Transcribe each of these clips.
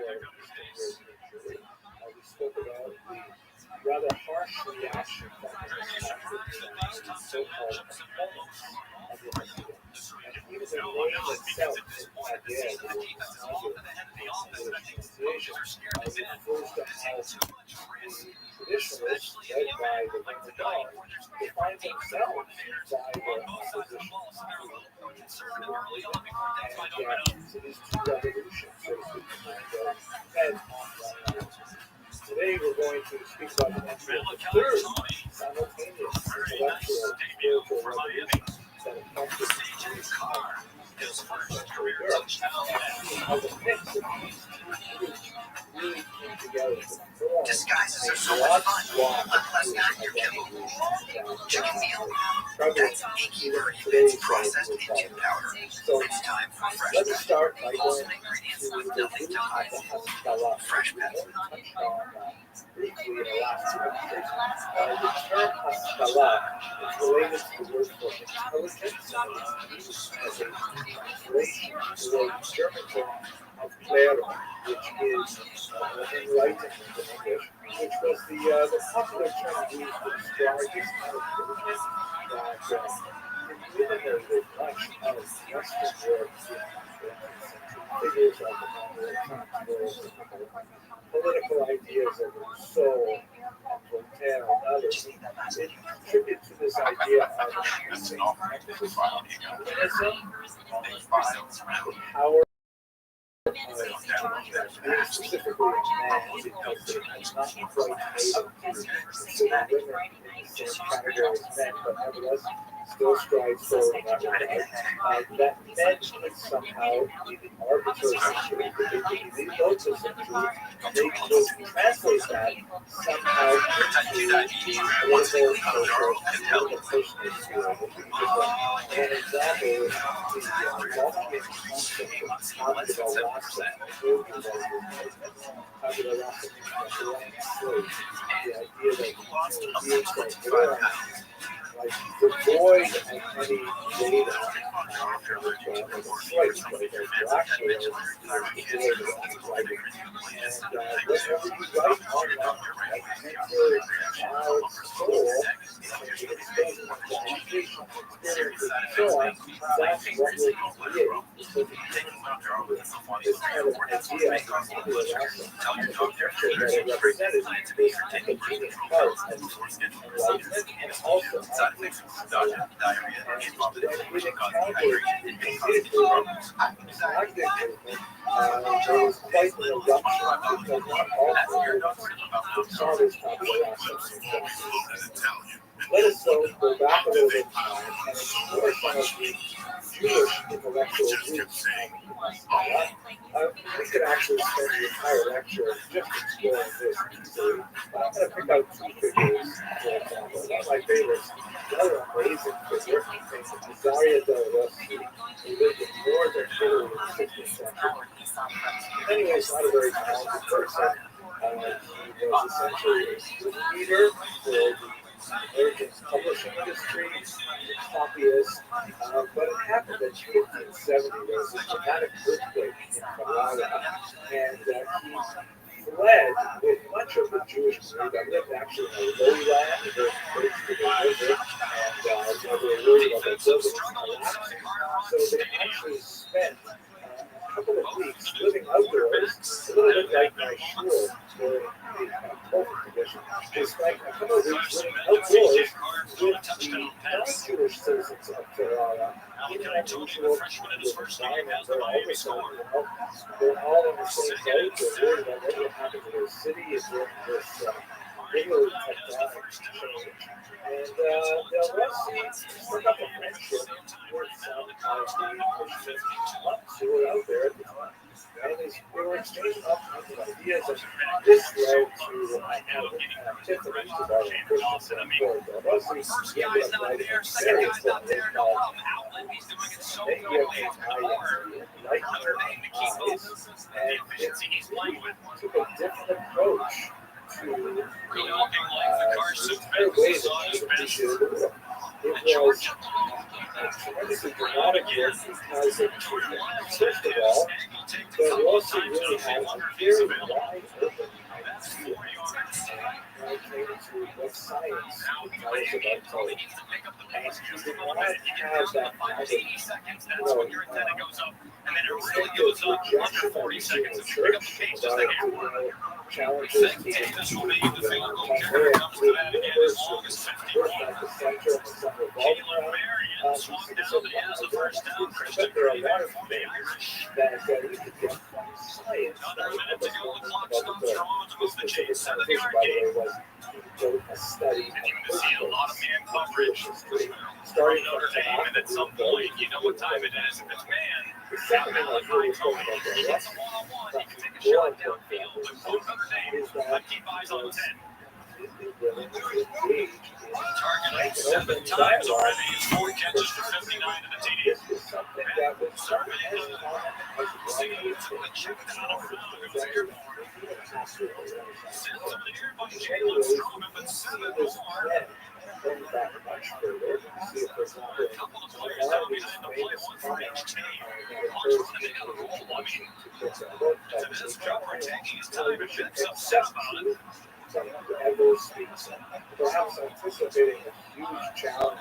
We spoke about the rather harsh reaction that the so-called opponents of the Messiah. And even the name itself, Aged, the English pronunciation, refers to how the traditionalists, led by the Roman God, define themselves by their opposition to these two revolutions, so to speak, and today we're going to speak about the entry of the third simultaneous intellectual spiritual revolution that affected central Europe, how the mix of these two groups really came together to form disguises are so much fun, unless not your kibble. Chicken meal, that's Mickey Curry's processed into powder. So It's time for fresh let's pepper. start by going Wholesome to ingredients, the nothing root to of hide. the Haskalah. Fresh pepper. Touched on briefly in the last two episodes. The term Haskalah is related to the word for intelligence, and it's used as a translation to the German term of Klärung, which is enlightenment in English, which was the popular term used to describe this kind of movement that eliminated much of Western Europe figures of the political ideas of Rousseau and Voltaire and others. It contributed to this idea of increasing emphasis on humanism, the power specifically man, because they had not quite made it to consider women in the same category as men, but nevertheless still strives forward in that regard. That men could somehow be the arbiters of truth, that they could be the locus of truth, they could translate that somehow into political, social, and personal sphere. An example is the Lockean concept of tabula rasa, tabula rasa, the idea that human beings are born like devoid of any data of choice, but they're actually devoid of writing. And whatever you write on that enter child's soul, in terms of exposing education, experiences, and so on, that's what will create. So this kind of idea of tabula rasa, and the potential that it represented, is a genius part of enlightenment, and also diarrhea, and it encountered there was quite an eruption because not all saw this tabula rasa. Let us go back a little bit in time and explore some of the Jewish intellectual roots of we could actually spend the entire lecture just exploring this easily, but I'm going to pick out two figures, for example. One of my favorites, another amazing figure, is Azaria del Rossi, who lived in northern Italy in the 16th century. In many ways, not a very talented person. He was essentially a student leader for the American publishing industry, a copyist, but it happened in 1570. There was a dramatic earthquake in Ferrara, and he fled with much of the Jewish community that lived actually in a lowland, very close to the river, and they were worried about their buildings collapsing. So they actually spent a couple of weeks living outdoors, a little bit like my shul, where the COVID condition. They spent a couple of weeks living outdoors with the non-Jewish citizens of Ferrara in an unusual environment where all of a sudden, they're all in the same boat. They're worried about what will happen to their city if this really tectonic change. And Del Rossi struck up a friendship with some of the Christian monks who were out there at the time. And they were exchanging all kinds of ideas, and this led to kind of an antithesis to all the Christians and for Del Rossi. He ended up writing a very important book called Media Italian Enlightenment Eyes, and it took a different approach to the entire way that he appreciated the world. It was tremendously dramatic work because of two things. First of all, that Rossi really had a very wide open idea when it came to what science would tell us about television. And he did not have that kind of, instinctive rejection that we see in the church about, challenges to the Chimeric universe, Earth at the center and the sun revolving around. But there are a lot of things that we could get from science that would help us learn about the world. This specific conversation, by the way, was he wrote a study of Jewish history, starting from Tanakh and at some point, you know what time it is. If it's man, the second thing I was really talking about there, that's more important is that keep eyes on 10. Willing to engage in open dialogue. 4 catches for 59 and a TD. This was something that was as common as running a check out of round. Going back much further, see if there's not a couple of these famous comments that occurs in the introduction to this book that is taking his time and gets upset about it. Someone ever speaks, perhaps anticipating a huge challenge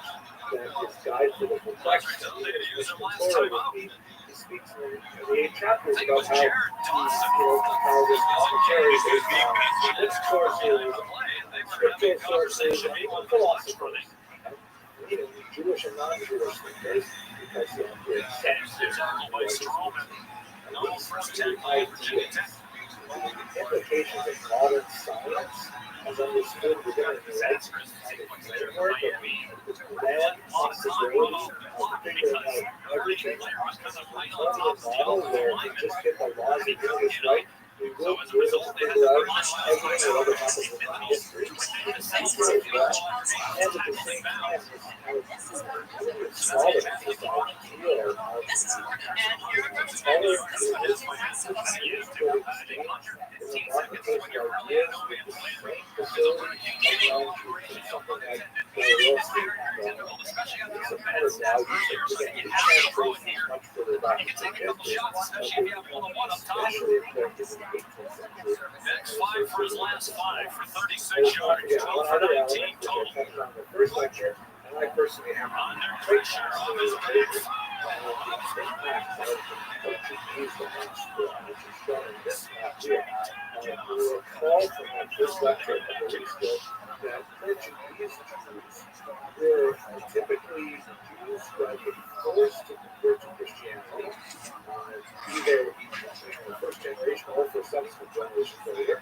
that his guide for the perplexed Torah would be. He speaks in the 8 chapters about how this commentary is based on its sources, scriptural sources, and even philosophers, even Jewish and non-Jewish thinkers, because they don't make sense. And these two ideas, the implications of modern science as understood within a direct kind of framework of grand possibilities of figuring out everything. Only a model where we just get the laws of the universe right, we will be able to figure out everything that ever happened in history, the future as well, and at the same time, smaller, just an idea of Next 5 for his last 5 for 36 yards, 12 for 19 total. First lecture, and I personally have Under pressure of his base. We were called from my first lecture a couple weeks ago that Portuguese Jews were typically Jews who had been forced to convert to Christianity, either first generation or for subsequent generations later,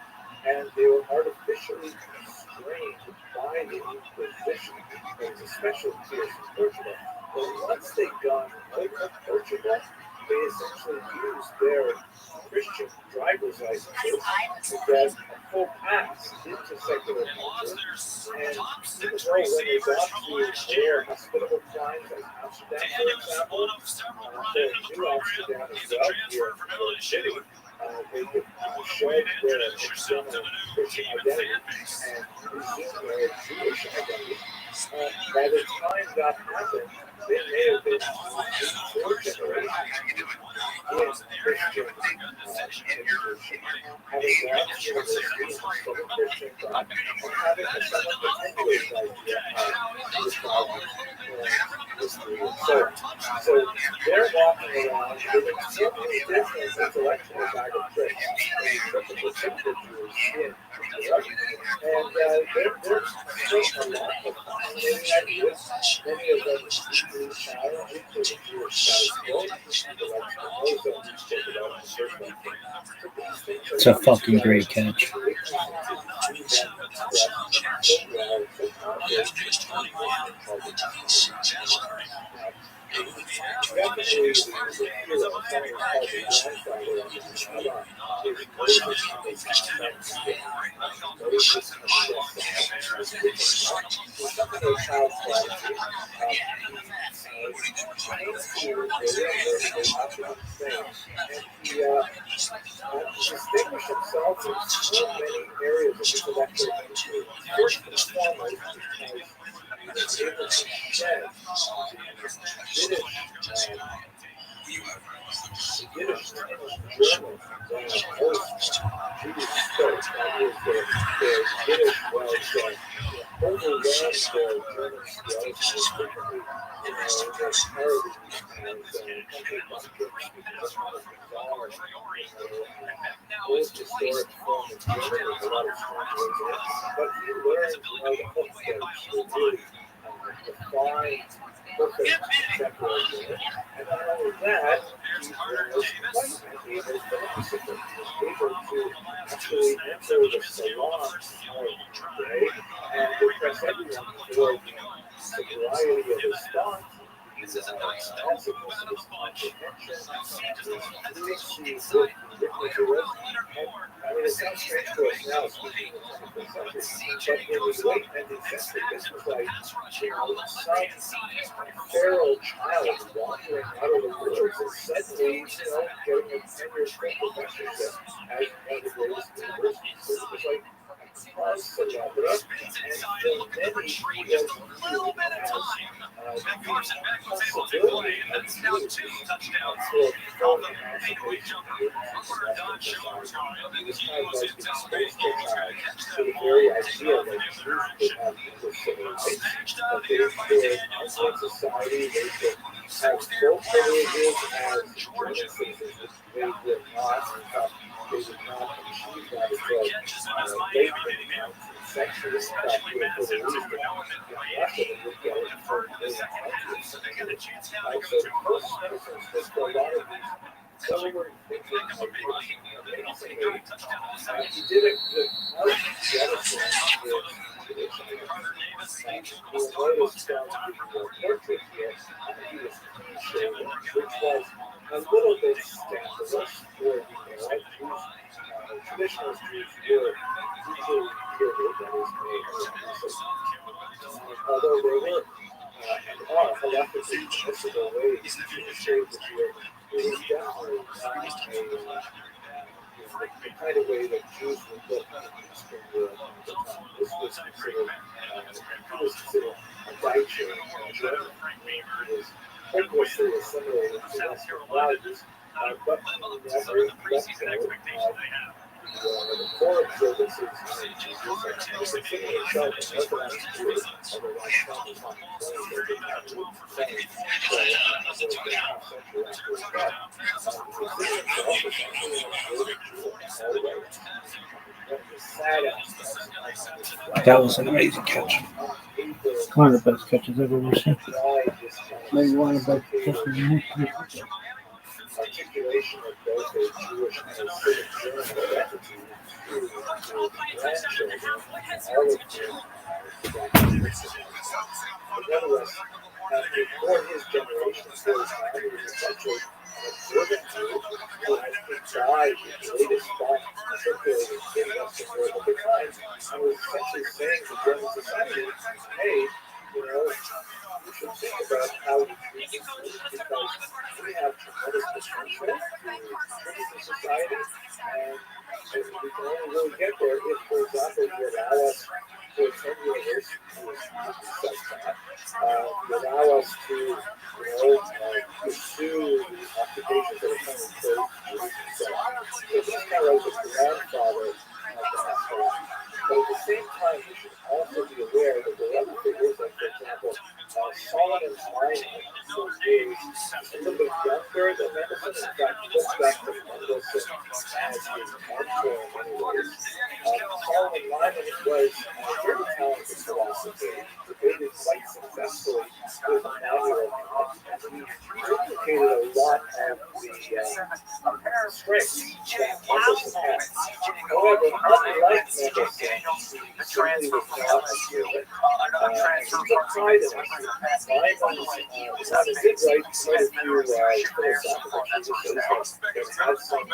and they were artificially constrained by the Inquisition. There was a special case in Portugal. But once they got out of Portugal, they essentially used their Christian driver's licenses to get a full pass into secular culture. And even though when they got to more hospitable climes like Amsterdam, for example, New Amsterdam as well, here in New York City, they could shed their external Christian identity and resume their Jewish identity. By the time that happened, they may have been 4 generations in Christian education, having gone to university and studied Christian thought, and having a somewhat attenuated idea of this history. So they're walking around with a totally different intellectual bag of tricks than typical simple Jews in Europe. And they're still a lot of fascinating ideas. Many of them deeply challenging to the Jewish status quo. It's a fucking great catch. Distinguished himself in so many areas of intellectual history. First and foremost, because That was an amazing catch. One of the best catches I've ever seen. Maybe one of the best catches. Articulation of both a Jewish and a Civic German identity through grandchildren, all of whom nevertheless, before his generation, his family was essentially an observant Jew who has died in the latest thought circulating in Western Europe at the time, and was essentially saying to German society, hey, you should think about how we treat this because we have tremendous potential to treat the society, and we can only really get there if, for example, you allow us to attend university, you allow us to, pursue the occupations that are coming close to so this kind of like the grandfather of the hospital. But at the same time, you should also be aware that there are other figures, like, for example, Solomon's mind, who is a little bit younger than Mendelssohn. In fact, looks back to Mendelssohn as his mentor in many ways. Solomon Lyman was a very talented philosopher, debated quite successfully with Emmanuel Kant, and he replicated a lot of the strengths that Mendelssohn had. However, unlike Mendelssohn, he certainly was not a Jewish. He took pride in it. Lyman not a bit right, quite a few philosophical treatises that had some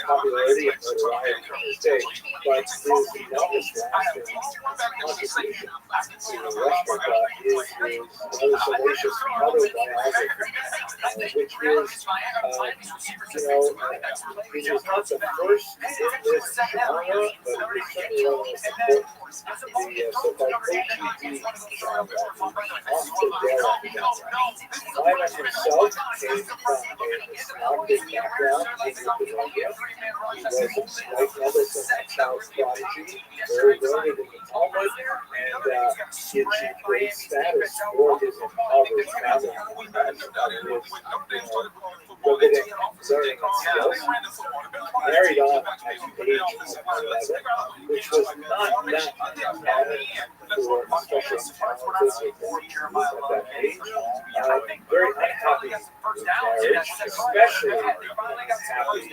popularity and notoriety in his day, but his longest lasting contribution to Western thought is his rather salacious autobiography, which is, He was not the first in this genre, but he certainly one of the important. The so-called OGD genre, off-the-dare Lyman himself came from a Islamic background in Ethiopia. He was, like Nelson, a child prodigy, very learned in the Talmud, and he achieved great status for his impoverished family as rabbinic learning skills. Married off at the age of 11, which was not that common for especially talented youth at that age. Very unhappy marriage, especially unhappy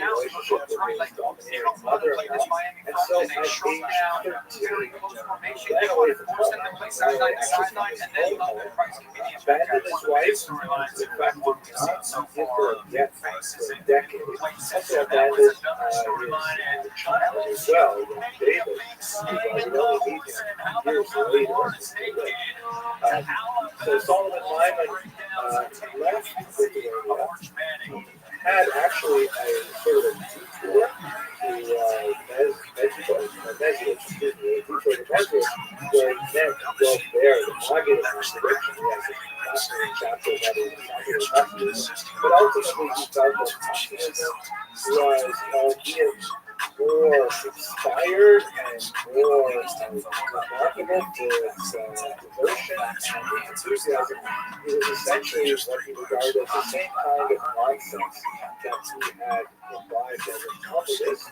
relationship with his domineering mother-in-law. And so at age 13, ran away from home, abandoned his wife, in fact, did not give her a get for a decade. Also abandoned his child as well, David. We only meet him years later. So Solomon Lyman left Lithuania. Had actually a sort of detour to Mezrich, where he meant to go there, the Maggid contradiction. He has a fascinating chapter about his Maggid messages. But ultimately, he felt that Communism was, albeit more inspired and more remarkable for its devotion and enthusiasm. It was essentially what he regarded as the same kind of nonsense that he had imbibed as a communist,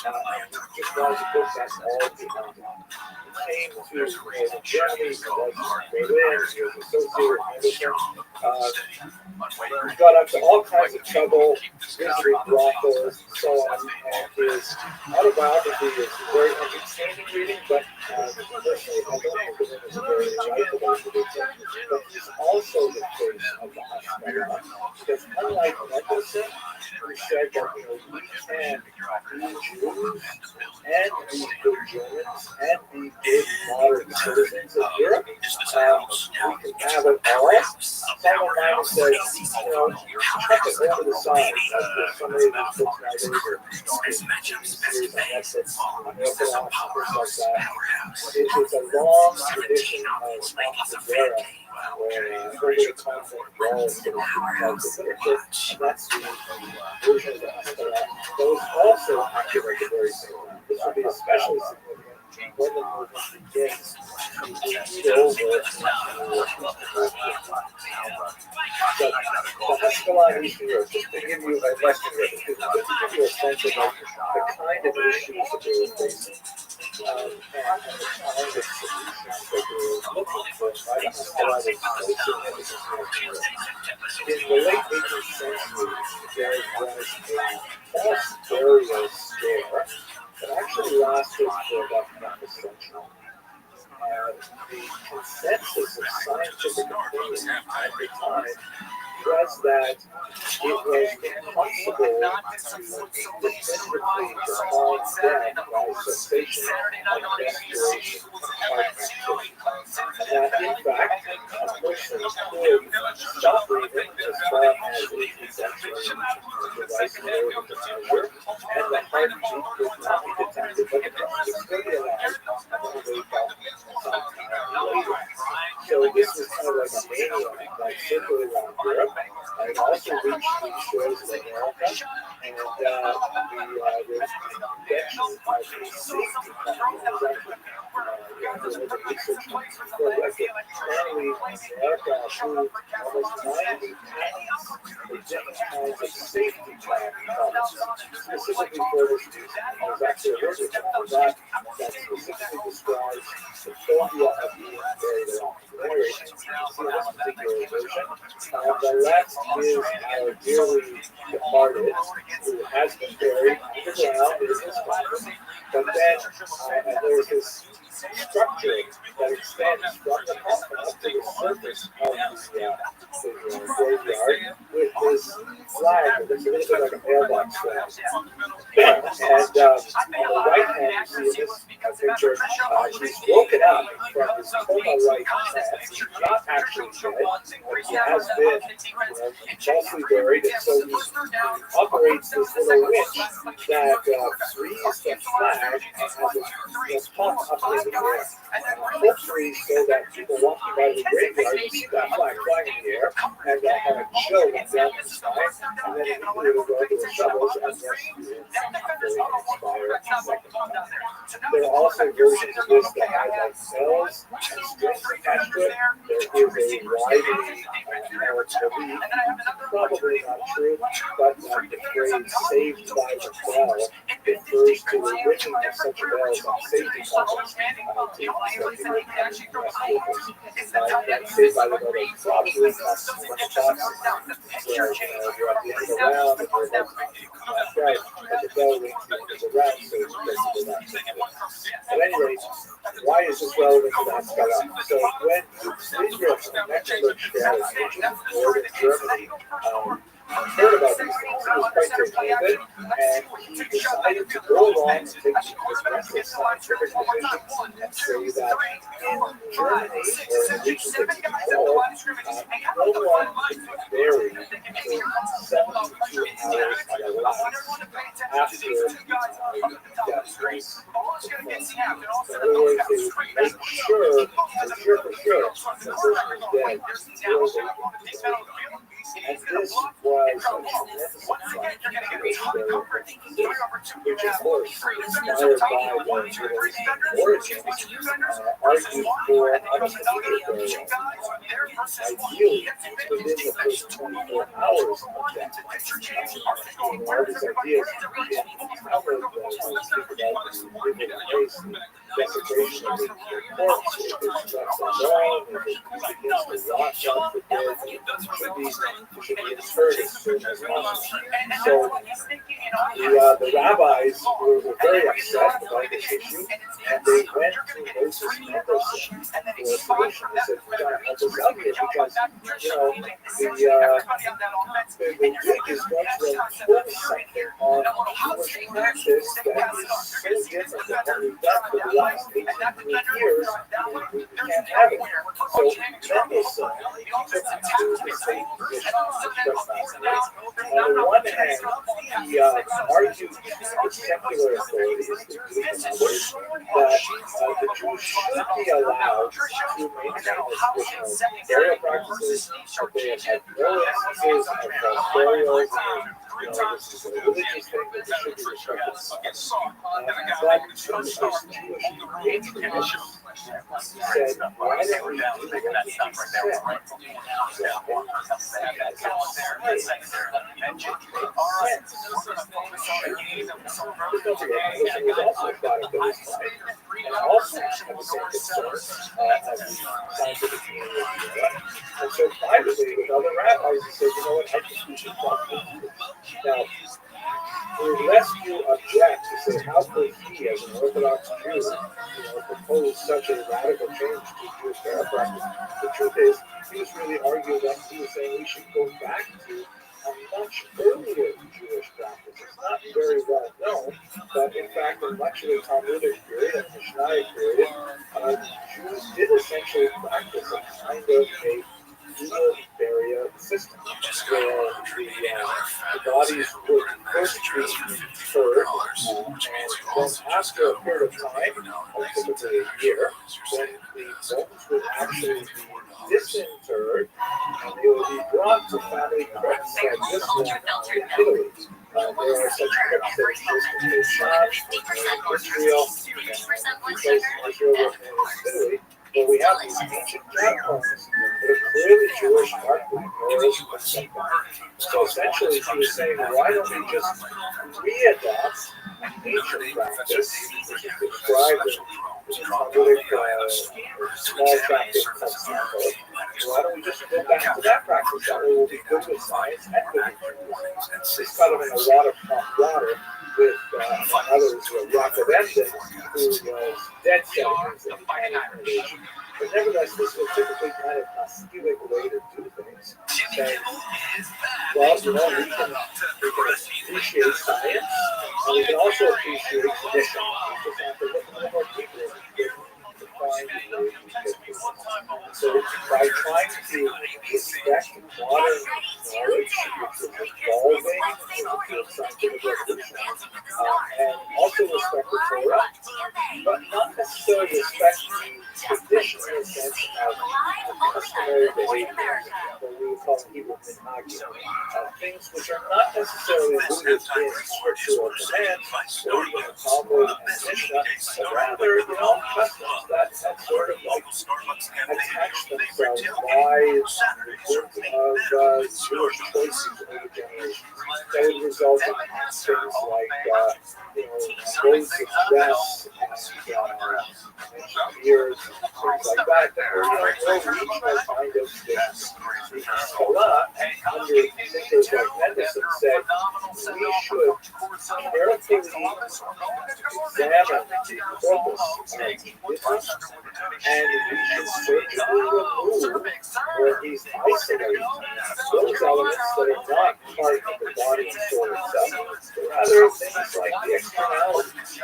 and just wanted to put that all behind him. He came to Northern Germany, he was in Berlin, he was associated with Anderson. He got up to all kinds of trouble, visiting brothels, and so on, and his autobiography is very entertaining reading, but personally, I don't think of him as a very enlightened individual. But he's also the face of the Hashgadah, because unlike Mendelssohn, who said that we can be Jews and be good Germans and be good modern citizens of Europe. We can have it all. Solomon Lyman says, chuck it over the side. There's so many of these books nowadays are series on Netflix, on Orthodox, things like that. It's a long tradition of Vera, where over the conflict wall is going to be literature, and that's the version of the Hashgadah. Those also active at the very same time. This will be especially significant when the movement begins to eat over the Hashgadah in Eastern Europe, just to give you a Western Europe, just to give you a sense of the kind of issues that they were facing. And the kind of solutions that they were looking for, right? Hashgadah was so significant in the late 18th century. There was a false burial scare that actually lasted for about half a century. The consensus of scientific opinion at the time was that it was impossible to definitively define death by cessation of respiration heart activity. And that, in fact, a person could stop breathing as far as 18th century device in order to measure, and the heartbeat would not be detected, but it would still be alive until they got some time later. So this was kind of like a mania, like circulated around Europe. It also reached the shores of America, and the invention of a safety platform was actually research for a decade. Apparently, America approved almost 90 patents for different kinds of safety platforms, specifically for this reason. There's actually a literature on that specifically describes the phobia of being buried alive. Anyway, you can see this particular version. The left is our dearly departed, who has been buried underground in his coffin, but then there's this structure that extends from the coffin up to the surface of the graveyard with this flag that looks a little bit like a mailbox flag. And on the right hand, you see in this picture, he's woken up from his coma-like trance. He's not actually dead, but he has been falsely buried, and so he operates this little witch that frees the flag and has it pop up in the air. Hopefully, so that people walking by the graveyard will see that flag flying in the air, and they'll have a chill when down in the sky, and then immediately will go to the shovels and rescue it and inspire a second time. There are also versions of this that have like cells and strings attached to it. There is a widely held belief, probably not true, but that the phrase saved by the bell refers to the ringing of such bells on safety buttons that saved by the bell probably comes from the boxes where you're at the end of the round and you're about to right, but the bell rings into the round, so it's basically that. At any rate, why is this relevant to that setup? So when Israel and Mexico shared ancient northern Germany heard about these things, he was quite disappointed, and he decided to go along and take this aggressive scientific position and say that in Germany, or in the region that he controlled, no one could be buried for 72 hours at a last after death was performed. So in other words, they would make sure, for sure, that the person was dead before they could bury him. And this was a tremendous which of course, inspired by the Jewish origins, argued for unexpected burial. Ideally, within the first 24 hours of death. All these ideas covered the race, desecration of the corpse, if it's left alone, if it begins to rot, God forbid, should be interred as soon as possible. So the rabbis were very upset about this issue, and they went to Moses Mendelssohn for a solution. They said, "You gotta help us out here because the Greek is going to enforce something on Jewish practice that is so different than what we've done for the last 18 years. We can't have it." So Mendelssohn took the same position. On the one hand, he argued to the secular authorities, the Greek and others, that the Jews should be allowed to maintain this traditional burial practices, that they have had no instances of false burials, this is a religious thing that they should be respected. But Jewish patriots said, why don't we do what he said? And so privately with other rabbis, he said, you know what, I think we should talk to you. Now, lest you object to say, how could he, as an Orthodox Jew, propose such a radical change to Jewish burial practice? The truth is, he was really arguing that he was saying we should go back to a much earlier Jewish practice. It's not very well known, but in fact, in much of the Talmudic period and Mishnaic period, Jews did essentially practice a kind of a dual burial system, where the bodies would first be interred, and then after a period of time, typically a year, then the bones would actually be disinterred, and they would be brought to family crypts like this one in Italy. There are such crypts that exist in Sham, in Israel, and places in Israel and Italy. But we have these ancient catacombs that are clearly Jewish archaeology. So essentially, he was saying, why don't we just re-adopt an ancient practice, which is described in the Talmudic small chapter called Sample. Why don't we just go back to that practice? That way we'll be good with science and good with Jews. It's kind of in a lot of hot water with others, Yaakov Emden, who was dead set against the innovation. But nevertheless, this was typically kind of a Hasidic way to do things. Saying, well, we can appreciate science, and we can also appreciate tradition. We just have to look a little more deeply to find the way we get. So by trying to respect modern knowledge the Torah, but not necessarily respect the traditional sense of customary behavior, what we would call in Hebrew minhagim, things which are not necessarily rooted in scriptural commands or even the Talmud and Mishnah, but rather, customs that sort of like attach themselves by the work of Jewish choices over generations that would result in things like, modes of dress and beards and things like that that were, more regional kind of things. Hezbollah, under thinkers like Mendelssohn, said we should carefully examine the corpus of difference, and we should surgically remove or at least isolate those elements that are not part of the body and soul itself, but rather things like the externalities.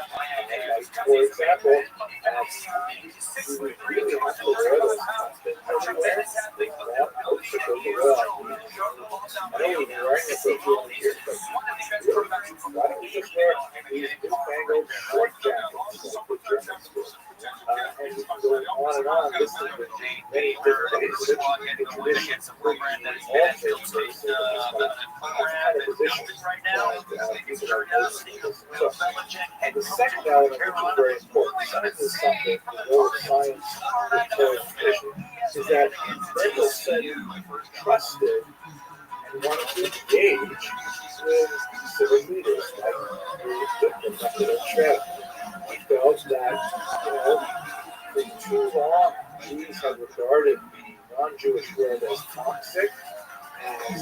For example, we really have to wear those costumes everywhere. That helps to go well. I don't even wearing it for a few years, but why don't we just wear these newfangled short jackets like the Germans do? And we can go on and on listing with many different ways in which the tradition could be altered based on this kind of position that people are listening to. And the second element, which is very important, science is something, the role of science in Torah tradition, is that Mendelssohn trusted and wanted to engage with civic leaders like the Methodist Church. He felt that, for too long, Jews have regarded the non-Jewish world as toxic, as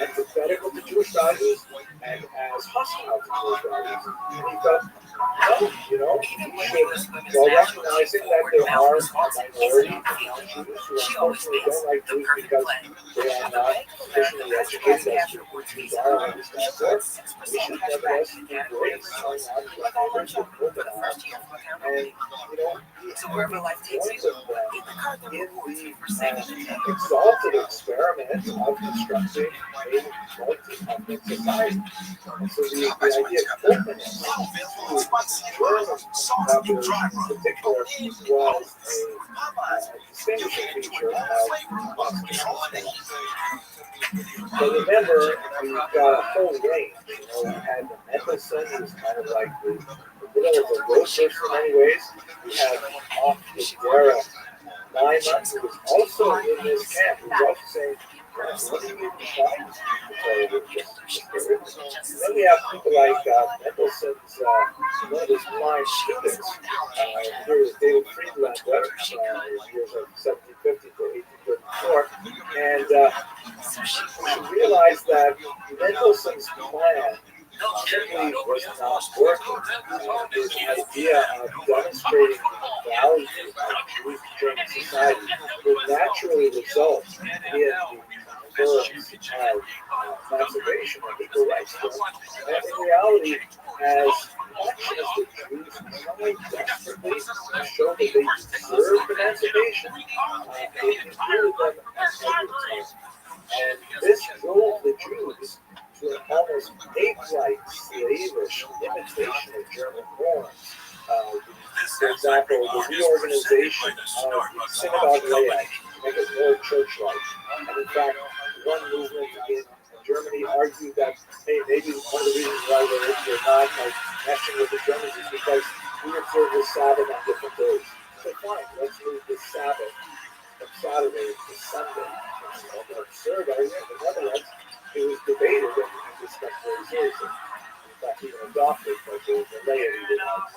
antithetical to Jewish values, and as hostile to Jewish values. And he felt, no, we should, while recognizing that there are a minority of non-Jews who unfortunately don't like Jews because they are not sufficiently educated as Jews are on this network, we should nevertheless embrace our non-Jewish neighbors with open arms. And, wherever life takes you, in the exalted experiment of constructing a multi-ethnic society. And so the idea of openness to German population in particular was a distinguishing feature of but remember, we've got a whole range. We had the Mendelssohn, who's kind of like the middle of the road in many ways. We had off the Dara Naiman, who was also in this camp. He was also saying, what are you even trying to do? Then we have people like Mendelssohn's, one of his blind students, here is David Friedlander, years of 1750 to 1834, and we realized that Mendelssohn's plan simply was not working. His idea of demonstrating the value of Jewish German society would naturally result in the convergence of emancipation and equal rights. And in reality, as much as the Jews tried desperately to show that they deserved emancipation, they included them as every time. And this drove the Jews to an almost ape-like, slavish imitation of German norms. For example, the reorganization of the synagogue layout to make it more church-like. And in fact, one movement in Germany argued that, hey, maybe one of the reasons why we're not messing with the Germans is because we observe the Sabbath on different days. So fine, let's move the Sabbath from Saturday to Sunday. It's an absurd argument, but nevertheless, it was debated and discussed very seriously. In fact, even adopted by the laity did not.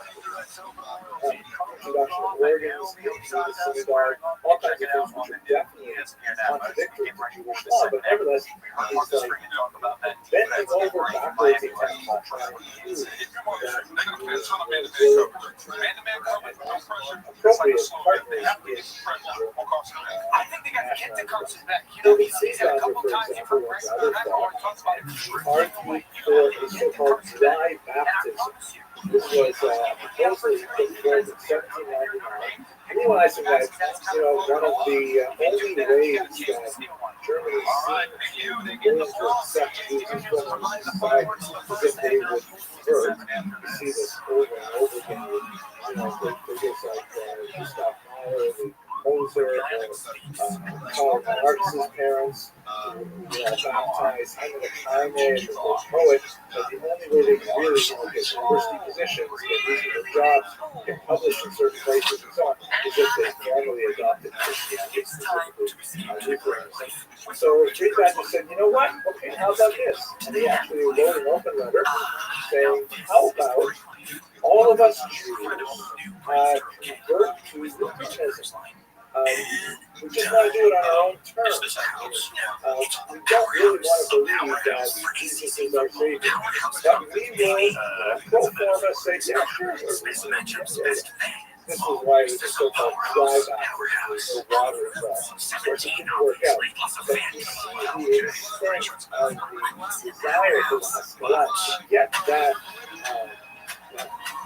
Introduction of organs into the synagogue, all kinds of things which are definitely contradictory to Jewish law, but nevertheless, he's like bending over backwards in time to try and prove that he was willing appropriate partners in Rabbi Rothschild, for example, was other thought, and he argued for a so-called dry baptism. This was a proposal he put forward in 1799, realizing that, one of the only ways that Germany seemed willing to accept Jews as well in society is if they would birth. You see this over and over again with, figures like Gustav Mahler, the Moser, or Karl Marx's parents, who baptized Heinrich Heine, the poet, but the only way they can really get university positions, get reasonable jobs, get published in certain places, and so on, is if they formally adopted Christianity, specifically Lutheranism. So Friedman just said, you know what? Okay, how about this? And he actually wrote an open letter saying, how about all of us Jews convert to Lutheranism? We just want to do it on our own terms. We don't really want to believe that Jesus is our Savior, but we will pro forma say, yeah, sure. This is why it's a so-called flyback or water of course it didn't work out. But you see the extent of the desire for the Haskalah to get that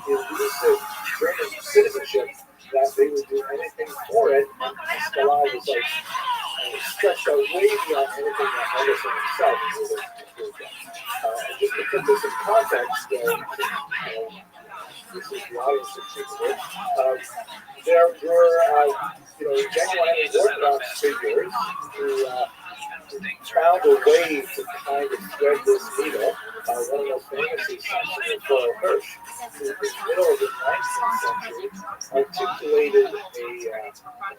elusive German citizenship, that they would do anything for it, and Haskalah was like stretched out way beyond anything that Henderson himself would have done. And just to put this in context, this is the audience that there were, genuine Orthodox figures who found a way to kind of thread this needle. One of the most famous is Paul Hirsch, who in the middle of the 19th century articulated a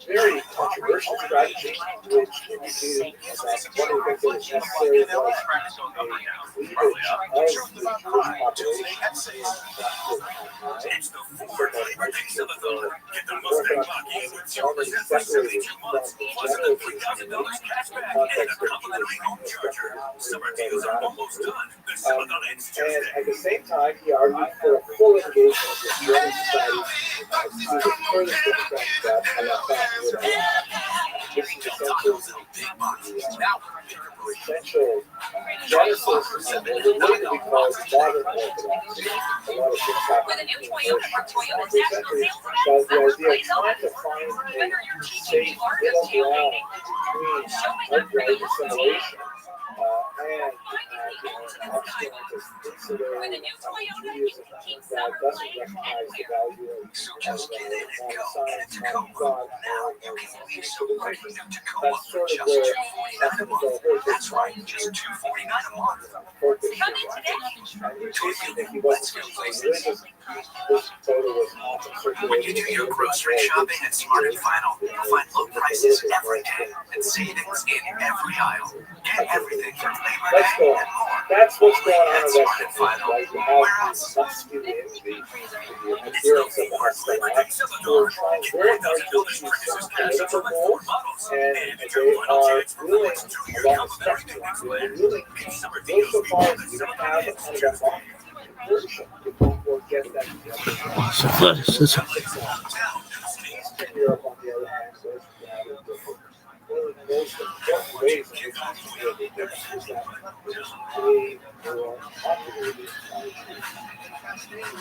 very controversial strategy, which indicated that one of the things that was necessary was a cleavage of the Jewish population. It's the Orthodox Jews normally separated from the general Jews in the context of and at the same time, he argued for a full engagement with German society to the furthest extent that this is essential genesis of what would later be called modern Orthodoxy. A lot of things happen in the 19th century, but the idea of trying to find a safe middle ground between upright assimilation and obscurantist insular Judaism that doesn't recognize the value of science, God, or civilization. That's sort of where it's trying just $2.49 a month. Focus and in case you think he wasn't religious, this photo was often circulated. When you do your grocery shopping at Smart & Final, you'll find low prices every day and savings in every aisle. Get everything from Labor Day and more. That's what's going on at Smart & Final. Where else? Masculine, the adherence of the Haskalah, who are trying very hard to achieve some political goals, and they are willing, along the spectrum, they're willing to go so far as to have a kind of a conversion to get that together. Athleticism. Eastern Europe, on the other hand, goes different. One of the most important ways in which it's really different is that they were populated by Jews.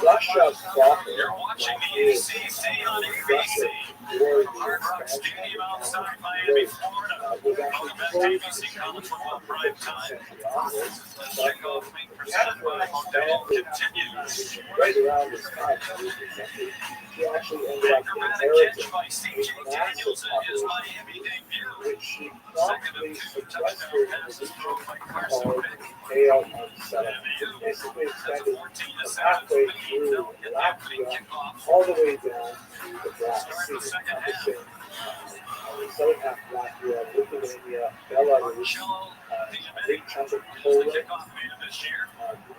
Russia proper is Russia or the expansion of was actually closed to Jews from the 15th century onwards, but the expanded right around this time, the 18th century, she actually ended up inheriting a massive population, which she promptly sequestered in a region called Al Settlement. Basically extended from halfway through Latvia all the way down to the Black Sea, encompassing the southern half of Latvia, Lithuania, Belarus, a big chunk of Poland,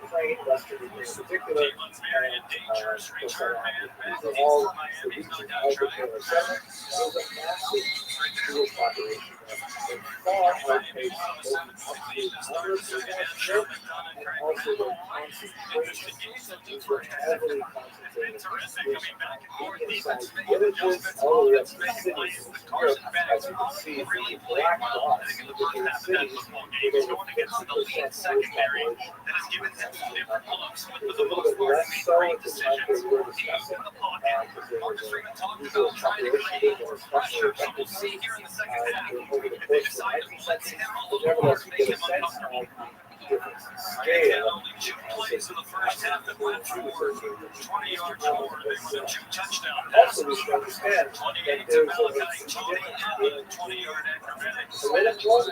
Ukraine, Western Ukraine in particular, and these are all the region of the Taylor Settlement. There's a massive Jewish population that far outpaced both the absolute numbers of Jews and also the concentration. These were heavily concentrated in medium-sized villages all the way up to the cities in Europe. As you can see, the black dots in the cities with over 50% Jewish population. There's a little bit less so at the time that we were discussing, because there was a usual population that was especially affected over the course of the 19th century. But nevertheless, you get a sense of the difference in scale plays in the first half that went for 20 yards or more. They were the 2 touchdown passes. Also, we should understand 28 to Malachi Tony and the 20-yard acrobatics. the way that was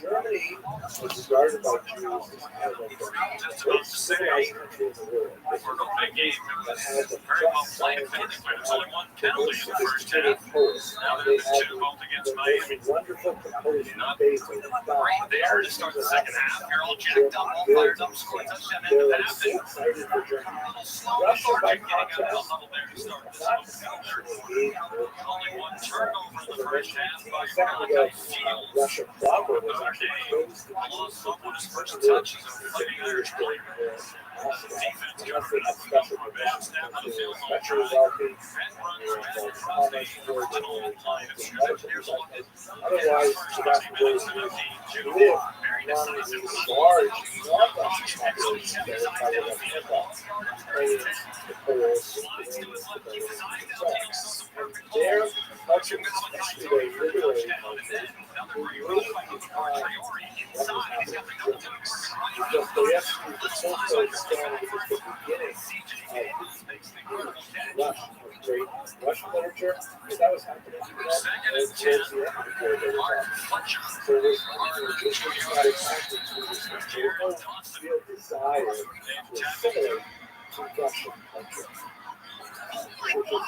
Germany was regarded by Jews as kind of like Just about to say, country in the world. for an opening game, it That was had the very well just played. science, There was only one the penalty most in the first sophisticated half. poets. Now They there's had 2 both against the Miami. most wonderful composers Not based on great there to start the second half. You're all jacked up, all fired up, score a touchdown at the half. so excited for Germany. A little slow to start getting out of the huddle there to start this Not third quarter. Only one turnover in the first half by second Malachi ago, Fields. Russia proper was Notre actually Dame close to lost someone his first touch as a fighting Irish player. Defense got rid of him for a bad snap on the field goal especially try. wealthy. That runs back across the original line of scrimmage. Here's a look at Otherwise, first the vast 20 majority minutes of of the these game. Two live very among decisive these runs. large Launches non-populations excellent that are sides part down of the the field. football. Playing the Poles, Slides to his left, keeps his eyes downfield, goes a perfect Their hole. touches, especially their literary Touchdown, and then another great really run by Priori inside. He's got the double touch. just the rest of the social standing at the beginning of Rush, great Russian literature, because that was happening towards the end of the war. So it was just not exactly to this real desire to assimilate to Russian culture, which is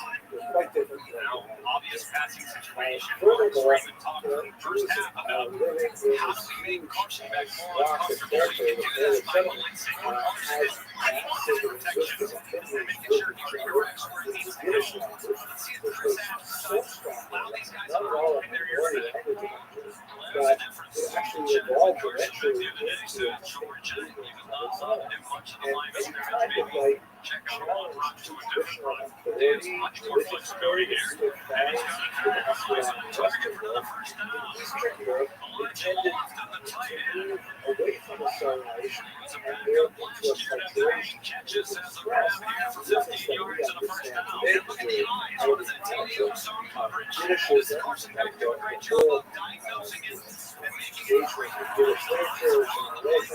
quite different from Obvious passing situation. furthermore, Raymond talked in the first half about living in how this do we make huge Carson back more block of uncomfortable. We territory can that do they that were by settling balancing has massive protection and making sure he redirects where he needs to go. Let's see if Chris Adams decides to allow these guys to run in their ear. There's a difference. actually evolved Carson eventually back there today into said Georgia, he was not allowed to do much of the and line of maybe scrimmage. kind of Maybe like check out a one run to a different run. there's There's much more flexibility here. And he's got a target for another first down. Eastern Europe Elijah intended Lofton, the tight to end. move away from the Southernization He was a and backup move last into a year after 8 culturation. catches as a grab here for 15 yards and a first down. And look at the eyes. What does that tell you? Zone coverage. Does Carson Beck do a great job of diagnosing it and making it great? British literature,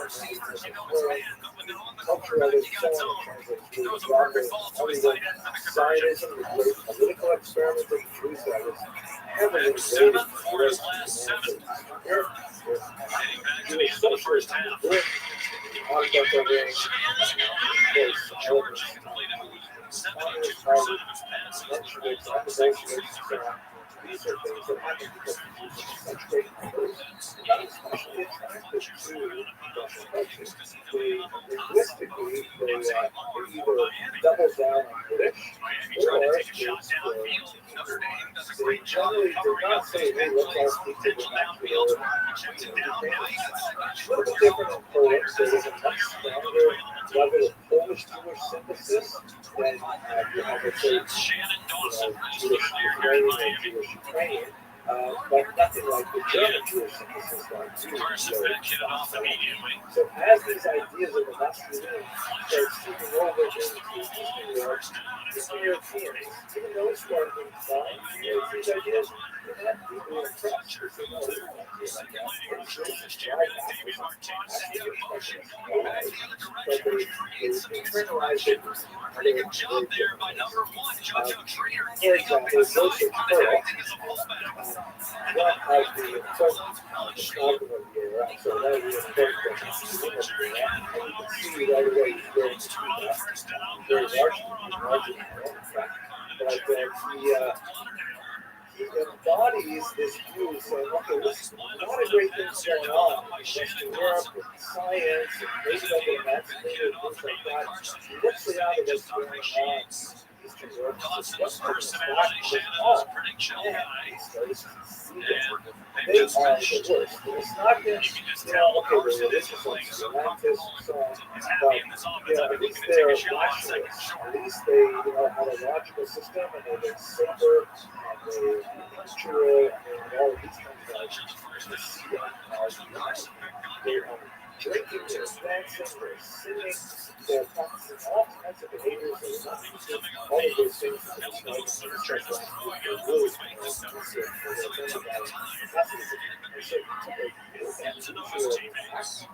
Receivers, you know, it's man, but when they're on the culture of quarterback, its you got own zone. translates There to was a perfect ball to his tight end for the conversion. Zionism, the great political experiment of the Jews that was heavily And 7 related for his last 7. Getting back to the end of the first half. Georgia completed 72% of his passes in the second season. These are things that happen because Jews are such great numbers. Not especially attractive to Russian culture. Linguistically, they either double down on British, Miami tried to take a shot downfield. Notre Dame does a they great job generally of do covering not up say, those hey, big let's plays. all speak to Potential downfield. Checks it down. Now you got a little bit different in Poland, so there's a much stronger level of Polish-Jewish synthesis than you have with, say, Shannon Dawson, Jewish Ukrainian, Jewish Ukrainian, but nothing like the German Jewish synthesis like Carson Beck hit it off immediately. So as these ideas of the masculine start seeping over into Eastern Europe, Eastern Europeans, even those who are inclined to these ideas, they're not deeply impressed. They know it's not like that. But they internalize it. Pretty good job there by number 1, JoJo Trader, For getting up example, inside Joseph on Pearl, acting as a fullback. one of the important of the era, so that would be a very important thing. And you can see right away he's going to very large in fact. But he embodies this view saying, okay, there's a lot of great things going on in Western Europe with science and maybe they'll get emancipated and things like that. What's the out of what's going on in Eastern Europe? Dawson's personality, Shannon was a pretty chill guy. And They they are just the worst. It's not you just, can just you tell know, okay, Carson well, this is is playing so romantic, comfortable. so on, He's but happy in this offense. I at think he least can they're take a shot on rational. second short. At least they, have a logical system and they're safer and they're textural and all of these things. Fletcher's first down. See that Carson Beck got they here. are drinking, they're dancing, they're singing, they're practicing all kinds of behaviors. They're not using all of those things that we started to discuss last week. They're really for their thing about Hasidism. And so you took a unusual act,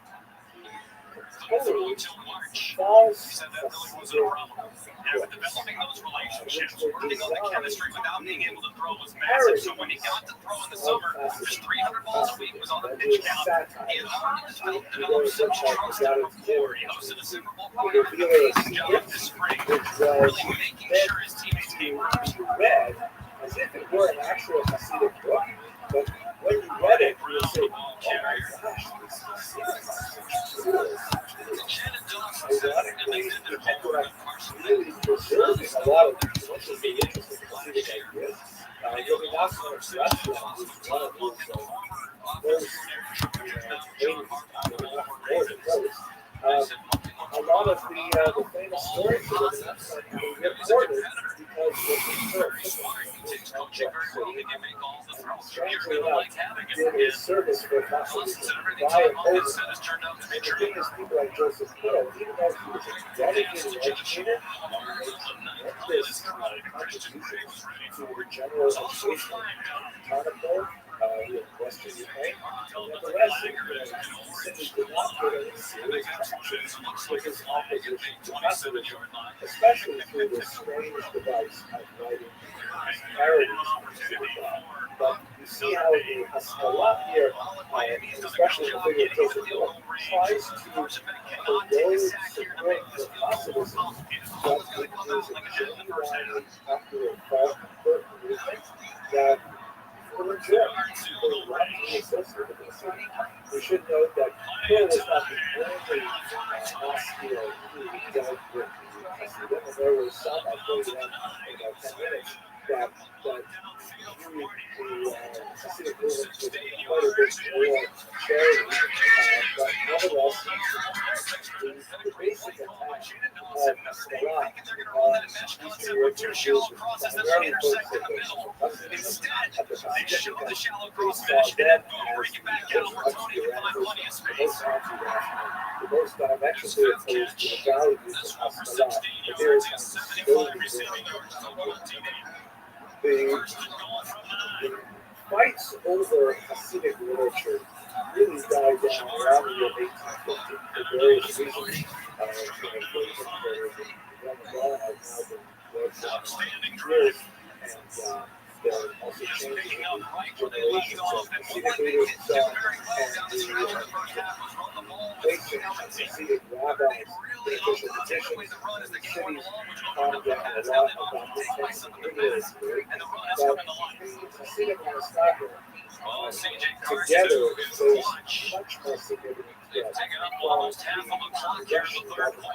totally false After developing those relationships, working on the chemistry without being able to throw was massive. So when he got to throw in the summer, just 300 balls a week was on the pitch count. He had already developed such trust and rapport. He hosted a Super Bowl party for the amazing job this spring, really making sure his teammates came first. read as if it were an actual Hasidic book, but when you read it, you would say, oh my gosh, this Hasidic ironically, the people are really preserving a lot of what's really interesting Hasidic ideas. You'll be not so much left is one of those a lot of the famous stories of the Nazis are reported because strangely enough, did a service for Hasidism by opposing. And the thing is, people like Joseph Hill, even though he was a dedicated educator, made this contribution to general education in Western Ukraine. Nevertheless, simply did not put any serious traction with his opposition to Hasidism, especially through this strange device of writing parodies. But you see how the Hasilah here, especially in the figure of Joseph Hill, tries to erode support for Hasidism, but it is a genuinely popular thought movement that we should note that Hill was not the only Osceola who dealt with Hasidim, and there were some, I'll tell you that in about 10 minutes, that viewed the Hasidic movement with quite a bit more charity, but nevertheless, the basic attack of Hasilah on Eastern European Jews was primarily focused on at the time. They saw them as the most the most diametrically opposed to the values of Hasilah, but there is still the fights over Hasidic literature really died down around the year 1850 for various reasons. The Ramadan has now been read for years, and there are also changes in the generations of Hasidic leaders themselves, and the placing of Hasidic rabbis in official positions in the cities calmed down a lot about this text and rigorous theory, but the Hasidic aristocracy together face much more significant threat from the rejection government.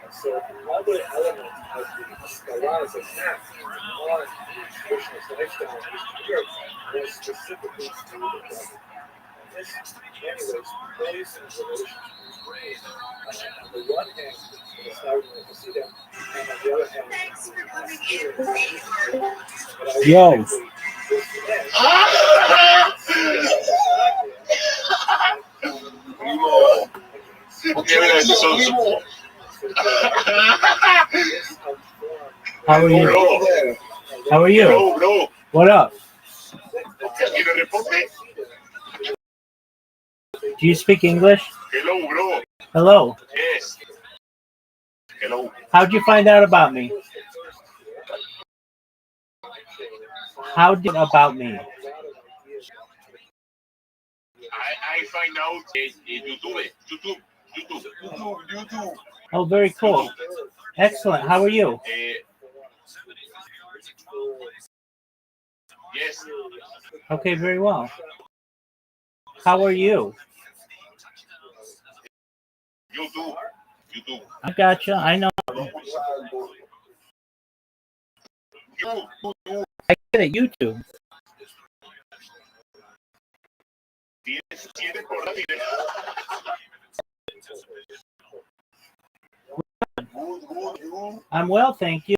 And so another element of the Hasidic attack on the traditionalist lifestyle in Eastern Europe was specifically to the government. And this, in many ways, poisons relations. On the one hand, the starting of Hasidim, and on the other hand, Yo. How are you? How are you? What up? Do you speak English? Hello, bro. Hello. Yes. Hello. How'd you find out about me? How did about me? I find out YouTube. Oh, very cool. Excellent. How are you? Yes. Okay, very well. How are you? YouTube. I gotcha. I know. I get it. YouTube. I'm well, thank you.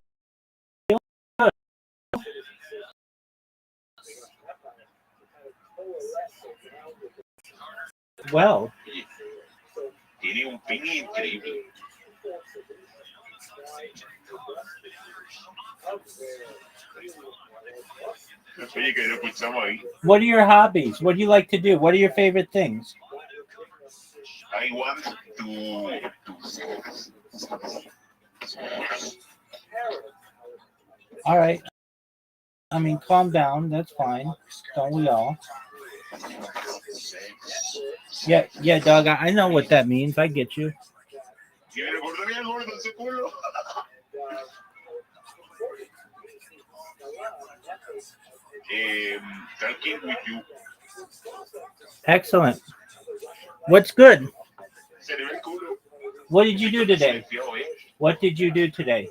Well, Tiene un pene increíble. Oye, que lo escuchamos ahí. What are your hobbies? What do you like to do? What are your favorite things? I want to All right. I mean, calm down. That's fine. Don't we all? Yeah, dog. I know what that means. I get you. Y me recordaría el gordo en su culo. Talking with you. Excellent. What's good? Se le ve el culo. What did you do today? Silenciado, What did you do today?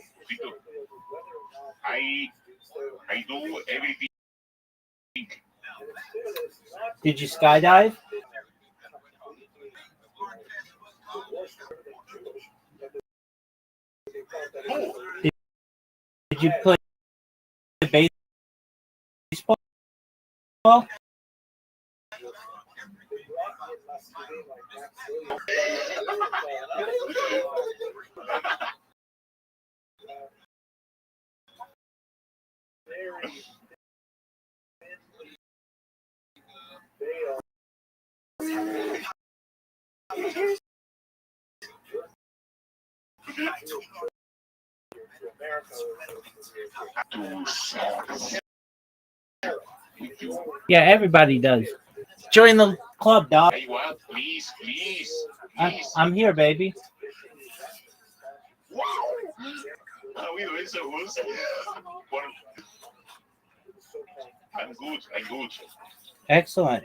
I do everything. Did you skydive? Oh, Did you play baseball? Yeah, everybody does. Join the club, dog. I want, please. I'm here, baby. Wow. ¿Ha oído esa voz? Bueno, I'm good. Excellent.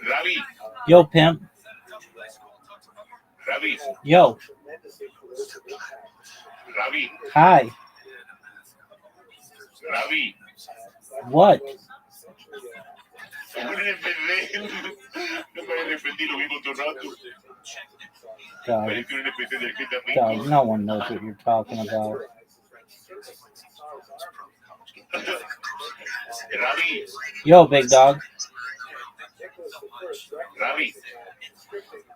Rabbi, Yo, pimp. Rabbi, Yo. Rabbi, Hi. Rabbi. What? No puedes repetir lo mismo todo el rato. Dog, Parece que no repite del que también. dog, no one knows what you're talking about. Rabbi, Yo, big dog. Rabbi,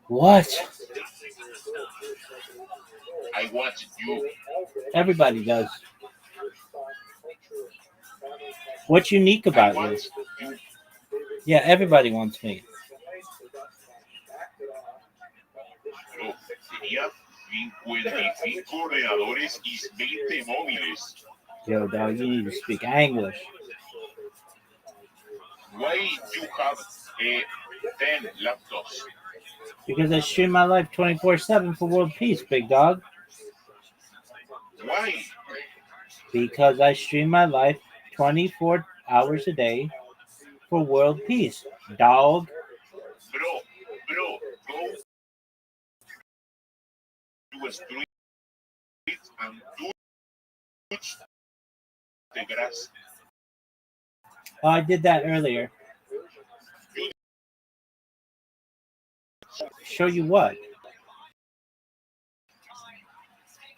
What? I want you. Everybody does. What's unique I about you? want you. Yeah, everybody wants me. Bro, tenía 55 ordenadores y 20 móviles. Yo, dog, you need to speak English. Why you have 10 laptops? Because I stream my life 24/7 for world peace, big dog. Why? Because I stream my life 24 hours a day for world peace, dog. Bro, go to a street and touch the grass. Oh, I did that earlier. Show you what?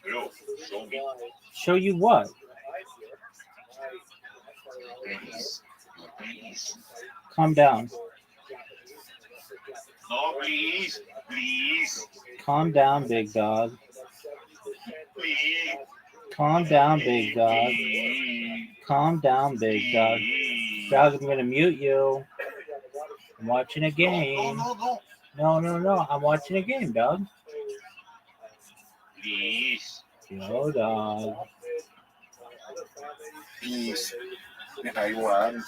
Bro, show me. Show you what? Please. Calm down. No, please. Calm down, big dog. Please. Calm down, big dog. Calm down, big dog. Dog, I'm gonna mute you. I'm watching a game. No. I'm watching a game, dog. Please. Yo, dog. Please. I want.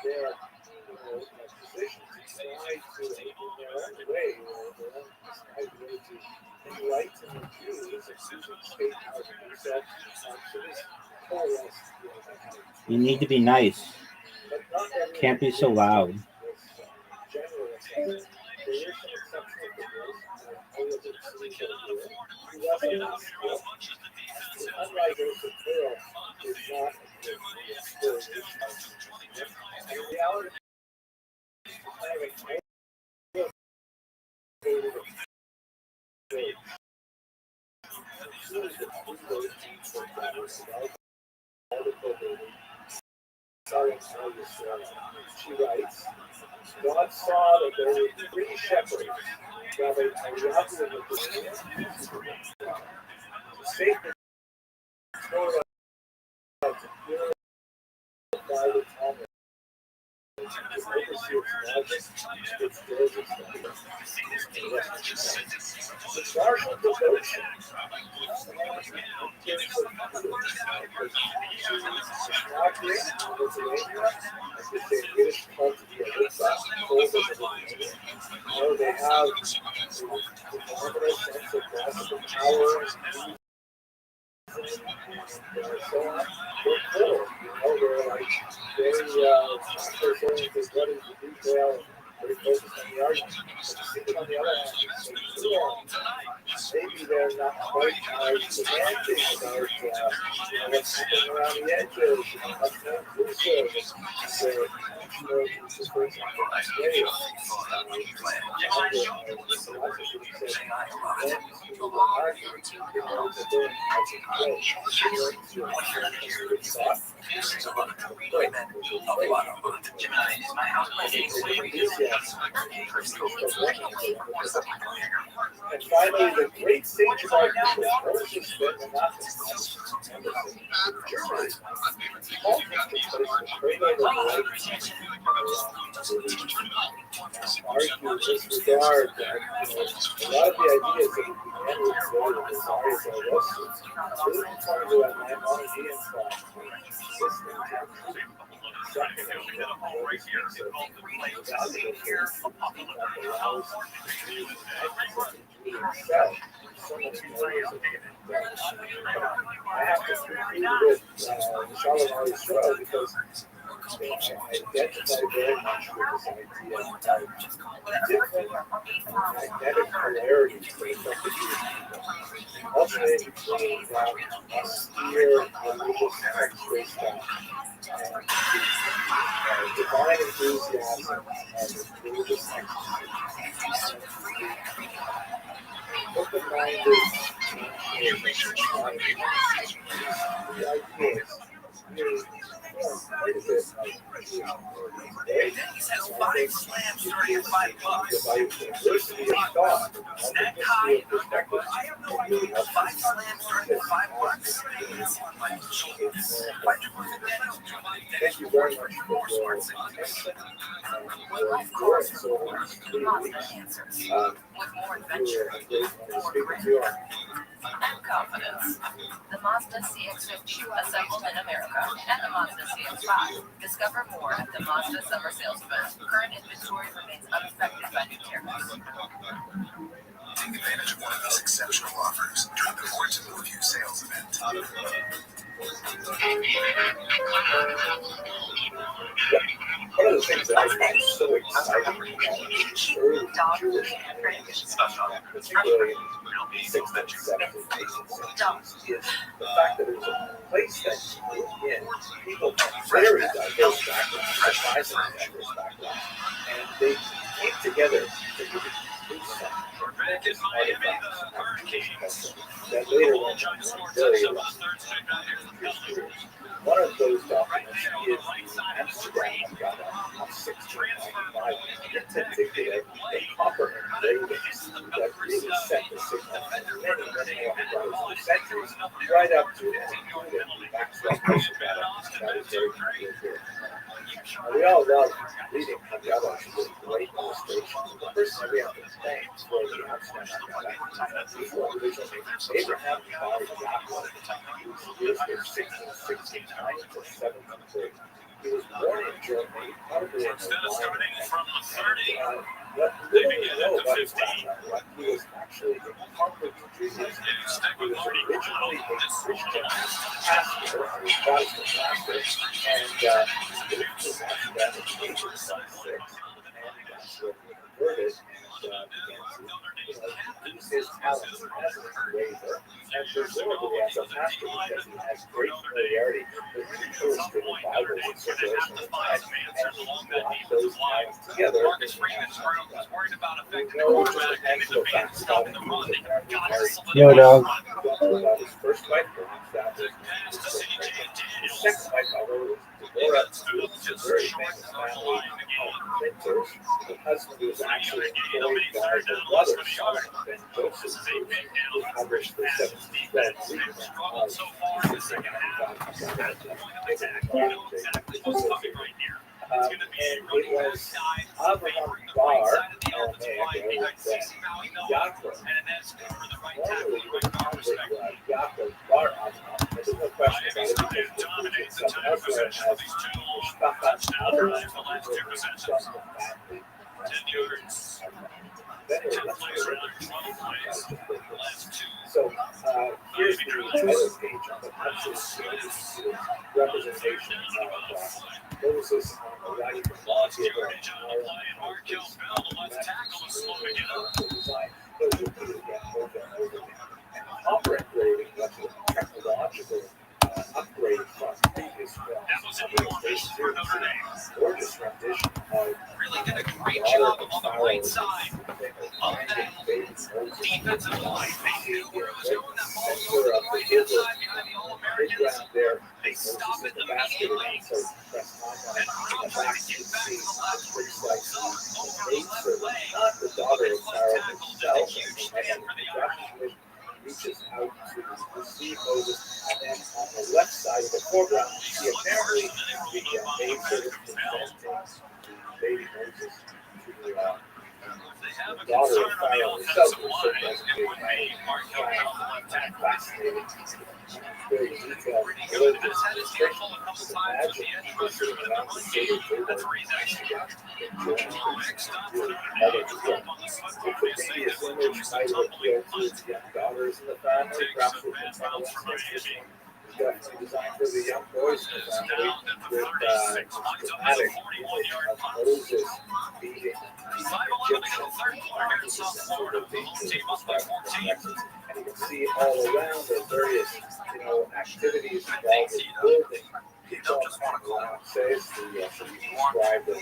their position to try to, in their own way, or their own prescribed way, to enlighten the Jews and using state power to do so. So this coalesced, You need to be nice. but not everyone Can't be so loud. was general assessment. There were some exceptional figures. I was in Tunisia here. He was a hospital. Unlike Joseph Pearl, is not a good story. And in reality, kind of she writes, God saw that there were three shepherds gathered around the Satan told us to purify the Talmud, to oversee its diligence, the martial devotion, they have the marvelous sense of gospel power and so on. They're cool, they're like very oriented, what is the detail, very focused on the argument. But on the other hand, maybe they're not quite as demanding about what's happening around the edges, what's not inclusive. For example, and finally, the great sage of our people, Moses, ben Menachem, argue disregard that a lot of the ideas that we began with today, the desires of us, really come to a Maimonidean system. I have to conclude with Shalom Israel because I identify very much with this idea of different magnetic polarities that affect the Jewish people. Alternating between austere religious text-based divine enthusiasm and religious ecstasy. Open-minded the ideas has 5 slams starting at $5. Diversity of thought, Snack high. I have no idea. 5 slams starting at $5. Thank you very much for your attention. Of course, Mazda answers. With more adventure, more grit, and confidence. The Mazda CX-50 assembled in America and the Mazda CX-5. Discover more at the Mazda Summer Sales Event. Current inventory remains unaffected by new tariffs. Take advantage of one of these exceptional offers during the Ford to Move You sales event. One of the things that I find so exciting about early Jewish particularly in 6th and 7th and 8th centuries, is the fact that there's a place that you go in, people from very diverse backgrounds, surprisingly diverse backgrounds, and they came together to produce something. Artifacts that later went on very one of those documents is the Amsterdam Agata of 1695. In particular, the copper engravings that really set the signal for many more centuries, right up to and including Maxwell Agata. That is very clear. We all love reading Agata as a great illustration. The first thing we have to thank for the Amsterdam Agata before originally Abraham Bar Yaakov, whose years were 1669 to 1730. He was born in Germany, probably in Instead of Ohio. starting from the 30, What they little we begin know at the about his 15. background, what he was actually a Harvard Jesuit. Stick He with was Marty originally Brown. a Christian pastor, a Protestant pastor, and moved to Amsterdam at the age of 26, and that's where he converted and began to, use his talents as an engraver, and presumably as a pastor because he has great familiarity with illustrated Bibles and circulation at the time, and he brought those talents together. Marcus Freeman's group was worried about effective We know just a quarterbacking handful and of the facts man about stopping him. the run. They got to Yo, solidify dog. About his first wife, perhaps that was pass to his CJ his Daniels. second wife, however, was Deborah, who was a very famous family of printers. Her husband was actually employed by her brother, Solomon Ben Joseph, who published the 17th reprint of the second half of and it was Abraham Bar Aramaic, then Yaakov. Normally, the convert Yaakov Bar Abraham, there's no question about it because the Greek itself elsewhere has Mishpachat Abraham, who is from the family. So here's the title page on the absolute representation of Moses on the right of design. Those repeated again over and over again. And upper engraving was a technological upgrade from previous gorgeous rendition of Really did a great job on the right side of that defensive line. They knew where it was going. That ball was going to the right hand side behind the All-Americans. They stop it immediately. And real quick, get back to the left. Over the left leg. Not the daughter of Pharaoh Tackle did a himself, huge stand for the Irish. reaches out to receive Moses, and then on the left side of the foreground, you see apparently the maid sort of presenting the baby Moses to the daughter of Pharaoh herself, who served as a big fascinating, very detailed religious illustration. Imagine you're sitting around the table, it could be his image might appeal to his young daughters in the family, perhaps with the talents definitely designed for the young boys in the family, with dramatic image of Moses beating and you can see all around the various, activities involved in building. People around says the described as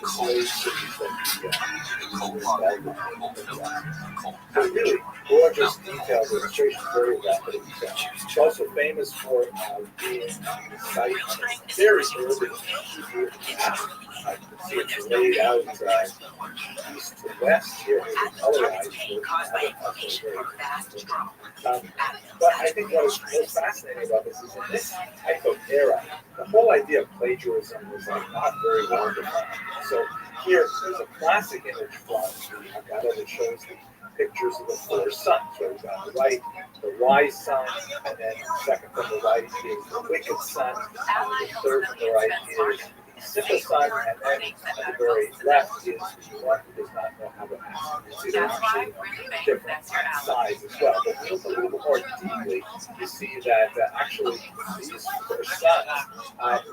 the slave cities that really gorgeous detailed illustration, very rapid. It's also famous for being site very urban. You can see it's laid out east to west here, colorized. But I think what is most fascinating about this is in this type of era, the whole idea of plagiarism was not very well defined. So here, there's a classic image from the Haggadah that shows the pictures of the four sons. Right on the right, the wise son, and then second from the right is the wicked son, and the third from the right is the simple son, and then at the very left is the one who does not know how to ask. You see, they're actually different size as well. But if you look a little more deeply, you see that actually these four sons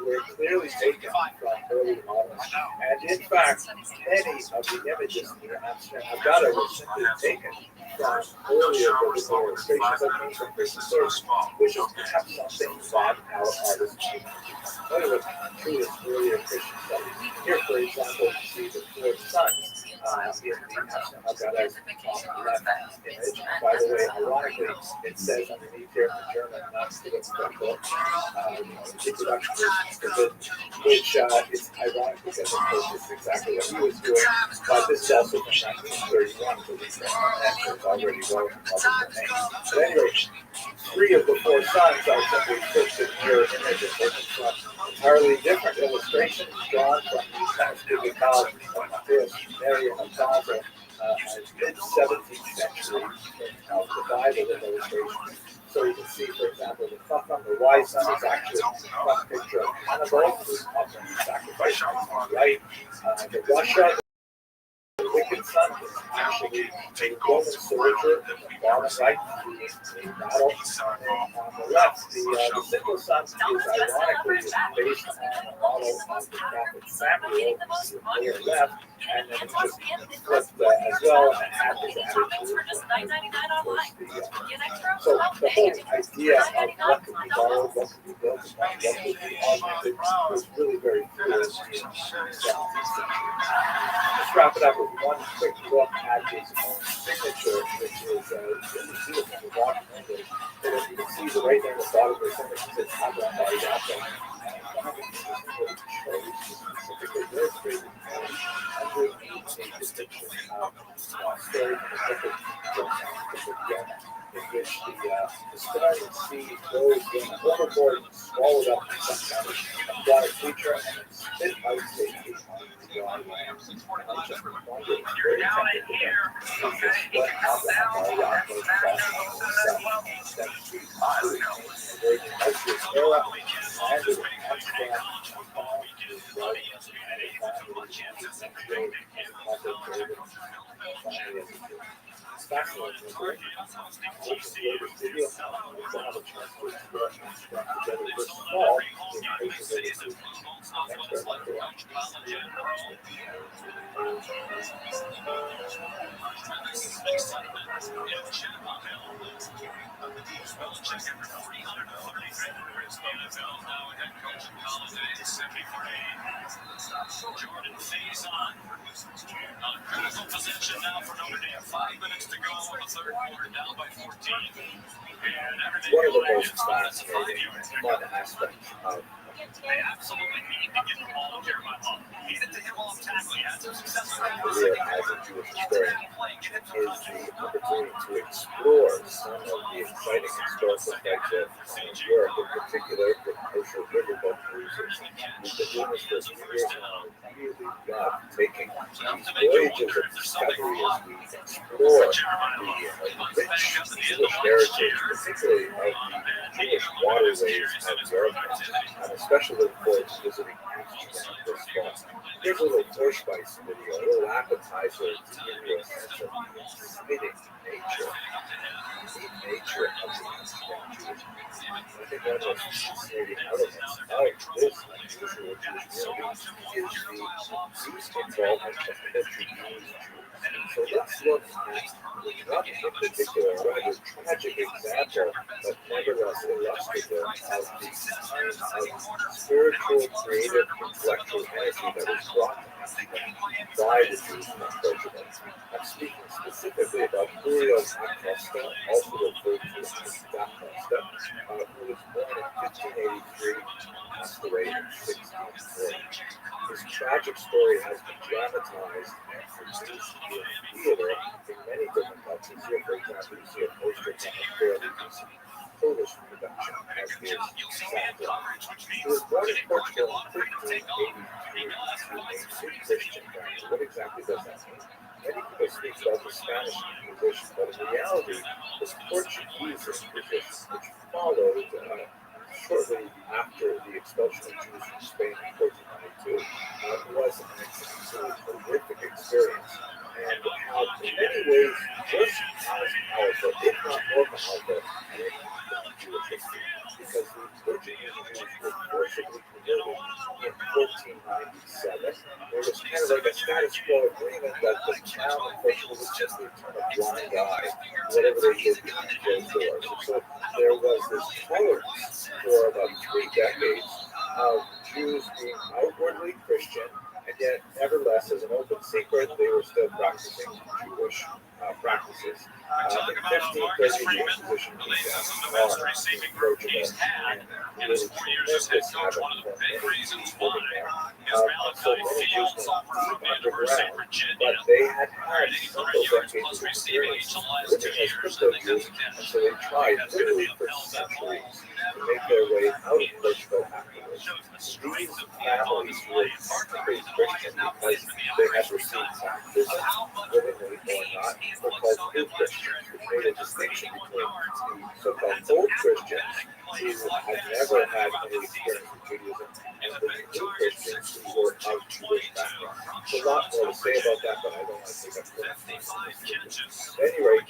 were clearly taken from early models. And in fact, many of the images in the Amsterdam Haggadah were simply taken from earlier biblical illustrations that came from Christian sources, which is perhaps something that our artists may not be familiar with through this earlier Christian studies. Here, for example, you see the four sons in the Amsterdam Haggada's top left image. By the way, ironically, it says underneath here in the German, not to the book, introduction to the which is ironic because, of course, this is exactly what he was doing. But this is also from 1931, so this is already well in public domain. But anyway, three of the four sons are simply fixed in mirror images from entirely different illustrations drawn from the text biblical of Matthäus, Mary, and Alfonso, mid-17th century of the Bible with illustrations. So you can see, for example, the wise son is actually a picture of Hannibal, who's up in right? The Russia, the wicked son, is actually a Roman soldier, bottom right, in battle. And on the left, the single son is ironically based on the model of the prophet Samuel, on the left, and then it's just flipped as well, and had this attitude. So the whole idea of what could be borrowed, what could be built upon, what could be augmented was really very fluid in the 17th century. Let's wrap it up with one quick look at his own signature, which is really beautiful to watch. You can see the right there in the bottom of the signature says Abraham Bariato. Specifically illustrated underneath a depiction of story from the book of Jonah, in which the storm sea goes overboard and swallowed up in some kind of aquatic creature and then spit out safely on the dry land. And I just wondered, very technical, is this what Abraham Bariato thought that she was a very tumultuous era, and it it's fascinating. Video to have a chance to explore together this fall in places Jordan stays on. A critical possession now for Notre Dame. 5 minutes to go in the third quarter, down by 14. one of the most fascinating and fun aspects of They absolutely need to get the ball to Jeremiah Hall. Needed to hit off tackle. He had some success my career as a Jewish historian is the opportunity to explore some of the exciting historical sites of Europe, in particular the kosher riverboat cruises. We've been doing this for a few years now. We really love taking these voyages of discovery as we explore the rich Jewish heritage, particularly of the Jewish waterways of Europe. I'm especially looking forward to visiting Amsterdam this fall. Here's a little First Bites video, a little appetizer to give you a sense of the exciting nature of the Amsterdam Jewish community. I think one of the fascinating elements of this unusual Jewish community is the increased involvement of Portuguese Jews. So let's look at one in particular, a rather tragic example, but nevertheless illustrative of the kind of spiritual, creative, intellectual energy that was brought to Amsterdam by the Jews from Portugal. I'm speaking specifically about Julio Acosta, also referred to as Da Costa, who was born in 1583 and passed away in 1640. His tragic story has been dramatized and produced in theater in many different countries. Here, for example, you see a poster from a fairly recent Polish production as his soundtrack. He was born in Portugal in 1583 to a Christian family. What exactly does that mean? Many people speak about the Spanish Inquisition, but in reality, the Portuguese Inquisition, which followed shortly after the expulsion of Jews from Spain in 1492, was an absolutely horrific experience, and had in many ways just as powerful, if not more powerful, an impact on Jewish history, because the Portuguese Jews were forcibly converted in 1497. There was kind of like a status quo agreement that the town of Portugal would simply turn a blind eye to whatever they did behind closed doors. And so there was this tolerance for about 3 decades of Jews being outwardly Christian, and yet, nevertheless, as an open secret, they were still practicing Jewish practices. In 1530, the Inquisition began approachable and really tremendous havoc for many Jews living there. So many Jews went deep underground, but they had several decades of experience living as crypto Jews, and so they tried literally for centuries to make their way out of Portugal afterwards. These families were technically Christian because they had received baptism, willingly or not, were called new Christians, which made a distinction between the so-called old Christians had never had any experience with Judaism, and the new Christians who were of Jewish background. There's a lot more to say about that, but I don't want to take up too much time. At any rate,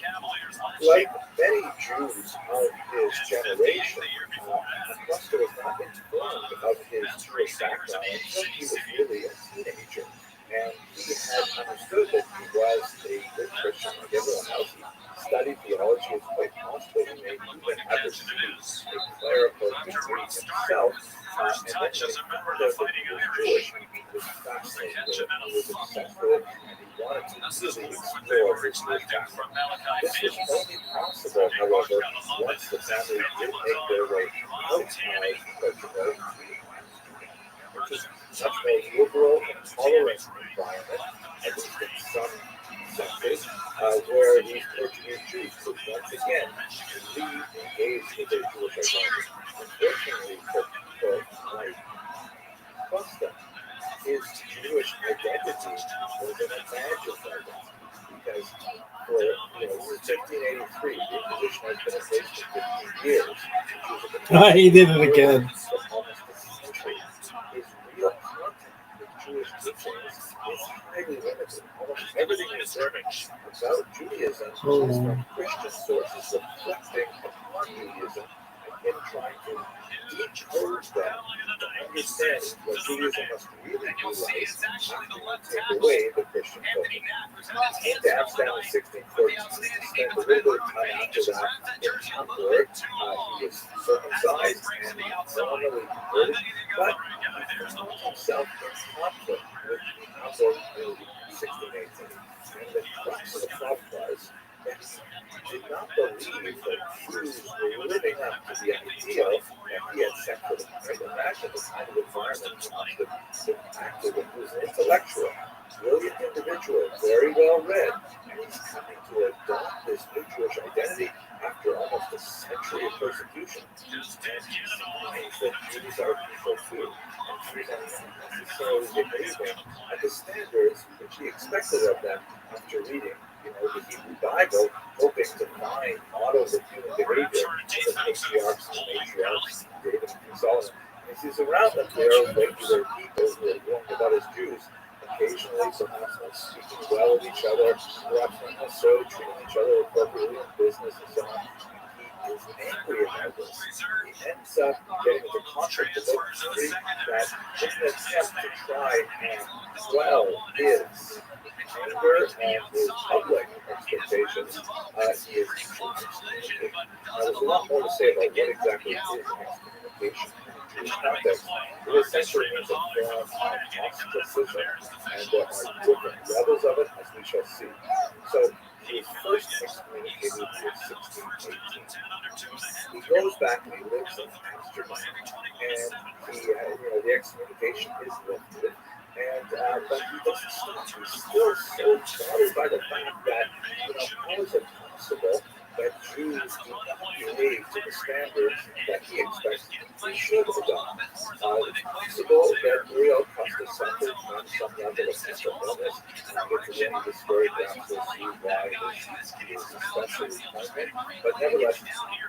like many Jews of his generation, Acosta was not informed of his Jewish background until he was really a teenager. And he had understood that he was a good Christian like everyone else. He studied theology. It's quite possible he may even have received a clerical degree himself. And then when he found out that he was Jewish, he was fascinated with it. He was obsessed with it, and he wanted to really explore his Jewish background. This was only possible, however, once the family did make their way outside Portugal, which is much more liberal and tolerant environment, at least in some senses, where these Portuguese Jews could once again re-engage with their Jewish identity. Unfortunately for Mike Costa, his Jewish identity was an imagined identity, because for 1583, the Inquisition has been in place for 15 years. He did it again. For almost a century. His real contact with Jewish teachings is highly limited. Almost everything he's learning about Judaism is from Christian sources reflecting upon Judaism and him trying to decode them to understand what Judaism must really be like after you take away the Christian focus. He came to Amsterdam in 1614 to spend a little bit of time after that in Hamburg. He was circumcised and formally converted, but he found himself in conflict with the Hamburg community in 1618. And the crux of the problem was that he did not believe that Jews were living up to the ideal that he had set for them. Imagine the kind of environment he must have been active in. He was an intellectual, brilliant individual, very well read, and he's coming to adopt this new Jewish identity after almost a century of persecution. And he finds that Jews are people too, and Jews are not necessarily behaving at the standards which he expected of them after reading the Hebrew Bible, hoping to find models of human behavior in the patriarchs and matriarchs, David and Solomon. As he's around them, they are regular people who are going about as Jews. Occasionally, perhaps not speaking well of each other, perhaps not necessarily treating each other appropriately in business and so on. He is angry about this. He ends up getting into conflict with the three that in an attempt to try and quell his anger and his public expectations, he is excommunicated. There's a lot more to say about what exactly is excommunication in Jewish context. It essentially means a form of ostracism, and there are different levels of it, as we shall see. So, he was first excommunicated in 1618. He goes back and he lives in Amsterdam, and the excommunication is lifted. But he doesn't stop. He's still so bothered by the fact that, how is it possible that Jews do not behave to the standards that he expects we should adopt? It's possible that Rio Costa suffered from some level of mental illness. I'll get to the end of the story, perhaps we'll see why this is especially poignant. But nevertheless,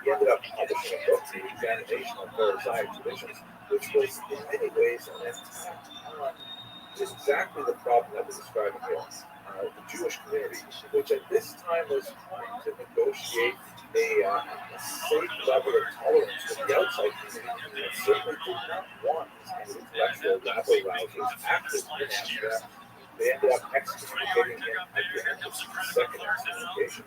he ended up publishing a book, The Examination of Pharisaic Traditions, which was in many ways an attack on exactly the problem that we're describing here. The Jewish community, which at this time was trying to negotiate a safe level of tolerance with the outside community, and certainly did not want these intellectual rabble-rousers active in Amsterdam. They ended up excommunicating him at the end of the second excommunication.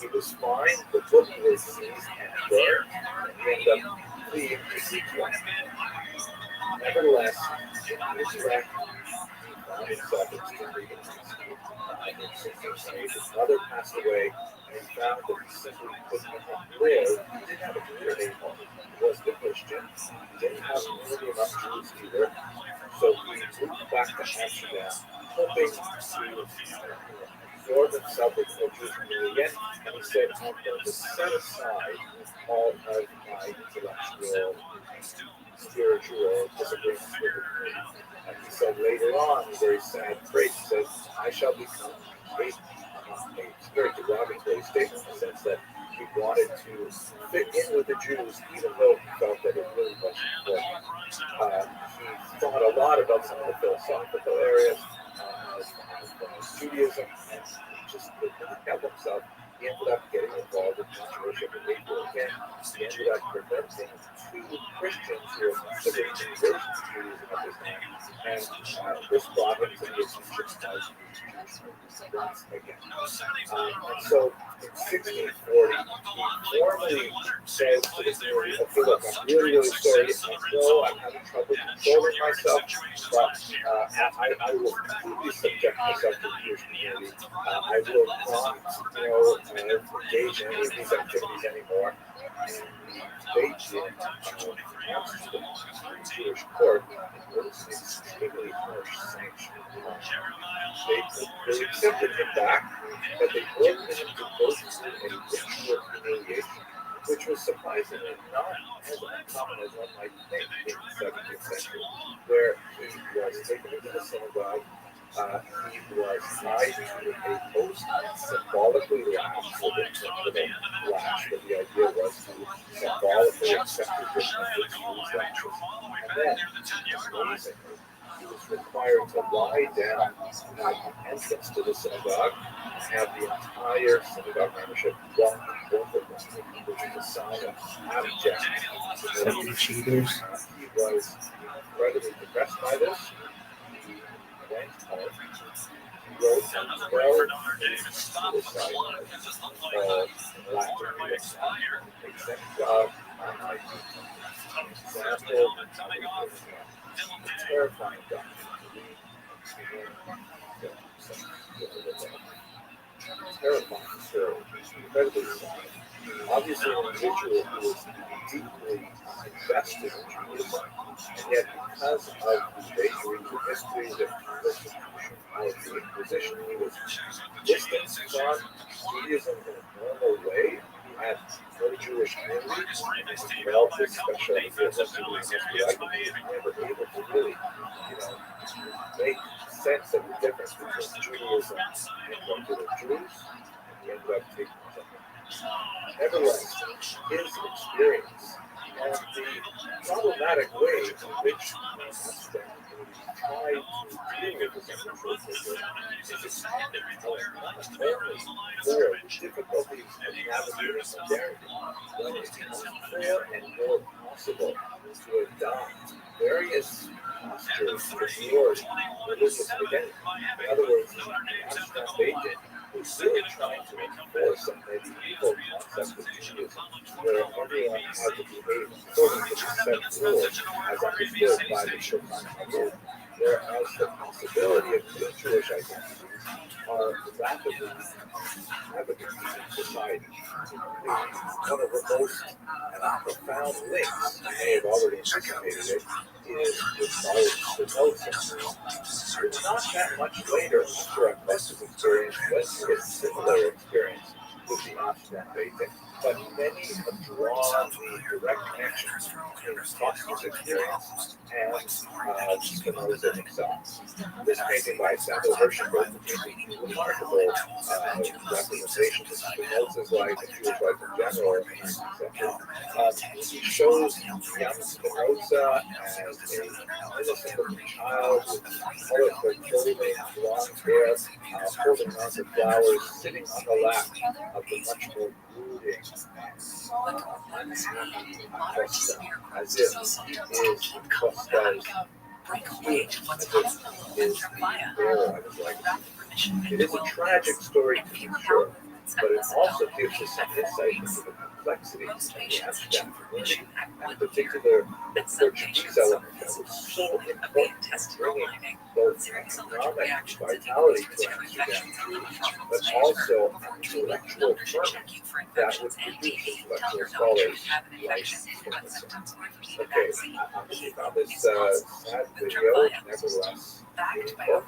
He was fined, the book was seized and burned, and he ended up fleeing to Sikkim. Nevertheless, in his wreck, he found himself extremely interested. In 1628, his mother passed away, and he found that he simply couldn't live. He didn't have a community anymore. He was the Christian. He didn't have a community among Jews either. So he moved back to Amsterdam, hoping to absorb himself into the Jewish community again. And he said, I'm going to set aside all of my intellectual, spiritual disagreements with the community. And he said later on, very sad phrase, he says, I shall become great among apes. a very derogatory statement in the sense that he wanted to fit in with the Jews, even though he felt that it really wasn't working. He thought a lot about some of the philosophical areas of Judaism, and just could not help himself. He ended up getting involved in controversial behavior again. He ended up preventing two Christians who were considered conversions to Judaism at this time, and this brought him to the attention of once again. And so in 1640, he formally says to the community, okay, look, I'm really, really sorry. I know I'm having trouble controlling myself, but I will completely subject myself to the Jewish community. I will not, engage in any of these activities anymore. And they did announce to the Jewish court was extremely harsh sanction. They accepted him back, but they ordered him to go through a ritual humiliation, which was surprisingly not as uncommon as one might think in the 17th century, where he was taken into the synagogue. He was tied to a post and symbolically lashed with a lash, but the idea was to symbolically accept the different lashes. And then, amazingly, he was required to lie down at the entrance to the synagogue and have the entire synagogue membership walk over him, which is a sign of abject humility. He was incredibly depressed by this. He went home. He wrote suicide except God on my example terrifying document. Terrifying story, incredibly sad. Obviously, an individual who was deeply invested in Judaism, and yet because of the vagaries of history, the persecution of the Inquisition, he was distanced from Judaism in a normal way. He had no Jewish community, and he developed this special idea that Judaism must be never able to really, make sense of the difference between Judaism and regular Jews, and he ended up taking something. Nevertheless, his experience and the problematic way in which Amsterdam tried to deal with this unusual figure is expanded not only for the difficulties of navigating modernity, but it becomes more and more possible to adopt various postures towards religious identity. In other words, Amsterdam Beijing was really trying to enforce some medieval concept of Judaism, where everyone had to behave according to the set rules as understood by the Shulchan Aruch, whereas the possibility of new Jewish identities are rapidly in society. One of the most profound links, you may have already anticipated it, is with Spinoza. It's not that much later, after Aquinas' experience, went through a similar experience with the Amsterdam Beijing, but many have drawn the direct connection between Aquinas' experience and Spinoza himself. This painting by Samuel Hirschenberg contains a remarkable representation of Spinoza's life and Jewish life in general in the 19th century. He shows young Spinoza as an innocent looking child with colorful clothing, long hair, holding on to flowers, sitting on the lap of the much more brooding and unhappy Costa, as if he is Costa's speech, as if he is the bearer of his legacy. It is a tragic story to be sure, but it also gives us some insight into the complexities of the Amsterdam community, and in particular the Portuguese element that was so important in bringing both economic vitality to Amsterdam, but also intellectual ferment that would produce intellectual scholars like Spinoza. Okay, I hope you found this sad video, nevertheless meaningful.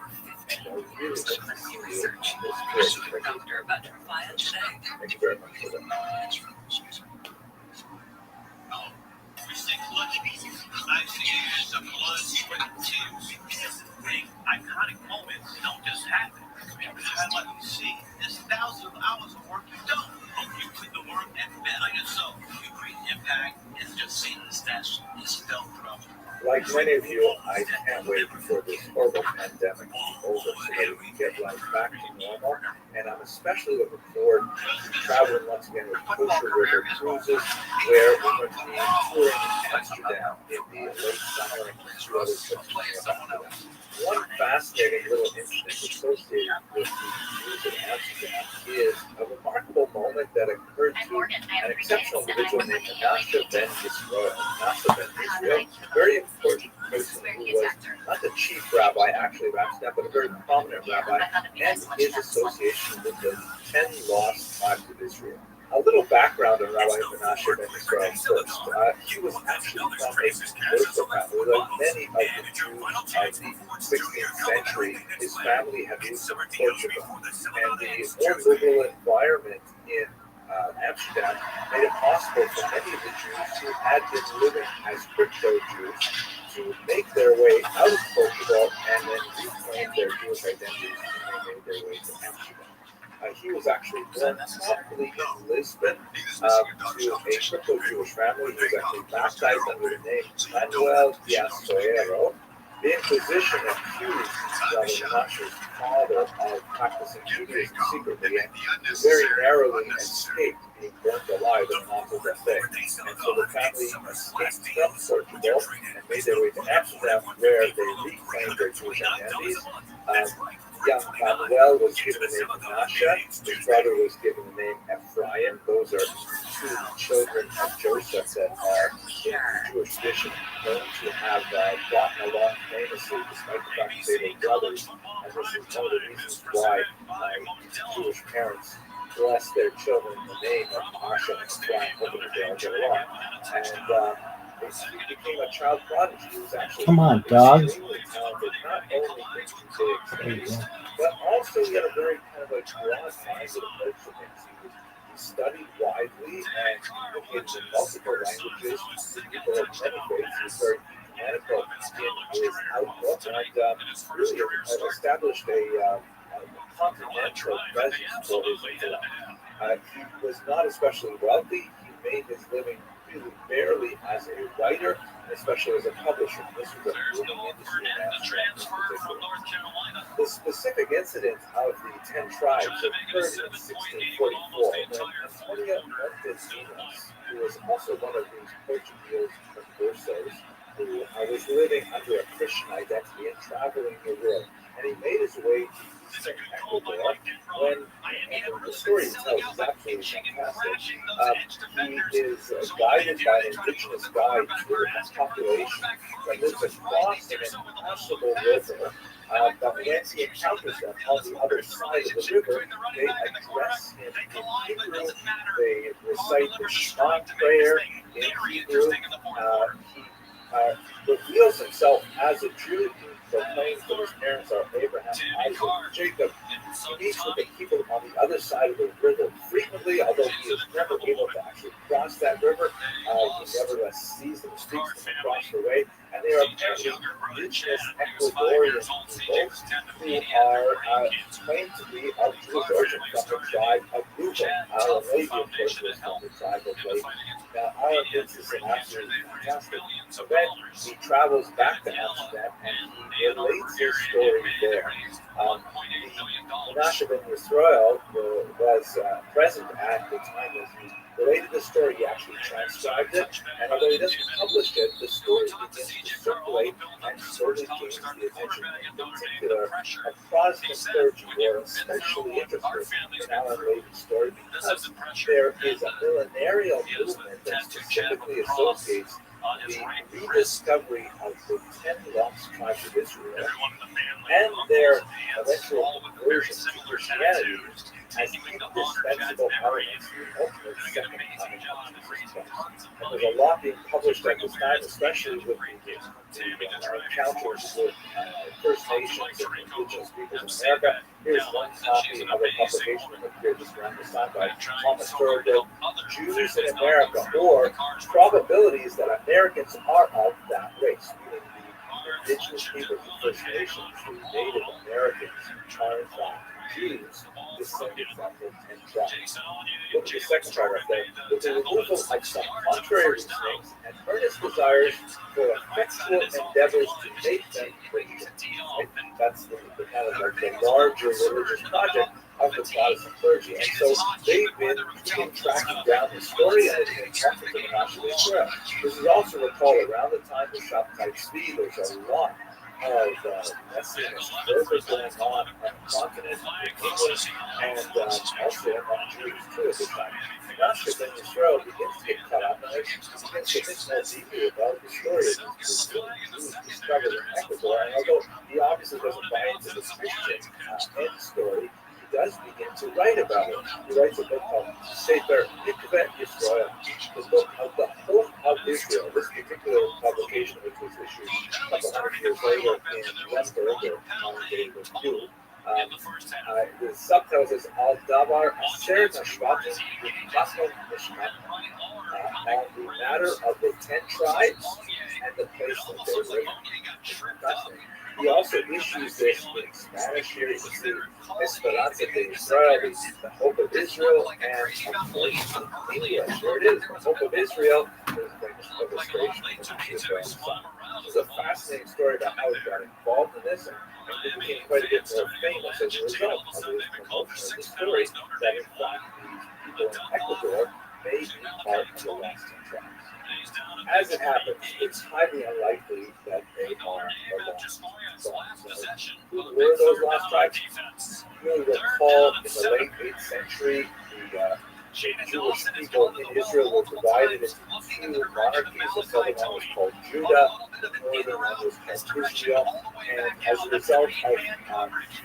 Research. Dr. Butterfly today. Thank you very much for that. Iconic moments don't just happen. Let me see. This thousands of hours Like many of you, I can't wait for this horrible pandemic to be over so that we can get life back to normal. And I'm especially looking forward to traveling once again with Kosher River Cruises, where we're going to be touring Amsterdam in the late summer and two other trips coming up after that. One fascinating little incident associated with the cruise in Amsterdam is a remarkable moment that occurred to an exceptional individual named Menashe ben Israel. Menashe ben Israel, a very important person who was not the chief rabbi actually of Amsterdam, but a very prominent rabbi, and his association with the 10 lost tribes of Israel. A little background on Rabbi Menashe ben Israel first. He was actually from a converso family, like many of the Jews of the 16th century. His family had moved to Portugal, and the more liberal environment in Amsterdam made it possible for many of the Jews who had been living as crypto Jews to make their way out of Portugal and then reclaim their Jewish identities when they made their way to Amsterdam. He was actually born properly in Lisbon to a crypto-Jewish family. He was actually baptized under the name Manuel Diasoero. The Inquisition accused Rabbi Menashe's father of practicing Judaism secretly and very narrowly escaped being burnt alive in an auto da fe. And so the family escaped from Portugal and made their way to Amsterdam, where they reclaimed their Jewish identities. Young Manuel was given the name Menashe. His brother was given the name Ephraim. Those are two children of Joseph that are in the Jewish tradition known to have gotten along famously despite the fact that they were brothers. And this is one of the reasons why Jewish parents bless their children in the name of Menashe and Ephraim, hoping that they all get along. And he became a child prodigy. He was actually extremely talented, not only in Judaic studies, but also he had a very kind of a broad-minded approach to things. He studied widely and communicated in multiple languages with people of many faiths. He was very ecumenical in his outlook and really established a continental presence for his intellect. He was not especially wealthy. He made his living really barely as a writer, and especially as a publisher. This was a booming industry in Amsterdam in particular. The specific incident of the 10 tribes occurred in 1644 when Antonio Montesinos, who was also one of these Portuguese conversos, who was living under a Christian identity and traveling the world. And he made his way to Eastern Ecuador when, the story he tells is absolutely fantastic. He is guided by an indigenous guide to a population that lives across an impassable river. But when he encounters them on the other side of the river, they address him in Hebrew. They recite the Shema prayer in Hebrew. He reveals himself as a Jew. He proclaims that his parents are Abraham, Isaac, and Jacob. He meets with the people on the other side of the river frequently, although he is never able to actually cross that river. He nevertheless sees them, speaks them across the way, and they are apparently indigenous Ecuadorian peoples who are claimed to be of Jewish origin from the tribe of Luba. Our Arabian person is from the tribe of Levi. Now, Aaron thinks this is absolutely fantastic. So then he travels back to Amsterdam and he relates his story there. Menashe ben Israel was present at the time that he related the story. He actually transcribed it, and although he doesn't publish it, the story begins to circulate and slowly gains the attention. In particular, a Protestant clergy were especially interested in Alan Levy's story because there is a millenarial movement that specifically associates the rediscovery of the 10 lost tribes of Israel and their eventual conversion to Christianity as indispensable elements to the ultimate second coming of Jesus Christ. And there's a lot being published at this time, especially with the encounters with First Nations and indigenous peoples in America. Here's one copy of a publication that appeared just around this time by Thomas Turgot, Jews in America, or Probabilities that Americans are of that race, meaning the indigenous peoples, the First Nations, the Native Americans are in fact Jews. descended from the 10 tribes. Look at the second paragraph there. With the removal of some contrary restraints and earnest desires for effectual endeavors to make them Christian. That's the kind of like the larger religious project of the Protestant clergy. And so they've been tracking down the story and it's been talking to the Nation of Israel. This is also recalled around the time of Shabtai Tzvi. There's a lot of messianic fervor going on the continent, in England, and also among Jews too at the time. Nashville in Israel begins to get caught up and begins to think more deeply about the story of these Jews discovered in Ecuador. And although he obviously doesn't buy into the Christian end story, he does begin to write about it. He writes a book called Sefer Mikveh Yisrael, the book of the Hope of Israel. This particular publication, which was issued a couple hundred years later in Lemberg, or modern-day Review, the subtitle is Al Davar Aser Nashvatim V'Chasmon Mishkan, on the matter of the 10 tribes and the place that they live in. He also issues this in Spanish here. You can see Esperanza de Israel, the Hope of Israel, and of course in English. There it is, the Hope of Israel. There's a famous illustration of Israel's son. This is a fascinating story about how he got involved in this, and he became quite a bit more famous as a result of his promotion of the story that in fact these people in Ecuador may be part of the last 10 tribes. As it happens, it's highly unlikely that they are the lost tribes. Who were those lost tribes? You recall in the late 8th century, the Jewish people in Israel were divided into two monarchies. The southern one was called Judah, the northern one was called Israel, and as a result of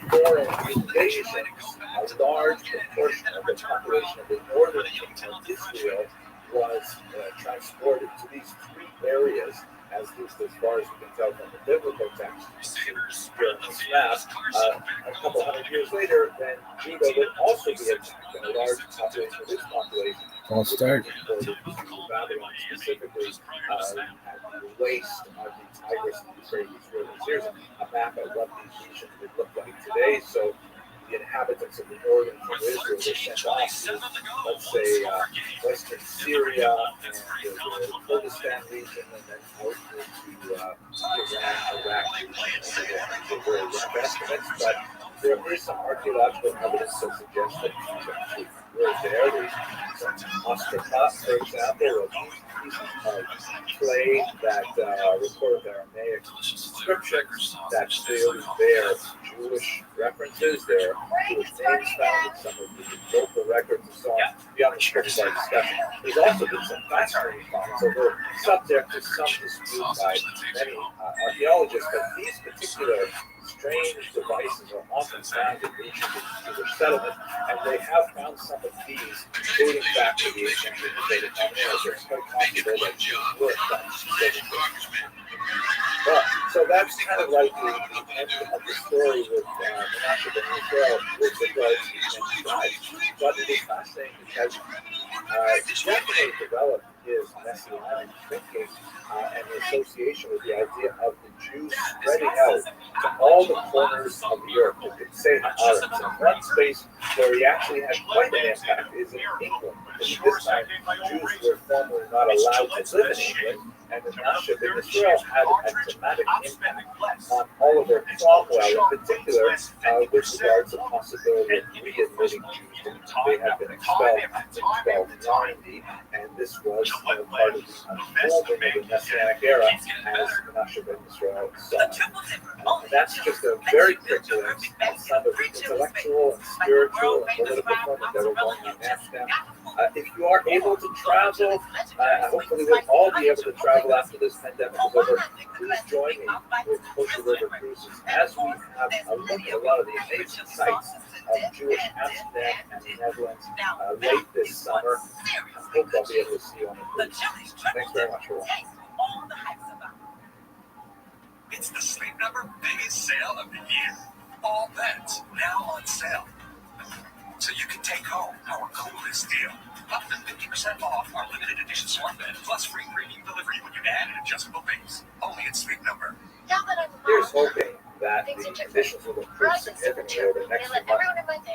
foreign invasions, a large proportion of the population of the northern kingdom of Israel was transported to these three areas, as far as we can tell from the biblical text during this map. A couple hundred years later, then Judah would also be attacked, and a large population of its population Don't start. to Babylon, specifically at the waste of the Tigris and Euphrates rivers. Here's a map of what these regions would look like today. So the inhabitants of the northern kingdom of Israel were sent off to, let's say, western Syria and the Kurdistan region, and then out into Iran, Iraq region. They're very rough estimates, but there is some archaeological evidence that suggests that these actually were there. There's some ostracot, for example, a piece of clay that recorded the Aramaic inscription that clearly bears Jewish references. There are Jewish names found in some of the local records and so on, beyond the scope of our discussion. There's also been some fascinating finds, although subject to some dispute by many archaeologists, but these particular strange devices are often found in regions of Jewish settlement, and they have found some of these dating back to the ancient David Common. So it's quite possible that Jews were found. Well, so that's kind of like the end of the story with Menashe ben Israel with regards to the 10 tribes. But it is fascinating because definitely developed his messianic thinking and the association with the idea of the Jews spreading out to all the corners of the earth. You could say Haaretz. And one space where he actually had quite an impact is in England. Because at this time, Jews were formerly not allowed to live in England, and the Menashe ben Israel had a dramatic impact on Oliver Cromwell in particular with regards to the possibility of readmitting Jews. They had been expelled in 1290, and this was part of the unfolding of the Messianic era as Menashe ben Israel saw it. And that's just a very quick glimpse at some of the intellectual and spiritual and political movement that were going on in Amsterdam. If you are able to travel, hopefully we'll all be able to travel after this pandemic is over. Please join me with Coastal River Cruises as we have a look at a lot of the amazing sites of Jewish Amsterdam and the Netherlands late this summer. I hope I'll be able to see you on the cruise. Thanks very much for watching. It's the Sleep Number biggest sale of the year. All beds now on sale. So you can take home our coolest deal. Up to 50% off our limited edition smart bed, plus free premium delivery when you add an adjustable base. Only at Sleep Number. Here's hoping that the conditions will improve significantly over the next few months,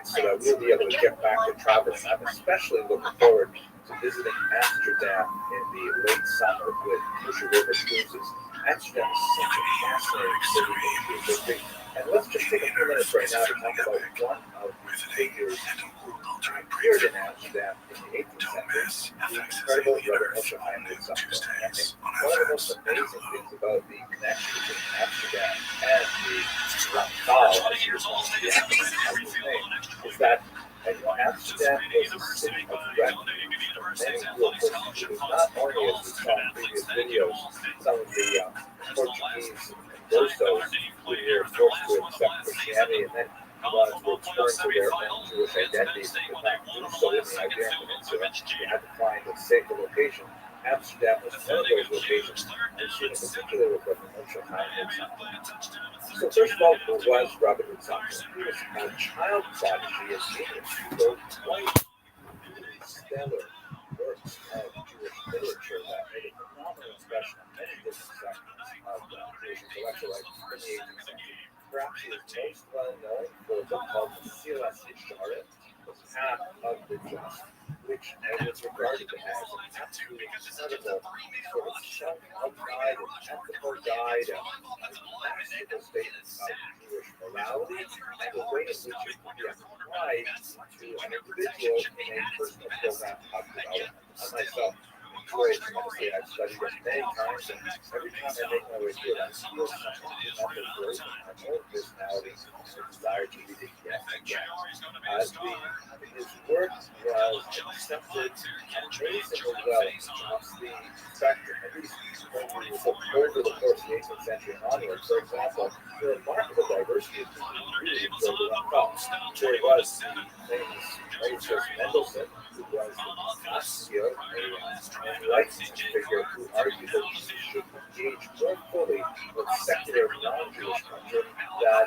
so that we'll be able to get back to traveling. I'm especially looking forward to visiting Amsterdam in the late summer with Future River Cruises. Amsterdam is such a fascinating city to visit. And let's just take a few minutes right now to talk about one of the figures who appeared in Amsterdam in the 18th century, the incredible Rabbi Rothschild. I think one of the most amazing things about the connection between Amsterdam and the Ramchal, as he was known to the Amsterdam is that Amsterdam was a city of refuge for many local Jews, not only as we saw in previous videos, some of the Portuguese conversos who were forced to accept Christianity and then wanted to return to their own Jewish identities and could not do so in the Iberian Peninsula. They had to find a safer location. Amsterdam was one of those locations, and seen in particular with Rabbi Rothschild. So first of all, who was Rabbi Rothschild? He was a child prodigy and genius who wrote quite stellar works of Jewish literature that made a phenomenal impression on many different sections of Jewish intellectual life in the 18th century. Perhaps he is most well known for a book called Silas Yisharim, The Path of the Just, which was regarded as an absolutely incredible sort of self-guide and ethical guide and masterful statement of Jewish morality and the way in which it can be applied to an individual in a personal program of development. I myself enjoy it tremendously. I've studied it many times, and every time I make my way through it, I feel something about the growth in my own personality and the desire to read it yet again. His work was accepted amazingly well across the spectrum, at least when we look over the course of the 18th century and onward. For example, the remarkable diversity of people who really enjoyed the Ramchal. There was the famous Moses Mendelssohn, who was the Nazi, an enlightened figure who argued that we should engage more fully with secular non-Jewish culture, that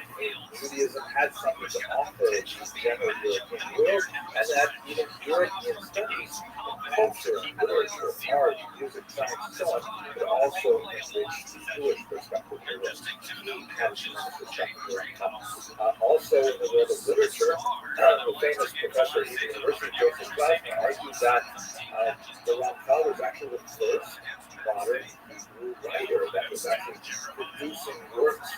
Judaism had something to offer the general European world, and that even European studies, culture, literature, art, music, science, so on, could also enrich the Jewish perspective of the world. He had tremendous respect for Ramchal. Also, in the world of literature, the famous professor at the University, Joseph Glasner, argued that the Ramchal was actually the first modern Hebrew writer that was actually producing works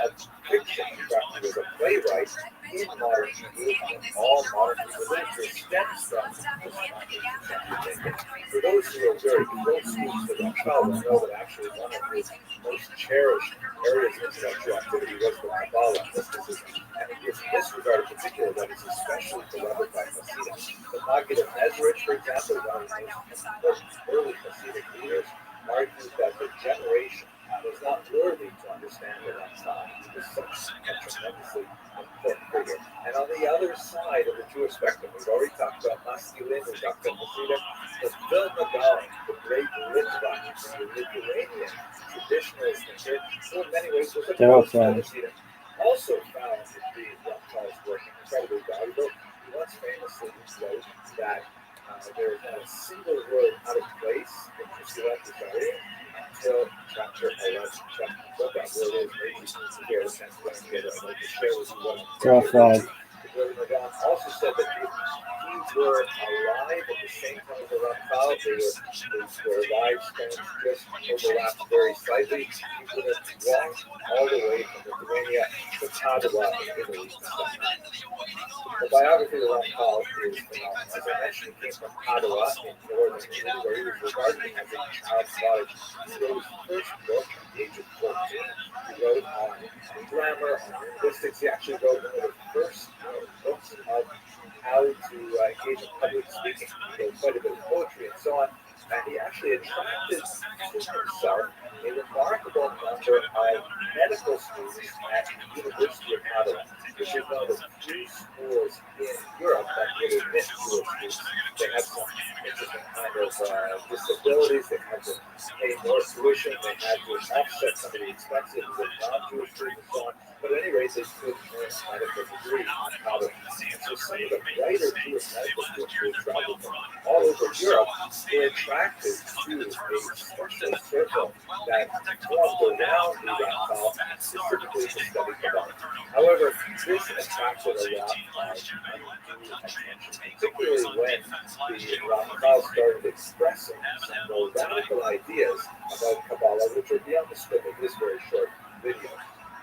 of fiction. In fact, he was a playwright in modern Hebrew, and all modern Hebrew literature stems from this thinking. For those who are very close to the Ramchal will know that actually one of his most cherished areas of intellectual activity was the Kabbalah, mysticism. And it is in this regard in particular that is especially beloved by Hasidim. The Maggid of Mezrich, for example, one of the most important early Hasidic leaders, argued that the generation was not worthy to understand the Ramchal. He was such a tremendously important figure. And on the other side of the Jewish spectrum, we've already talked about masculine, we've talked about Hasidim, the Vilna Gaon, the great Litvak, the Lithuanian traditionalist thinker, who in many ways was a close Hasidim, also found the Ramchal's work incredibly valuable. He once famously wrote that there is not a single word out of place in Mesilat Yesharim until chapter 11. What that word is, maybe you can hear the sense of it. I'd like to share with you what the Vilna Gaon also said that if he were alive at the same time as the Ramchal, their lifespans just overlapped very slightly. He would have walked all the way from Lithuania to Padua in Italy. The biography of the Ramchal is phenomenal. As I mentioned, he came from Padua in northern Italy, where he was regarded as a child prodigy. He wrote his first book at the age of 14. He wrote on grammar, on linguistics. He actually wrote one of the first books of how to engage in public speaking. He wrote quite a bit of poetry and so on. And he actually attracted to himself a remarkable number of medical students at the University of Padua, which is one of the few schools in Europe that would admit Jewish students. They have some interesting kind of disabilities. They have to pay more tuition. They had to offset some of the expenses with non-Jewish students and so on. But at any rate, they could earn a medical degree on Padua. And so some of the brighter Jewish medical students who traveled from all over Europe were attracted to a special circle that formed around the Ramchal specifically to study Kabbalah. However, this attracted a lot of attention, particularly when the Ramchal started expressing some more radical ideas about Kabbalah, which are beyond the scope of this very short video.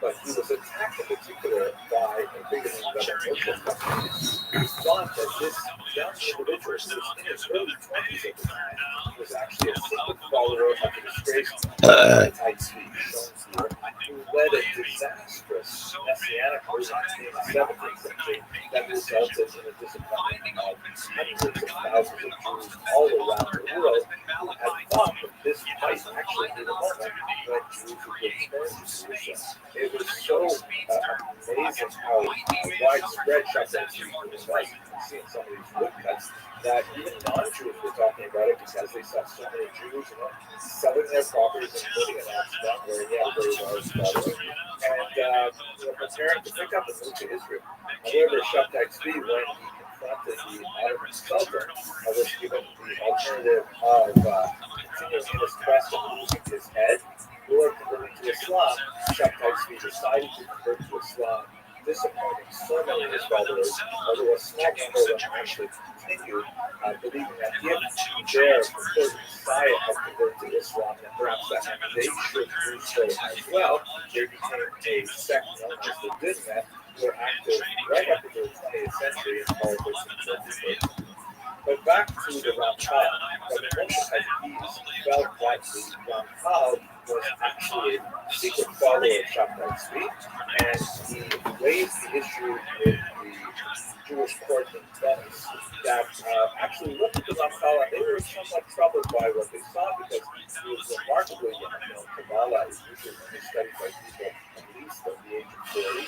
But he was attacked in particular by a figure named Rabbi Rothschild, who thought that this young individual, who was in his early 20s at the time, was actually a secret follower of the disgraced Tzvi, shown here, who led a disastrous messianic movement in the 17th century that resulted in the disappointment of hundreds of thousands of Jews all around the world who had thought that this might actually be the moment when Jews would return to Jerusalem. It was so amazing how widespread Shabbat was. You can see in some of these woodcuts that even non-Jews were talking about it because they saw so many Jews, selling their properties and putting in Amsterdam where he had a very large following, and preparing to pick up and move to Israel. However, Shabbat Tzvi, when he confronted the Ottoman Sultan, was given the alternative of continuing in his quest of losing his head or converting to Islam. Shabbat Tzvi decided to convert to Islam, disappointing so many of his followers, although a small number of them actually continued, believing that if their purported Messiah had converted to Islam, then perhaps that they should do so as well. They became a sect known as the Dinnet, who were active right up into the 20th century in politics and church. But back to the Ramchal, Rabbi Rothschild felt that the Ramchal was actually a secret follower of Shabbat Tzvi, and he raised the issue with the Jewish court in Venice that actually looked at the Ramchal, and they were somewhat troubled by what they saw because he was remarkably young. Kabbalah is usually only studied by people at least of the age of 40.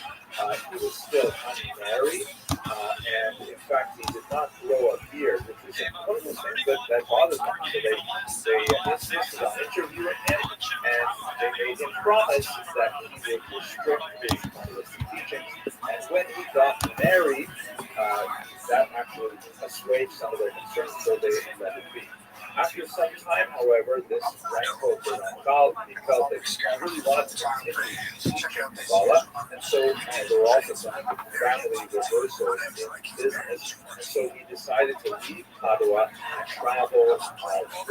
He was still unmarried, and in fact, he did not grow a beard, which was one of the things that bothered them. So they insisted on interviewing him, and they made him promise that he would restrict his Kabbalistic teachings. And when he got married, that actually assuaged some of their concerns, so they let it be. After some time, however, this rankled the Ramchal. He felt that he really wanted to continue teaching Kabbalah, and so there were also some family reversals in business, and so he decided to leave Padua and travel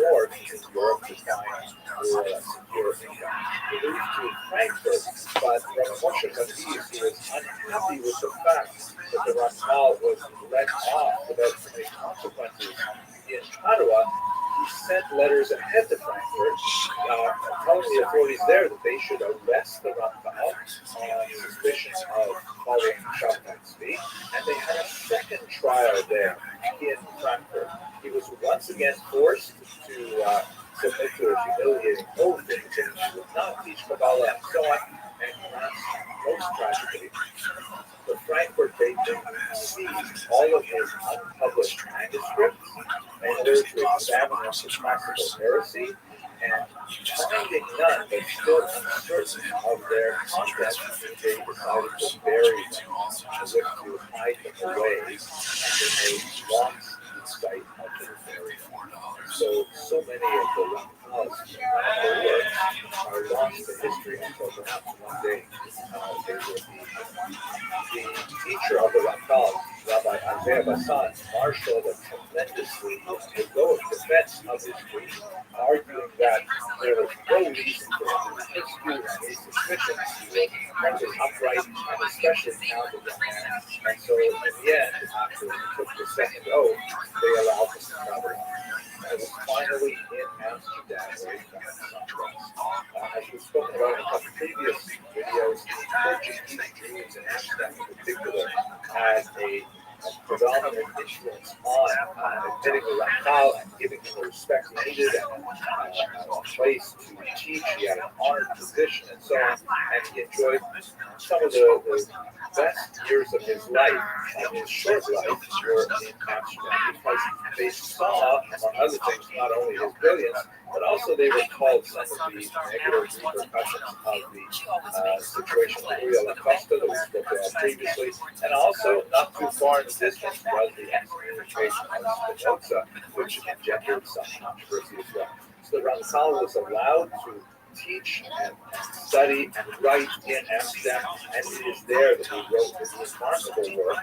north in Europe to find more secure income. He moved to Frankfurt, but Rabbi Moshe Katiz, he was unhappy with the fact that the Ramchal was let off without any consequences in Padua. He sent letters ahead to Frankfurt, telling the authorities there that they should arrest the Ramchal on suspicion of following Shabbat Tzvi, and they had a second trial there in Frankfurt. He was once again forced to submit to a humiliating oath that he would not teach Kabbalah and so on, and most tragically, the Frankfurt Beijing seized all of his unpublished manuscripts in order to examine them for possible heresy, and finding none, but still uncertain of their content, they decided to bury them as if to hide them away, and they lost the sight of their burial. So many of the Ramchal's works are lost to history until perhaps one day they will be. The teacher of the Ramchal, Rabbi Isaiah Bassan, marshaled a tremendously heroic defense of his creed, arguing that there was no reason for him to persecute any suspicions of his upright and especially talented young man. And so in the end, after he took the second oath, they allowed him to travel. I was finally in Amsterdam where he found some rest. As we've spoken about in a couple previous videos, the Portuguese Jews in Amsterdam in particular had a predominant influence on admitting the Ramchal and giving him the respect he needed and a place to teach. He had an honored position and so on, and he enjoyed some of the best years of his life, his short life, were in Amsterdam because they saw, among other things, not only his brilliance, but also they recalled some of the negative repercussions of the situation with Rio Acosta that we spoke about previously, and also not too far in the distance was the excommunication of Spinoza, which engendered some controversy as well. So the Ramchal was allowed to teach and study and write in Amsterdam, and it is there that he wrote this remarkable work,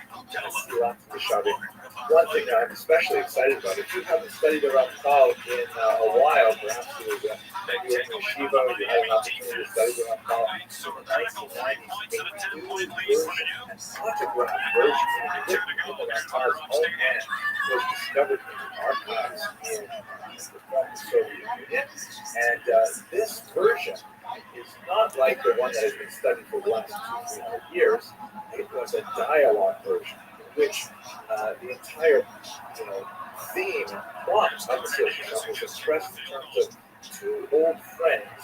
One thing that I'm especially excited about, if you haven't studied the Ramchal in a while, perhaps you were in yeshiva, you had an opportunity to study the Ramchal, in the 1990s, a new version, an autographed version of the Ramchal's own hand was discovered in the archives in the Soviet Union, and this version is not like the one that has been studied for the last 200 years. It was a dialogue version, in which the entire, theme and plot of the system was expressed in terms of two old friends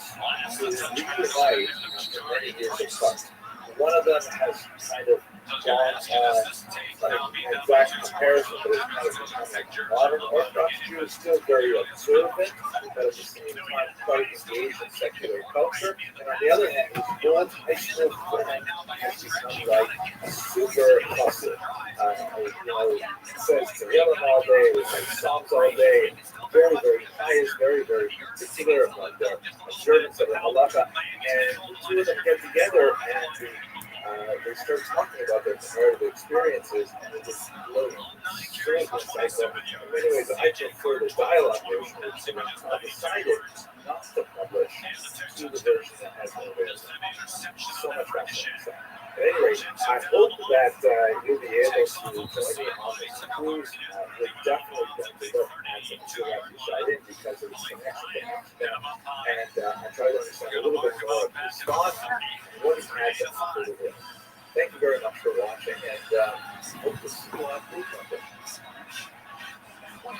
who reunite after many years apart. One of them has kind of gone an exact comparison, but it's kind of become modern Orthodox Jew, is still very observant, but at the same time quite engaged in secular culture. And on the other hand, his old high school friend has become like a super hustler. Says Tehillim all day, recites Psalms all day, very, very pious, very, very particular about the observance of the halacha. And the two of them get together and they start talking about their comparative experiences, and it is really extremely insightful. In many ways, I prefer the dialogue version, which I decided not to publish, to the version that has no lyrics. So much fascinating. At any rate, I hope that you'll be able to join me on this cruise. We're definitely going to look at some exciting because of the connection to Amsterdam, and I try to understand a little bit more of the response and what is happening after the war. Thank you very much for watching, and hope to see you on Blue Trumpet. On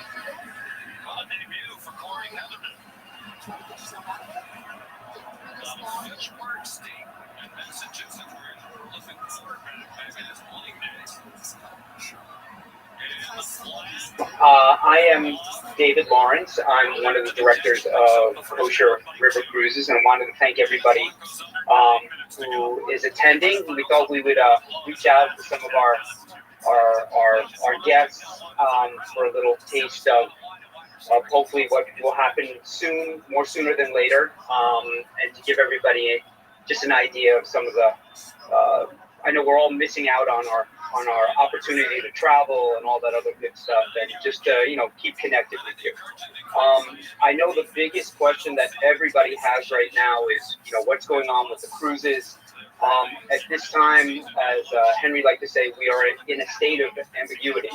debut for Corey Heatherman. Fitchburg State in Massachusetts, where he's a prolific quarterback back in his playing days. I am David Lawrence. I'm one of the directors of Kosher River Cruises, and I wanted to thank everybody who is attending. We thought we would reach out to some of our guests for a little taste of hopefully what will happen soon, more sooner than later, and to give everybody just an idea of some of the. I know we're all missing out on our opportunity to travel and all that other good stuff, and just keep connected with you. I know the biggest question that everybody has right now is what's going on with the cruises. At this time, as Henry liked to say, we are in a state of ambiguity,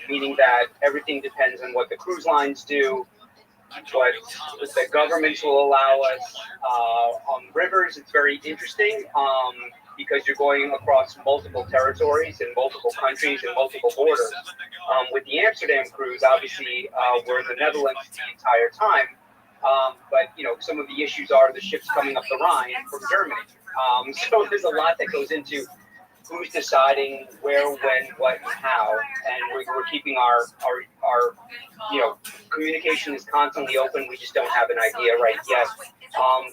meaning that everything depends on what the cruise lines do, what the governments will allow us. On rivers, it's very interesting because you're going across multiple territories and multiple countries and multiple borders. With the Amsterdam cruise, obviously, we're in the Netherlands the entire time, but some of the issues are the ships coming up the Rhine from Germany. So there's a lot that goes into who's deciding where, when, what, and how, and we're keeping our communication is constantly open. We just don't have an idea right yet.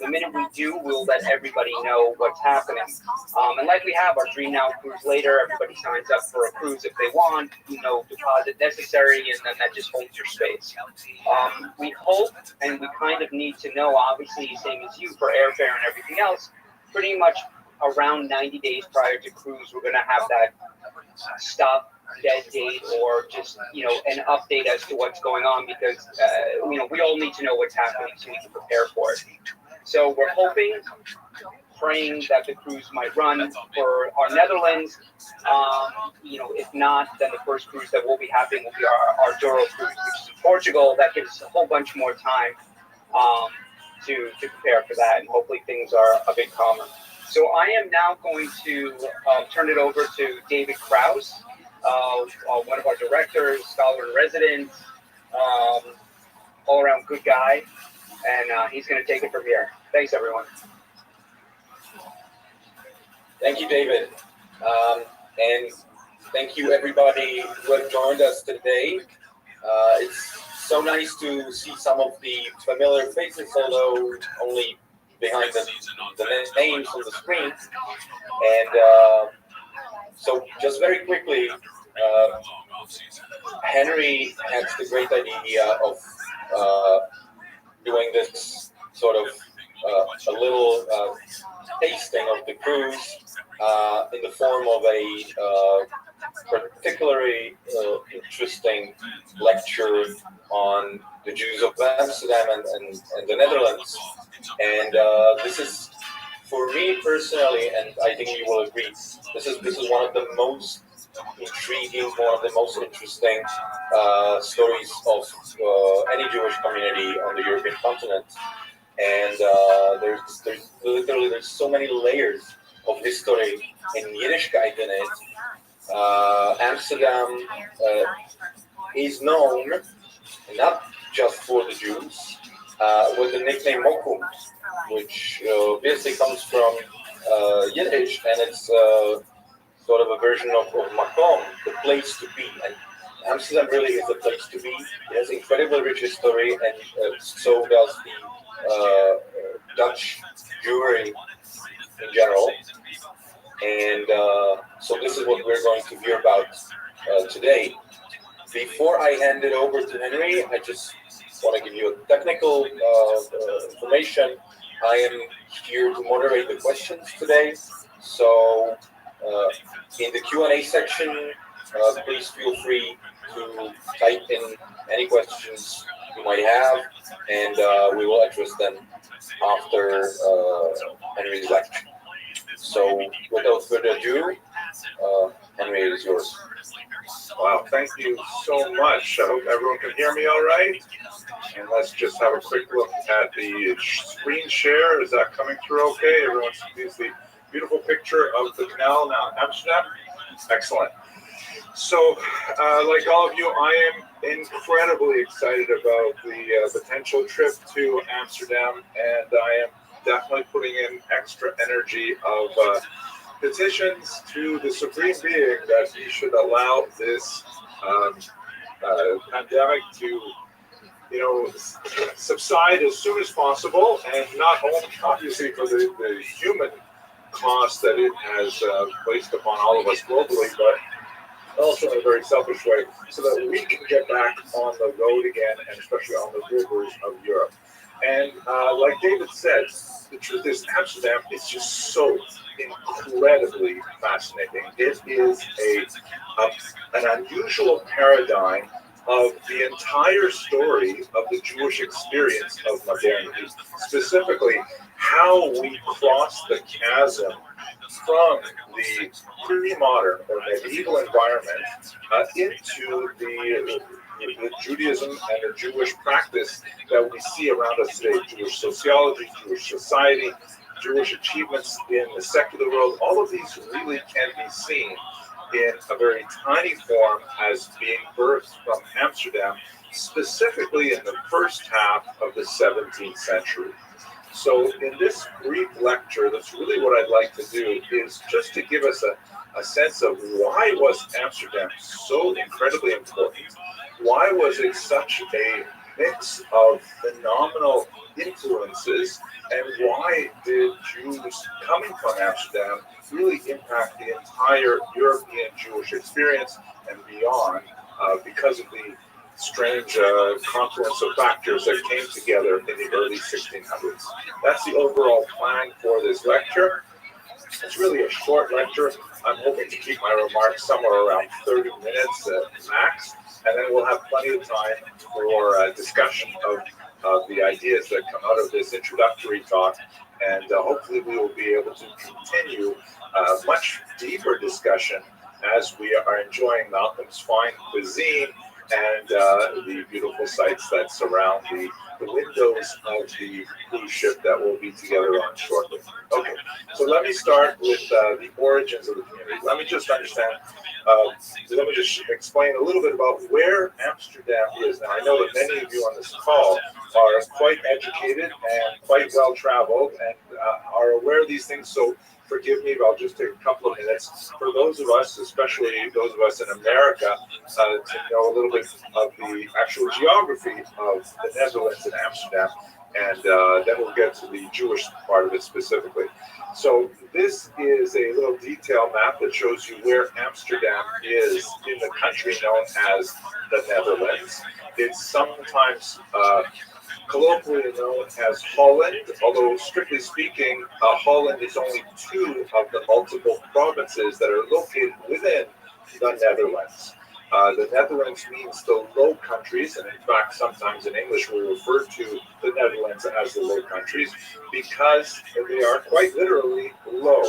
The minute we do, we'll let everybody know what's happening. And like we have our Dream Now cruise later, everybody signs up for a cruise if they want, deposit necessary, and then that just holds your space. We hope, and we kind of need to know, obviously, same as you, for airfare and everything else, pretty much around 90 days prior to cruise, we're going to have that stop dead date or just, an update as to what's going on because, we all need to know what's happening so we can prepare for it. So we're hoping, praying that the cruise might run for our Netherlands. If not, then the first cruise that will be happening will be our Douro cruise, which is in Portugal. That gives us a whole bunch more time to prepare for that, and hopefully things are a bit calmer. So I am now going to turn it over to David Krause, one of our directors, scholar in residence, all-around good guy, and he's going to take it from here. Thanks, everyone. Thank you, David. And thank you, everybody who have joined us today. It's so nice to see some of the familiar faces, although only behind the names on the screen. And so just very quickly, Henry had the great idea of doing this sort of a little tasting of the cruise in the form of a particularly interesting lecture on the Jews of Amsterdam and the Netherlands. And this is, for me personally, and I think you will agree, this is one of the most intriguing, one of the most interesting stories of any Jewish community on the European continent. And there's so many layers of history and Yiddishkeit in it. Amsterdam is known not just for the Jews, with the nickname Mokum, which basically comes from Yiddish, and it's sort of a version of Makom, the place to be. And Amsterdam really is the place to be. It has incredibly rich history, and so does the Dutch Jewry in general. And so this is what we're going to hear about today. Before I hand it over to Henry, I just want to give you a technical information. I am here to moderate the questions today. So in the Q&A section, please feel free to type in any questions you might have, and we will address them after Henry's lecture. So without further ado, Henry, it is yours. Wow, thank you so much. I hope everyone can hear me all right. And let's just have a quick look at the screen share. Is that coming through okay? Everyone sees the beautiful picture of the canal now in Amsterdam. Excellent. So, like all of you, I am incredibly excited about the potential trip to Amsterdam, and I am definitely putting in extra energy of petitions to the Supreme Being that he should allow this pandemic to, subside as soon as possible, and not only obviously for the human cost that it has placed upon all of us globally, but also in a very selfish way, so that we can get back on the road again, and especially on the rivers of Europe. And like David said, the truth is Amsterdam is just so incredibly fascinating. It is an unusual paradigm of the entire story of the Jewish experience of modernity, specifically how we cross the chasm from the pre-modern or medieval environment into the Judaism and the Jewish practice that we see around us today. Jewish sociology, Jewish society, Jewish achievements in the secular world, all of these really can be seen in a very tiny form as being birthed from Amsterdam, specifically in the first half of the 17th century. So in this brief lecture, that's really what I'd like to do, is just to give us a sense of why was Amsterdam so incredibly important? Why was it such a mix of phenomenal influences, and why did Jews coming from Amsterdam really impact the entire European Jewish experience and beyond because of the strange confluence of factors that came together in the early 1600s. That's the overall plan for this lecture. It's really a short lecture. I'm hoping to keep my remarks somewhere around 30 minutes max, and then we'll have plenty of time for discussion of the ideas that come out of this introductory talk, and hopefully we will be able to continue much deeper discussion as we are enjoying Malcolm's fine cuisine and the beautiful sights that surround the windows of the cruise ship that we'll be together on shortly. Okay, so let me start with the origins of the community. Let me just explain a little bit about where Amsterdam is. Now, I know that many of you on this call are quite educated and quite well traveled and are aware of these things, so forgive me, but I'll just take a couple of minutes for those of us, especially those of us in America, to know a little bit of the actual geography of the Netherlands and Amsterdam, and then we'll get to the Jewish part of it specifically. So this is a little detail map that shows you where Amsterdam is in the country known as the Netherlands. It's sometimes colloquially known as Holland, although strictly speaking, Holland is only two of the multiple provinces that are located within the Netherlands. The Netherlands means the Low Countries, and in fact, sometimes in English we refer to the Netherlands as the Low Countries because they are quite literally low.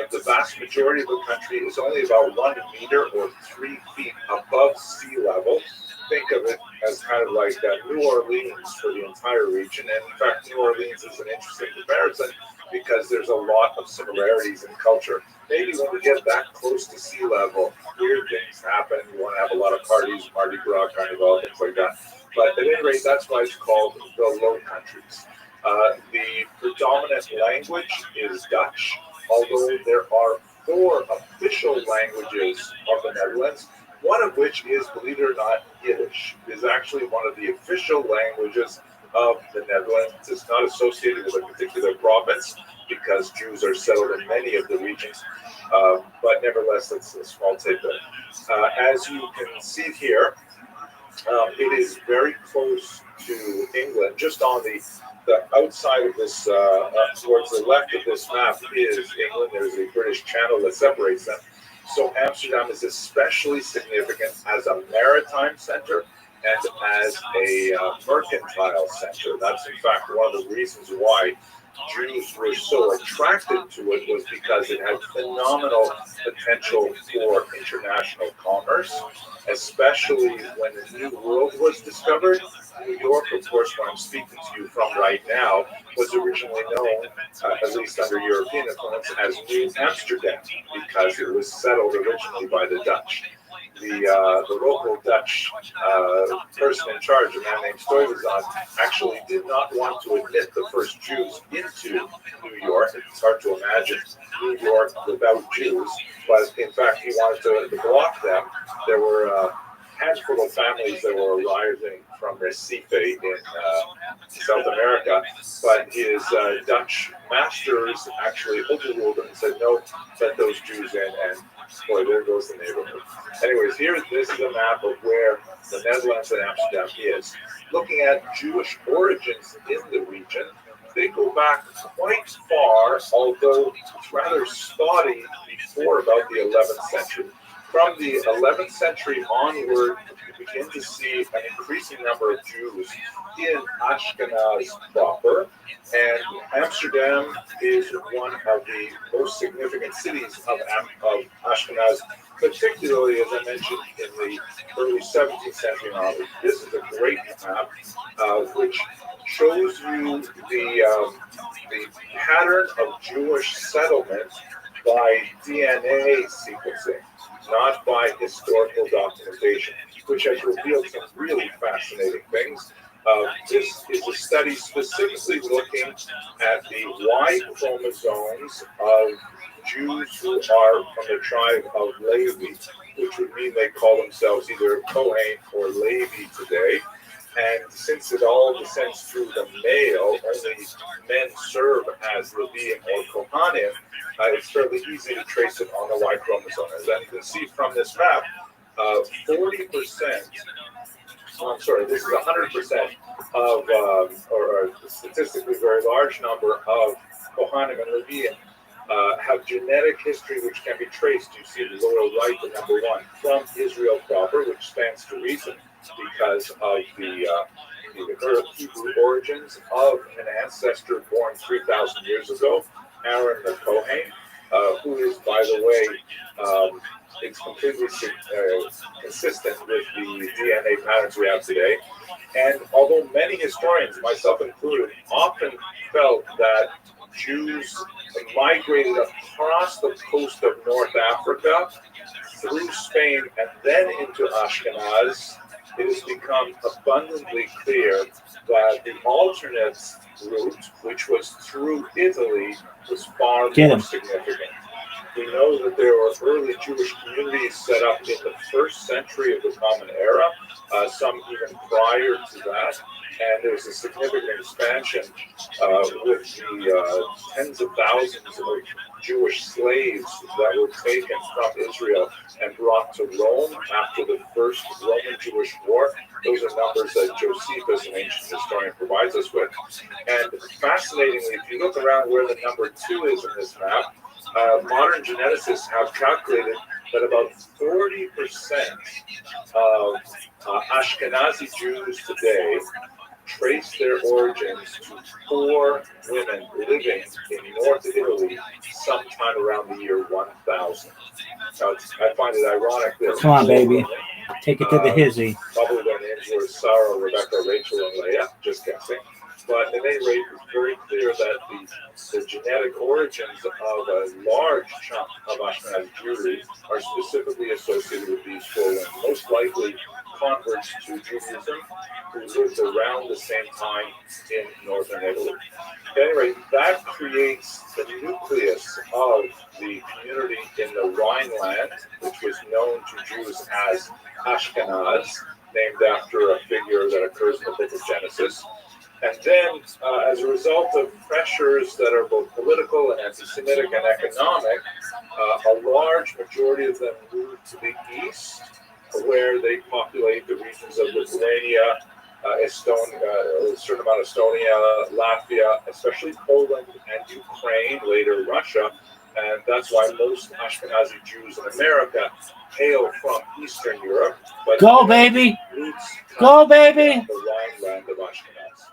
The vast majority of the country is only about 1 meter or 3 feet above sea level. Think of it as kind of like New Orleans for the entire region. And in fact, New Orleans is an interesting comparison because there's a lot of similarities in culture. Maybe when we get that close to sea level, weird things happen. You want to have a lot of parties, Mardi Gras, Carnival, things like that. But at any rate, that's why it's called the Low Countries. The predominant language is Dutch, although there are 4 official languages of the Netherlands, one of which is, believe it or not, Yiddish. It is actually one of the official languages of the Netherlands. It's not associated with a particular province because Jews are settled in many of the regions, but nevertheless, it's a small tidbit. As you can see here, it is very close to England. Just on the outside of this, towards the left of this map is England. There's a British Channel that separates them. So Amsterdam is especially significant as a maritime center and as a mercantile center. That's in fact one of the reasons why Jews were so attracted to it, was because it had phenomenal potential for international commerce, especially when the New World was discovered. New York, of course, where I'm speaking to you from right now, was originally known, at least under European influence, as New Amsterdam, because it was settled originally by the Dutch. The local Dutch person in charge, a man named Stuyvesant, actually did not want to admit the first Jews into New York. It's hard to imagine New York without Jews, but in fact he wanted to block them. There were a handful of families that were arriving from Recife in South America, but his Dutch masters actually overruled him and said, no, let those Jews in, and boy, there goes the neighborhood. Anyways, this is a map of where the Netherlands and Amsterdam is. Looking at Jewish origins in the region, they go back quite far, although it's rather spotty before about the 11th century. From the 11th century onward, you begin to see an increasing number of Jews in Ashkenaz proper, and Amsterdam is one of the most significant cities of Ashkenaz, particularly, as I mentioned, in the early 17th century onward. This is a great map which shows you the pattern of Jewish settlement by DNA sequencing, not by historical documentation, which has revealed some really fascinating things. This is a study specifically looking at the Y chromosomes of Jews who are from the tribe of Levi, which would mean they call themselves either Kohen or Levi today. And since it all descends through the male, only men serve as Levim or Kohanim, it's fairly easy to trace it on the Y chromosome. As you can see from this map, 40%, this is 100% of, or a statistically very large number of Kohanim and Levim have genetic history which can be traced. You see the lower right, the number 1, from Israel proper, which stands to reason because of the Hebrew origins of an ancestor born 3,000 years ago, Aaron the Kohen, who is, by the way, it's completely consistent with the DNA patterns we have today. And although many historians, myself included, often felt that Jews migrated across the coast of North Africa, through Spain, and then into Ashkenaz, it has become abundantly clear that the alternate route, which was through Italy, was far more significant. We know that there were early Jewish communities set up in the 1st century of the Common Era, some even prior to that. and there's a significant expansion with the tens of thousands of Jewish slaves that were taken from Israel and brought to Rome after the First Roman-Jewish War. Those are numbers that Josephus, an ancient historian, provides us with. And fascinatingly, if you look around where the number 2 is in this map, modern geneticists have calculated that about 40% of Ashkenazi Jews today trace their origins to 4 women living in North Italy sometime around the year 1000. Now, I find it ironic that... Come on, baby. Take it to the hizzy. Probably their names were Sarah, Rebecca, Rachel, and Leah. Just guessing. But at any rate, it's very clear that the genetic origins of a large chunk of Ashkenazi Jewry are specifically associated with these 4 women. Most likely converts to Judaism who lived around the same time in northern Italy. At any rate, that creates the nucleus of the community in the Rhineland, which was known to Jews as Ashkenaz, named after a figure that occurs in the book of Genesis. And then, as a result of pressures that are both political and anti-Semitic and economic, a large majority of them moved to the east, where they populate the regions of Lithuania, Estonia, a certain amount of Estonia, Latvia, especially Poland and Ukraine, later Russia. And that's why most Ashkenazi Jews in America hail from Eastern Europe. But Go, baby! Go, baby! The Rhineland of Ashkenaz.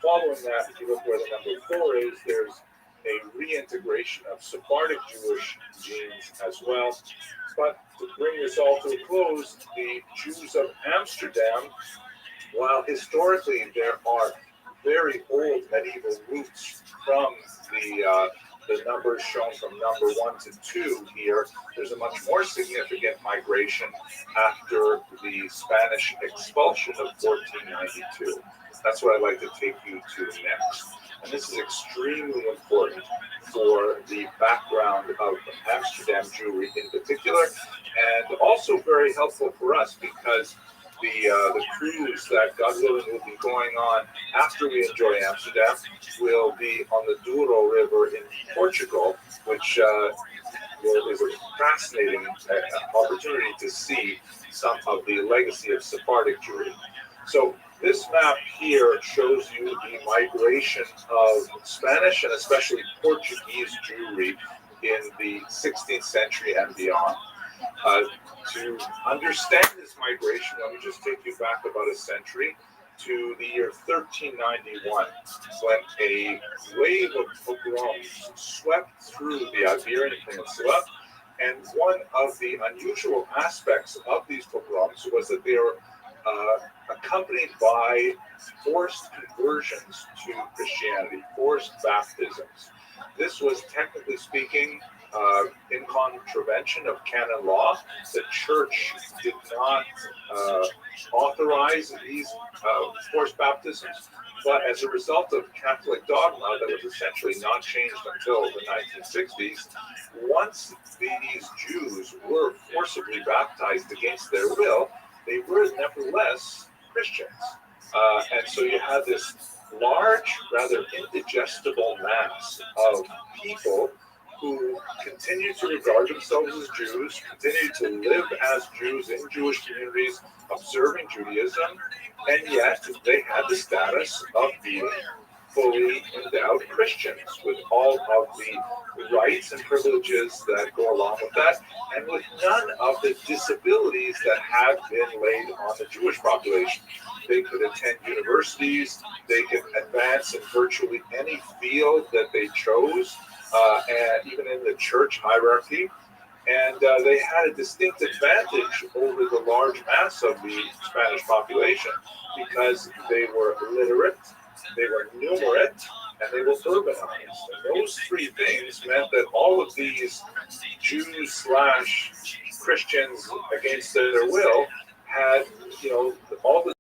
Following that, if you look where the number 4 is, there's a reintegration of Sephardic Jewish genes as well. But to bring this all to a close, the Jews of Amsterdam, while historically there are very old medieval roots from the numbers shown from number 1 to 2 here, there's a much more significant migration after the Spanish expulsion of 1492. That's what I'd like to take you to next. And this is extremely important for the background of Amsterdam Jewry in particular, and also very helpful for us because the cruise that, God willing, will be going on after we enjoy Amsterdam will be on the Douro River in Portugal, which is a fascinating opportunity to see some of the legacy of Sephardic Jewry. So this map here shows you the migration of Spanish and especially Portuguese Jewry in the 16th century and beyond. To understand this migration, let me just take you back about a century to the year 1391, when a wave of pogroms swept through the Iberian Peninsula. And one of the unusual aspects of these pogroms was that they were accompanied by forced conversions to Christianity, forced baptisms. This was, technically speaking, in contravention of canon law. The church did not authorize these forced baptisms, but as a result of Catholic dogma that was essentially not changed until the 1960s, once these Jews were forcibly baptized against their will, they were nevertheless Christians. And so you had this large, rather indigestible mass of people who continued to regard themselves as Jews, continued to live as Jews in Jewish communities, observing Judaism, and yet they had the status of being fully endowed Christians with all of the rights and privileges that go along with that, and with none of the disabilities that had been laid on the Jewish population. They could attend universities, they could advance in virtually any field that they chose, and even in the church hierarchy. And they had a distinct advantage over the large mass of the Spanish population because they were literate, they were numerate, and they were urbanized. And those 3 things meant that all of these Jews / Christians against their will had, all the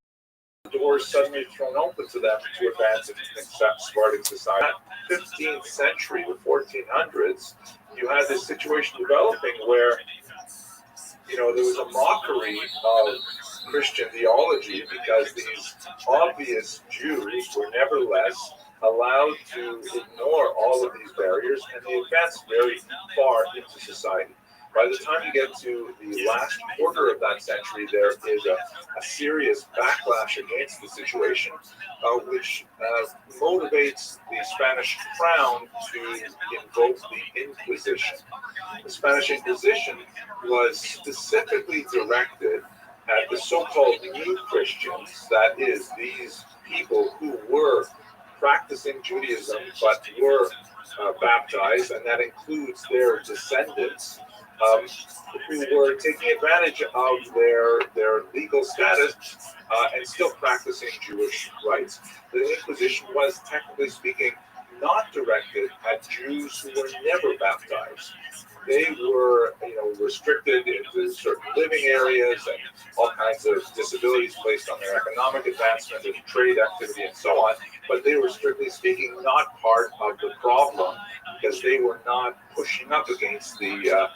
doors suddenly thrown open to them to advance in Sephardic society. In the 15th century, the 1400s, you had this situation developing where, there was a mockery of Christian theology because these obvious Jews were nevertheless allowed to ignore all of these barriers, and they advanced very far into society. By the time you get to the last quarter of that century, there is a serious backlash against the situation, which motivates the Spanish crown to invoke the Inquisition. The Spanish Inquisition was specifically directed at the so-called new Christians, that is, these people who were practicing Judaism but were baptized, and that includes their descendants, who were taking advantage of their legal status and still practicing Jewish rites. The Inquisition was, technically speaking, not directed at Jews who were never baptized. They were, restricted into certain living areas and all kinds of disabilities placed on their economic advancement and trade activity and so on. But they were, strictly speaking, not part of the problem because they were not pushing up against the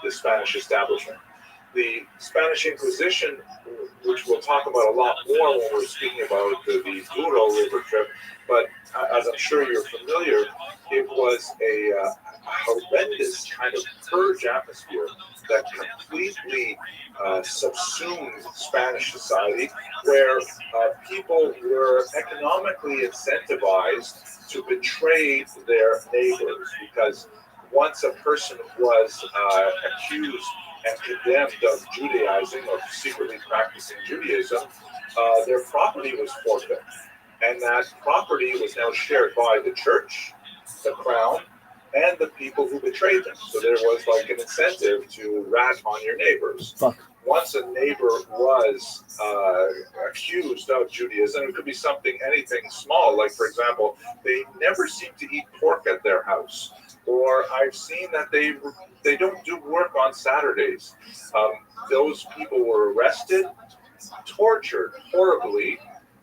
Spanish establishment. The Spanish Inquisition, which we'll talk about a lot more when we're speaking about the Douro River trip, but as I'm sure you're familiar, it was a horrendous kind of purge atmosphere that completely subsumed Spanish society, where people were economically incentivized to betray their neighbors, because once a person was accused and condemned of Judaizing or secretly practicing Judaism, their property was forfeit. And that property was now shared by the church, the crown, and the people who betrayed them. So there was like an incentive to rat on your neighbors. Once a neighbor was accused of Judaism, it could be anything small, like, for example, they never seem to eat pork at their house. Or I've seen that they don't do work on Saturdays. Those people were arrested, tortured horribly,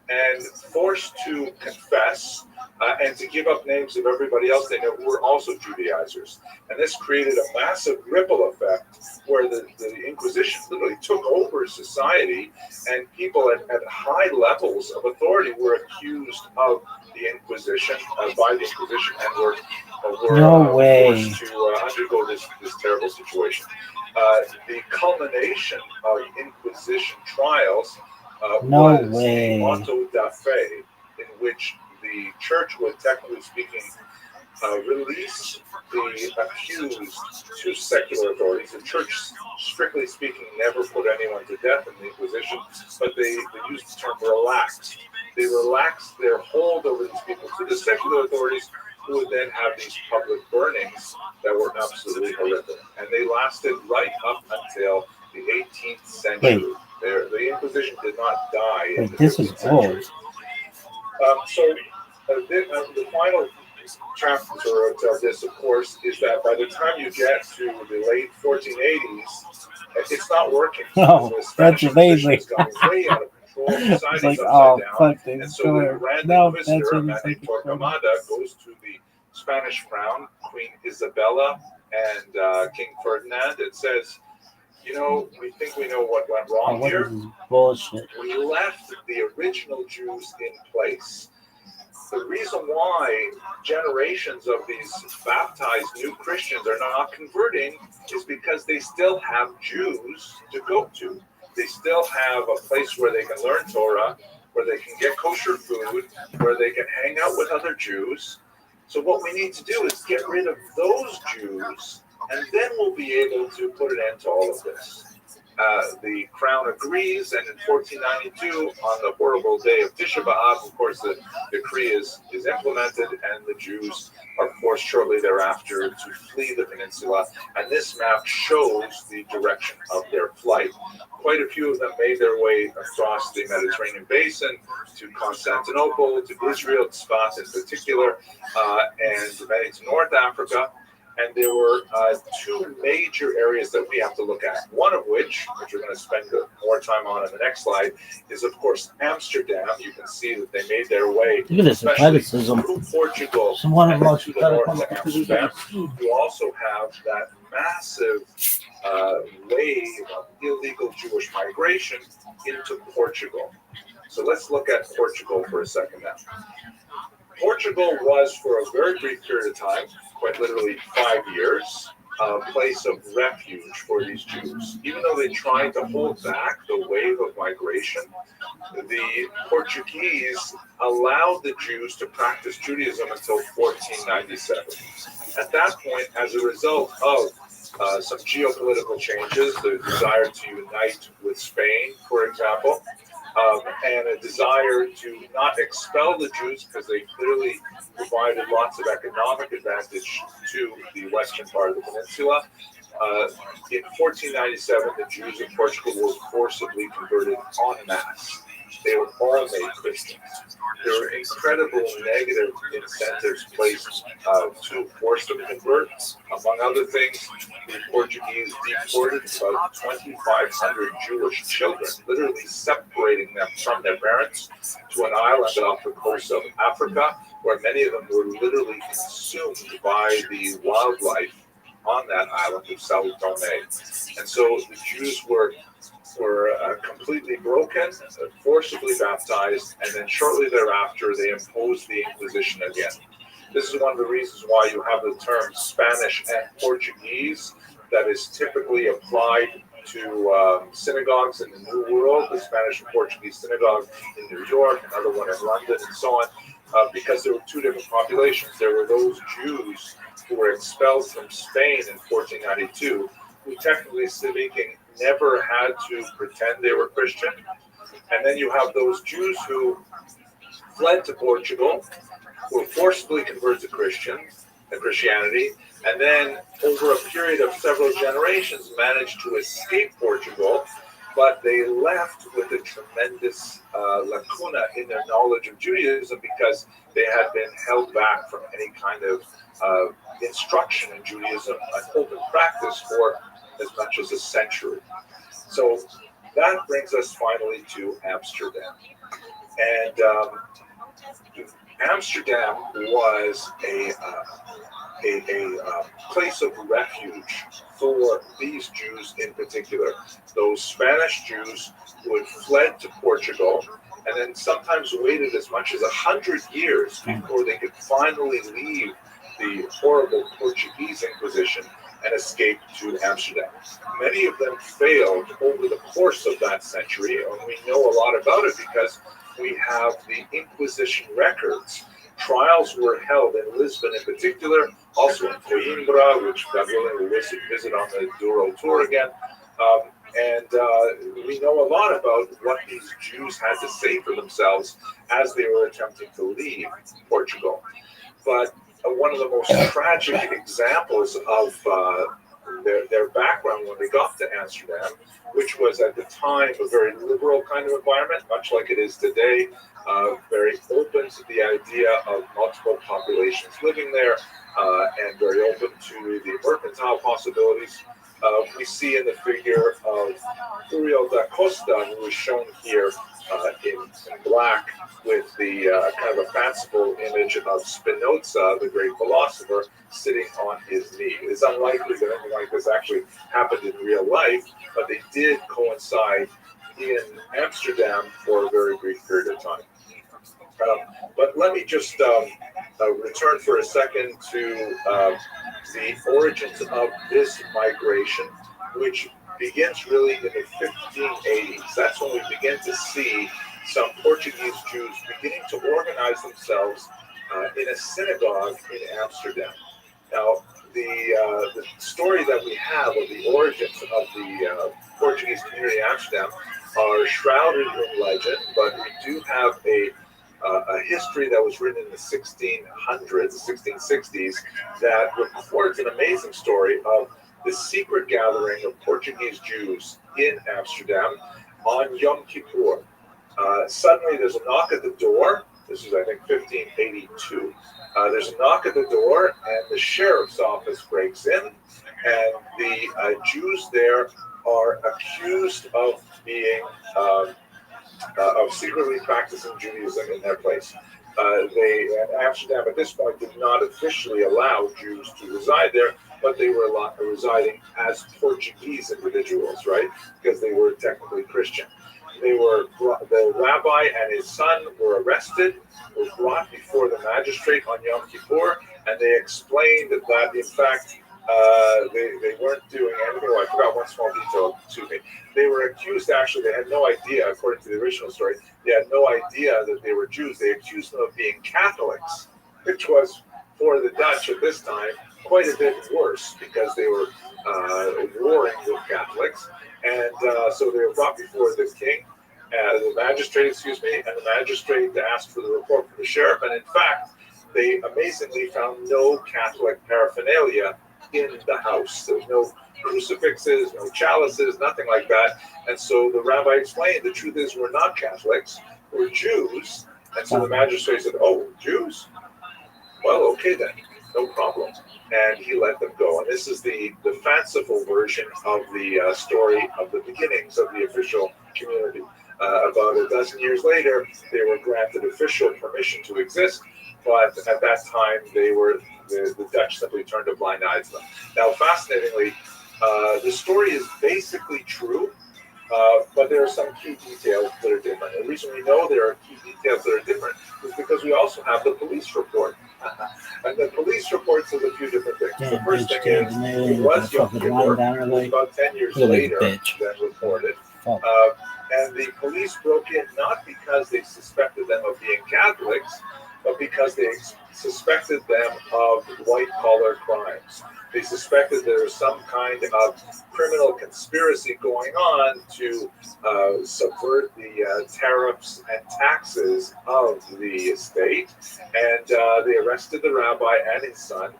and forced to confess and to give up names of everybody else they know who were also Judaizers. And this created a massive ripple effect where the Inquisition literally took over society, and people at high levels of authority were accused of the Inquisition, by the Inquisition, and were forced to undergo this terrible situation. The culmination of Inquisition trials was the auto da fe, in which the church would, technically speaking, release the accused to secular authorities. The church, strictly speaking, never put anyone to death in the Inquisition, but they used the term relaxed. They relaxed their hold over these people to the secular authorities, who would then have these public burnings that were absolutely horrific. And they lasted right up until the 18th century. The Inquisition did not die. This is old. The final chapter of this, of course, is that by the time you get to the late 1480s, it's not working. Oh, that's amazing. It's gone way out of control. It's like, fuck this. And so the Grand Inquisitor, a man named Torquemada, goes to the Spanish crown, Queen Isabella, and King Ferdinand, and says, we think we know what went wrong here. Bullshit. We left the original Jews in place. The reason why generations of these baptized new Christians are not converting is because they still have Jews to go to. They still have a place where they can learn Torah, where they can get kosher food, where they can hang out with other Jews. So what we need to do is get rid of those Jews, and then we'll be able to put an end to all of this. The crown agrees, and in 1492, on the horrible day of Tisha B'Av, of course, the decree is implemented, and the Jews are forced shortly thereafter to flee the peninsula. And this map shows the direction of their flight. Quite a few of them made their way across the Mediterranean basin to Constantinople, to Israel, to Sfat in particular, and many to North Africa. And there were two major areas that we have to look at. One of which we're going to spend more time on in the next slide, is of course Amsterdam. You can see that they made their way, Look at this especially athleticism. through Portugal Someone and wants to to the north of Amsterdam. You also have that massive wave of illegal Jewish migration into Portugal. So let's look at Portugal for a second now. Portugal was, for a very brief period of time, quite literally 5 years, a place of refuge for these Jews. Even though they tried to hold back the wave of migration, the Portuguese allowed the Jews to practice Judaism until 1497. At that point, as a result of some geopolitical changes, the desire to unite with Spain, for example, and a desire to not expel the Jews because they clearly provided lots of economic advantage to the western part of the peninsula. In 1497, the Jews in Portugal were forcibly converted en masse. They were all made Christians. There were incredible negative incentives placed to force them to convert. Among other things, the Portuguese deported about 2,500 Jewish children, literally separating them from their parents, to an island off the coast of Africa, where many of them were literally consumed by the wildlife on that island of Sao Tome. And so the Jews were completely broken, forcibly baptized, and then shortly thereafter they imposed the Inquisition again. This is one of the reasons why you have the term Spanish and Portuguese that is typically applied to synagogues in the New World, the Spanish and Portuguese synagogue in New York, another one in London, and so on, because there were two different populations. There were those Jews who were expelled from Spain in 1492, who technically speaking never had to pretend they were Christian. And then you have those Jews who fled to Portugal, who were forcibly converted to Christianity, and then over a period of several generations managed to escape Portugal, but they left with a tremendous lacuna in their knowledge of Judaism because they had been held back from any kind of instruction in Judaism, an open practice for as much as a century. So that brings us finally to Amsterdam. And Amsterdam was a place of refuge for these Jews in particular. Those Spanish Jews who had fled to Portugal and then sometimes waited as much as 100 years before they could finally leave the horrible Portuguese Inquisition and escape to Amsterdam. Many of them failed over the course of that century, and we know a lot about it because we have the Inquisition records. Trials were held in Lisbon in particular, also in Coimbra, which God willing will visit on the Douro tour again. And we know a lot about what these Jews had to say for themselves as they were attempting to leave Portugal. But one of the most tragic examples of their background when they got to Amsterdam, which was at the time a very liberal kind of environment, much like it is today, very open to the idea of multiple populations living there, and very open to the mercantile possibilities. We see in the figure of Uriel da Costa, who is shown here in black, with the kind of a fanciful image of Spinoza, the great philosopher, sitting on his knee. It's unlikely that anything like this actually happened in real life, but they did coincide in Amsterdam for a very brief period of time. But let me just return for a second to the origins of this migration, which begins really in the 1580s. That's when we begin to see some Portuguese Jews beginning to organize themselves in a synagogue in Amsterdam. Now, the story that we have of the origins of the Portuguese community in Amsterdam are shrouded in legend, but we do have a history that was written in the 1600s, 1660s, that records an amazing story of the secret gathering of Portuguese Jews in Amsterdam on Yom Kippur. Suddenly there's a knock at the door. This is, I think, 1582. There's a knock at the door, and the sheriff's office breaks in, and the Jews there are accused of being of secretly practicing Judaism in their place. Amsterdam at this point did not officially allow Jews to reside there, but they were residing as Portuguese individuals, right? Because they were technically Christian. The rabbi and his son were arrested, were brought before the magistrate on Yom Kippur, and they explained that in fact they weren't doing anything. Oh, I forgot one small detail. Excuse me. They were accused. Actually, they had no idea, according to the original story, they had no idea that they were Jews. They accused them of being Catholics, which was for the Dutch at this time quite a bit worse because they were warring with Catholics. And so they were brought before the king, the magistrate, and the magistrate asked for the report from the sheriff. And in fact, they amazingly found no Catholic paraphernalia in the house. There was no crucifixes, no chalices, nothing like that. And so the rabbi explained, the truth is we're not Catholics, we're Jews. And so the magistrate said, oh, Jews? Well, okay then, no problem. And he let them go. And this is the fanciful version of the story of the beginnings of the official community. About a dozen years later, they were granted official permission to exist, but at that time, the Dutch simply turned a blind eye to them. Now, fascinatingly, the story is basically true, but there are some key details that are different. The reason we know there are key details that are different is because we also have the police report. And the police report says a few different things. The first thing is, it was Yom Kippur, about 10 years later than reported. And the police broke in not because they suspected them of being Catholics, but because they suspected them of white-collar crimes. They suspected there was some kind of criminal conspiracy going on to subvert the tariffs and taxes of the state. And they arrested the rabbi and his son.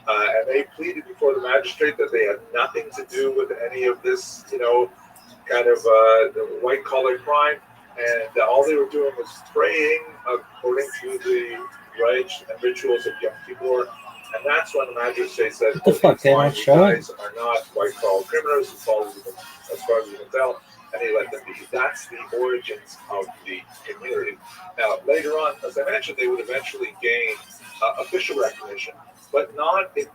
And they pleaded before the magistrate that they had nothing to do with any of this, kind of white-collar crime. And all they were doing was praying according to the rites and rituals of Yom Kippur. And that's when the magistrate said, what the fuck, they don't show it? guys are not white-collar criminals, as far as you can tell. And he let them be. That's the origins of the community. Now, later on, as I mentioned, they would eventually gain official recognition, but not in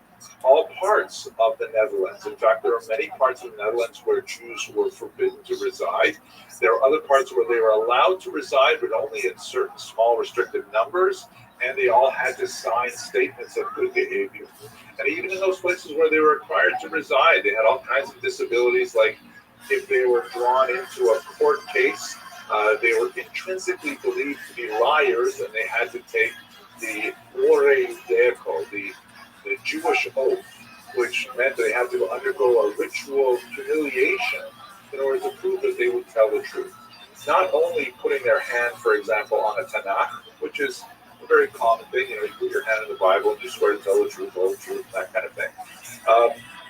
all parts of the Netherlands. In fact, there are many parts of the Netherlands where Jews were forbidden to reside. There are other parts where they were allowed to reside, but only in certain small restricted numbers, and they all had to sign statements of good behavior. And even in those places where they were required to reside, they had all kinds of disabilities, like if they were drawn into a court case, they were intrinsically believed to be liars, and they had to take the the Jewish oath, which meant they had to undergo a ritual humiliation in order to prove that they would tell the truth. Not only putting their hand, for example, on a Tanakh, which is a very common thing, you put your hand in the Bible and you swear to tell the truth, all the truth, that kind of thing.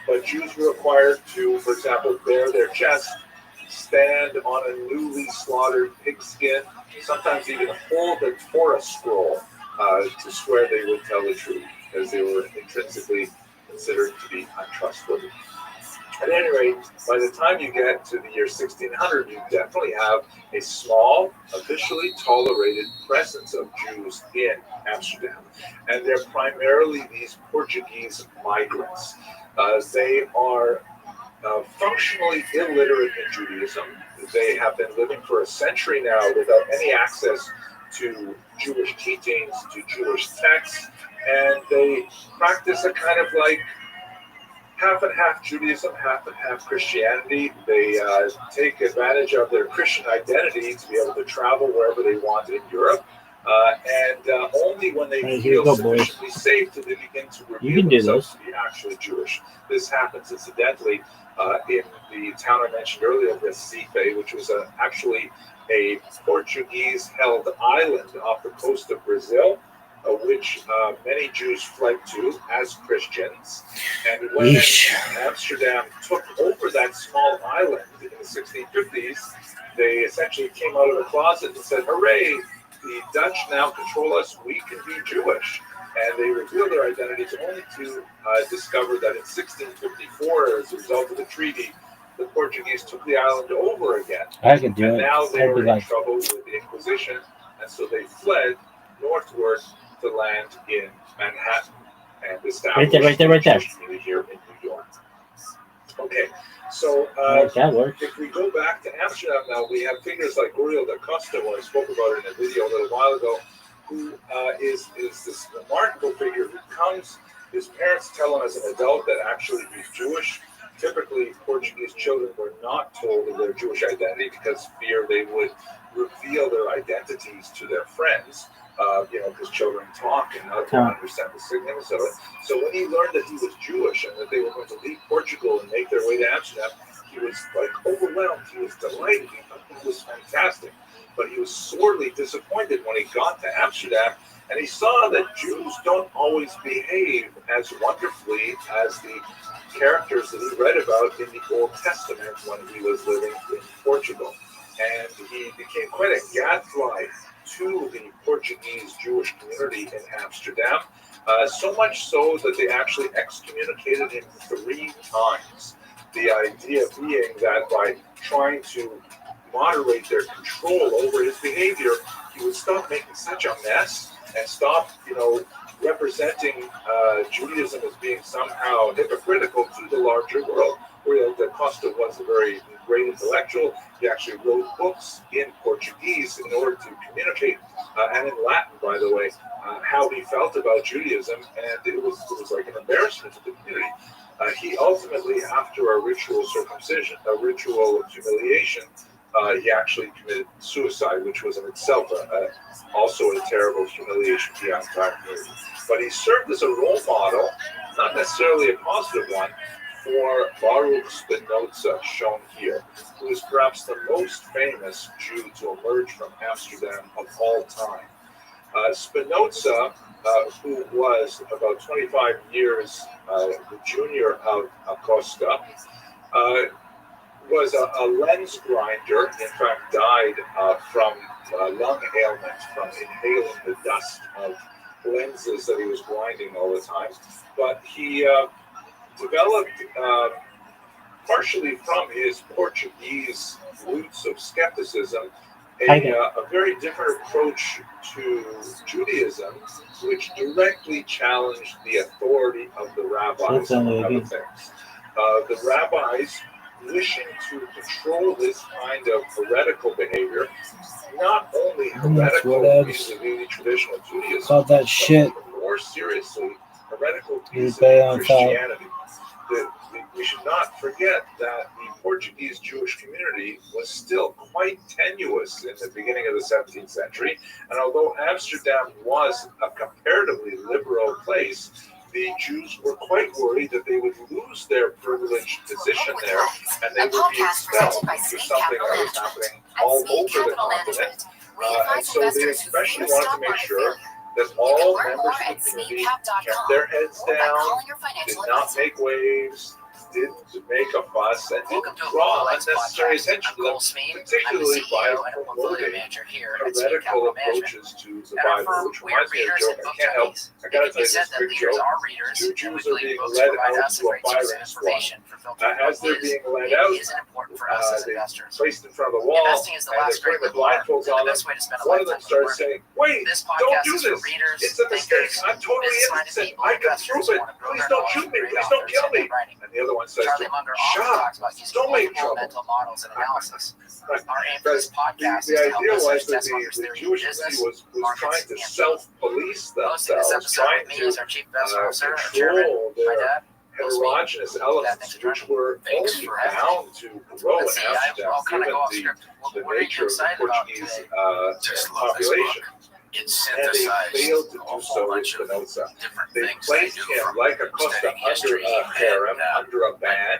But Jews were required to, for example, bare their chest, stand on a newly slaughtered pigskin, sometimes even hold a Torah scroll to swear they would tell the truth, as they were intrinsically considered to be untrustworthy. At any rate, by the time you get to the year 1600, you definitely have a small, officially tolerated presence of Jews in Amsterdam. And they're primarily these Portuguese migrants. They are functionally illiterate in Judaism. They have been living for a century now without any access to Jewish teachings, to Jewish texts, and they practice a kind of like half and half Judaism, half and half Christianity. They take advantage of their Christian identity to be able to travel wherever they want in Europe. And only when they feel sufficiently safe do they begin to reveal themselves to be actually Jewish. This happens incidentally in the town I mentioned earlier, Recife, which was actually a Portuguese-held island off the coast of Brazil, which many Jews fled to as Christians. And when Amsterdam took over that small island in the 1650s, they essentially came out of the closet and said, hooray, the Dutch now control us, we can be Jewish. and they revealed their identities only to discover that in 1654, as a result of the treaty, the Portuguese took the island over again. I could do And it. now they I'd were be in like, trouble with the Inquisition, and so they fled northward to land in Manhattan and established right there. a Jewish community here in New York. Okay, so that works. if we go back to Amsterdam now, we have figures like Uriel da Costa, who I spoke about in a video a little while ago, who is this remarkable figure who comes, his parents tell him as an adult that actually he's Jewish. Typically, Portuguese children were not told of their Jewish identity because fear they would reveal their identities to their friends, because children talk and not understand the significance of it. So when he learned that he was Jewish and that they were going to leave Portugal and make their way to Amsterdam, he was like overwhelmed. He was delighted. He thought it was fantastic. But he was sorely disappointed when he got to Amsterdam and he saw that Jews don't always behave as wonderfully as the characters that he read about in the Old Testament when he was living in Portugal. And he became quite a gadfly to the Portuguese Jewish community in Amsterdam, so much so that they actually excommunicated him 3 times. The idea being that by trying to moderate their control over his behavior, he would stop making such a mess and stop, representing Judaism as being somehow hypocritical to the larger world. Uriel da Costa was a very great intellectual. He actually wrote books in Portuguese in order to communicate, and in Latin, by the way, how he felt about Judaism, and it was like an embarrassment to the community. He ultimately, after a ritual circumcision, a ritual humiliation, he actually committed suicide, which was in itself also a terrible humiliation to the entire community. But he served as a role model, not necessarily a positive one, for Baruch Spinoza, shown here, who is perhaps the most famous Jew to emerge from Amsterdam of all time. Spinoza, who was about 25 years the junior of Acosta, was a lens grinder, in fact died from lung ailment, from inhaling the dust of lenses that he was grinding all the time. But he developed, partially from his Portuguese roots of skepticism, a very different approach to Judaism, which directly challenged the authority of the rabbis and other things. The rabbis, wishing to control this kind of heretical behavior, not only heretical vis-a-vis traditional Judaism, called that shit. but more seriously, heretical vis-a-vis Christianity. We should not forget that the Portuguese Jewish community was still quite tenuous in the beginning of the 17th century, and although Amsterdam was a comparatively liberal place, the Jews were quite worried that they would lose their privileged position there, and they would be expelled, which was something that was happening all over the continent. And so they especially wanted to make sure that all members of the community kept their heads down, did not make waves, didn't make a fuss, and didn't draw unnecessary attention to them, particularly by promoting heretical approaches to the Bible, which reminds me of a joke. I can't help. I gotta tell you this quick joke. 2 Jews are being led out to a firing squad. As they're being led out, they placed in front of the wall, and they're putting the blindfolds on them. One of them starts saying, "Wait, don't do this. It's a mistake. I'm totally innocent. I can prove it. Please don't shoot me. Please don't kill me." And the other one says, "Shut up. Don't make trouble." The idea was that the Jewish community was trying to self-police themselves, trying to control their heterogeneous elements, which were only bound to grow in Amsterdam, given the nature of the Portuguese population. And they failed to do so with Spinoza. They placed him like Acosta under a harem, under a ban,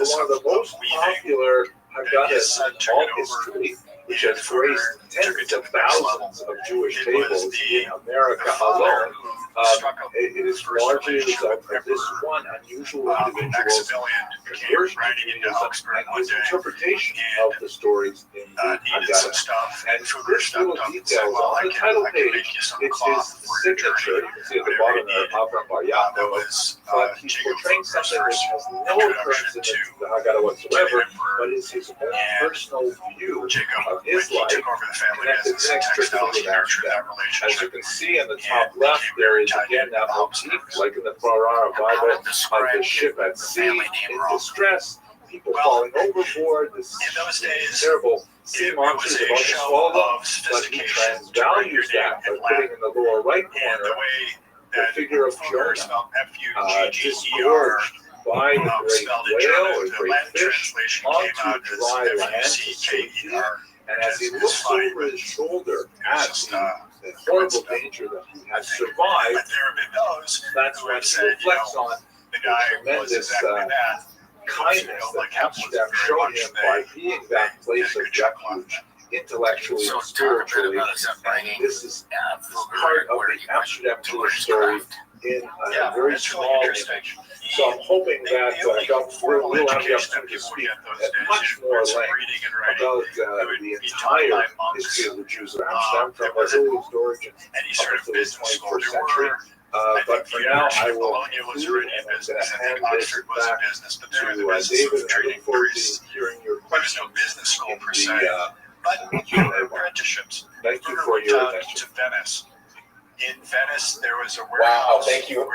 for one of the most popular Haggadahs in all history, which has graced tens of thousands of Jewish tables in America alone. It is largely a result of this one unusual individual's conversion to Judaism and his interpretation of the stories in the Haggadah. And this little detail is on the title page. It's his signature. You can see at the bottom there, Avram Bar Yaakov. But he's portraying something which has no occurrence in the Haggadah whatsoever, but is his own personal view of his life connected inextricably to that. As you can see in the top left, there is again that motif, like in the Farrar Bible, of the ship at sea in distress, people falling overboard, this In those days, terrible sea it monsters was a about to show swallow them, of but he sophistication to transvalues that by putting in the lower right and the corner way the that figure of Fugger Jonah, spelled F-U-G-G-E-R, disgorged by the great spelled in whale German. or The great Latin fish translation came onto out dry as land to safety. F-U-C-K-E-R. And as he It's looks funny, over his shoulder It's at just, the horrible danger that he has survived, But there have been those that's who when have he said, you reflects know, on the guy was tremendous exactly that. kindness that Amsterdam showed him by being that place of refuge, intellectually and spiritually. And this is part of the Amsterdam tourist story in a very small image. So I'm hoping that we'll have the opportunity to speak at much more length about the entire history of the Jews of Amsterdam from their earliest origins up until the 21st century. But for now, I will conclude, and I'm going to hand this back to David. I look forward to hearing your questions in the Q&A bar. Apprenticeships. Thank you for your attention. To Venice. In Venice, there was a Wow, warehouse. thank you,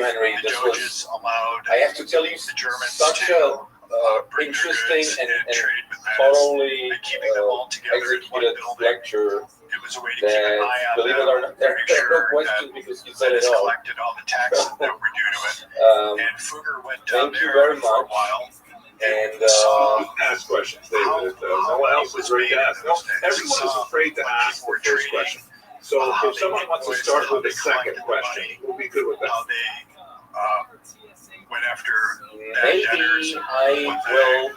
Henry. The This Doges was, allowed I have to tell you, the Germans such to a bring their interesting goods and trade with Venice, thoroughly and keeping them all together in one executed building. lecture It was a way to keep an that, eye on believe it them, or not, there make are no sure questions that because you said it Venice all. collected all the taxes that were due to it. And Fugger went down Thank you there very for a much. while. And Ask questions, David. No one else is ready to ask. No, everyone is afraid to ask the first question. So if someone wants to start with the second question, we'll be good with that. How they went after bad maybe debtors. I will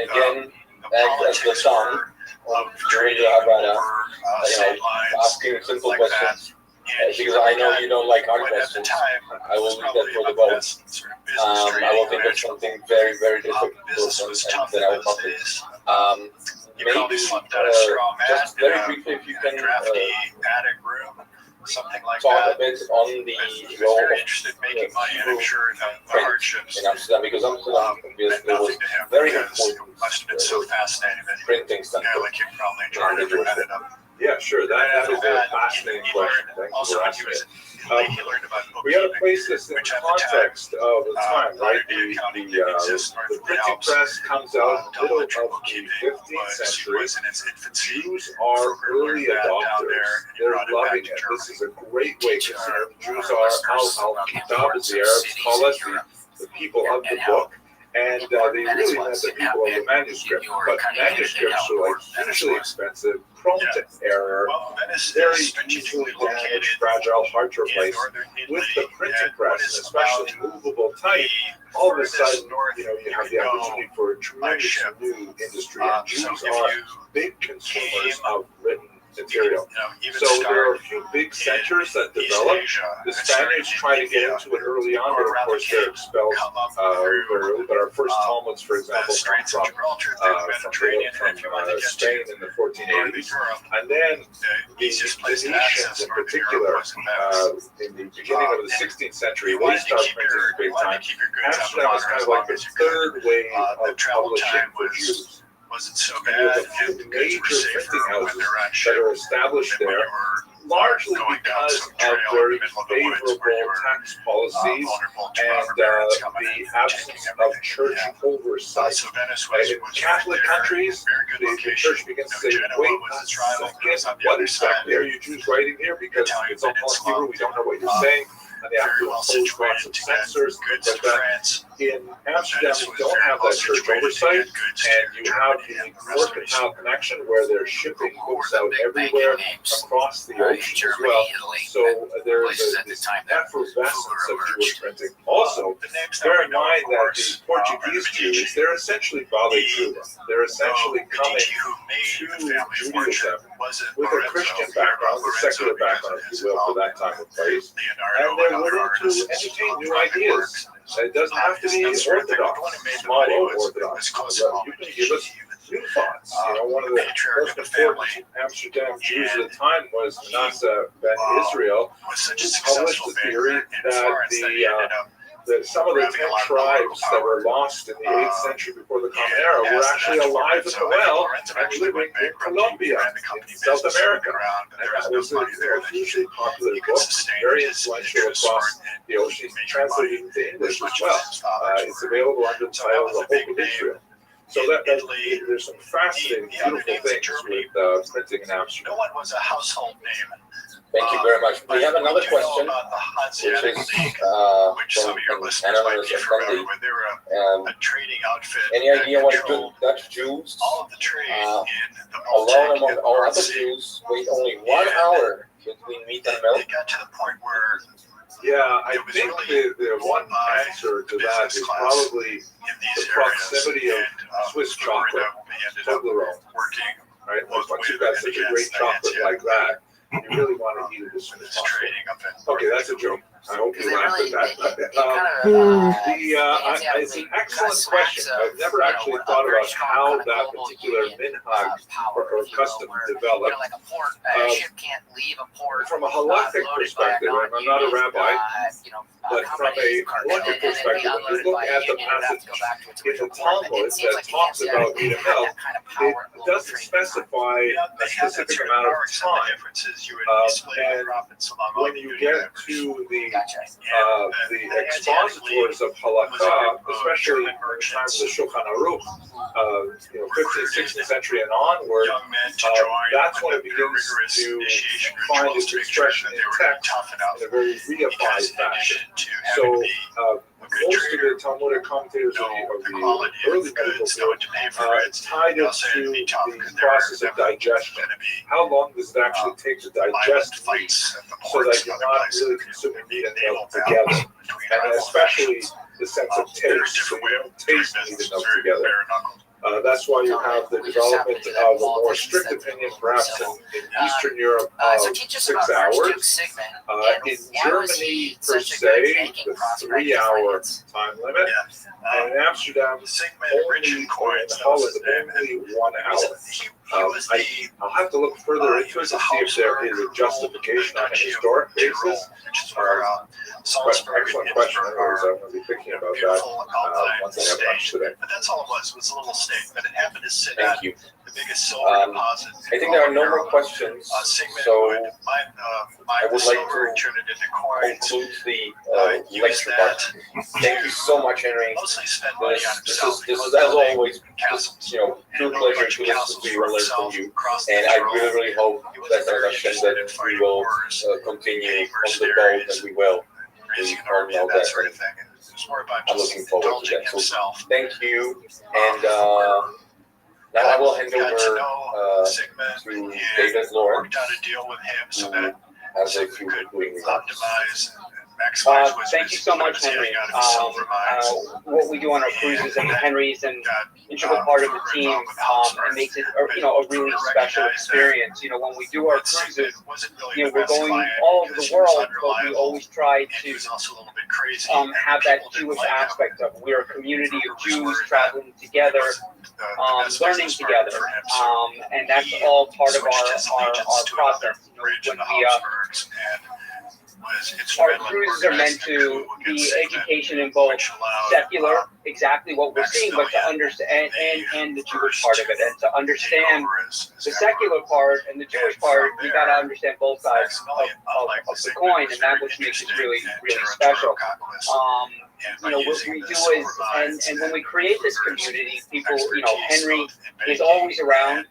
again act as the son of during trading the Havana, over state lines, asking simple like questions. Because I know you don't like hard questions. I will leave that for the vote. I will think of something very, very difficult and then I will come to. Maybe just very briefly, if you can something like talk that. a bit on the He role was very of interested in making money, and I'm sure that the print hardships in Amsterdam, because Amsterdam meant obviously was nothing to him very because it important must have been so fascinating that printing center. like him probably enjoyed it and ended up. Yeah, sure. That is a fascinating question. Thank you for asking it. He learned about We got to bookkeeping, place this in which at the time, context of the time, right? The printing press comes out middle of the 15th century. was in its infancy. Jews are early adopters. They're loving it. This is a great way to serve. Jews are al-kitab, as the Arabs call us, the people of the book. And they really meant the people of the manuscript. But manuscripts are like hugely expensive, prone to error, very easily damaged, fragile, hard to replace. With the printing press, and especially movable type, all of a sudden, you have the opportunity for a tremendous new industry. And Jews are big consumers of written material. So there are a few big centers that develop. The Spaniards try to get into it early on, but of course they're expelled very early. But our first Talmuds, for example, come from Spain in the 1480s. And then the Venetians in particular, in the beginning of the 16th century, they start printing big time. Amsterdam is kind of like the third wave of publishing for Jews. Wasn't so You bad. have a few major printing houses that are established there, largely because of very favorable tax policies and the absence of church oversight. In Catholic countries, the church begins to say, wait a second, what exactly are you Jews writing here? Because it's all Hebrew, we don't know what you're saying. And they have to impose lots of censors, but in Amsterdam, we don't have that church oversight, and you have the mercantile connection where they're shipping books out everywhere across the ocean as well. So there is this effervescence of Jewish printing. Also, bear in mind that the Portuguese Jews, they're essentially Bale Judah. They're essentially coming to Judaism with a Christian background, a secular background, if you will, for that time and place. And they're willing to entertain new ideas. It doesn't have to be orthodox, small O orthodox. You can give us new thoughts. One of the most important Amsterdam Jews at the time was Manasseh ben Israel, who published the theory that some of the 10 tribes that were lost in the 8th century before the Common Era were actually alive and well and living in Colombia, in South America. And that was a hugely popular book, very influential across the ocean, translated into English as well. It's available under the title The Hope of Israel. So there's some fascinating, beautiful things with printing in Amsterdam. No one was a household name. Thank you very much. We have another question, which is which some of your listeners might be familiar with. They were a trading outfit. Any idea what Dutch Jews, all of the trade in the alone among all North other Sea. Jews, wait only 1 hour between meat and They milk? got to the point where Yeah, I think the one answer to that is probably the proximity of Swiss chocolate, Toblerone, working right? Once you've got such a great chocolate like that, you really want to eat it as soon as possible. trading up in. Okay, that's a joke. I hope you laughed at that. It's an excellent question. I've never actually thought about how that particular minhag or custom developed. Like a port, ship can't leave a port. From a halakhic perspective, I'm not a rabbi, but from a halakhic perspective, when you look at the passage in the Talmud that talks about meat and milk, it doesn't specify a specific amount of time. And when you get to the expositors of halakha, especially in the time of the Shulchan Aruch, 15th, 16th century and onward, that's when it begins to find its expression in text in a very reified fashion. So most of the Talmudic commentators of the early medical field tied it to the process of digestion. How long does it actually take to digest meat so that you're not really consuming meat and milk together? And especially the sense of taste, so you don't taste meat and milk together. That's why you have the development of a more strict opinion, perhaps in Eastern Europe, of 6 hours. In Germany, per se, the 3-hour time limit. And in Amsterdam, only in Holland, only 1 hour. I'll have to look further into it to see if there is a justification on a historic basis. But excellent question. I'm going to be thinking about that once I have lunch today. But that's all it was a little steak. But it happened to sit Thank at you. the biggest silver deposit. I think there are no more questions, so I would like to conclude the lecture part. Thank you so much, Henry. This is as always, true pleasure to listen to you and learn from you. And I really hope that we will continue on the boat, and we will. All that sort of thing. I'm looking forward to that. So thank you, and now I will hand over to David Lauren, who has a few concluding remarks. Thank you so much, Henry. What we do on our cruises, and Henry is an integral part of the team. It makes it, a really special experience. When we do our cruises, we're going all over the world, but we always try to have that Jewish aspect of it. We're a community of Jews traveling together, learning together, and that's all part of our process. When our cruises are meant to be education in both secular, exactly what we're seeing, but to understand and the Jewish part of it, and to understand the secular part and the Jewish part, you got to understand both sides of the coin, and that's what makes it really, really special. What we do is, and when we create this community, people, Henry is always around,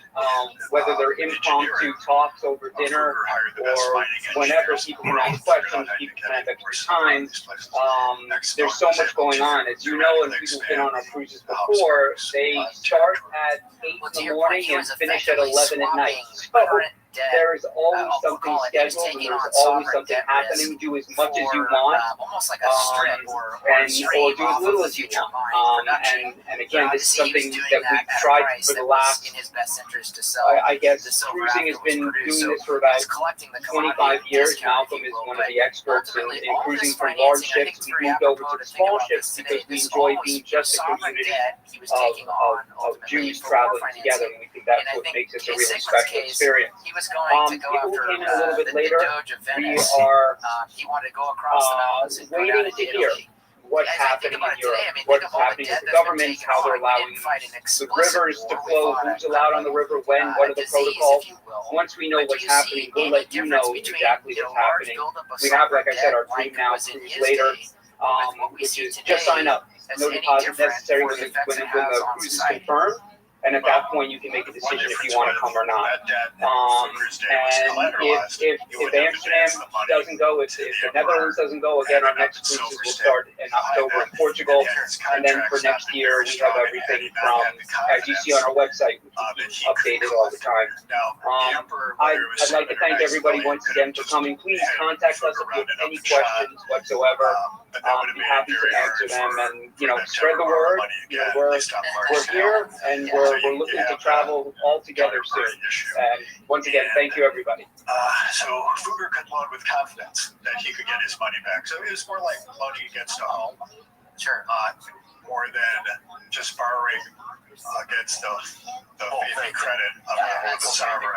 whether they're impromptu talks over dinner or whenever people can ask questions, people can have extra time. There's so much going on. As you know, and people have been on our cruises before, they start at 8 in the morning and finish at 11 at night. So there is always something scheduled, and there's always something happening. Do as much as you want, or do as little as you want. And again, this is something that we've tried for the last, I guess, cruising has been doing this for about 25 years. Malcolm is one of the experts in cruising from large ships. We moved over to the small ships because we enjoy being just a community of Jews traveling together, and we think that's what makes it a really special experience. People who came in a little bit later, we are waiting to hear what's happening in Europe, what's happening with the governments, how they're allowing the rivers to flow, who's allowed on the river, when, what are the protocols. Once we know what's happening, we'll let you know exactly what's happening. We have, like I said, our team now cruise later. which is just sign up. No deposit necessary when the cruise is confirmed. And at that point, you can make a decision if you want to come or not. And if Amsterdam doesn't go, if the Netherlands doesn't go, again, our next cruises will start in October in Portugal. And then for next year, we have everything from, as you see on our website, which is updated all the time. I'd like to thank everybody once again for coming. Please contact us if you have any questions whatsoever. I'll be happy to answer them, and spread the word. We're here, and we're looking to travel all together soon. And once again, thank you, everybody. So Fugger could loan with confidence that he could get his money back. So it was more like loaning against a home, more than just borrowing against the faith and credit of the sovereign.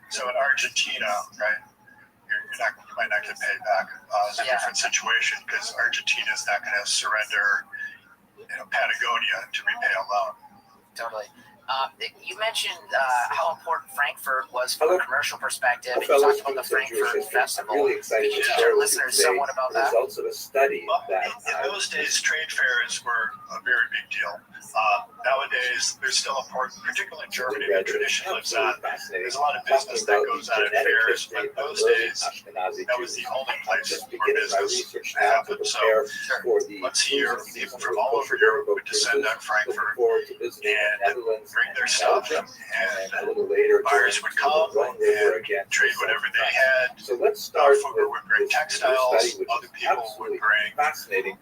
So in Argentina, right? You might not get paid back. It's a different situation because Argentina is not going to surrender, Patagonia to repay a loan. Totally. You mentioned how important Frankfurt was from a commercial perspective, and you talked about the Frankfurt Festival. Really excited Can you to teach share our with you listeners today somewhat about the that? results of a study that In those days, trade fairs were a very big deal. Nowadays, they're still important, particularly in Germany, where tradition lives on. There's a lot of business that goes on at fairs, but in those days, that was the only place where business happened. So let's hear people from all over Europe would descend on Frankfurt and bring their stuff, and buyers would come and trade whatever they had. So let's start Fugger would bring textiles, other people would bring fascinating.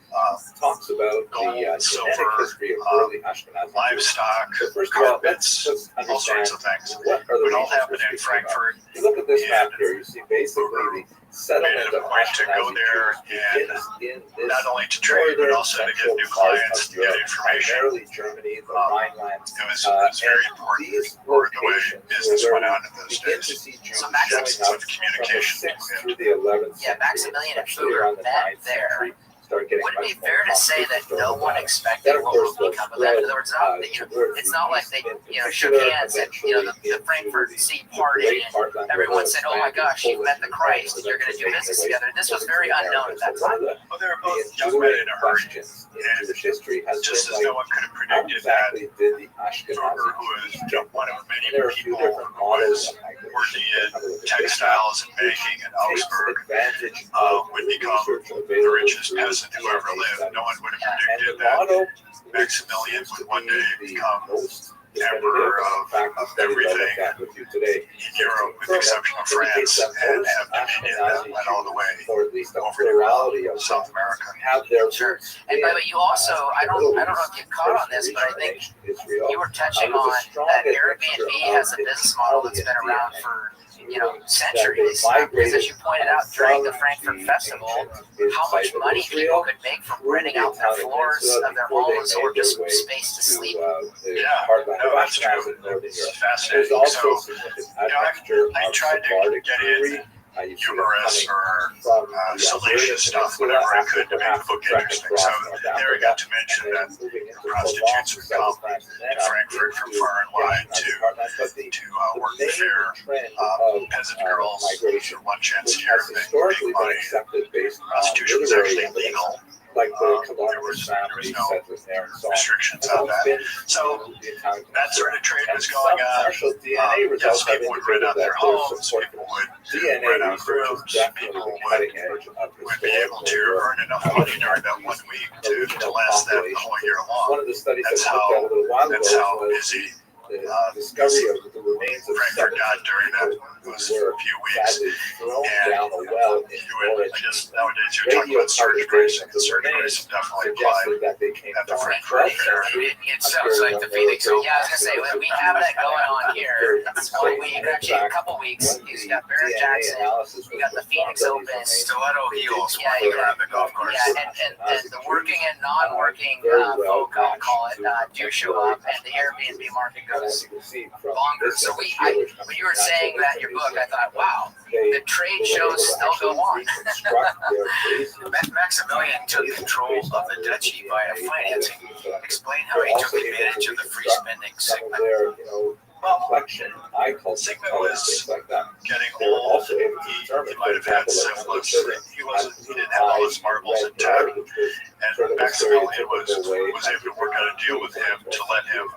Talks about gold, the silver, genetic history of early Ashkenazi livestock, So first of all, carpets, let's all sorts understand of things. what are the Would all regions happen we're in speaking about. Frankfurt. If you look at this And map here, you see basically the settlement made it a of point to go Ashkenazi there Jews and begins in not this only to trade, but also to get central new part clients, of to get Europe, information. primarily Germany, the Rhineland. It was very important These for the way locations business were went where on in we those begin to days. see Jews So Maximus showing up with communication. from the 6th through the 11th Yeah, century, Maximilian and especially Fugger around the met 9th there. century. Start getting Would it be much more fair to say that concrete no one about it. expected Then, of what course, would the become of them? In other words, not, spread it's not like they, in shook particular, hands and, eventually the Frankfurt into Sea the party great and heartland where everyone the said, oh my Spanish gosh, you've met the Polish Christ, you're going to do making business their way together. This was over to very the unknown at that Americas. So one time. of the Well, they were both young men in enduring a hurry. questions in Jewish history has Just been as no like, one could have how predicted that exactly did the Ashkenazi Fugger, who Jews was jump one on? of many And there are a few people different who models was of migration. working in Have a look at this map, textiles and which baking in takes Augsburg, advantage would of become research the available richest through peasant who ever DNA lived. No one studies. would have And predicted the that motto, which Maximilian seems to would one be day the become most emperor definitive, in fact, the of studies I everything looked at with you today, in Europe, with the exception of France, and have dominion that went all the way or at least a over to plurality of South them, America. have their Sure. roots And by the way, you also, I don't know Middle if you caught on this, but I think you were touching on that Airbnb has a business model that's been around for centuries. Because as you pointed out during the Frankfurt Festival, how much money people could make from renting out their floors of their homes or just space to sleep. Yeah, no, that's true. It's fascinating. There's also So, significant I admixture I of tried to Sephardic get Jewry. in You see it humorous coming or from the salacious Iberian stuff, Peninsula whatever I after could to make perhaps the book trek interesting. across So North there I Africa, got to mention and that then moving into prostitutes would Provence, south come of France, and then in up Frankfurt from into far and wide the to heartland. But the work the main fair. trend of Peasant girls migration, for one chance which a year has to make historically big been money. accepted based on Prostitution was literary actually evidence, legal. like the There Columbus was family no settlers there and so on. restrictions And on that's that. been So through the Italian that sort of trade and was going some on. partial DNA results Yes, have people would rent indicated out their that there's homes, support people for would DNA rent out research is rooms, definitely people the would cutting edge of be able to earn enough money during that 1 week to last them the whole year long. One of the studies That's that I looked at a little while ago That's how was busy the discovery of the remains of Frankfurt got during that who those were few weeks. sadly thrown And down a well in You would, I Norwich. guess nowadays you're talking about surge bracing. Surge bracing definitely applied Suggested that they came at the from Frankfurt Fair. It sounds like the Phoenix Open. Yeah, I was going to say, we have that going on here. It's 1 week, actually a couple weeks. He's got Barrett Jackson, you got the Phoenix Open. Stiletto heels. Yeah, you got on the golf course. Yeah, and the working and non-working folk, I'll call it, do show up, and the Airbnb market goes longer. So when you were saying that in your book, I thought, wow, the trade shows still go on. Maximilian took control of the duchy via financing. Explain how he took advantage of the free spending segment. complexion, eye color, Sigmund color, was things like that. getting They were old. also able to He determine, might have had syphilis. He didn't have all his marbles intact. And Maximilian was able to work out a deal with him to let him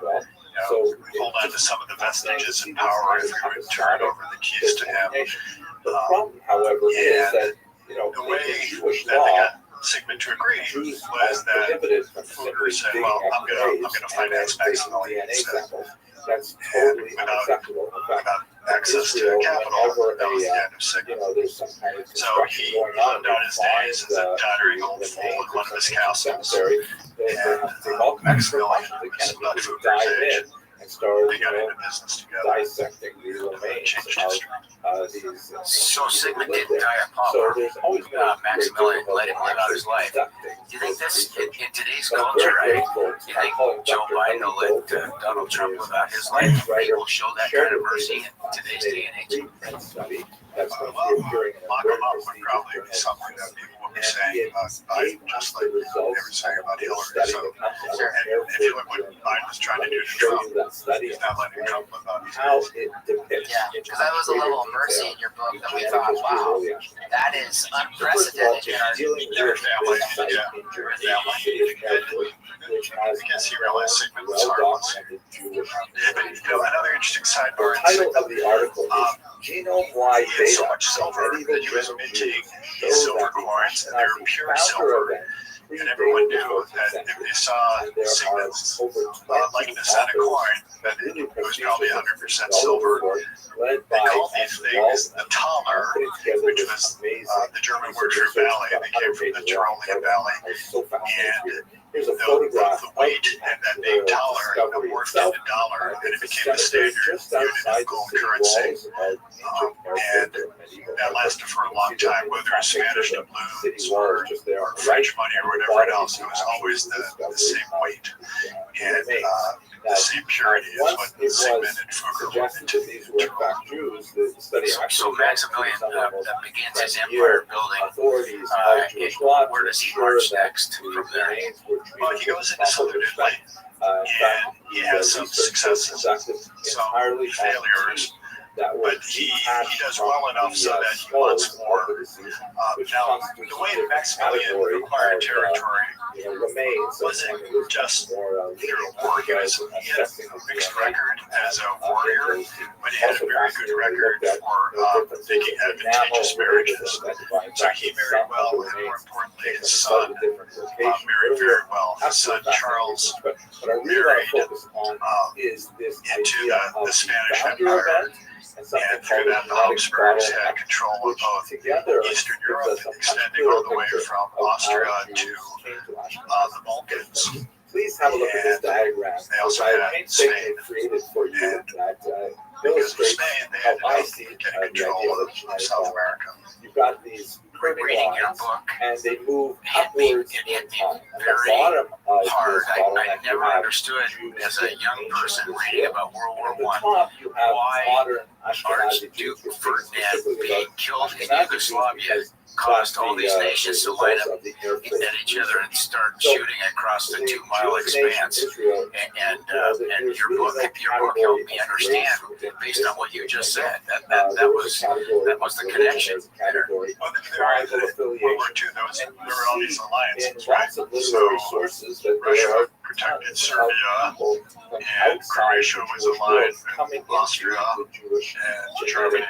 hold on to some of the vestiges and power if he would turn over the keys to him. The problem, however, is that the way in Jewish that they law, got Sigmund to agree Jews was that prohibited from Fluger simply said, digging well, up I'm going graves to finance and taking Maximilian DNA instead. samples. That's totally unacceptable. In fact, Access to Israel, capital, whenever that was the end of Sigmund. there's some kind of So construction he going on, lived out his days as a doddering old fool in one of his castles. cemetery, they have to take all kinds of Maximilian precautions. They was can't about dive Fluger's in and start, They got into business together. dissecting the remains Changed of history. these. So Sigmund people who lived didn't there. die a So pauper. there's always been Maximilian let him live out his life. Do you think this, in today's culture, right? Do you think Joe Biden will let Donald Trump live out his life? People show that kind of mercy in today's day and age? That's going to be appearing in a Lock very him up would probably be something that people would be saying about Biden, just like they were saying about Hillary. So, and if you look what Biden was trying to do to Trump, he's not letting Trump live out his how life. it depicts. Yeah, because that was a level of mercy in your book that we thought, wow, that is unprecedented in our Their family, yeah, their family. I guess he realized Sigmund was harmless. But another interesting sidebar in Title of Sigmund, the article is Genome-wide he had so Data much silver of that he was minting these silver coins, and they were pure silver. And everyone knew that if they saw Sigmund's likeness on a coin, that it was probably 100% silver. They called these things the Taler, which was the German word for valley. They came from the Tyrolean Valley. And the weight and that name Taler morphed into dollar, and it became the standard unit of gold currency. And that lasted for a long time, whether it's Spanish doubloons or French money or whatever else, it was always the same weight and the same purity is what Sigmund and Fugger went into. So Maximilian begins his empire building. Where does he march next from there? Well, he goes into Southern Italy, and he has some successes, some failures. But he does well enough so that he wants more. Now, the way that Maximilian acquired territory wasn't just through war. He had a mixed record as a warrior, but he had a very good record for making advantageous marriages. So he married well, and more importantly, his son married very well. His son Charles married into the Spanish Empire. And through that, the Habsburgs had control of both Eastern Europe, extending all the way from Austria to the Balkans. Please have a look at this diagram. They also had Spain. Created for you And that because of Spain, they had to get control of South America. You've got these Reading your book, and they move hit me upwards very at the bottom of hard. this I bottleneck, never you have understood as a young person reading about World at War the I top, you have why modern Ashkenazi Archduke Jews, Ferdinand being killed in Ashkenazi Yugoslavia Jews caused all these the, nations to line up the Air Force. at each other and start So, shooting across the The 2-mile Jewish nation, expanse. Israel, And there's your really book no helped me category of understand, race within based on what you just said, that there was a category that was the of connection. religion, there's a category Well, of there are tribal World War affiliation. II, there were all these In alliances, right? lots of literary So sources that there Russia are protected tons Serbia, of people from and outside Croatia the was Jewish allied world coming with Austria into the Jewish and genetic, Germany.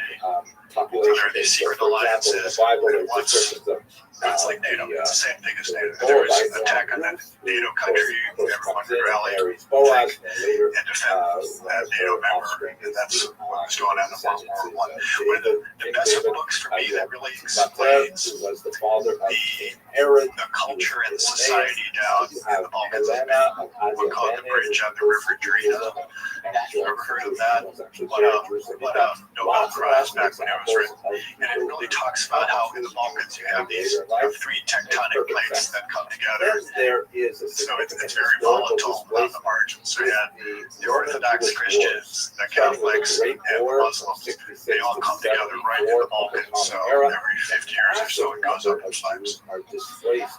population. There are these secret So, for example, in alliances the Bible, that there's once- descriptions of It's like NATO. the, It's the same thing as NATO. There was an attack on that NATO country. Everyone rallied to Boaz, and later and defend that NATO member. And that's what was going on in World War I. One of the best books for me that really explains who was the father of the Herod, culture and the society down you in have the Balkans. Helena of We'll call it the bridge on the River Drina. You ever heard of that? What a Nobel Prize back when it was written. And it really talks about how in the Balkans you have these three tectonic plates that come together. Then there is a So it's very volatile on the margins. So you had the Orthodox Christians, the Catholics, and the Muslims. They all come together right in the Balkans. So every 50 years or so it goes up in flames. are displaced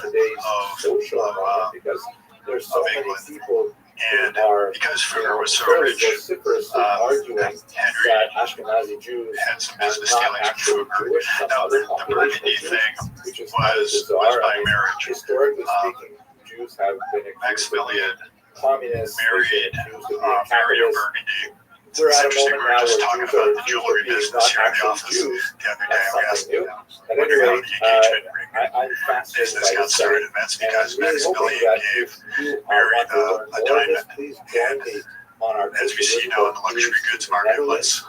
part today's of social moment because there's so many England. people And because Fugger was so fairly rich, vociferously arguing Henry that Ashkenazi Jews had some are business not dealings with actually Fugger. Jewish. Some Now, other the population Burgundy of Jews, thing which is was bizarre. by marriage. Historically speaking, Jews have been accused of Maximilian communists. married Mary of capitalists. Burgundy. We're It's at a interesting, moment we were now just where talking Jews about are the jewelry being business not here in the actually office Jews. the other day. We That's asked something new. At any wonder how rate, the engagement ring I'm fascinated business by got this started, study. and that's And because I'm really hoping Maximilian that gave if you Mary want to learn a more of this, diamond. please join And me on our as we see now in the luxury goods market, once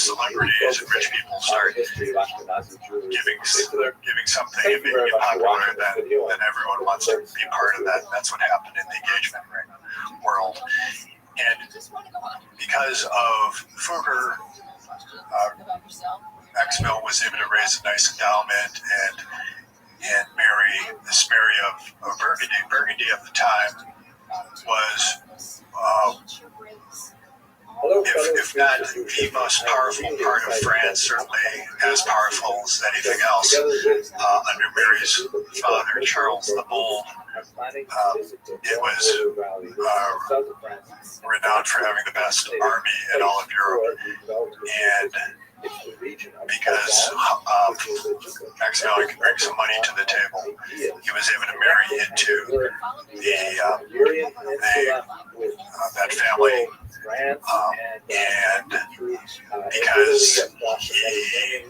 celebrities and rich people start giving something and making it popular, then everyone wants to be part of that. That's what happened in the engagement ring world. And because of Fugger, Maxwell was able to raise a nice endowment, and Mary, this Mary of Burgundy. Burgundy at the time was, if not the most powerful part of France, certainly as powerful as anything else. Under Mary's father, Charles the Bold, it was renowned for having the best army in all of Europe. And because Maximilian could bring some money to the table, he was able to marry into that family. And because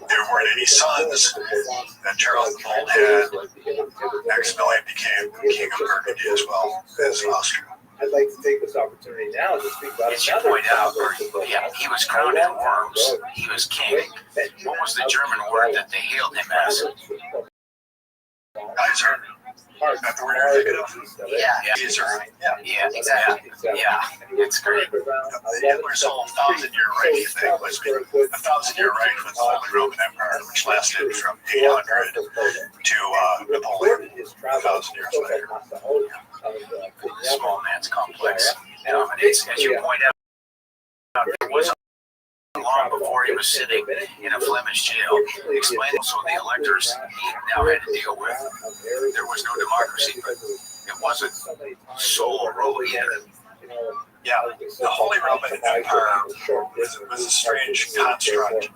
there weren't any sons that Charles the Bold had, Maximilian became king of Burgundy as well as Austria. I'd like to take this opportunity now to speak about As you point out, he was crowned in Worms. He was king. What was the German word that they hailed him as? Kaiser. Is that the word you're thinking of? Yeah, exactly. Yeah, it's great. Hitler's whole 1,000-year reign thing was the 1,000-year reign with the Holy Roman Empire, which lasted from 800 to Napoleon 1,000 years later. Small man's complex dominates. As you point out, it wasn't long before he was sitting in a Flemish jail, explaining so the electors he now had to deal with. There was no democracy, but it wasn't sole rule either. Yeah, the Holy Roman Empire was a strange construct in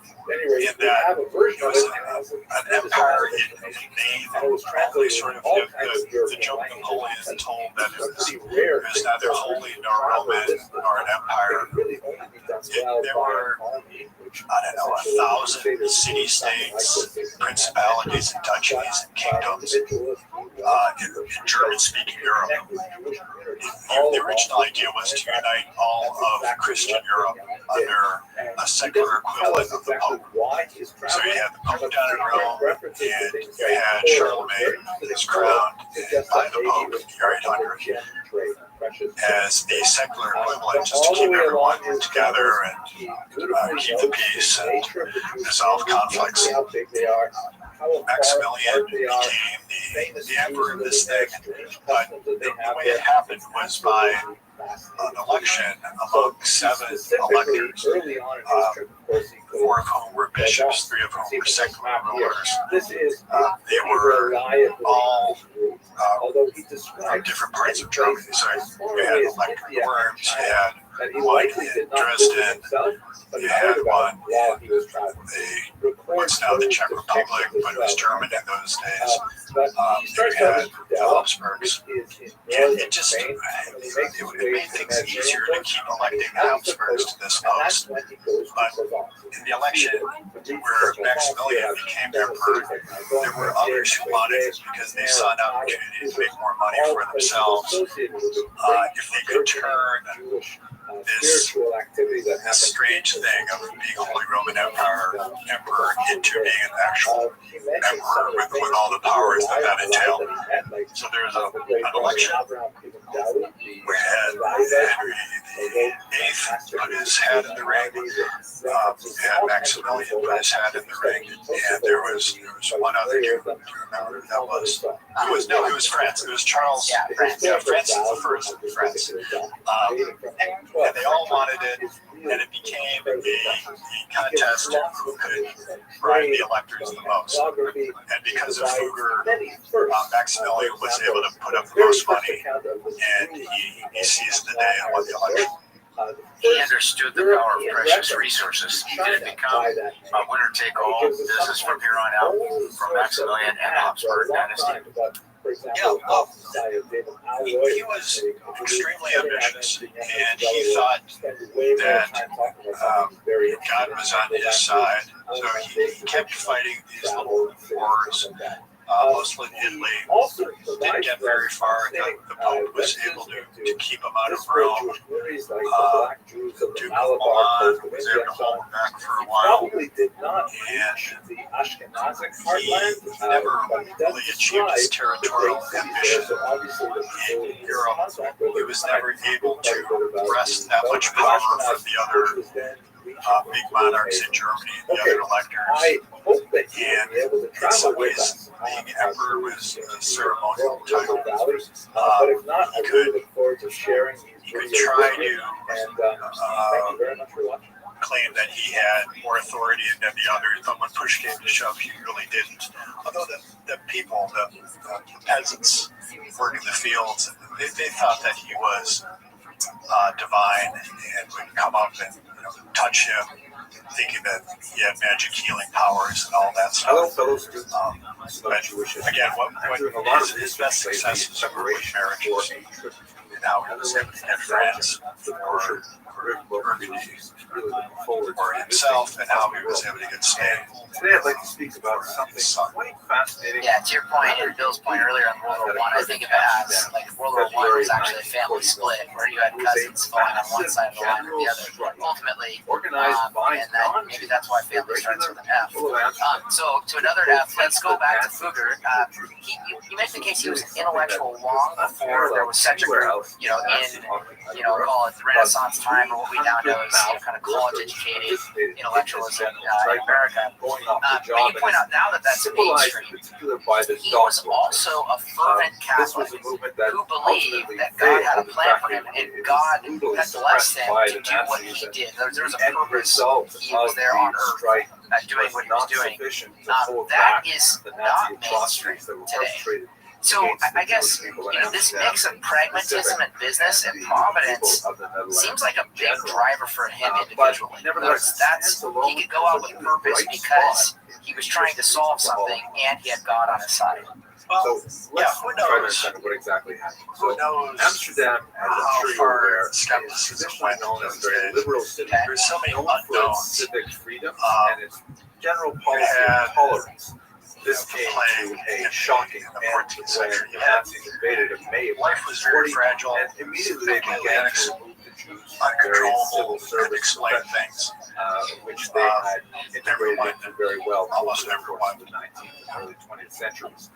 that it was an empire in name only. Sort of the joke Napoleon is told that it was neither holy nor Roman nor an empire. There were, 1,000 city-states, principalities, and duchies, and kingdoms in German-speaking Europe. The original idea was to unite all of Christian Europe under a secular equivalent of the Pope. So you had the Pope down in Rome, and you had Charlemagne, who was crowned by the Pope in the year 800 as the secular equivalent, just to keep everyone together and keep the peace and resolve conflicts. Maximilian became the emperor of this thing, but the way it happened was by an election among 7 electors, 4 of whom were bishops, 3 of whom were secular rulers. They were all from different parts of Germany. So you had elector in Worms, you had one in Dresden, you had one in what's now the Czech Republic, but it was German in those days. You had Habsburgs. And it just it made things easier to keep electing Habsburgs to this post. But in the election where Maximilian became emperor, there were others who wanted it because they saw an opportunity to make more money for themselves. If they could turn this strange thing of being a Holy Roman Emperor into being an actual emperor with all the powers that entailed. So there's an election where Henry 8th put his hat in the ring. Had Maximilian put his hat in the ring, and there was one other dude. Do you remember who that was? It was France. It was Charles. Yeah, France. Yeah, France is the first. France. And they all wanted it, and it became a contest who could bribe the electors the most. And because of Fugger, Maximilian was able to put up the most money, and he seized the day and won the election. He understood the power of precious resources. He didn't become a winner-take-all business from here on out, from Maximilian and Habsburg dynasty. Yeah, he was extremely ambitious, and he thought that God was on his side, so he kept fighting these little wars, mostly in Italy. Didn't get very far. The Pope was able to keep him out of Rome. Duke of Milan was able to hold him back for a while, and he never really achieved his territorial ambition in Europe. He was never able to wrest that much power from the other big monarchs in Germany, the other electors. And in some ways, being emperor was a ceremonial title. He could try to claim that he had more authority than the others, but when push came to shove, he really didn't. Although the people, the peasants working the fields, they thought that he was divine and would come up and touch him, thinking that he had magic healing powers and all that stuff. Hello, fellow students. But again, what his best successes were with marriages, and how he was able to get friends or himself, and how he was able to get stayed. Today I'd like to speak about something quite fascinating. Yeah, to your point, and Bill's point earlier on World War I, think of it as like World War I was actually a family split where you had cousins falling on one side of the line or the other. Ultimately, and maybe that's why family starts with an F. So to another F, let's go back to Fugger. You make the case he was intellectual long before there was such a group, in call it the Renaissance time, or what we now know as kind of college-educated intellectualism in America. But you point out now that that's mainstream. He was also a fervent Catholic who believed that God had a plan for him, and God had blessed him to do what he did. There was a purpose. He was there on earth doing what he was doing. That is not mainstream today. So I guess this mix of pragmatism and business and providence seems like a big driver for him individually. He could go out with purpose because he was trying to solve something and he had God on his side. So let's try to understand what exactly happened. So Amsterdam, as I'm sure you're aware, is traditionally known as a very liberal city. There's so many known for its unknowns. civic freedom and its general policy of tolerance. This came to a shocking end when the Nazis invaded in May of 1940, and immediately they began to remove the Jews from various civil service professions, which they had integrated into very well over the course of the 19th and early 20th centuries.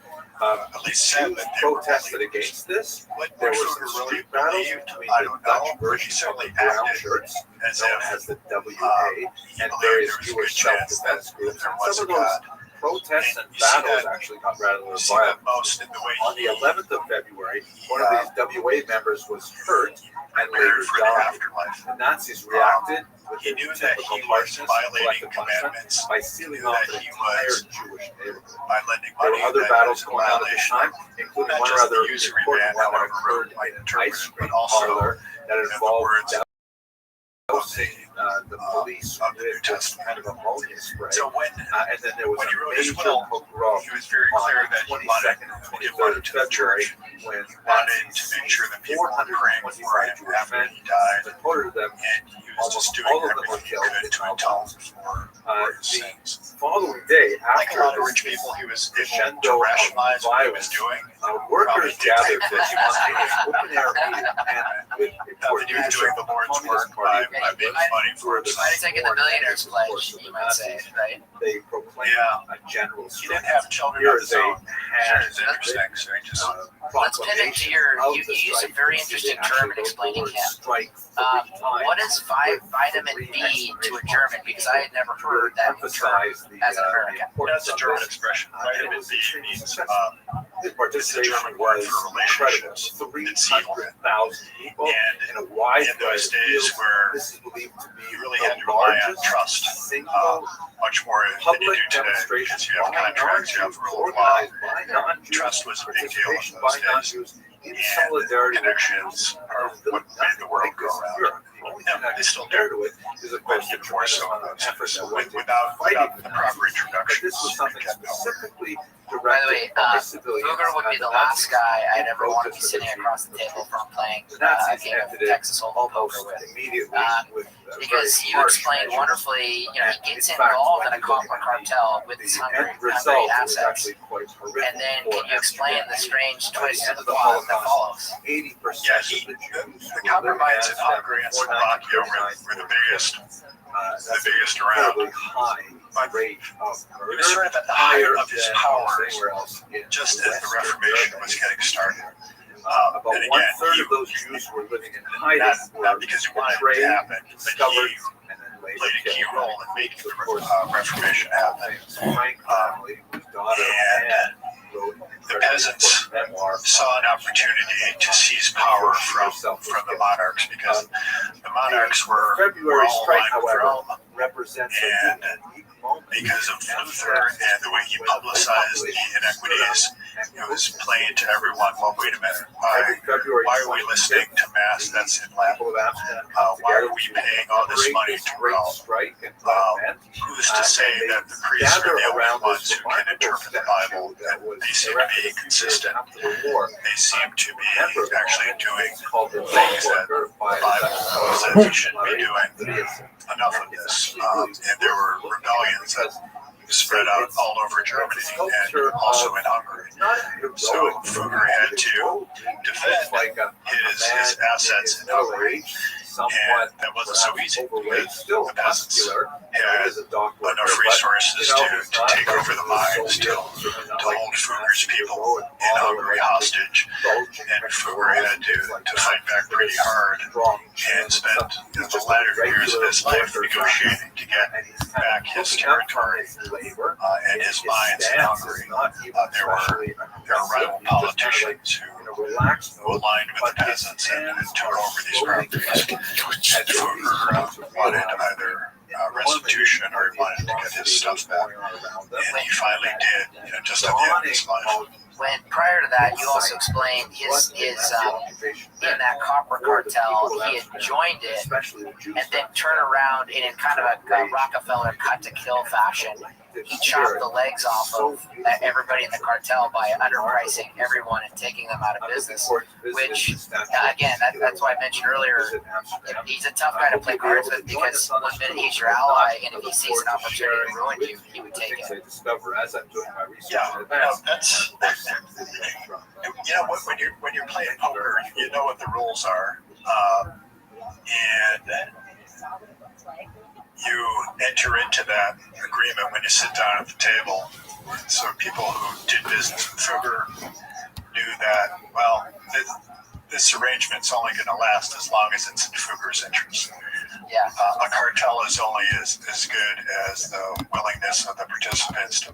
Jews protested against this. There were some street battles between the Dutch version of the brown shirts, known as the WA, and various Jewish self-defense groups. And some of those protests and battles actually got rather violent. On the 11th of February, one of these WA members was hurt and later died. The Nazis reacted with their typical harshness and collective punishment by sealing off the entire Jewish neighborhood. There were other battles going on at the time, including one rather important one that occurred in an ice cream parlor that involved dousing the police with just kind of ammonia spray. And then there was a major pogrom on the 22nd and 23rd of February when Nazis seized 425 Jewish men, deported them, and almost all of them were killed in autopsies. The following day, after like a lot of rich people, he was able to rationalize what he was doing. Workers gathered this spontaneous open-air meeting Having you doing the Lord's work by making money for Might have taken the millionaire's pledge, you might say, right? They proclaimed a general He didn't have children Here of is his own. a It's interesting. So he just Let's pivot to you use a very interesting term in explaining him. What is vitamin B to a German? Because I had never heard that term as an American. that's a German expression. Vitamin B means the it's a participation German word was for relationships. incredible. It's evil. 300,000 people And in a wide in those variety of days fields. where This is believed to be you really the had to rely on largest trust, single much more than you public do today. demonstration Because you have by contracts, you have non-Jews, rule of law. organized by non-Jews, Trust was a big deal in participation those by days. non-Jews in And solidarity with connections are what made the world go around. Europe. The only thing that They still compared do. to it is a But question even of more so in those effort days. that went into Without fighting the proper But introductions. this was something you get nowhere. specifically By the directed way, by civilians. Booger would be the last guy I'd ever want to be sitting across the table from playing a game of Texas Hold'em poker with. Immediately with Because you explained wonderfully, he gets involved in a copper cartel with these hungry assets. And then can you explain the strange twist of the plot that follows? 80% Yeah, of the Jews the copper mines in Hungary and Slovakia were the biggest around. high rate of He murder, was sort of at the height higher of his than powers anywhere else in just as the Reformation was getting started. About And again, one-third he- of those Jews were living in hiding, not because he wanted it to betrayed, happen, but discovered, he and then later played a key killed. role in making the Reformation happen. Frank family, whose daughter And Anne wrote an the peasants memoir saw an opportunity to seize power from the monarchs because the monarchs were February all strike, aligned with however, Rome. represents And a unique moment. Because of Luther and the way he publicized the inequities, it was plain to everyone, well, wait a minute, why are we listening to Mass that's in Latin? Why are we paying all this money to Rome? Who's to say that the priests are the only ones who can interpret the Bible? And they seem to be inconsistent. They seem to be actually doing things that the Bible says you shouldn't be doing. Enough of this. And there were rebellions that spread out all over Germany and also in Hungary. So Fugger had to defend his assets in Hungary. And that wasn't so easy because the peasants had enough resources to take over the mines, to hold Fugger's people in Hungary hostage. And Fugger had to fight back pretty hard and spent the latter years of his life negotiating to get back his territory and his mines in Hungary. There were rival politicians who aligned with the peasants and took over these properties. And Fugger wanted either restitution or he wanted to get his stuff back. And he finally did, just at the end of his life. When prior to that, you also explained his in that copper cartel, he had joined it and then turned around and in kind of a Rockefeller cut-to-kill fashion, he chopped the legs off of everybody in the cartel by underpricing everyone and taking them out of business, which, again, that's why I mentioned earlier, he's a tough guy to play cards with because one minute he's your ally, and if he sees an opportunity to ruin you, he would take it. Yeah, that's when you're playing poker, you know what the rules are, and you enter into that agreement when you sit down at the table. So people who did business with Fugger knew that, well, this arrangement's only going to last as long as it's in Fugger's interest. Yeah. A cartel is only as good as the willingness of the participants to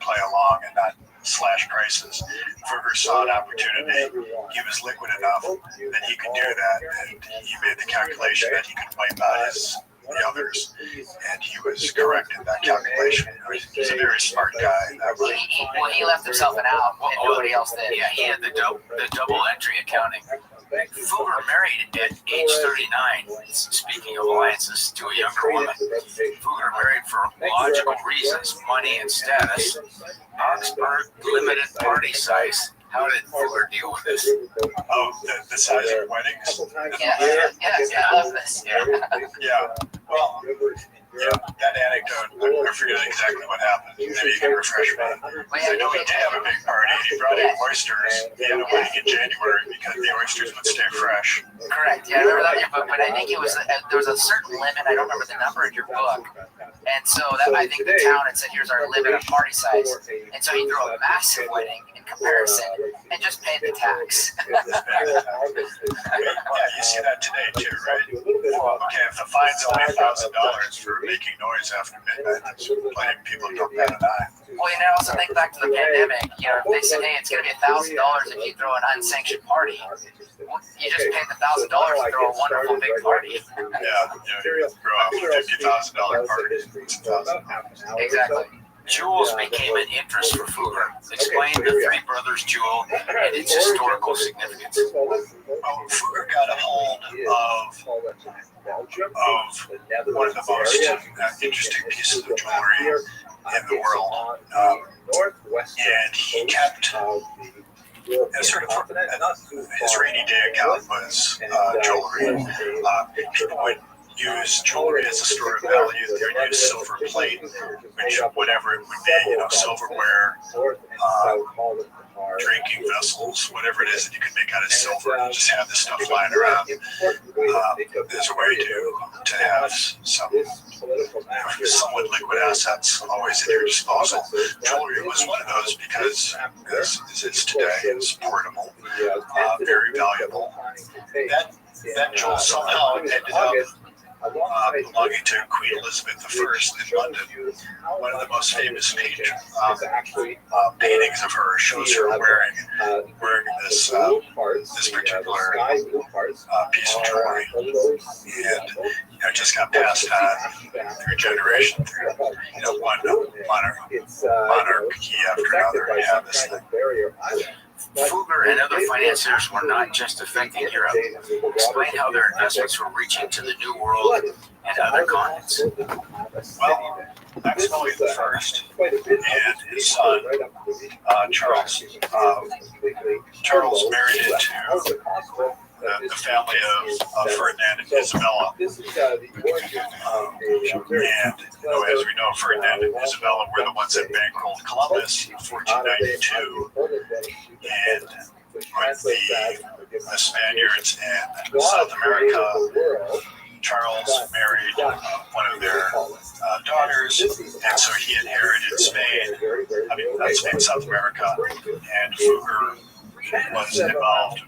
play along and not slash prices. Fugger saw an opportunity. He was liquid enough that he could do that, and he made the calculation that he could wipe out the others, and he was correct in that calculation. He's a very smart guy. He left himself an out, and nobody else did. Yeah, he had the double entry accounting. Fugger married at age 39, speaking of alliances, to a younger woman. Fugger married for logical reasons, money and status. Augsburg, limited party size. How did Fugger deal with this? Oh, the size of weddings? Yeah, I love this. Yeah. Well, Yeah, that anecdote, I forget exactly what happened. Maybe you can refresh me. I know he did have a big party. He brought in oysters. He had a wedding in January because the oysters would stay fresh. Correct. Yeah, I remember that in your book, but I think it was there was a certain limit. I don't remember the number in your book, and so that I think the town had said, "Here's our limit of party size," and so he threw a massive wedding in comparison and just paid the tax. Yeah, you see that today too, right? Okay, if the fine's only $1,000 for making noise after midnight, there's plenty of people who don't bat an eye. Well, you know, also think back to the pandemic. You know, they said, "Hey, it's going to be $1,000 if you throw an unsanctioned party." Well, you just paid the $1,000 to throw a wonderful big party. Yeah, you throw a $50,000 party. Exactly. Jewels became an interest for Fugger. Explain the Three Brothers Jewel and its historical significance. Well, Fugger got a hold of one of the most interesting pieces of jewelry in the world, and he kept sort of his rainy day account was jewelry. People would use jewelry as a store of value. They would use silver plate, which whatever it would be, silverware, drinking vessels, whatever it is that you can make out of silver. You just have this stuff lying around. There's a way to have some somewhat liquid assets always at your disposal. Jewelry was one of those because, as it's today, it's portable, very valuable. That jewel somehow ended up belonging to Queen Elizabeth I in London. One of the most famous paintings of her shows her wearing this particular piece of jewelry, and it just got passed on through generation, through one monarchy after another. You have this thing. Fugger and other financiers were not just affecting Europe. Explain how their investments were reaching to the New World and other continents. Well, Maximilian I and his son, Charles married into the family of Ferdinand and Isabella. And as we know, Ferdinand and Isabella were the ones that bankrolled Columbus in 1492. And with the Spaniards in South America, Charles married one of their daughters, and so he inherited Spain, South America, and Fugger was involved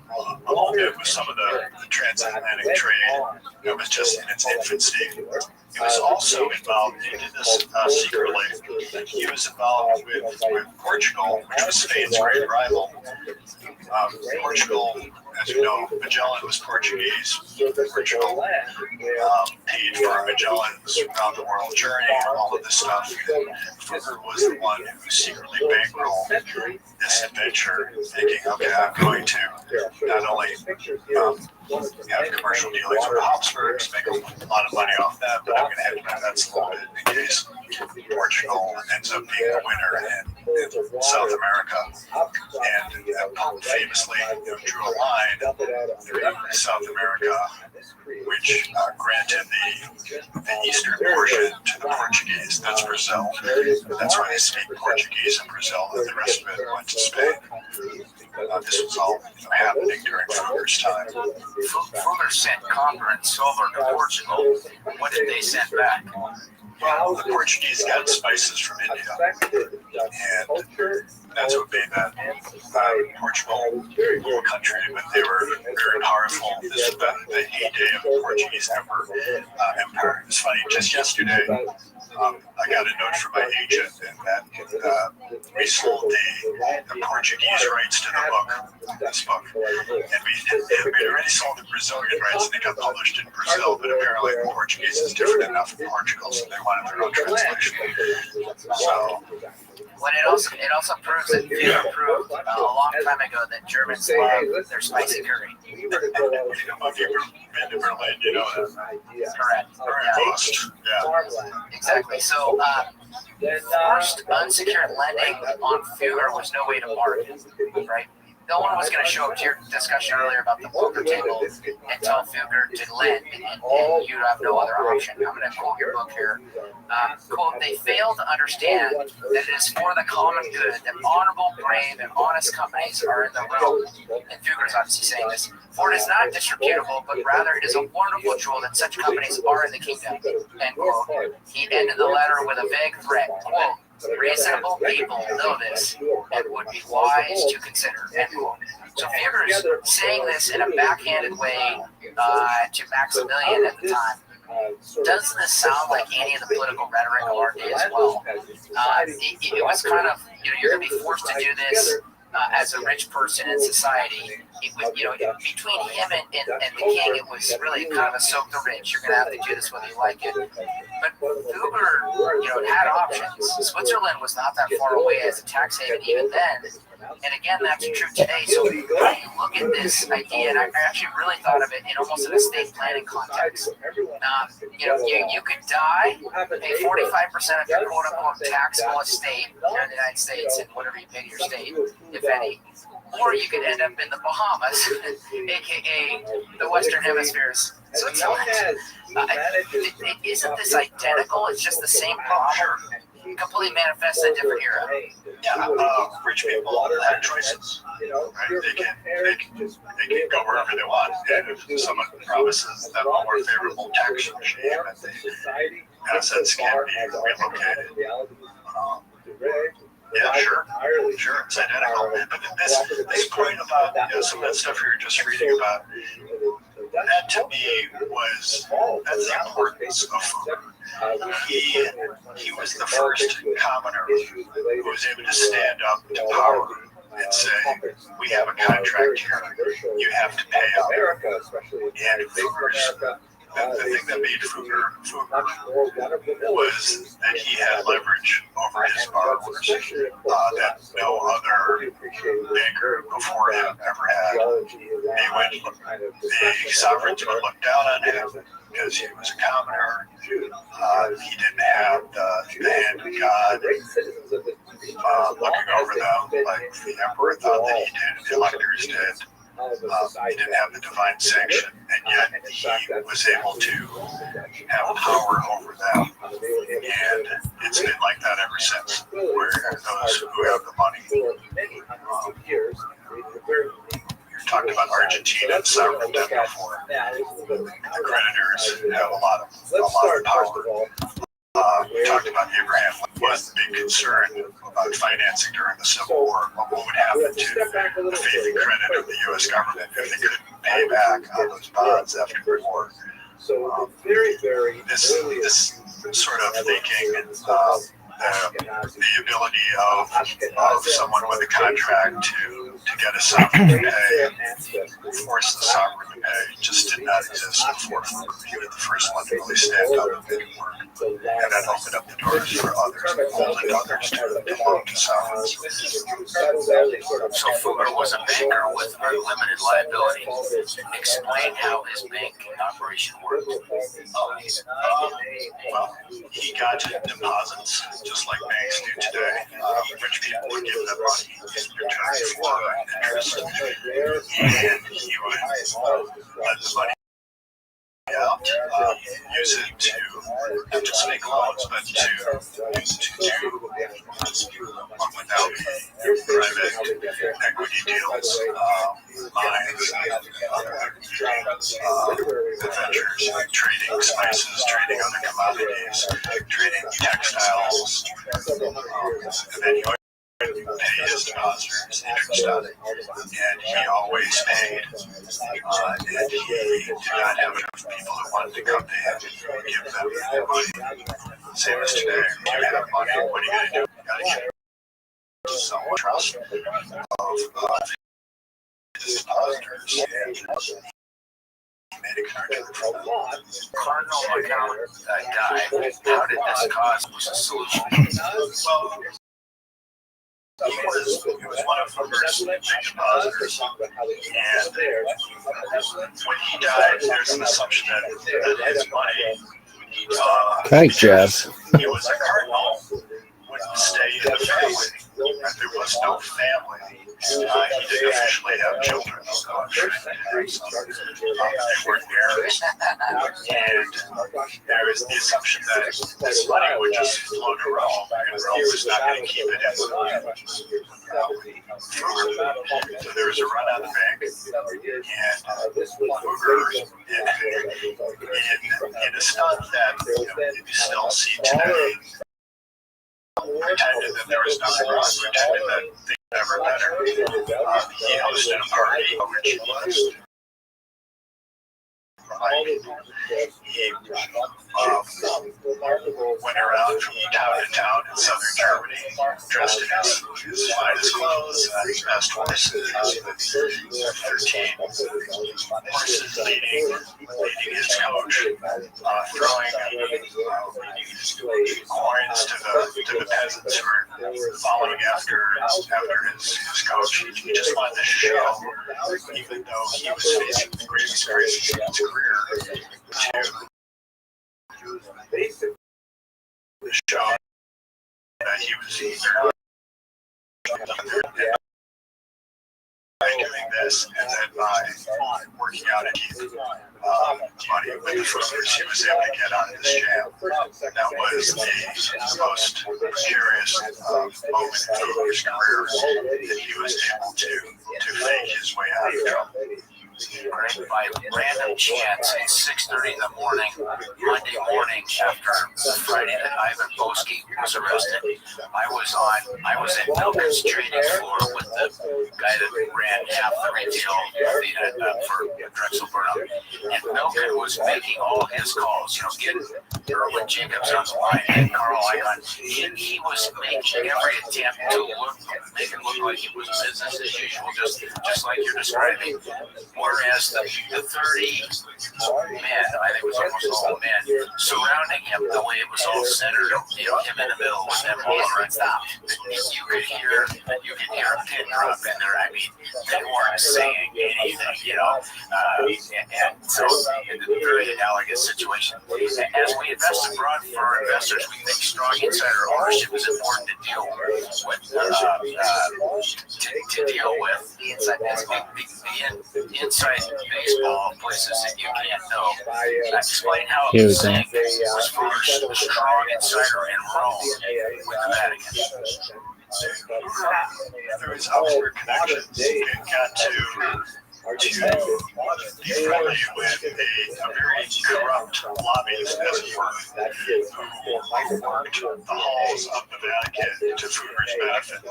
a little bit with some of the transatlantic trade. It was just in its infancy. He was also involved, he did this secretly, he was involved with Portugal, which was Spain's great rival. Portugal, as you know, Magellan was Portuguese. Portugal paid for Magellan's round the world journey, all of this stuff. Fugger was the one who secretly bankrolled this adventure, thinking, okay, I'm going to not only have commercial dealings with the Habsburgs, make a lot of money off that, but I'm going to hedge my bets a little bit in case Portugal ends up being a winner in South America. And famously drew a line through South America, which granted the eastern portion to the Portuguese. That's Brazil. That's why they speak Portuguese in Brazil, and the rest of it went to Spain. This was all happening during Fugger's time. Fugger sent copper and silver to Portugal. What did they send back? Well, the Portuguese got spices from India, and that's what made that Portugal a little country, but they were very powerful. This was the heyday of the Portuguese empire. It's funny, just yesterday, I got a note from my agent, and that we sold the Portuguese rights to this book. And we already sold the Brazilian rights, and they got published in Brazil, but apparently the Portuguese is different enough in Portugal, so they wanted their own translation. So, Well, it also proves that Fugger proved a long time ago that Germans love their spicy curry. if you've been to Berlin, you know that. Correct. Very close. Yeah. Exactly. So, first unsecured lending on Fugger was no way to market, right? no one was going to show up to your discussion earlier about the poker table and tell Fugger to lend, and you have no other option. I'm going to quote your book here. Quote, they fail to understand that it is for the common good that honorable, brave, and honest companies are in the room. And Fugger is obviously saying this. For it is not disreputable, but rather it is a wonderful jewel that such companies are in the kingdom. End quote. He ended the letter with a vague threat. Quote, reasonable people know this and would be wise to consider. End quote. So Fugger is saying this in a backhanded way to Maximilian at the time. Doesn't this sound like any of the political rhetoric of our day as well? It was kind of, you're going to be forced to do this as a rich person in society. It was, between him and the king, it was really kind of a soak the rich. You're going to have to do this whether you like it. But Fugger, had options. Switzerland was not that far away as a tax haven even then. And again, that's true today. So when you look at this idea, and I actually really thought of it in almost an estate planning context. You could die, pay 45% of your quote-unquote taxable estate here in the United States and whatever you pay to your state, if any. Or you could end up in the Bahamas, a.k.a. the Western Hemisphere's Switzerland. Isn't this identical? It's just the same problem, completely manifested in a different era. Yeah, rich people have choices. Right? They can go wherever they want. And if someone promises them a more favorable tax regime and the assets can be relocated, yeah, sure, it's identical. But this point about some of that stuff you were just reading about, that to me that's the importance of Fugger. He was the first commoner who was able to stand up to power and say, we have a contract here, you have to pay up. And Fugger's the thing that made Fugger was that he had leverage over his borrowers that no other banker before him ever had. The sovereigns would look down on him because he was a commoner. He didn't have the hand of God looking over them like the emperor thought that he did, the electors did. He didn't have the divine sanction, and yet he was able to have power over them. And it's been like that ever since, where those who have the money. You're talking about Argentina and sovereign debt before. The creditors have a lot of power. We talked about Abraham was the big concern about financing during the Civil War. What would happen to the faith and credit of the U.S. government if they couldn't pay back on those bonds after the war? This sort of thinking, the ability of someone with a contract to get a sovereign to pay, force the sovereign to pay, just did not exist before Fugger. He was the first one to really stand up and make it work. And then open up the doors for others, holding others to belong to sovereigns. So Fugger was a banker with unlimited liability. Explain how his banking operation worked. Well, he got deposits just like banks do today. Rich people would give them money in return for interest, and he would let the money out, use it to not just make loans, but to use it to do without private equity deals, mines, ventures, trading spices, trading other commodities, trading textiles, and then he would pay his depositors interest on it, and he always paid, and he did not have enough people who wanted to come to him and give them their money. Same as today, if you have money, what are you going to do? You got to get some trust of his depositors, and he made a contract for them. Cardinal McCown died. How did this cause a solution? Well, he was one of Fugger's big depositors, and when he died, there's an assumption that his money, Thanks, Jeff. he was a cardinal, would stay in the family, and there was no family. He didn't officially have children. They weren't heirs. And there was the assumption that this money would just float to Rome, and Rome was not going to keep it as so there was a run on the bank, and Fugger, in a stunt that you still see today, pretended that there was nothing wrong, pretended that things were never better. He hosted a party, which was he went around from town to town in southern Germany, dressed in his finest clothes, his best horses, 13 horses leading his coach, throwing coins to the peasants who were following after his coach. He just wanted to show, even though he was facing the greatest crisis in his career, to show that he was by doing this, and then by working out at money with the Fuggers, he was able to get out of this jam. That was the most precarious moment in Fugger's career, that he was able to fake his way out of trouble. By random chance at 6:30 in the morning, Monday morning, after Friday that Ivan Boesky was arrested, I was at Milton's trading floor with the guy that ran half the retail for Drexel Burnham, and Milton was making all his calls, getting Erwin Jacobs on the line and Carl Icahn. He was making every attempt to make it look like it was business as usual, just like you're describing. Whereas the 30 men, I think it was almost all men, surrounding him, the way it was all centered, him in the middle with them all around. You could hear a pin drop in there. I mean, they weren't saying anything, and so it's a very analogous situation. As we invest abroad for our investors, we think strong insider ownership is important to deal with, to deal with the inside baseball places that you can't know. Explain how it was saying was first a strong insider in Rome with the Vatican. Through his Augsburg connections, it got to be friendly with a very corrupt lobbyist, as it were, who worked the halls of the Vatican to Fugger's benefit.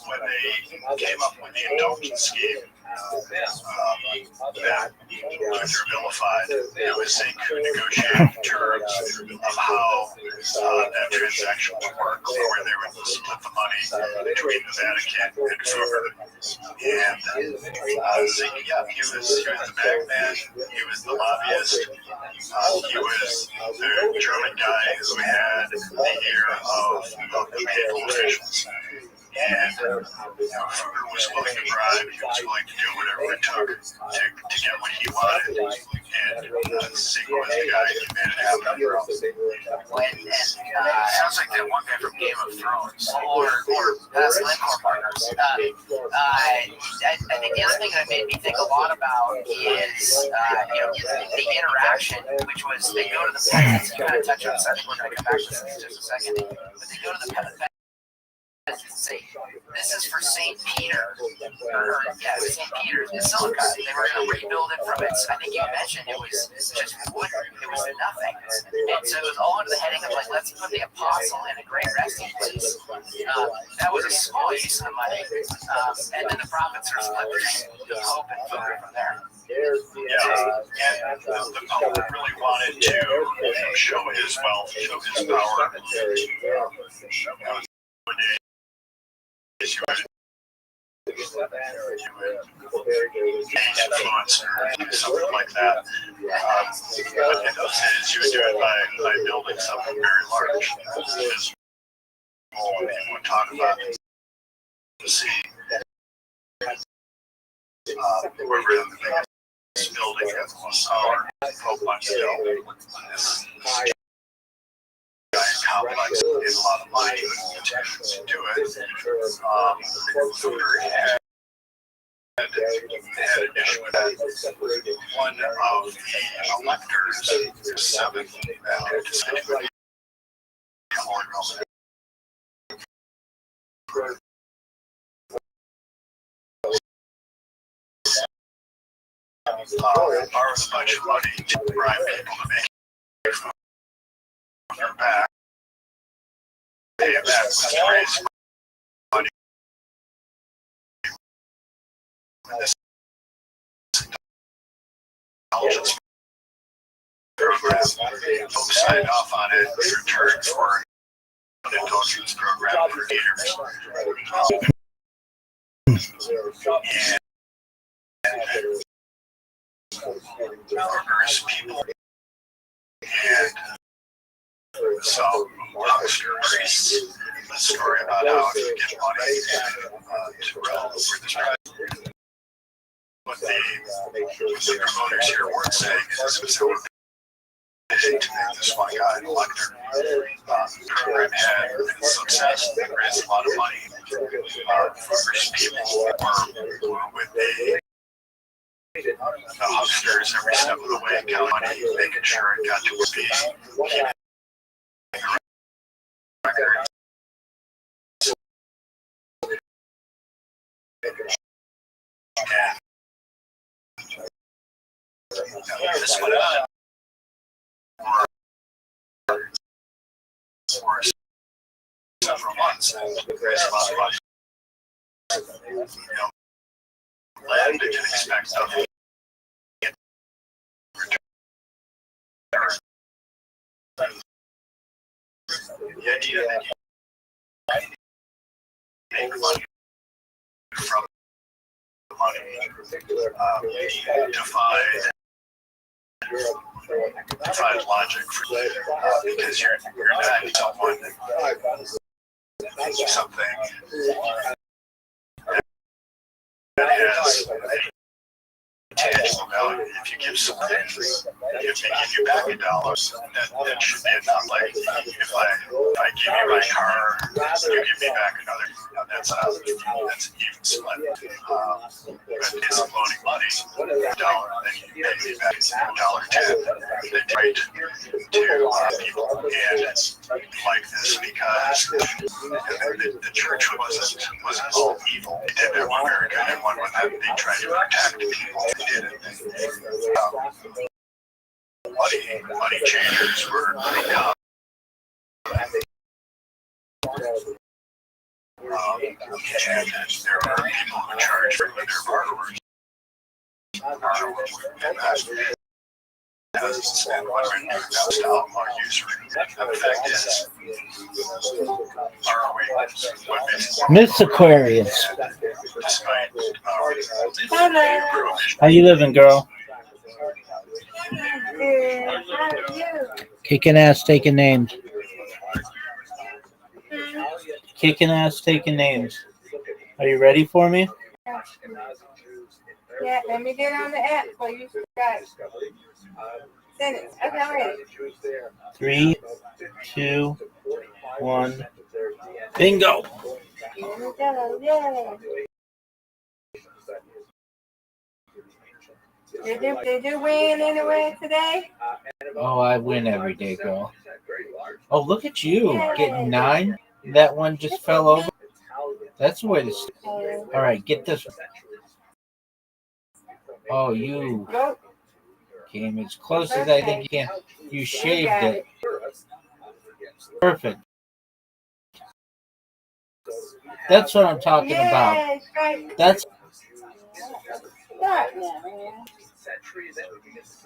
When they came up with the indulgence scheme that Luther vilified, it was they could negotiate terms of how that transaction would work, where they would split the money between the Vatican and Fugger. And so, he was the bag man, he was the lobbyist, he was the German guy who had the ear of the papal officials. And Fugger was willing to bribe, he was willing to do whatever it took to get what he wanted. And Sigma was the guy who made it happen. Sounds like that one guy from Game of Thrones, or Glencore Partners. I think the other thing that made me think a lot about is, the interaction, which was they go to the peasants, you kind of touch on this, I think we're going to come back to this in just a second, but they go to the peasants and say, this is for St. Peter, St. Peter's Basilica. They were going to rebuild it from its, I think you mentioned it was just wood, it was nothing. And so it was all under the heading of let's put the apostle in a great resting place. That was a small use of the money. And then the profits are split between the Pope and Fugger from there. And the Pope really wanted to show his wealth, show his power. Influence or something like that. In those days, you would do it by building something very large. Because when people would talk about the sea, we're really the biggest building at Pope Montreal. This giant complex is a lot of money to do it. Fooder had an issue with that. One of the electors, 7, decided to be borrows a bunch of money to bribe people to make food on their back. Pay it back with raise money. This indulgence program, folks signed off on it in return for an indulgence program for eaters. Workers, people, and some huckster priests. A story about how if you get money to realm for this prize. What the promoters here weren't saying is this was how it paid to make this one guy an elector. The program had success, they raised a lot of money. First people were with the hucksters every step of the way, counting money, making sure it got to where keeping records. This went on for several months and raised a lot of money. Land they didn't expect nothing. The idea that you make money from the money defied logic because you're not someone something that has tangible value. If you give something, if they give you back $1, that should be enough. Like if I give you my car, you give me back another. That's an even split. But it's loaning money, $1, then you pay me back $1.10. They tried to people, and it's like this because the church wasn't all evil. They did have one very good and one with them. They tried to protect people. They did it. Money changers were pretty common. And there are people who charge for their borrowers. And what we're doing now is stop more usury. The fact is, borrowing what Miss Aquarius. despite How you living, girl? Kicking ass, taking names. Kicking ass, taking names. Are you ready for me? Yeah, let me get on the app for you guys. Send it. Okay, I'm ready. 3, 2, 1. Bingo. Here we go. Yay. Did you win anyway today? Oh, I win every day, girl. Oh, look at you. Getting 9. That one just fell over. That's the way to stay. All right, get this one. Oh, you came as close as I think you can. You shaved it. Perfect. That's what I'm talking about. That's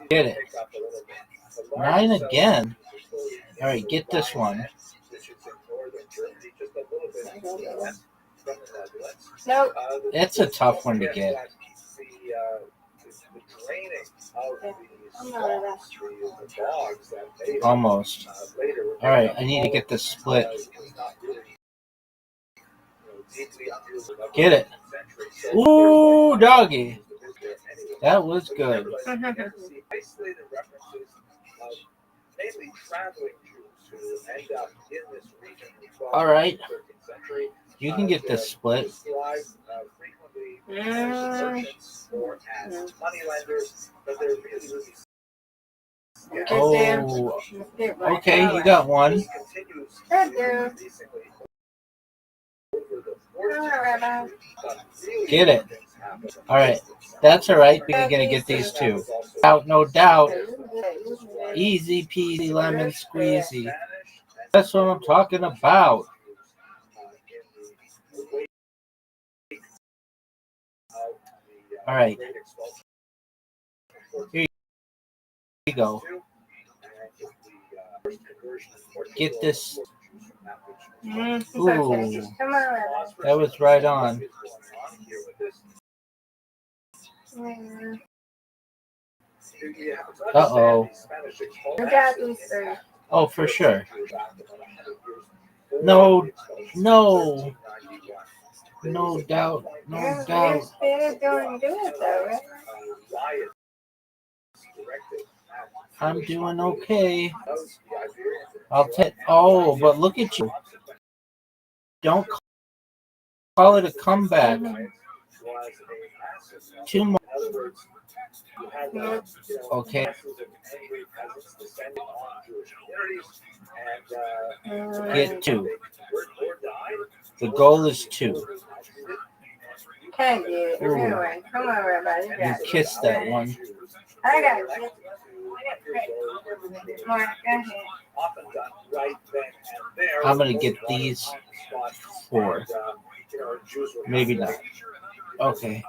get it. 9 again. All right, get this one. Nope. It's a tough one to get. Almost. All right, I need to get this split. Get it. Ooh, doggy. That was good. All right. You can get this split. Oh, okay. You got one. Get it. All right. That's all right. We're going to get these two. No doubt. Easy peasy lemon squeezy. That's what I'm talking about. All right. Here you go. Get this. Ooh, that was right on. Uh-oh. Oh, for sure. No doubt. No doubt. I'm doing okay. I'll take. Oh, but look at you. Don't call it a comeback. Two more. Okay. Get two. The goal is two. Can't get it. Anyway, come on, Rabbi. You kissed that one. I got it. All right, go ahead. I'm going to get these four. Maybe not. Okay.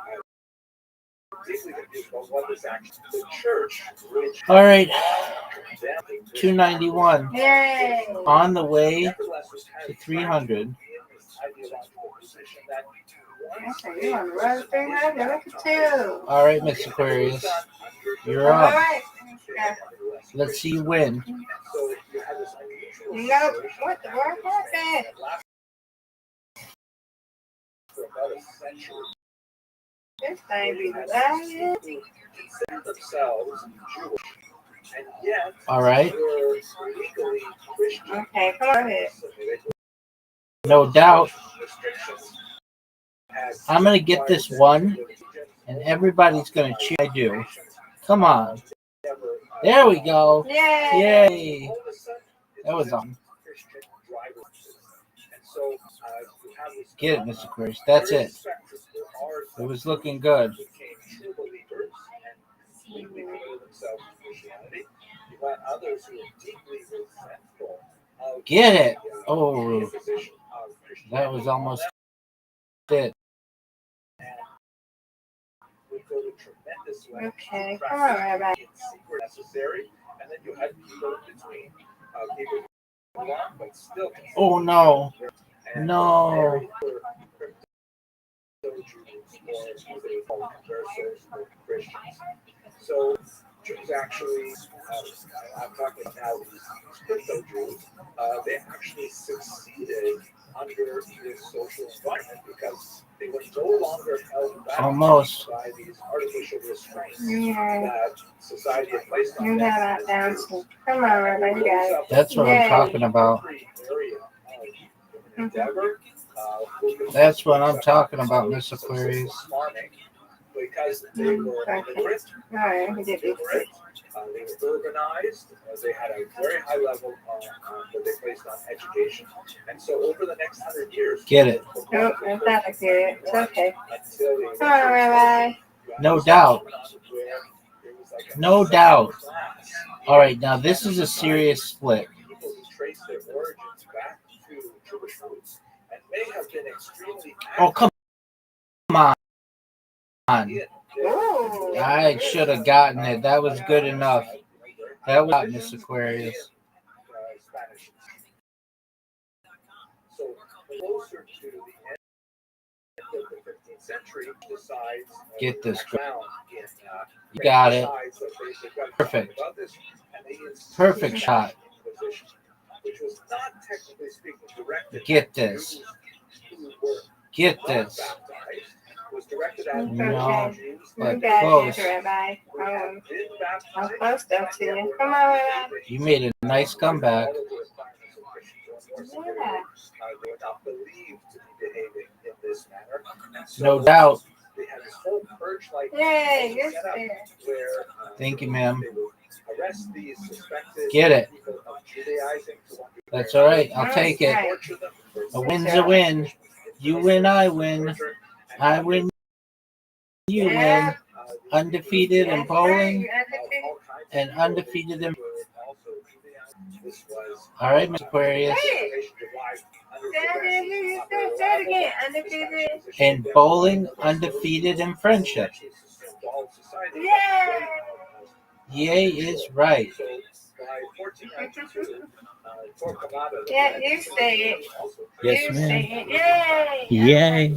All right. 291. Yay. On the way to 300. Okay, you want to run 300? Look at you. All right, Miss Aquarius. You're All up. right. Let's see you win. No, what the world happened? This baby lying. All right. Okay, come on ahead. No doubt. I'm going to get this one, and everybody's going to cheer. I do. Come on. There we go. Yay. That was on. Get it, Mr. Aquarius. That's it. It was looking good. Get it. Oh, that was almost it. Okay, come on, Rabbi. Oh, no. No. So Jews actually, I'm talking now crypto Jews, they actually succeeded under this social environment because they were no longer held back Almost. by these artificial restraints Yeah. that society had placed on You them. got that down. Come on, Rabbi. You got it. That's what I'm talking about. That's what I'm talking about, Miss Aquarius. Because they were illiterate, All right, we did this. they were urbanized, they had a very high level that they placed on education, and so over the next 100 years, Get it. Nope, I thought I could. It's okay. Come on, Rabbi. No doubt. No doubt. All right, now this is a serious split. People who trace their origins back to Jewish roots and may have been extremely Oh, come on. Ooh. I should have gotten it. That was good enough. That was Miss Aquarius. So closer to the end of the 15th century, decides Get this. found You got it. Perfect. Perfect shot. Which was not technically speaking directed. Get this. Get this. Was directed at No, Jews but You got close. this, Rabbi. I'm close up to you. Come on, Rabbi. You made a nice comeback. more severe, they were not believed to be behaving in this manner. No doubt. They had this whole purge-like Yay, you're setup there. where Thank you, ma'am. they would arrest these suspected Get it. people of Judaizing to wonder That's all right. I'll take it. torture them for A win's a win. You win, I win. I win, you win. Undefeated in bowling and undefeated in. All right, Miss Aquarius. Say it again. Undefeated. In bowling, undefeated in friendship. Yay! Yay is right. Yeah, you say it. Yes, You ma'am. say it. Yay! Yay.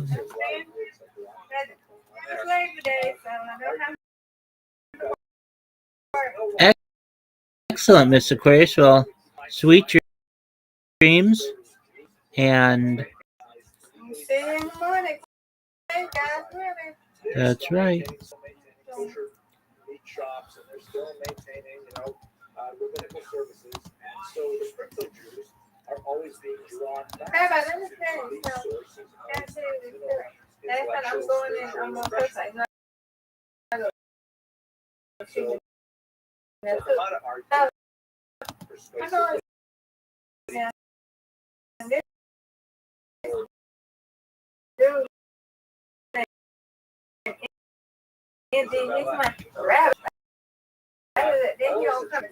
It's Labor Day, so I don't have Excellent, Miss Aquarius. Well, sweet dreams and to see you in the morning. Hey, guys, really. that's right. Meat shops, and they're still maintaining, rabbinical services. And so the crypto Jews are always being drawn back Hey, but let to me tell you these something. sources of That's it. That's what I'm going in. I'm going to first. I know. So there's a lot of argument. I know. Yeah. And this dude, and then he's my rabbit. Then you don't come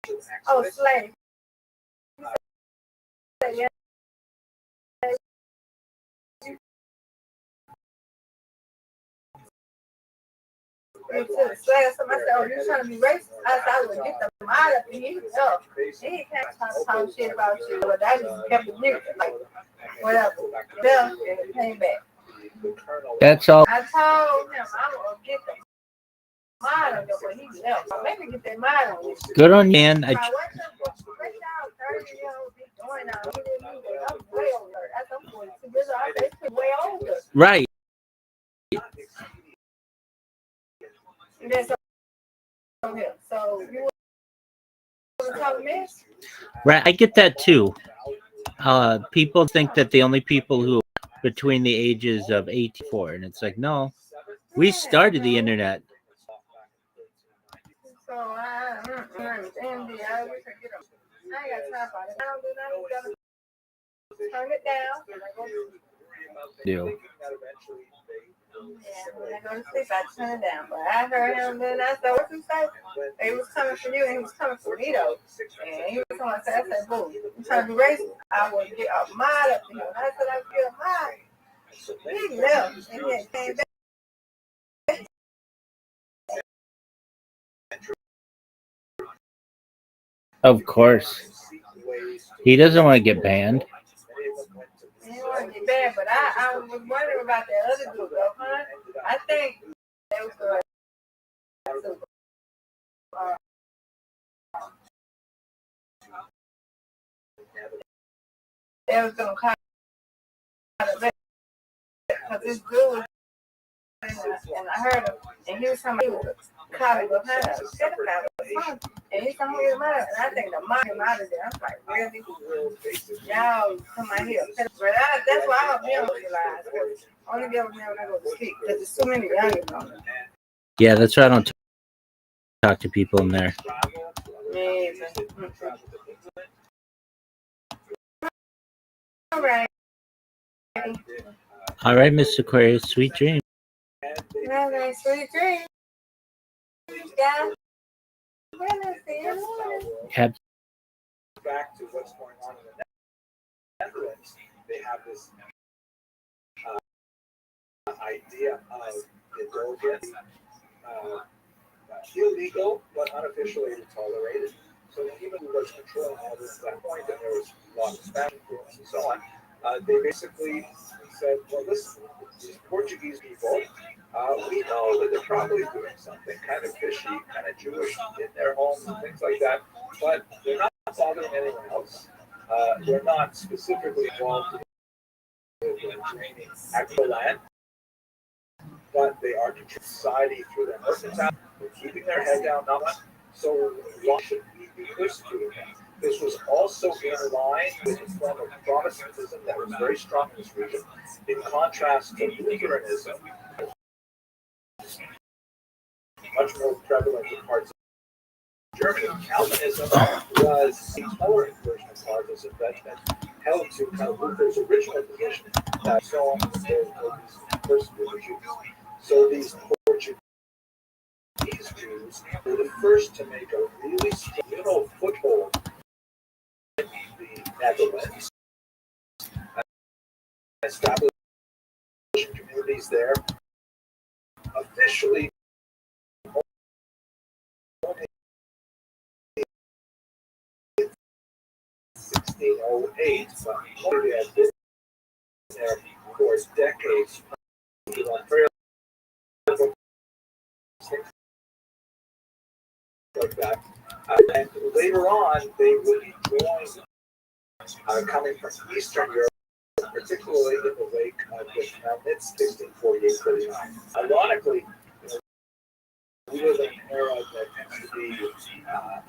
to oh, slave. Yeah. Me too. Slave. Somebody said, "Oh, you trying to be racist?" I said, "I would get them out of here." No, he can't talk shit about you, but I just kept it mute, like whatever. Bill came back. That's all. I told him I will get them out of here, but he left. So maybe get that mind on you. Good on you, man. What y'all 30-year-old be doing now? He didn't do that. I'm way older. That's I'm 42 years old. I said, way older. Right. And then so you want to tell me? Right. I get that too. People think that the only people who are between the ages of 84, and it's like, no, we started the internet. So I ain't got time for it. I don't do nothing. Turn it down. Do. Yeah, when I go to sleep, I turn it down. But I heard him, then I said, "What you say?" He was coming for you, and he was coming for me, though. And he was coming. I said, "Boo, you trying to be racist? I would get a mod up here." I said, "I get a mod." He left, and he came back. Of course. He doesn't want to get banned. He didn't want to get bad, but I was wondering about that other group, though, huh? I think they was going to they was going to call it because this dude was and I heard him, and he was telling me he was calling behind us. And he's telling me his mother, and I think the mom came out of there. I'm like, really? Y'all come out here. But that's why I don't be on the lives. Only be able to when I go to sleep because there's so many youngins on there. Yeah, that's why I don't talk to people in there. Amazing. All right. All right, Miss Aquarius, sweet dreams. All right, sweet dreams. Yeah. Back to what's going on in the Netherlands, they have this idea of indulgence, illegal but unofficially tolerated. So even who was controlling all this at that point, and there was a lot of Spanish influence and so on, they basically said, well, listen, these Portuguese people, we know that they're probably doing something kind of fishy, kind of Jewish in their homes and things like that, but they're not bothering anyone else. They're not specifically involved in draining agricultural land, but they are controlling society through their mercantile. They're keeping their head down, not one. So why should we be persecuting them? This was also in line with the form of Protestantism that was very strong in this region, in contrast to Lutheranism, much more prevalent in parts of Germany. Calvinism was a tolerant version of Protestantism that held to kind of Luther's original position that so on there were these persecuted Jews. So these Portuguese Jews were the first to make a really strong foothold in the Netherlands, establishing communities there. Officially, only in 1608, but Moody had been there for decades. Like that. And later on, they would join coming from Eastern Europe, particularly in the wake of the Khmelnyts, 1648-49. Ironically, we live in an era that tends to be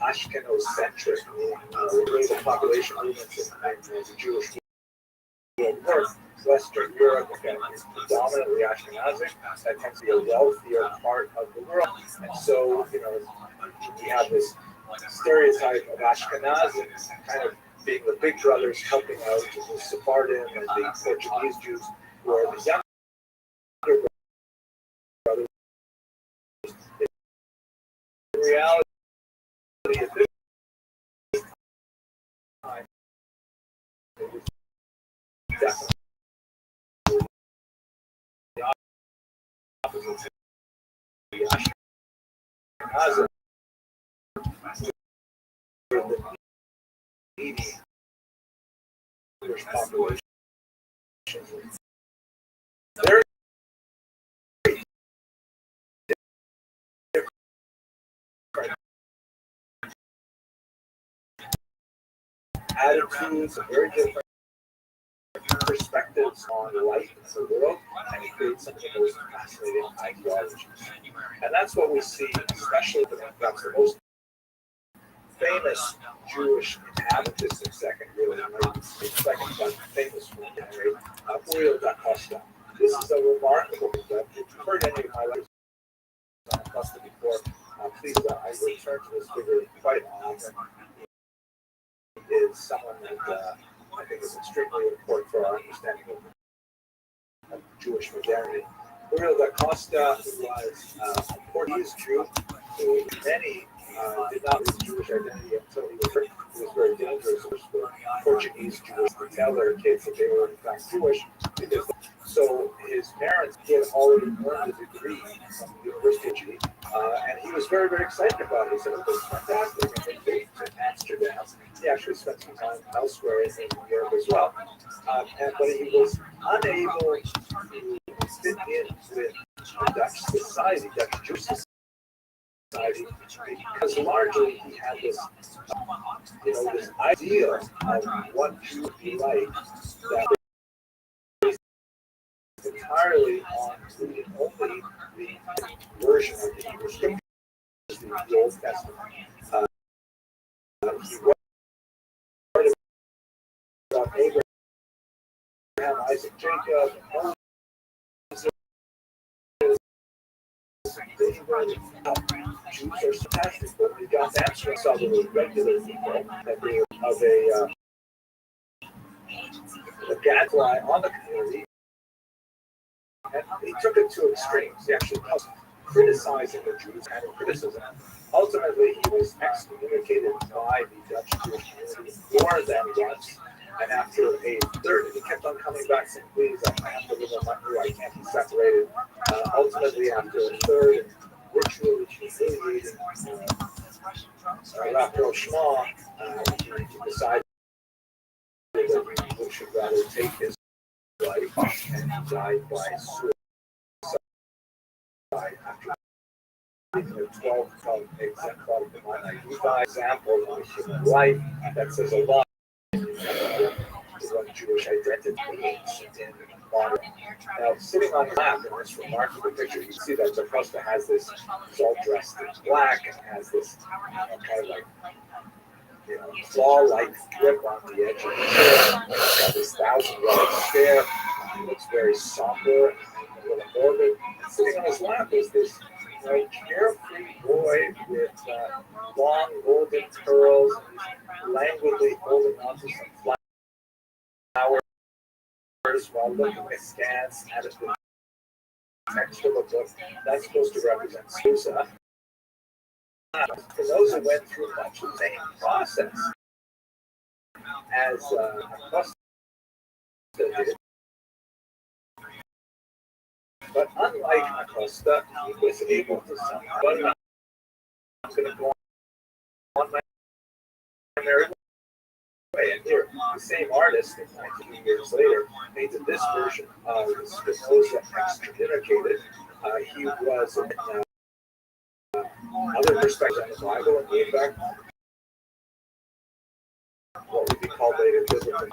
Ashkenaz-centric, with the population movements in the Jewish world. Western Europe, again, is predominantly Ashkenazic. That tends to be a wealthier part of the world. And so, we have this stereotype of Ashkenazis kind of being the big brothers helping out the Sephardim and the Portuguese Jews, who are the younger brothers. In reality, at this time, it was definitely the opposite to the Ashkenazim. The needy Jewish population. Very different attitudes, very different perspectives on life in the world, and it creates some of the most fascinating ideologies. And that's what we see, especially perhaps the most famous Jewish inhabitants in second, really, second but famous one, Uriel da Costa. This is a remarkable event. If you've heard any of my lectures on Costa before, please, I return to this figure quite often. He is someone that I think is extremely important for our understanding of Jewish modernity. Uriel da Costa was a Portuguese Jew who many did not lose Jewish identity until he was hurt. It was very dangerous for Portuguese Jews to tell their kids that they were in fact Jewish. So his parents had already earned a degree from the University of and he was very, very excited about it. He said, "Oh, this is fantastic." And he came to Amsterdam. He actually spent some time elsewhere in Europe as well. But he was unable to fit in with Dutch society, Dutch Jewish society, because largely he had this, this idea of what Jew would be like that was entirely on only the version of the Hebrew Scriptures, the Old Testament. He wrote about Abraham, Isaac, Jacob, Moses. Jews are fantastic, but we got that from some of the regular people that they were of a gadfly on the community, and he took it to extremes. He actually was criticizing the Jews and criticism. Ultimately, he was excommunicated by the Dutch Jewish community more than once. And after a third, he kept on coming back saying, "Please, I have to live on my new, I can't be separated." Ultimately, after a third and ritually humiliating rapprochement, he decided that he should rather take his life, and he died by suicide after 12 example of human life that says a lot. Is what Jewish identity means in modern. Now, sitting on the lap in this remarkable picture, you see that Costa has this, he's all dressed in black and has this kind of like claw-like grip on the edge of the chair. It's got this 1,000-yard stare. He looks very somber and a little morbid. And sitting on his lap is this carefree boy with long golden curls, and he's languidly holding onto some flowers while looking askance at the text of a book. That's supposed to represent Susa. For those who went through much of the same process as Acosta did, but unlike Acosta, he was able to somehow, I'm going to go on my merry way. And here, the same artist, 19 years later, painted this version of Spinoza excommunicated. He was in other perspectives on the Bible, and in fact, what would be called later biblical.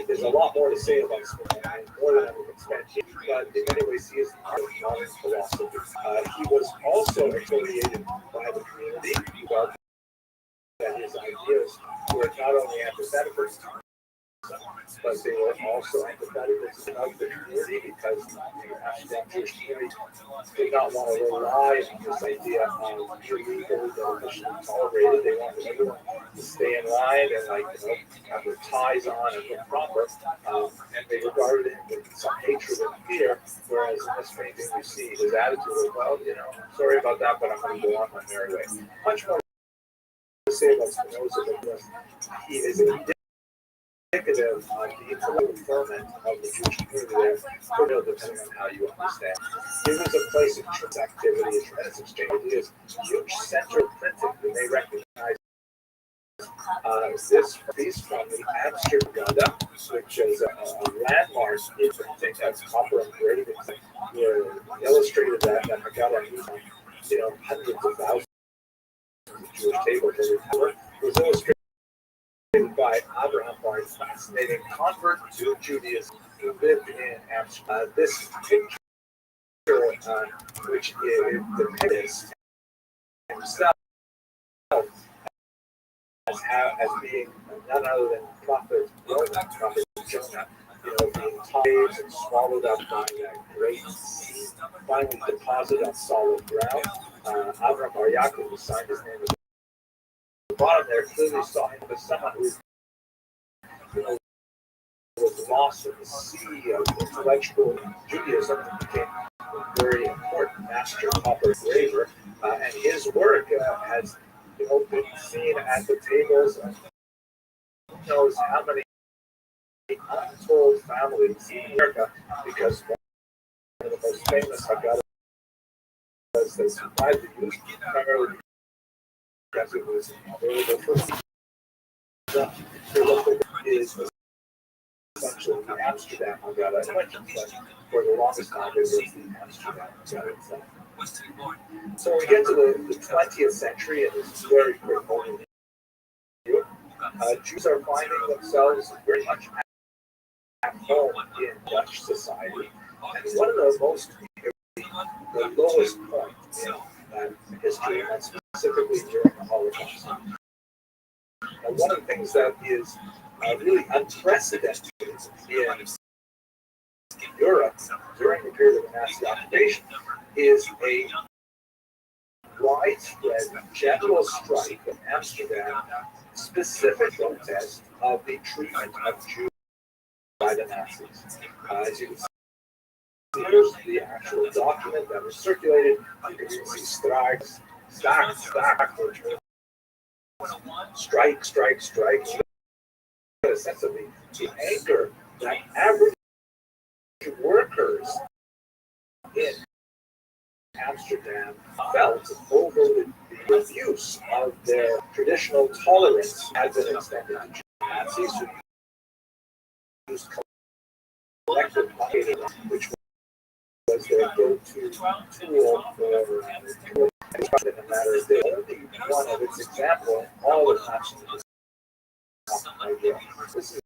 There's a lot more to say about Spinoza, more than I would expect. But in many ways, he is the art of modern philosophy. He was also affiliated by the community. He felt that his ideas were not only antithetical, but they were also antithetical of the community because the Ashkenaz Jewish community did not want to rely on this idea of illegal demolition tolerated. They wanted everyone to stay in line and have their ties on and look proper. And they regarded him with some hatred and fear, whereas in this painting we see his attitude was, well, sorry about that, but I'm going to go on my merry way. Much more to say about Spinoza because he is indicative of the intellectual ferment of the Jewish community there, depending on how you understand. It was a place of tremendous activity, a tremendous exchange of ideas, huge center of printing. You may recognize this piece from the Amsterdam, which is a landmark in printing that's copper engravings that were illustrated that Haggadah used hundreds of thousands of Jewish tables every cover. It was illustrated by Abraham Barnes, fascinating convert to Judaism who lived in Amsterdam. This picture, which depicts himself as being none other than Prophet Jonah, being tied and swallowed up by that great sea, finally deposited on solid ground. Abraham Bar Yaakov, who signed his name at the bottom there, clearly saw him as someone who was lost in the sea of intellectual Judaism and became a very important master copper engraver. And his work has been seen at the tables of who knows how many untold families in America, because one of the most famous Haggadahs that survived the use primarily because it was available for is essentially the Amsterdam Haggadah. It went for the longest time it was the Amsterdam Haggadah itself. So we get to the 20th century, and this is very quick moment. Jews are finding themselves very much at home in Dutch society, and one of the lowest points in history, and specifically during the Holocaust. And one of the things that is really unprecedented in Europe during the period of Nazi occupation is a widespread general strike in Amsterdam, specific protest of the treatment of Jews by the Nazis. As you can see, here's the actual document that was circulated. You can see strikes, stack, which means strike. You get a sense of the anger that average workers in Amsterdam felt over the abuse of their traditional tolerance had been extended to Nazis who used collective punishment, which was their go-to tool for in a matter of days. Only one of its example in all of Nazi. This is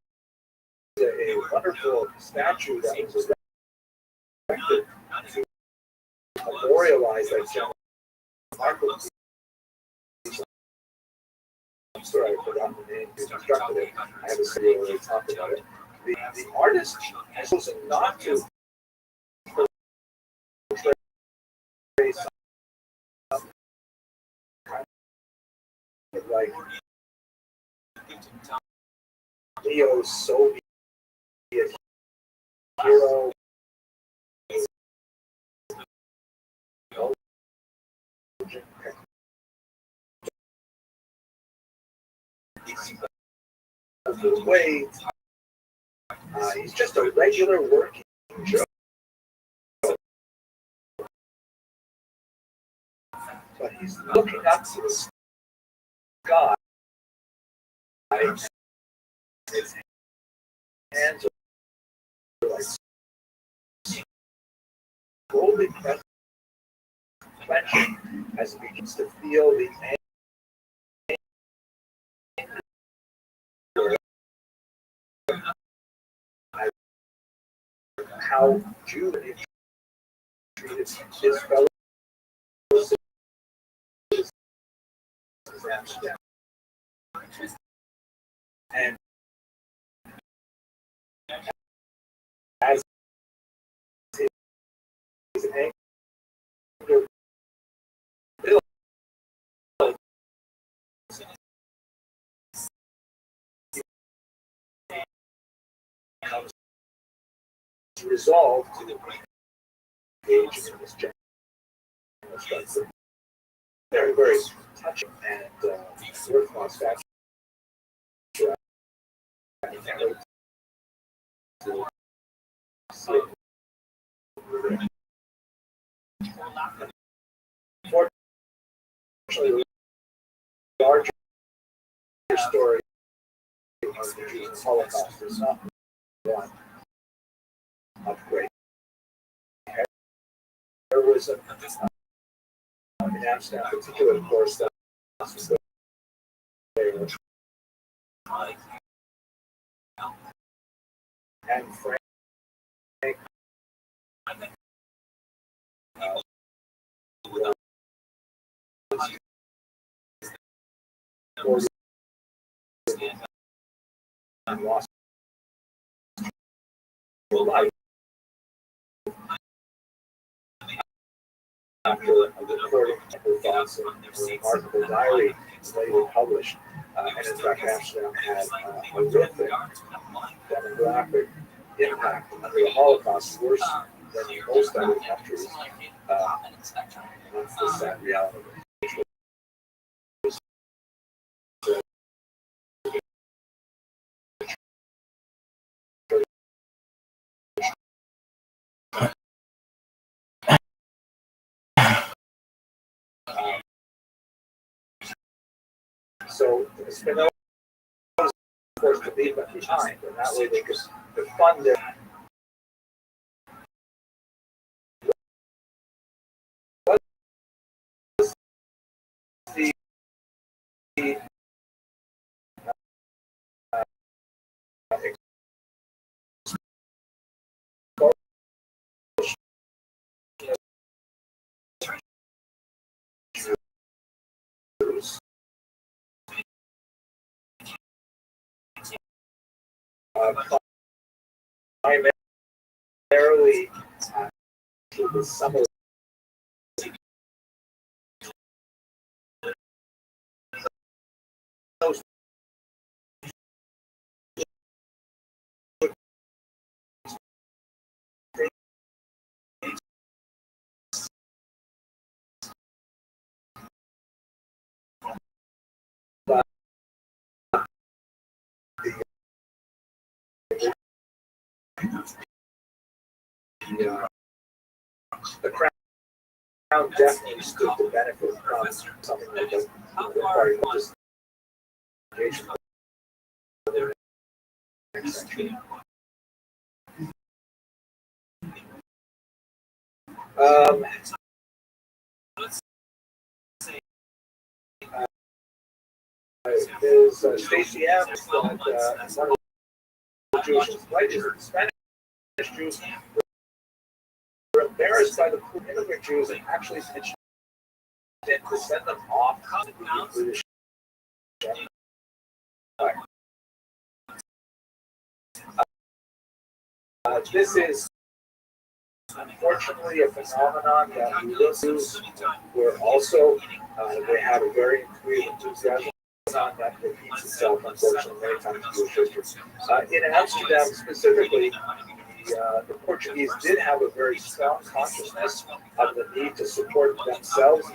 a wonderful statue that was erected to memorialize that general sorry, I forgot the name who constructed it. I have a video where they talk about it. The artist has chosen not to portray something like neo-Soviet hero. The way he's just a regular working Joe. But he's looking up to the sky. His hands are like slowly clenching as he begins to feel the how Judah treated his fellow citizens in Amsterdam. And as his anger builds, comes resolved to engage in this general structure. Very, very touching and worthwhile statue. I can't wait to see it. Unfortunately, the larger story of the Jewish Holocaust is not one of great. There was in Amsterdam, in particular, of course, that and Frank lost life after recording her thoughts in a remarkable diary later published. And in fact, Amsterdam had a horrific demographic impact under the Holocaust, worse than most other countries. That's the sad reality. So Spinoza was forced to leave them behind, and that way they could fund their primarily the summer. The Crown definitely stood to benefit from something like this. There's Stacey Adams, one of the Jewish writers, Spanish Jews were embarrassed by the poor immigrant Jews and actually pitched in to send them off to the British. This is unfortunately a phenomenon that we will do. We're also, they have a very creative enthusiasm that repeats itself, unfortunately, many times in Jewish history. In Amsterdam specifically, the Portuguese did have a very strong consciousness of the need to support themselves.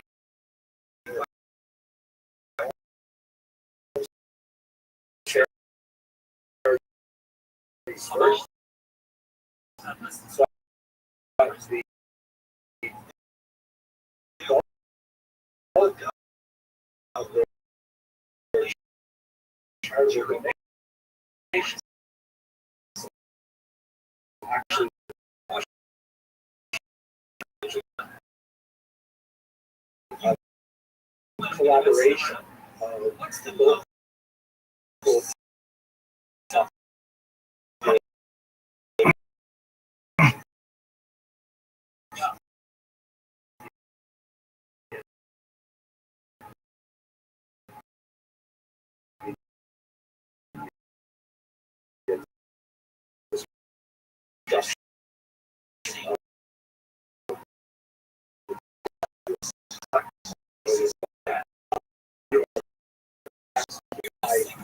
First, but the bulk of their charge of the nation actually collaboration of local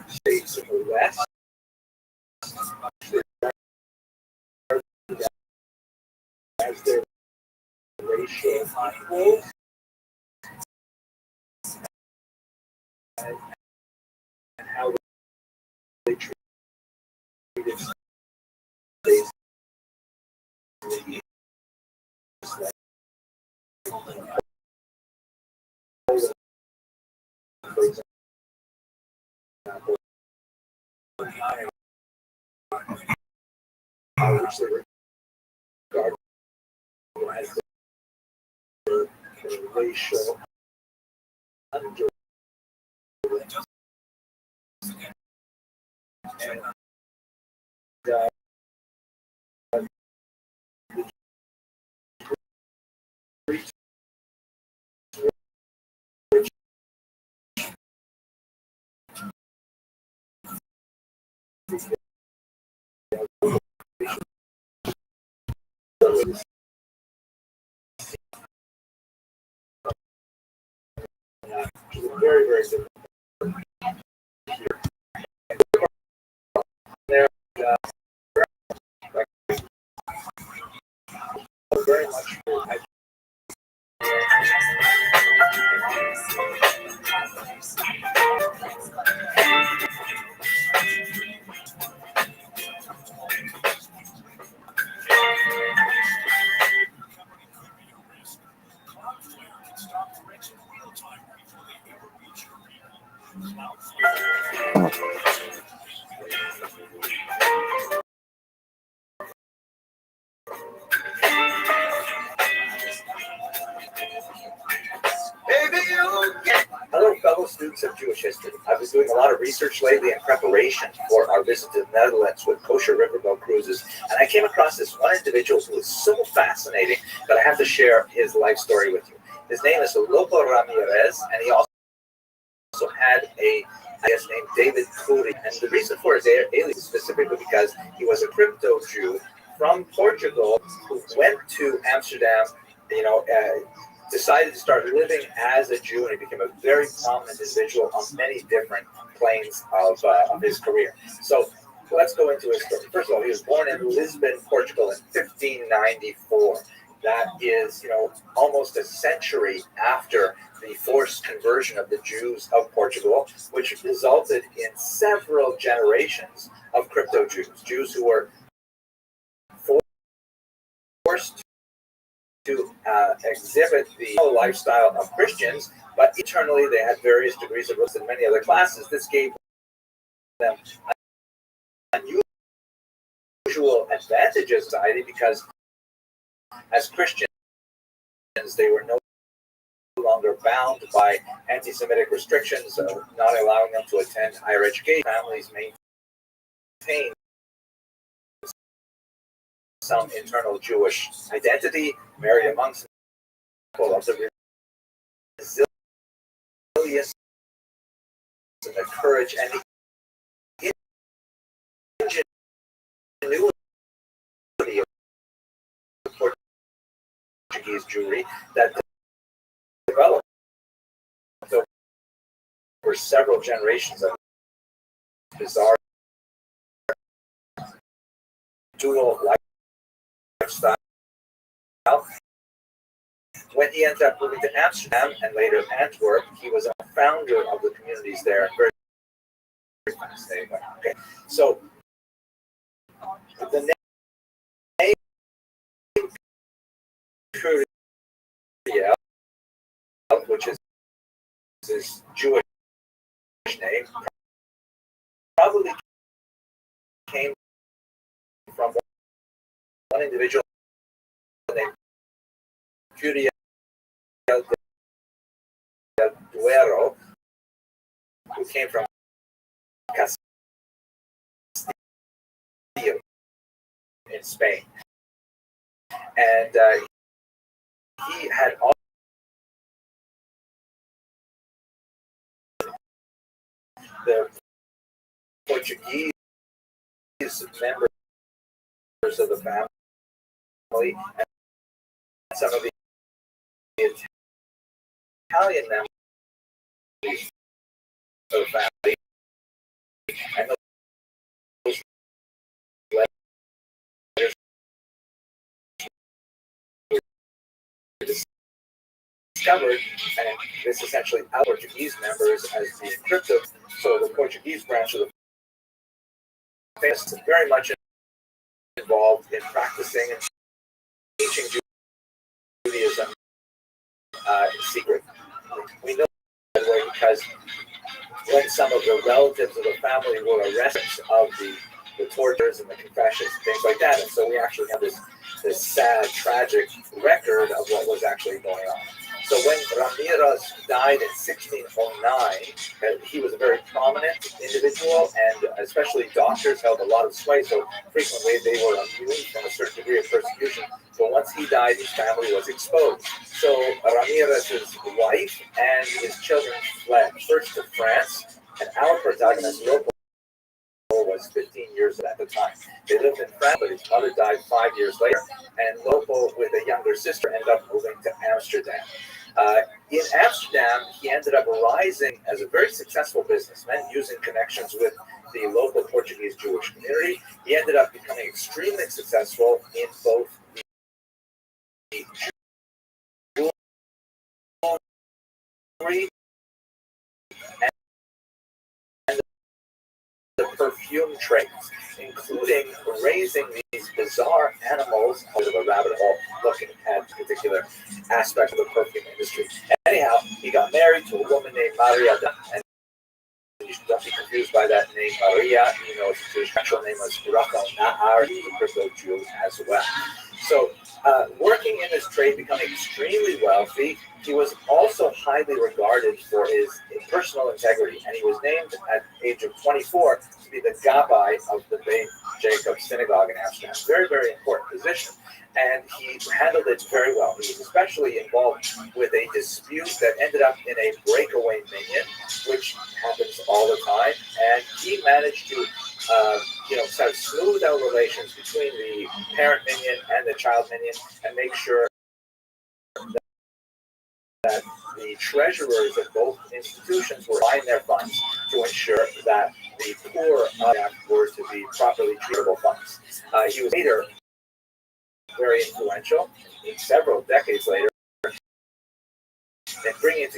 states in the West as their racial equals and how they treated slaves. For example, which they regard as the racial under and very, very different. Very much. Hello, fellow students of Jewish history. I've been doing a lot of research lately in preparation for our visit to the Netherlands with Kosher Riverboat Cruises, and I came across this one individual who is so fascinating that I have to share his life story with you. His name is Lopo Ramirez, and he also had a guest named David Kuri. And the reason for his alias is specifically because he was a crypto Jew from Portugal who went to Amsterdam, decided to start living as a Jew, and he became a very prominent individual on many different planes of his career. So let's go into his story. First of all, he was born in Lisbon, Portugal in 1594. That is, almost a century after the forced conversion of the Jews of Portugal, which resulted in several generations of crypto Jews who were forced to exhibit the lifestyle of Christians, but internally they had various degrees of risk in many other classes. This gave them unusual advantages in society because as Christians, they were no longer bound by anti-Semitic restrictions, not allowing them to attend higher education. Families maintained some internal Jewish identity, married amongst people of the resilience and the courage and the ingenuity of Portuguese Jewry that developed over several generations of bizarre dual lifestyle. When he ended up moving to Amsterdam and later Antwerp, he was a founder of the communities there. Very fascinating. Okay, so the name Curiel, which is his Jewish name, probably came from one individual named Curiel del Duero, who came from Castile in Spain. And he had all the Portuguese members of the family and some of the Italian members of the family. And those letters were discovered, and this essentially out Portuguese members as being crypto. So the Portuguese branch of the family is very much involved in practicing and teaching Judaism in secret. We know that way because when some of the relatives of the family were arrested of the tortures and the confessions and things like that, and so we actually have this sad, tragic record of what was actually going on. So when Ramirez died in 1609, he was a very prominent individual, and especially doctors held a lot of sway, so frequently they were immune from a certain degree of persecution. But once he died, his family was exposed. So Ramirez's wife and his children fled first to France, and our protagonist, Lopo, was 15 years at the time. They lived in France, but his mother died 5 years later, and Lopo, with a younger sister, ended up moving to Amsterdam. In Amsterdam, he ended up rising as a very successful businessman using connections with the local Portuguese Jewish community. He ended up becoming extremely successful in both the jewelry and the perfume trades, including raising these bizarre animals out of a rabbit hole, looking at particular aspects of the perfume industry. Anyhow, he got married to a woman named Maria, and you should not be confused by that name, Maria. You know, his actual name was Rachel Nahar. He was a crypto Jew as well. So, working in this trade, becoming extremely wealthy, he was also highly regarded for his personal integrity, and he was named at the age of 24 to be the Gabbai of the Beit Jacob Synagogue in Amsterdam. Very, very important position, and he handled it very well. He was especially involved with a dispute that ended up in a breakaway minion, which happens all the time, and he managed to sort of smooth out relations between the parent minion and the child minion, and make sure that the treasurers of both institutions were buying their funds to ensure that the poor were to be properly treatable funds. He was later very influential in several decades later in bringing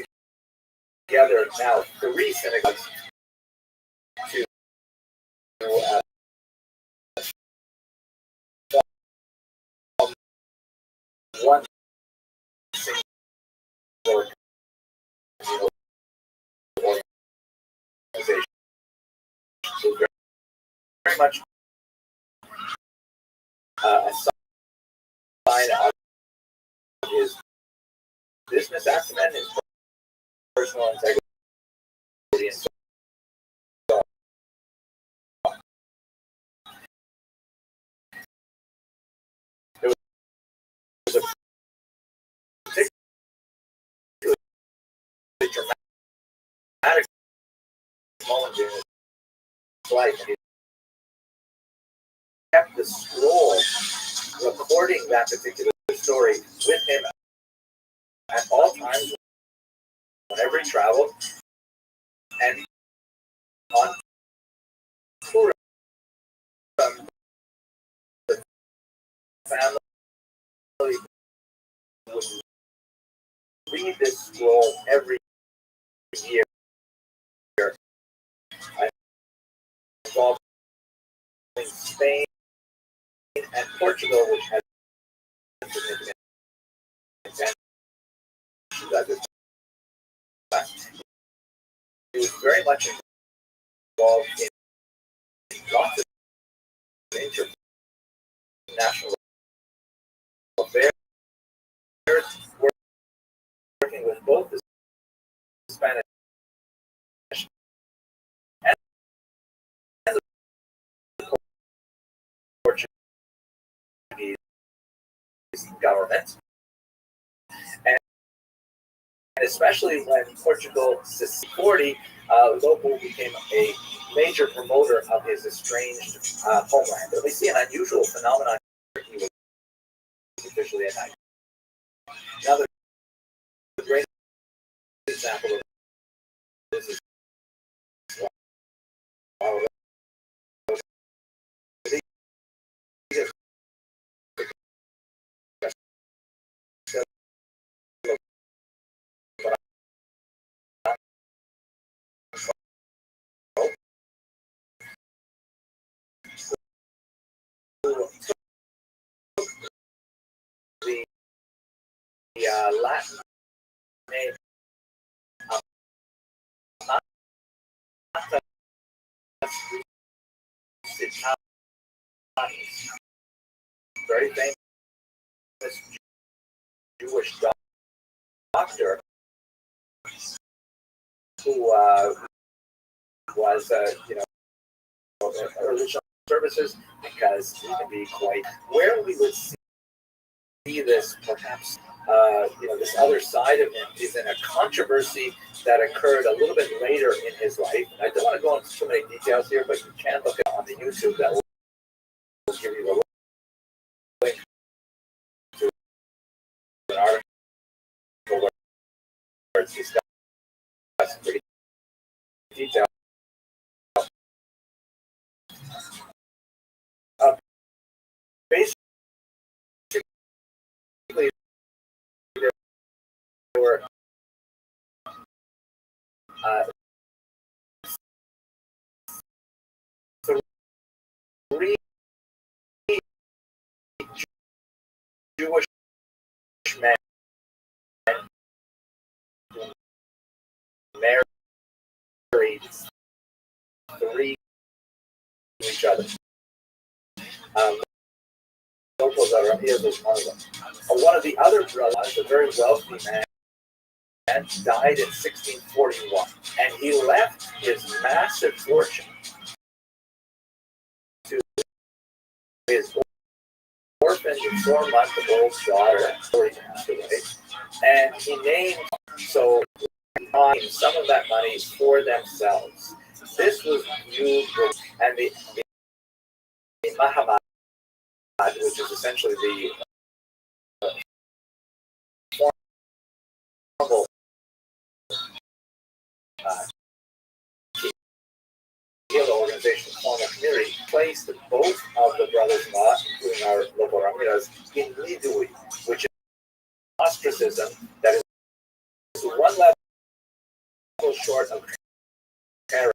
together now 3 synagogues to one single organization. So very much a sign of his business acumen, his personal integrity, and so on. It was a particularly dramatic moment in his life. kept the scroll recording that particular story with him at all times whenever he traveled, and on tourism, the family would read this scroll every year. Involving Spain and Portugal, which had significant tensions at this time. He was very much involved in lots of international affairs, working with both the Spanish and the Portuguese governments, and especially when Portugal seceded 40, Lopo became a major promoter of his estranged homeland. And we see an unusual phenomenon. He was officially at night. Another great example of this is the Latin name very famous Jewish doctor who was, original services, because he can be quite, where we would see this perhaps, this other side of him is in a controversy that occurred a little bit later in his life. And I don't want to go into too many details here, but you can look on the YouTube that will give you the link to an article where it's discussed in pretty detail. Basically, there were three Jewish men married three each other. Locals are was one of them. One of the other brothers, a very wealthy man, died in 1641, and he left his massive fortune to his orphaned 4-month-old daughter, before he passed away, and he named some of that money for themselves. This was viewed, and the Mahamad, which is essentially the formal organization, formal community, placed both of the brothers-in-law, including our local Ramirez, in Lidui, which is ostracism that is one level short of terror,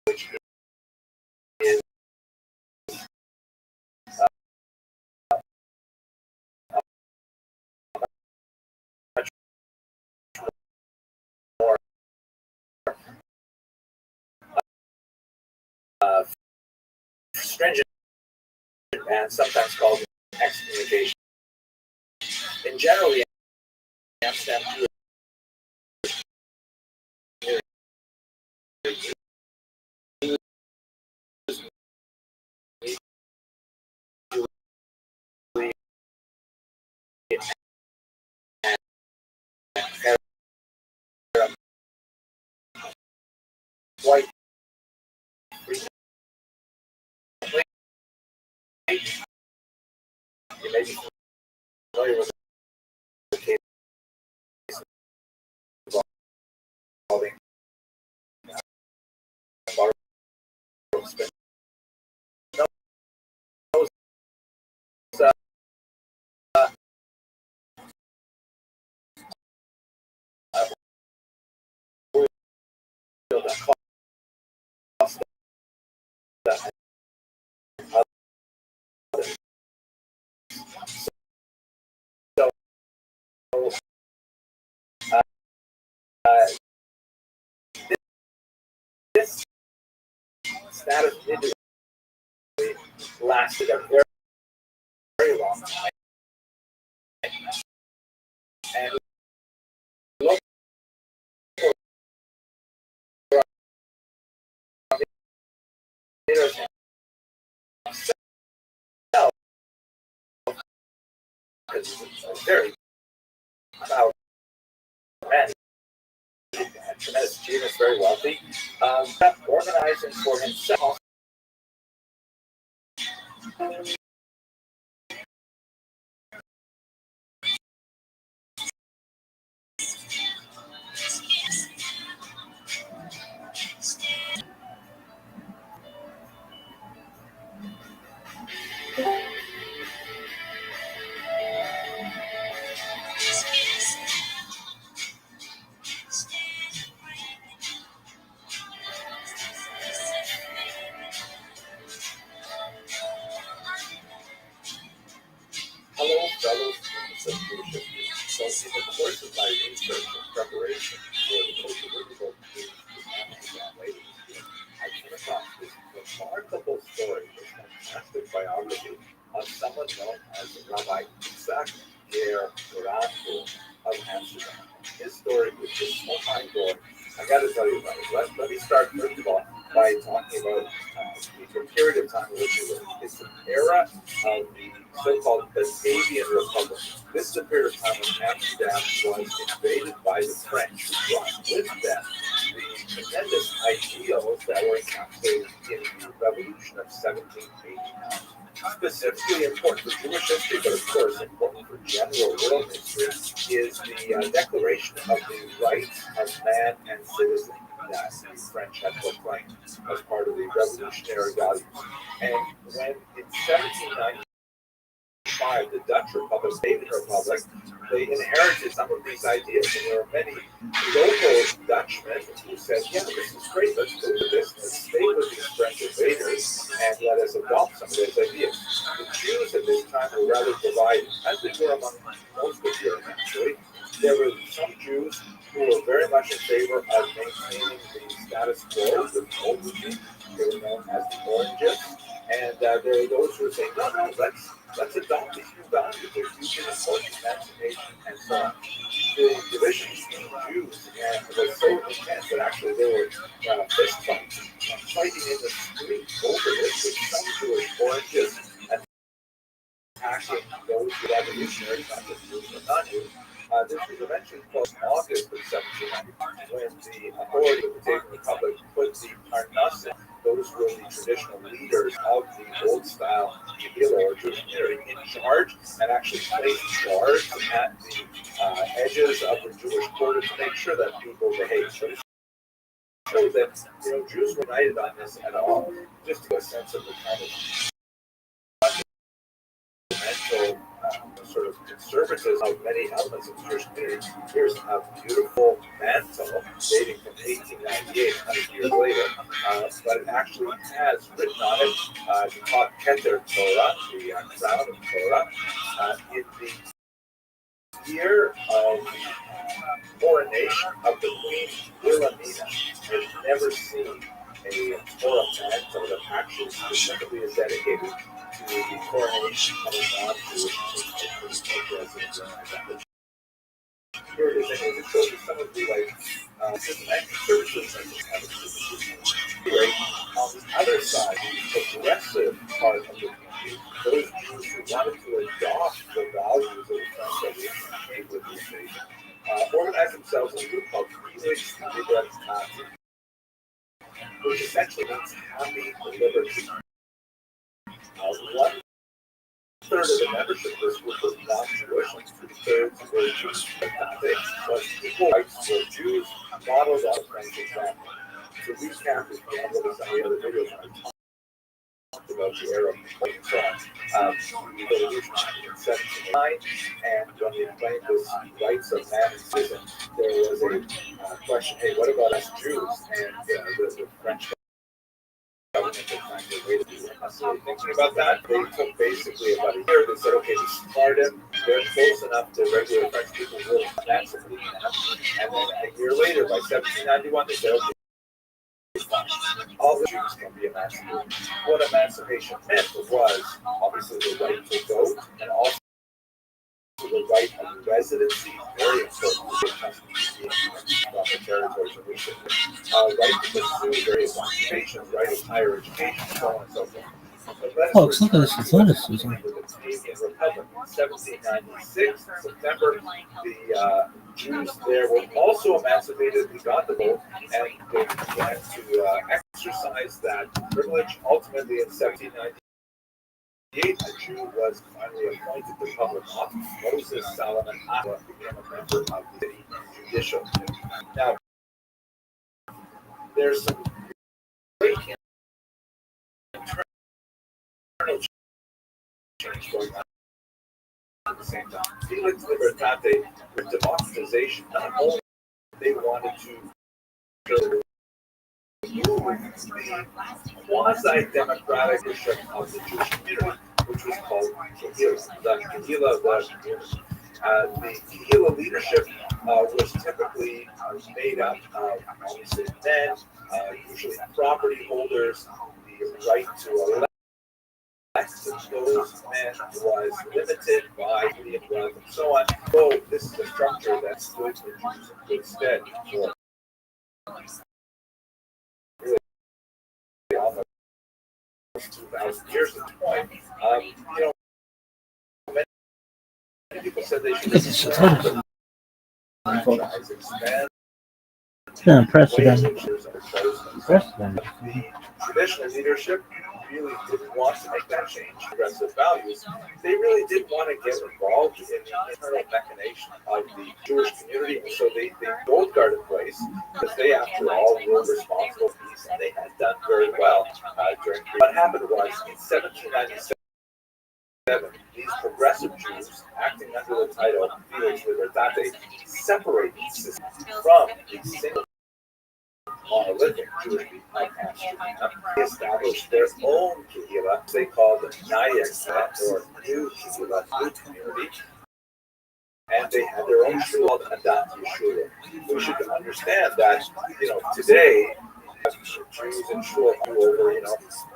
which is much more stringent and sometimes called excommunication. In general, the Amsterdam white You may be familiar with the case involving this status individually lasted a very, very long time. And look because it's very about men and tremendous achievements, very wealthy, kept organizing for himself. Hello, fellow students of Jewish history. So, in the course of my research and preparation for the post-biblical Amsterdam later this year, I came across this remarkable story, this fantastic biography of someone known as Rabbi Rothschild of Amsterdam. His story was just so mind-blowing. I got to tell you about it. Let me start first of all by talking about the period of time in which it was. It's an era of the so-called Batavian Republic. This is a period of time when Amsterdam was invaded by the French, who brought with them the tremendous ideals that were encapsulated in the Revolution of 1789. Specifically important for Jewish history, but of course important for general world history, is the Declaration of the Rights of Man and Citizen that the French had proclaimed as part of the revolutionary values. And when in 1795, the Dutch Republic, Batavian Republic, they inherited some of these ideas, and there were many local Dutchmen who said, yeah, this is great, let's do this, let's stay with these French invaders, and let us adopt some of those ideas. The Jews at this time were rather divided, as they were among most of Europe, actually. There were some Jews who were very much in favor of maintaining the status quo with the old regime. They were known as the Orangists, and there were those who were saying, no, let's adopt these new values. They're teaching important emancipation and so on. The divisions between Jews was so intense that actually there were fist fights, fighting in the street over this with some Jewish Orangists and attacking those revolutionaries, not just Jews but non-Jews. This was eventually closed in August of 1790 when the authority of the Batavian Republic put the Parnassen, those were the traditional leaders of the old-style Megillah or Jewish community, in charge and actually placed guards at the edges of the Jewish border to make sure that people behaved. So it shows that Jews were united on this at all, just to get a sense of the kind of mental sort of conservatism of many elements of the Jewish community. Here's a beautiful mantle dating from 1898, 100 years later, but it actually has written on it the Top Keter Torah, the crown of Torah, in the year of the coronation of the Queen Wilhelmina. I've never seen a Torah mantle that actually specifically is dedicated to the coronation of a non-Jewish president. Here it is, and it shows you some of the systematic services that have anyway, on the other side, the progressive part of the community, those Jews who wanted to adopt the values of the French Revolution came with the invasion, organized themselves in a group called Felix Libertate, which essentially means happy liberty. One third of the membership of this group was non-Jewish, and 2/3 were Jews. But equal rights for Jews modeled on French example. To recap, we can look at some of the other videos when I talked about the Arab and so on. We go to Rothschild in 1709, and when we explained this rights of man and citizen, there was a question, hey, what about us Jews? And the French government at the time, they waited thinking about that. They took basically about a year. They said, okay, we smarted them. They're close enough to regular French people who will emancipate them. And then a year later, by 1791, they said, okay, all the Jews can be emancipated. What emancipation meant was obviously the right to vote and also the right of residency, very important from the territories of Russia. Right to pursue various occupations, right of higher education, so on and so forth. Oh, it's not this is lettuce, Susan. The Canadian Republic in 1796, in September, the Jews there were also emancipated. We got the vote, and they began to exercise that privilege. Ultimately, in 1798, a Jew was finally appointed to public office. Moses Salomon Aqua became a member of the city judicial. Now, there's some great internal change going on at the same time. Felix Libertate, with democratization, not only they wanted to remove the quasi-democratic leadership of the Jewish community, which was called Kehillah. The Kehillah leadership was typically made up of obviously men, usually property holders. The right to elect those men was limited by the wealth and so on. So this is a structure that stood the Jews in good stead for really almost 2,000 years at this point. Many people said they should expand. Precedent. The traditional leadership really didn't want to make that change. Progressive values. They really didn't want to get involved in the internal machination of the Jewish community, and so they both guarded place because they, after all, were responsible for peace, and they had done very well during. What happened was in 1797. These progressive Jews, acting under the title Felix Libertate, separated from the single monolithic Jewish people. They established their own Kehillah, they called the Nayek, or New Kehillah, New Community, and they had their own shul called Adat Yeshua. We should understand that, today, Jews and shul do over,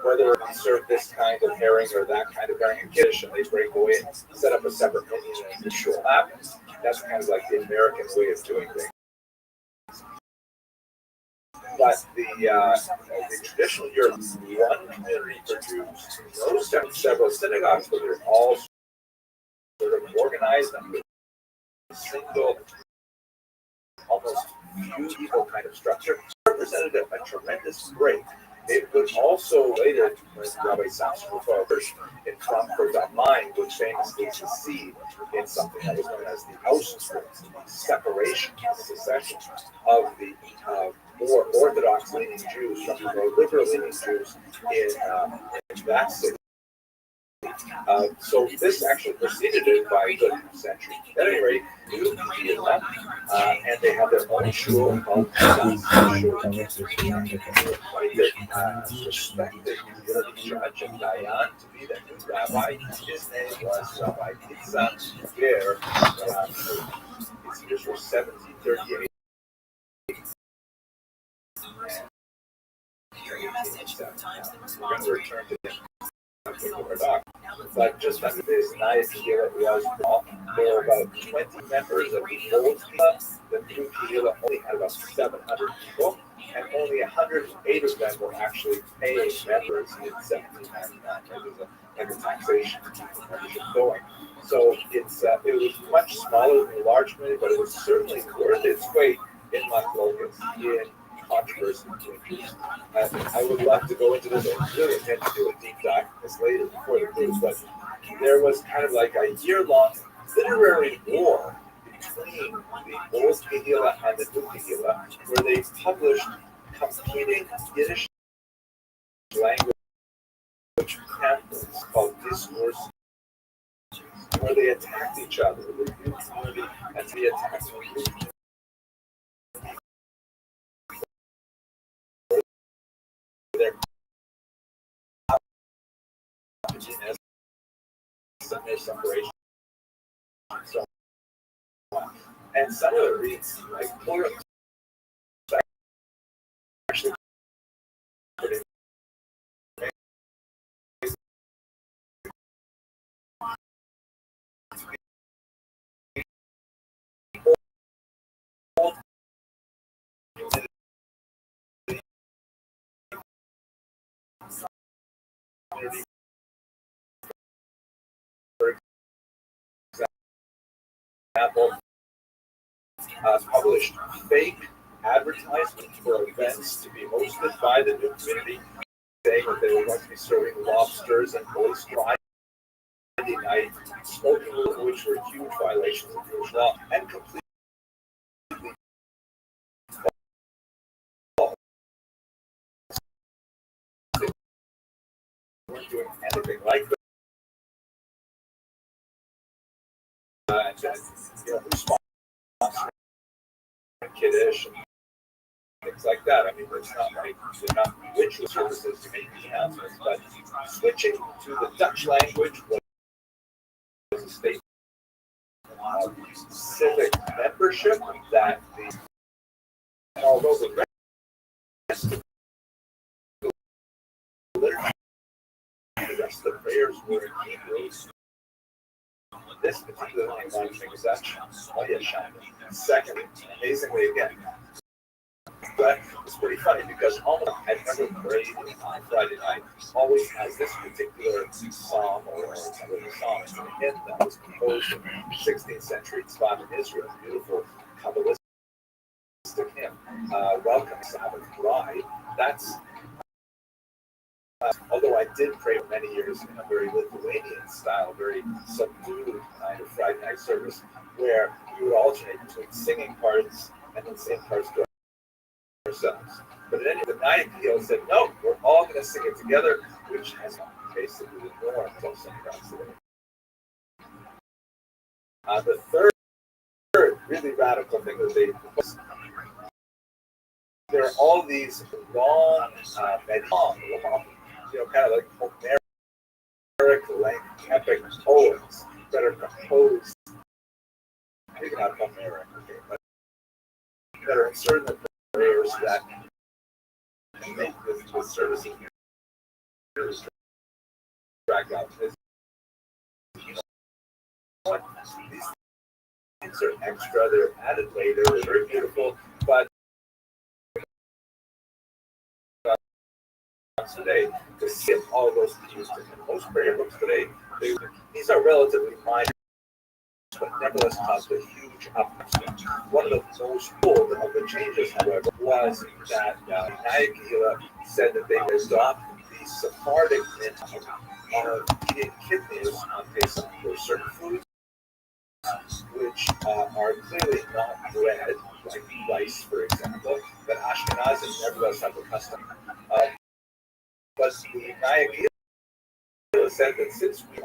whether we serve this kind of herring or that kind of herring in Kiddush, and they break away and set up a separate menu and the shul happens. That's kind of like the American way of doing things. But the traditional Europe, one community for Jews, those several synagogues, but they're all sort of organized under a single, almost feudal kind of structure, represented a tremendous break. It would also later, when Rabbi Rothschild in Frankfurt am Main would famously succeed in something that was known as the Auschwitz, the separation, secession of the more Orthodox leaning Jews from the more liberal leaning Jews in that city. So this actually preceded it by a good century. At any rate, New Kehillah, and they have their own shul called respected unity judge and Dayan to be the new rabbi. His name was Rabbi Yitzhak Ger. His years were 1738. We're going to return to him. But just under this Naya Kehillah was there were about 20 members of the old Kehillah. The new Kehillah only had about 700 people, and only 108 of them were actually paying members in 1799. There was a taxation to keep the membership going. So it was much smaller than the large community, but it was certainly worth its weight in Machlokas, in controversy between Jews. I would love to go into this. I really intend to do a deep dive on this later before the cruise, but there was kind of like a year-long literary war between the old Kehillah and the new Kehillah, where they published competing Yiddish language pamphlets called discourses, where they attacked each other, the new community, and they attacked their separation. So, and some of it reads like poor. Actually, example, published fake advertisements for events to be hosted by the new community, saying that they were going to be serving lobsters and oyster Friday night, smoking, which were huge violations of Jewish law, and completely weren't doing anything like that. And kiddish and things like that. I mean, it's not like they're not ritual services to make the announcements, but switching to the Dutch language was a statement of civic membership that although the rest of the literature, the rest of the prayers were in Hebrew, this particular language exception. Second, amazingly again, but it's pretty funny because almost I've never prayed on Friday night always has this particular psalm or another psalm. It's a hymn that was composed in the 16th century spot in Israel, beautiful Kabbalistic hymn. Welcome Sabbath Bride. That's although I did pray for many years in a very Lithuanian style, very subdued kind of Friday night service, where we would alternate between singing parts and then sing parts to ourselves. But at any the night, he said, no, we're all going to sing it together, which has basically the norm until sometimes today. The third really radical thing that they proposed, there are all these long, kind of like Homeric epic poems that are composed, maybe not Homeric, okay, but that are inserted in the prayers that make this service drag out. These things are extra, they're added later, they're very beautiful, but today to skip all those used in most prayer books today. These are relatively minor, but nevertheless caused a huge uplift. One of the most cool of the changes, however, was that Naya said that they would adopt the Sephardic method of eating kidneys on Pesach for certain foods, which are clearly not bread, like rice, for example, that Ashkenazim nevertheless have a custom. But the Naya said that since we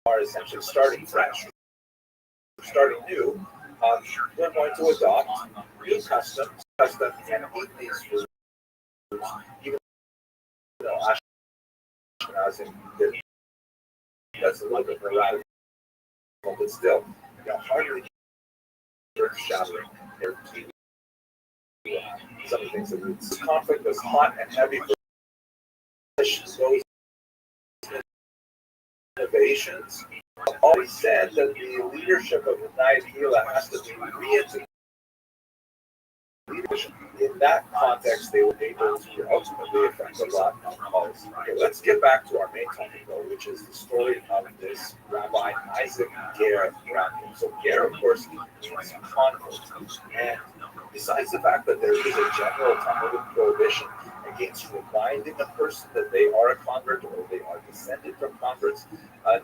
are essentially starting fresh, starting new, we're going to adopt new customs and eat these foods, even though Ashkenazim didn't. That's a little bit more radical, but still, hardly earth-shattering. Some of the things that the conflict was hot and heavy for those innovations. Always said that the leadership of the Naya Kehillah has to be reintegrated. In that context, they were able to ultimately affect a lot of policy. Okay, let's get back to our main topic, though, which is the story of this Rabbi Isaac Ger Rabin. So Ger, of course, means convert. And besides the fact that there is a general Talmudic prohibition against reminding a person that they are a convert or they are descended from converts.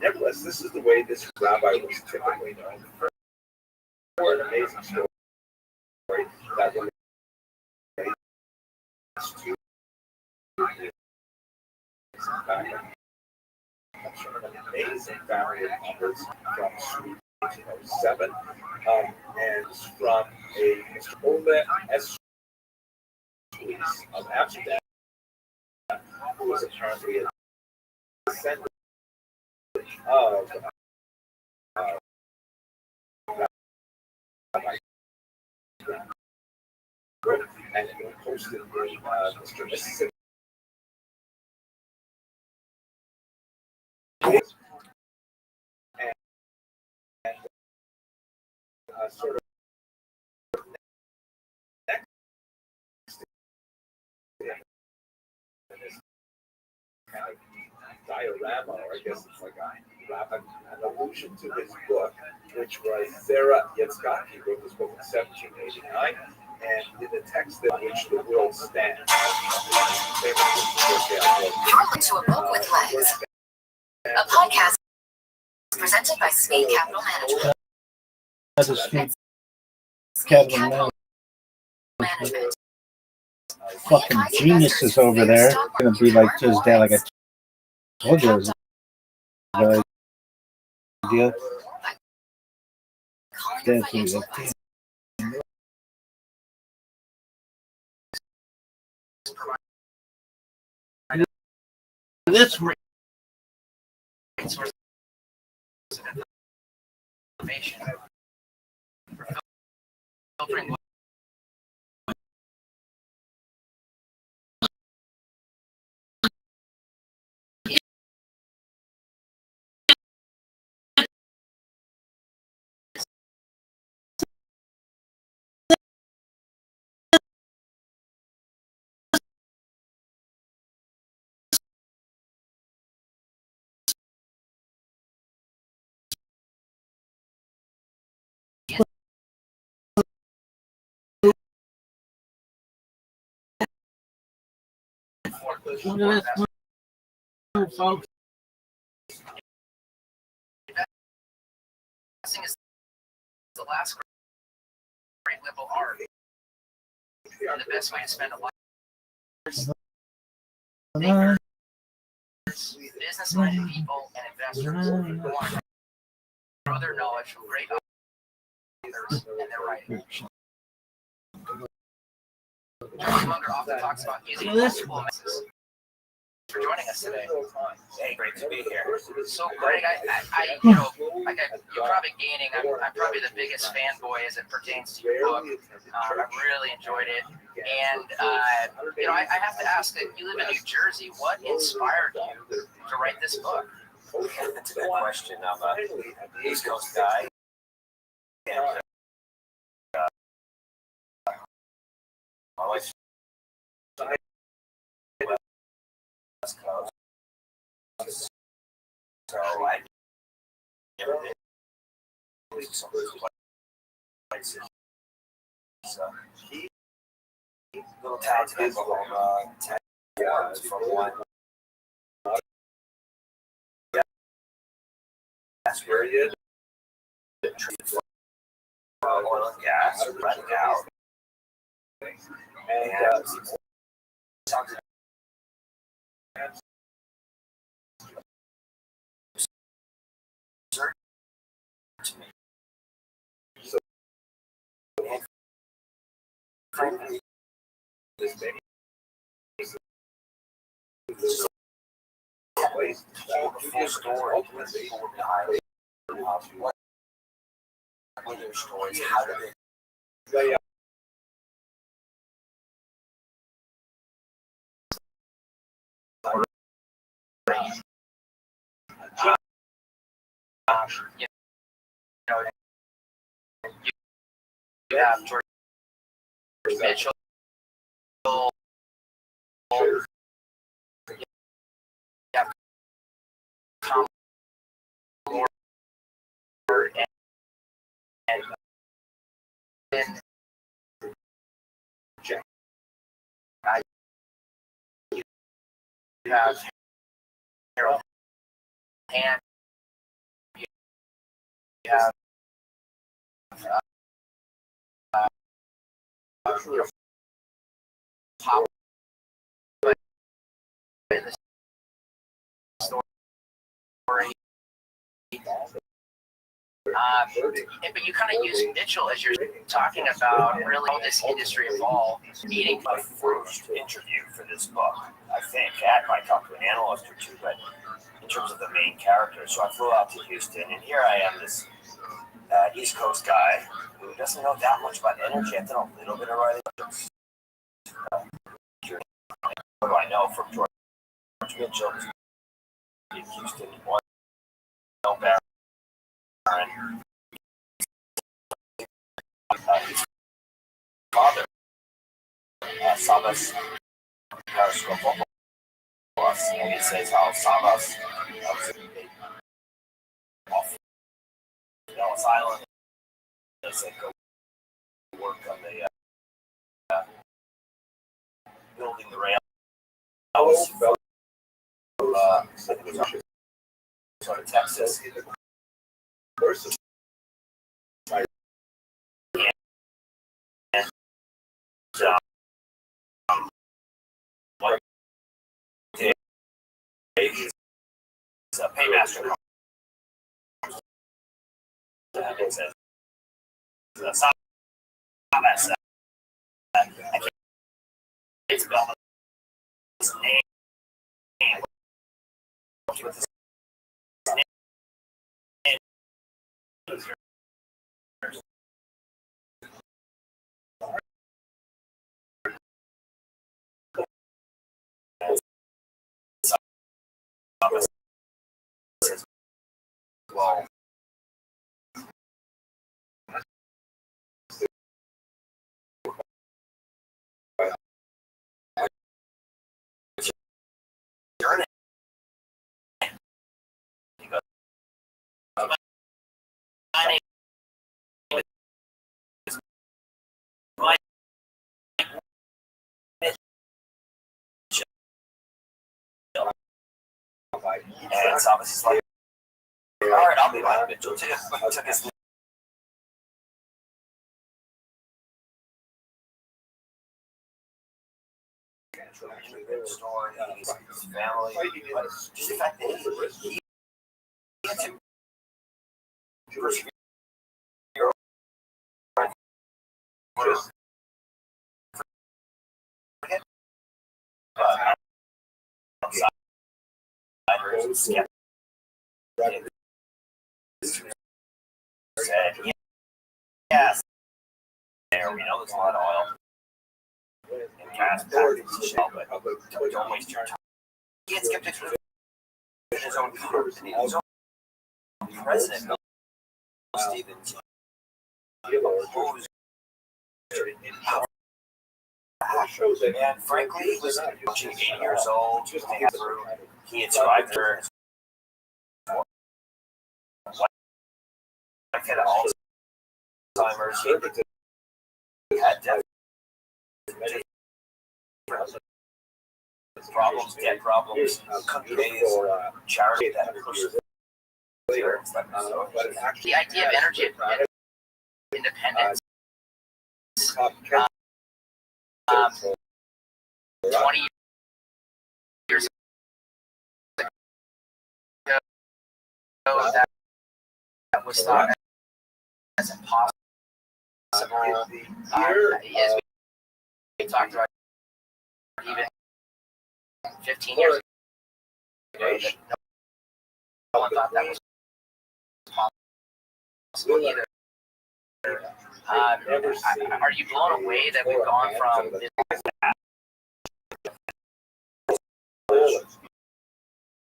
Nevertheless, this is the way this rabbi was typically known for an amazing story that relates to comes from an amazing family of converts from Sweden, 1807, and from a Mr. Ole S. of Amsterdam, who was apparently a descendant of and posted Mr. Mississippi. And sort of next to him in this kind of diorama, or I guess it's like an allusion to his book, which was Sarah Yitzhaki wrote this book in 1789, and in the text in which the world stands. Welcome to A Book with Legs, a podcast presented by Spade Capital Management. Capital Management. Fucking geniuses over there. Gonna be like just there, like I told you. It was a good idea. This information for filtering. folks. Investing is the last great liberal art, and the best way to spend a life. Business-minded people and investors who want to grow their knowledge from great authors and their writing. John Munger often talks about using multiple methods. For joining us today. Hey, great to be here. So, Greg, you're probably gaining. I'm probably the biggest fanboy as it pertains to your book. I've really enjoyed it, and I have to ask that you live in New Jersey. What inspired you to write this book? That's a good question. I'm an East Coast guy. And, my wife's West Coast. So I never been to some of those places. So, little towns in Oklahoma, Texas, from one. That's where you oil and gas are running out. And talking to me. So, frankly, this baby is a full story. People would be highly what were their stories? How did they lay out? You have George Mitchell, you have Tom Moore, and you have Harold hand, you have pop in the story. But you kind of use Mitchell as you're talking about really how this industry evolved, meaning My first interview for this book, I think, I talked to an analyst or two, but in terms of the main character, so I flew out to Houston, and here I am, this East Coast guy who doesn't know that much about energy. I've done a little bit of writing. What do I know from George Mitchell in Houston? One, no Baron. His father, Sabas Paraskopoulos, and he says how Sabas was off Ellis Island. They said go work on the building the rail. I think it was sort of Texas. One day, he's a paymaster. And it says, Sabas, I can't spell his name. With his name. Well, journey. He goes, my name is Mike Mitchell. And Sabas is like, all right, I'll be Mike Mitchell too. I took his story, his family, but just the fact that he had to persevere. Yes, there we know there's a lot of oil and gas packed in Shell, but don't waste your time. He had skeptics with his own company, his own president, Bill Stevens, opposed and frankly, he was 8 years old. He had survived her. His wife had Alzheimer's. He had death problems, debt problems, days, charity that the idea of energy independence. 20 years ago, that was thought as impossible. As we talked about even 15 years ago, no one thought that was possible either. Are you blown away that we've gone from this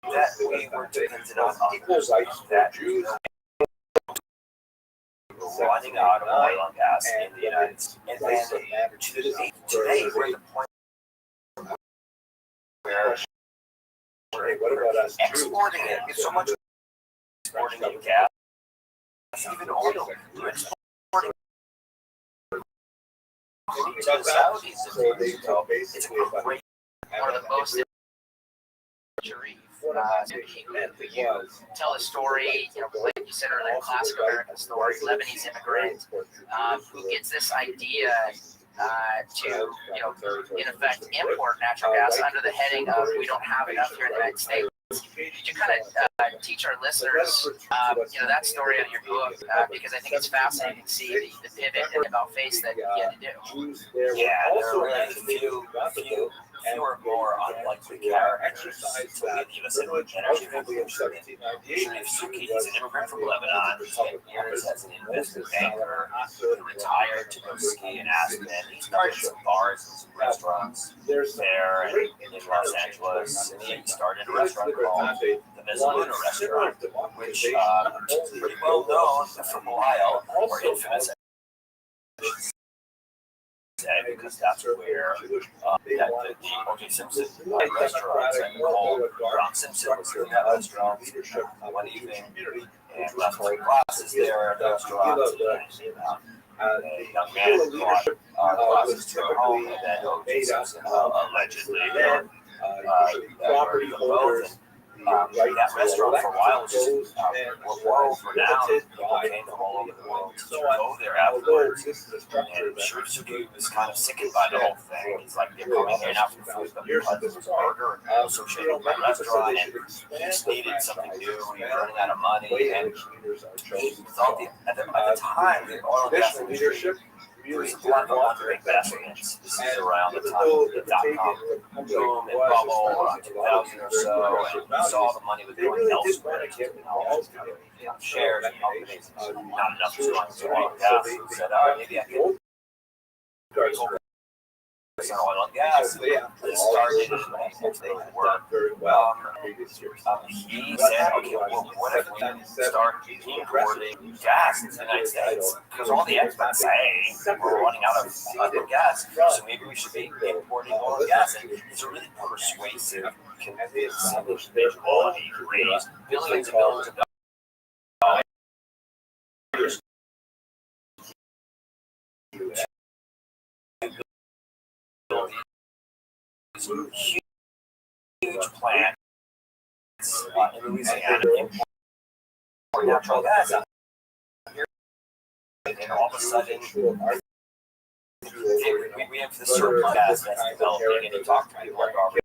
that we were dependent on equals that running out of oil and gas in the United States, and then today we're at the point where we're exporting it. It's so much exporting of gas, even oil. We're exporting to the Saudis. It's a great, one of the most You tell the story, like you said earlier, classic American story, Lebanese immigrant who gets this idea to, in effect, import natural gas under the heading of we don't have enough here in the United States. Could you kind of teach our listeners, that story out of your book? Because I think it's fascinating to see the pivot and about face that you had to do. Yeah, there are really fewer more unlikely characters to lead the U.S. energy revolution. Usually, Suki is an immigrant from Lebanon, 10 years as an investment banker, he retired to go ski in Aspen. He started some bars and some restaurants there in Los Angeles, and he started a restaurant called the Mezzaluna Restaurant, which is pretty well known for a while, or infamous, because that's where the O.J. Simpson restaurant and Nicole Brown Simpson was in that restaurant one evening and left her glasses there at the restaurant. A young man brought glasses to her home, and then O.J. Simpson allegedly property both. That restaurant for a while was just world renowned. People came from all over the world to go there afterwards. And Suki was kind of sickened by the whole thing. He's like, they're coming here now for food, but because it was a burger associated with my restaurant, and he just needed something new. He was running out of money, and he thought at the time, the oil and gas industry, there was a lot of underinvestments. This is around the time of the dot-com boom and bubble around 2000 or so, and we saw the money was going elsewhere to shares and companies, not enough to run to oil and gas. So we said, all right, maybe I can focus on oil and gas. They started and they worked very well. He said, okay, well, what if we start importing gas into the United States? Because all the experts say we're running out of gas, so maybe we should be importing oil and gas. And it's a really persuasive, convincing visual. He raised billions and billions of dollars. Huge plants in Louisiana for natural gas. And all of a sudden, we have this surplus gas that's developing, and you talk to people like Robert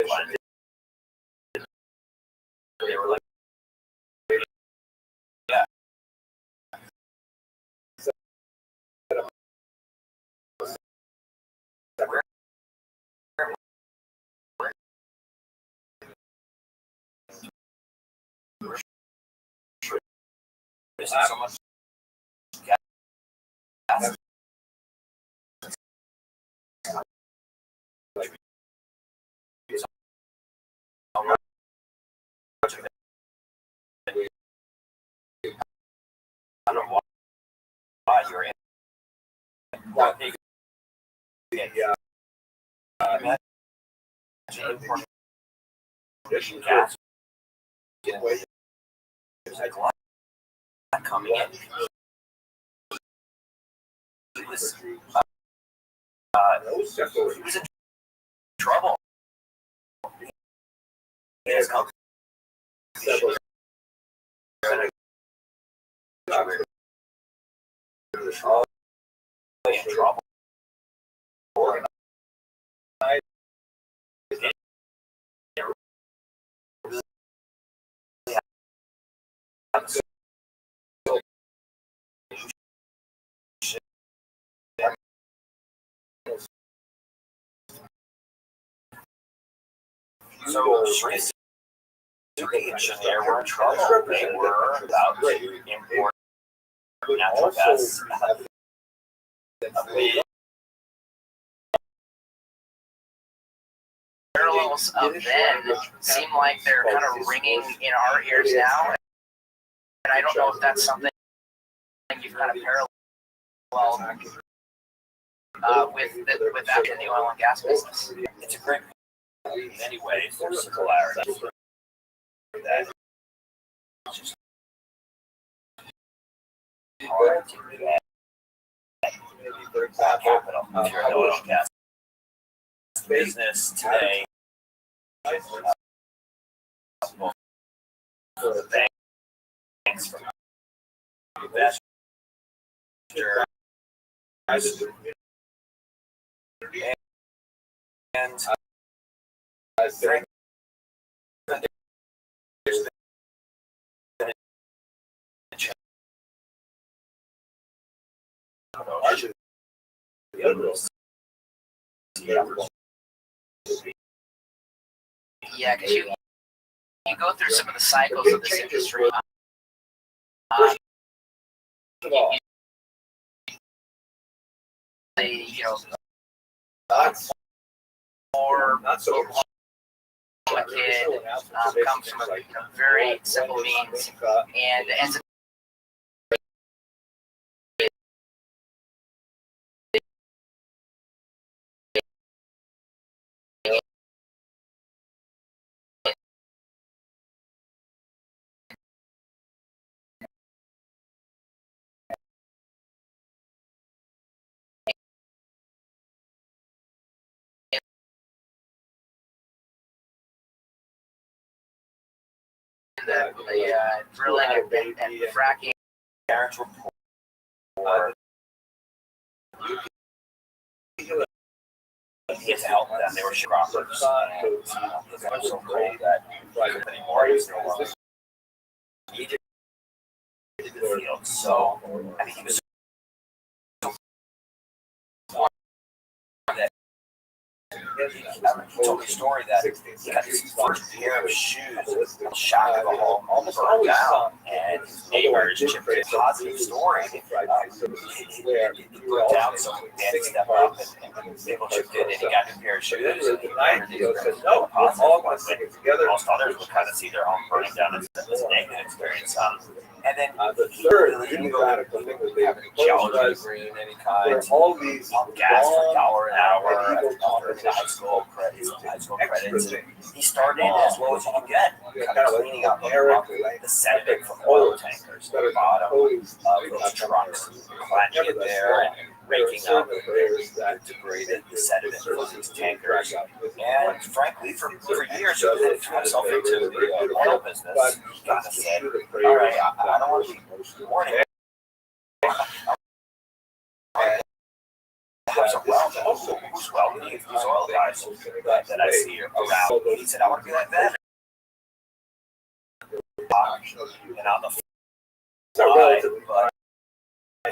Rothschild. They were like, yeah. So much gas. I don't know why you're in. Gas. Coming in. He was in trouble. His company. In trouble. So Suki and Chenier were in trouble. They were about to import natural gas. Parallels of then seem like they're kind of ringing in our ears now, and I don't know if that's something you've kind of paralleled with that in the oil and gas business. It's a great point. In many ways, there's similarities. That it's just hard to get capital if you're in the oil and gas business today. the banks from investors. And frankly, there's been a change. Yeah, because you go through some of the cycles of this industry. More a kid comes from a very simple means and ends up the drilling and fracking. Parents were poor. He had to help them. They were sharecroppers. And it was so cold that anymore. He was no longer needed in the field. So, I mean, he was so poor that he told me a story that he got his first pair of shoes in the shack of a home burned down, and his neighbors chipped in. Positive story. He broke down, so they had to step up, and people chipped in, and he got a pair of shoes. And no, most others would kind of see their home burning down as a negative experience. And then the third really radical thing was they have a geology degree of any kind. All these gas for $1 an hour after high school credits. He started as low as you can get, kind of cleaning up the sediment from oil tankers at the bottom of those trucks, clenching it there and raking out the degraded sediment from these tankers. And frankly, for years, he then threw himself into the oil business. He kind of said, all right, I don't want to be warning. There's a well, who's well, these oil guys that I see around. He said, I want to be like that. And on the fly,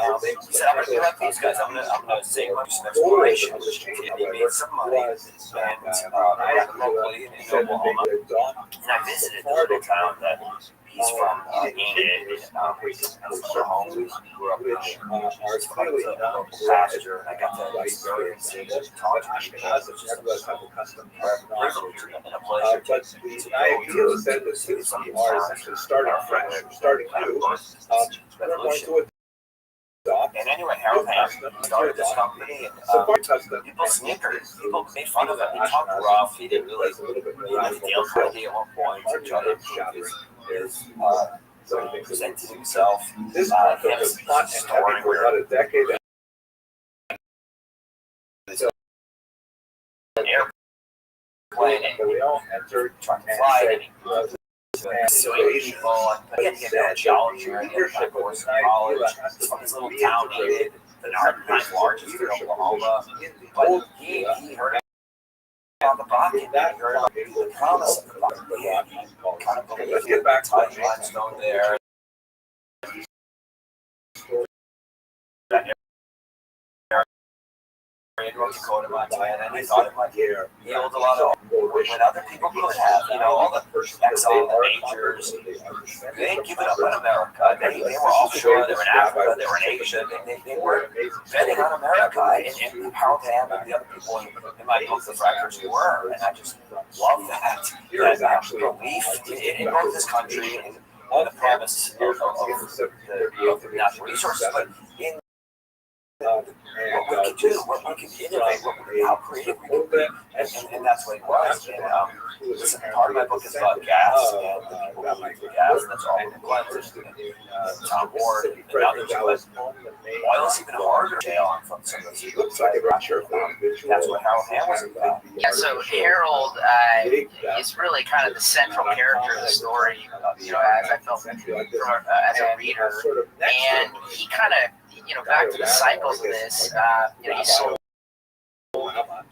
but he said, I'm going to be like these guys. I'm going to save money some exploration. And he made some money. And locally in Oklahoma. And I visited the little town that he's from, Enid, Oklahoma. We grew up in a local pasture, and I got to experience it and talk to people. It's just a privilege and a pleasure to go to some of these towns, starting fresh, starting new, revolution. And anyway, Harold Ham started this company, and people snickered. People made fun of him. He talked rough. He didn't really Dale Carnegie at one point. He tried to present himself. Him story where an airplane, and we all entered trying to fly it. Suing people, and he had to get geology and leadership course in college. From his little town, the ninth largest in Oklahoma. But he heard on the pocket, he heard about the promise of the pocket. He kind of believed it. Tight limestone there. In North Dakota, Montana, and he thought it might yield a lot of when other people could have, all the Exxon, the majors, they ain't giving up on America. They were offshore, they were in Africa, they were in Asia, they were betting on America, and Harold Ham and the other people in my book, the frackers, who were, and I just love that belief in both this country and the promise of the natural resources, but in what we can do, what we can innovate, how creative we can be, and that's what it was. And listen, part of my book is about gas and the people who use gas. That's all the Clemens and Tom Ward and others. But oil is even harder to tell from some of those people. That's what Harold Ham was about. Yeah, so Harold is really kind of the central character of the story, as I felt as a reader. And he kind of, back to the cycles of this, he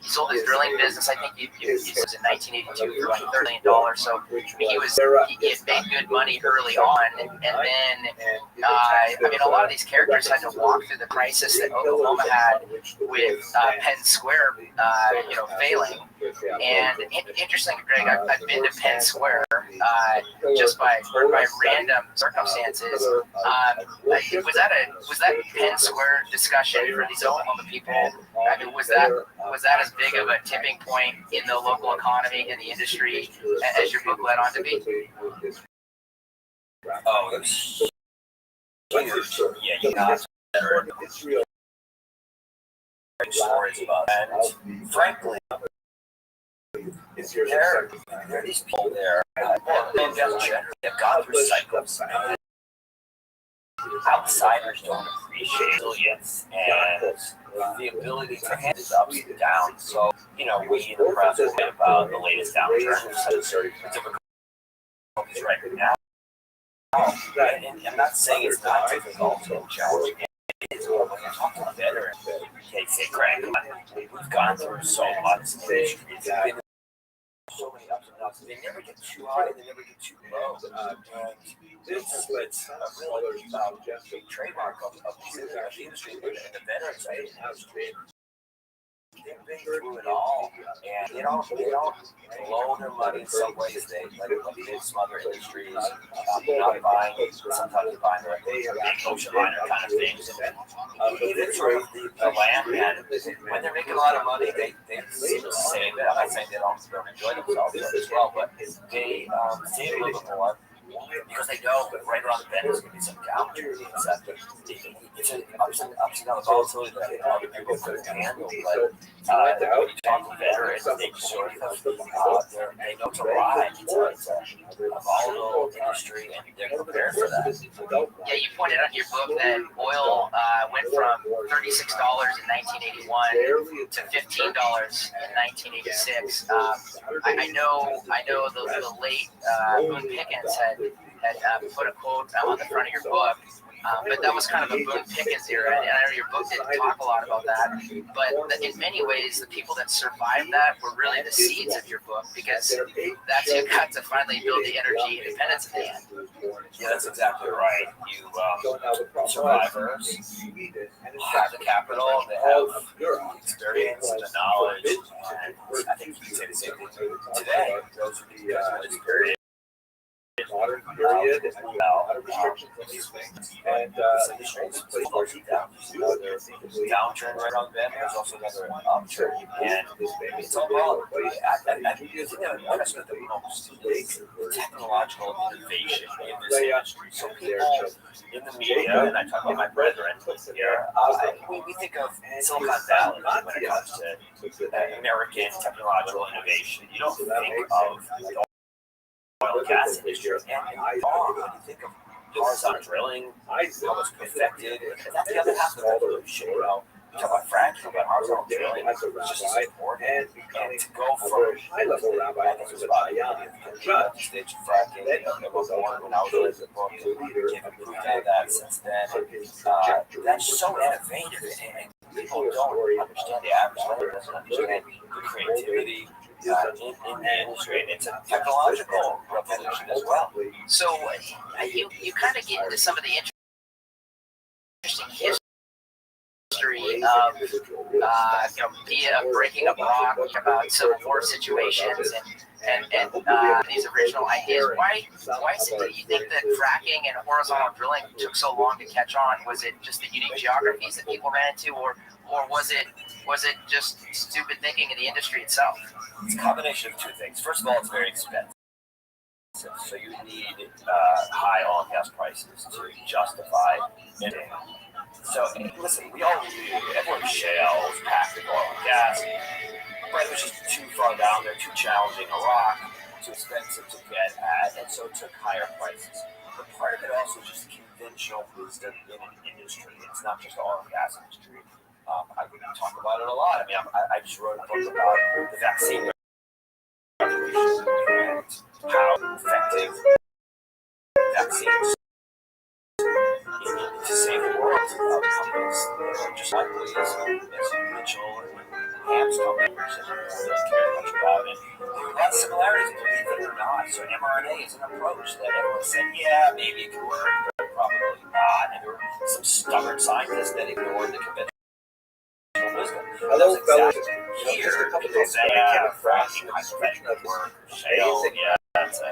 sold his drilling business. I think it was in 1982 for like $30 million. So he had made good money early on, and then a lot of these characters had to walk through the crisis that Oklahoma had with Penn Square, failing. And interestingly, Greg, I've been to Penn Square just by random circumstances. Was that Penn Square discussion for these Oklahoma people? I mean, was that as big of a tipping point in the local economy and the industry as your book led on to be? Oh, it was huge. Yeah, you guys heard stories about that. And frankly, there are these people there have gone through cycles. Outsiders don't appreciate resilience and the ability to handle ups and downs. So, we in the press will get about the latest downturn. It's difficult right now. And I'm not saying it's not difficult to challenge. When you talk to veterans, they say, Greg, we've gone through so much. It's been so many ups and downs. They never get too high, they never get too low. It's a really big trademark of the industry and the veterans industry. They've been through it all, and they don't blow their money in some ways. They in some other industries, not buying. Sometimes they're buying their ocean liner kind of things. Even sort of the landman, when they're making a lot of money, they seem to save it. I'm not saying they don't enjoy themselves as well, but they save a little bit more. Because they know that right around the bend is going to be some downturn. It's an ups and downs volatility that other people couldn't handle. But when you talk to veterans, they sort of they know to ride. It's a volatile industry, and they're prepared for that. Yeah, you pointed out in your book that oil went from $36 in 1981 to $15 in 1986. I know the late Boone Pickens had put a quote on the front of your book, but that was kind of a Boone Pickens era, and I know your book didn't talk a lot about that, but in many ways, the people that survived that were really the seeds of your book, because that's who got to finally build the energy independence at the end. Yeah, that's exactly right. You survivors have the capital, they have the experience, the knowledge, and I think you can say the same thing today. Those are the guys with experience. Modern period restrictions on these things, and downturn right on them. There's also another upturn, and it's all about. I think the investment the most is technological innovation in this industry. So people in the media, and I talk about my brethren here, we think of Silicon Valley when it comes to American technological innovation. You don't think of the oil and gas industry, and when you think of horizontal drilling, how it's perfected, and that's the other half of the revolution. You talk about fracking, but horizontal drilling is just as important. And to go from high level rabbi, I think it was about multi-stage fracking. It was one when I was reading the book, they've improved on that since then. That's so innovative, and people don't understand. The average layer doesn't understand the creativity in the industry. It's a technological revolution as well. So you kind of get into some of the interesting history of via breaking up rock, about Civil War situations and these original ideas. Why is it that you think that fracking and horizontal drilling took so long to catch on? Was it just the unique geographies that people ran into, or was it just stupid thinking in the industry itself? It's a combination of two things. First of all, it's very expensive. So you need high oil and gas prices to justify it. So, listen, we all knew everyone's shale was packed with oil and gas. But it was just too far down there, too challenging a rock, too expensive to get at, and so it took higher prices. But part of it also is just conventional wisdom in an industry. It's not just the oil and gas industry. I would talk about it a lot. I mean, I just wrote a book about the vaccine revolution and how effective vaccines to save the world. Companies just like Lee, as Mitchell and Ham's companies, and don't care much about it. There are a lot of similarities, believe it or not. So mRNA is an approach that everyone said, yeah, maybe it could work, but probably not. And there were some stubborn scientists that ignored the conventional wisdom. Hello, fellows. Here, people say, yeah, fracking, hypothetical work, shale, yeah. That's an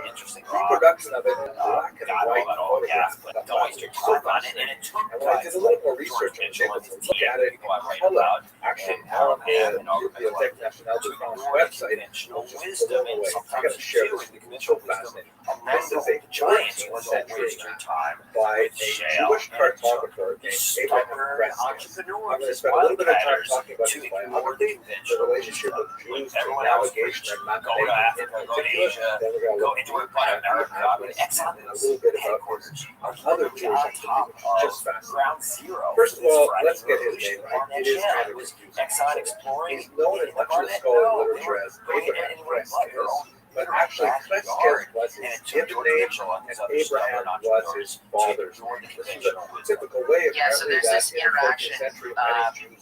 interesting rock. Production of it, Got all that oil and gas, but don't waste your time on it. And it took guys, I did a little more research and Mitchell and his team, look at it. people I write about, Actually, and Alan Ham and all the the National to Defense ignore the website. conventional wisdom, and I sometimes got to share too, this in the conventional wisdom, among the giants was don't waste your time by with a shale. Jewish cartographer named Abraham Stubborn Preston. entrepreneurs, I'm going to spend a little bit of time talking about to his ignore the biography, the conventional relationship wisdom. with Jews, Everyone the else navigation preached, and go to Africa, go to Asia, then we're going to go look into America, go to Exxon, and a little bit about headquarters, other Jewish on top activity, which is just of fascinating. ground zero. First of all, Fracking let's get his revolution. name right. Barnett It is Shale. kind It of was confusing. Exxon exploring. He's known in much of the scholarly literature as Abraham Preston, but actually Preston was his given name, and Abraham was his father's name. This is a typical way of Yeah, so there's this interaction.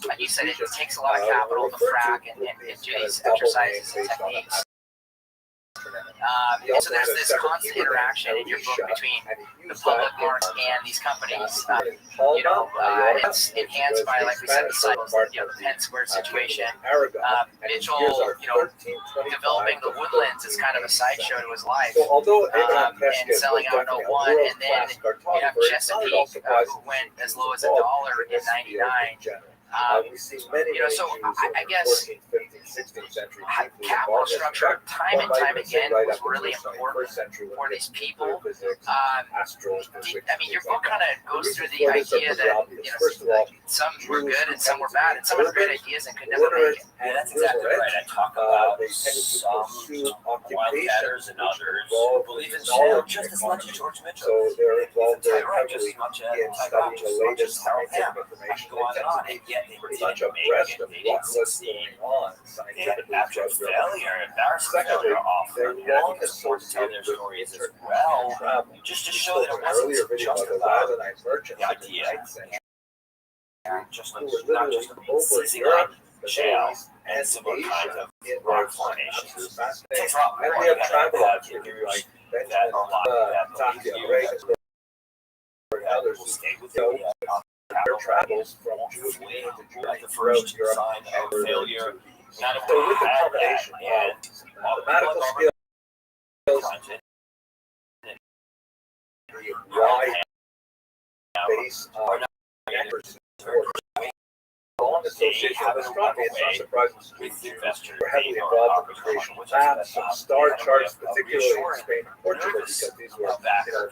Like you said, it takes a lot of capital to frack and do these exercises and techniques. So there's this constant interaction in your book between the public art and these companies. It's enhanced by, like we said, the cycles, the 10 squared situation. Mitchell, developing the woodlands is kind of a sideshow to his life. And selling out in 01, and then you have Chesapeake, who went as low as $1 in '99. So I guess capital structure, time and time again, was really important for these people. Your book kind of goes through the idea that some were good and some were bad, and some had great ideas and could never make it. And that's exactly right. I talk about some wildcatters and others who believe in shale just as much as George Mitchell. So they're involved very Tyrone just heavily as much in as studying the latest Harold Ham. scientific information. Go on and on, and yet they Pretty didn't much make abreast it. of They what didn't was succeed. going on They had scientifically. abject failure, embarrassing Secondly, failure often. they're And I long think it's important to tell their associated stories as with well, travel. just to show that it An earlier wasn't video just about the about Ladanite merchants the in the idea. 9th century Just who were not literally just over seizing Europe, on the shale Middle East, and and similar kinds Asia of in rock their formations. absolute It fascinating. takes a lot And more we have than travelogues figures figures like that Benjamin are like that Tapia, believe Reagan, that others will who stay with you. their travels from Jewish community to Like Jewish the first Europe sign of and failure. None of so them with the had combination that, of and mathematical skills, wide base of accuracy, long association with astronomy, it's not surprising Jews were heavily involved in the creation of maps and star charts, particularly in Spain and Portugal, because these were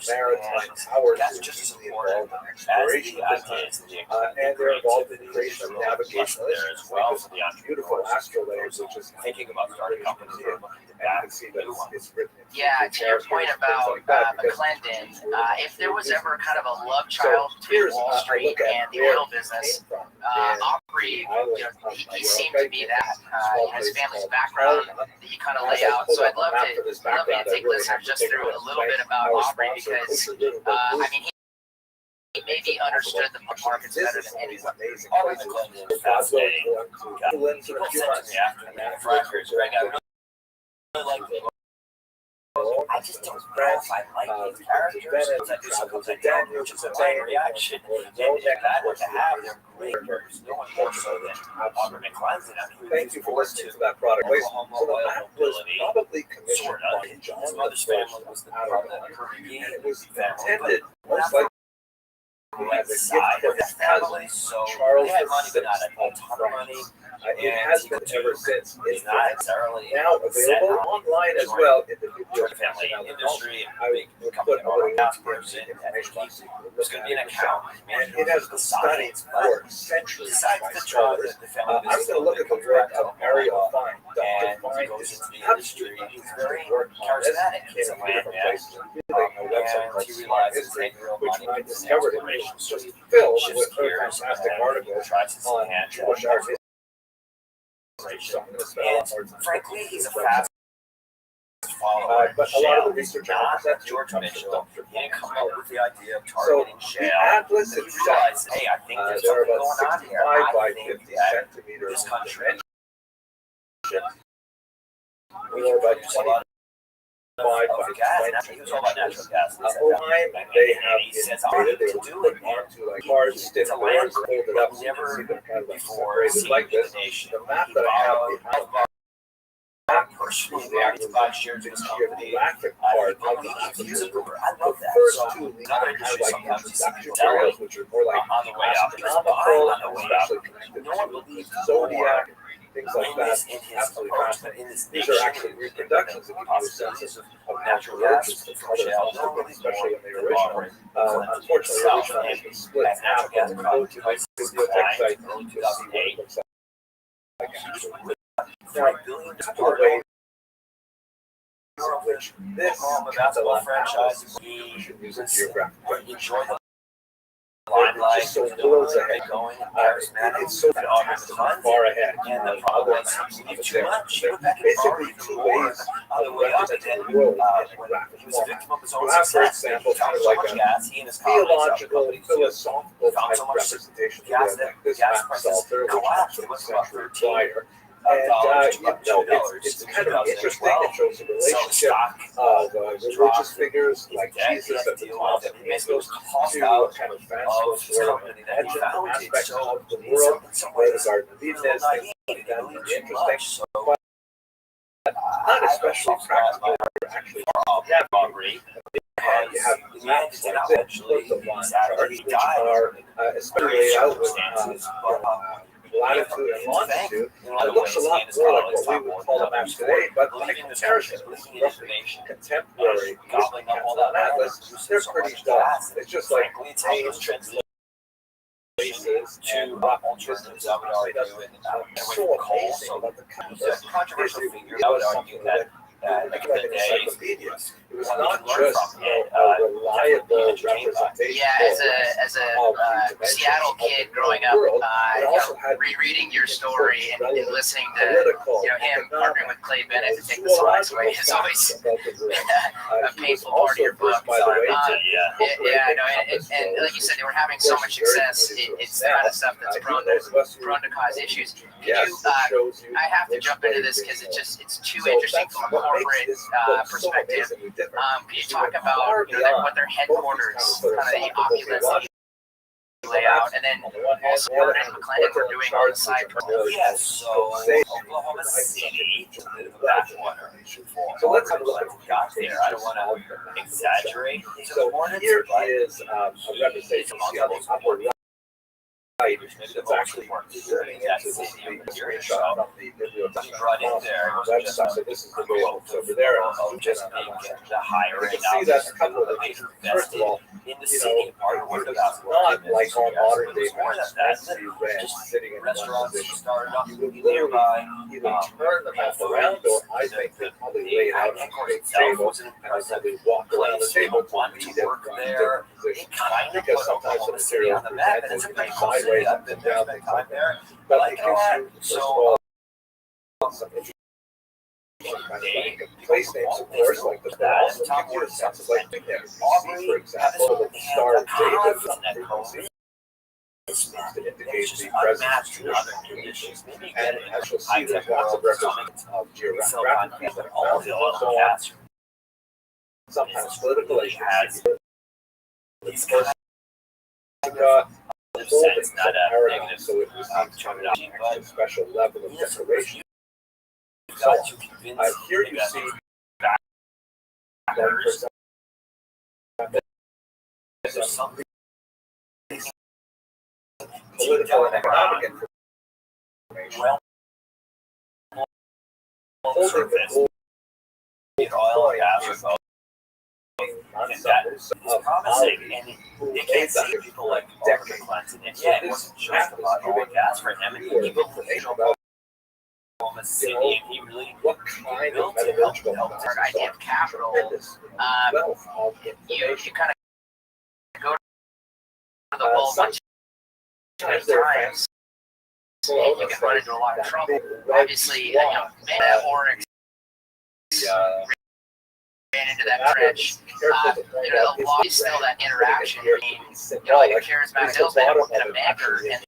maritime powers that were deeply involved in exploration business, and they're involved in the creation of navigational instruments like this beautiful astrolabe, which is thinking about starting companies. and you can see that it's written in Yeah, to your point about McClendon, if there was ever kind of a love child between Wall Street and the oil business, Aubrey, he seemed to be that. His family's background that you kind of lay out. So I'd love you to take listeners just through a little bit about Aubrey, because he maybe understood the markets better than anyone. Aubrey McClendon is fascinating. People said to me after the manufacturers, Greg, I really like the book. I just don't know if I like these characters. I do sometimes I don't, which is a chain reaction. And if that were to have, they're great characters. No one more so than Aubrey McClendon. Thank you for listening to that product. Oklahoma So the oil map was mobility, probably commissioned sort by of. John His mother's family was the out from of the Caribbean and it was family. intended But most likely right as a side gift of for the his family, cousin, so Charles they had money, but not VI a ton of money. It has been ever since. It's not necessarily now available online as well. In the video family industry, I would put a little link person, in the information box. there's going to be an account. And it has been studied for centuries by the scholars. I'm going to look at the work of Ariel Fine. Dr. Fine is absolutely He's very charismatic. He's a man, A website called Smart History, which I discovered it was just filled with fantastic articles on Jewish art history. So I'm going to spend a lot more time. Frankly, he's a fast follower. But a lot of the research I not present George comes Mitchell. from He Dr. didn't come up with the idea of So targeting the shale. atlas He itself, realized, hey, I think there's there are something about going on here. 65 by I think 50 that centimeters this in country, dimension. Or about 25 by gas. 20 He was all about natural gas. Over time, they have integrated, they were put onto like hard stiff boards, folded up so you can see them kind of like separated like this. The map that I have behind me, personally the actual geographic part of the map. The first two have like introduction areas, which are more like astronomical, especially connected to zodiac, things like that. Absolutely fascinating. These are actually reproductions that give you a sense of natural origins of colors, especially when they were original. Unfortunately, the original has been split in half. When you go to the videotech site, you'll see what it looks like actually. Now, there's a couple of ways in which this basketball franchise should use a geographic enjoy the limelight, just so worlds ahead. It's so fantastic, far ahead. And the problem is, you too much. Basically, two ways of representing the world in graphic form. You have, for example, kind of like a theological, philosophical type representation of the world, like this map Salter, which comes from a century prior. And it's kind of interesting. It shows the relationship of religious figures like Jesus at the top of angels to a kind of fanciful sort of legend aspect of the world, where the Garden of Eden is, things like that. Very interesting, but not especially practical. Actually, robbery. And you have maps like this, the line charts, which are especially laid out with latitude and longitude. It looks a lot more like what we would call a map today, but by comparison, roughly contemporary atlas, they're pretty dull. It's just like names, places, and alternatives. So amazing about the controversial figure was something that like an encyclopedia. It was not just a reliable representation. Yeah, as a Seattle kid growing up, rereading your story and listening to him partnering with Clay Bennett to take the slides away is always a painful part of your book. Yeah, I know. And like you said, they were having so much success. It's the kind of stuff that's prone to cause issues. I have to jump into this because it's too interesting from a corporate perspective. Can you talk about what their headquarters, kind of the opulence layout, and then also what McLennan were doing on the side? Yes, so Oklahoma City, So let's have a look at got there. I don't want to exaggerate. So here is a representation on the upper right. It's actually zooming into the screenshot from the bibliotech.com website. So this is the way it looks over there. And just the higher you can see that a couple of the things. First of all, it's not like all modern day maps as you read sitting in one position. You would literally either turn the map around, or I think they probably lay it out on a big table and probably walk around the table to read it from different positions. Because sometimes the material is presented sideways up and down, things like that. But it gives you, first of all, some interesting place names, of course, like the but also gives you a sense of like nicknames. You see, for example, the Star of David on frequency seems to indicate the presence of Jewish traditions. And as you'll see, there's lots of representations of geographic features that are found and so on. Sometimes political issues. These guys got a whole paradigm, so it receives kind of a special level of decoration. So, here you see there's some political and economic information. surface, get oil and gas or both. And that is promising, and you can't see people like Oliver Clinton. And yeah, it wasn't just about oil and gas for him, and he believed Oklahoma City, and he really built to help Our idea of capital, you kind of go to the whole bunch too many times, and you can run into a lot of trouble. Obviously, Oryx ran into that trench. A lot is still that interaction between, like a charismatic salesman and a banker and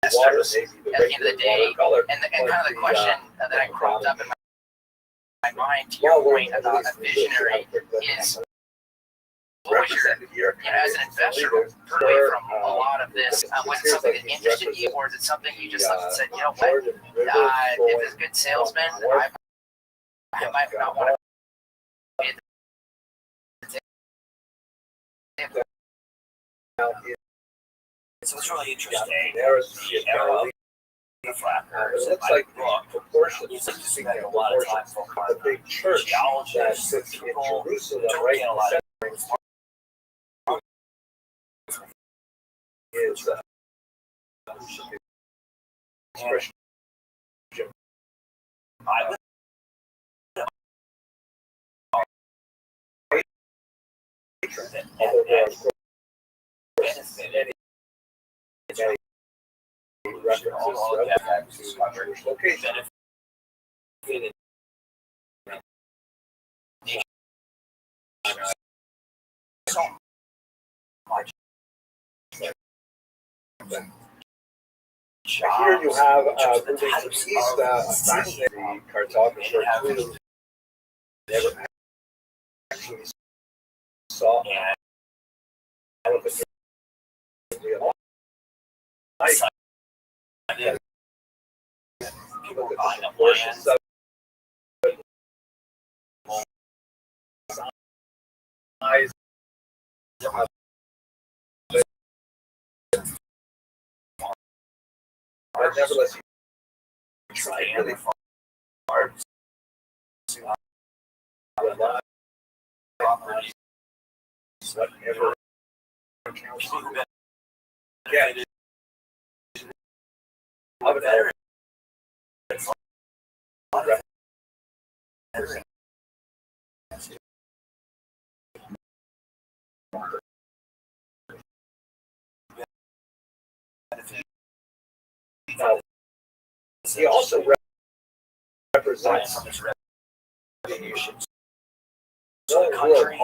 investors at the end of the day. And kind of the question that I cropped up in my mind, to your point about a visionary, is what was your, as an investor, turn away from a lot of this? Was it something that interested you, or is it something you just looked and said, you know what, if it's a good salesman, I might not want to be at the table. So it's really interesting. The era of the flat earthers. It looks like proportions. You spend a lot of time focusing on the big church that sits in Jerusalem, right? Get a lot of is expression. I would location. So much. Here you have moving to the east, fascinating cartographer who never actually saw an elephant in real life. People could find portions of size of but nevertheless, you try really hard to rely properties, whatever get of an area. He also represents revolutions. So the country,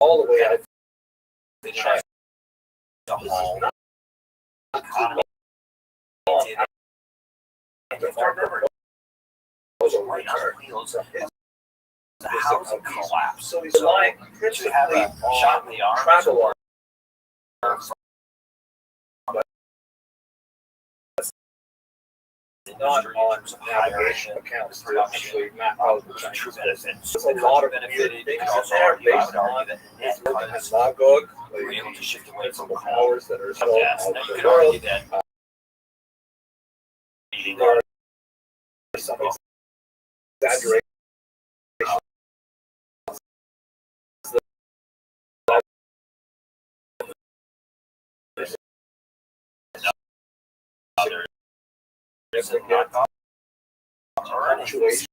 all the way out to China, the whole economy, right on wheels. The housing collapse. So he's lying to have a shot in the arm. Travel not on navigation accounts to actually map out the true benefits. There's a lot of benefited things in there based on his Magog, we're able to shift away from the powers that are still out in the world. There are some exaggeration. Punctuation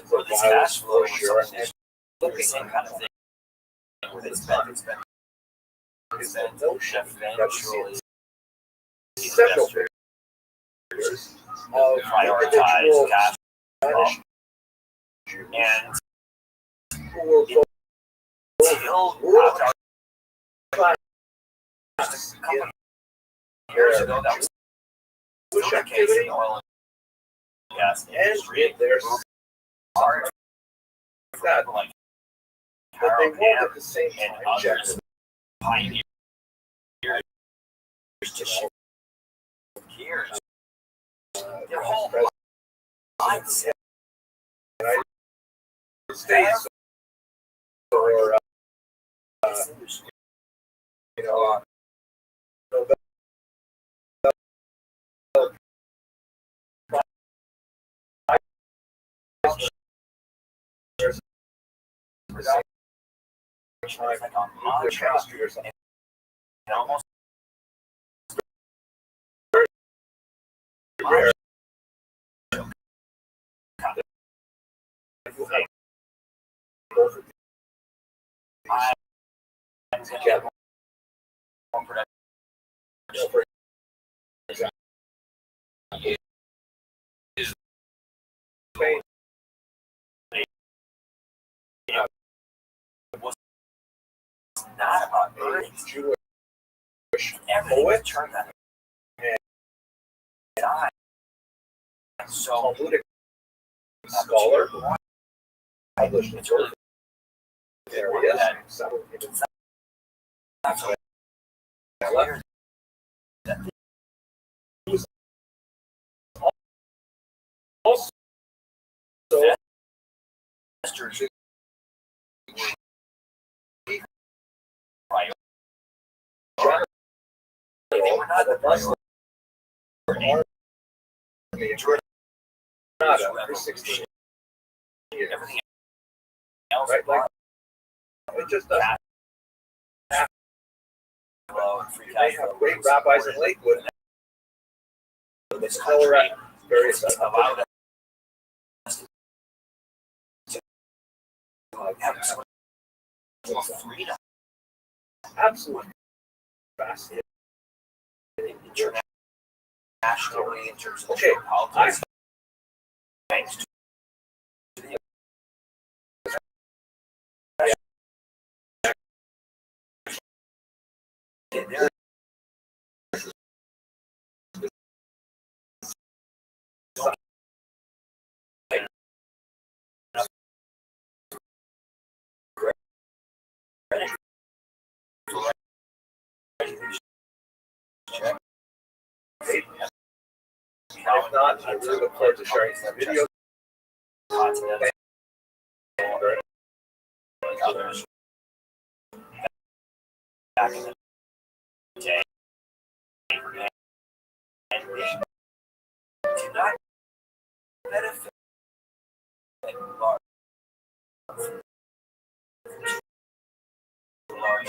for this cash flow, sure, and looking at kind of thing with its benefits is that notion that we see several figures of prioritized cash flow and who will go years ago that was still the case in the oil and gas industry. There's part of that, like but they won't at the same time and others pioneers to shift gears. Their whole mindset. States or you know It's like a mantra. chemistry or something. And almost Rare. together. For example, Is Spain. was not about earnings. Jewish Everything poet turned on and its eye. So Talmudic scholar who published in it's really areas. that Some it's not so clear that also investors right. They were not the Muslim for 16 years. everything else Right, like, it just doesn't happen. free They cash have great rabbis in Lakewood. this Colorado, country various allowed us to have so much freedom absolutely fascinating. internationally in terms of Okay, politics. Thanks to the there If not, I really look forward to sharing some videos. continent like others back in the day, and they did not benefit large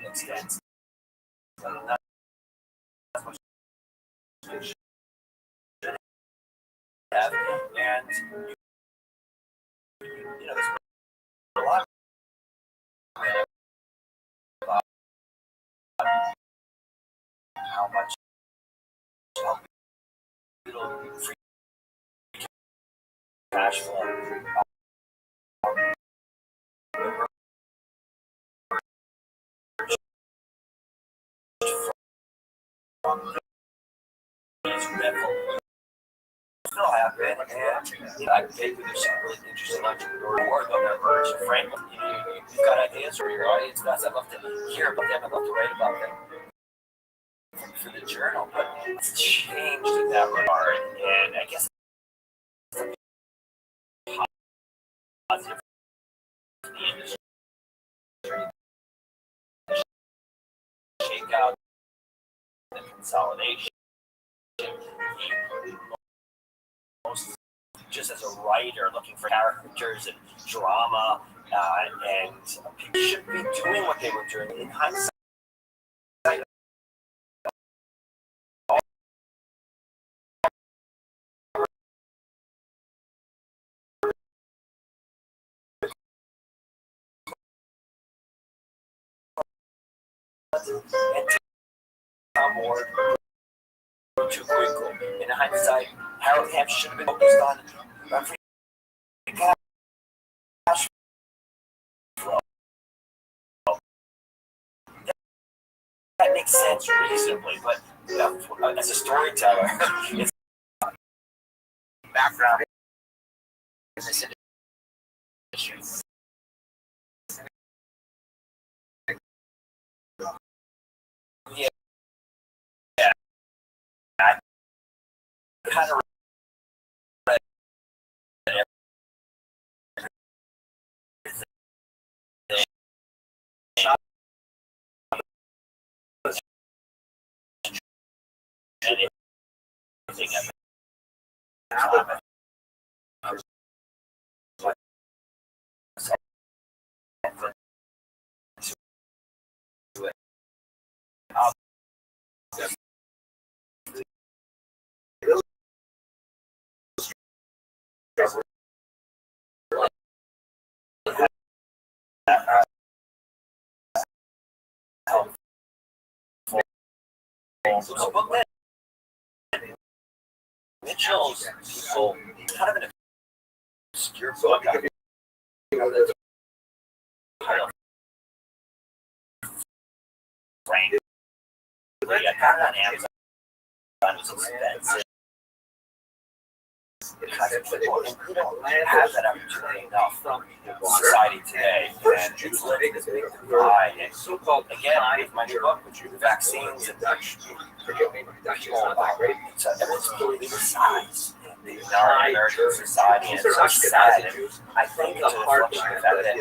extent. Not as much as they should have, and there's a lot about how much how little free cash flow. From these rebel still happen, and I think there's some really interesting entrepreneurial work on that version. Franklin, you've got ideas for your audience. I'd love to hear about them. I'd love to write about them for the journal, but it's changed in that regard, and I guess it's positive for the industry. Shake out the consolidation. Most, just as a writer looking for characters and drama, and people should be doing what they were doing in hindsight. And Tom Ward too quickly. In hindsight, Harold Camp should have been focused on free cash flow. That makes sense reasonably, but as a storyteller, it's background in this industry. Yeah, I kind of read everything So booklet Mitchell's people kind of an obscure book. Frankly, I got it on Amazon. It was expensive. Because we don't have that opportunity enough from society today, and it's living this big divide. And again, with my new book, which is vaccines and people about so everyone's believing the size in our American society, and it's so sad. And I think it's a reflection of the fact that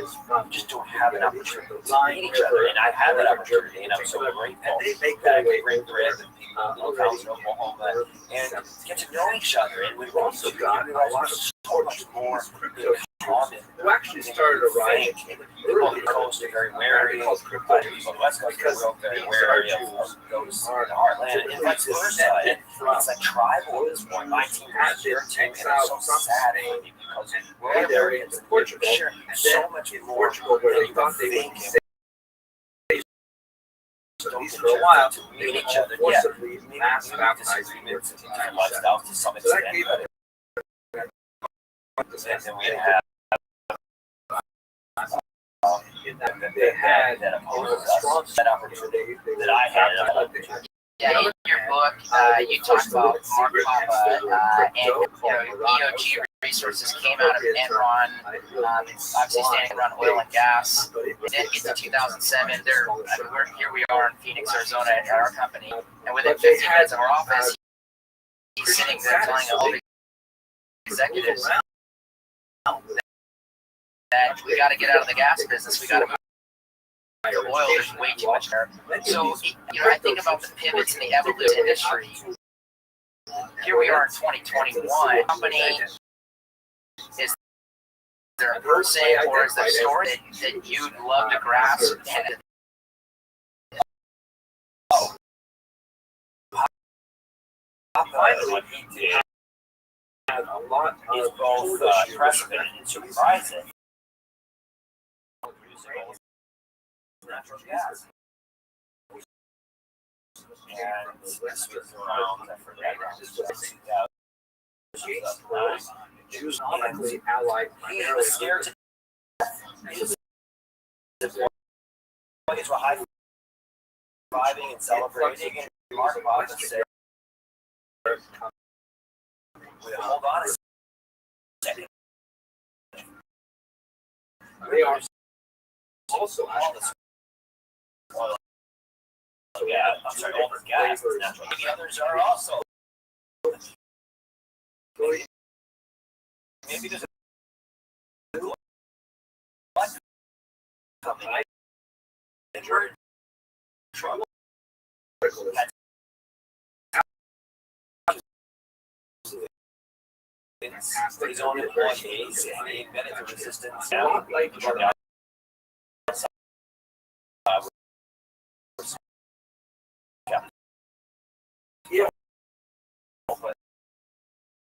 we just don't have an opportunity to meet each other, and I've had that opportunity, and I'm so grateful that I can bring bread and people in Oklahoma and get to know each other, and we've also got so much more in common. Who actually started a riot People on the coast are very wary, but people on the West Coast are very wary of those in the heartland, and vice versa. And it's like tribal at this point. My team is your team, and it's so sad for me because we're Americans, and we share so much more than you would think. For a while to meet each other, maybe disagreements and different lifestyles to some extent, but then we have they had that opposes us, that opportunity that I had. Yeah, in your book, you talk about Mark Papa and EOG Resources came out of Enron, obviously standing around oil and gas. Then get to 2007, here we are in Phoenix, Arizona, at our company, and within 15 minutes of our office, he's sitting there telling all the executives that we got to get out of the gas business, we got to the oil, there's way too much there. So, I think about the pivots in the evolution industry. Here we are in 2021. Company, is there a person or is there a story that you'd love to grasp? What he did a lot is both precedent and surprising. Natural gas. And this was around, I forget, around 2009. She was nominally allied He was scared to death. His employees were high-fiving and celebrating, and Mark Papa said, hold on a second. They are also all the oil, gas, I'm sorry, all the gas is natural. The others are also. Maybe there's a company in trouble. His own employees, and he invented the resistance. Yeah. But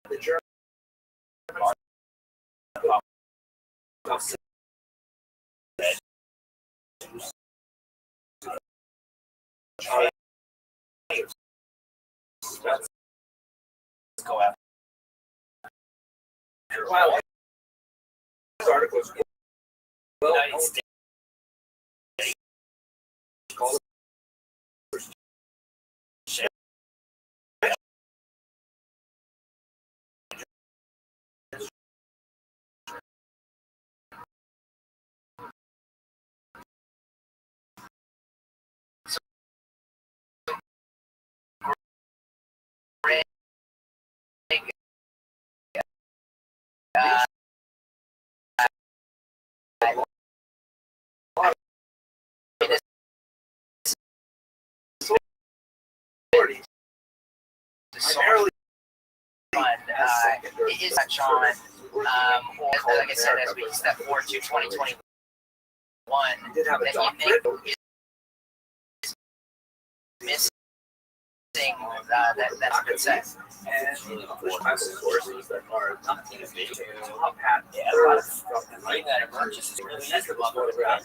the German let's go after. Well, this article is United States. It is touch on, like I said, as we step forward to 2021, that you think is missing that's been said. And push type of sources that are not innovative, pat Right, that emerges is really easy to photograph.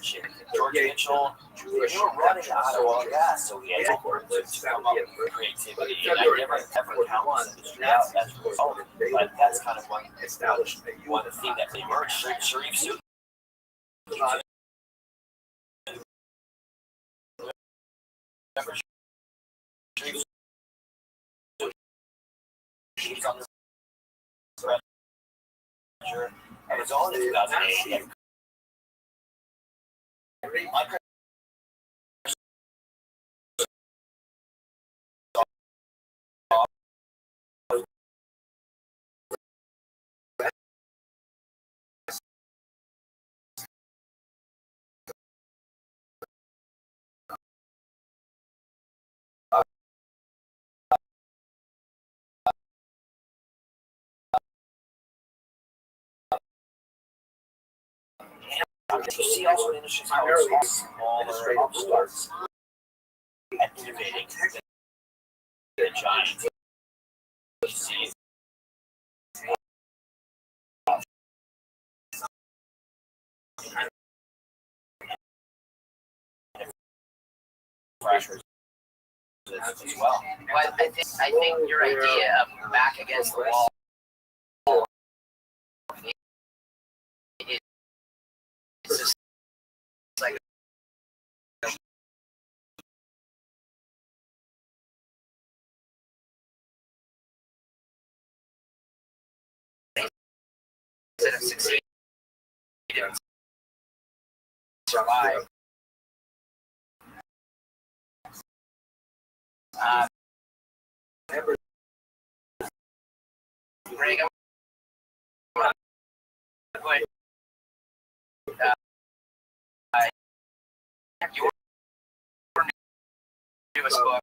George Mitchell, we were running out of oil gas, so we had to come up with creativity. And I never counted the industry out as a result, but that's kind of one established one thing that emerged. Sharif Suki. Remember Sharif Suki? He was on the stretcher. I was on in 2008. You see also in industries how it's smaller upstarts and innovating the giants. You see freshers as well. Well, I think your idea of back against the wall is just like instead of succeeding and survive. Greg, your newest book,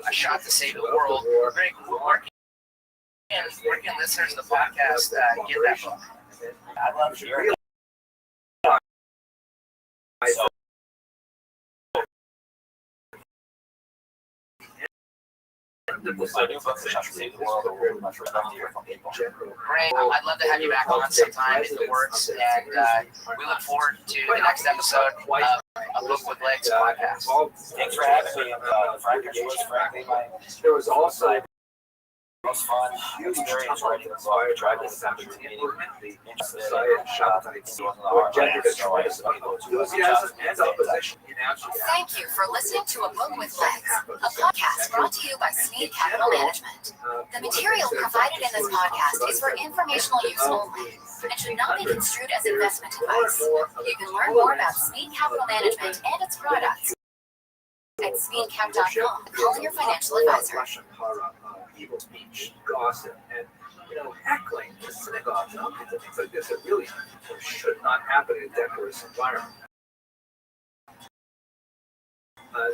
A Shot to Save the World. Greg, where can listeners of the podcast get that book? I love hearing it. So, my new book, A Shot to Save the World, I would much love to hear from people. Great. I'd love to have you back on sometime if it works. And we look forward to the next episode of A Book with Legs podcast. Thanks for having me. Frank, it was frankly there was also most fun experience writing the book. I tried to send it to me. Interested in Thank you for listening to A Book with Legs, a podcast brought to you by Sneed Capital Management. The material provided in this podcast is for informational use only and should not be construed as investment advice. You can learn more about Sneed Capital Management and its products at SneedCap.com. Call your financial advisor. Evil speech, gossip, and heckling the synagogue and things like this that really should not happen in a decorous environment.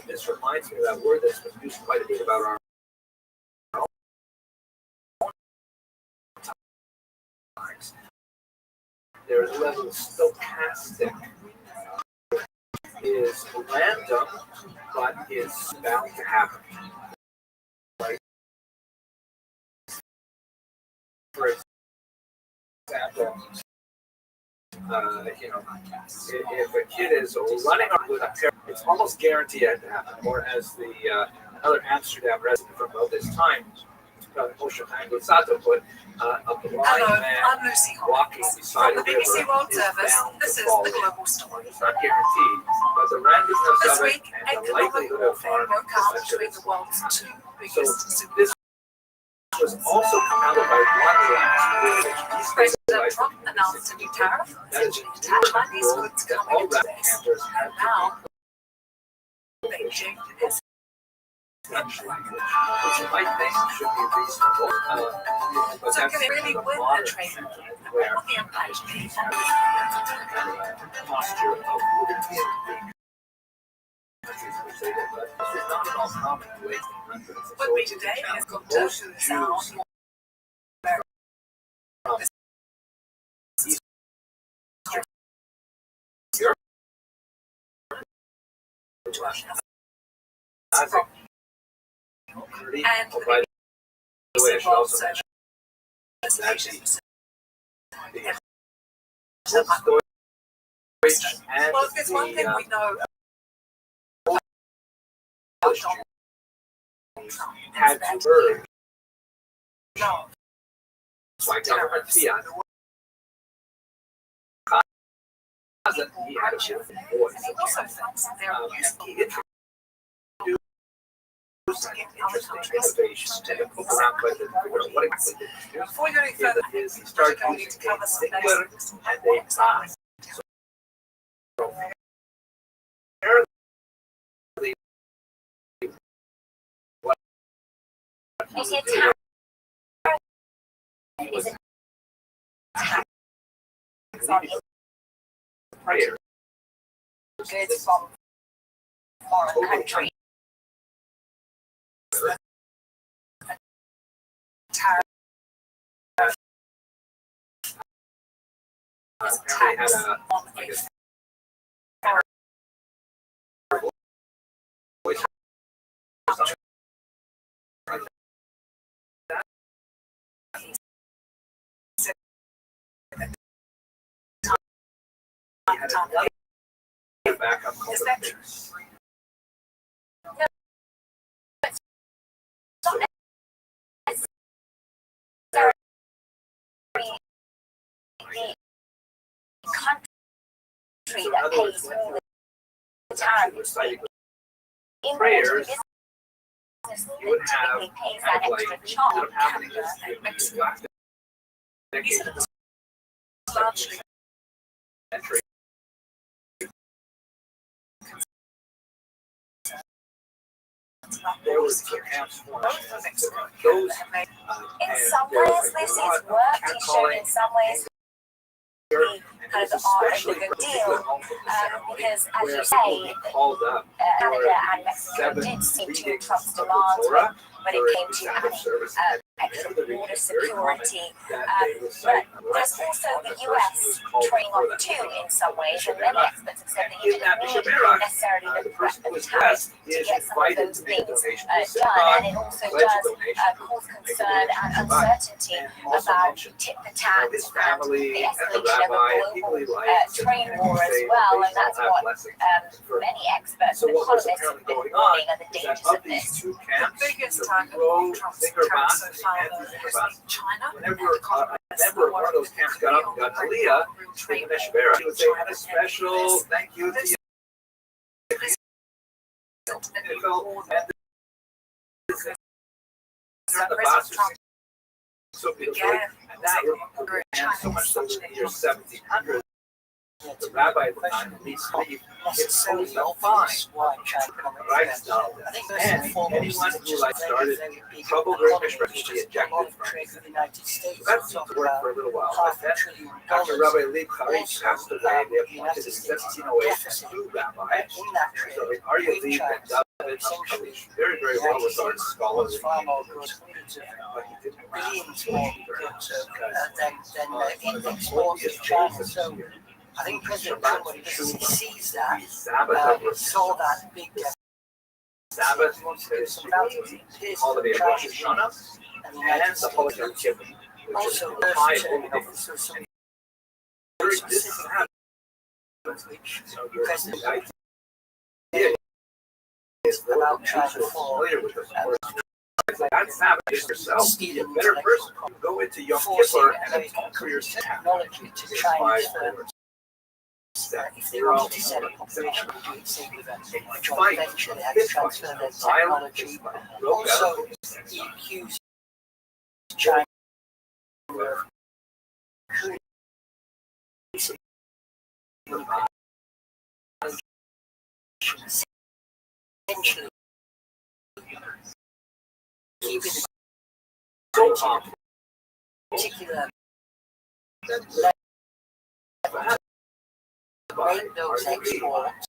This reminds me of that word that's been used quite a bit about our own times. There's a level of stochastic is random, but is bound to happen. Right? For example, if a kid is running with a parent, it's almost guaranteed to happen. Or as the another Amsterdam resident from about this time, Moshe Sato put, a blind man walking beside a river is bound to fall in. It's not guaranteed, but the randomness of it and the likelihood of harm is such that so this was also compounded by one last President Trump announced a new tariff, essentially to tax Chinese goods coming into this. And now, Beijing is French language, which you might think should be reasonable. But so can it really win a trade where the Empire's peace? posture of European countries would say that, but this is not at all common in ways in countries. What we today has got to sound And the BBC involves well, if there's one thing we know about Donald Trump, had to urge no, terrorists. he had a beautiful voice. And he also thinks they're useful He introduced other countries. innovation to look around but didn't figure out what exactly to do. Before we go any further, He started we need using to cover some thinker basics. and they passed. So apparently what You see, a tower is a tax on prayer goods from foreign countries. Tariff is a apparently had tax a on like a voice or something like that. He had a backup Is called that the true? The country that pays all the tariffs in prayers, business you would that have typically pays that like extra instead charge. of having this black decade Largely century there was the camps formed. Those In some ways, this is work to show in some ways we kind of are a good deal because, as you say, called up Canada and Mexico did seem to Trump's demands when it came to having extra border security. But there's also the US trading off too in some ways, and many experts have said that you didn't need necessarily the threat of tariffs to get some of those things done, and it also does cause concern and uncertainty about tit for tat and the escalation of a global trade war as well, and that's what many experts and economists have been warning of the dangers of this. the biggest target of Trump's tariffs so far though has been China. Whenever a member of one of those camps got up and got Aliyah, Stephen Echeverria, he would say, "And a special thank you to you." The boss so beautifully, and that and so much so that in the year 1700, the rabbi at the time, Lee Sleeve, imposed a fine Reichsdale. And anyone who like started trouble during Mishra should be ejected from it. That seemed to work for a little while, but then after Rabbi Leib Charitz passed away, they appointed in 1708 a new rabbi. So the Arya Leib and David, very, very well regarded scholars. But he didn't billions more goods than exported to China. So I think President Trump, when he sees that, saw that big Sabbath, holiday of Rosh Hashanah, and the holiday of Kippur, which is also the high turning holy off days. so some Very specific which the idea is about China for familiar with this word. That Sabbath is yourself, be a better person. Go into Yom Kippur and atone for your sin. technology to Chinese firms. If they wanted to set a population, they do it say with a joint venture, they had to transfer their technology. Also, he accused China of essentially keeping the particular make those exports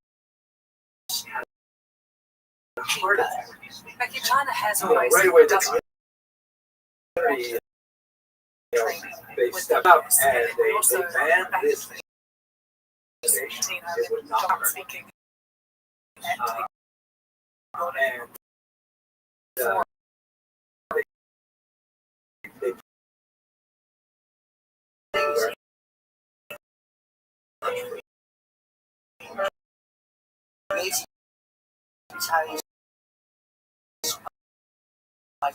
cheaper. Like China has always Right away, done they step up and they ban this. It would not Trump hurt. speaking And by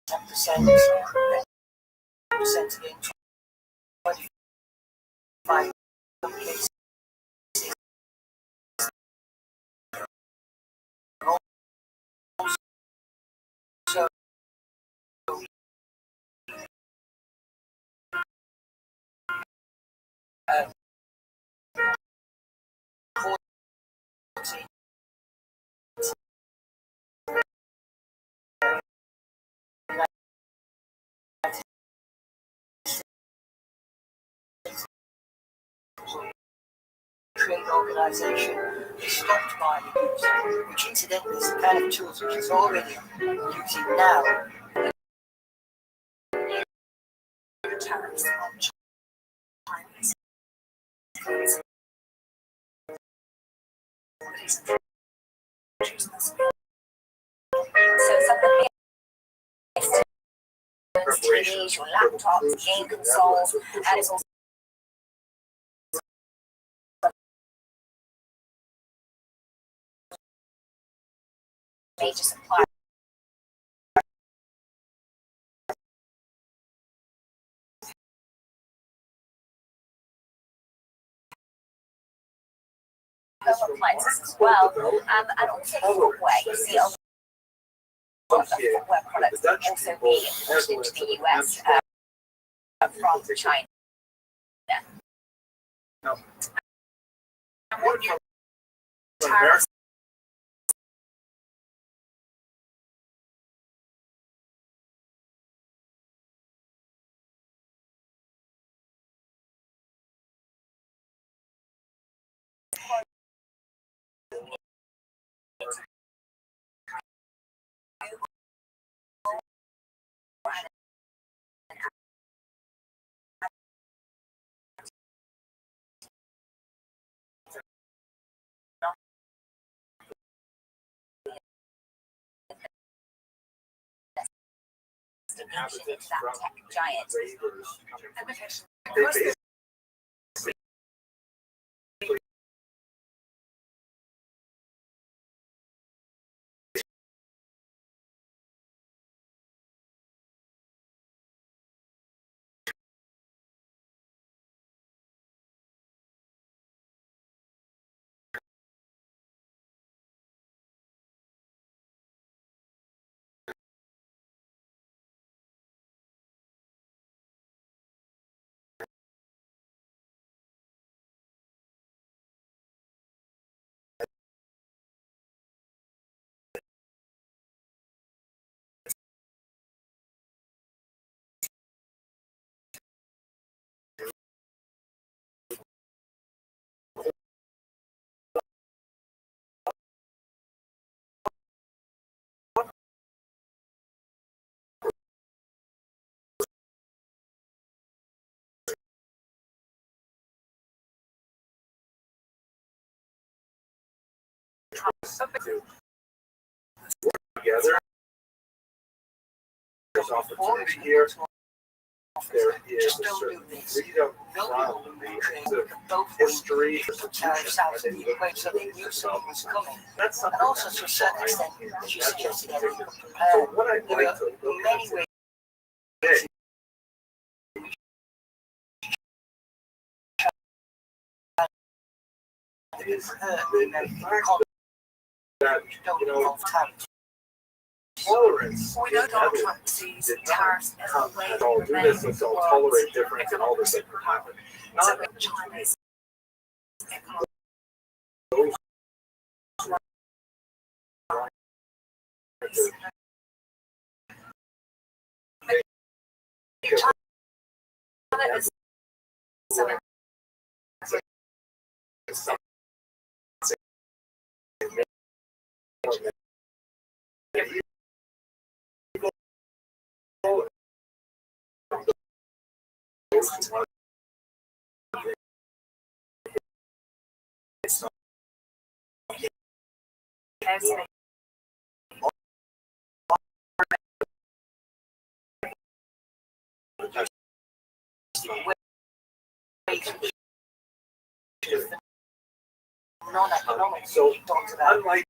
10%, 10% again, 25 cases. So, trade organisation is stopped by the user, which incidentally is the kind of tools which is already using now. Tariffs on Chinese goods. So some of the TVs, your laptops, game consoles, and it's also major supplier. Appliances as well, and also footwear. You see a lot of footwear products also being imported into the US from China. And what your tariffs into that tech giant. together, there's opportunity here. There is a certain freedom from the history, Tariffs out of the equation, so they knew something was coming. And also, to a certain extent, as you suggested, Eddie, so what I'd there like to are look many at ways today is the fact that, you know, tolerance We know in Donald heaven Trump sees did not tariffs as a come way and to all do prevent this, let's all tolerate difference and all this that could happen. so Not that China's economic those China is selling Non-economic. So, unlike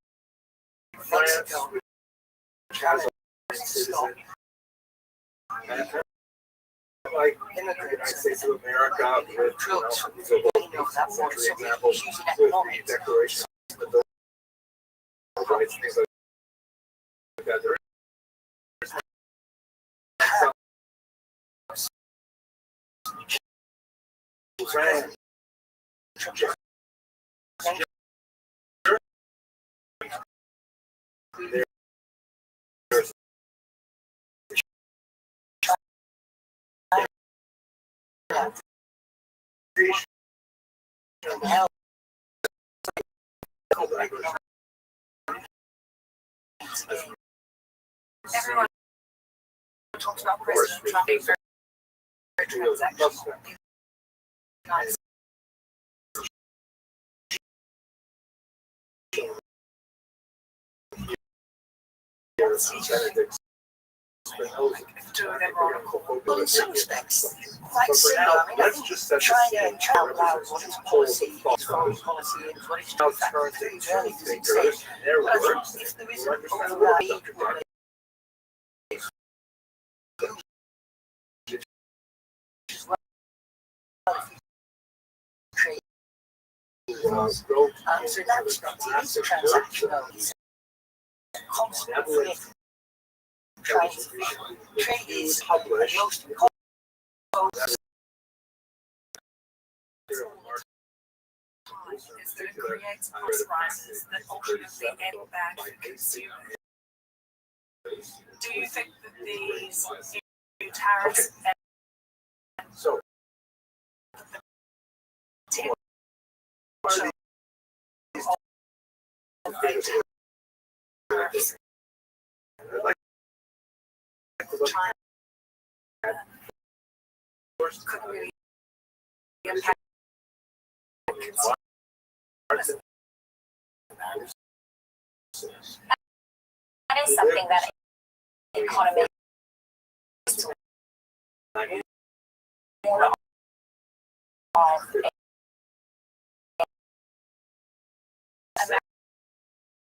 France, which has a citizen, and like the United States of America, with civil century examples, with the Declaration of the rights, things like that. There is France. Everyone talks about President Trump being very transactional. Two of them are Well, in some respects, quite similar. I mean, I think trying to out loud what his policy, his foreign policy, and what his two factors is early to say. But I think if there is an overall need so in that respect, it is transactional. It's constantly trying to trade is the most important. Is that it creates price rises that ultimately end back to consumers. Do you think that these new tariffs and So, could really impact consumers? That is something that economists more of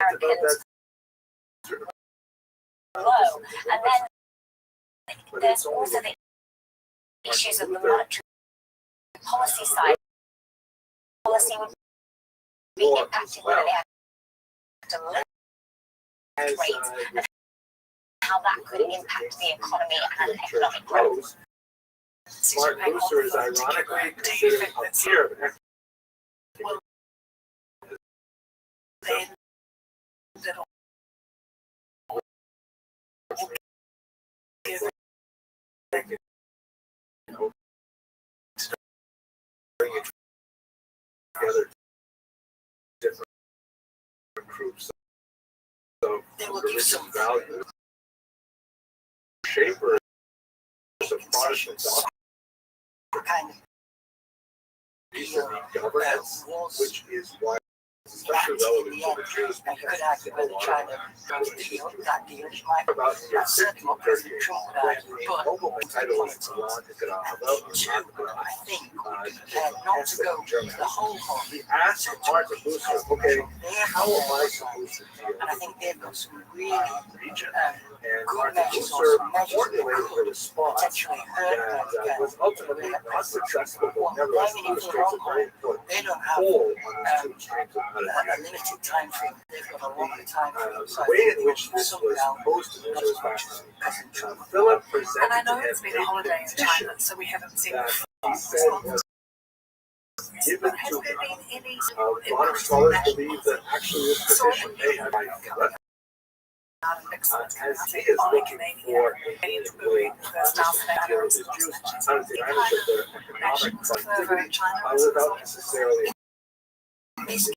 Americans low. And then there's also the issues of the monetary policy side. Policy would be impacting whether they have to lift rates and how that could impact the economy and economic growth. Mark Booster is ironically considered a peer of economic. Then that Bring it together different groups. So They will give some value. Shaper is a Protestant doctrine. kind of Governance, which is why it's especially relevant to the Jews. and you could argue whether China goes to deal that deal. It might About that's certainly what President Trump would argue, but global entitlements to land economic development. I think not to go the whole hog. He asked Martin Booster, okay, how am I supposed to deal? And I think they've got some really Region. good Martin measures or Booster some measures that formulated a could response potentially hurt that was ultimately not successful, but nevertheless illustrates a very important They don't have pull on these two streams of a medicine. limited time frame. They've got a longer time frame. So The way in which this was posed to me was fascinating. Philip presented and I know to it's him been a holiday in petition China, so we haven't seen that the he said was given but has to there him. been any A lot of scholars believe that actually this petition may have been excellent as he is looking for Canadians a way moving their staff to deal with his Jews out of the advantage of their economic productivity without necessarily this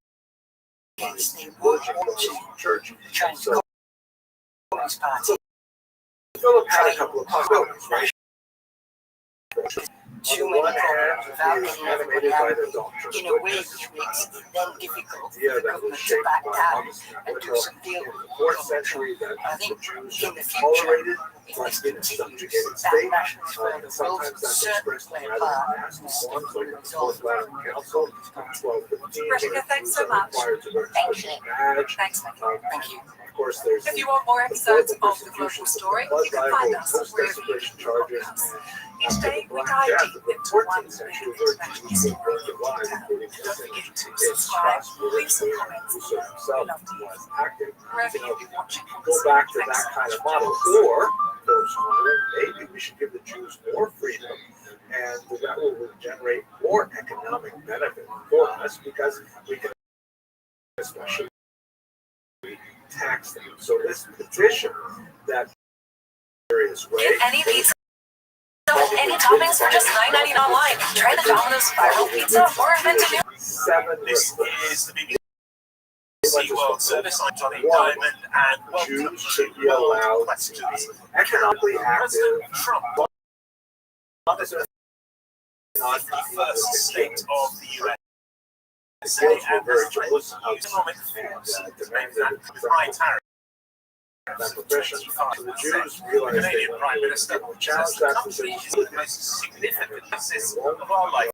case, they would want to church. try and So Party. Philip had a couple of possibilities, right? too many problems without getting everybody out of it in a way which makes it then difficult for the government to back down and do some deal with it. I think in the future, if this continues, that national further will certainly play a part in the result. Rebecca, thanks so much. Thank you. Thanks, Becky. Thank you. If you want more episodes of The Global Story, you can find us wherever you get your podcasts. Each day, we dive deep into one big international story. Don't forget to subscribe, leave some comments. We love to hear from you. Wherever you've been watching Go us. back to Thanks that so kind much of for model, joining us. or those wondering, maybe we should give the Jews more freedom, and that will generate more economic benefit for us because we can especially tax them. So this petition that various ways. Any pizza, any toppings for just $9.99 online. Try the Domino's Spiral Pizza or invent a new. This is the BBC World Service. I'm Johnny Diamond, and welcome Jews should to be World allowed Questions. to be economically active. President Trump, the first state of the USA, and very the jealous of economic force and to make demanded that high tariff. that profession. So the Jews realized they Canadian wanted Prime to Minister challenge says the that country is the most significant basis of our life.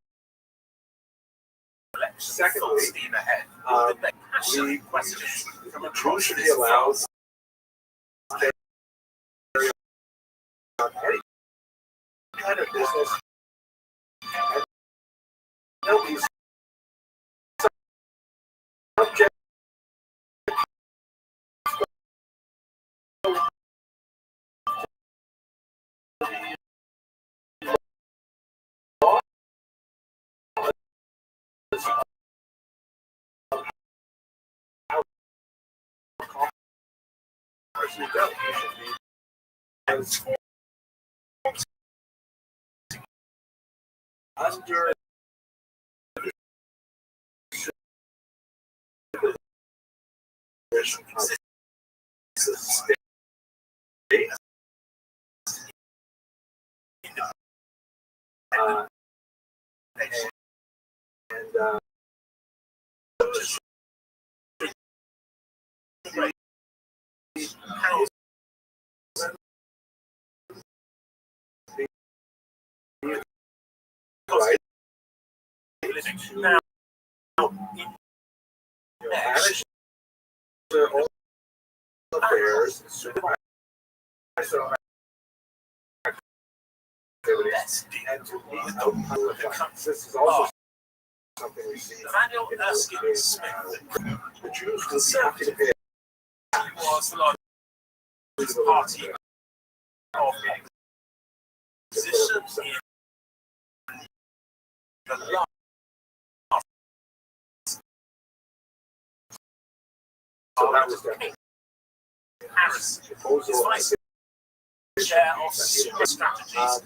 Secondly, Full steam ahead. we Passionate questions from the across Jews should be this allowed vast to carry on any kind of business. And nobody's subject under the state and right now manage their own affairs, supervise their own activities, and to meet outcome requirements. This is also something we see Daniel in Erskine the Smith, the Jews will be happy to pay was the largest party of the position in the last so that was their Harris proposal. is vice chair of super strategies.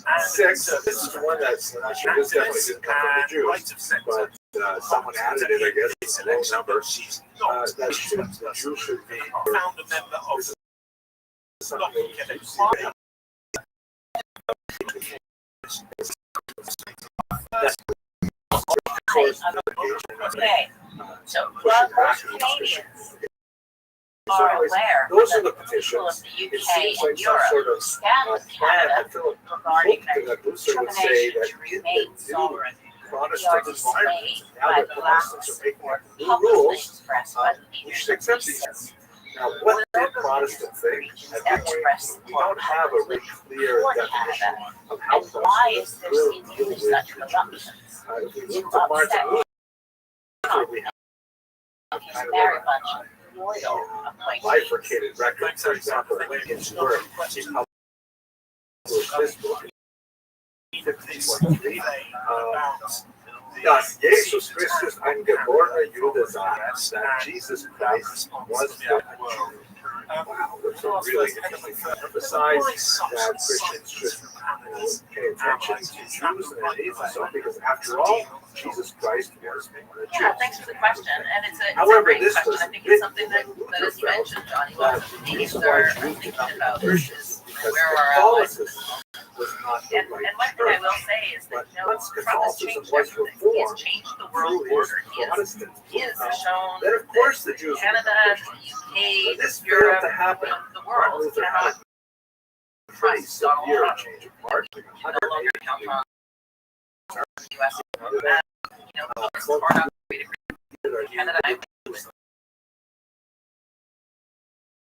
And Six, this is one that's not sure, this definitely didn't come from the Jews, but someone added it, I guess, it's a low number. That the Jews should be founder member of something Okay, so while most Canadians are aware those that are the people of petitions. the It UK seems and like some Europe sort of stand with plan Canada that Philip regarding hoped their that Luther would say determination that to in remain the sovereign. Protestant environment, now By that the Protestants are making up new publicly rules, expressed by the we leaders should of accept these. Now, what did Protestant think? And we don't have a really clear for definition Canada, of how and why is Protestants there really seemingly deal with such the Jews. reluctance If we to look to Martin upset Luther, we have these kind of very a much loyal acquaintances? bifurcated record. For example, Lincoln's work, he published this book in 1523. Das Jesus Christus ein geborener Jude sein, that Jesus Christ was the Jew. Wow, so really emphasize that Christians should pay attention to Jews and their needs and so on, because after all, Jesus Christ was a Jew. Yeah, thanks for the question, and it's a However, great this question. was I think it's something that is mentioned, Johnny. that These the are reason why Jews thinking become about Christians because where our allies Catholicism was not the And right one thing I church. will say is that, But once Trump has Catholicism changed was everything. He has reformed changed the world through his order. Protestant He has shown then of course the that Jews Canada, were the Christians. UK, When this Europe, failed to happen, the Martin world Luther had cannot a pretty trust Donald severe Trump. change of heart. You can no longer count on the U.S. It's Well, far enough away to Canada.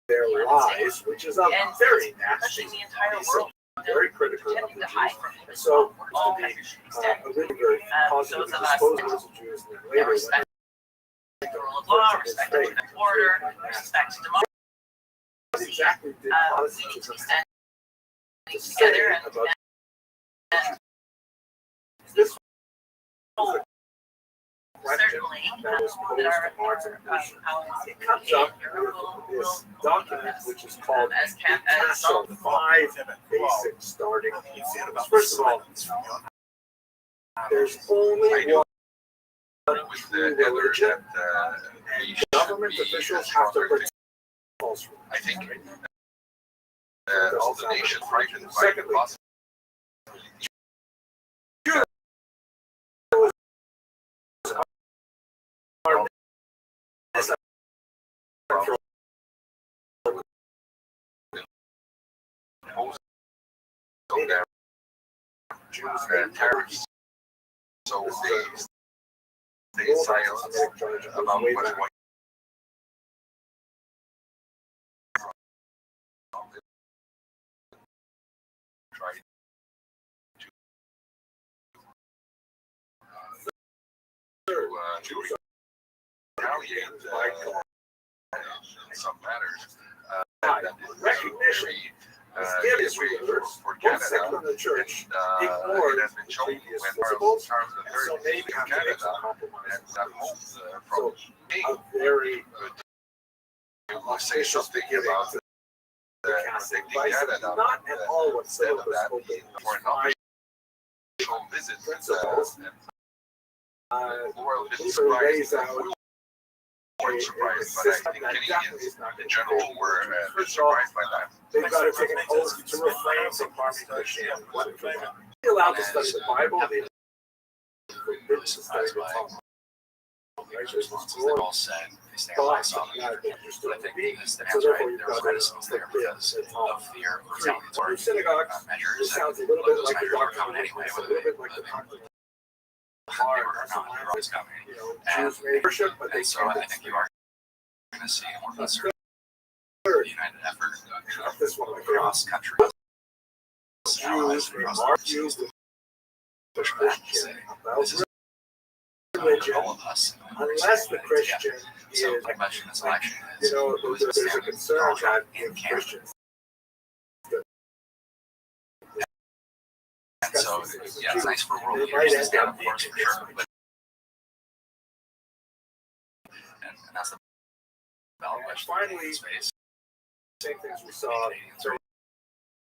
their lies, which is a And very nasty, pushing the entire world, very critical of pretending the to hide Jews. from him. And so, all to be countries should be standing. really very positive Those of us disposal as a Jews, and then that later, respect the rule of law, respect the order, respect democracy, what exactly did we need to Protestantism be standing to say together about and this? Was a question certainly that was posed that to Martin Luther. allies It comes up with this document which is called as the Castle 5 Basic Starting Points. First of all, there's only one true religion, and government officials have to protect false religion. I think all the nations frightened by Secondly, Jews and terrorists. So they silence about what's going on. Try to retaliate in some matters. recognition is given for both Canada, secular and the church ignored ignored it has been shown previous when principles, Charles and so III maybe came to have to make Canada some compromises. and that holds So from a very say something about the Catholic protecting advice, Canada. not at all what Instead some of of us that, hoping for an find official visit, principles. royal visit Luther lays surprised. out We weren't surprised, but I system think that definitely Canadians is not in general were First of all, surprised by that. they've got to take an oath to refrain from harming Christianity. They're allowed to study the Bible. They're forbidden to study the Talmud. They've all said they stand by solid. But I think because the man's right, there was reticence there because of fear of retaliatory synagogues, measures. this sounds a And little bit those like the measures are doctrine coming anyway, it's a whether little they bit like the doctrine of were or not, they're always coming. Jews may worship, but they And so I can't. think you are going to see a more concerted united effort This one across countries. Jews may mark you with Push back and say, this is religion, all of us. unless the Christian is, So my question this election is, who is there's a concern that if Christians. And so, yeah, it's nice for world They leaders might to end stand up up for us for sure. But, and that's the valid question. Finally, Space. Same things we saw Canadians are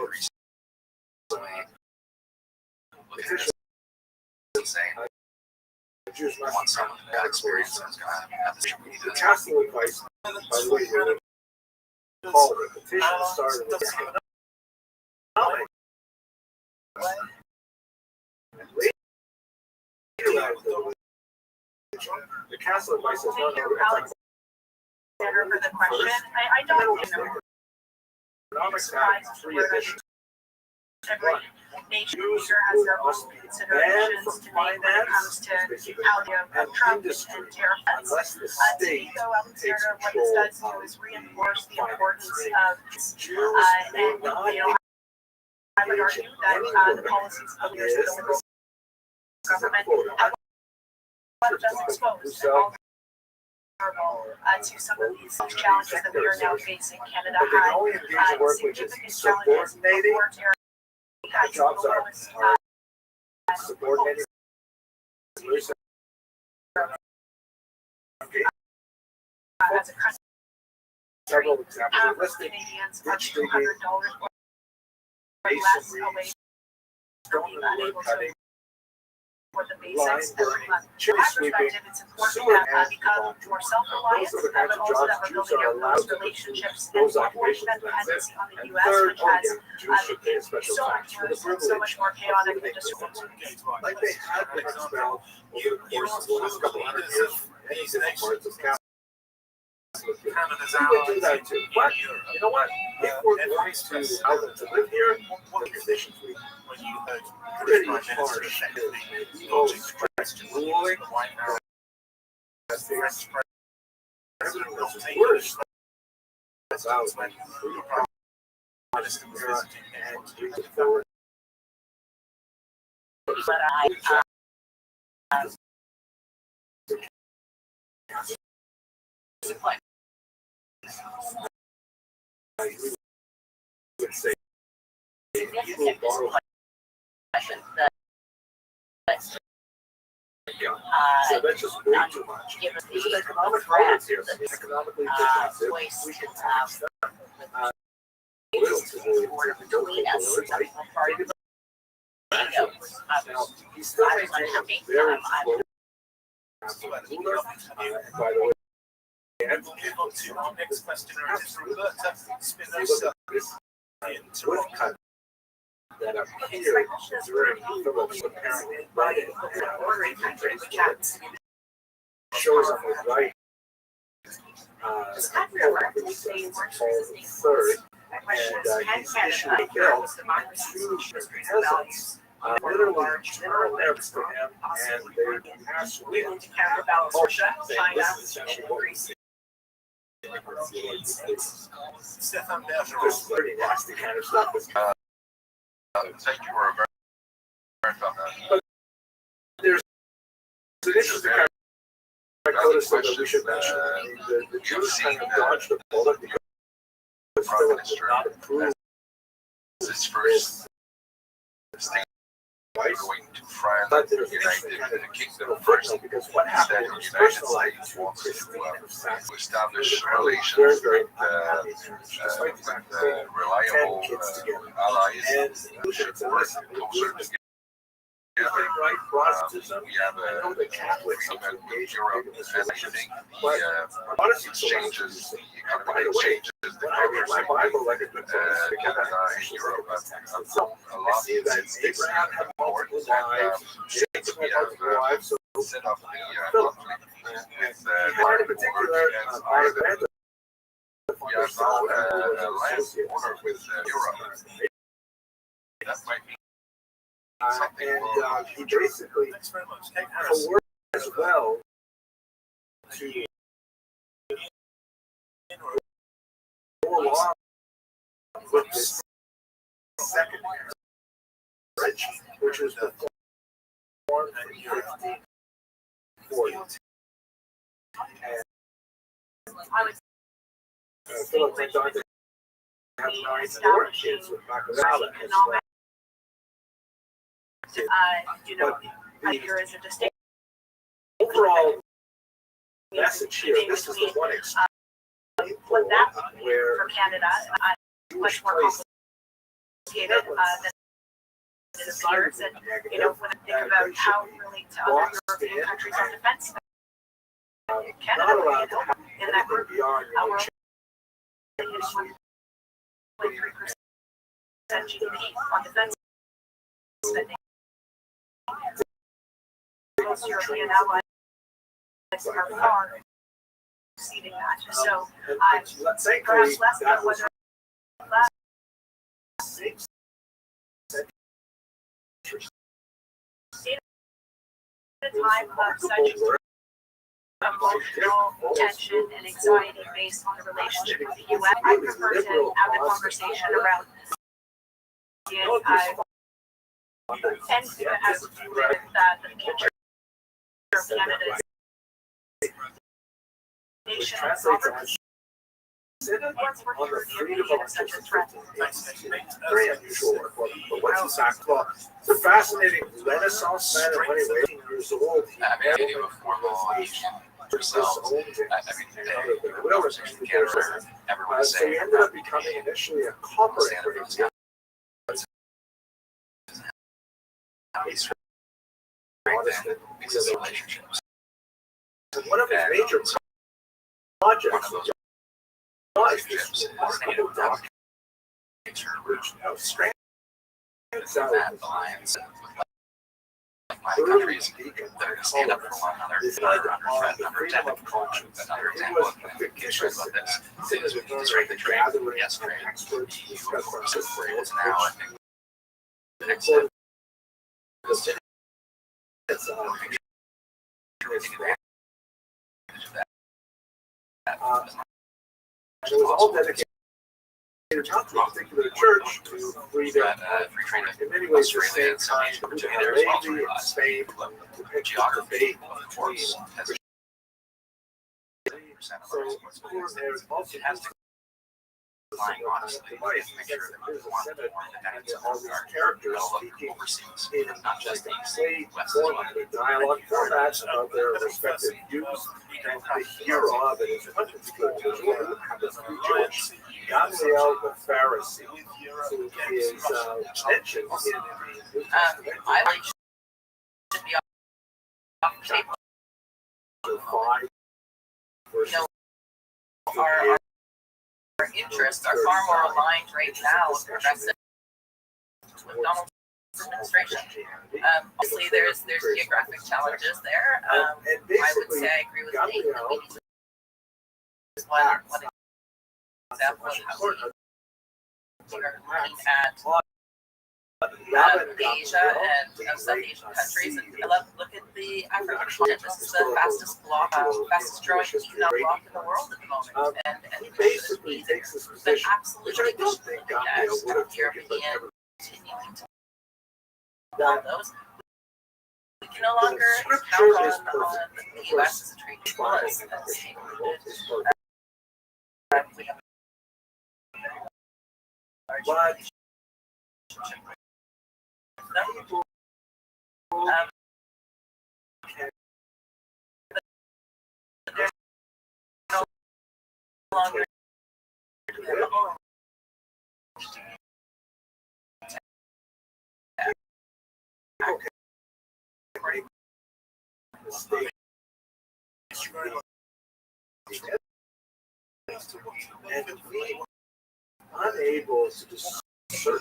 recently looking at this saying, the Jews I must want someone that experience is going to have this. We need The this. Catholic advice, by the way, they called the petition started with economic. And later, the Catholic advice is not Alexander, for the question. I don't know. economics have three additions. Every nation leader has their own considerations to make when it comes to how the Trump and tariff threats. Unless the To state me, though, takes Alexander, what control this does do is reinforce the importance of, Jews and, I would argue that the policies of leaders of the liberal government have left us exposed and vulnerable to some of these challenges that we are now facing. Canada but they can only engage in had work which is significant challenges subordinating. before tariff. We had some of Jobs the are lowest subordinating. as a country. Several examples are Average listed. Canadians are Ditch digging, $200 or less masonry, away from stone being and wood unable to cutting, for the basics. And from a chimney sweeping, perspective, it's important sewer that and become more self-reliant, those are the but kinds of also that jobs we're Jews building are up allowed those to do. relationships and Those avoiding occupations, that and that's it. dependency on the And U.S., third, which has Jews should pay a special so tax much for the worse and so privilege much more chaotic and like they had been expelled over the course of the last couple of hundred years from many different parts of Canada. We would do that too. But you know what? If we're going to allow them to live here, the conditions we pretty harsh. Evil, stressed, ruling. That's the president was worse. That's how it's like Protestant era and you look forward. But I would say significant question that so that's just way too much. given There's an the economic threat balance here. Economically defensive. voice We can tax them. Politically, between us, right? Now, he's still I was maintaining a unhappy. very I'm slow ruler. And by the way, and Move on to our next questioner, it is Roberta Spinoza. This woodcut that appeared during Philip's apparent writing shows on the right. Third, and he's issued a bill to peasants, literally turn their to him, and they asked we need to counterbalance Russia, China, Greece. Stefan Bergeron. This pretty nasty kind of stuff. Thank you for a very But there's an interesting kind of notice that we should mention. The Jews kind of dodged a bullet because Philip did not approve this first state going to France, but there's United kind of Kingdom a first. footnote because what Instead, happened the was United personal life States to wants to Christine of Saxony. establish Very, relations very with unhappy marriage, despite the fact that they reliable 10 kids together. allies And who should work closer together. Right, Protestantism. We have I know the Catholics have agreement with engaged Europe, in this and I relations, think but Protestants changes, the by the economic way, changes, the when I read my Bible, like a good Canada and Europe have a lot see that Abraham had multiple wives, Jacob had multiple wives, so set up the Philip. conflict And with part in particular, part of that, we have now a land border with Europe. That might be something and he basically Thanks very much. Kate Harris. coerced as well to go along with this second marriage, which was performed in 1540. And Philip went on to have 9 more kids with Macavella as well. There is a distinct Overall message here, this is the one extreme what that where for Canada much more complicated than it appears. And when I think about how we relate to other European countries on defense, Canada not allowed to have in that group, beyond our is 1.3% GDP on defense spending. Most European allies are far exceeding that. So perhaps less about whether last 6 in a time of such emotional tension and anxiety based on the relationship with the U.S. I prefer to have the conversation around tend to have with the future of Canada's nation of sovereignty. What's on the working freedom for of such a threat? very unusual work. But what's his act? Well, it's a fascinating Renaissance man at 18 years old. He took his own so he ended up becoming initially a copper engraver. Protestant existing relationships. one of his And major one of projects those was relationships this is remarkable document which strengthens that alliance with like countries that stand up for one another under threat, under conscience. Another example of fictitious about this is with the strength of trade yesterday. The EU, of course, is now I think the next step is to taking advantage of that. it was all dedicated not to a particular church to freedom. Free trade In many ways, the Australia same and some time, Asia, the particularly there as well, Arabia and Spain, the geography, debate of course, has so there's also has to flying honestly to make sure that we want more independence of all these our characters develop speaking overseas, in not just the complete West as well. dialogue formats about their respective views, and the hero of it is one particular individual who happens to be Jewish, Gamliel the Pharisee, who is mentioned in the New Testament. I like should be off the table. 5 verses. Our interests are far more aligned right now with progressive with Donald's administration. Obviously, there's geographic challenges there. I would say I agree with Nate that we need to one example of how we are looking at Asia and South Asian countries, and look at the African continent. This is the fastest growing economic bloc in the world at the moment, and Basically takes this but position, which I absolutely don't think Gamliel would have taken, but European continuing to build those. We can no longer count on the U.S. as a trade plus we have a large relationship. There's no longer and we unable to discern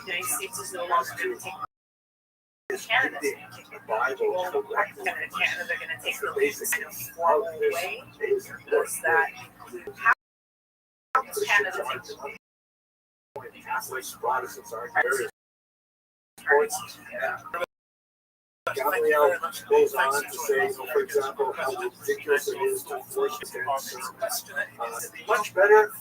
Canada. the Bible correctly. Canada, they're going to take the lead in a formal way. Does that include how does Canada take the lead? Catholics, Protestants are various points. Gamliel goes on to say, for example, how ridiculous it is to force against much better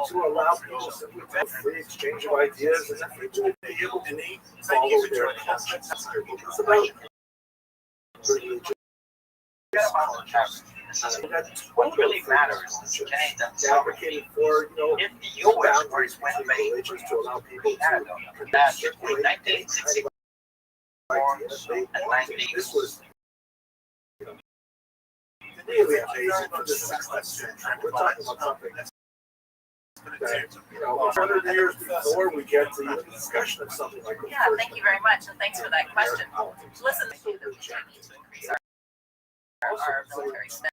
to allow people simply to have free exchange of ideas and that people will be able to follow their conscience. It's about religion. What really matters is advocating for, if the U.S. boundaries between religions to allow people to that between 1964 and this was really amazing for this question. We're talking about something that, 100 years before we get to the discussion of something like this. Yeah, thank you very much, and thanks for that question. Listen, I think that we do need to increase our military spending.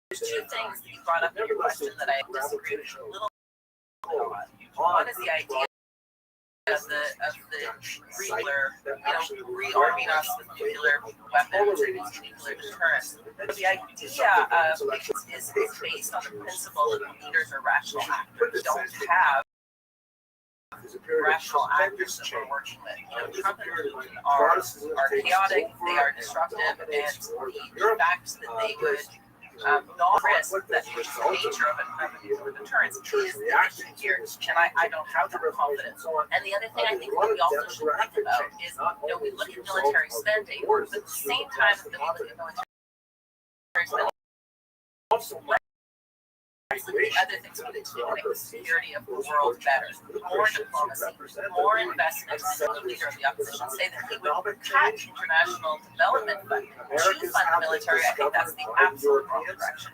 There's two things that you brought up in your question that I disagree with a little bit on. One is the idea of the nuclear, rearming us with nuclear weapons and nuclear deterrence. The idea is based on the principle that leaders are rational actors. We don't have rational actors that we're working with. Trump and Putin are chaotic, they are disruptive, and the fact that they would not risk that the nature of a deterrence is the issue here, and I don't have that confidence. And the other thing I think that we also should think about is, we look at military spending, but at the same time that we look at military spending, the other things we need to make the security of the world better. More diplomacy, more investment, and the leader of the opposition say that he would cut international development funding to fund the military. I think that's the absolute wrong direction.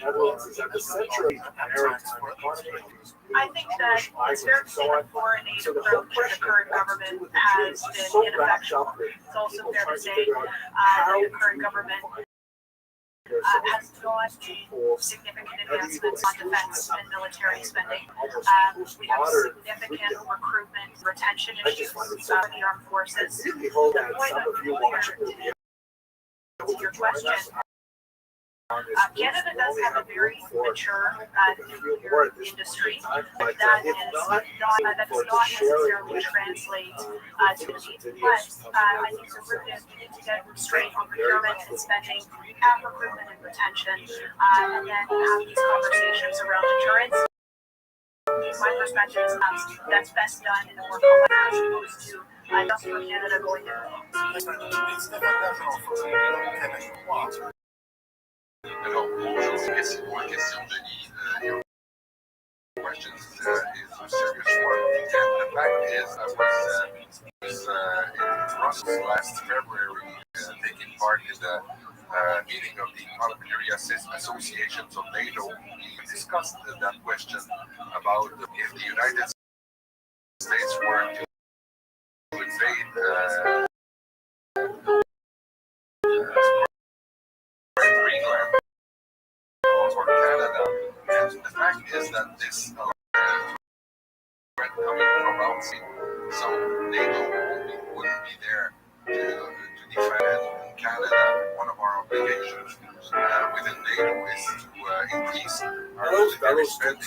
Netherlands is at the center of maritime economy. I think that it's fair to say that foreign aid approach the current government has been ineffectual. It's also fair to say that the current government has not made significant advancements on defense and military spending. We have significant recruitment retention issues for the armed forces. The point to your question, Canada does have a very mature nuclear industry that does not necessarily translate to the needs. But I think the root is we need to get straight on procurement and spending, have recruitment and retention, and then have these conversations around deterrence. My perspective is that's best done in a more collaborative as opposed to just for Canada going in. Alors, bonjour, ma question, Denis. Your question is a serious one. And the fact is, I was in Brussels last February taking part in the meeting of the Parliamentary Associations of NATO. We discussed that question about if the United States were to invade Greenland or Canada, and the fact is that this threat coming from outside, so NATO wouldn't be there to defend Canada. One of our obligations within NATO is to increase our military spending,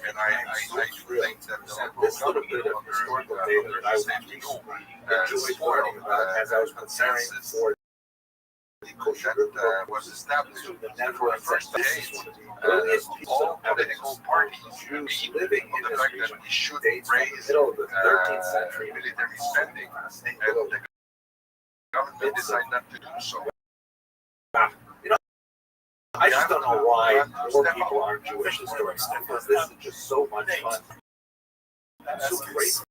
and I do think that the local government under the States we know spoiled as I was consensus that was established for the first decade. All political parties agreed on the fact that we should raise military spending, and the government decided not to do so. I just don't know why more people aren't Jewish historians, because this is just so much fun. I'm so grateful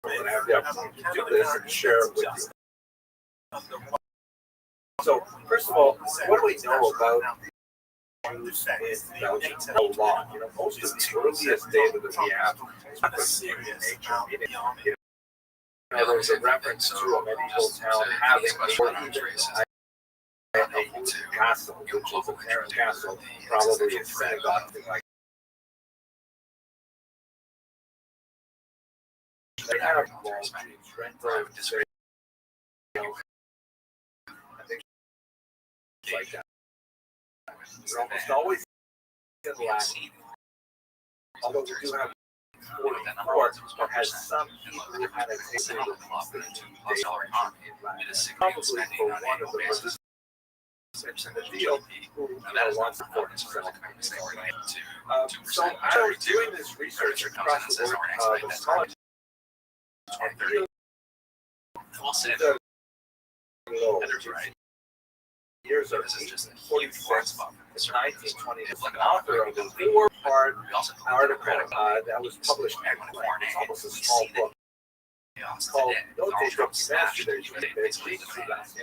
that I have the opportunity to do this and share it with you. So, first of all, what do we know about Jews in Belgium? A lot. Most of the earliest data that we have is preliminary in nature. There was a reference to a medieval town having a castle, which is a parent castle, probably a synagogue, something like that. They have malls, rentals, like that. It's almost always in Latin. Although we do have court that has some Hebrew annotation of these probably for one of the participants in the deal who wants to support himself. So I was doing this research across the board, the college, and years of 1846 to 1920, as an author of a four-part article that was published in it's almost a small book called Notes Documentaires de It's basically about the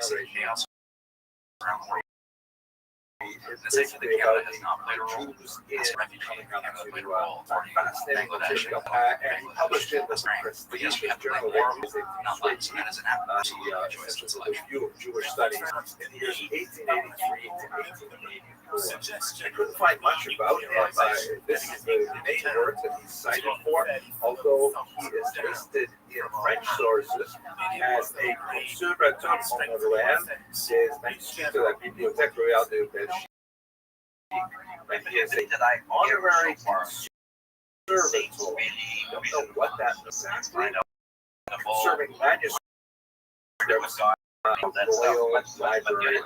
Jews in coming up to fascinating material. And he published it in the prestigious journal the Review of Jewish Studies in the years 1883 to 1884. I couldn't find much about him. This is the main work that he's cited for, although he is listed in French sources as a conservateur honoraire des manuscrits de la Bibliothèque Royale de Belgique. And he is an honorary conservator. I don't know what that means exactly. Conserving manuscripts. There was Royal Library.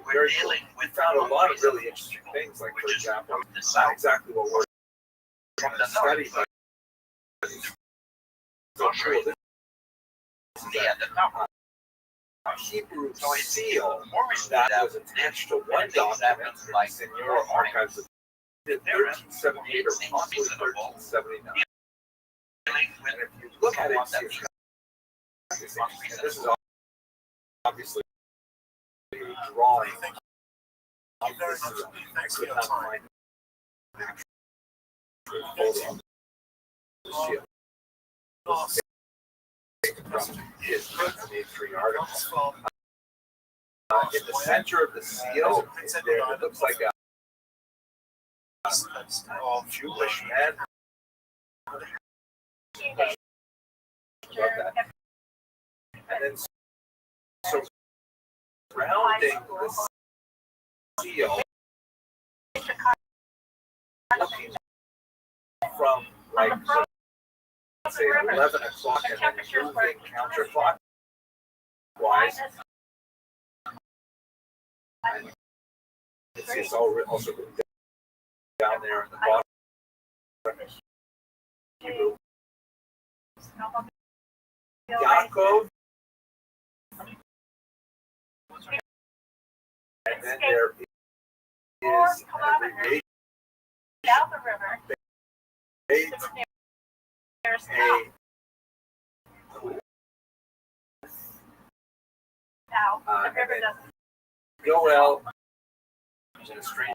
We found a lot of really interesting things, like, for example, not exactly what we're trying to study, but so cool. This is a Hebrew seal that was attached to one document in your archives in 1378 or possibly 1379. And if you look at it, this is obviously a drawing Thank you very much. Thanks for your time. Three articles. In the center of the seal, it looks like a Jewish man. And then surrounding the seal, looking from like say 11 o'clock and then moving counterclockwise. And it's also written down there in the bottom. Hebrew. Yaakov. And then there is an abbreviation. Down the river. Now, the river doesn't. Yoel is a strange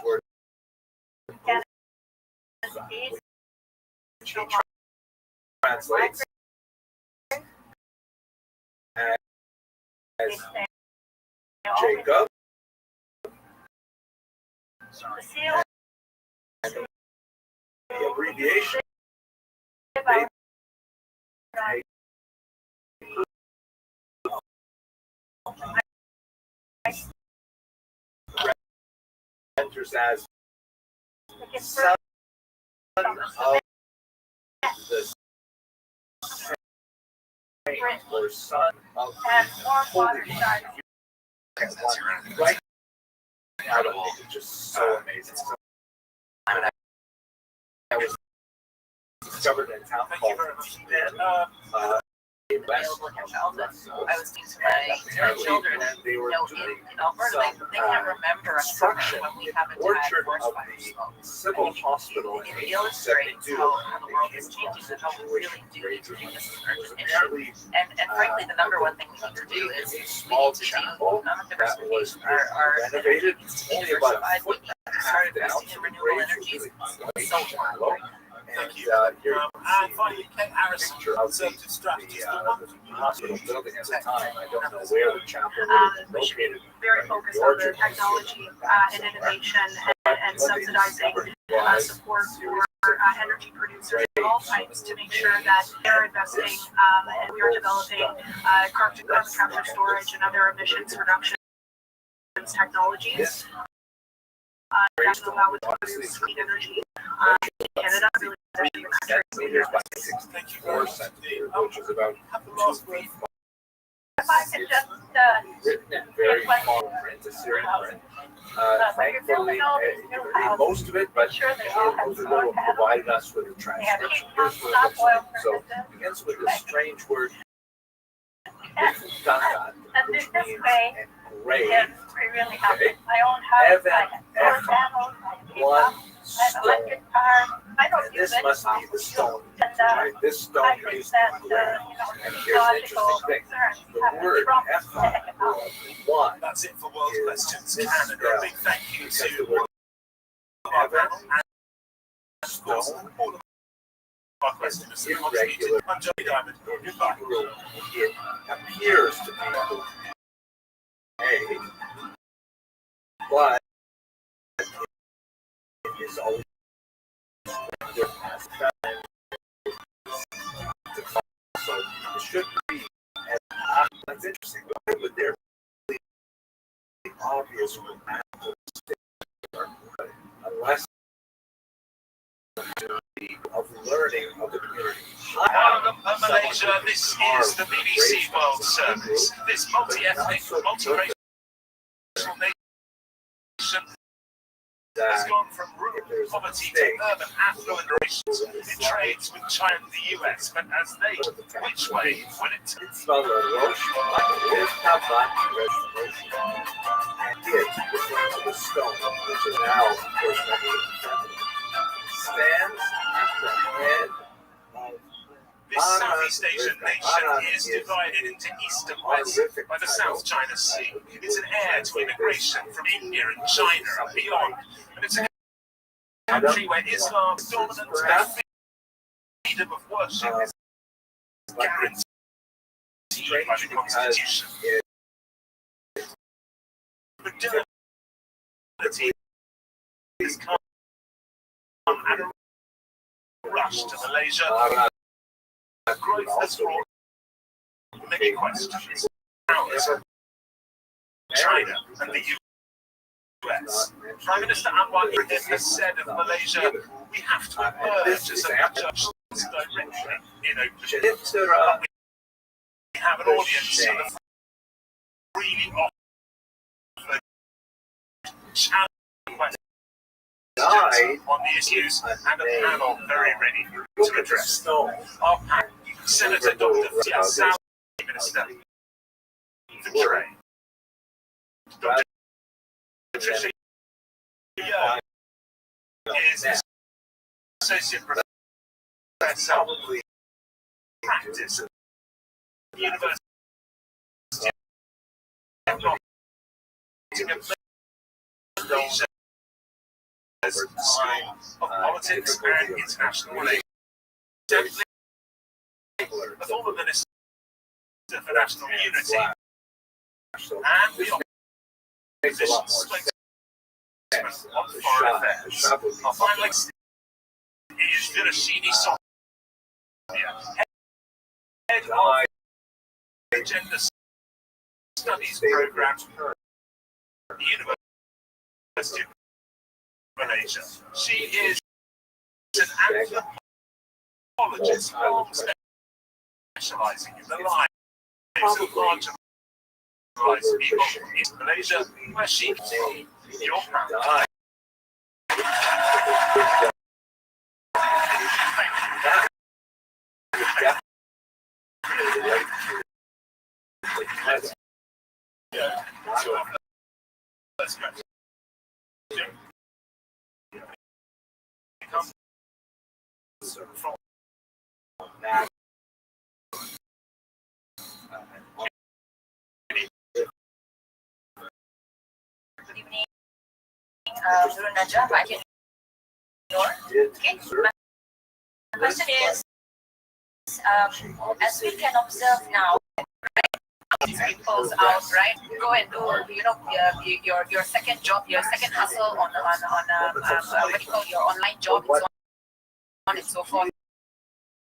word. She translates as Jacob. And the abbreviation enters as son of the saint or son of the holy. Right out of it, it's just so amazing. I was discovered in a town called West. I was teaching my children, and they were doing in Alberta, they can't remember a summer when we haven't had orchard forest of fires. the civil hospital in It illustrates 1872. how the world is changing and how we really do need to do this as an urgent issue. And frankly, the number one thing we need to do is we need to deal with non-diversification. Our renovated only about a foot start down investing in renewable energies so far. and here you And can finally, see Ken a Harrison, picture of Conservative strategist, the the wonderful hospital building at the time. I don't know where the chapel would have been We should be located. very focused on the technology and innovation and subsidizing support for energy producers of all types to make sure that they're investing and we are developing carbon capture storage and other emissions reduction technologies that will allow us to produce clean energy in Canada, really in the country. Thank you very much. Which is about Have the last word. If I could just written in very small print, Assyrian print. Thankfully, most of it, but Israel provided us with a transcription. Here's what it looks like. So it begins with this strange word, Dada, which means grave. We really have my own house, I have 4 panels, One I have stone. electric car. I don't And use this it. must be the stone. And, Right? This stone I think is that, grave. And here's the interesting thing. The word F1 That's it for World Questions this Canada. A spell. big thank you Because the to word our heaven, panel and of course, all of our questions. irregular. I'm Johnny Diamond. In Goodbye. Hebrew, it appears to be A, but it is always rendered as feminine. So it should be as that's interesting. Why would there be obvious grammatical mistake unless of learning of the community? Welcome to Malaysia. This is the BBC World Service. This multi-ethnic, multiracial nation has gone from rural poverty to urban affluent nations. It trades with China and the US, but as they, which way will it? It's spelled Rosh, is Kavan, Rosh, and it refers to the stone, which is now, of course, stands at the head of This Southeast Asian nation is divided into East and West by the South China Sea. It's an heir to immigration from India and China and beyond. And it's a country where Islam is dominant and freedom of worship is guaranteed by the Constitution. Modernity has come at a rush to Malaysia. Growth has brought many questions. China and the US. Prime Minister Anwar Ibrahim has said of Malaysia, we have to emerge as a judge directly in open. We have an audience in the freely offered challenge on the issues and a panel very ready to address. Our panel, Senator Dr. Fiasal, Minister for Trade. Dr. Patricia Yeo is Associate Professor of Practice at the University of Malaysia School of Politics and International Relations. The former Minister for National Unity and the opposition spokesman on foreign affairs. Our final guest is Virashini Sonia, head of the Gender Studies program at the University of Malaysia. She is an anthropologist specializing in the lives of marginalized people in Malaysia, where she is your proud. Let's go. From that. Good evening, Guru Najwa. Okay. My question is, as we can observe now, these people's out, right? Go and do, your second job, your second hustle on what do you call your online job, and so on and so forth.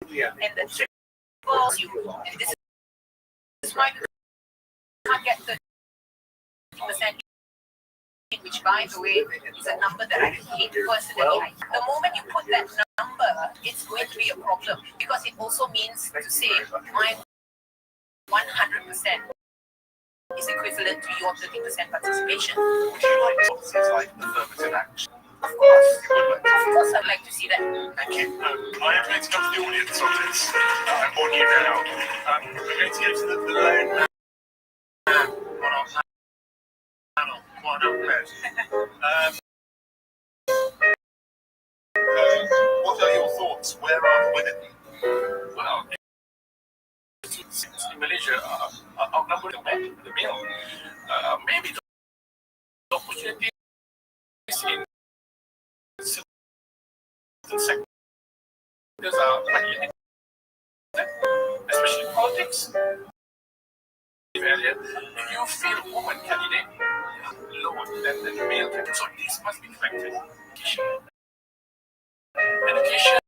And the trick goes you, and this is why you can't get 30%, which, by the way, is a number that I hate personally. The moment you put that number, it's going to be a problem, because it also means to say my 100% is equivalent to your 30% participation. Would you like policies like affirmative action? Of course, I'd like to see that. Thank you. I am going to come to the audience on this. I'm on you now. We're going to go to the lone man on our panel. Come on up, Les. What are your thoughts? Where are the women? Well, in Malaysia, I'm not going back to the mill. Maybe the opportunity is in certain sectors are quite unique, especially in politics. Earlier, if you feel a woman candidate lower than the male candidate, so this must be affected. Education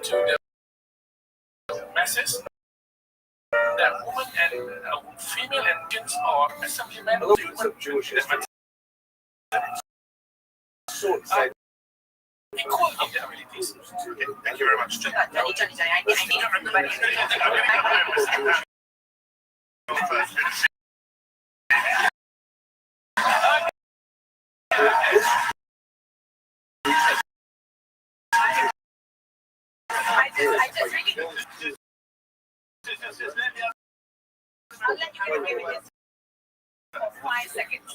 to the masses. That woman and female and kids are assemblymen to Jewish equal in their abilities. Okay, thank you very much. Johnny, I need everybody. I just really. I'll let you get away with this for 5 seconds.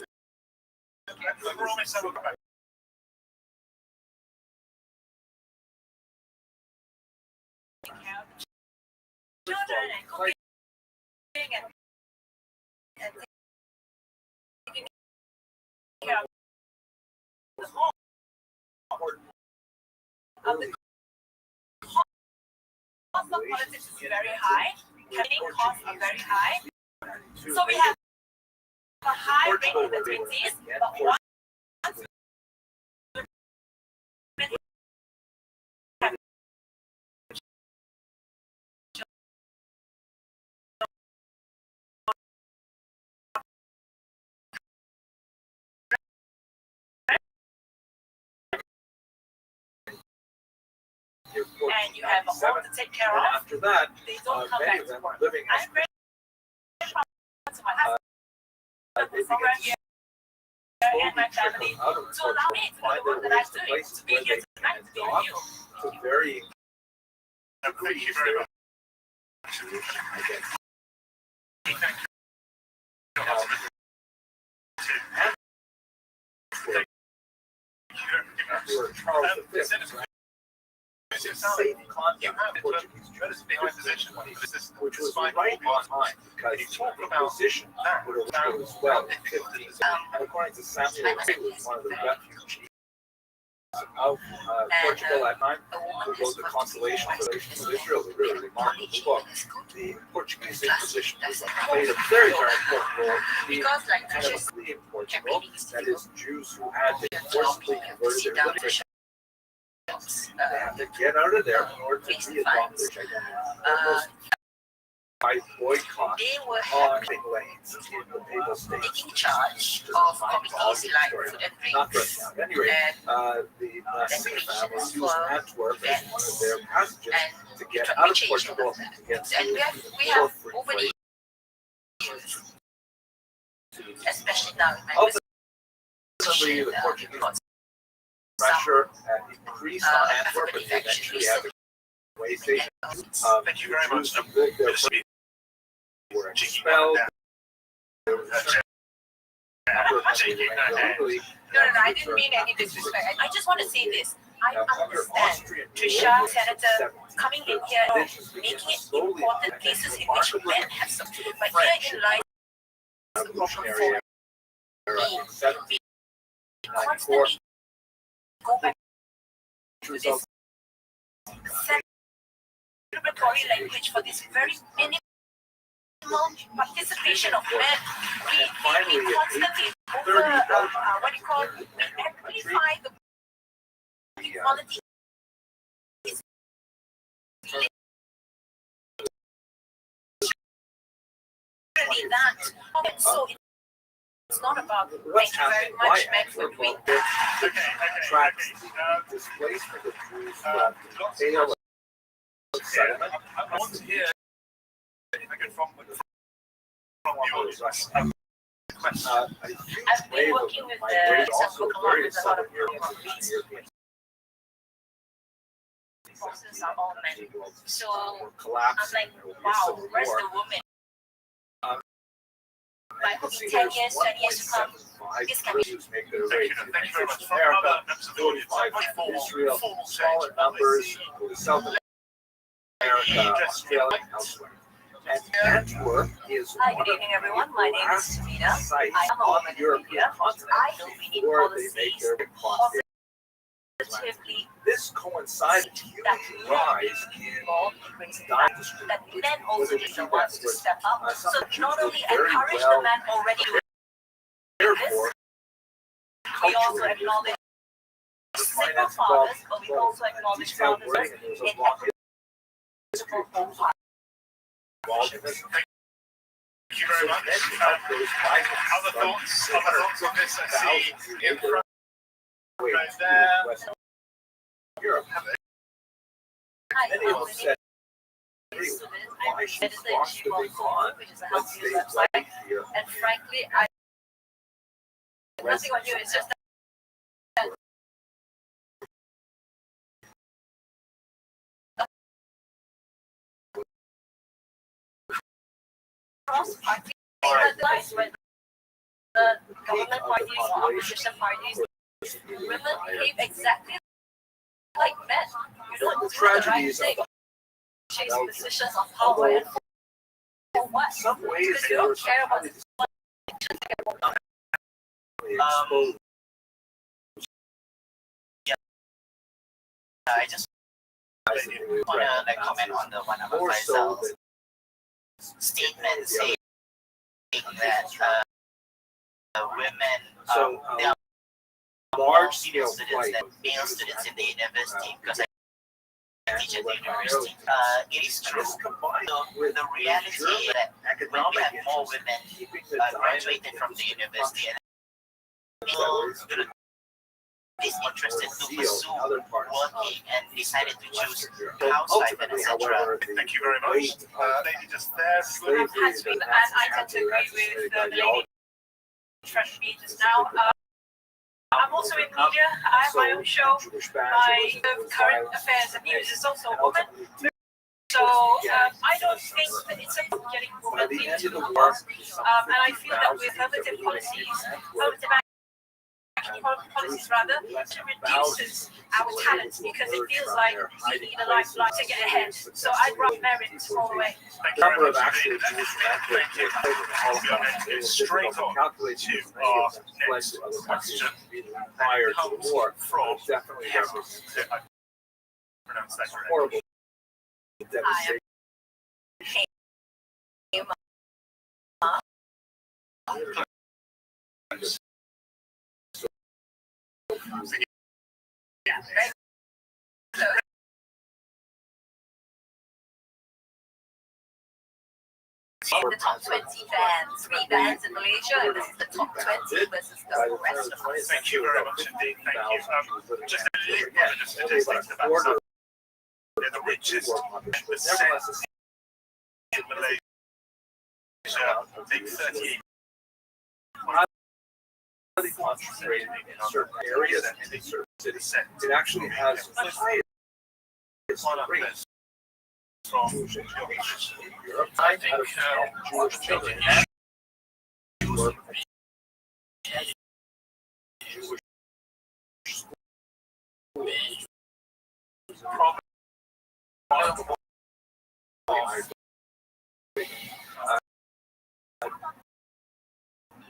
Okay. the home. The cost of politics is very high. Campaigning costs are very high. So we have a high rate in the 20s, but once and you have a home to take care of, after that, they don't come many back of to them work. living as I'm very proud to my husband and my family to allow me to do the work that I'm doing, to be here tonight to be with you. to very Thank you very much. Charles V. Safe contact Portuguese which was right on time because he took the position would have worked as well in 15. And according to Samuel, he was one of the refugees of Portugal at time who wrote the Consolation for Israel, a really remarkable book. The Portuguese Inquisition played a very, very important role in in Portugal, that is, Jews who had been forcibly converted their religion. They had to get out of there in order to be adopted. By boycott on lanes in the papal states. Taking charge of committees like food and Not drinks. right now. Anyway, the Nassim family used Antwerp as one of their passages to get out of Portugal to get And we have over the years, especially now in my ultimately the Portuguese pressure increased on Antwerp, but they eventually had to way station. Thank you very much. Were expelled. No, I didn't mean any disrespect. I just want to say this. I understand Trisha, Senator, coming in here, making it important places in which men have some. But here in life, the problem for me, we constantly go back to this celebratory language for this very minimal participation of men. We constantly what do you call it? We amplify the equality. That. So it's not about thank you very much, men, for doing that. Tracks displacement of Jews from Pale settlement. I want to hear from I've been working with a lot of European forces are all men. So I'm like, wow, where's the woman? I hope in 10 years, 20 years to come, this can be. Make their way to America, 45 Israel, smaller numbers, South America, Australia, and elsewhere. And Antwerp is Hi, good evening, everyone. My name is Tamina. I am a woman in India. I know we need policies positively this coincided with huge rise in that men also need the ones to step up. So not only encourage the men already doing this, we also acknowledge single fathers, but we also acknowledge fathers in equitable home life. Thank you very much. Other thoughts on this? I see in front right there. Europe. Many of them said, I edited Shibon, which is a health news website, and frankly, nothing on you, it's just that cross-party advice when the government parties or opposition parties, women behave exactly like men. You don't do the right thing. Chase positions of power and for what? some ways Because you don't care about the I just want to comment on the one of Faisal's statement saying that women, they are more female students than male students in the university because I teach at the university. It is true. So the reality is that when we have more women graduated from the university and people is interested to pursue working and decided to choose housewife and etc. Thank you very much. Lady just there. And I tend to agree with the lady from me just now. I'm also in media. I have my own show. My current affairs and news is also a woman. So I don't think that it's about getting women into the work. And I feel that with affirmative policies rather, it reduces our talent because it feels like we need a lifeline to get ahead. So I'd rather merit all the way. Number of actually straight on to our next question prior to the war from definitely I pronounced that correctly. Horrible devastation. In the top 20 bands, 3 bands in Malaysia, and this is the top 20 versus the rest of us. Thank you very much indeed. Thank you. Just a little bit of statistics about some. They're the richest percent in Malaysia. I think 38. Concentrated in certain areas and in certain cities. It actually has the highest rate from Jewish in Europe. I think Jewish children Jewish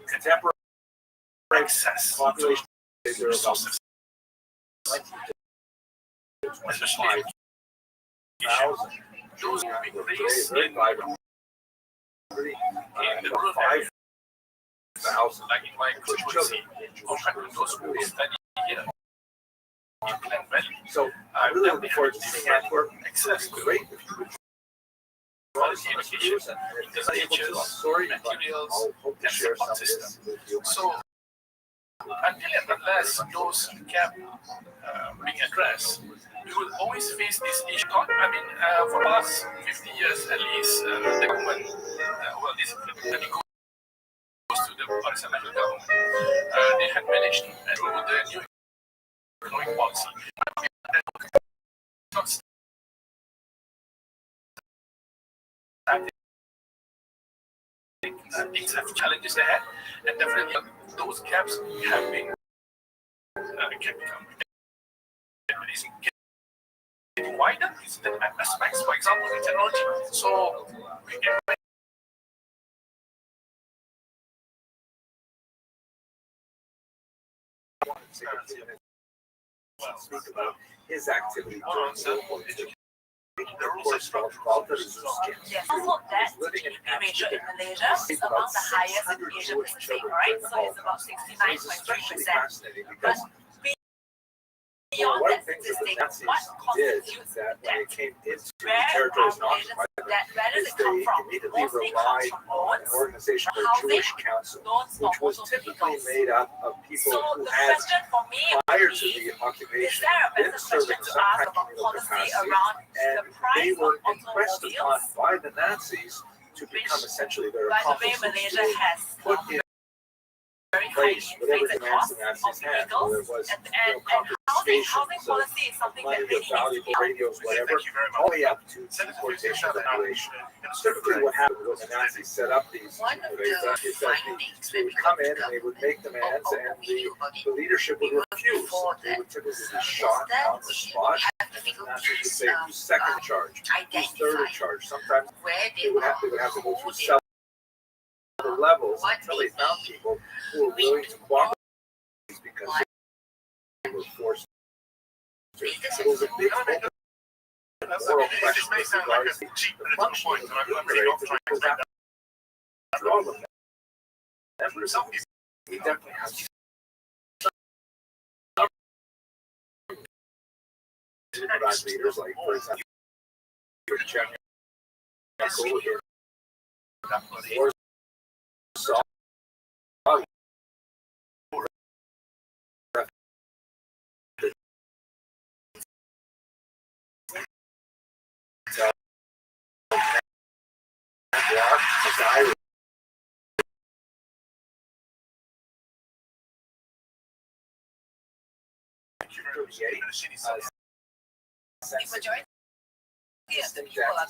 contemporary excess population resources. Especially those who increase in the rural area. 5,000, like in my constituency, those who study here in Glen Valley. So I'm really looking forward to seeing Antwerp. Excess great. Quality education, teachers, materials, and support system. So until and unless those gaps being addressed, we will always face this issue. I mean, for the last 50 years at least, the government, this goes to the horizontal government, they had managed through the new economic policy. Things have challenges ahead, and definitely those gaps have been getting wider in certain aspects, for example, in technology. So we can speak about his activity during the war. Yes, also that GDP ratio in Malaysia is among the highest in Asia Pacific, right? So it's about 69.3%. But beyond that statistic, what constitutes that? Where does it come from? Mostly comes from loans, housing, loans for motor vehicles. So the question for me would be, is there a better question to ask about policy around the price of automobiles? By the Nazis to become essentially their by the way, Malaysia has very highly inflated costs of vehicles, and housing policy is something that really needs to be radios, whatever, all the way up to deportation and annihilation. Typically, what happened when the Nazis set up these, they would come in and they would make demands, and the leadership would refuse. They would typically be shot on the spot. And the Nazis would say, who's second in charge, who's third in charge. Sometimes they would have to go through several levels until they found people who were willing to cooperate because they were forced It was a big moral question with regards to the functioning of the military to go back to all of them. We definitely have some bad leaders, like for example, General The majority of the people are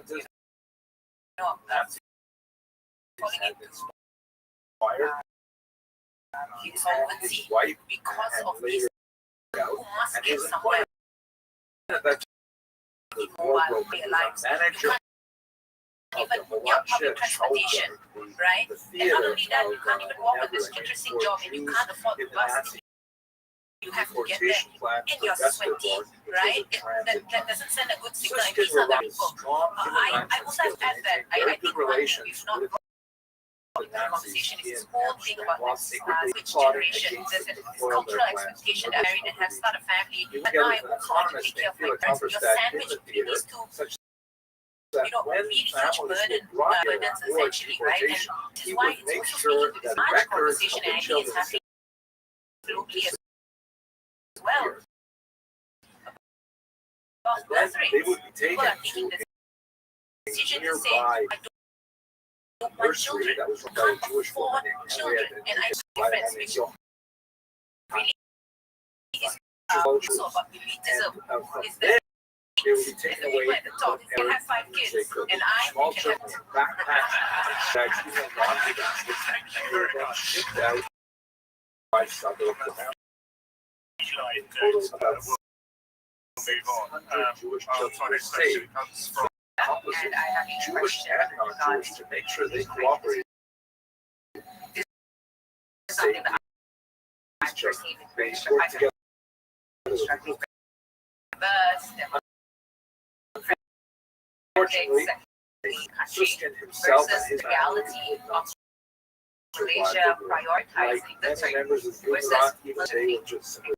going falling into insolvency because of these who must get somewhere. People are realized even your public transportation, right? And not only that, you can't even walk on this interesting job and you can't afford the bus. You have to get there and you're sweaty, right? That doesn't send a good signal. And these are the people. I also have add that I think one thing we've not in the conversation is this whole thing about this which generation. There's a cultural expectation that married and have start a family, but now I also want to take care of my parents. You're sandwiched between these two, really huge burdens essentially, right? And this is why it's also speaking to this large conversation, and I think it's happening globally as well. About birth rates. People are taking the decision to say, I don't want children, can't afford children, and I see difference which really is also about elitism. Is that the people at the top can have 5 kids, and I can have and I have a Jewish and non-Jewish to make sure they cooperate. This is something that I perceive They work together. Unfortunately, Susskind himself and his reality of Malaysia prioritizing the many members of the Iraq, even they were just simply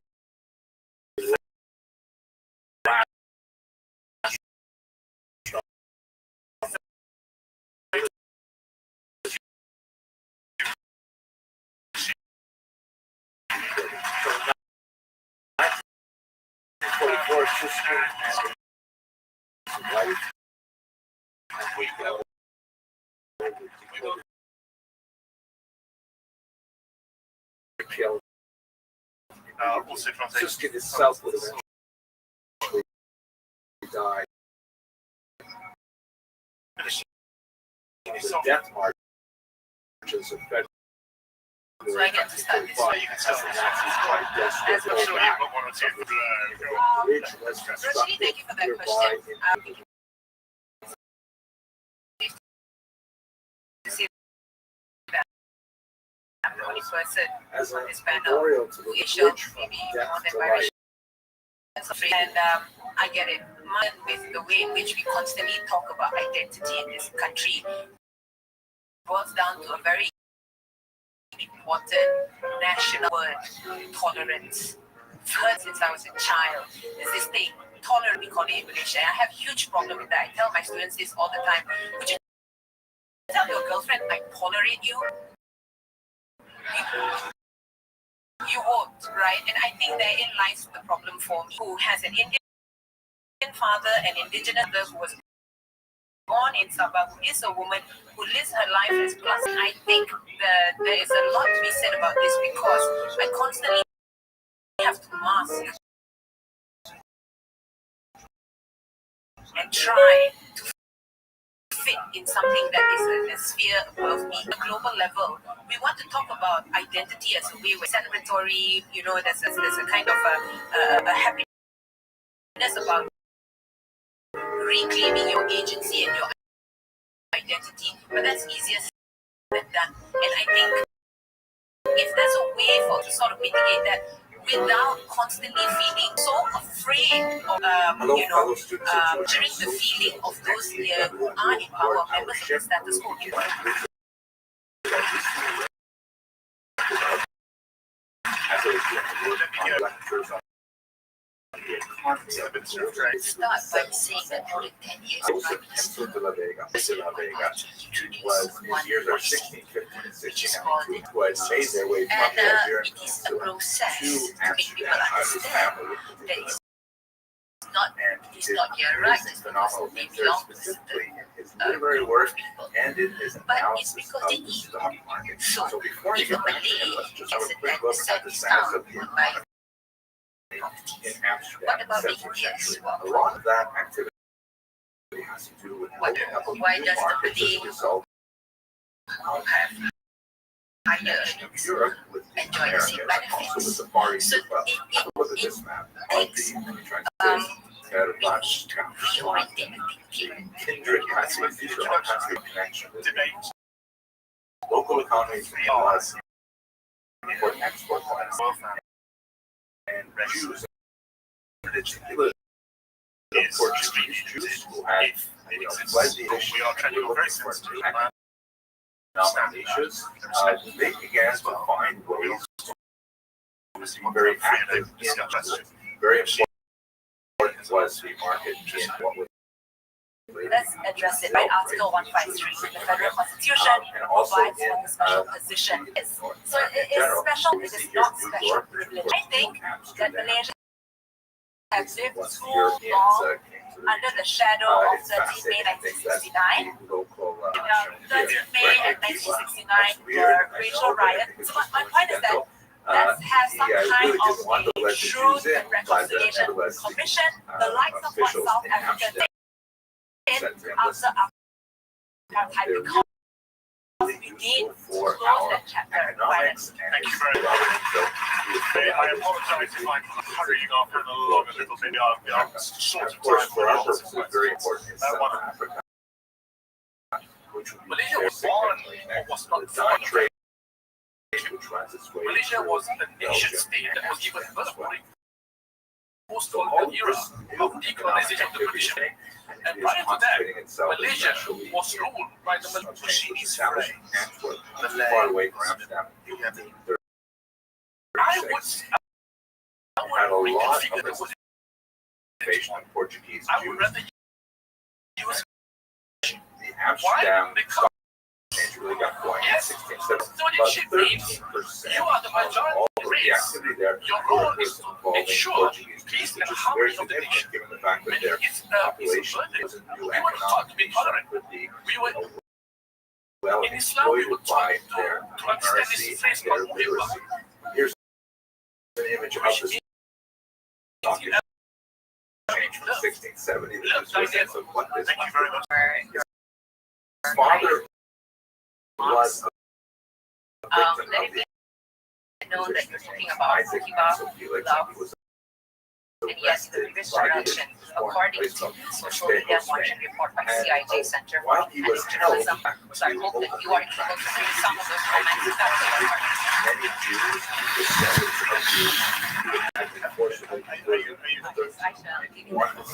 Susskind itself would eventually die. The death marches of February. So I get to start this way. Roshni, thank you for that question. I'm the only person on this panel who is shown maybe more than biracial. And I get it. With the way in which we constantly talk about identity in this country boils down to a very important national word, tolerance. Heard since I was a child. There's this thing, tolerant, we call it in Malaysia. And I have a huge problem with that. I tell my students this all the time. Would you tell your girlfriend I tolerate you? You won't, right? And I think therein lies the problem for me, who has an Indian father, an indigenous mother who was born in Sabah, who is a woman who lives her life as plus. I think that there is a lot to be said about this because I constantly have to mask and try to fit in something that is a sphere above me. At a global level, we want to talk about identity as a way we're celebratory, there's a kind of a happiness about reclaiming your agency and your identity, but that's easier said than done. And I think if there's a way to sort of mitigate that, without constantly feeling so afraid of, sharing the feeling of those here who are in power, members of the status quo. Start by saying that more than 10 years ago, his years are 16, 15, 16, who had made their way from Nigeria to Amsterdam out of his family. He's not your right, it's phenomenal things there specifically in his literary work and in his analysis of the stock market. So before we get back to him, let's just have a quick look at the status of the economy in Amsterdam in the 17th century. A lot of that activity has to do with why does markets as a result of having higher earnings enjoy the same benefits? with the Far East So as well. Have a look at this map of the translation. Reorienting Kindred countries, these are all country connections. Local economies realize import and export plans. And Jews, in particular, the Portuguese Jews who had fled the nation and were looking for new economic niches, they began to find ways to be very active in very important was the market in what was. Let's address it by Article 153. The Federal Constitution provides what the special position is. So it is special, it is not special privilege. I think that Malaysia has lived too long under the shadow of 13 May 1969. 13 May 1969 were racial riots. So my point is that let's have some kind of a Truth and Reconciliation Commission, the likes of what South Africa did after apartheid, because we need to close that chapter violence. Thank you very much. I apologize if I'm hurrying off and along a little bit. I'm short of time. For our purposes, it's very important in South Africa, which would be Malaysia was born or was not born trade, which runs its way. Malaysia was a nation state that was given birth during post-colonial era of decolonization of the British. And prior to that, Malaysia was ruled by the Portuguese French. Far away from Amsterdam. I would had a lot reconfigure of the invasion of Portuguese I would Jews. rather use The Amsterdam why? Because exchange really got going in yes, 1670. custodianship means 13% you are the majority of all of the race. activity there Your role was is to involving make sure Portuguese peace Jews, which and is very harmony of the significant nation. given the fact that When their it's population a was a new we were taught to economic be nation tolerant. could be We were well in Islam we exploited were taught by their to understand numeracy this phrase and their called literacy. Here's an image of this document change from 1670 that gives you a sense of what this Thank you very much. His father was a victim Let of it the be known that you're talking about Isaac Akiba, Felix, love, and he was and yes, in the previous generation, according to social media monitoring report by CIJ Center for while he was held Journalism. back So I hope that you are able to see some of those comments that many Jews, descendants of Jews, who had been forcibly converted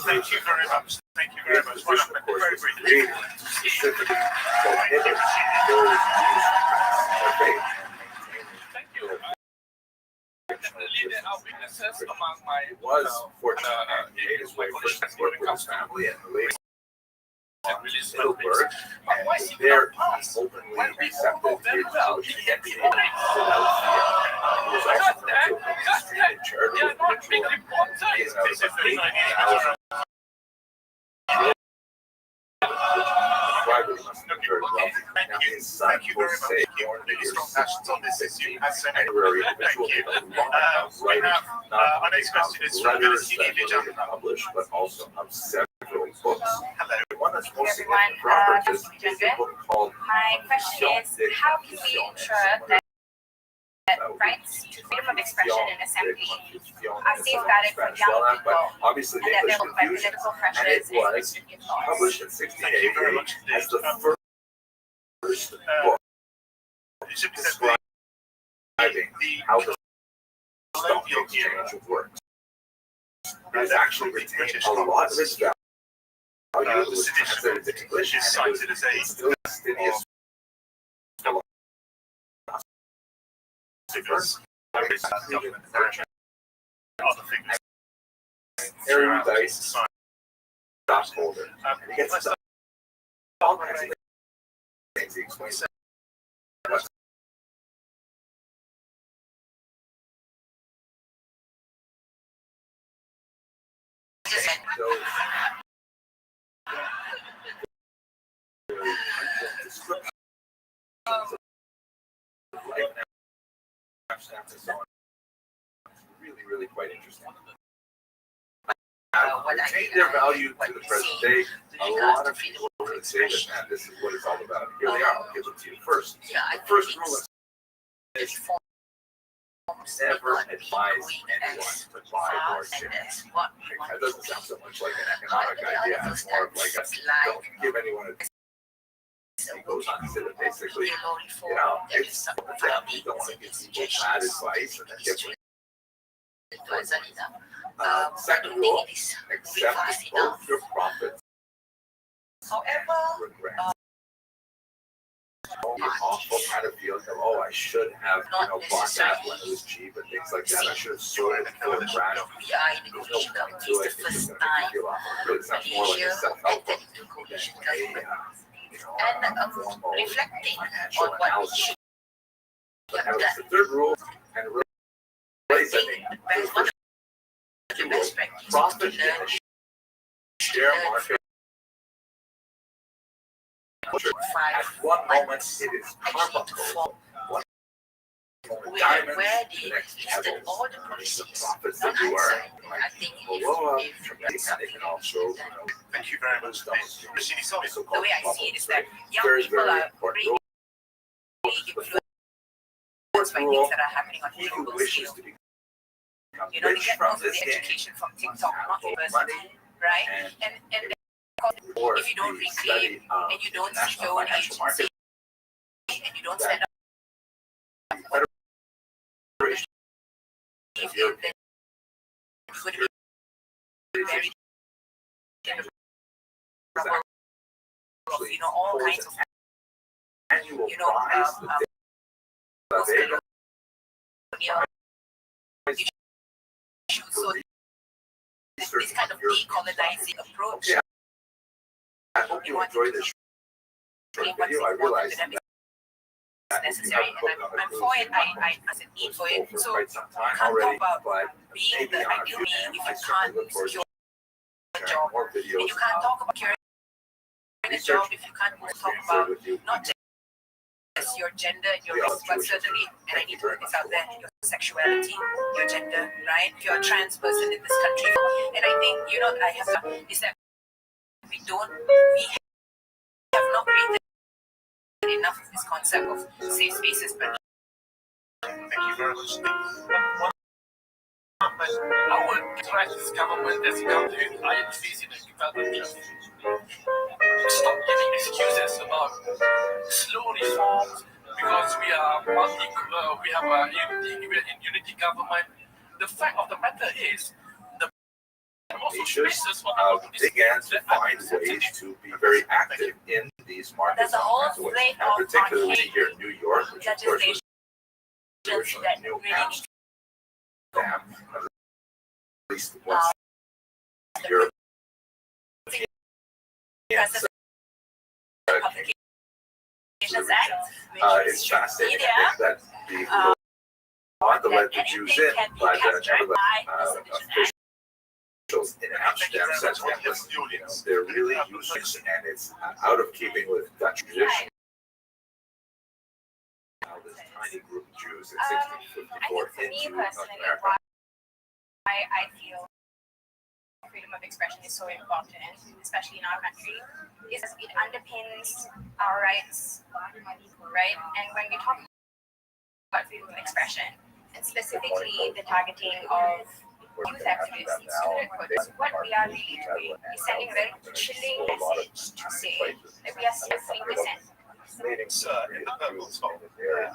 Thank you very much. Thank you very much. Position, of course, was created specifically to prohibit those Jews from their faith and Thank you. Definitely there are weaknesses among my was fortunate and made his way first to work with his family and later Middleburg, and there he openly accepted his Jewish identity without fear. He was also known to have been extremely charitable individual, giving out about 8,000 privately must have been very wealthy. Now his son Jose, born in the year 1660, and a very individual, gave a long account writing not only of letters that were later published, but also of several books. The one that's most significant for our purpose is a book called my question is, how can we ensure that rights to freedom of expression and assembly are safeguarded for young people, obviously and that English there will be confusion, political and it pressures and was restrictive laws? published in 1688 as the first book describing how the stock exchange of works. It's actually retained a lot of its value. This edition to English is cited as a still fastidious philosophers, government, other figures. erudite stockholder. He gets all kinds of things. He explains what really, really quite interesting. Retain their value to the present day. A lot of people would say that this is what it's all about. Here they are. I'll give it to you first. The first rule is never advise anyone to buy more shares. That doesn't sound so much like an economic idea. It's more of like a don't give anyone a it goes on to say that basically, it's you don't want to give people bad advice and then give them second rule, accept both your profits and regrets. The awful kind of feeling of, oh, I should have, bought that when it was cheap and things like that. I should have sold it before it crashed. There's no point to it. It's going to make you feel awful. It really sounds more like a self-help book than a reflecting financial on what analysis. But now it's the third rule, and it really is, profit in a share market. At one moment it is carbuncle, one diamond, the next heaven, the profits that you earn. Below up, they can also, Thank you very much. The way I see it is that young people are really influenced by things that are happening on global scale. They get most of the education from TikTok, not university, right? And if you don't reclaim and you don't seek your own agency and you don't stand up, then you're going to be very all kinds of so this kind of decolonizing approach. I hope you enjoy this video. I realize that necessary, and I'm for it. I as a need for it. So you can't talk about being the ideal me if you can't secure a job, and you can't talk about securing a job if you can't talk about not just your gender, your race, but certainly, and I need to put this out there, your sexuality, your gender, right? If you're a trans person in this country, and I think I have to, is that we have not created enough of this concept of safe spaces. But thank you very much. Our crisis government as a country, I am facing the development justice. Stop giving excuses about slow reforms because we are we have a unity government. The fact of the matter is, nations began to find ways to be very active in these markets, and particularly here in New York, which of course was originally New Amsterdam, at least once Europe. It's fascinating that the want to let the Jews in, but officials in Amsterdam said, they're really useless and it's out of keeping with Dutch tradition. Now, this tiny group of Jews in 1654 into North America. I feel freedom of expression is so important, especially in our country, is it underpins our rights, right? And when we talk about freedom of expression, and specifically the targeting of youth activists, student protests, what we are really doing is sending a very chilling message to say that we are suffering dissent.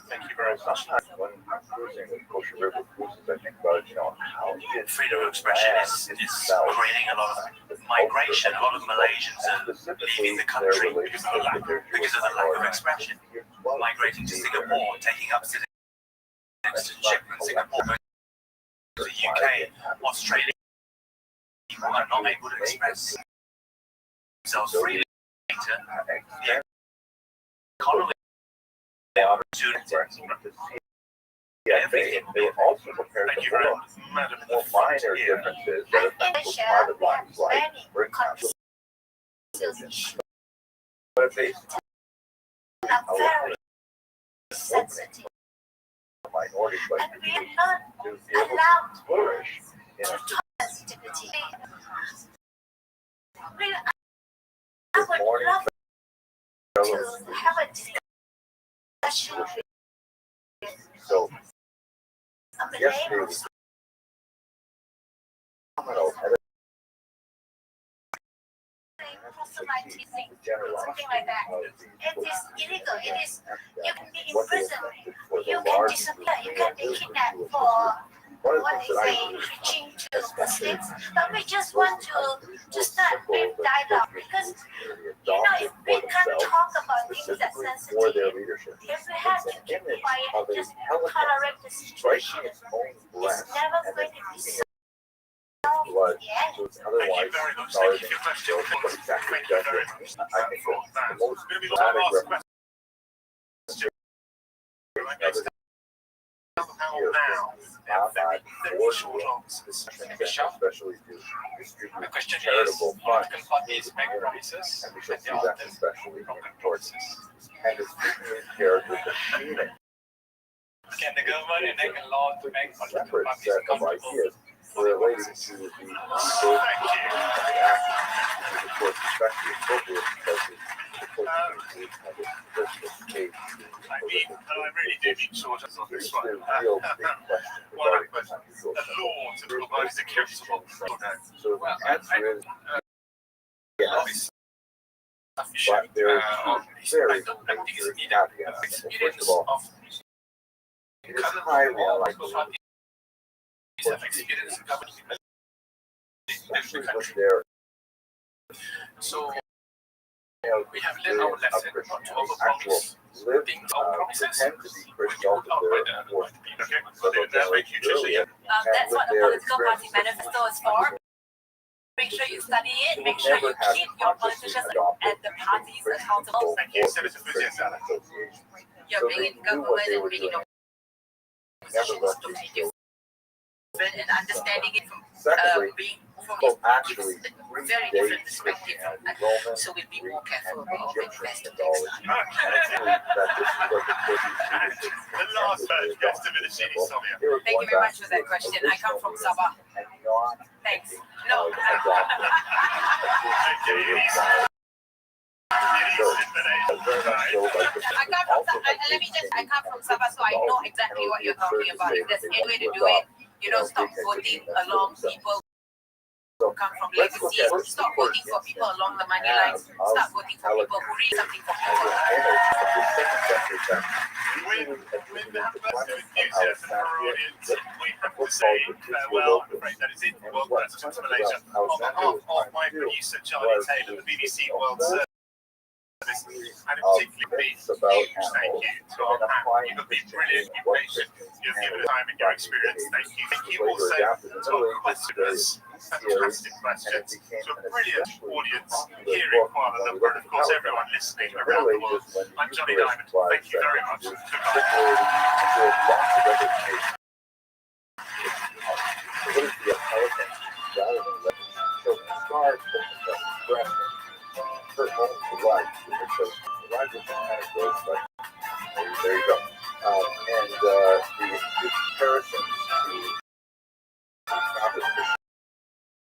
Thank you very much. when I'm cruising with Kosher River Cruises, I think about, how did Freedom of expression is creating a lot of migration. A lot of Malaysians are leaving the country because of the lack of expression. Migrating to Singapore, taking up citizenship in Singapore, going to the UK, Australia. People are not able to express themselves freely. The economy they also prepare Thank you for very more much, Madam. minor differences that affect private lives, like bring but if they sensitive. minority And we are not to be able allowed to flourish in a sensitivity. I would love to have a discussion so of the yesterday neighbors. Something like that. It is illegal. It is. You can be in prison. You can disappear. You can be kidnapped for preaching to Muslims. But we just want to start with dialogue because if we can't talk about things that's sensitive, if we have to keep quiet and just tolerate the situation, it's never going to be solved. Blood, Yeah. so it's otherwise Thank you for your question. Thank you very much. I think the most Going to be dramatic last question. especially to distribute The question charitable is, funds, political parties make crisis and we should see that especially in towards and it's characters of meaning. Can the government enact a law to make political Separate parties set of accountable? ideas relating to the legal act, which of course especially appropriate because I really do mean short answers on this one. real big question One regarding question. unusual A law to provide accountable products. So the answer is yes, But there are very major caveats. First of all, it is highly unlikely, especially with their So we have learned our lesson not to overpromise. lived Things overpromises. tend to be critical of their enforcement. That's what the political party manifesto is for. Make sure you study it. Make sure you keep your politicians and the parties accountable. Thank you, Senator Fuziasana. You're being in government and being in opposition is totally different, and understanding it from being from actually very different perspective. So we'll be more careful about when investing The last guest of the city, Sonia. Thank you very much for that question. I come from Sabah. Thanks. No. I come from Sabah, so I know exactly what you're talking about. If there's any way to do it, stop voting along people who come from legacies. Stop voting for people along the money lines. Start voting for people who read something for people. With that burst of enthusiasm for our audience, we have to say farewell. I'm afraid that is it for World President of Malaysia. On behalf of my producer, Charlie Taylor, the BBC World Service, and particularly huge thank you to our panel. You have been brilliant, you've been patient, you've given time and your experience. Thank you. Thank you also to our questioners. Fantastic questions. To a brilliant audience here in Kuala Lumpur, and of course everyone listening around the world. I'm Johnny Diamond. Thank you very much. Her home to life, because the life is kind of gross, but there you go. And the comparisons to establishment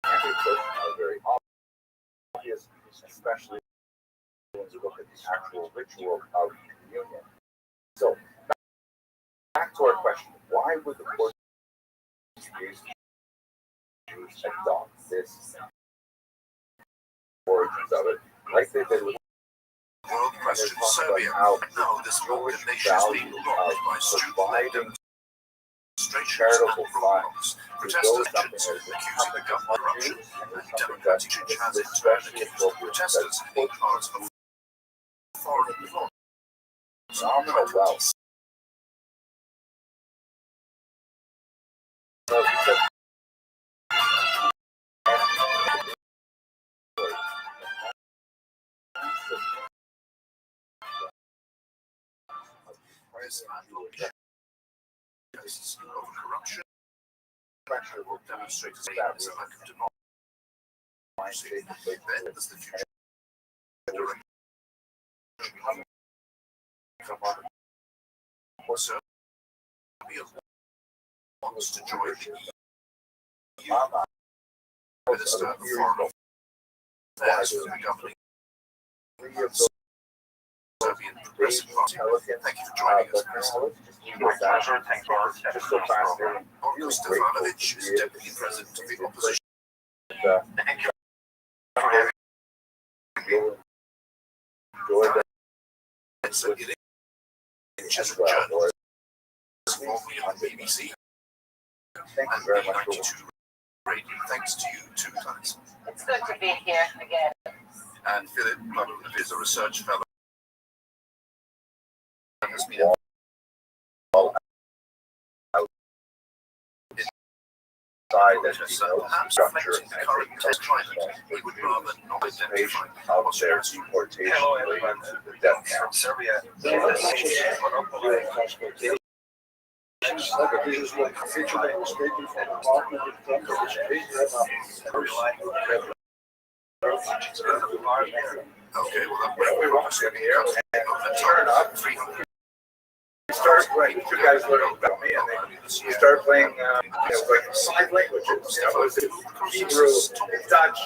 are very obvious, especially when you look at the actual ritual of communion. So, back to our question: why would the Portuguese Jews adopt this origins of it, like they did with World questions Serbia. No, this Balkan nation is being robbed by student-led charitable roadblocks. Protesters accusing the government of corruption and democratic chances to protesters being part of foreign influence. Cases of corruption. Demonstrators say it's a lack of democracy. Then there's the future direction. Serbia wants to join the EU. Minister of Foreign Affairs for the governing Serbian Progressive Party. Thank you for joining us, Minister. My pleasure. Thanks for stepping in this program. Borko Stefanovic is Deputy President of the Opposition. Thank you for having me. As a journalist, formerly on BBC. Thank you very much. Radio. Thanks to you too, guys. It's good to be here again. And Philip Plummer is a research fellow. Has been perhaps affecting the current test climate. We would rather not identify Austria's deportation. Hello, everyone. From Serbia. Okay, well, we're obviously here. Turn up 300. Start playing. You guys learn about me, and then you start playing like sign languages. You know, Hebrew, Dutch.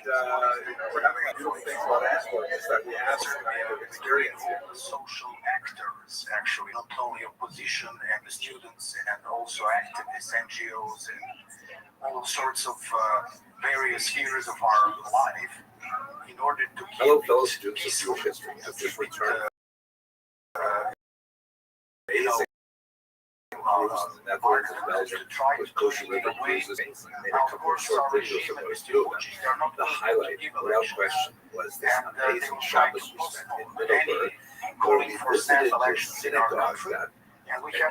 And we're having a few things about aspects that we have kind of experience here. Social actors, actually, not only opposition and the students, and also activists, NGOs, and all sorts of various spheres of our life, in order to keep Hello, fellow students of Jewish history. I've just returned. Amazing. Network in Belgium with kosher river cruises. Made a couple of short videos about two of them. The highlight, without question, was this amazing Shabbos we spent in Middleburg, where we visited the synagogue that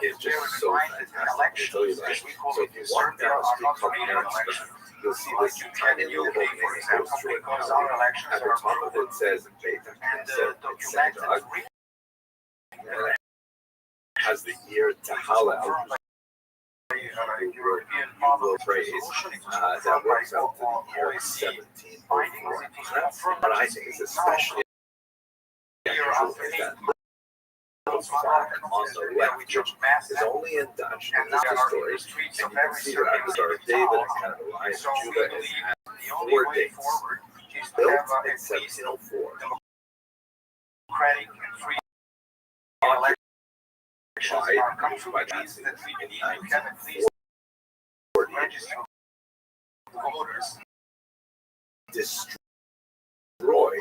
is just so fantastic. I tell you that. So if you walk down a street called Harrisburg, you'll see this tiny little thing that goes through it. At the top of it says Beit HaKnesset synagogue, and it has the year to Hallel, European Bible praise, that works out to the year 1704. That's what I think is especially unusual, is that on the left, which is only in Dutch, and this is the story, and you can see that at the Star of David and kind of the Lion of Judah is at 4 dates, built in 1704. Democratic and free elections by these that we need to have at least register voters destroyed, in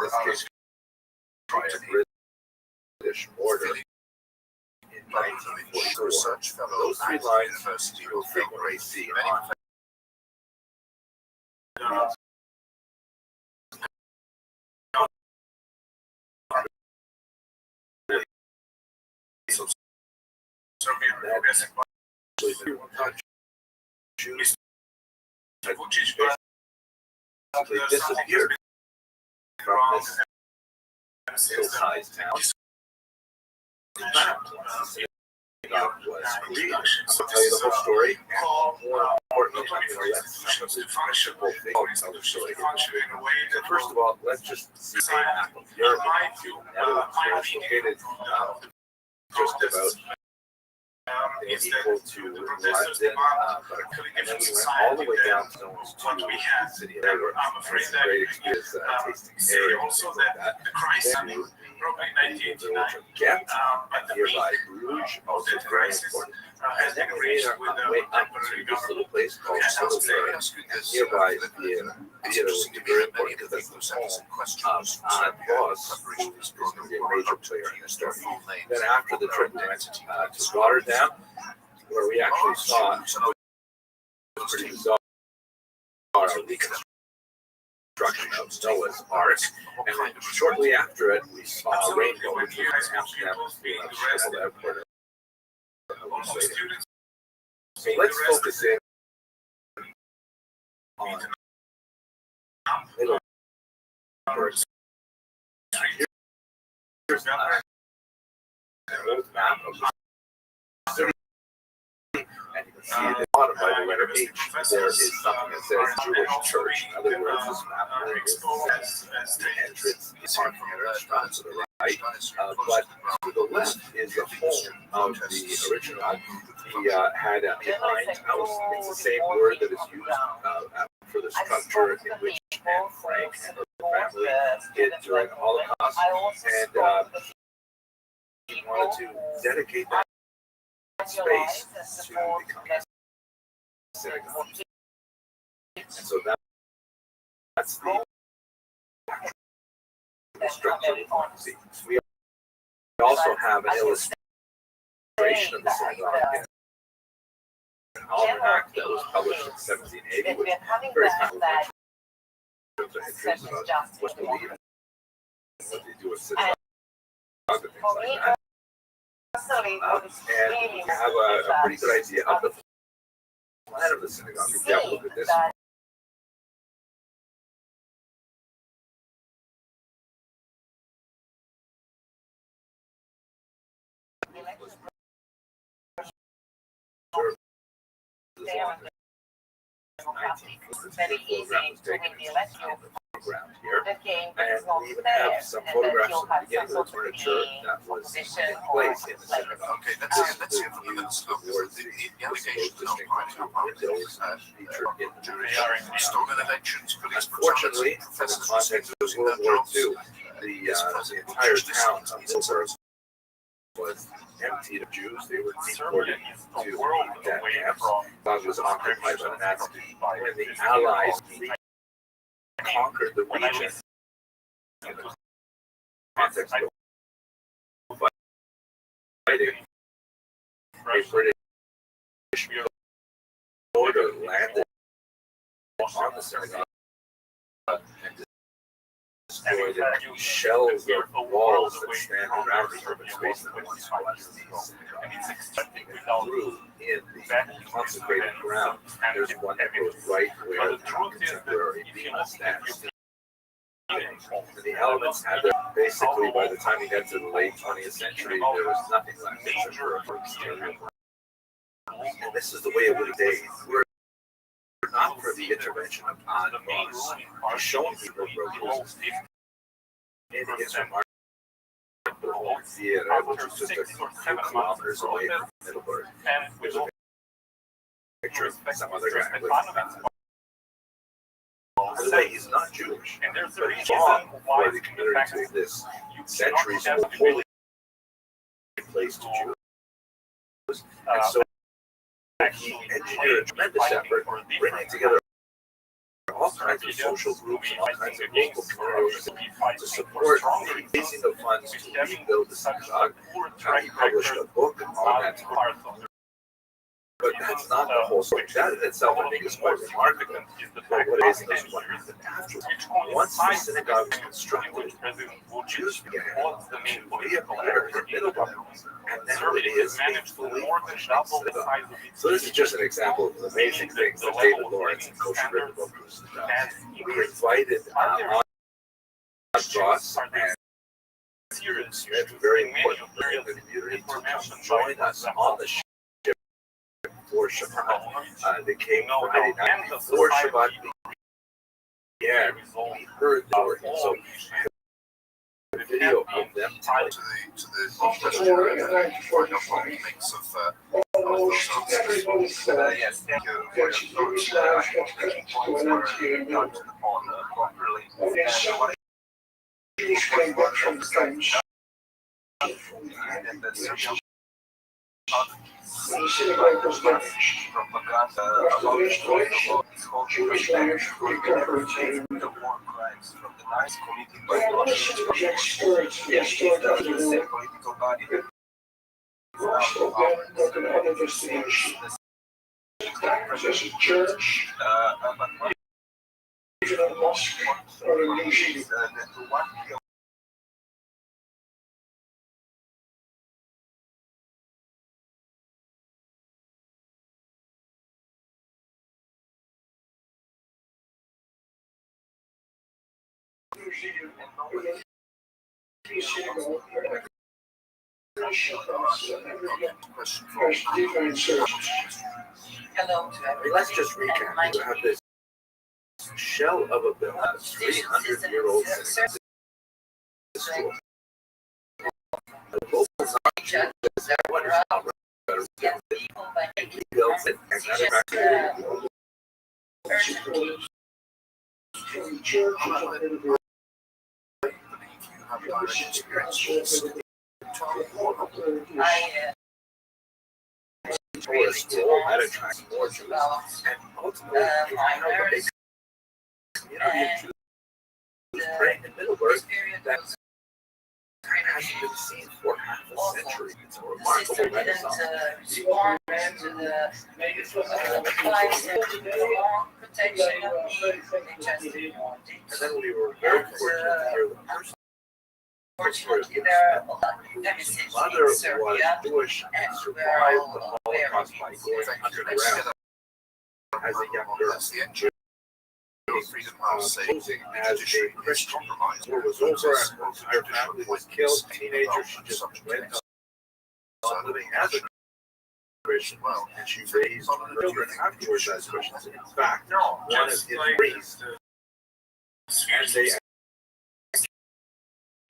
this case, by a British order in 1944. Those three lines you'll frequently see on disappeared from this ill-sized town. I'll tell you the whole story. More importantly, first of all, let's just see the map of Europe. Netherlands is located just about equal to London, and then we went all the way down to the city of Edinburgh. It's a great experience tasting air and things like that. Then the village of Ghent, nearby Bruges, also very important. And they made our way up to this little place called Silver, nearby the theater was very important because that's the home of Anand Bose, who is going to be a major player in this story. Then after the trip, we went to Rotterdam, where we actually saw a pretty bizarre reconstruction of Noah's Ark. And then shortly after it, we saw a rainbow, which was Amsterdam's Schiphol airport. So let's focus in on Middleburg. Here's an old map of the city, and you can see at the bottom by the letter H, there is something that says Jewish Church. In other words, this map is the entrance is on the restaurant to the right, but to the left is the home of the original. He had a behind house. It's the same word that is used for the structure in which Anne Frank and her family did during the Holocaust, and he wanted to dedicate that space to become a synagogue. And so that's the structure we want to see. We also have an illustration of the synagogue in an almanac that was published in 1780, which very timely entries about what they believe in, what they do at synagogue, and things like that. And we have a pretty good idea of the plan of the synagogue. If you have a look at this. Very easy to win the election here, and we even have some photographs of the beginning of the furniture that was in place in the synagogue. Okay, let's see if we can stop the allegations of windows featured in the Jewish stolen elections. Unfortunately, in the context of World War II, the entire town of Middleburg was emptied of Jews. They were deported to the death camps. God was occupied by the Nazis. When the Allies conquered the region in the context of fighting, a British order landed on the synagogue and destroyed the shells of walls that stand around the urban space that once was the synagogue. Through in the consecrated ground, there's one that goes right where the contemporary Bema stands. The elements had their, basically by the time we got to the late 20th century, there was nothing left except for a exterior. And this is the way it would be. We're not for the intervention of Anand Bose. He's shown people roads in his remarkable theater, which was just a few kilometers away from Middleburg. There's a picture of some other guy with by the way, he's not Jewish, but he's wrong for the community to exist. Centuries of holy place to Jews. And so he engineered a tremendous effort bringing together all kinds of social groups and all kinds of local communities to support the raising of funds to rebuild the synagogue. He published a book on that. But that's not the whole story. That in itself, I think, is quite remarkable. But what is what happened afterwards? Once the synagogue was constructed, Jews began to reappear in Middleburg. And now it is a fully functioning synagogue. So this is just an example of the amazing things that David Lawrence and Kosher River Cruises does. We invited on Ross and Smith, very important in the community, to come join us on the ship before Shabbat. They came Friday night before Shabbat began. We heard the word. So I have a video of them tied to the mix of those answers. Yes, thank you for your thoughts. Making points were not on properly. And the social propaganda about his whole Jewish language the war crimes from the nice committed by the same political body. Church, but mosque or a new sheet that one Hello. Let's just recap. You have this shell of a building, 300-year-old school. The local knowledge is that what is not he built it and got it back to tourists will all that attract more tourists, and ultimately, if you have a big community of Jews praying in Middleburg that hasn't been seen for half a century. It's a remarkable renaissance. And then we were very fortunate to hear the first. Fortunately, there are a lot of his mother was Jewish and survived the Holocaust by going underground as a young girl. Posing as a Christian. War was over, her entire family was killed. Teenager, she just went on living as a Christian, and she raised her children afterwards as Christians. In fact, one of his priests, and they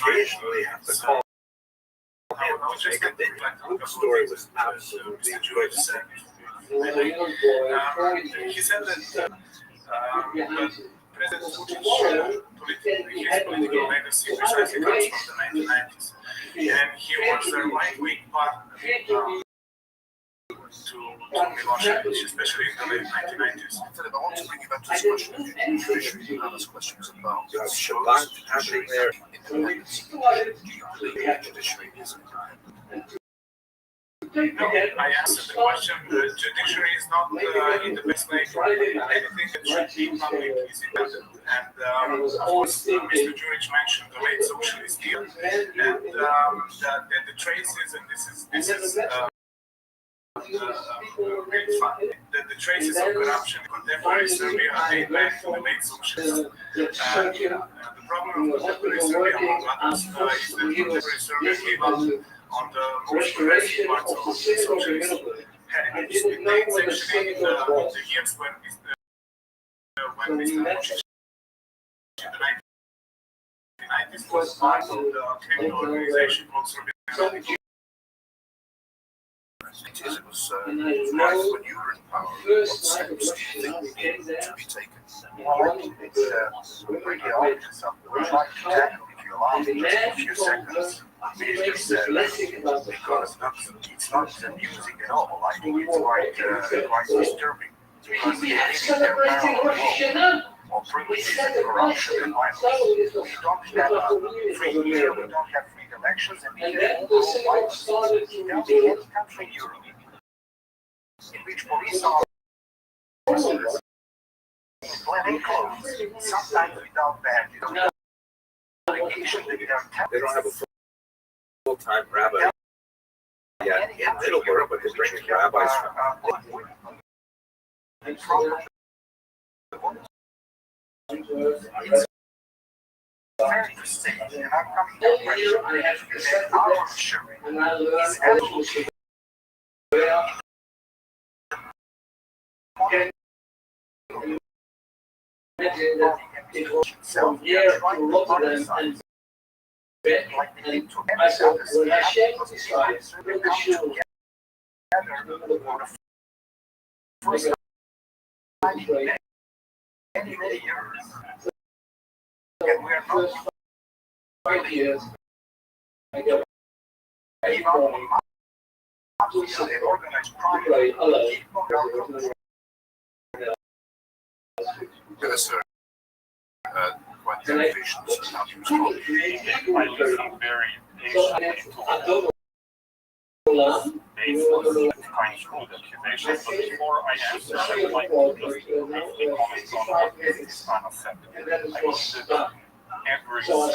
occasionally have to call him to make a video. Luke's story was absolutely enjoyable. He said that President Putin's political legacy precisely comes from the 1990s, and he was a right-wing partner to Milosevic, especially in the late 1990s. Philip, I want to bring you back to this question of judiciary and others questions about Shabbat happening there. independence. Do you believe the judiciary is independent? No, I answered the question. The judiciary is not in the best way. Anything that should be public is independent. And of course, Mr. George mentioned the late socialist deal and the traces, and this is great fun. The traces of corruption in contemporary Serbia date back to the late socialists. The problem of contemporary Serbia, among others, is that contemporary Serbia gave up on the most progressive parts of the socialist heritage. It dates actually in the years when Mr. Vučić in the 1990s was part of the criminal organization called Serbian Republic. It was right when you were in power. What steps do you think need to be taken? It's pretty obvious. We'll try to tackle, if you allow me, just a few seconds. Because it's not amusing at all. Like, it's quite disturbing. Because accelerating corruption or bringing corruption and violence. We don't have free media, we don't have free elections, and we have overall violence. Tell me any country in Europe in which police officers plain clothes, sometimes without badges, They don't have a full-time rabbi yet in Middleburg, but they're bringing rabbis from. Fair to say, and I'm coming to a question, that our jury is absolutely itself, they're trying to politicize like they did to every other state, because it's like they come together for the first time in many years. And we are not really, even They organize crime. Yes, sir. Quite the patience and how to respond. I listen very patiently to baseless kind of crude accusations, but before I answer, I would like to just briefly comment on what is unacceptable. I believe that every Serbian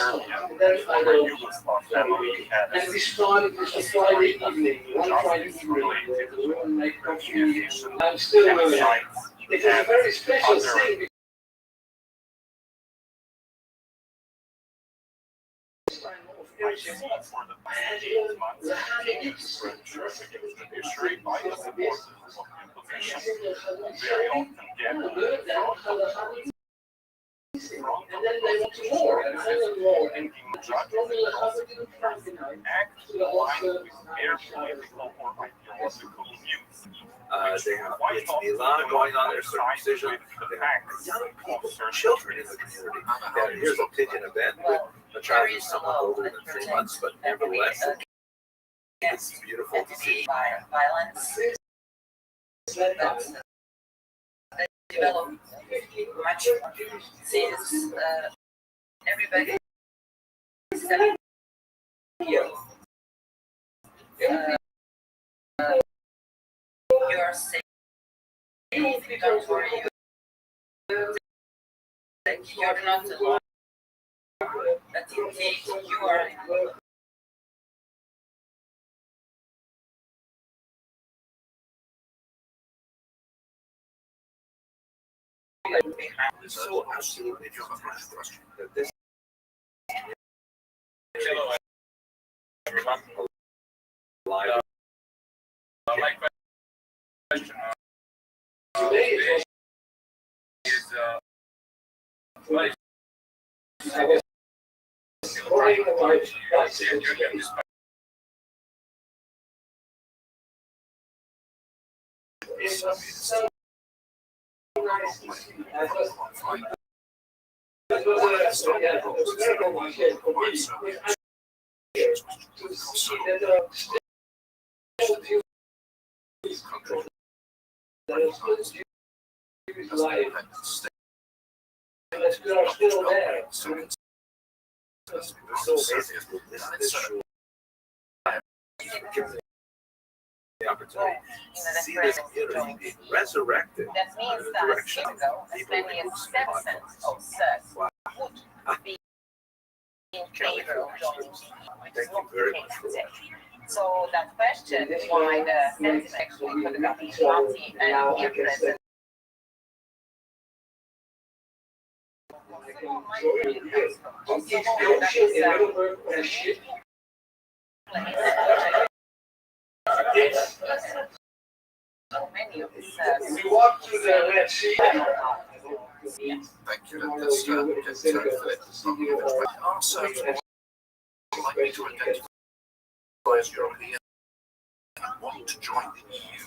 former Yugoslav family has a story of justice related to retaliation, genocides, and other for the past 8 months continued to spread truth against the judiciary by the supporters of the opposition, who very often get from the thinking the judge or the prosecutor act aligned with their political or ideological views. They have Milan going on their circumcision. They have young people, children in the community. And here's a pigeon event with a child who's somewhat older than 3 months, but nevertheless, it's beautiful to see. Violence. Develop much since everybody is telling you you're safe, don't worry, you're not alone, that indeed you are So absolutely, if you have a question, that this Hello, everyone. live My question today is what is the opportunity to see this community being resurrected that means in the that direction of ago, as people many who as 7 of sex would be in favor of joining, which is not the case today. So that question, why the sentiment actually for the Governing Party and peer present. Many of these we walk through the Red Sea. Thank you. Let's get to the answer. Likely to identify as European and want to join the EU.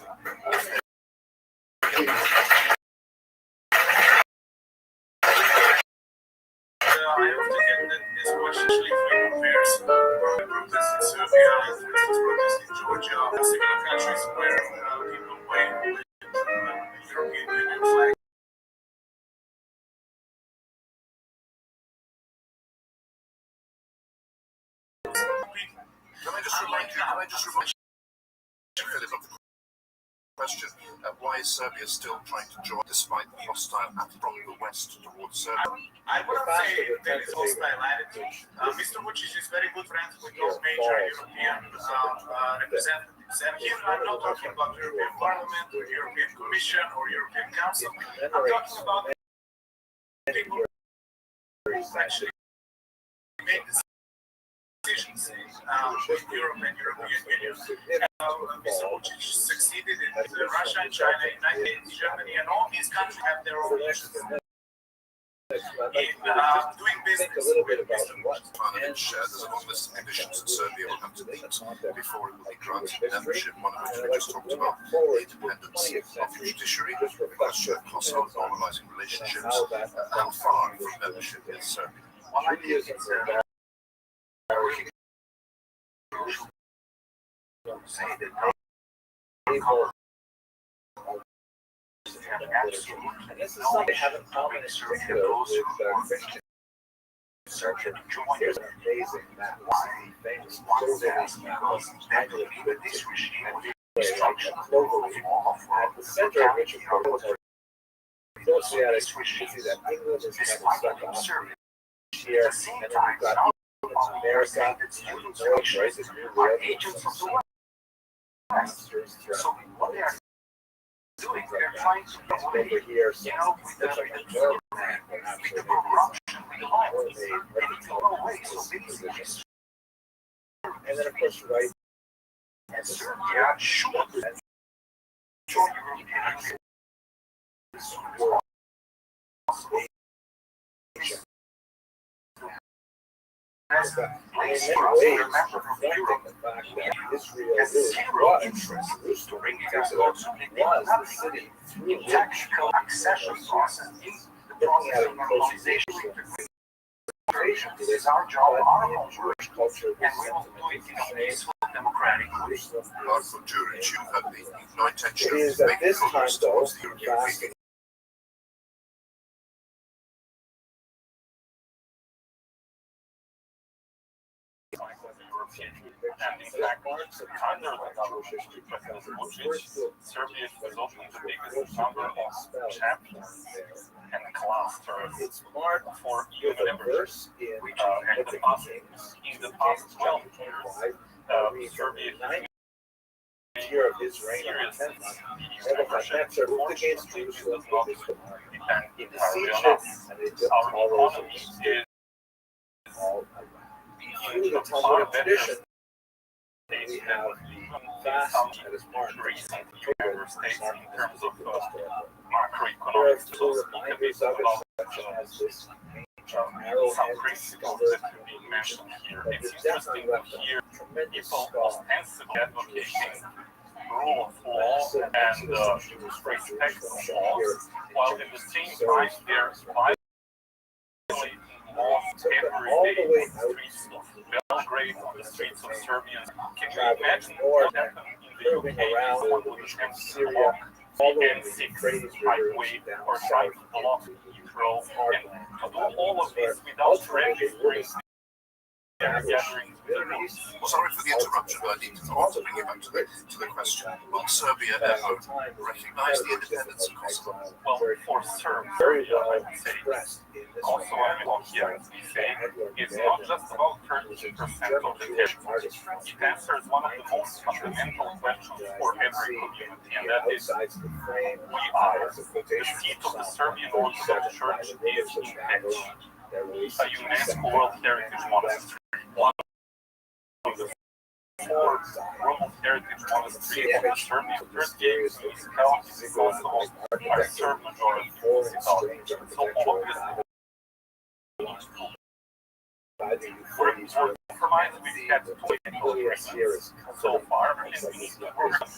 I often get this question if we compare protests in Serbia and protests in Georgia, similar countries where people wave the European Union flag. Can I just remind you, Philip, of the question, why is Serbia still trying to join despite the hostile attitude from the West towards Serbia? I wouldn't say there is hostile attitude. Mr. Vučić is very good friends with those major European representatives. And here I'm not talking about the European Parliament or the European Commission or European Council. I'm talking about people who actually make decisions in Europe and European Union. Mr. Vučić succeeded in Russia and China, United States, Germany, and all these countries have their own issues. In doing business with Mr. There's a long list of conditions that Serbia will have to meet before it will be granted membership, one of which we just talked about, the independence of the judiciary, hostile normalizing relationships, how far from membership is Serbia? Well, I think it's say that able and this is something I haven't commented particular with Christian research. Here's an amazing map. This is the famous Cloverleaf map of this regime globally. At the center of which, of course, you don't see that, you see that England is kind of stuck on here, and then you've got America, and North, right, this new world, monsters threatening doing, they're trying to over here, so there's like a more plan, perhaps, or maybe and then, of course, right, and Serbia should represent in many ways, reflecting the fact that Israel really was Jerusalem was the city through which tactical accession process is looking at it closely. This is our job, our culture, and we will do it in a peaceful, democratic way. It is at this time, though, fasting. And in fact, under the Jewish history professor, Serbia was often the biggest number of chapters and clusters. It's marked for EU members in the past 12 years. Serbia year of his reign on 10 months, Nebuchadnezzar moved against Jerusalem with his command. He besieged it, and they built all those all around. Through the Talmudic tradition, we have the fast that is marked recent states in terms of macroeconomic two reminders of it, such as this arrowhead skull that being mentioned here. It's interesting to hear people ostensibly advocating rule of law and respect for laws, while at the same time they're violating laws every day on the streets of Belgrade, on the streets of Serbia. Can you imagine what happened in the UK? Someone would attempt Syria, the N6 highway or drive along Heathrow, and to do all of this without registering gatherings. Sorry for the interruption, but I need to bring you back to the question. Will Serbia ever recognize the independence of Kosovo? Well, for Serbs, I would say Kosovo and Metohija, as we say, is not just about 13% of the territory. It answers one of the most fundamental questions for every community, and that is, we are, the seat of the Serbian Orthodox Church is in Peč, a UNESCO World Heritage Monastery. One of the four World Heritage Monasteries of Serbia. 38 municipalities in Kosovo are Serb majority municipalities. So obviously, we're compromised. We've had to play agreements so far, and we need to work on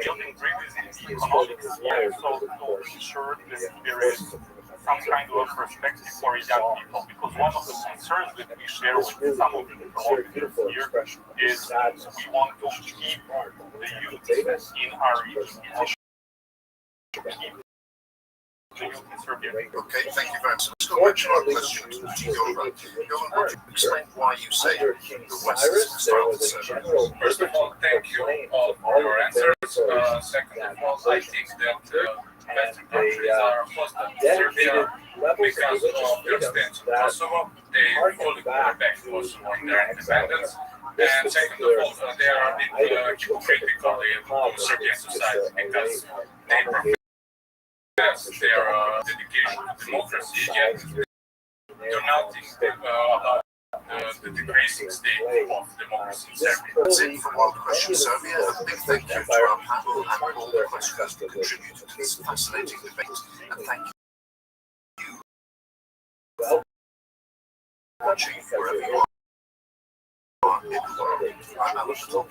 building bridges in the economic sphere so to ensure that there is some kind of a perspective for young people, because one of the concerns that we share with some of the promoters here is that we want to keep the youth in our region, keep the youth in Serbia. Okay, thank you very much. Let's go back to our question to Yovan. Yovan, would you explain why you say the West is hostile to Serbia? First of all, thank you for your answers. Second of all, I think that Western countries are hostile to Serbia because of their stance on Kosovo. They fully back Kosovo in their independence. And second of all, they are a bit critical of Serbian society because they profess their dedication to democracy, yet do not think about the decreasing state of democracy in Serbia. That's it for One Question Serbia. A big thank you to our panel and all the questions that contributed to this fascinating debate. And thank you for watching wherever you are in the world. I'm Alistair.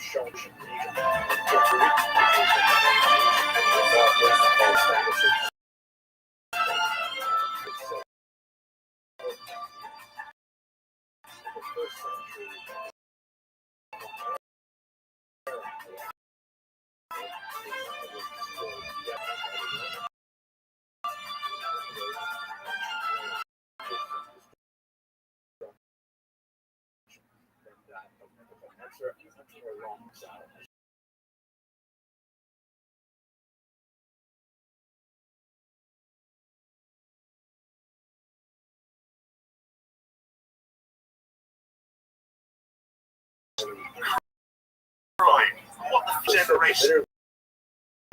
Right. What the generation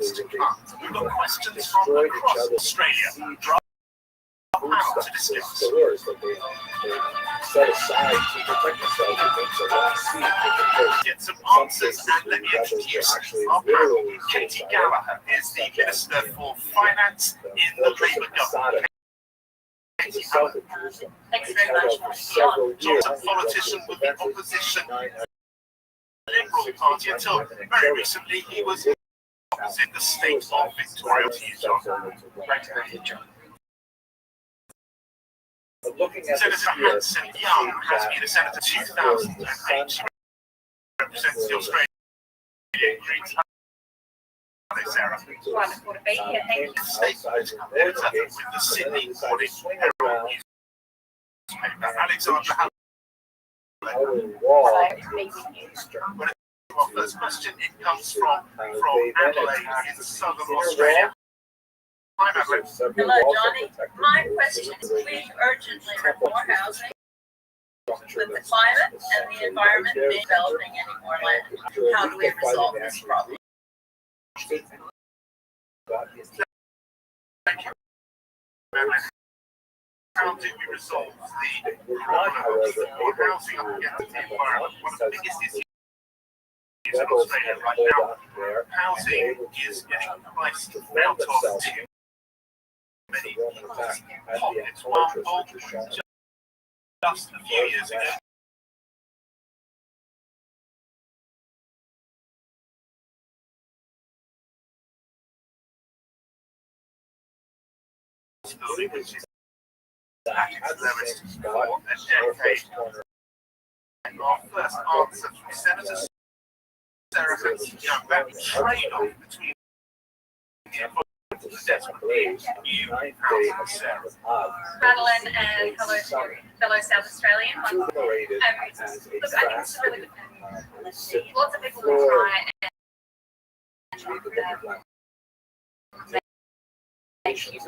to come? We've got questions from across Australia. Panel to discuss. Stores that they set aside to protect themselves against the last seat. Get some answers and let me introduce our panel. Katie Gallagher is the Minister for Finance in the Labour government. Katie Gallagher. Thanks very much. Not a politician with the opposition Liberal Party until very recently he was in the state of Victoria. Senator Hanson Young has been a senator since 2008. She represents the Australian Greens. Hello, Sarah. Wonderful to be here. Thank you. Statement editor with the Sydney Morning Herald newspaper. Alexandra Our first question, it comes from Adelaide in southern Australia. Hi, Adelaide. Hello, Johnny. My question is, we urgently require more housing with the climate and the environment being developing any more land. How do we resolve this problem? Thank you. How do we resolve the problem of housing against the environment? One of the biggest issues in Australia right now, housing is getting priced out of too many pockets. While just a few years ago, which is at its lowest for a decade. Our first answer from Senator Sarah Hanson-Young, that trade-off between the environment and the desperately new housing, Sarah. Madeline and hello fellow South Australian. Look, I think it's a really good thing. Lots of people will try and make you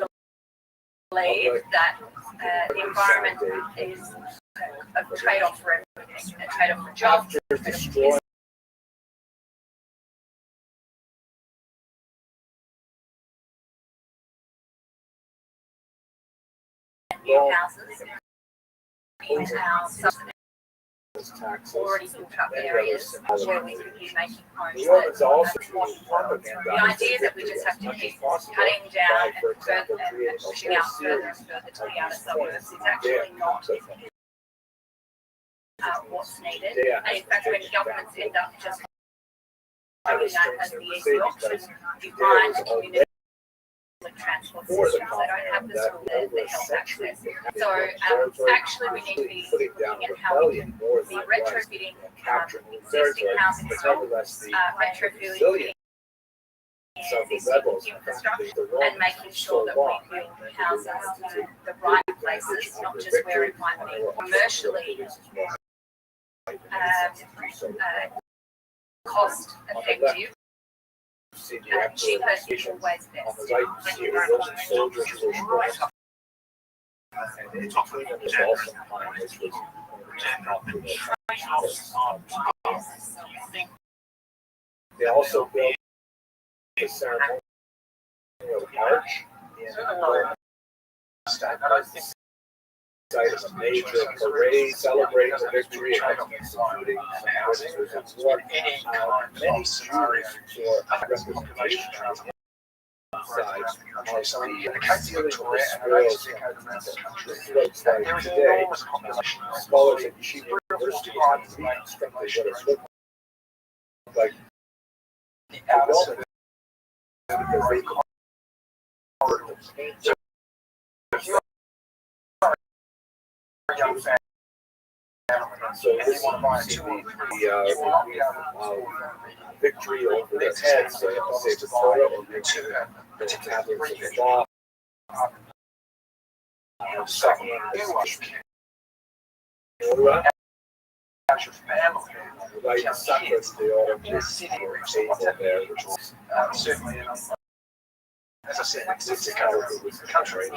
believe that the environment is a trade-off for everything, a trade-off for jobs, a trade-off for business. New houses in our already built up areas where we could be making homes that the idea that we just have to keep cutting down and further and pushing out further and further to the outer suburbs is actually not what's needed. And in fact, when governments end up just doing that as the easy option, you find the community transport systems that don't have the health access. So actually we need to be looking at how we can be retrofitting existing housing stock, retrofitting existing infrastructure and making sure that we build houses in the right places, not just where it might be commercially cost effective. Cheaper is always best. Thank you very much. They also built a ceremonial arch in site of a major parade celebrating the victory against including prisoners of war. Many scenarios for representation inside the Victoria and United States. This looks like today, scholars at cheap universities have reconstructed what it's looking like the outside because they call it the paint. Young family. So this is the victory over their heads. So you have to say the Torah or the tablets of the law. your family. Like separate the auto City or something there, which is certainly, as I said, it's a country.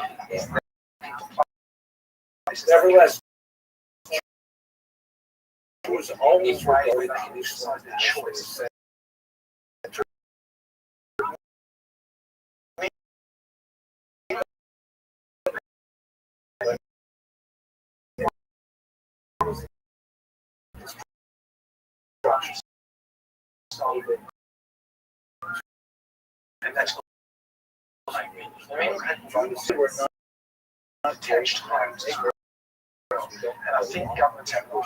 Nevertheless, it was always regarded as a choice. And that's what I mean. We're not attached homes. And I think governments have more.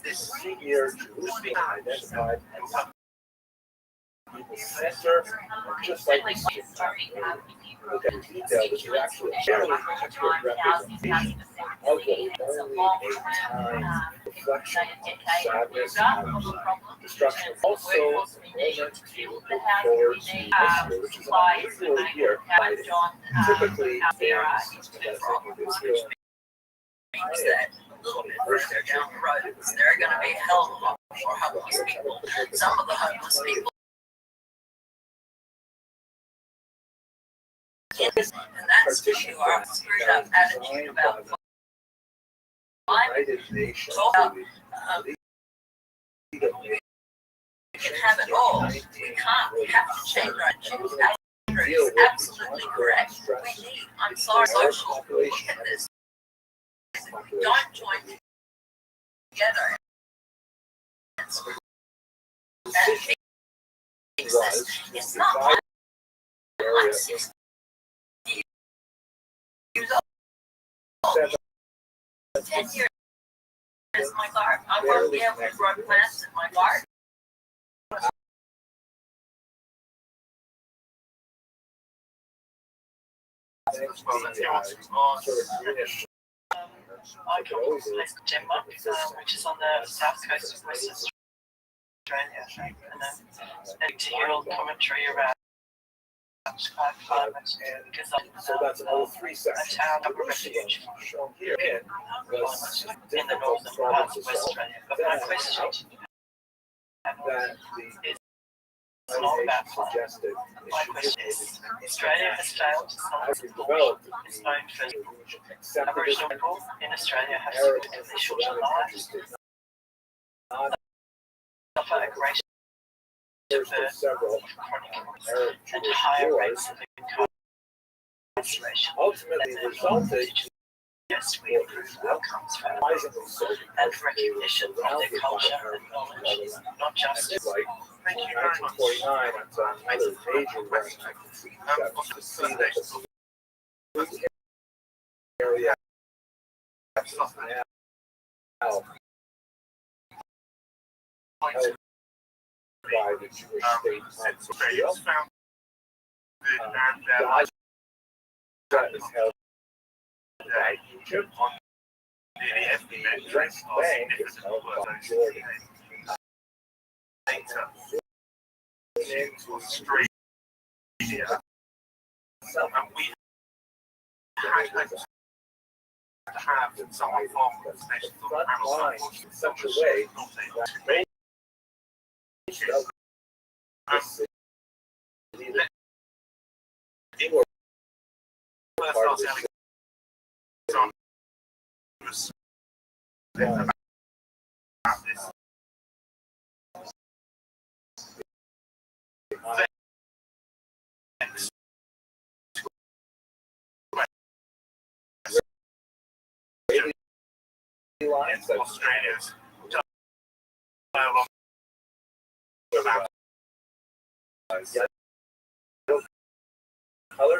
This senior Jews being identified as people center, just like the look at the detail, which is actually a fairly accurate representation of what only a time reflection of sadness and destruction. Also, enrollment to look forward to this year, which is an unusual year. Typically, families with Israel that a little bit further down the road, there are going to be a hell of a lot more homeless people. Some of the homeless people, and that's who our screwed up attitude about climate. We can have it all. We can't. We have to change our attitude. Andrew is absolutely correct. We need, I'm sorry, social. Look at this. Don't join together and fix this. It's not my. I'm 60 years old. 10 years is my garden. I won't be able to grow plants in my garden. I come from a place called Denmark, which is on the south coast of Western Australia, and a 2-year-old commentary around climate, because so that's another 3 a town of refuge shown here was in the northern parts of West Australia. But my question that the it's not about suggested my question is, Australia has failed to solve developed its own first Aboriginal people in Australia have significantly shorter lives, suffer a greater several chronic illness and higher rates of incarceration. ultimately resulted Yes, we improve outcomes for and recognition of their culture and knowledge, not just like 1949, that's another major one I can see that to see that the food area now by the Jewish state of Israel. And Gaza is held by Egypt, and the West Bank is held by Jordan. Into Australia, and we had to have some form of special front line in such a way that many of the city were part of the city. Australia's color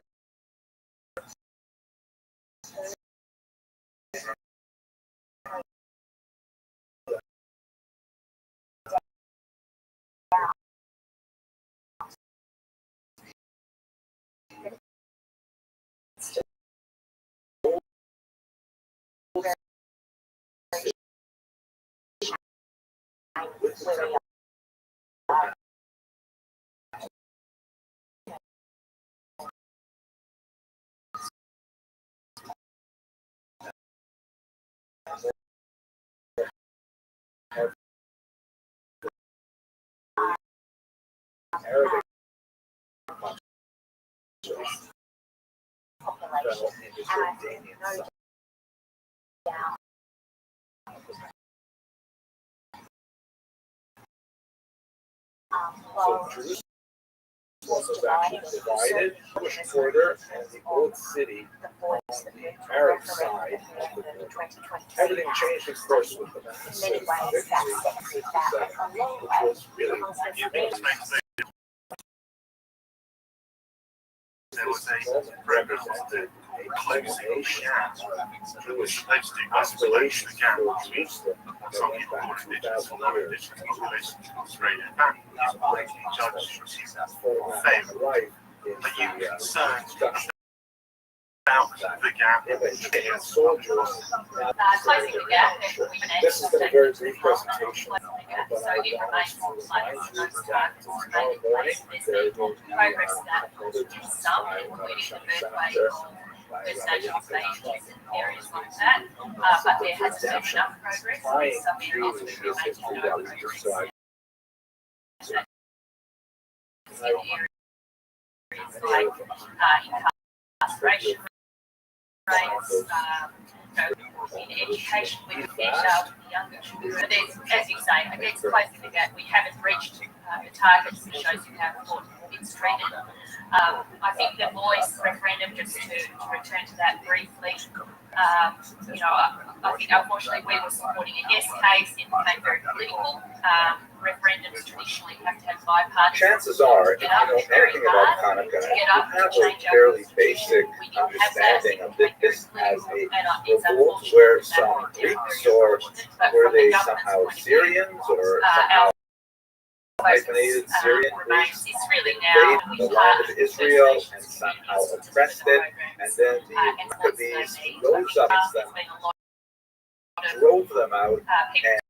Arabic fell into Jordanian side. So Jerusalem was actually divided, Jewish quarter, and the old city on the Arab side of the border. Everything changed, of course, with the massive victory in 67, which was really there was a program of closing Jewish aspirations for Jerusalem some people were indigenous or non-indigenous populations in Australia, and these were judged failed. Are you concerned about the gap? Soldiers. Closing the gap. This has been a very brief presentation, but I want to remind you that tomorrow morning there will be Some, including the birthday of First Nations nations and areas like that, but there has been enough progress. Some areas we're still making no progress. In areas like incarceration rates, in education, we can get younger children. As you say, against closing the gap, we haven't reached the targets. It shows you how important it's treated. I think the voice referendum, just to return to that briefly, I think unfortunately we were supporting a yes case. It became very political. Referendums traditionally have to have bipartisan. Chances are, if you know anything about Hanukkah, you have a fairly basic understanding of this as a revolt where some Greeks, or were they somehow Syrians, or somehow hyphenated Syrian Greeks, invaded the land of Israel and somehow oppressed it, and then the Maccabees rose up against them, drove them out, and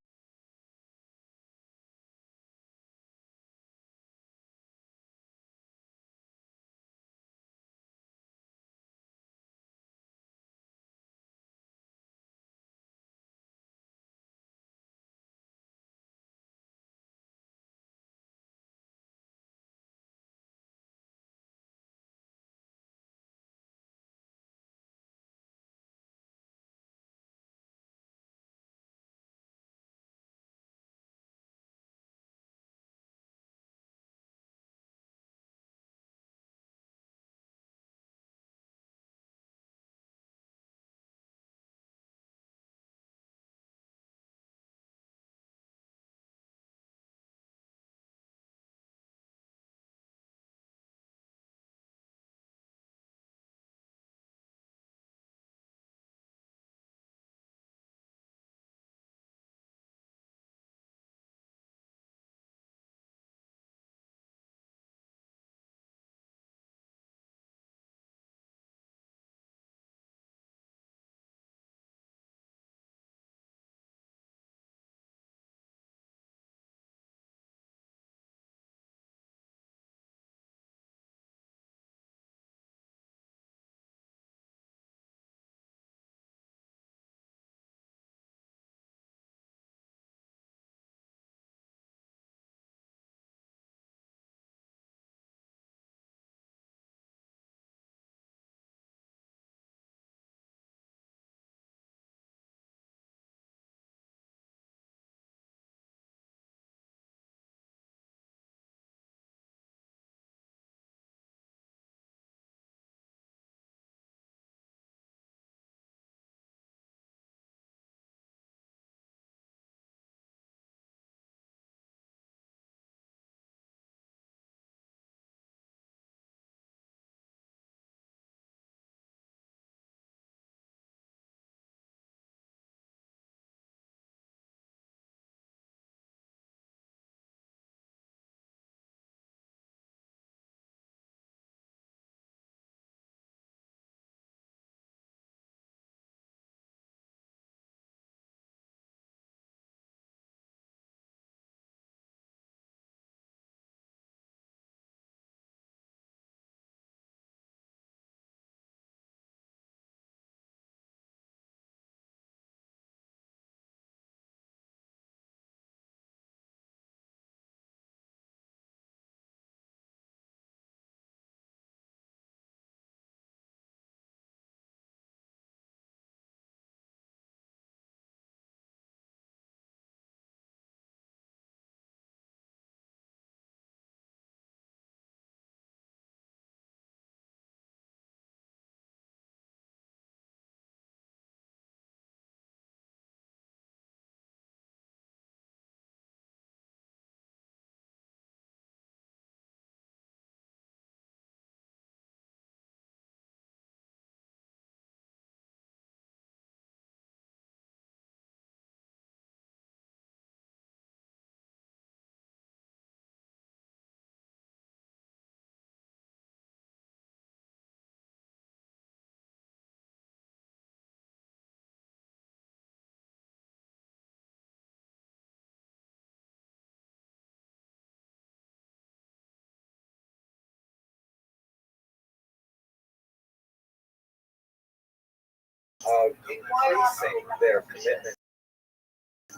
about increasing their commitment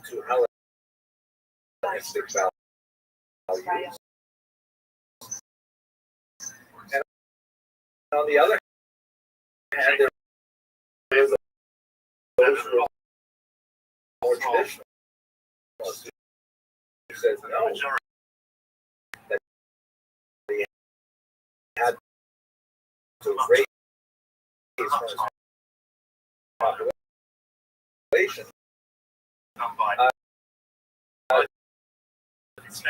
to Hellenistic values. And on the other hand, there are those who are more traditional, who says no, that he had to raise population.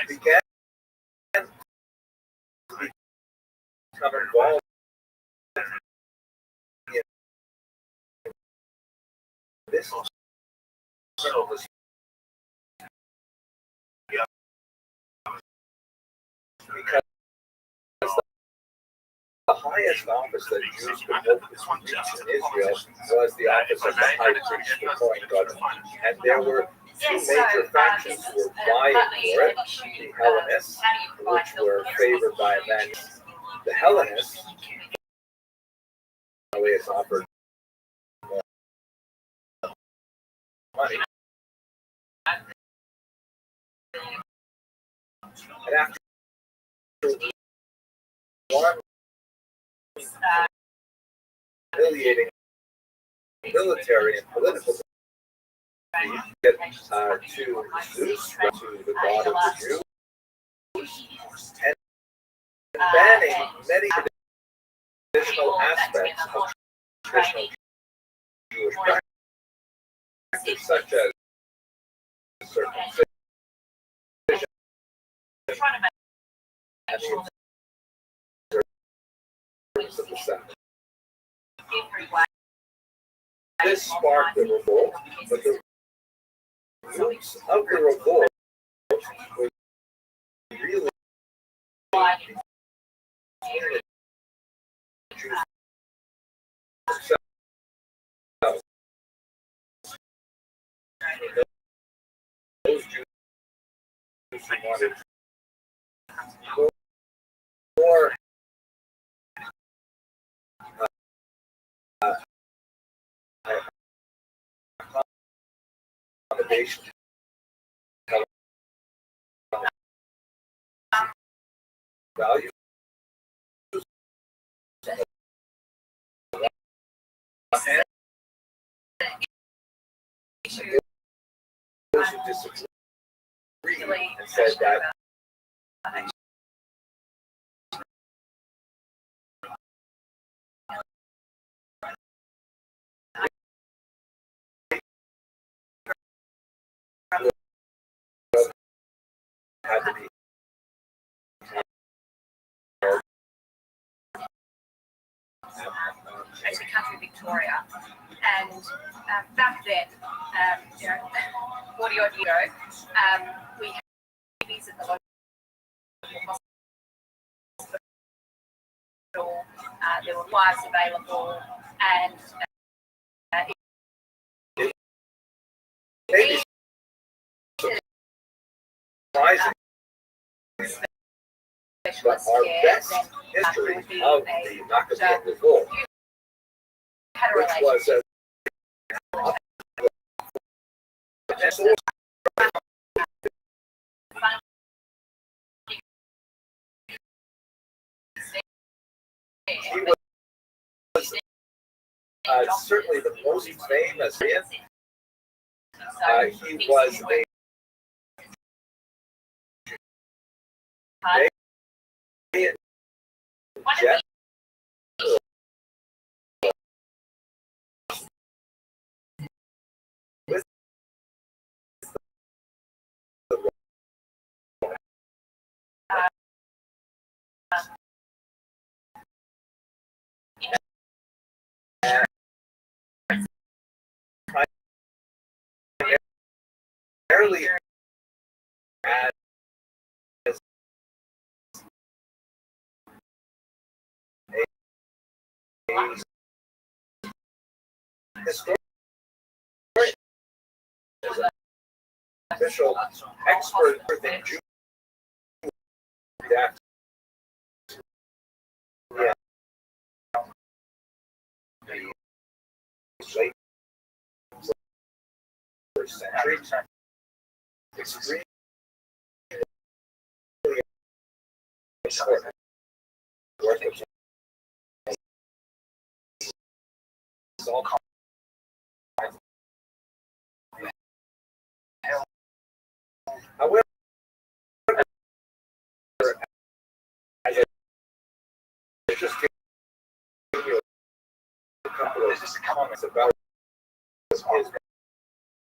Began to become involved in this because the highest office that Jews could hope to reach in Israel was the office of the high priest, the Kohen Gadol. And there were two major factions who were vying for it: the Hellenists, which were favored by Emmanuel. The Hellenists always offered more money. And after one humiliating military and political get to Zeus, to the god of the Jews, and banning many traditional aspects of traditional Jewish practice, such as circumcision and the observance of the Sabbath. This sparked a revolt, but the roots of the revolt were really Jews themselves. Those Jews who wanted more accommodation values. Those who disagree and said that had to be actually country Victoria, and back then, 40 odd years ago, we had babies at the local hospital. There were wives available, and maybe surprising, but our best history of the Maccabean revolt, which was a he was certainly the most famous man. He was a general with primarily as a historian, as an official expert for the Jew. Yeah. The late first century. Extremely important work of all kinds of. However, as I just gave you a couple of comments about his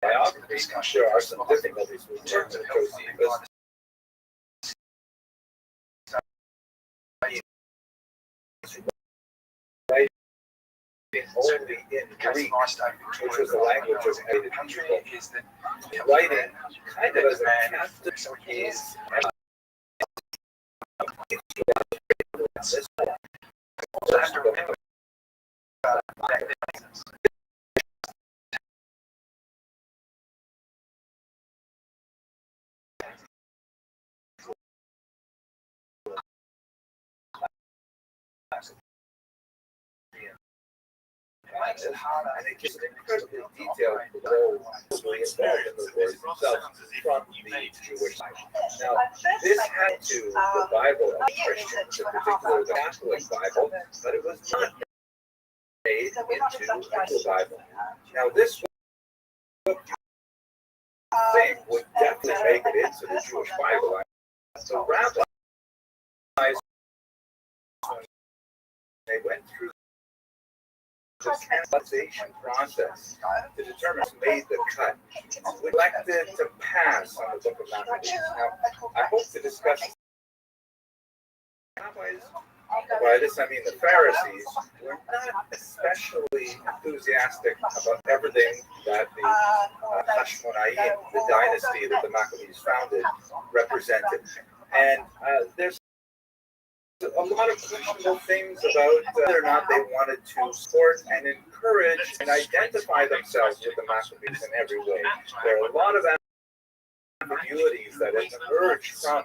biography, there are some difficulties with Josephus. Only in Greek, which was the language of the people, writing kind of as a captive is and it gives an incredibly detailed role involved in the word itself from the Jewish side. Now, this had to the Bible of Christians, in particular the Catholic Bible, but it was not made into the Bible. Now, this book would definitely make it into the Jewish Bible. So rabbis, they went through the translation process to determine who made the cut, elected to pass on the Book of Maccabees. Now, I hope to discuss rabbis. By this I mean the Pharisees were not especially enthusiastic about everything that the Hashmonaim, the dynasty that the Maccabees founded, represented. And there's a lot of questionable things about whether or not they wanted to support and encourage and identify themselves with the Maccabees in every way. There are a lot of ambiguities that have emerged from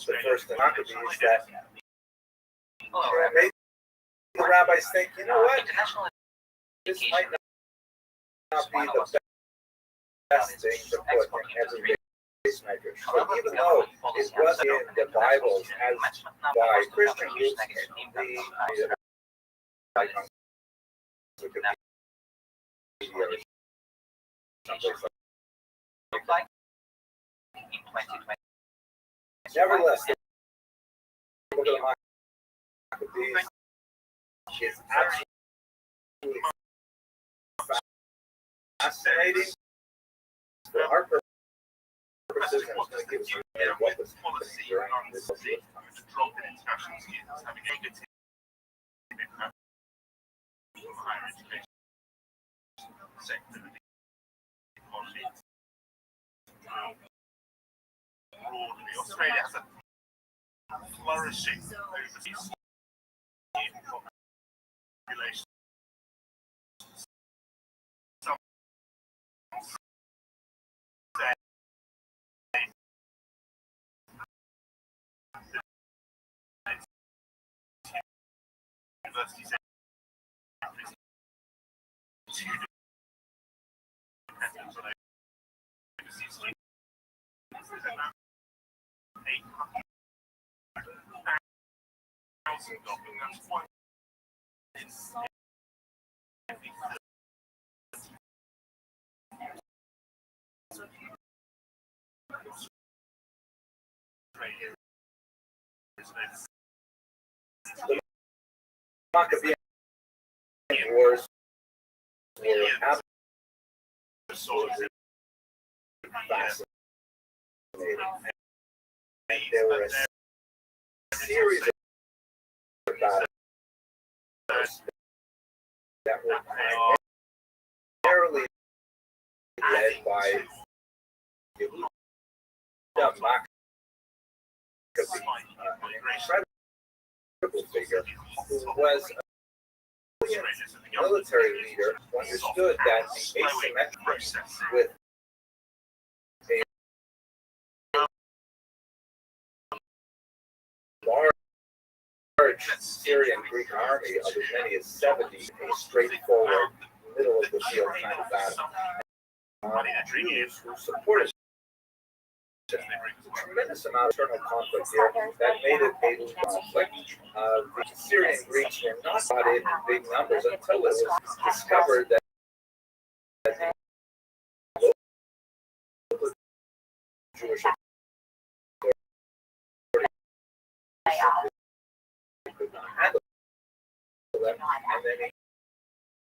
the first Maccabees that made the rabbis think, you know what, this might not be the best thing to put in every measure. So even though it was in the Bible as by Christian groups, the icons nevertheless, the Book of the Maccabees is absolutely fascinating for our purposes. And it's going to give us an idea of what was happening during this time. Australia has a flourishing overseas population. Some say university secretaries student dependent on overseas students. There's about 800,000 of them. That's quite The Maccabean Wars were absolutely fascinating. And there were a series of battles that were primarily led by Yehuda Maccabi, an incredible figure who was a military leader who understood that the asymmetry with a large Syrian Greek army of as many as 70, a straightforward, middle of the field kind of battle. who supported a tremendous amount of internal conflict here that made it a conflict. The Syrian Greeks were not brought in big numbers until it was discovered that the local Jewish could not handle them, and then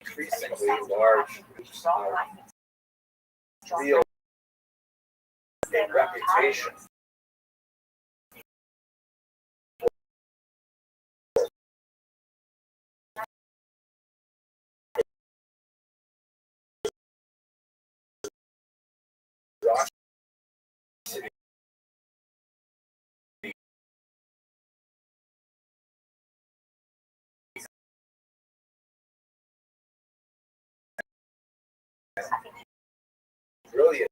increasingly large groups real a reputation brilliant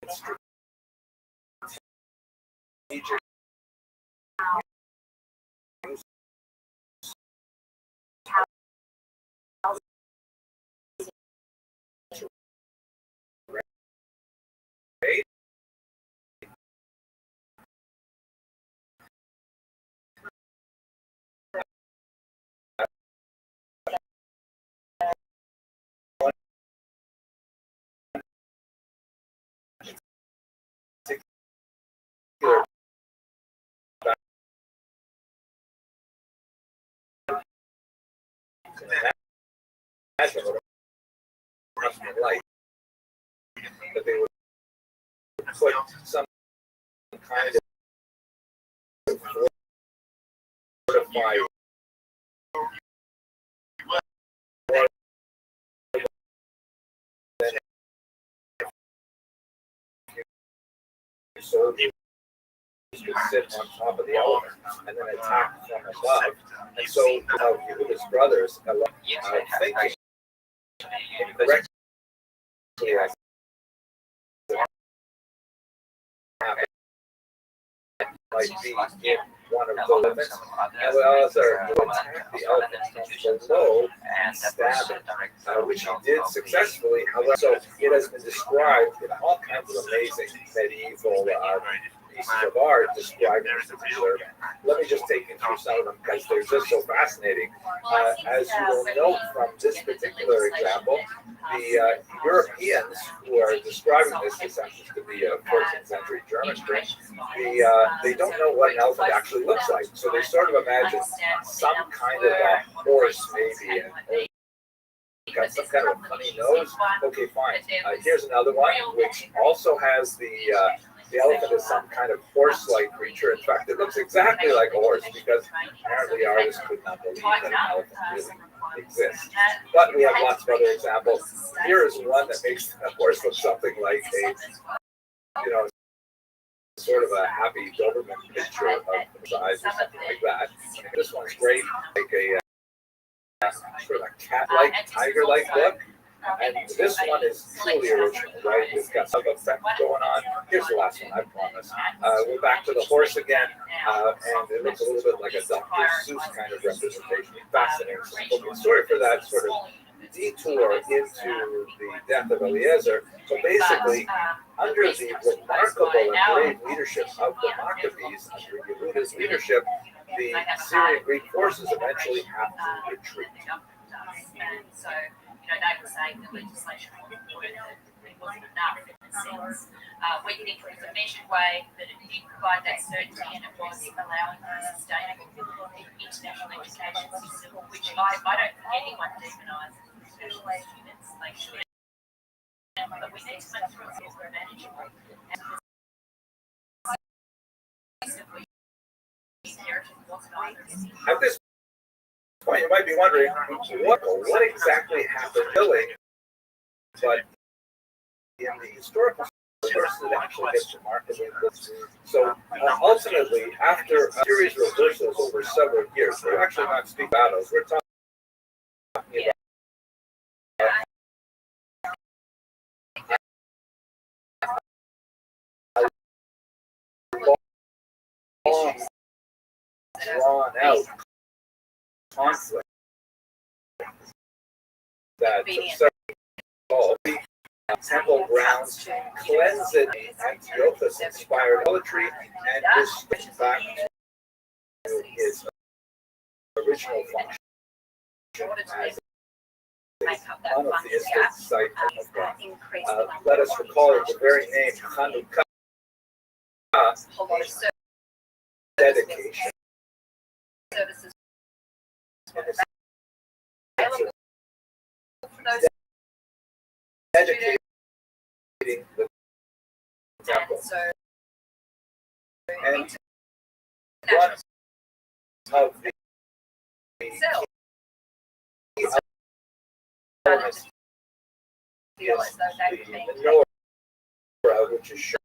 strategic light that they would put some kind of fortified soldiers could sit on top of the elephant and then attack from above. And so Yehuda's brothers thinking incorrectly might be in one of the elephants, and well as to attack the elephant from below and stab it, which he did successfully. However, so it has been described in all kinds of amazing medieval pieces of art describing this particular. Let me just take you through some of them because they're just so fascinating. As you will note from this particular example, the Europeans who are describing this happens to be a 14th century German print. They don't know what an elephant actually looks like, so they sort of imagine some kind of a horse, maybe, and got some kind of a funny nose. Okay, fine. Here's another one which also has the elephant is some kind of horse-like creature. In fact, it looks exactly like a horse because apparently artists could not believe that an elephant really exists. But we have lots of other examples. Here is one that makes a horse look something like a, sort of a happy Doberman picture of the size or something like that. This one's great, like a sort of a cat-like, tiger-like look. And this one is truly original, right? It's got some effect going on. Here's the last one, I promise. We're back to the horse again, and it looks a little bit like a Dr. Seuss kind of representation. Fascinating. Okay, sorry for that sort of detour into the death of Eliezer. So basically, under the remarkable and brave leadership of the Maccabees, under Yehuda's leadership, the Syrian Greek forces eventually have to retreat. So, they were saying the legislation wasn't enough in the sense. Weakening was a measured way, but it did provide that certainty and it was allowing for a sustainable international education system, which I don't think anyone demonises international students. They should. But we need to make sure it's more manageable. At this point, you might be wondering what exactly happened billing, but in the historical sources, it actually gets remarkably close. So ultimately, after a series of reversals over several years, we're actually not speaking battles. We're talking about drawn out conflict that temple grounds, cleanse it. Antiochus inspired poetry and restored back to its original function as a monotheistic site of God. Let us recall that the very name Hanukkah, dedication, dedicating the temple. And one of the elements is the menorah, which is shown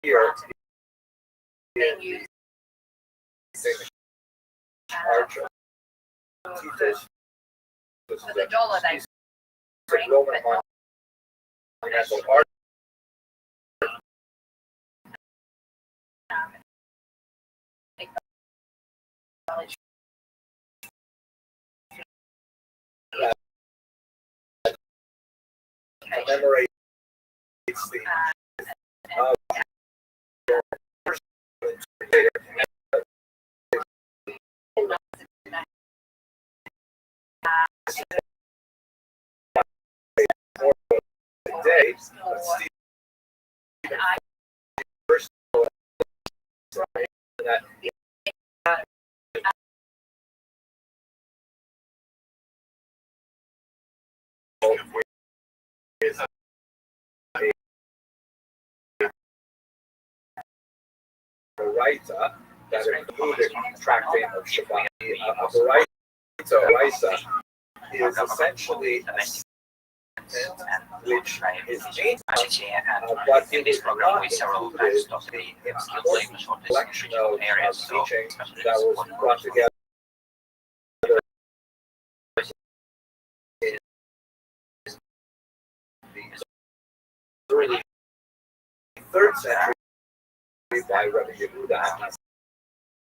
here in the arch of Titus. This is a Roman monumental art. Commemorates the day of Stephen first that is a writer that included tractate of Shabbat. A writer is essentially a which is aimed but in this program we several times talked about the collection of teachings that was brought together in the early 3rd century by Rabbi Yehuda.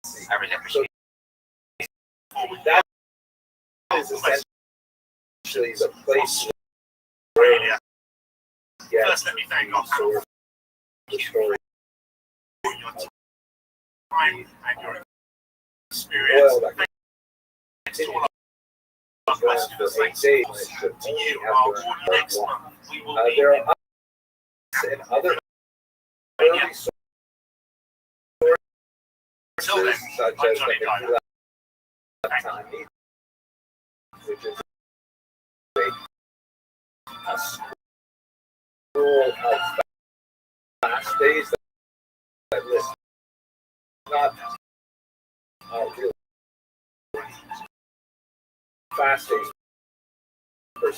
So that is essentially the place where First, let me thank God for the story your time and your experience. Thanks to all our questions. Thanks to you. Next month, we will be there are and other early sources such as the Megillah, which is a school of fast days that list not really fast days per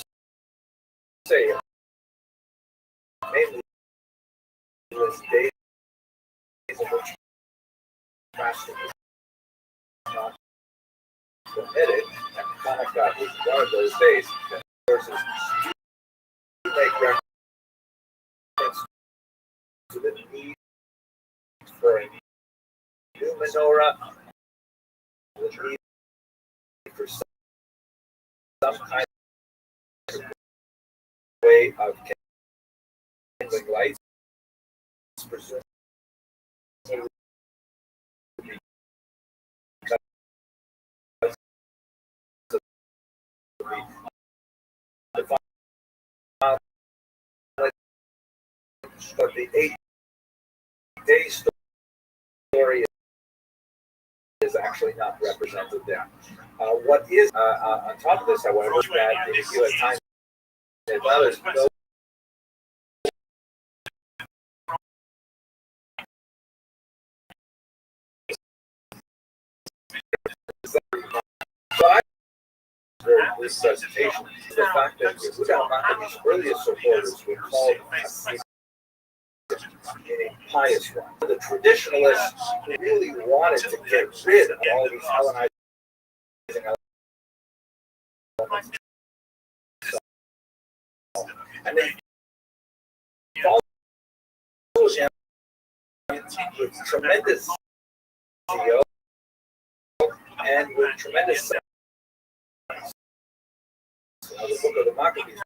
se, mainly list days in which fasting is not permitted, and Hanukkah is one of those days. Versus to make reference to the need for a new menorah, the need for some kind of way of kindling lights, presumably but the 8-day story is actually not represented there. What is on top of this, however, is that in the time and others no resuscitation is the fact that Yehuda Maccabei's earliest supporters were called a pious one. The traditionalists who really wanted to get rid of all these Hellenizing elements. And they followed him with tremendous zeal and with tremendous the book of the Maccabees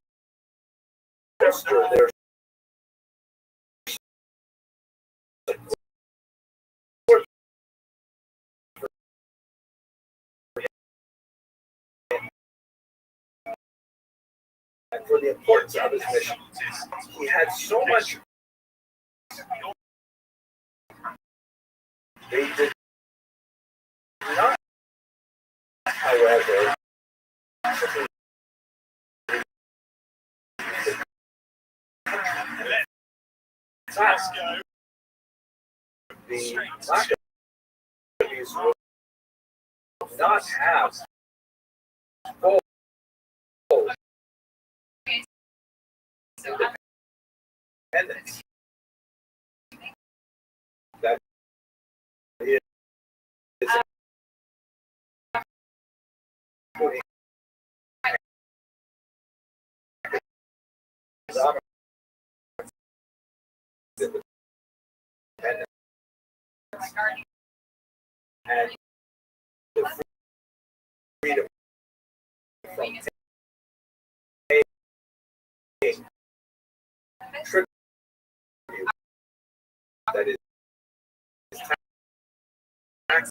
bolster their support and for the importance of his mission. He had so much. They did not, however, the Maccabees would not have full independence. That is putting independence and the freedom from paying tribute that is tax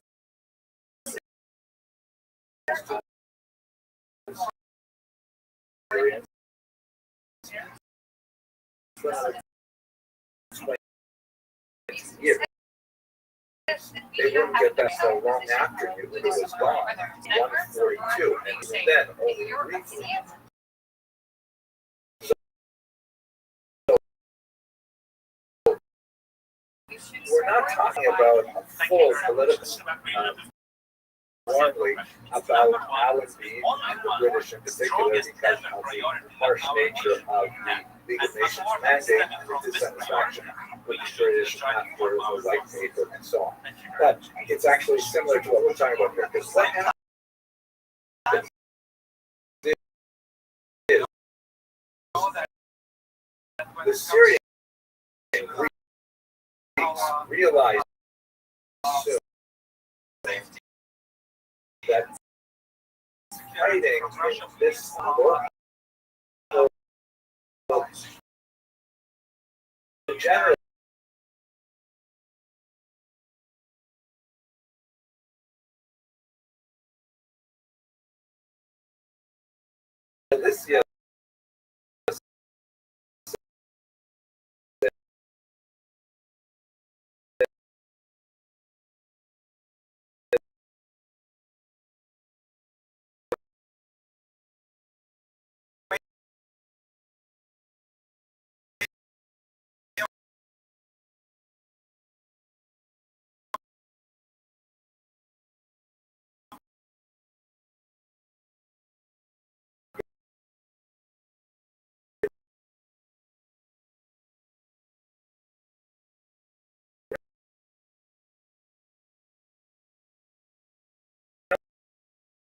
years. They wouldn't get that so long after you when it was gone. 142, and even then only briefly. We're not talking about a full political warmly about Allenby and the British in particular because of the harsh nature of the League of Nations mandate and the dissatisfaction with the British after the White Paper and so on. But it's actually similar to what we're talking about here, because what happened is the Syrian Greeks realized soon that fighting in this general this year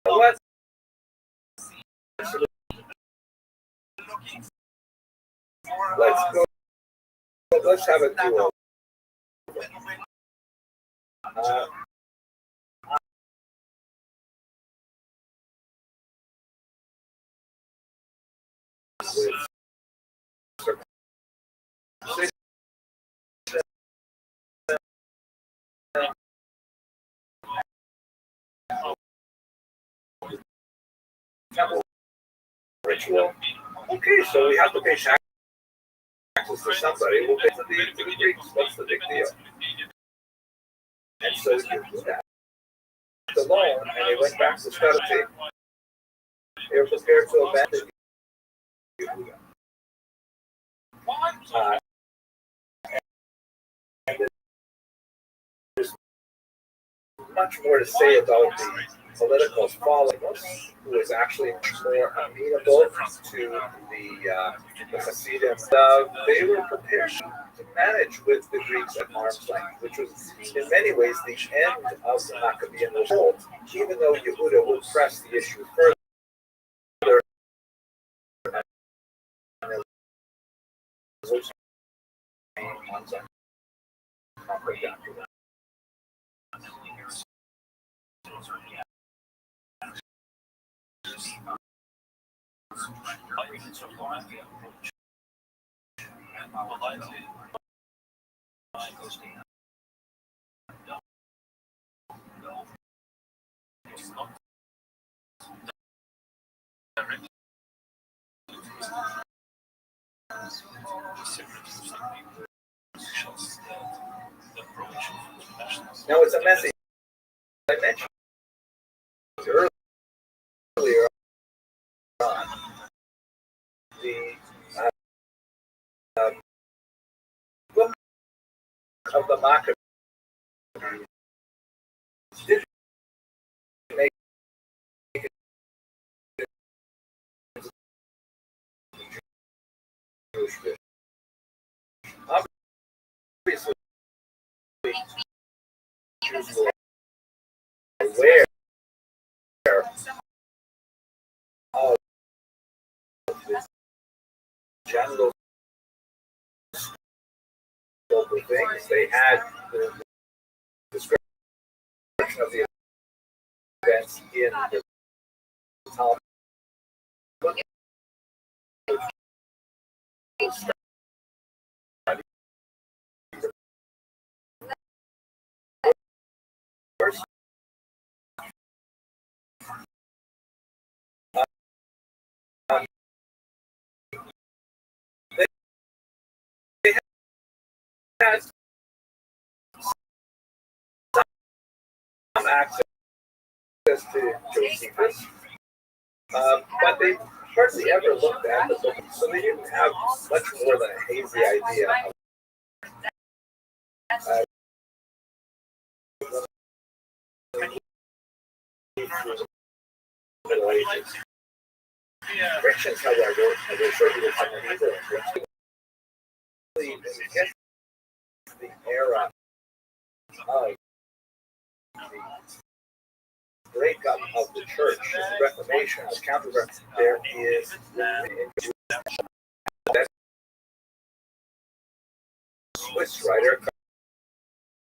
what let's go. Let's have a duo. Ritual. Okay, so we have to pay taxes to somebody. We'll pay to the Greeks. What's the big deal? And so you do that. The loan, and they went back to Scotty. They were prepared to abandon you. And there's much more to say about the political falling, who was actually more amenable to the Hasidim. They were prepared to manage with the Greeks at arm's length, which was in many ways the end of the Maccabean revolt, even though Yehuda would press the issue further. and politely it's not directly the secret of some people shows that the approach of international Now it's a message I mentioned earlier on. The book of the market did make it Jewish fish. Obviously, Jews were aware of the general scope of things. They had the description of the events in the Talmud. They had some access to Josephus, but they hardly ever looked at the book, so they didn't have much more than a hazy idea of Middle Ages. Christians, however, as I showed you with some of these the era of the breakup of the church, the Reformation, the Counter-Reformation, there is that Swiss writer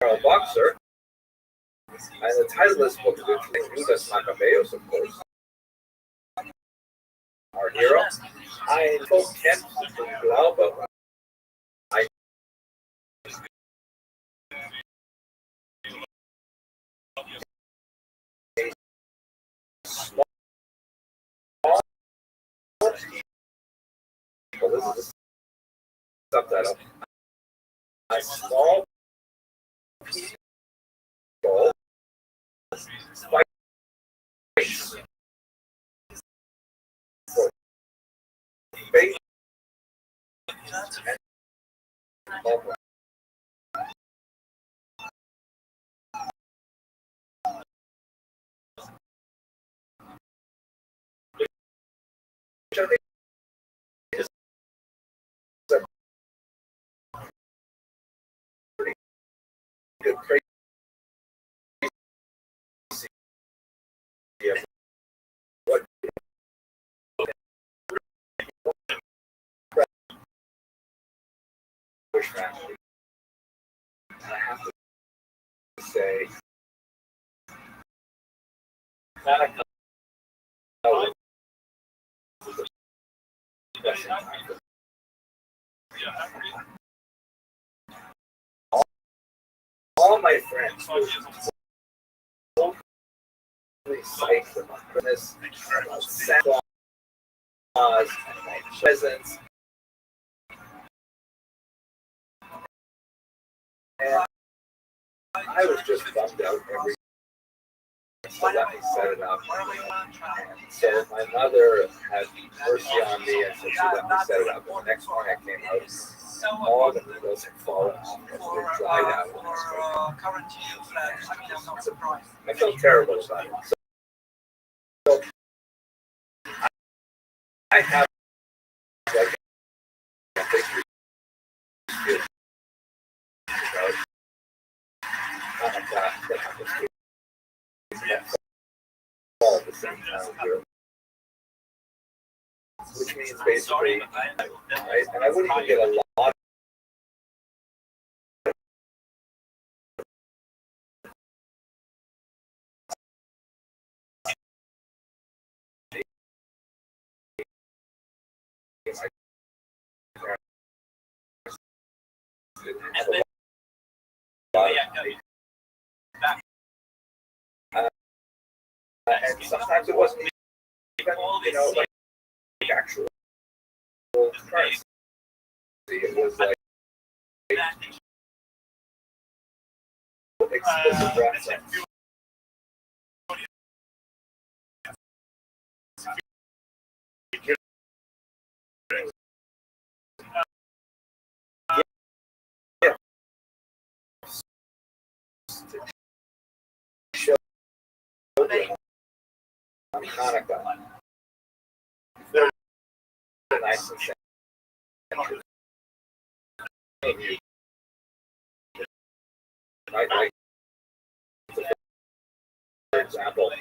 Karl Boxer, and the title of this book is interesting, Judas Maccabeus, of course, our hero. Ein Volk kennt den Glaube, ein small people, this is a subtitle, a small people fight for faith and hope. Which I think is a pretty good crazy of what Jewish family. And I have to say, Hanukkah was the best time for all my friends were totally psyched about Christmas, about Santa Claus, and my presents. And I was just bummed out every so let me set it up. And so my mother had mercy on me and so she let me set it up. And the next morning I came out, all the needles had fallen off and they dried out. I felt terrible about it. So I have like a big excuse about Hanukkah that happens to all at the same time here. Which means basically, right? And I wouldn't even get a lot didn't have a lot of and sometimes it wasn't even, like actual currency. It was like explicit reference. Yeah. Show on Hanukkah. Very nice and century. Like, for example,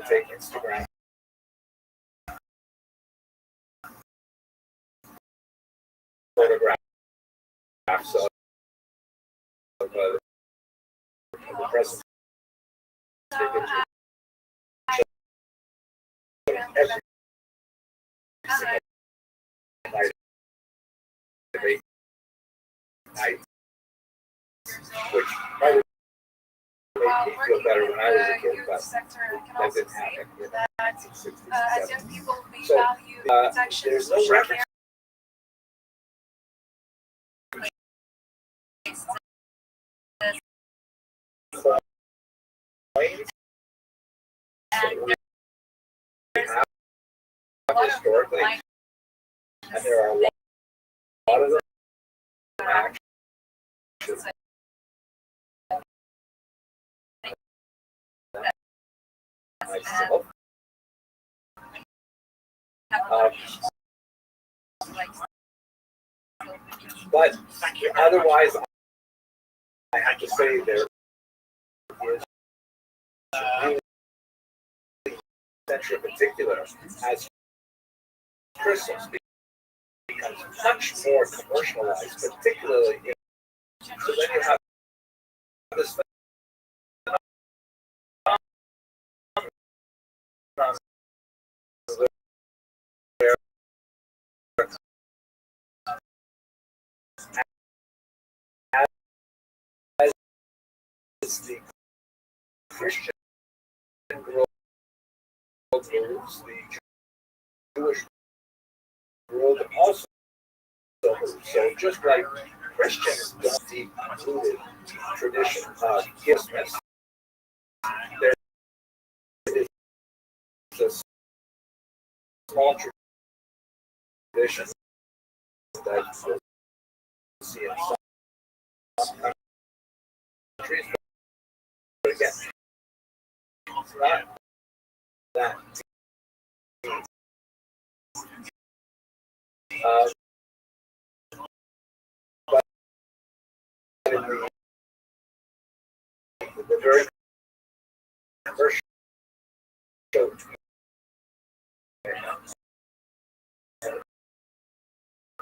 take Instagram. Photographs of the president. Every single night, which probably made me feel better when I was a kid, but that didn't happen in the 1960s. So there's no reference. Historically, and there are a lot of them actions. Myself. But otherwise, I have to say there is really century in particular as Christmas becomes much more commercialized, particularly in, so then you have this as the Christian world moves, the Jewish world also moves. So just like Christians don't deep-rooted tradition of Christmas, there is a small tradition that you'll see in some countries, but again, it's not that deep. But in the very commercial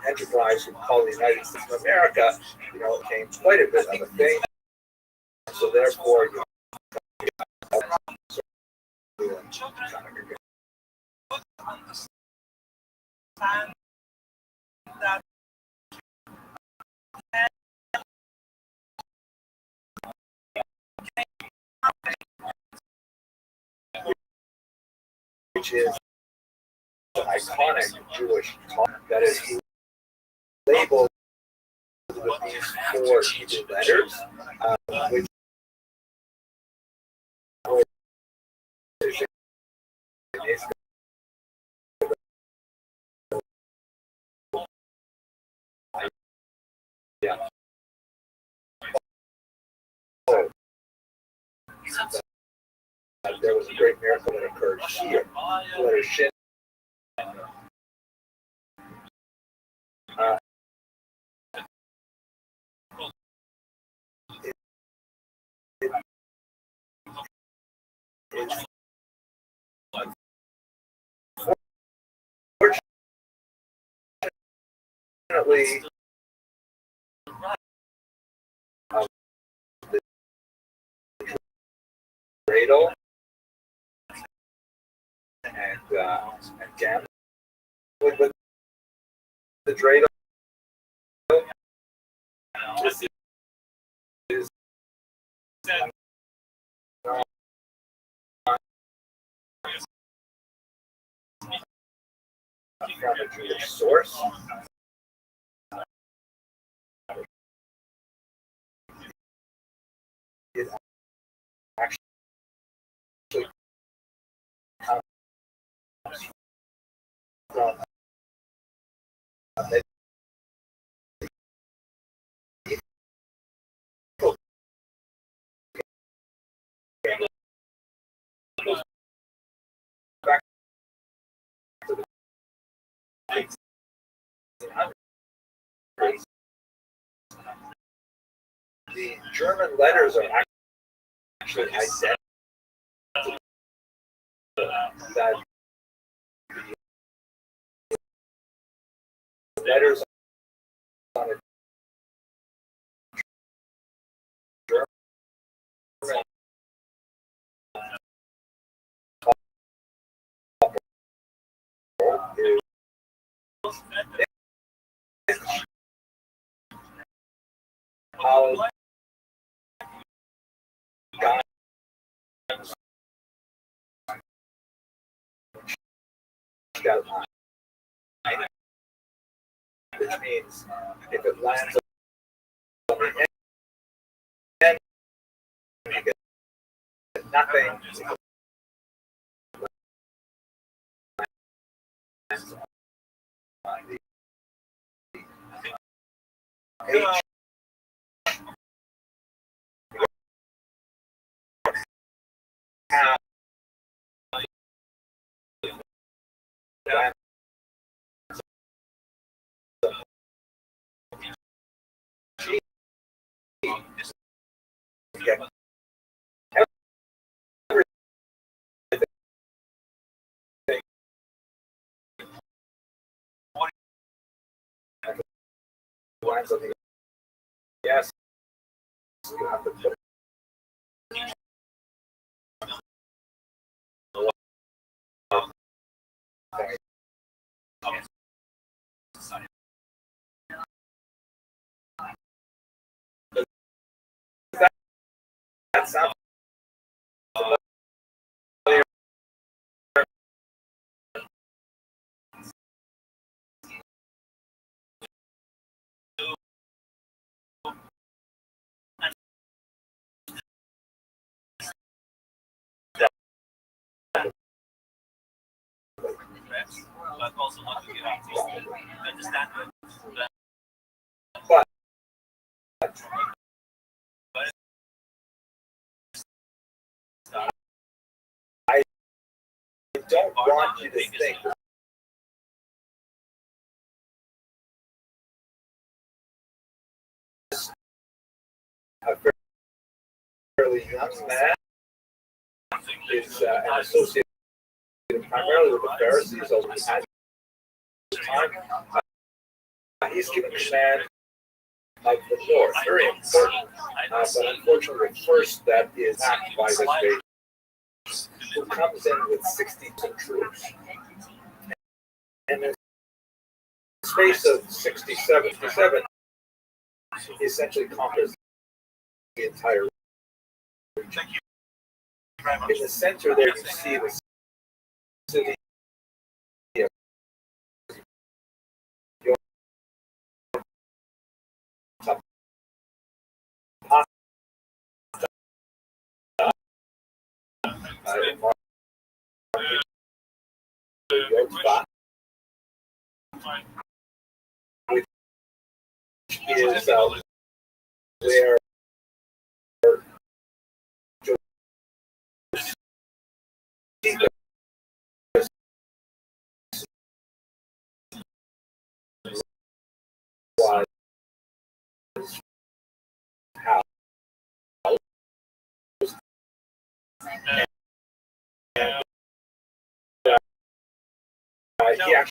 enterprise we call the United States of America, came quite a bit of a thing. So therefore, which is an iconic Jewish talk that is labeled with these four Hebrew letters, which is yeah. There was a great miracle that occurred here. The letter Shin. Fortunately, the dreidel and again with the dreidel from a Jewish source. It actually comes from a medieval back to the 1800s. The German letters are actually identical. That the letters on a German is how guns outline, which means if it lands on the end, you get nothing. On the H, G, you get everything. Lands on the yes, you have to put that sounds familiar. But I don't want you to think a fairly young man is an associated primarily with the Pharisees over the time. He's given command of the north, very important, but unfortunately the first that is attacked by this base, who comes in with 62 troops, and in the space of 67, he essentially conquers the entire region. In the center there you see the city of which is where was housed. And he actually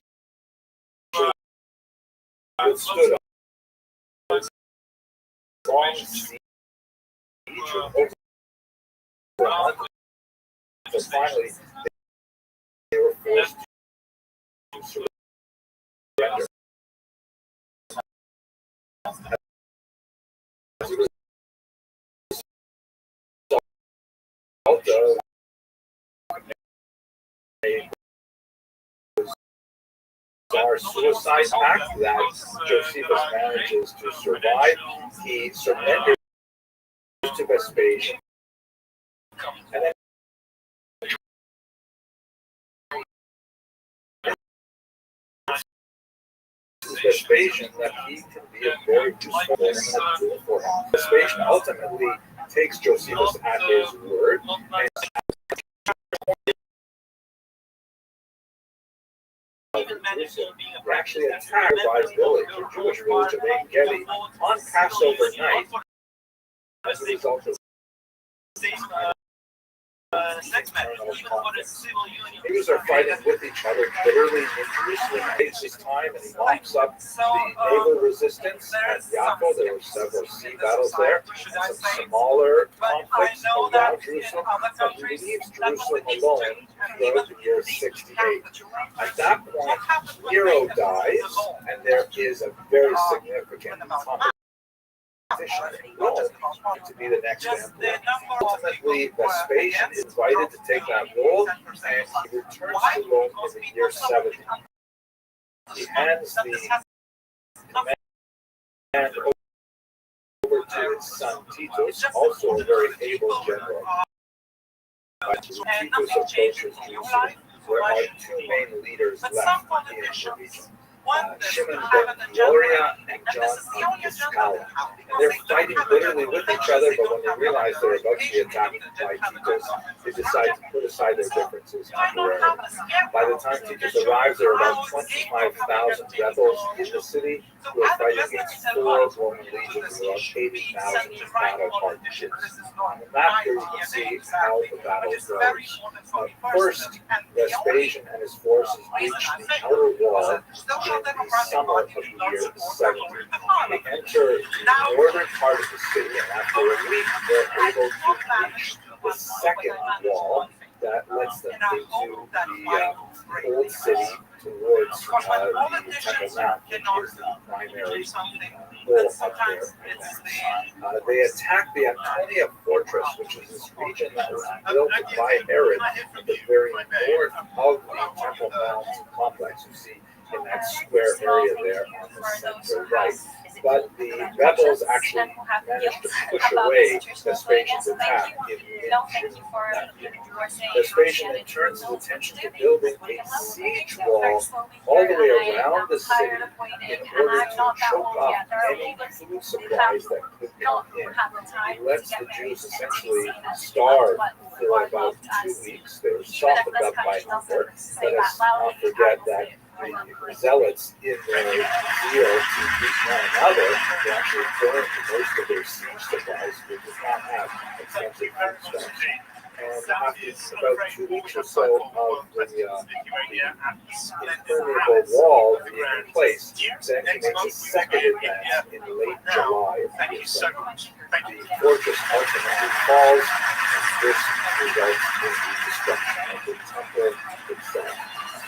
withstood a long siege over a month. So finally, they were forced to surrender. As a bizarre suicide pact that Josephus manages to survive. He surrenders to Vespasian, and then Vespasian that he can be a very useful tool for him. Vespasian ultimately takes Josephus at his word and actually attacked by village, a Jewish village of En Gedi on Passover night as a result of Jews are fighting with each other bitterly in Jerusalem. It takes his time and he wipes up the naval resistance at Yaakov. There were several sea battles there, and some smaller conflicts around Jerusalem, but he leaves Jerusalem alone to go to year 68. At that point, Nero dies, and there is a very significant competition to be the next emperor. Ultimately, Vespasian is invited to take that role, and he returns to Rome in the year 70. He hands the command over to his son Titus, also a very able general. Titus approaches Jerusalem. There are two main leaders left in the region. Shimon ben Gloria and John Iscala. And they're fighting bitterly with each other, but when they realize they're about to be attacked by Titus, they decide to put aside their differences temporarily. By the time Titus arrives, there are about 25,000 rebels in the city who are fighting against 4 Roman legions and about 80,000 battle hardships. On the map here you can see how the battle goes. First, Vespasian and his forces reach the outer wall in the summer of the year 70. They enter the northern part of the city, and after a week, they're able to reach the second wall that lets them into the old city towards the Temple Mount, which is the primary goal up there. They attack the Antonia fortress, which is this region that was built by Herod at the very north of the Temple Mount complex. You see in that square area there on the center right. But the rebels actually managed to push away Vespasian's attack in mid-June that year. Vespasian then turns his attention to building a siege wall all the way around the city in order to choke off any food supplies that could come in. He lets the Jews essentially starve for about 2 weeks. They were softened up by hunger. Let us not forget that the zealots, in their zeal to beat one another, they actually burned most of their siege supplies, which did not have extensive foodstuffs. And after about 2 weeks or so of the impermeable wall being in place, then he makes a second advance in late July of the year 70. The fortress ultimately falls, and this results in the destruction of the temple itself.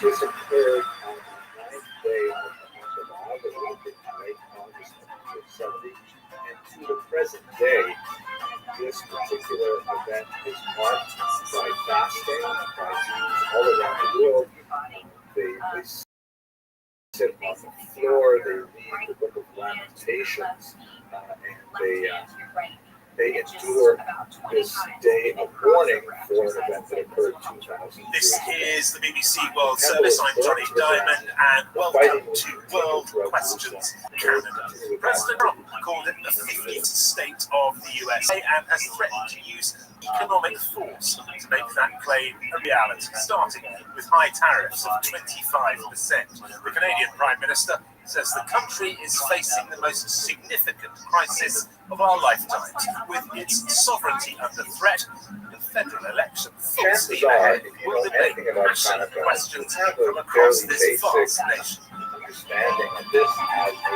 This occurred on the 9th day of the month of Av, a little bit late August of 70, and to the present day, this particular event is marked by fasting by Jews all around the world. They sit on the floor, they read the Book of Lamentations, and they endure this day of mourning for an event that occurred 2,000 years This ago. is the BBC World Service. I'm Johnny Diamond, and welcome to World Questions Canada. President Trump called it the 50th state of the USA and has threatened to use economic force to make that claim a reality, starting with high tariffs of 25%. The Canadian Prime Minister says the country is facing the most significant crisis of our lifetimes, with its sovereignty under threat. The federal election full steam ahead will debate passionate questions from across this vast nation. Understanding of this as a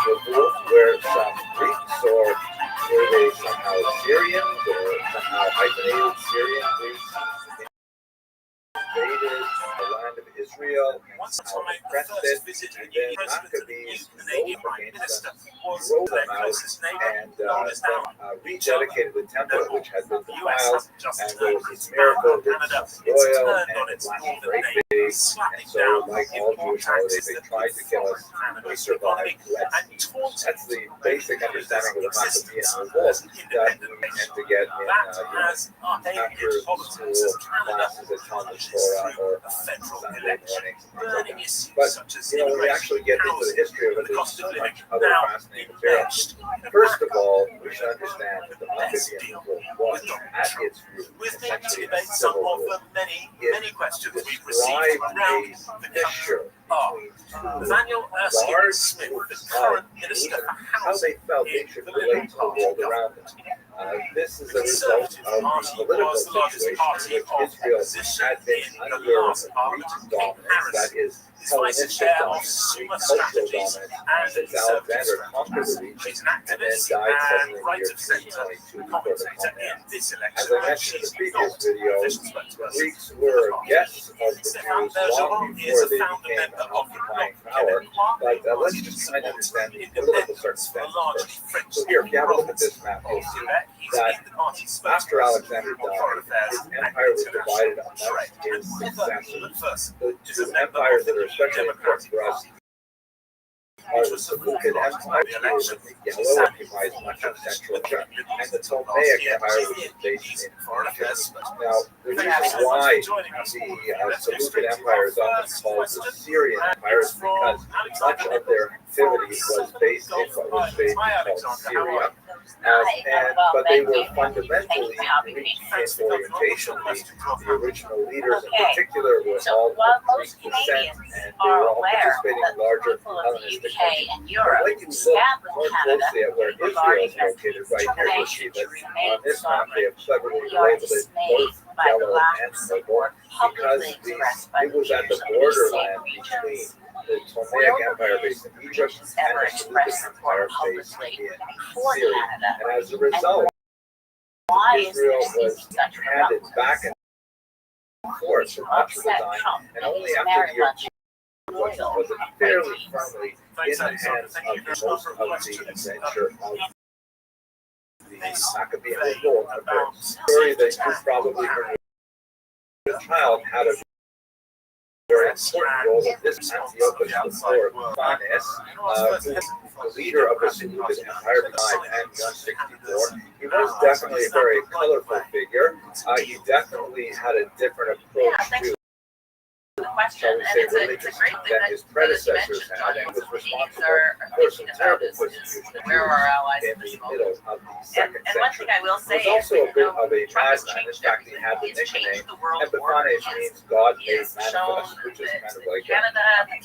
revolt where some Greeks or were they somehow Syrians or somehow hyphenated Syrian Greeks invaded the land of Israel and Once how upon a oppressed first it, visit and a then new president of the new Maccabees Canadian rose Prime against Minister them, was drove their them out, closest neighbor, and known as now rededicated the temple which had been the US defiled, hasn't just and there turned was its this back miracle on that Canada, some it's oil turned and on it its lasted northern very neighbor, big, and slapping so down like all import Jewish holidays, taxes they that tried to kill us. We Canada's survived. economy and taunted That's the basic understanding of the Maccabean existence revolt as an that independent we nation. tend to get in That has after upended politics school as Canada classes at Talmud marches Torah through or a federal Sunday election, mornings and things like burning that. issues But such as when we immigration, actually get into the housing, history of it, and the there's cost so of living, much other now fascinating material. enmeshed in a First of backup all, we should understand that the Maccabean revolt was at its root with me to essentially a debate some civil of war. the many It questions we've received described from around a the country fissure between two Nathaniel Erskine large Smith, the groups current of Minister Jews, for how they Housing felt they in should the relate Liberal to the Party world around them. This is a Conservative result of Party the political was the largest situation party in which of Israel opposition had been in the under last parliament. Greek dominance, that is He's vice Hellenistic chair of dominance, Summa Greek cultural Strategies dominance, and since Conservative Alexander conquered the Strategies. region She's an and then activist died and suddenly in the right year of centre 322 before the commentator Command. in this As election. I mentioned in the She's previous not video, official the spokesperson. Greeks were guests of the Stefan Jews long Bergeron is before a they founder became member an of the occupying Bloc power. But Québécois, let's just try to understand the political circumstances first. So here, if you have a look at this map, you'll see that after Alexander died, his empire was divided amongst his successors. The two empires that are especially important for us are the Seleucid Empire, which is the yellow, occupies much of Central Asia, and the Ptolemaic Empire, which is based in Egypt. Now, the reason why the Seleucid Empire is often called the Syrian Empire is because much of their activity was based in what was today called Syria. But they were fundamentally Greek in orientation. The original leaders in particular were all of Greek descent, and they were all participating in larger Hellenistic culture. But when you look more closely at where Israel is located, right here, you'll see that on this map they have cleverly labeled it both yellow and purple because it was at the borderland between the Ptolemaic Empire based in Egypt and the Seleucid Empire based in Syria. And as a result, Israel was handed back and forth for much of the time, and only after the year 2 was it fairly firmly in the hands of most of the adventure of the Maccabean revolt. A story that you probably heard as a child had a very important role of this Antiochus IV Epiphanes, who the leader of the Seleucid Empire died in 164. He was definitely a very colorful figure. He definitely had a different approach to, shall we say, religion than his predecessors had, and was responsible for some terrible persecution in the middle of the second century. He was also a bit of a madman. In fact, he had the nickname Epiphanes, means God made manifest, which is kind of like a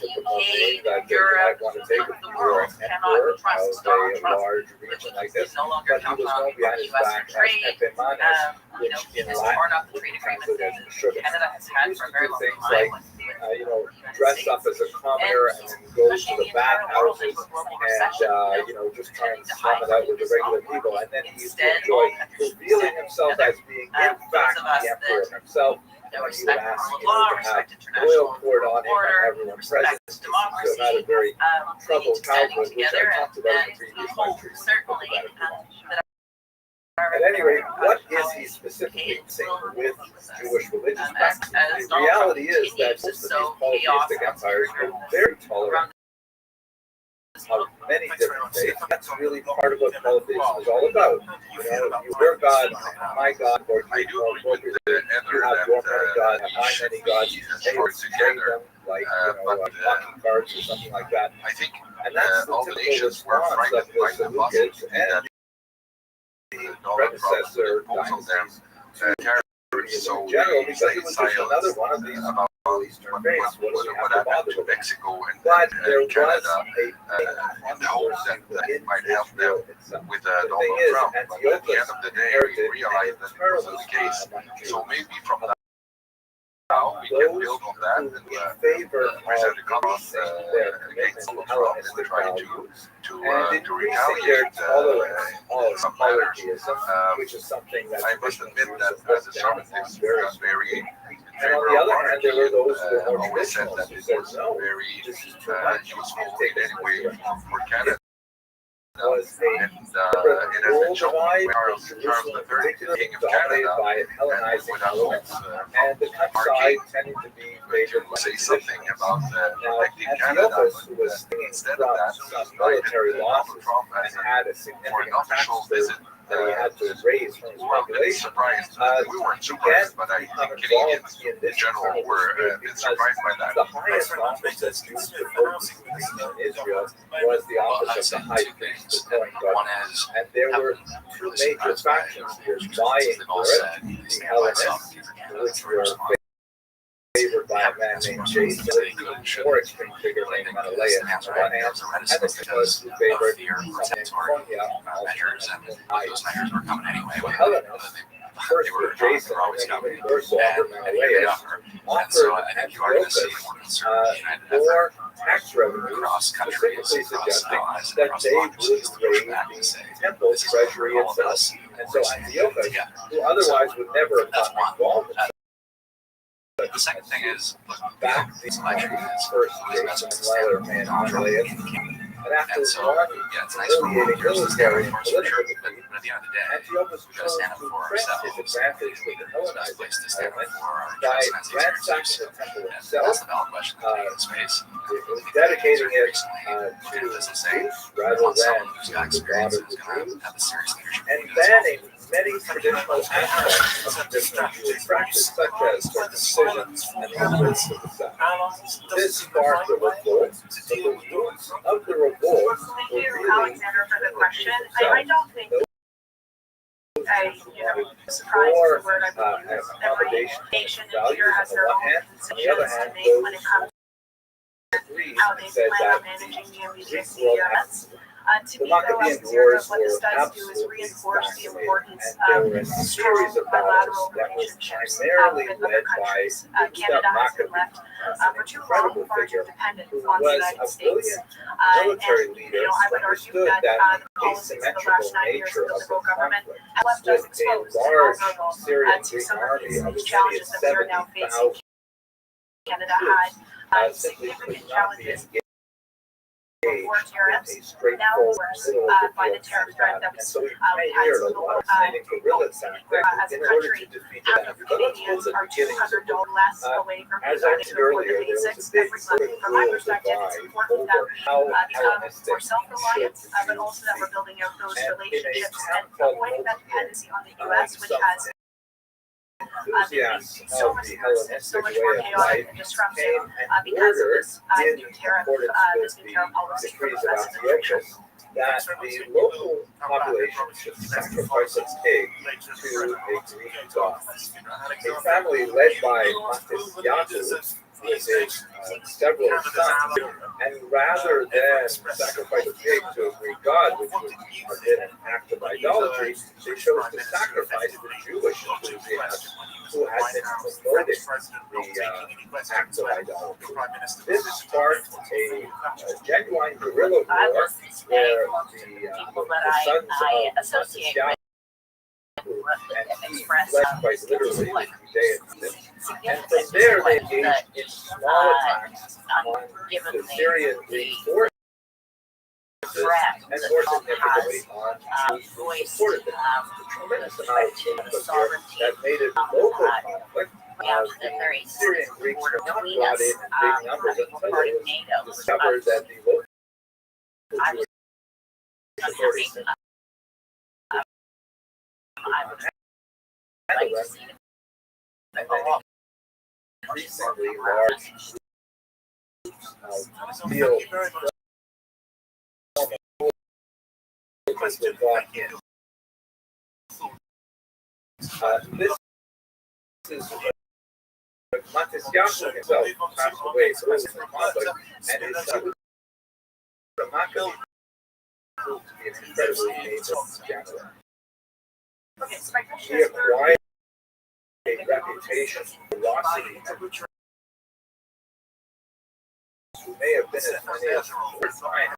typical name that you might want to take if you were an emperor of a large region like this. But he was known behind his back as Epimanes, which in Latin would be translated as sugar. He used to do things like dress up as a commoner and then go to the bathhouses and, just try and slum it out with the regular people. And then he used to enjoy revealing himself as being, in fact, the emperor himself. And he would ask, to have oil poured on him by everyone present. He still had a very troubled childhood, which I talked about in the previous lecture. At any rate, what is he specifically saying with Jewish religious practices? The reality is that most of these polytheistic empires were very tolerant of many different faiths. That's really part of what polytheism is all about. Your God, my God, or you have your many gods, my many gods. They would trade them like hockey cards or something like that. And that's the typical response of the Seleucids and the predecessor dynasties in general, because it was just another one of these Eastern faiths. What do we have to bother with? But there was a controversy within Israel itself. The thing is, Antiochus inherited an eternal case among Jews. Those who in favor of increasing their commitment to Hellenistic values and increasing their tolerance of polytheism, which is something that I must admit that as a German is very And on the other hand, there were those who were more always said traditional that who it said, was no, very this is too much. useful Take in this any way for Canada. was And it has been shown when Charles III, the King of Canada, by Hellenizing without elements, and the countryside tended to be favored by say something about protecting Antiochus, who Canada, was singing instead from of that, some he military invited losses Trump and as had a for an significant official tax visit. that he had to raise from his population. Surprised. We weren't Began surprised, but I become think Canadians involved in this in general were a bit surprised by that. the highest office that Jews could hold in Israel was the office of the high priest, the Kohen Gadol. And there were two major factions here vying for it: the Hellenists, which were favored by a man named Jason, a more extreme figure named Menelaus on the one hand, and the Christians who favored someone named Konya, the Hellenists, first with Jason and then first over Menelaus, offered Antiochus more tax revenues, specifically suggesting that they would raise the temple treasury itself. And so Antiochus, who otherwise would never have gotten involved in the second thing is, look, back these first Jason and Menelaus, and after one humiliating military and political defeat, Antiochus chose to press his advantage with the Hellenized element by ransacking the temple itself, dedicating it to Zeus rather than to the god of the Jews, and banning many traditional aspects of traditional Jewish practice, such as circumcision and the office of the Sabbath. This sparked a revolt, but the roots of the revolt were Thank you, really Alexander, for the question. I don't think surprised more the word I believe is every nation and values leader has on their the own one hand. On the other decisions to hand, make when it comes agrees how they and said plan on that managing the the immediate Greek world events. To the me, though, Maccabean Alexander, Wars what this were does do is absolutely reinforce the fascinating, importance and there were a of series strong of battles bilateral that was relationships primarily with other led by countries. Gustav Canada has been Maccabee, left an for too long incredible far too figure dependent who on the was United a States. brilliant military leader I would who argue understood that that the policies of the asymmetrical last 9 years nature of the of the Liberal government conflict have left us with a exposed and large vulnerable Syrian to Greek some of army these of as many challenges as that we are now facing. 70,000 Canada had simply significant could not be challenges engaged before tariffs. in a straightforward Now, worse, by the tariff threat that and was so we had pioneered a some lot of sending guerrilla tactics as a in order to country. defeat the enemy. But let's go Canadians to the are beginnings of $200 it. less away from As being I able mentioned to afford the earlier, there was a basics big every sort month. of From my dual perspective, it's divide important that over how become Hellenistic more self-reliant, should but also that we're building out those And in a relationships town and called avoiding that dependency on the some U.S., which has enthusiasts so of much the worse, Hellenistic so much way more of chaotic life and disruptive came and because of ordered this in new tariff, accordance this with new tariff policy the for decrees the of US administration. Antiochus that the local population should sacrifice a pig to a Greek god. A family led by Matisiaku with his several sons, and rather than sacrifice a pig to a Greek god, which would have been an act of idolatry, they chose to sacrifice the Jewish enthusiasts who had been promoting the acts of idolatry. This sparked a genuine guerrilla war where the sons of Matisiaku and he fled quite literally with Judaism. And from there they engaged in small attacks on the Syrian Greek forces and more significantly on Jews who supported them. A tremendous amount of conflict here that made it local conflict. The Syrian Greeks were not brought in big numbers until it was discovered that the local Jewish authorities increasingly large deal was brought in. This is Matisiaku himself passed away early in the conflict, and his son Maccabee proved to be an incredibly dangerous general. He acquired a reputation for ferocity, who may have been as many as 4 times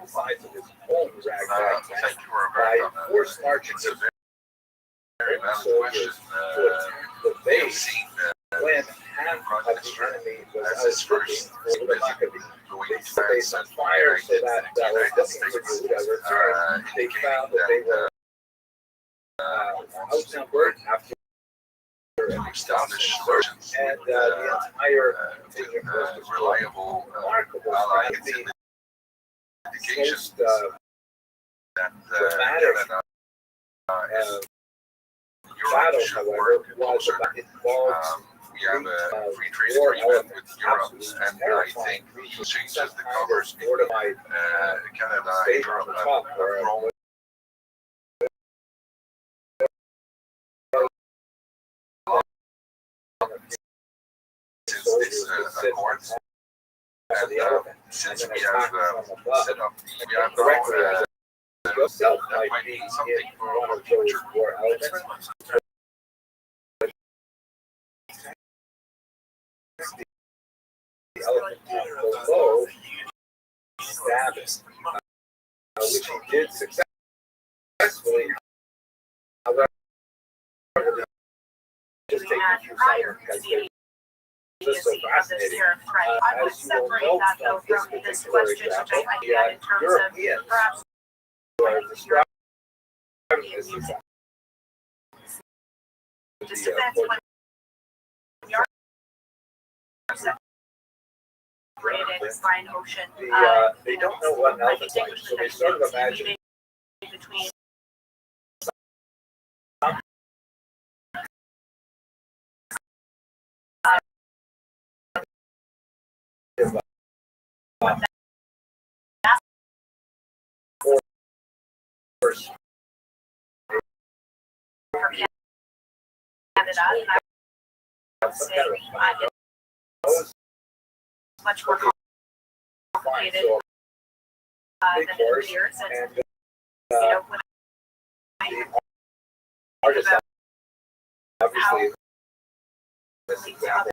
the size of his own ragtag band by force marching his soldiers to attack the base when half of the enemy was out looking for the Maccabees. They set base on fire so that was looking for Judah returned. They found that they were outnumbered after establish versions and the entire thing was reliable remarkable. allies The indications most that dramatic battle, however, was about involved. we have a free trade agreement with Europe, and I think it changes the covers fortified Canada, state Europe, on the top, where since this accord. And since we have set up, we have yourself that might be something for our future. war elements. The elephant below stabbed it, which he did successfully. However, just take a few seconds because this is so fascinating. As you will note from this particular example, the Europeans were describing this as they don't know what an elephant's like, so they sort of imagine between Canada, and I would say it's much more complicated than it appears. And you know, when I think about obviously this example.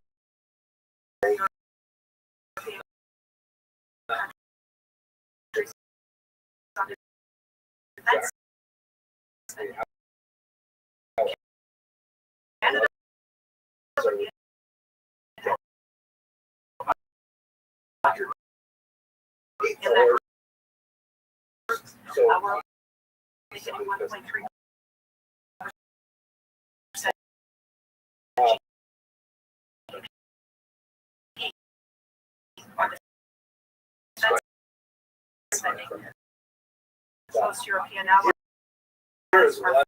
we're getting 1.3%. Most European allies are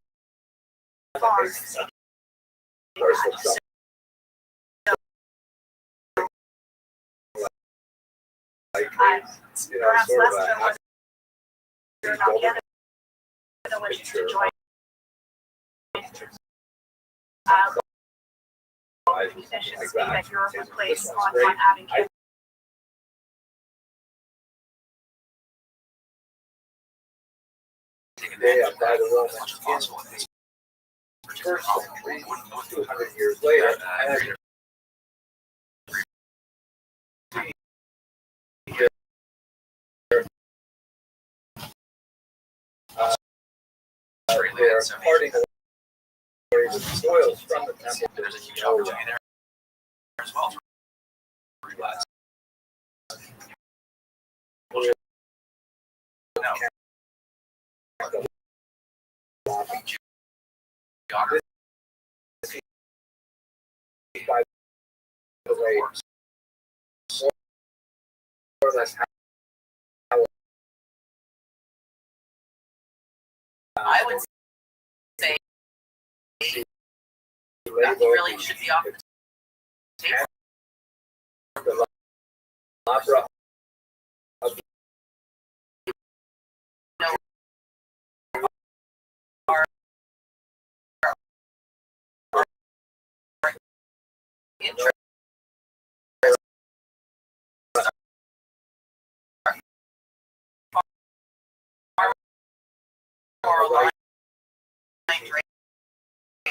far exceeding that. Perhaps less than what you're not Canada wishes to join. Conditions that Europe would place on having Canada. Today, by the Romans in the first century, 200 years later, and they're parting away the spoils from the temple. There's a huge opportunity there as well. By the way, more or less I would say that really should be off the table. the opera of Our interest more aligned right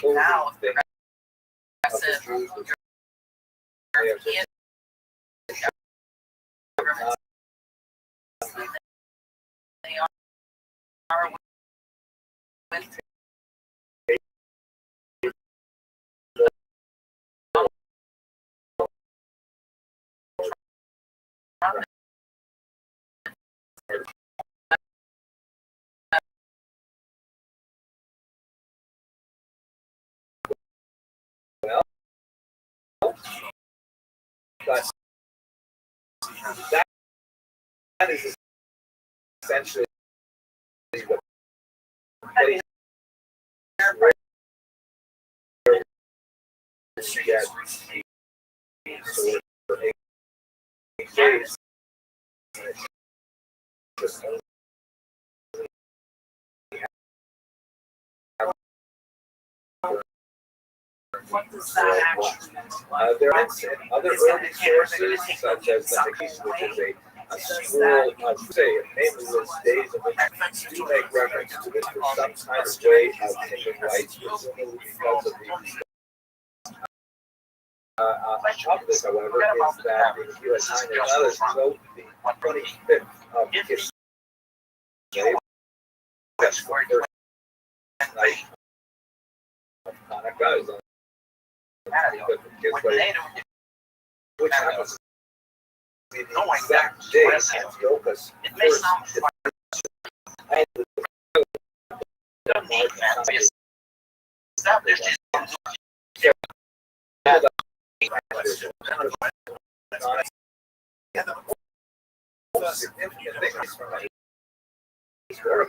now with the progressive European governments. They are with Well, but that is essentially what they get for 8 days. What does that actually mean? There are other early sources, such as the Hagis, which is a school of, say, nameless days of which do make reference to this for some kind of way of taking rights, presumably because of the of this, however, is that the U.S. time and others vote the 25th of Kislev. That's the first night of Hanukkah, is on the 25th of Kislev, which happens to be the exact day Antiochus first significant things from a historical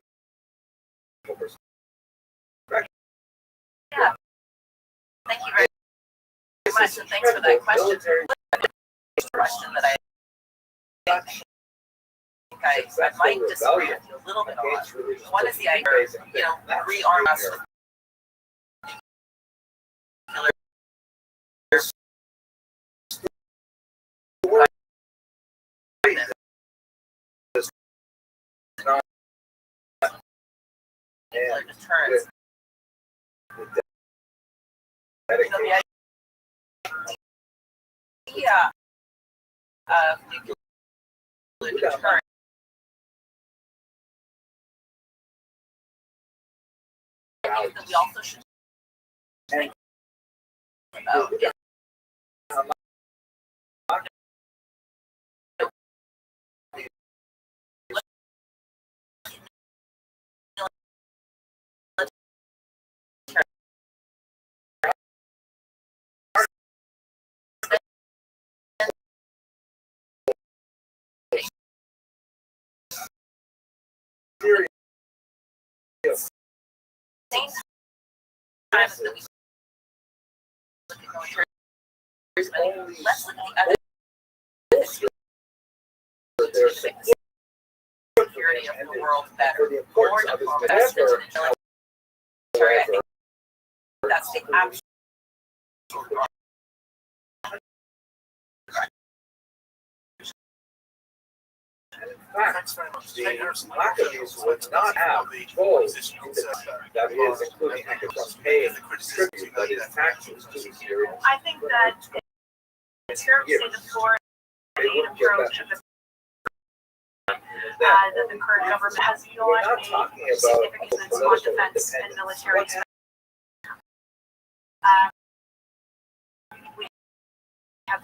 perspective. Yeah. Thank you very much, and thanks for that question. Question that I think I might disagree with you a little bit on. One is the idea, rearm us with deterrence. The idea of nuclear deterrence that we also should think about is same time that we look at military, let's look at the other security of the world better. More investment in the military, I think that's the absolute fact, the Maccabees would not have full independence, that is, including from paying tribute, that is, taxes to the Syrians. I think that it's fair to say the Florida approach of that the current government has not made significant on defense and military spending. We have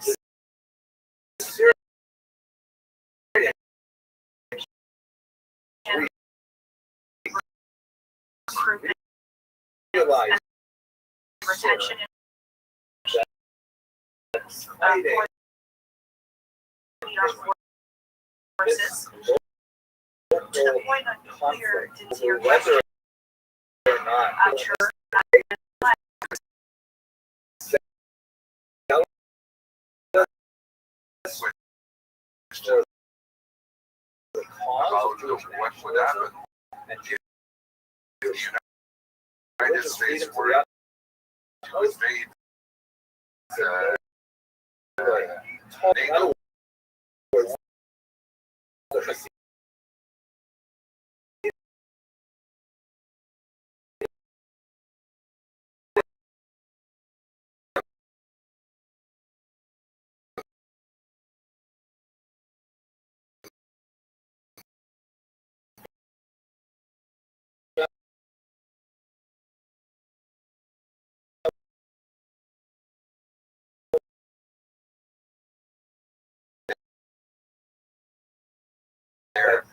recruitment and retention for the armed forces. To the point unclear to your question, sure. The cause of Jewish nationalism and the United States were to invade NATO there.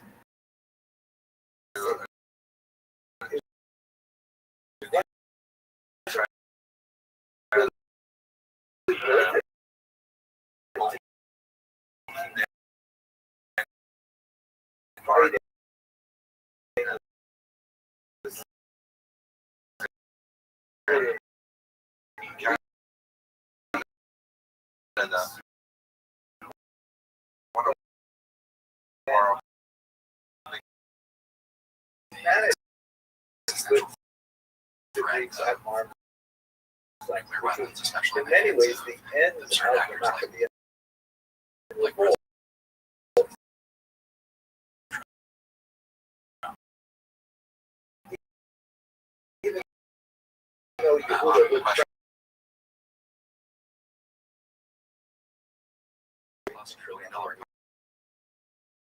In many ways, the end of the Maccabean revolt. Even though Yehuda would try $1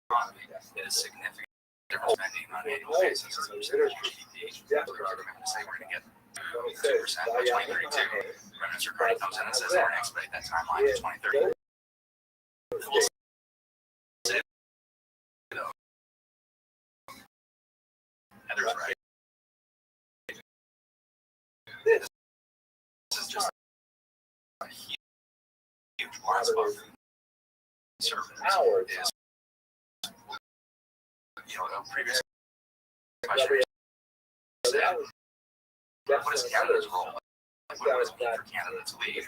economy, it is significant spending on annual basis as a percentage of GDP. The government is saying we're going to get 2% by 2032. Prime Minister Carney comes in and says they're going to expedite that timeline to 2030. Heather's right. This is just a huge blind spot. Conservatives is, a previous question said, what is Canada's role? What does it mean for Canada to lead?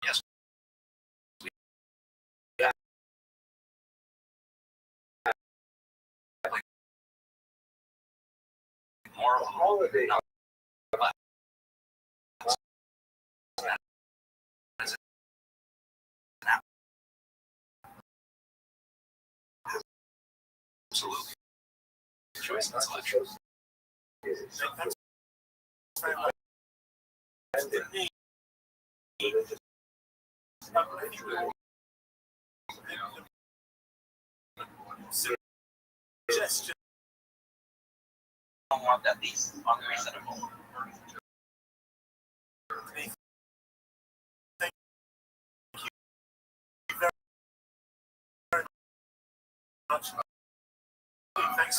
Yes. More of a holiday. Absolutely. Choice and selection. Suggestion. I don't want that these unreasonable. Thank you very much. Thanks.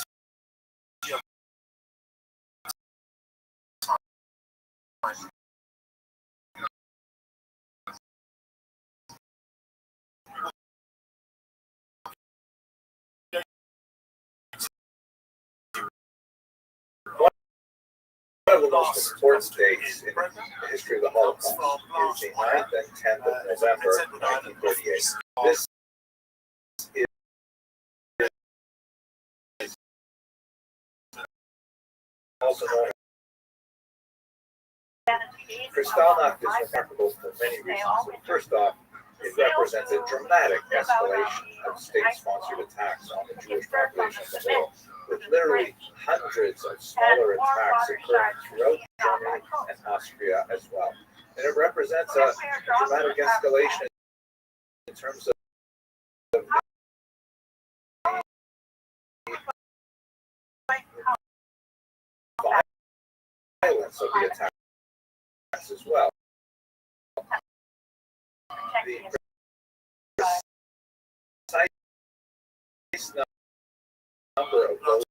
One of the most important days in the history of the Holocaust is the 9th and 10th of November, 1938. This is also known as Kristallnacht is remarkable for many reasons. First off, it represents a dramatic escalation of state-sponsored attacks on the Jewish population as a whole, with literally hundreds of smaller attacks occurring throughout Germany and Austria as well. And it represents a dramatic escalation in terms of violence of the attacks as well. The precise number of those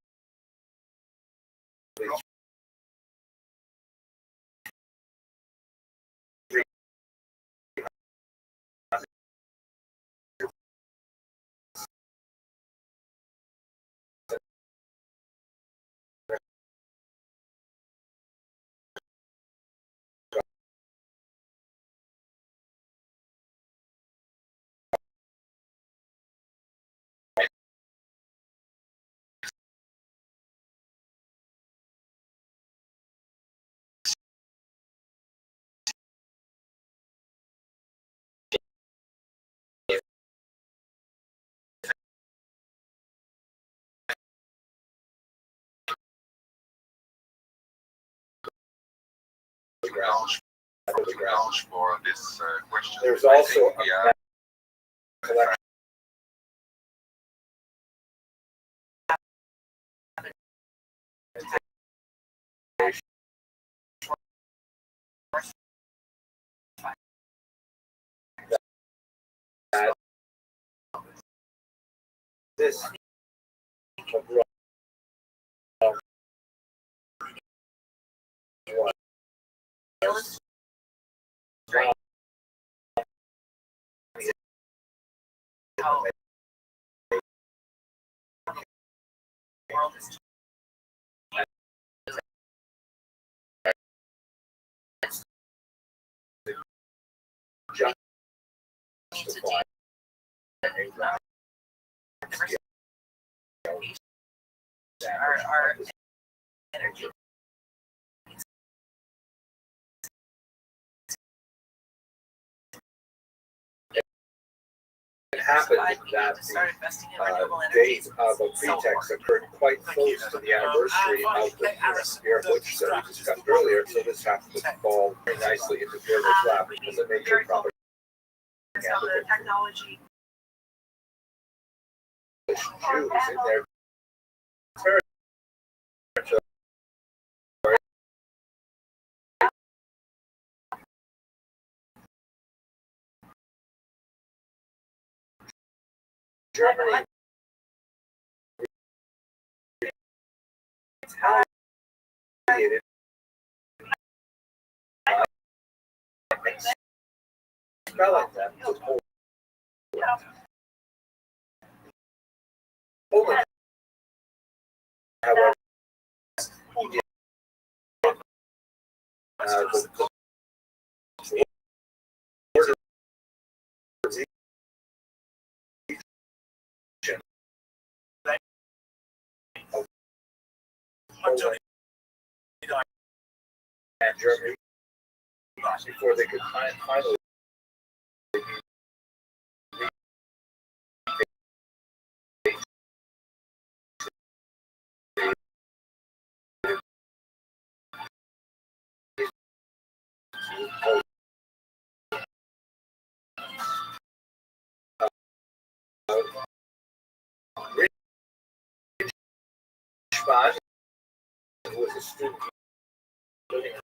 vouch for this question. There's I also think we are collection. This justify our energy. It happened that the date of a pretext occurred quite close to the anniversary of the air which we discussed earlier, so this happened to fall very nicely into Gerber's lap as a major propaganda. The technology. Jews in their territory. Germany retaliated expelling them to Poland. Poland, however, and Germany before they could finally Richbad, who was a student living in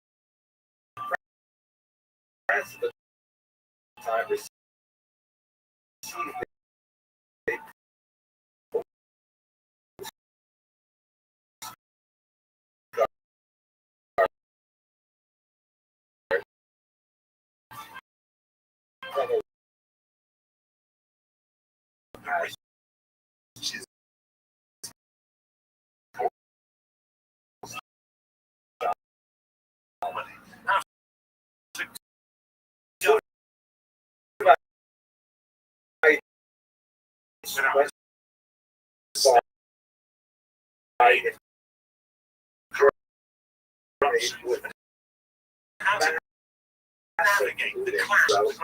France at the time, received How to navigate the clash of the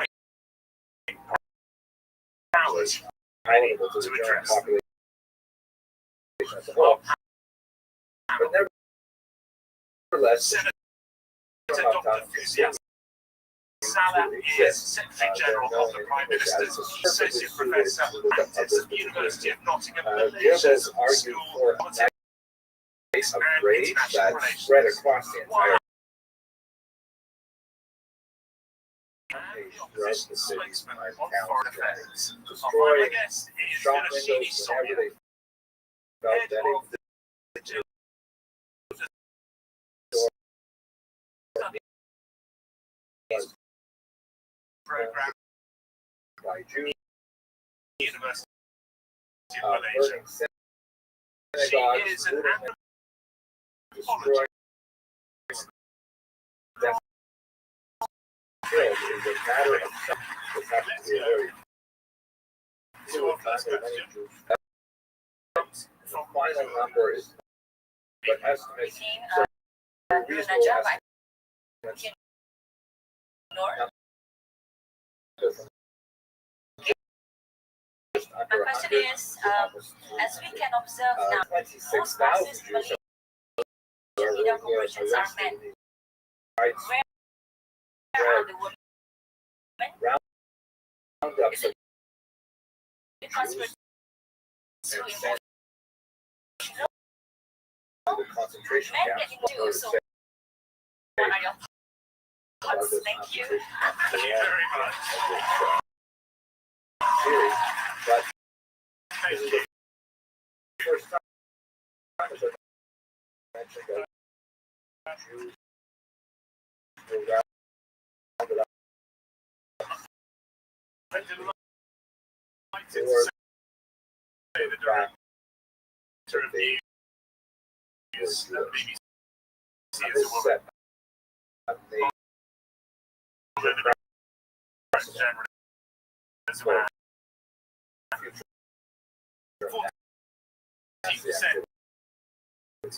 great powers to address but nevertheless, Senator Dr. Fuzias Salah is Secretary General of the Prime Minister's Associate Professor at the University of Nottingham, Goebbels argued for a base of rage that spread across the entire spokesman on foreign affairs. destroyed My guest is shop Virginie windows Sonia, whenever they felt that it was program by Jews, University of burning Malaysia. She synagogues, is an looting and destroying death killed is a matter of fact. This happened to be a very few times many Jews. The final number is but estimates are reasonable estimates. My question is, as we can observe now, most 26,000 Marxist Jews believe media corporations are meant. Where Jews and sent to the concentration camps. Thank you. Thank you very much. Series, but this is the first time as I mentioned that Jews were rounded up. They were back to the set. They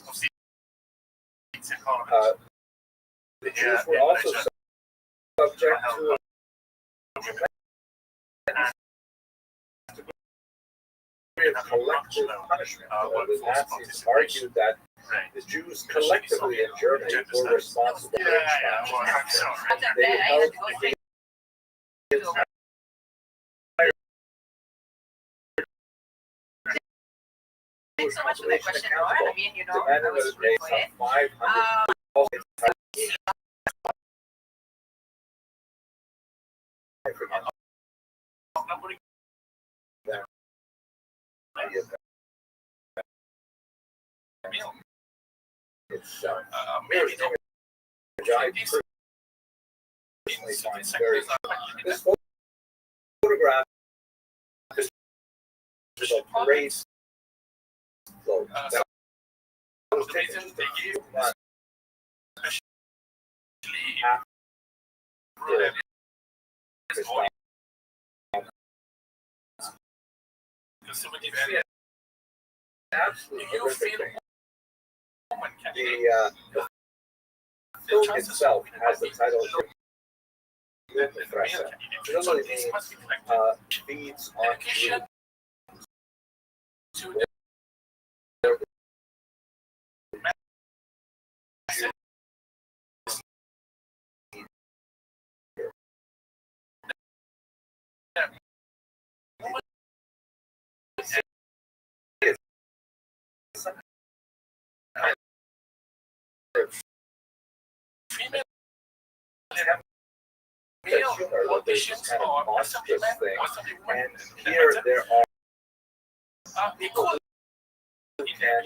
the Jews were also subject to a collective punishment. The Nazis argued that the Jews collectively in Germany were responsible for they held Thanks so much for that question, Lauren. I mean, you know, I was demanded for that it. 500 it's maybe which I personally find very this photograph is just a great flow. That was taken just a few months after absolutely horrific thing. The film itself has the title Fresse. It literally means feeds on Jews. This kind of monstrous thing, and here there are people who can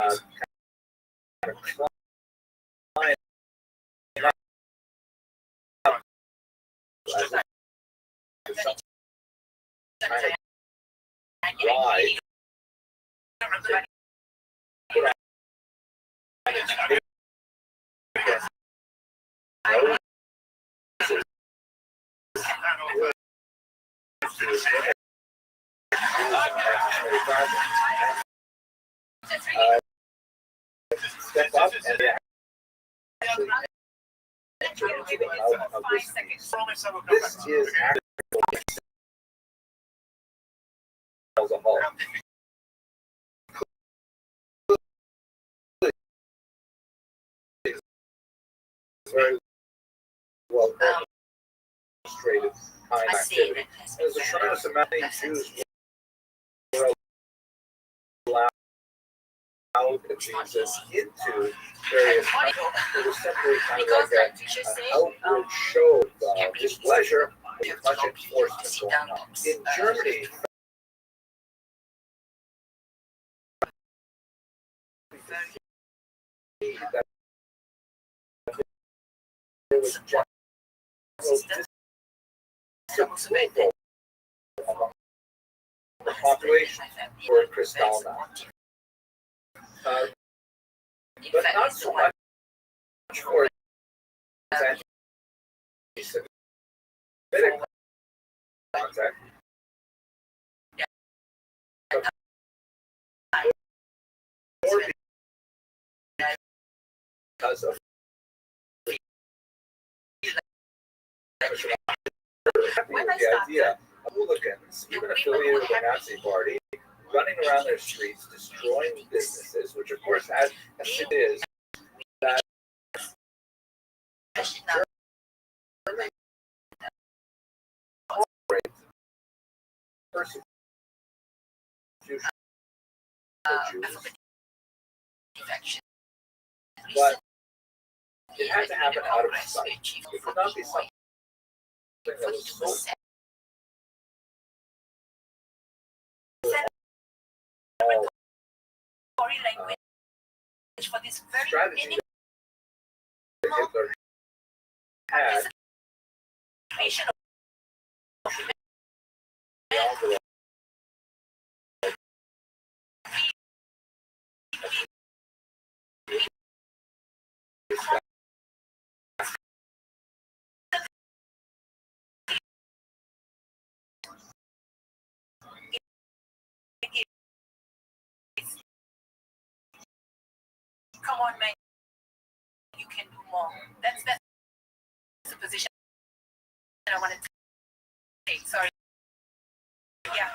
kind of climb up as if some kind of ride. Step up and they actually enter into the mouth of this beast. This is actually as a whole. Very well demonstrated kind of activity. There's a tremendous amount of Jews were allowed Jesus into various countries. It was simply kind of like an outward show of displeasure with much enforcement going on. In Germany, that there was disapproval among the population for Kristallnacht. But not so much for his anti-Semitic contact. Because of the idea of hooligans, even affiliated with the Nazi Party, running around their streets, destroying businesses, which of course has, as it is, that German person alphabet defection. But it had to happen out of sight. It could not be something that was so language for this very strategy minimal that Hitler had participation of the envelope. Come on, man, you can do more. That's the position that I wanted to take. Sorry. Yeah.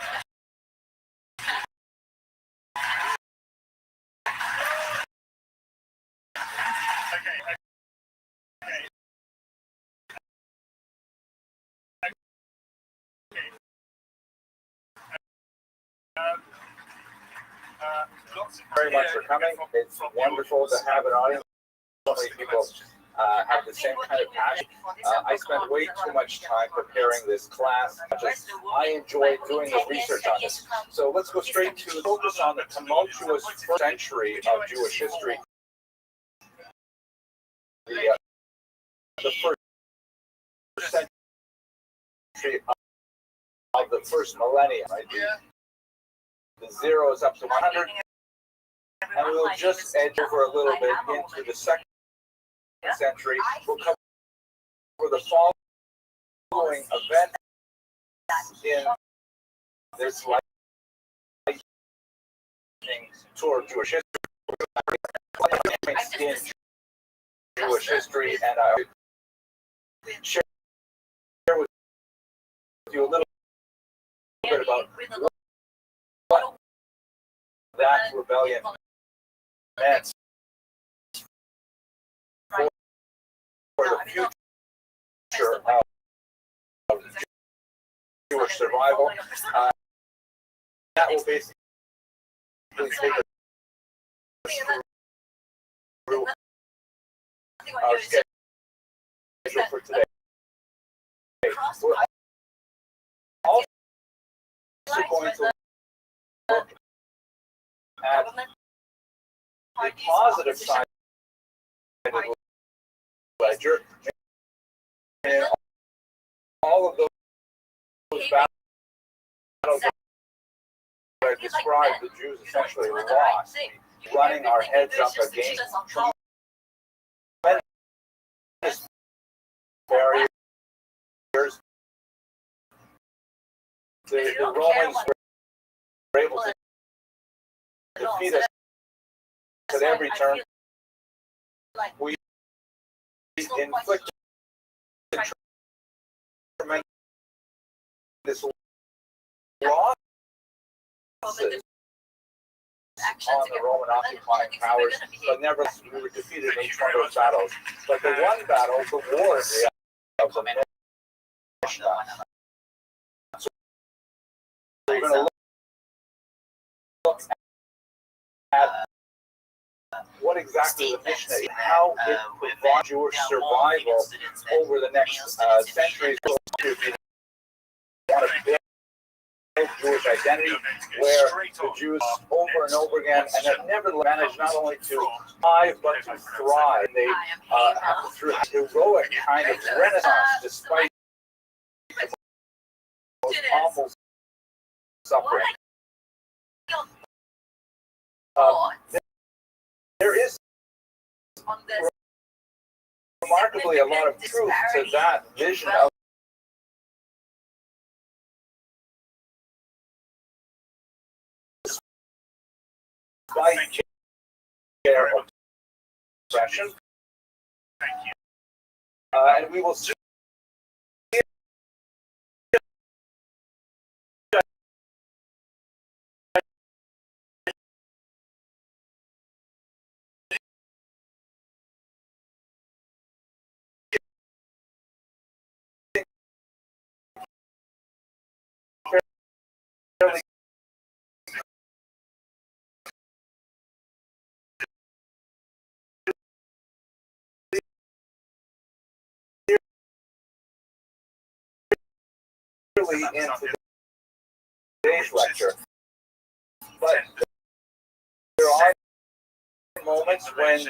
Very much for coming. It's wonderful to have an audience. So many people have the same kind of passion. I spent way too much time preparing this class. I enjoy doing the research on this. So let's go straight to focus on the tumultuous first century of Jewish history. The first century of the first millennium. Right? The zero is up to 100. And we'll just edge over a little bit into the second century. We'll cover the following events in this lightning tour of Jewish history. In Jewish history, and I share with you a little bit about what that rebellion meant for the future of Jewish survival. That will basically take us through our schedule for today. We're also going to look at the positive side of the ledger, and all of those battles that I described, the Jews essentially lost, running our heads up against tremendous barriers. The Romans were able to defeat us at every turn. We inflicted tremendous losses on the Roman occupying powers, but nevertheless we were defeated in each one of those battles. But the one battle, the war in reality, was a Mishnah. So we're going to look at what exactly the Mishnah is, how it provides Jewish survival over the next centuries. If you want to build Jewish identity, where the Jews over and over again, and have never managed not only to survive but to thrive. They through a heroic kind of renaissance, despite awful suffering. There is remarkably a lot of truth to that vision of care of oppression. And we will see clearly in today's lecture. But there are moments when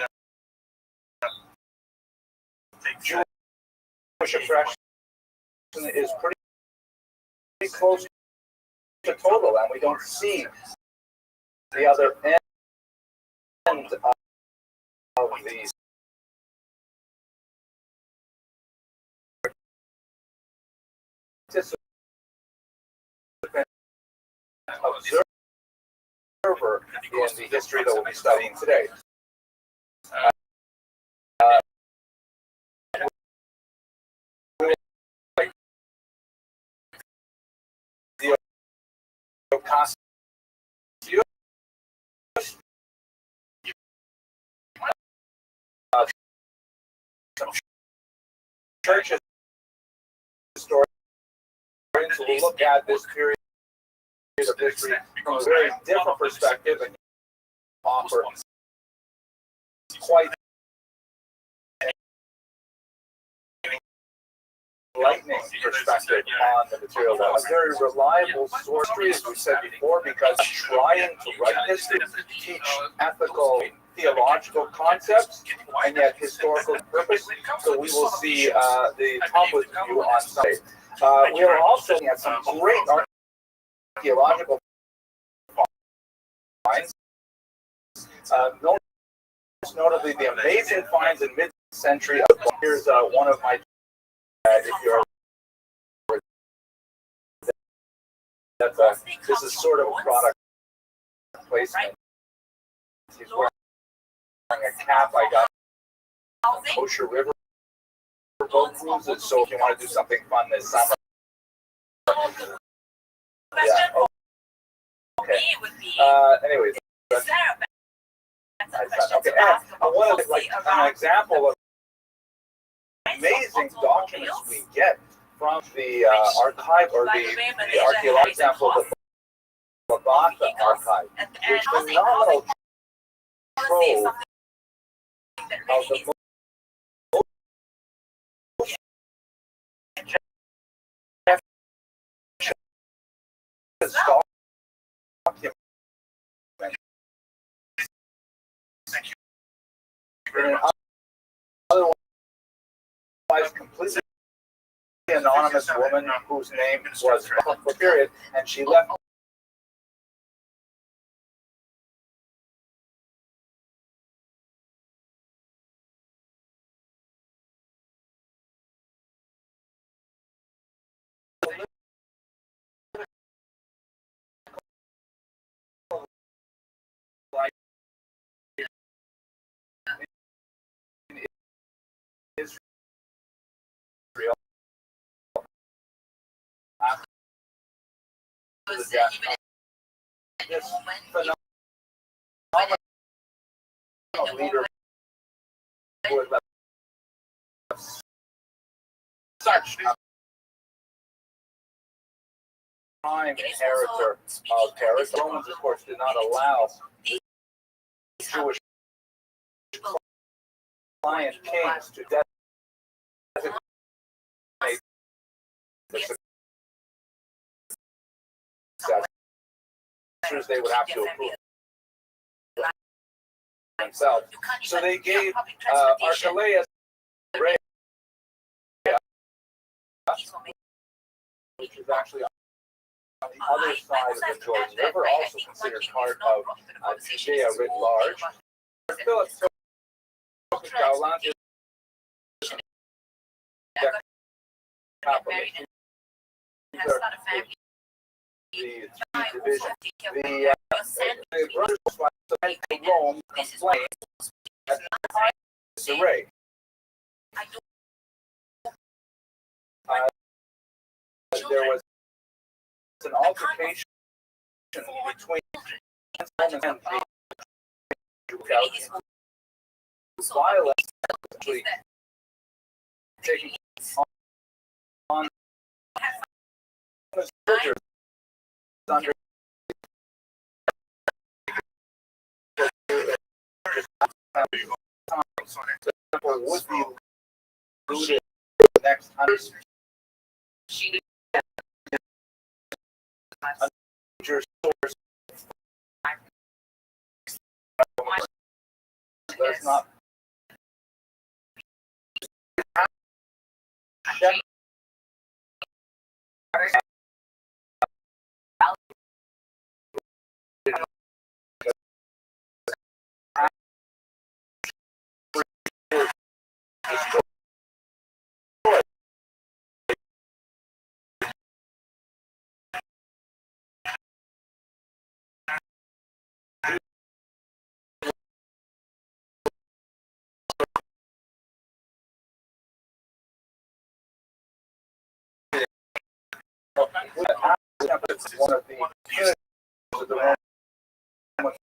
Jewish oppression is pretty close to total, and we don't see the other end of these. Observer in the history that we'll be studying today. Church historians will look at this period of history from a very different perspective and offer quite enlightening perspective on the material. A very reliable source, as we said before, because trying to write this to teach ethical, theological concepts and yet historical purpose. So we will see the Talmud view on Sunday. We are also looking at some great archaeological finds. Most notably, the amazing finds in mid-century. Here's one of my. If you're this is sort of a product placement. He's wearing a cap I got on Kosher River boat cruises. So if you want to do something fun this summer, yeah. Oh, okay. Anyways, okay. One of the, an example of amazing documents we get from the archive or the archaeological example of the Labatha archive. There's phenomenal trove of the otherwise completely anonymous woman whose name was period, and she left. Israel. This phenomenal leader who had left such a prime inheritor of Paris. The Romans, of course, did not allow the Jewish client kings to designate the successors. They would have to approve themselves. So they gave Archelaus, which is actually on the other side of the Jordan River, also considered part of Judea writ large. Philip took Gaulantius the division. The brothers went to Rome complained at disarray. There was an altercation between and the violence actually taking on soldiers under would be looted the next 100 a major source. There's not one of the units of the Romans.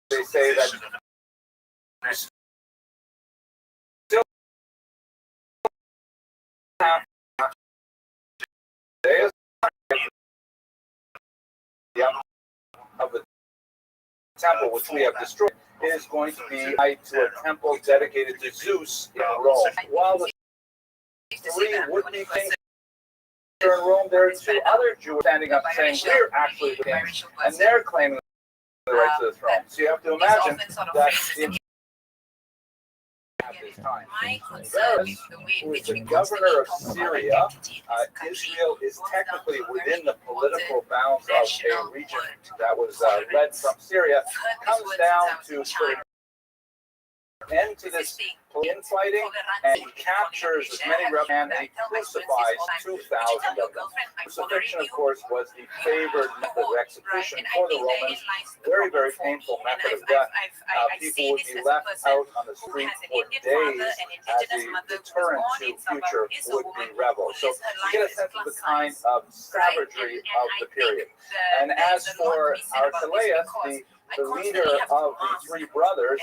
They say that still have of the temple which we have destroyed is going to be tied to a temple dedicated to Zeus in Rome. While the three would-be kings in Rome, there are two other Jews standing up saying we're actually the kings, and they're claiming the right to the throne. So you have to imagine that at this time. Darius, who is the governor of Syria, Israel is technically within the political bounds of a region that was led from Syria, comes down to put an end to this infighting, and he captures as many rebels and he crucifies 2,000 of them. Crucifixion, of course, was the favored method of execution for the Romans. Very, very painful method of death. People would be left out on the street for days as a deterrent to future would-be rebels. So you get a sense of the kind of savagery of the period. And as for Archelaus, the leader of the three brothers,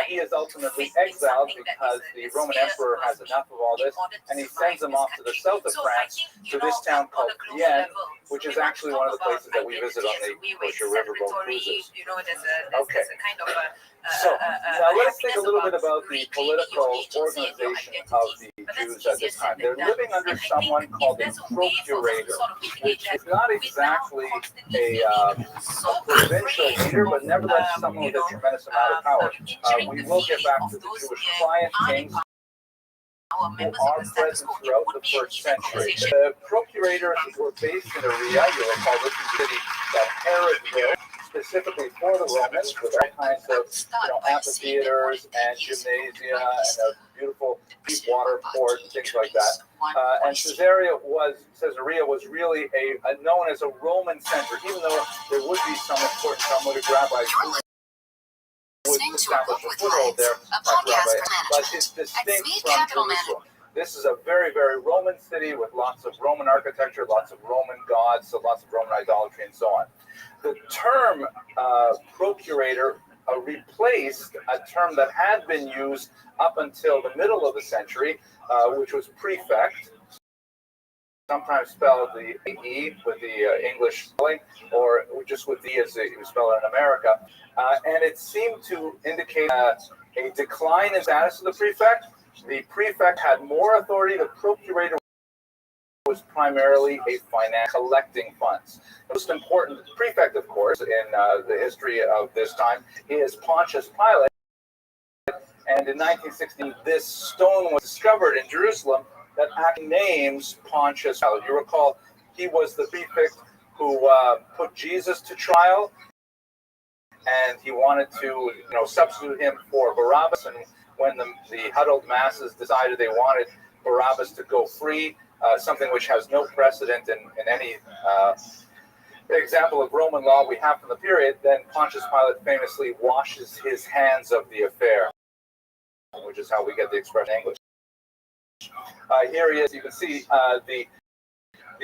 he is ultimately exiled because the Roman emperor has enough of all this, and he sends them off to the south of France, to this town called Vienne, which is actually one of the places that we visit on the Kosher Riverboat cruises. Okay. So, now let's think a little bit about the political organization of the Jews at this time. They're living under someone called a procurator, which is not exactly a provincial leader, but nevertheless someone with a tremendous amount of power. We will get back to the Jewish client kings who are present throughout the first century. The procurators were based in Aria. You'll recall this is the city that Herod built specifically for the Romans, with all kinds of amphitheaters and gymnasia and a beautiful deep water port and things like that. And Caesarea was really known as a Roman center, even though there would be some important Talmudic rabbis who would establish a foothold there, but it's distinct from Jerusalem. This is a very, very Roman city with lots of Roman architecture, lots of Roman gods, so lots of Roman idolatry and so on. The term procurator replaced a term that had been used up until the middle of the century, which was prefect, sometimes spelled the E with the English spelling, or just with the as you spell it in America. And it seemed to indicate a decline in status of the prefect. The prefect had more authority. The procurator was primarily a finance collecting funds. The most important prefect, of course, in the history of this time is Pontius Pilate. And in 1916, this stone was discovered in Jerusalem that actually names Pontius Pilate. You recall, he was the prefect who put Jesus to trial, and he wanted to, substitute him for Barabbas. And when the huddled masses decided they wanted Barabbas to go free, something which has no precedent in any example of Roman law we have from the period, then Pontius Pilate famously washes his hands of the affair, which is how we get the expression in English. Here he is. You can see the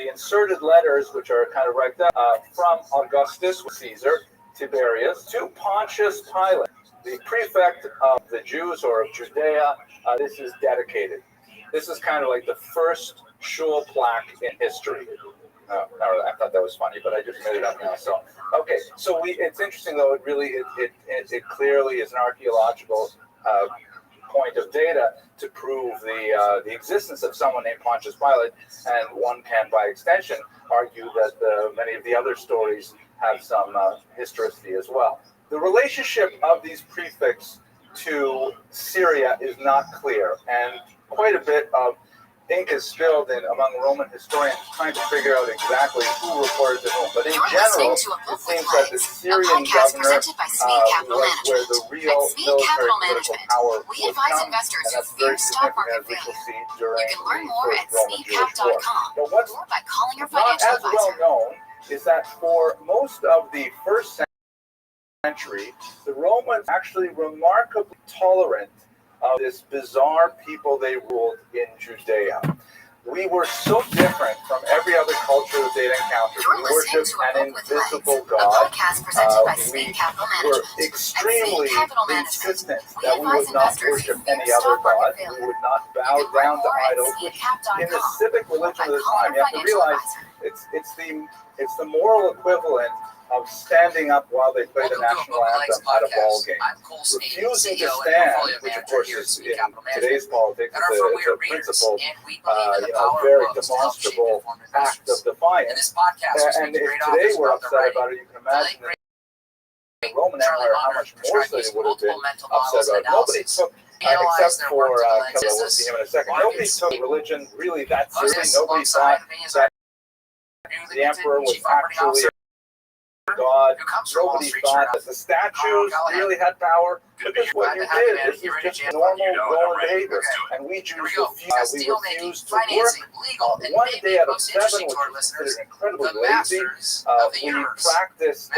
inserted letters, which are kind of right there, from Augustus Caesar, Tiberius, to Pontius Pilate, the prefect of the Jews or of Judea. This is dedicated. This is kind of like the first shul plaque in history. I thought that was funny, but I just made it up now. So, okay. So it's interesting though. It clearly is an archaeological point of data to prove the existence of someone named Pontius Pilate, and one can, by extension, argue that many of the other stories have some historicity as well. The relationship of these prefixes to Syria is not clear, and quite a bit of ink is spilled among Roman historians trying to figure out exactly who reported to whom. But in general, it seems that the Syrian governor was where the real military political power was come, and that's very significant, as we shall see during the First Roman-Jewish War. But what's not as well known is that for most of the first century, the Romans actually remarkably tolerant of this bizarre people they ruled in Judea. We were so different from every other culture that they'd encountered. We worshipped an invisible God. We were extremely insistent that we would not worship any other God. We would not bow down to idols, which in the civic religion of the time, you have to realize it's the moral equivalent of standing up while they play the national anthem at a ball game. Refusing to stand, which of course is in today's politics is a principle, very demonstrable act of defiance. And if today we're upset about it, you can imagine the Roman Empire how much more so they would have been upset about it. Nobody took, except for Kelly, we'll see him in a second, nobody took religion really that seriously. Nobody thought that the emperor was actually God. Nobody thought that the statues really had power, because what you did is just normal Roman behavior. And we Jews refused to work one day out of 7, which was considered incredibly lazy. We practiced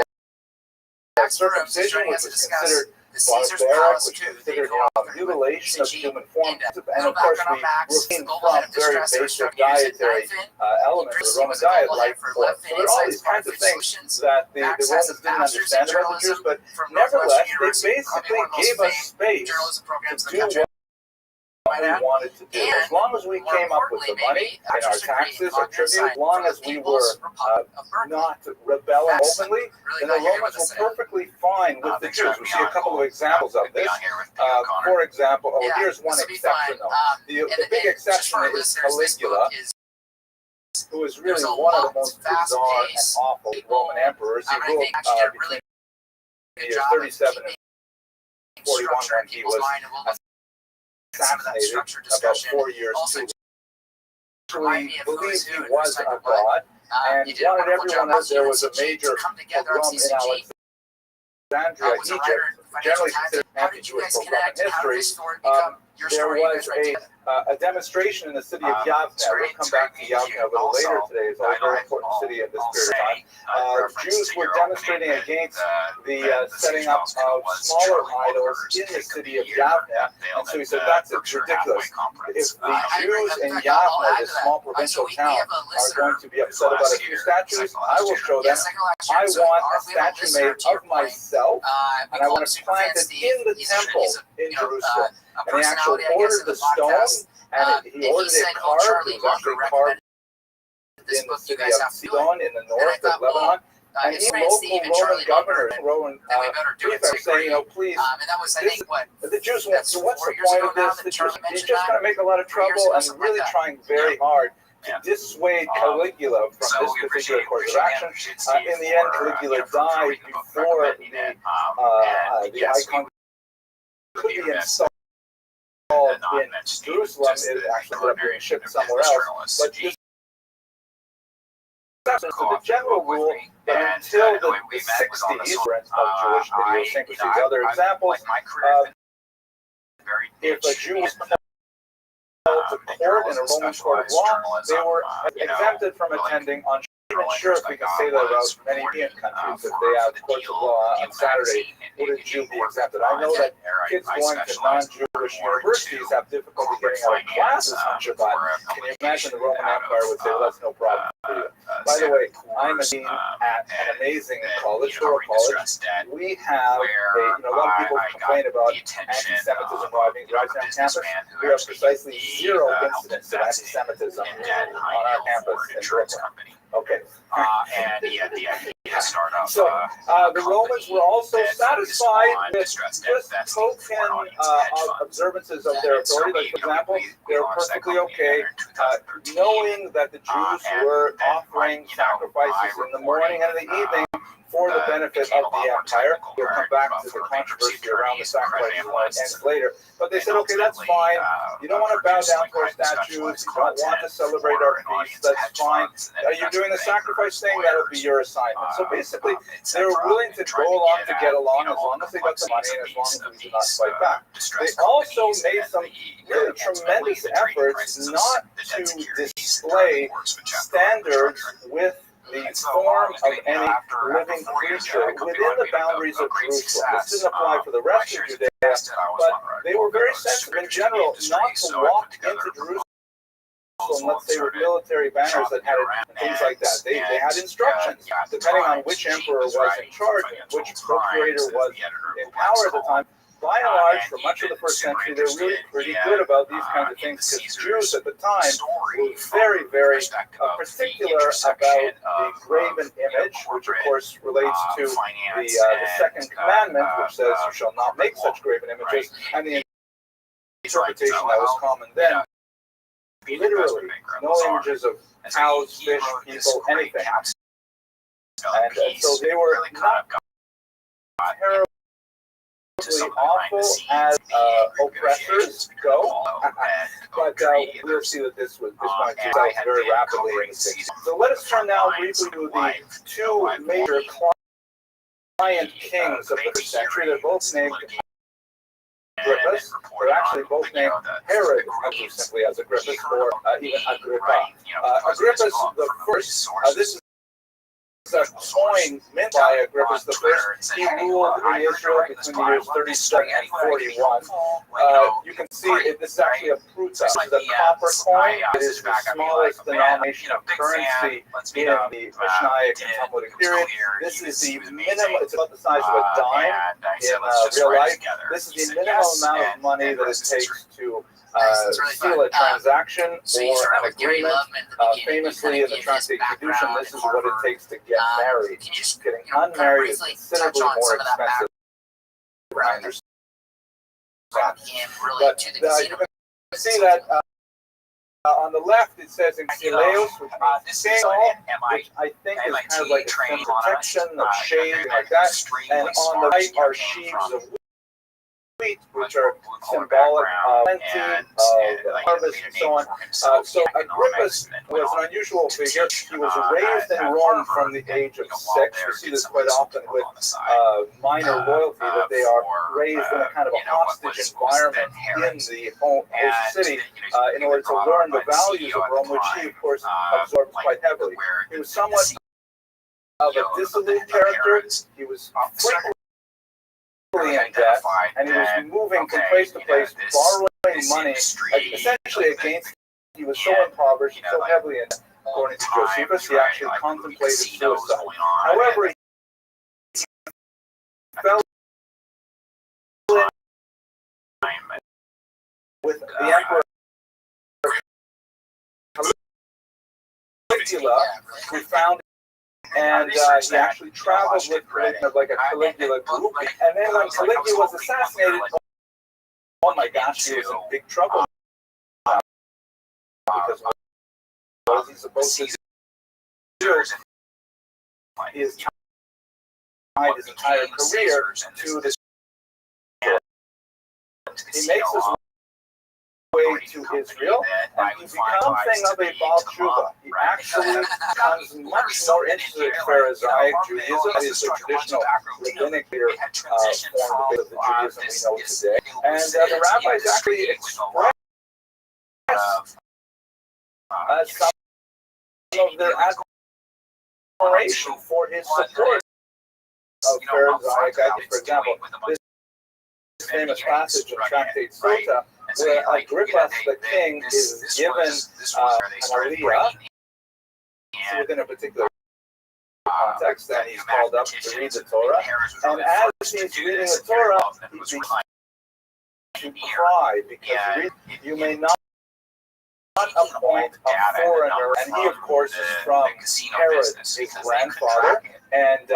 circumcision, which was considered barbaric, which was considered mutilation of human form. And of course, we refrained from very basic dietary elements of the Roman diet, like pork. So there are all these kinds of things that the Romans didn't understand about the Jews, but nevertheless, they basically gave us space to do what we wanted to do. As long as we came up with the money and our taxes, our tribute, as long as we were not rebelling openly, then the Romans were perfectly fine with the Jews. We see a couple of examples of this. For example, here's one exception though. The big exception is Caligula, who is really one of the most bizarre and awful Roman emperors. He ruled between the years 37 and 41 when he was assassinated about 4 years too. He believed he was a god, and he wanted everyone to know there was a major pogrom in Alexandria, Egypt, generally considered anti-Jewish pogrom in history. There was a demonstration in the city of Yavne. We'll come back to Yavne a little later today. It's a very important city in this period of time. Jews were demonstrating against the setting up of smaller idols in the city of Yavne. And so he said, that's ridiculous. If the Jews in Yavne, this small provincial town, are going to be upset about a few statues, I will show them. I want a statue made of myself, and I want to plant it in the temple in Jerusalem. And he actually ordered the stone, and he ordered it carved. It was actually carved in the city of Sidon in the north of Lebanon. And even local Roman governors, Roman prefects saying, please, the Jews won't. So what's the point of this? The Jews, it's just going to make a lot of trouble, and really trying very hard to dissuade Caligula from this particular course of action. In the end, Caligula died before the icon could be installed in Jerusalem. It actually ended up being shipped somewhere else. But this is the general rule that until the 60s of Jewish idiosyncrasies. Other examples, if a Jew was called to court in a Roman court of law, they were exempted from attending on. I'm not sure if we can say that about many European countries, if they have courts of law on Saturday, would a Jew be exempted? I know that kids going to non-Jewish universities have difficulty getting out of classes on Shabbat. Can you imagine the Roman Empire would say, well, that's no problem for you. By the way, I'm a dean at an amazing college, Dora College. We have a lot of people complain about anti-Semitism rising on campus. We have precisely 0 incidents of anti-Semitism on our campus in Brooklyn. Okay. And he had the idea to start up. So the Romans were also satisfied with just token observances of their authority. Like, for example, they were perfectly okay knowing that the Jews were offering sacrifices in the morning and in the evening for the benefit of the empire. We'll come back to the controversy around the sacrifices later. But they said, okay, that's fine. You don't want to bow down to our statues. You don't want to celebrate our feasts. That's fine. You're doing the sacrifice thing. That'll be your assignment. So basically, they were willing to go along to get along as long as they got the money and as long as we did not fight back. They also made some really tremendous efforts not to display standards with the form of any living creature within the boundaries of Jerusalem. This didn't apply for the rest of Judea, but they were very sensitive in general not to walk into Jerusalem, let's say, with military banners that had it, things like that. They had instructions, depending on which emperor was in charge and which procurator was in power at the time. By and large, for much of the first century, they were really pretty good about these kinds of things, because Jews at the time were very, very particular about the graven image, which of course relates to the second commandment, which says you shall not make such graven images, and the interpretation that was common then. Literally, no images of cows, fish, people, anything. And so they were not terribly awful as oppressors go, but we'll see that this was going to go very rapidly in the 60s. So let us turn now briefly to the two major client kings of the first century. They're both named Agrippus. They're actually both named Herod, simply as Agrippus, or even Agrippa. Agrippus the first, this is a coin mint by Agrippus the first. He ruled in Israel between the years 37 and 41. You can see this is actually a pruta. This is a copper coin. It is the smallest denomination of currency in the Mishnaic and Talmudic period. This is the minimum. It's about the size of a dime in real life. This is the minimum amount of money that it takes to seal a transaction or an agreement. Famously, in the Tractate Kedushin, this is what it takes to get married. Getting unmarried is considerably more expensive. I understand. But you can see that on the left it says in Sileus, which means which I think is kind of like a protection of shade, like that. And on the right are sheaves of wheat, which are symbolic of plenty, of harvest, and so on. So Agrippus was an unusual figure. He was raised in Rome from the age of 6. We see this quite often with minor royalty, that they are raised in a kind of a hostage environment in the host city in order to learn the values of Rome, which he, of course, absorbed quite heavily. He was somewhat of a dissolute character. He was frequently in debt, and he was moving from place to place, borrowing money, essentially against. He was so impoverished, so heavily in debt. According to Josephus, he actually contemplated suicide. However, he fell in with the emperor Caligula, who found. And he actually traveled with Caligula, like a Caligula group. And then when Caligula was assassinated, oh my gosh, he was in big trouble. Because what was he supposed to do? He has tied his entire career to this. He makes his way to Israel, and he becomes something of a Baal Tshuva. He actually becomes much more interested in Pharisaic Judaism. It is the traditional rabbinic form of the Judaism we know today. And the rabbis actually express some of their admiration for his support of Pharisaic ideas. For example, this famous passage in Tractate Sota, where Agrippa the king is given an aliyah within a particular context, and he's called up to read the Torah. And as he's reading the Torah, he begins to cry, because you may not appoint a foreigner, and he, of course, is from Herod, his grandfather, and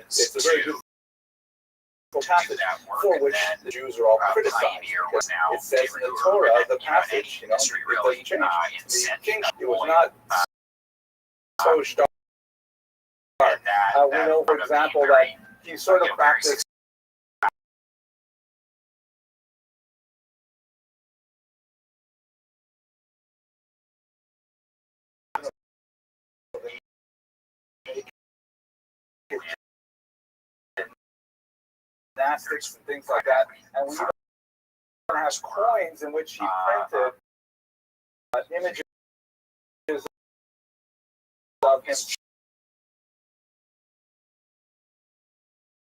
it's a very good passage for which the Jews are all criticized. It says in the Torah, the passage, it doesn't change. It was not so stark. We know, for example, that he sort of practiced gymnastics and things like that, and we even have coins in which he printed images of him.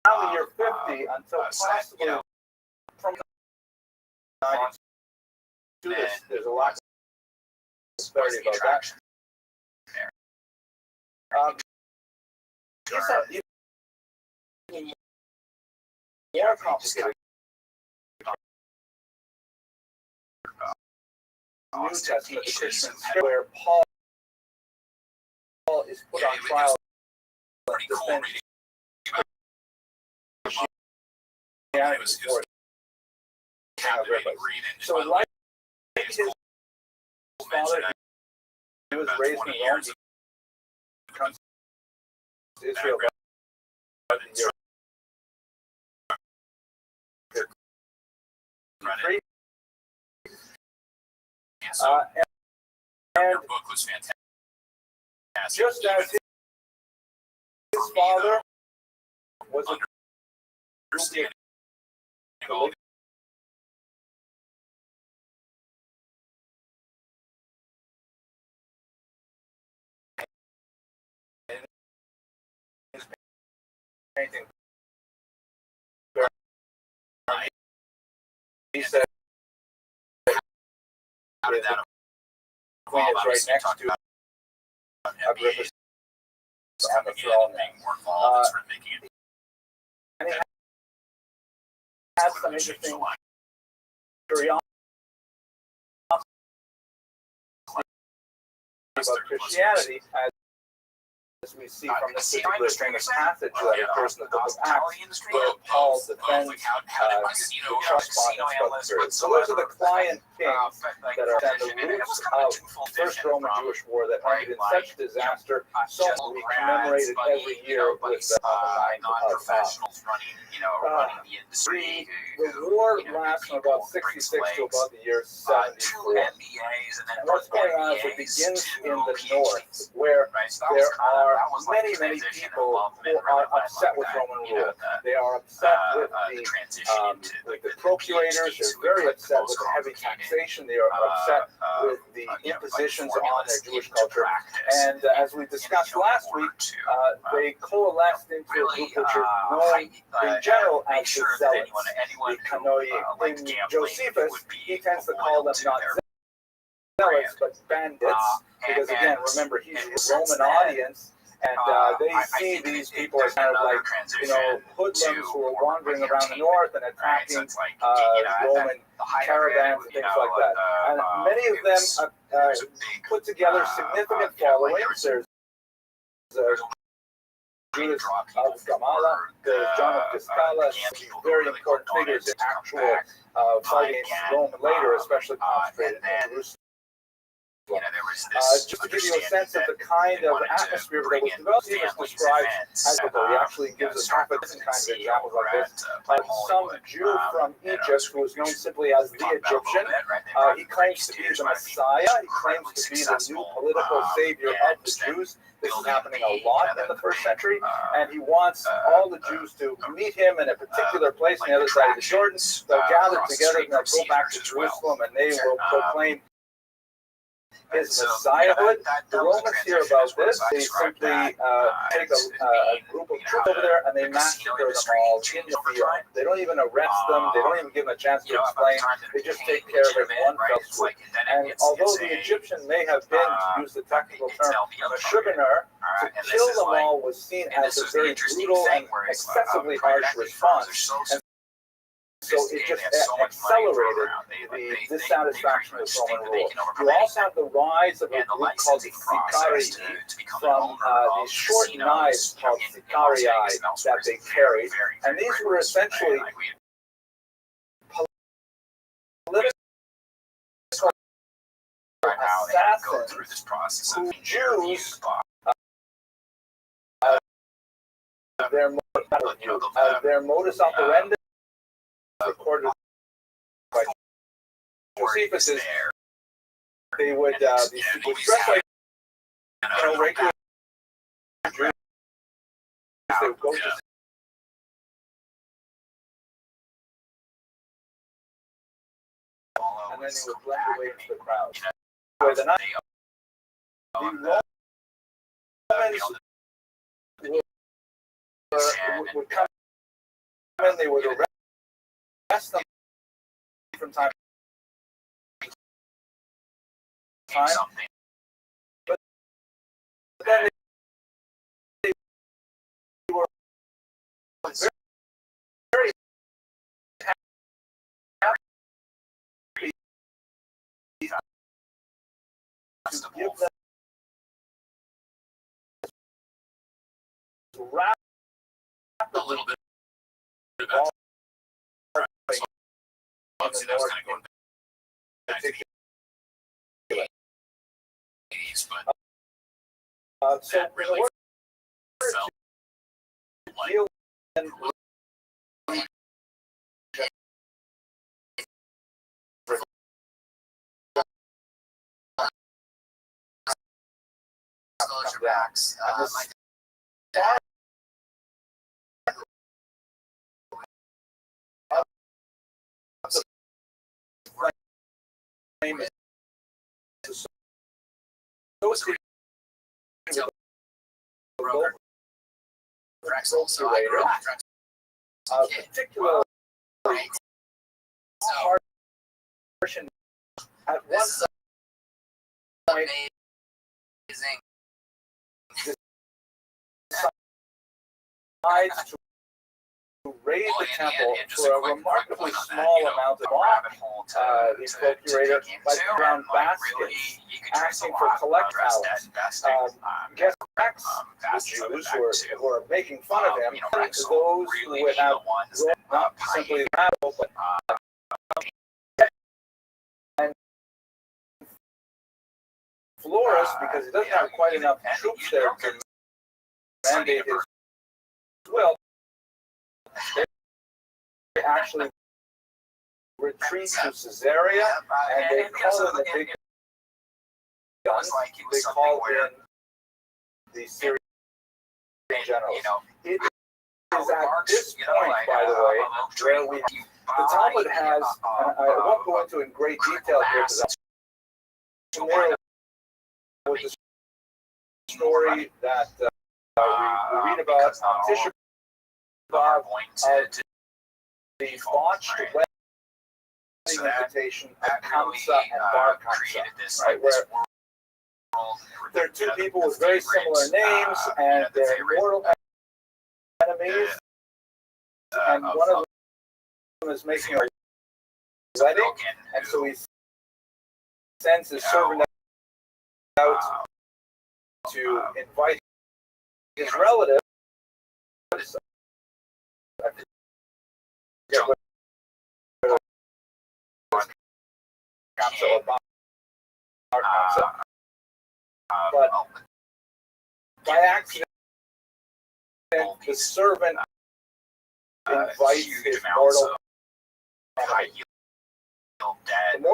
Around the year 50 until possibly from 92. There's a lot of disparity about that. More complicated. New Testament, the Christian where Paul is put on trial. So, like his father, he was raised in Rome. He comes to Israel. And your book was fantastic. Just as his father was understanding all his painting. He said, "How did that queen is right next to Agrippa's on the throne." And he had some interesting curiosity about Christianity, as we see from this particular famous passage that occurs in the book of Acts, where Paul defends the correspondence. So those are the client kings that are at the roots of the First Roman Jewish War that ended in such disaster. So we commemorate it every year with the 9th of the war lasts from about 66 to about the year 74. And what's going on is it begins in the north, where there are many people who are upset with Roman rule. They are upset with the procurators. They're very upset with the heavy taxation. They are upset with the impositions on their Jewish culture. And as we discussed last week, they coalesced into a group which are known in general as the Zealots, the Kanoim. In Josephus, he tends to call them not Zealots, but bandits, because again, remember, he's a Roman audience. And they see these people as kind of like, hoodlums who are wandering around the north and attacking Roman caravans and things like that. And many of them put together significant followings. There's Judas of Gamala, there's John of Giscala, very important figures in actual fighting against Rome later, especially concentrated in Jerusalem. Just to give you a sense of the kind of atmosphere that was developed, he was described as he actually gives us half a dozen kinds of examples like this. Some Jew from Egypt who is known simply as the Egyptian. He claims to be the Messiah. He claims to be the new political savior of the Jews. This is happening a lot in the first century, and he wants all the Jews to meet him in a particular place on the other side of the Jordan. They'll gather together and they'll go back to Jerusalem, and they will proclaim his messiahhood. The Romans hear about this. They simply take a group of troops over there and they massacre them all in the field. They don't even arrest them. They don't even give them a chance to explain. They just take care of it in one fell swoop. And although the Egyptian may have been, to use the technical term, a sugar, to kill them all was seen as a very brutal and excessively harsh response. And so it just accelerated the dissatisfaction with Roman rule. You also have the rise of a group called the Sicarii, from these short knives called Sicarii that they carried. And these were essentially political assassins who Jews their modus operandi, recorded by Josephus, is they would dress like regular Jews. They would go to and then they would blend away into the crowd. So the Romans would come in, they would arrest them from time to time, but then they were very happy to give them wrap a little bit about so that was kind of going back to the 80s, but so that really felt like backs. Particular portion at one point decides to raise the temple for a remarkably small amount of money. These procurated by around baskets, asking for collect hours. Guess the Jews who are making fun of him, those who would have not simply rabble, but and Florus, because he doesn't have quite enough troops there to mandate his will, they actually retreat to Caesarea, and they call in the big guns. They call in the Syrian generals. It is at this point, by the way, where the Talmud has, and I won't go into in great detail here because I'm familiar with the story that we read about on Tisha B'Av of the botched wedding invitation of Kamsa and Bar Kamsa, right, where there are two people with very similar names and they're mortal enemies, and one of them is making a wedding, and so he sends his servant out to invite his relatives. But by accident, the servant invites his mortal enemy. The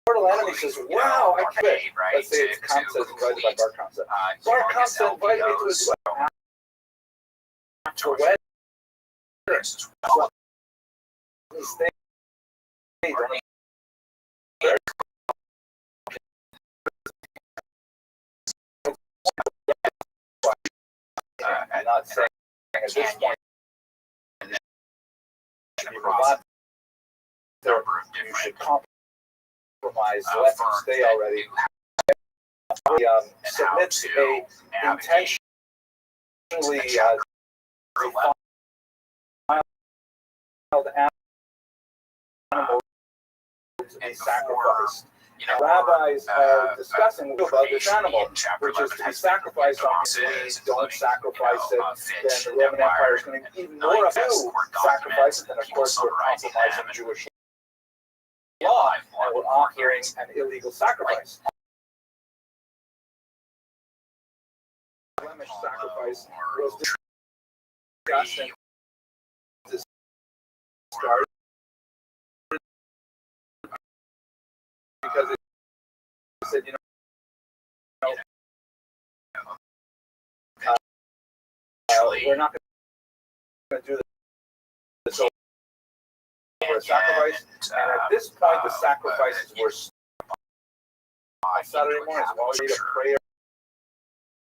mortal enemy says, "Wow, I can't." Let's say it's Kamsa is invited by Bar Kamsa. Bar Kamsa invited me to his wedding. After wedding, these things not saying at this point you should compromise, let them stay already. Submits a intentionally defiled animal to be sacrificed. Rabbis are discussing about this animal, which is to be sacrificed on the don't sacrifice it, then the Roman Empire is going to even more of you sacrifice it, and of course we're compromising Jewish law, and we're offering an illegal sacrifice. Blemish sacrifice was discussed and started because it said, we're not going to do this over a sacrifice, and at this point the sacrifices were on Saturday mornings. We always read a prayer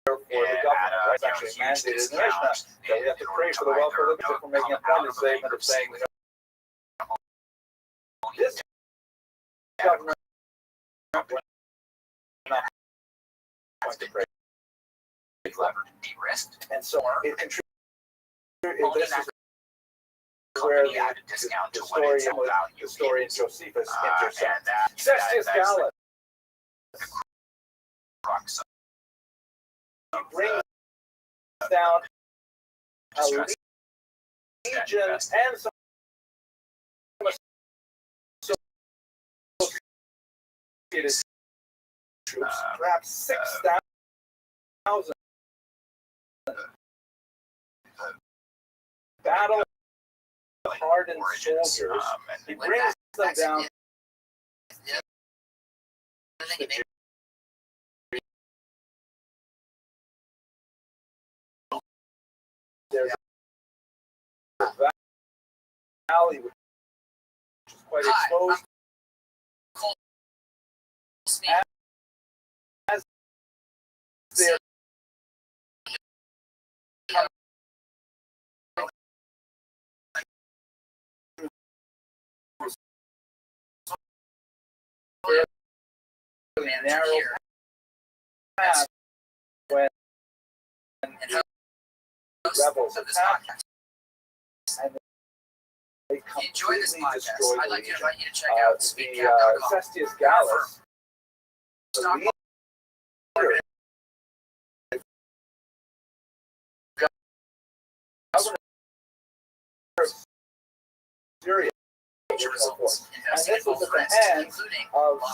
for the government. That's actually mandated in the Mishnah that we have to pray for the welfare of the people. If we're making a point statement of saying, this government not going to pray. And so it contributes. This is where the story in Josephus intersects. Cestius Gallus. He brings down a legion and some associated troops, perhaps 6,000 battle-hardened soldiers. He brings them down. There's a valley which is quite exposed. As they're narrow path when rebels attack and they completely destroy the legion. Cestius Gallus, the leader governor of Syria. And this was at the hands of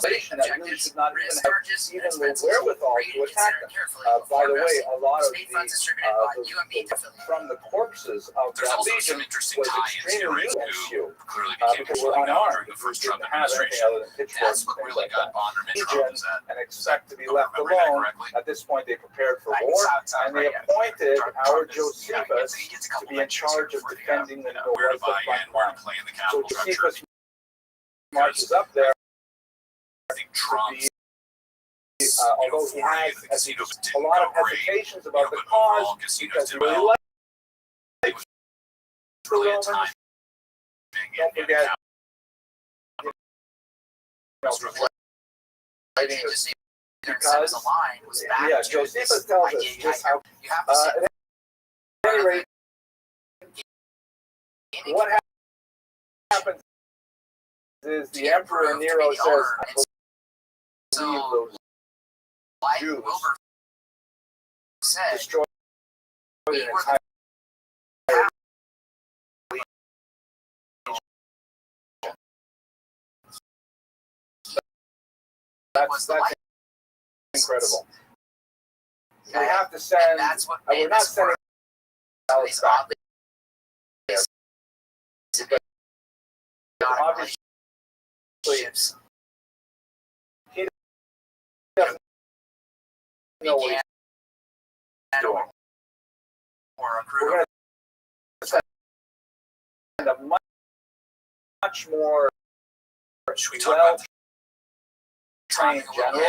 Satan that really should not even have even the wherewithal to attack them. By the way, a lot of from the corpses of that legion was extremely against you because we're unarmed. We didn't have anything other than pitchforks and things like that. And expect to be left alone. At this point, they prepared for war, and they appointed our Josephus to be in charge of defending the north front line. So Josephus marches up there. Although he has a lot of hesitations about the cause because he really likes the Romans. Don't forget, because Josephus tells us just how. At any rate, what happens is the Emperor Nero says, I believe those Jews destroyed an entire That's incredible. We have to send. We're not sending Alice back there. But obviously, he doesn't know what he's doing. We're going to send a much more well-trained general.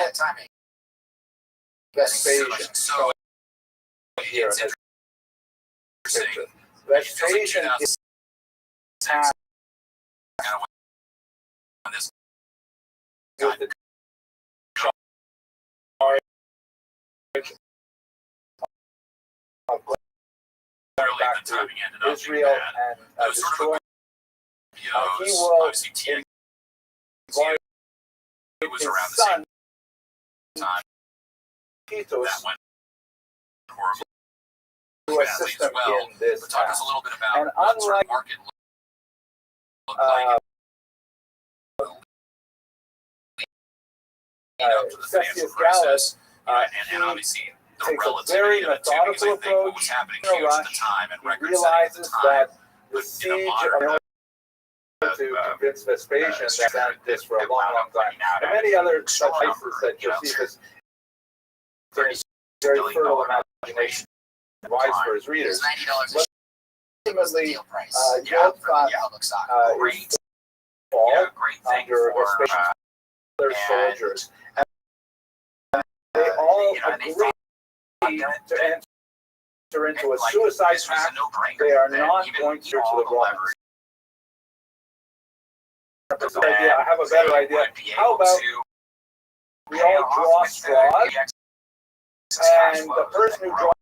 Vespasian. So here, picture. Vegetation is half when this with the really back the to timing ended up Israel and destroying. He will obviously invite it was his around the son, same time Titus, that went horribly to badly assist as him well. in this But talk to us task. a little bit about And what sort of unlike market looked like to the financial Cestius crisis, Gallus, and obviously the takes a relativity very of it too, because I methodical think what approach. was happening In a huge at the rush, time and he record setting at the realizes time, that the but in a siege modern to convince Vespasian that sent this for a long, long time. And many other such places that Josephus, in his very fertile imagination, advised for his readers. But ultimately, Yod thought is fall under Vespasian's other soldiers. And they all agreed to enter into a suicide pact. They are not going to the Romans. Idea. I have a better idea. How about we all draw straws, and the person who draws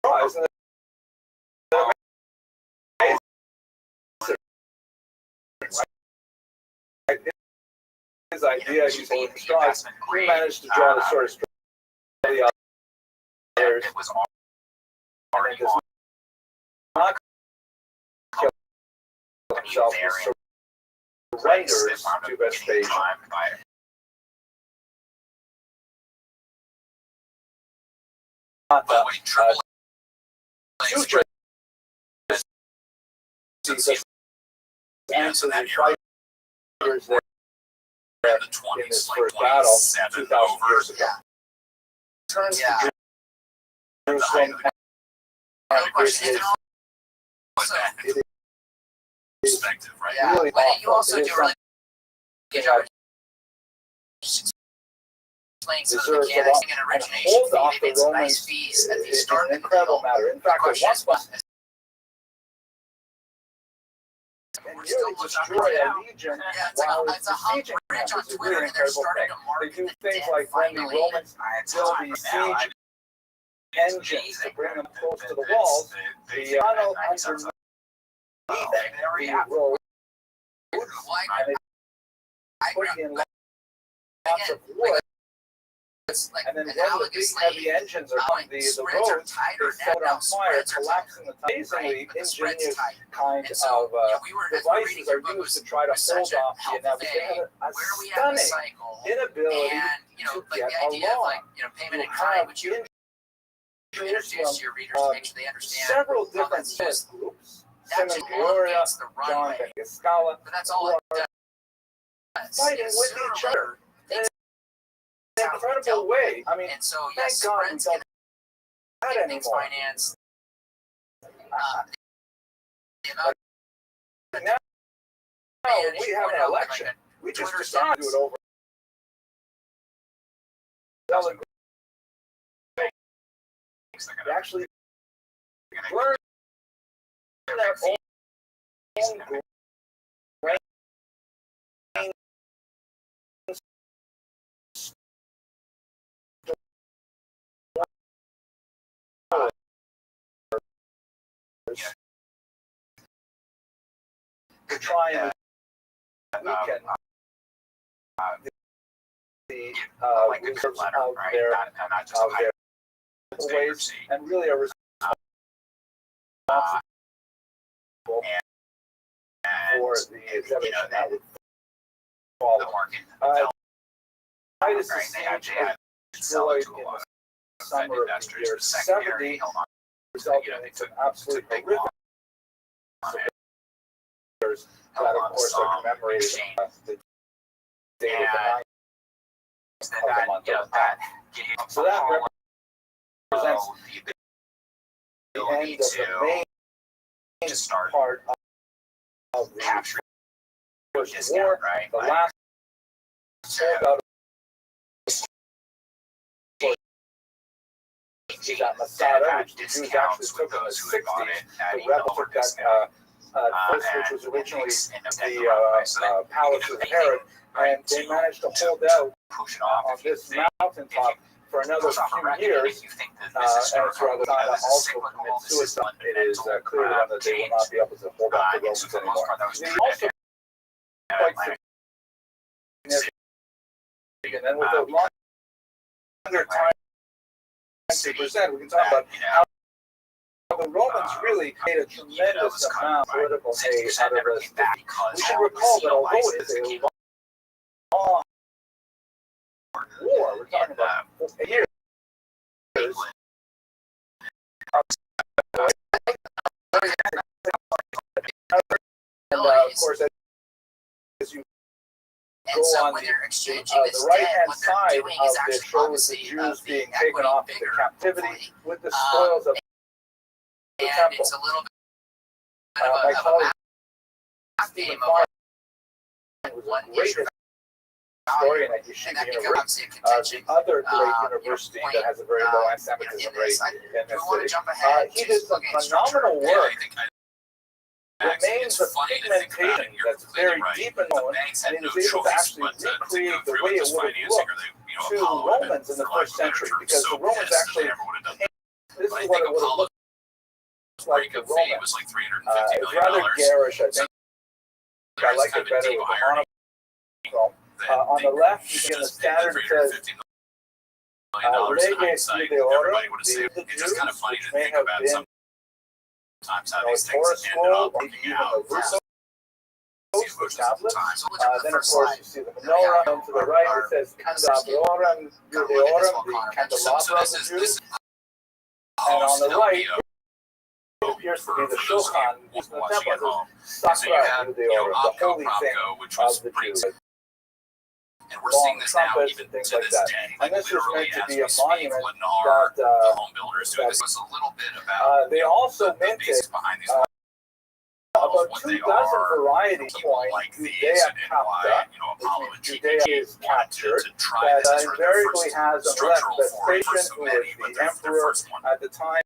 draws, his idea, he's holding straws. He managed to draw the sort of straw. The others, it was and does not kill himself. He surrenders to Vespasian. Suture and so the fighters there in this first battle 2,000 years ago. Turns to Jerusalem and it is perspective, right? really But you awful. also It do is a really good job explaining some of the deserves a mechanics lot. and And origination hold fee. off They the made some Romans nice fees at the is start an of the incredible deal. matter. In fact, at Question one is, point, we're and still nearly looking destroy at a legion yeah, it's like while it's a hot besieging them. bridge on It's a Twitter, really and they're incredible starting thing. to market They do the things dead like when the finally. Romans build these siege engines to bring them close to the walls, the tunnel underneath the road, and they put in lots of wood. Like And then when the big heavy engines are on the roads, they set it on fire, collapsing the tunnel. Amazingly ingenious kind of devices are used to try to hold off the inevitable. They have a stunning inability to get along. payment in You kind, have which you introduce to your readers to make sure they understand several how different that's used. groups. That Simon just Gloria, elongates the John runway. Bengascala, But that's all it does. fighting with each other in an incredible way. I mean, and so, thank yes, God we Brent's don't going have to that get things anymore. financed. Now we have an election. We just decided to do it over. Actually learn their own brain to try and weaken the reserves of their ways and really a response for the exemption that would follow. The market Titus right, is they had destroyed in the summer of the year 70, resulting in some absolute horrific that, of course, are commemorated the date of the night of the month of April. So that represents the end of the main part of the First War, the last holdout is at Masada, which the Jews actually took in the 60s. The rebels took that first, which was originally the palace of Herod, and they managed to hold out on this mountaintop for another few years, and it's rather not also commit suicide. It is clear to them that they will not be able to hold on to the Romans anymore. They also quite significant, and then with a longer time to present, we can talk about how the Romans really made a tremendous amount of political hay out of this. We should recall that although it is a long war, we're talking about years. And of course, as you go on the right-hand side of this shows the Jews being taken off into captivity with the spoils of the temple. It's a little bit my colleague Stephen was a great historian at Yeshiva University, the other great university that has a very low anti-Semitism rate in this city. He did some phenomenal work. Remains a pigmentation that's very deep in Roman, and he was able to actually recreate the way it would have looked to Romans in the first century, because the Romans actually, this is what it would have looked like the Romans. It's rather garish, I think. I like it better with the monochrome. On the left, you can the standard says, Leges Judeorum, the Jews, which may have been Torah school, or even the Russo, the tablet. Then, of course, you see the menorah, and to the right it says Candelabrum Judeorum, the candelabra of the Jews. And on the right, it appears to be the Shulchan, the temple, Sacra Judeorum, the holy thing of the Jews. And we're seeing this now even to this day. And this is meant to be a monument that the home builders do. This was a little bit about they also minted about 2 dozen varieties of Judea capta, which Judea is captured, that invariably has a left Vespasian, who was the emperor at the time,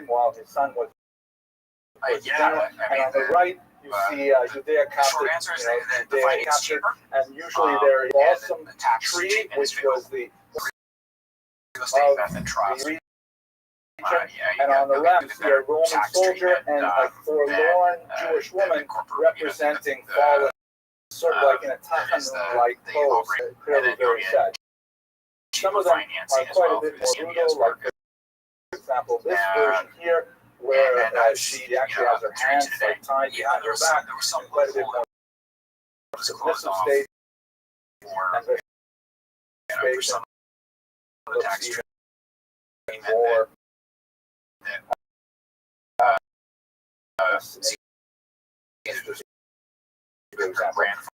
while his son was president, and on the right you see Judea captured, Judea captured, and usually there is balsam tree, which was the region, and on the left you see a Roman soldier and a forlorn Jewish woman representing fallen, sort of like in a Tachanun-like pose, clearly very sad. Some of them are quite a bit more brutal, like for example this version here, where she actually has her hands like tied behind her back, and quite a bit more submissive state, and the space looks even more for example.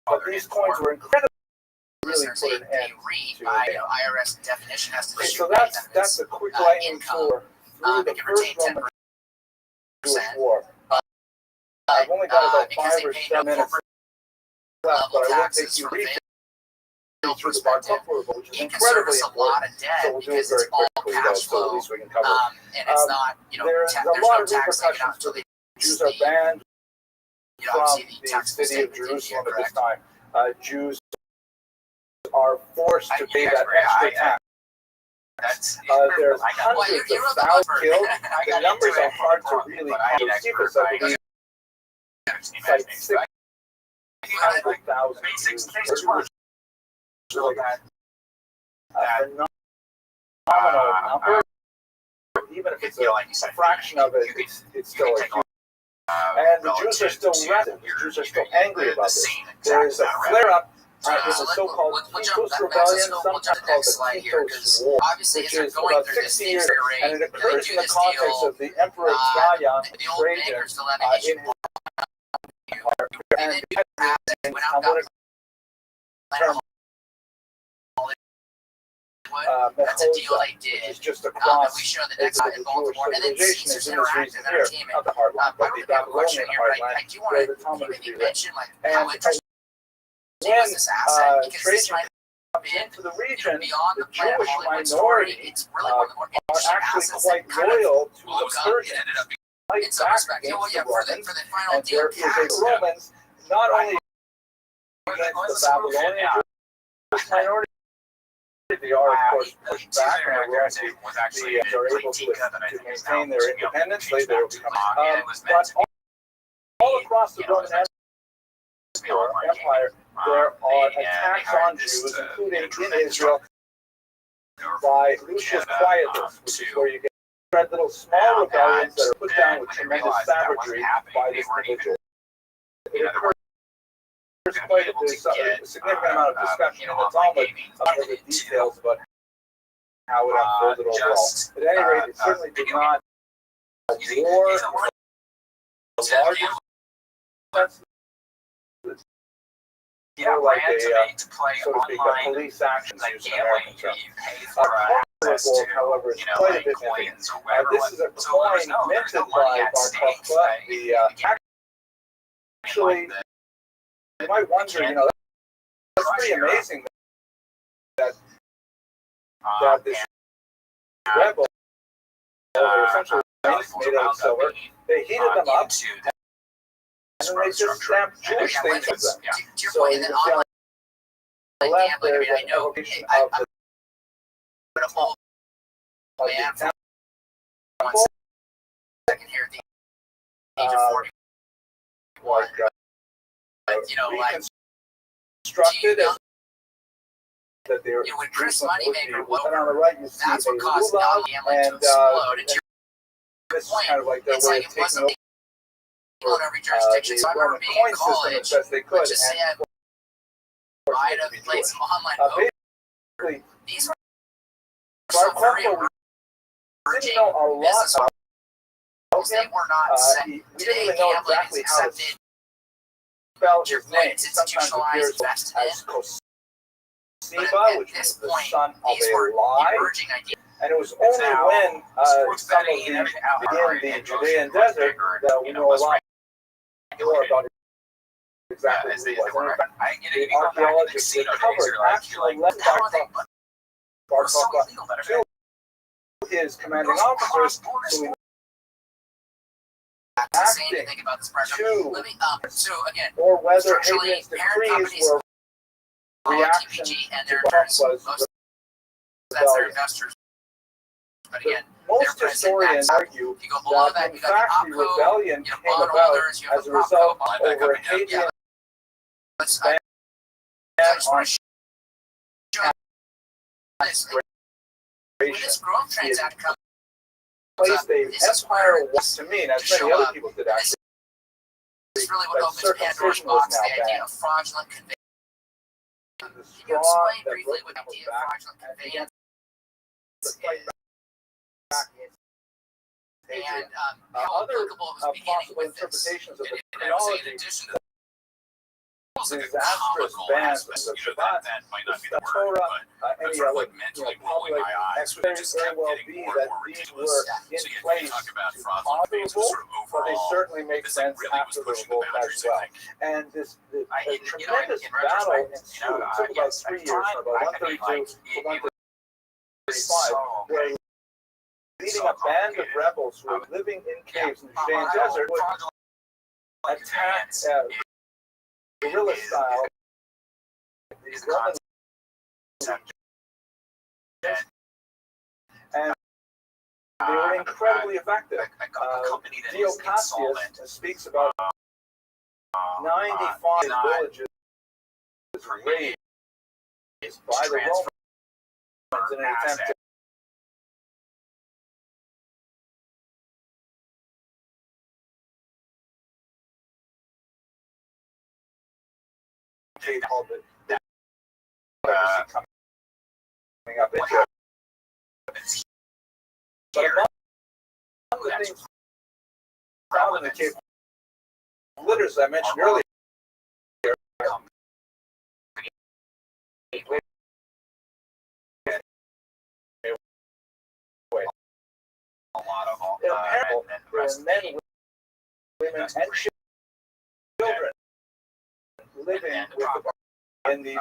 But these coins were incredibly really put an end to IRS definition has to so that's a quick lightning tour through the first Roman Jewish War. I've only got about 5 or 7 minutes left, but I will take you briefly through the Bar Kokhba, which is incredibly important. So we'll do it very quickly, though, so at least we can cover it. There's a lot of repercussions for the Jews are banned from the city of Jerusalem at this time. Jews are forced to pay that extra tax. There's hundreds of thousands killed. The numbers are hard to really count. Josephus, I believe, cites 600,000 Jews. So that phenomenal number. Even if it's a fraction of it, it's still a huge And the Jews are still restive. The Jews are still angry about this. There is a flare-up in the so-called Titus Rebellion, sometimes called the Titus War, which is about 60 years, and it occurs in the context of the Emperor Trajan, Trajan, in his empire. And that's a deal they did. It's just across we show the next slide in Baltimore, and then Caesar's Interactive Entertainment. Not the heartland, but Part the of the question Babylonian here, heartland, I do where the want Talmud to is maybe rewritten. mention how And interesting when was this asset, because this Trajan might comes into the region, beyond the the Planet Jewish Hollywood story. minority It's really one of the more are interesting actually assets quite that kind of loyal to the blew up. Persians. In some respect, for the final And deal there is a cast. Romans, not only against the Babylonian Jewish minority, they are, of course, pushed back, and the Romans are able to maintain their independence. Later, they will become. But all across the Roman Empire, there are attacks on Jews, including in Israel, by Lucius Quietus, which is where you get little small rebellions that are put down with tremendous savagery by this individual. It occurs quite a significant amount of discussion in the Talmud about the details about how it unfolded overall. At any rate, it certainly did not war the largest sense. More like a so to speak, a police action used in American terms. However, is quite a bit different. This is a coin minted by Bar Kokhba. Actually, you might wonder, that's pretty amazing that this rebel, essentially made out of silver, they heated them up, and then they just stamped Jewish things with them. So you can see on the left there's an evocation of the temple. Second here at the age of 41. Reconstructed as that they're when Chris Moneymaker woke and on the right you see that's a what caused lulav, gambling to and explode. And to this is kind of like their way of taking over in every jurisdiction. So I remember being in college, as best they could, let's just say I might have played some online poker. Basically, These were some very emerging business models. They were not set. Today, gambling is accepted. Your point, it's institutionalized, invested in. Siva, which is the son of a lie, and it was only when some of in the Judean desert that we know a lot more about exactly who it was. The archaeologists recovered actually led Bar Kokhba to his commanding officers, so acting to, or whether Hadrian's decrees were reaction to what was investors. But again, most historians argue that in fact the rebellion came about as a result over Hadrian's ban on this growth transaction placed a empire to me, and as many other people did actually. This is really what opens Pandora's box, the idea of fraudulent conveyance. Can you explain briefly what the idea of fraudulent conveyance is? And how applicable it was beginning with this. Interpretations of the And I would say in theology, addition to disastrous bans of Shabbat, the Torah, any other public, and very well be that these were in place to cause the revolt, but they certainly make sense after the revolt as well. And this tremendous battle ensued. It took about 3 years, from about 132 to 135, where leading a band of rebels who were living in caves in the Judean desert would attack guerrilla style the Roman, and they were incredibly effective. Dio Cassius speaks about 95 villages razed by the Romans in an attempt to cave called the coming up into it. But among the things found in the cave litters I mentioned earlier, A lot of them. there were men, women, and children living with the in these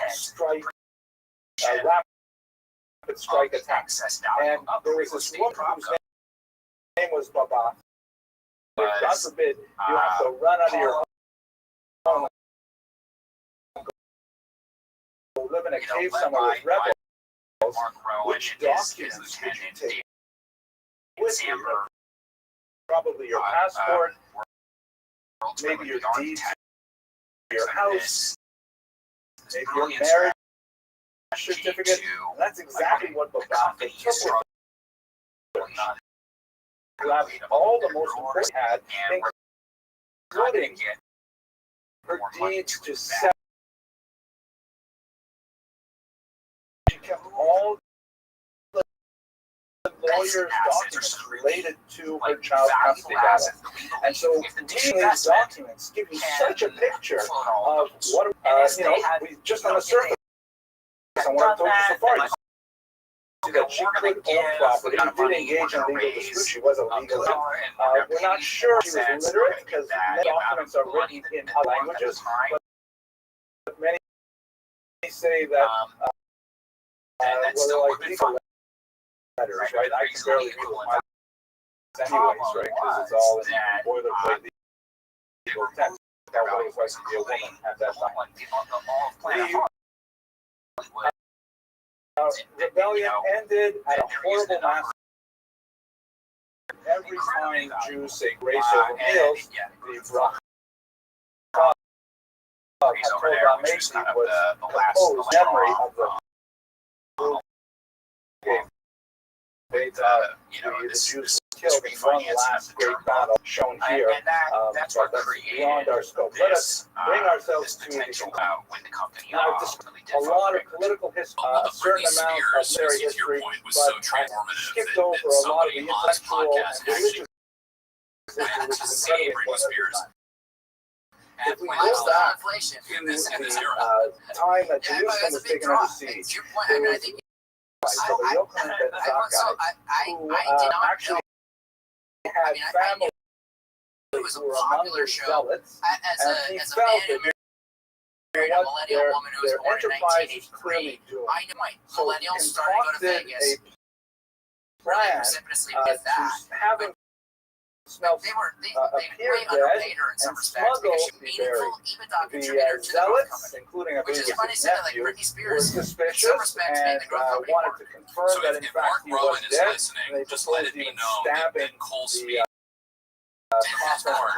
strike, rapid strike attacks. And there was this woman whose name was Baba. If God forbid you have to run out of your home, go live in a cave somewhere with rebels, which documents would you take with you? Probably your passport, maybe your deeds, your house, maybe your marriage certificate. And that's exactly what Baba took with him. Grabbed all the most important had, including her deeds to set. She kept all the lawyer's documents related to her child custody battle. And so reading these documents give you such a picture of what, we just on the surface, I want to go so far. You see that she could own property, did engage in legal dispute, she was a legalist. We're not sure she was literate because many documents are written in other languages, but many say that well, they're like legal letters, right? I can barely read mine anyways, right? Because it's all in boilerplate legal text. That way it was like to be a woman at that time. The rebellion ended at a horrible massacre. Every time Jews say grace over meals, the bracha had told Ramesi was the memory of the the Jews killed in one last great battle shown here. That's beyond our scope. Let us bring ourselves to the now, a lot of political history, a certain amount of military history, but I skipped over a lot of the intellectual and religious history, which is incredibly important. If we go back to the time that Jerusalem was taken under siege, there was the Yochanan ben Zakkai, who actually had family who were among the zealots, and he felt that their enterprise was clearly doomed. So he concocted a plan to have him smell appear dead and smuggle the zealots, including I believe his nephew, were suspicious and wanted to confirm that in fact he was dead, and they proposed even stabbing the coffin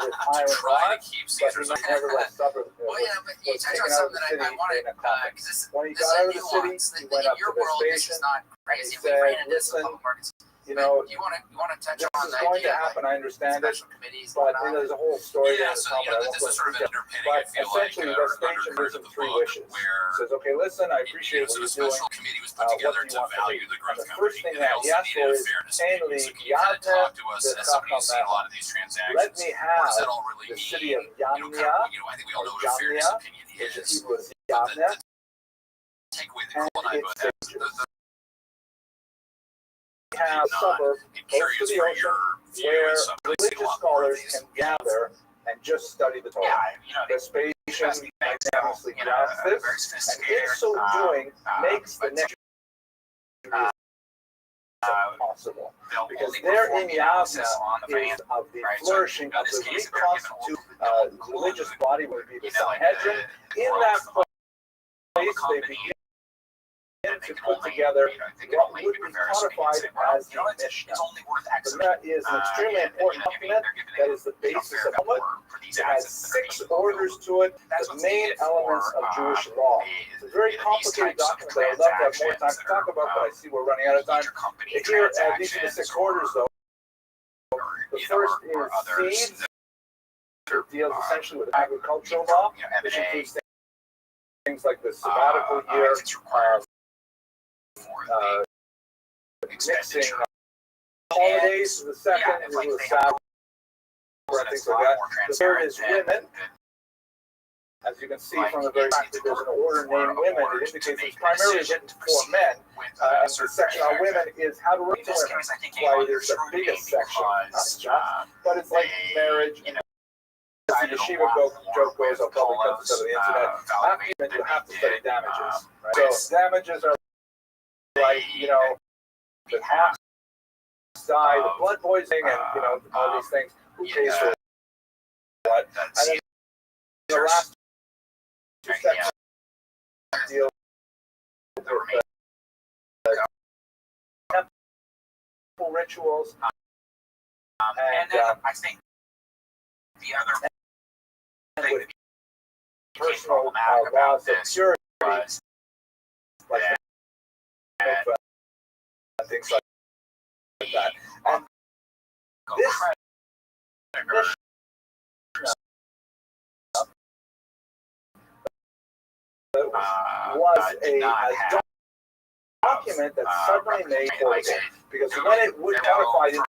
with iron rods, but he nevertheless suffered. Was taken out of the city in a coffin. When he got out of the city, he went up to the station and he said, listen, you know, this is going to happen, I understand it, but there's a whole story there in the Talmud, I won't go into detail. But essentially, Vespasian gives him three wishes. He says, okay, listen, I appreciate what you're doing. What do you want from me? And the first thing that he asked for is, Ainli Yavne B'Chacham. Let me have the city of Yamnia, or Jamnia, which in Hebrew is Yavne, and its sages. Have a suburb close to the ocean where religious scholars can gather and just study the Torah. Vespasian magnanimously grabs this, and in so doing, makes the next possible. Because there in Yavna is of the flourishing of the reconstituted religious body, would be the Sanhedrin. In that place, they begin to put together what would be codified as the Mishnah. The Mishnah is an extremely important document that is the basis of Talmud. It has 6 orders to it, the main elements of Jewish law. It's a very complicated document that I'd love to have more time to talk about, but I see we're running out of time. Here, these are the 6 orders, though. The first or is others seeds. that are, It deals essentially with agricultural law, which M&A, includes things like the sabbatical year, it's required for the mixing expenditure. holidays. The second is like the they have Sabbath, that's things a like lot that. more The third transparent is than women. As you can see from the very fact that there's an order named women, it indicates it's primarily written for men. And the section on women is how to relate to women. Why it is the biggest section, but it's like marriage. You know, the yeshiva joke ways I'll probably cut this out of the internet. After you have to study damages. Right? So damages are like, you know, the ox die, the blood poisoning, and you know, all these things. Who pays for what? And then the last two sections deal with the temple rituals. And then I think the other thing that personal problematic laws about of this purity, was like things like that. And this was a document that suddenly made portable, because when it would codify into a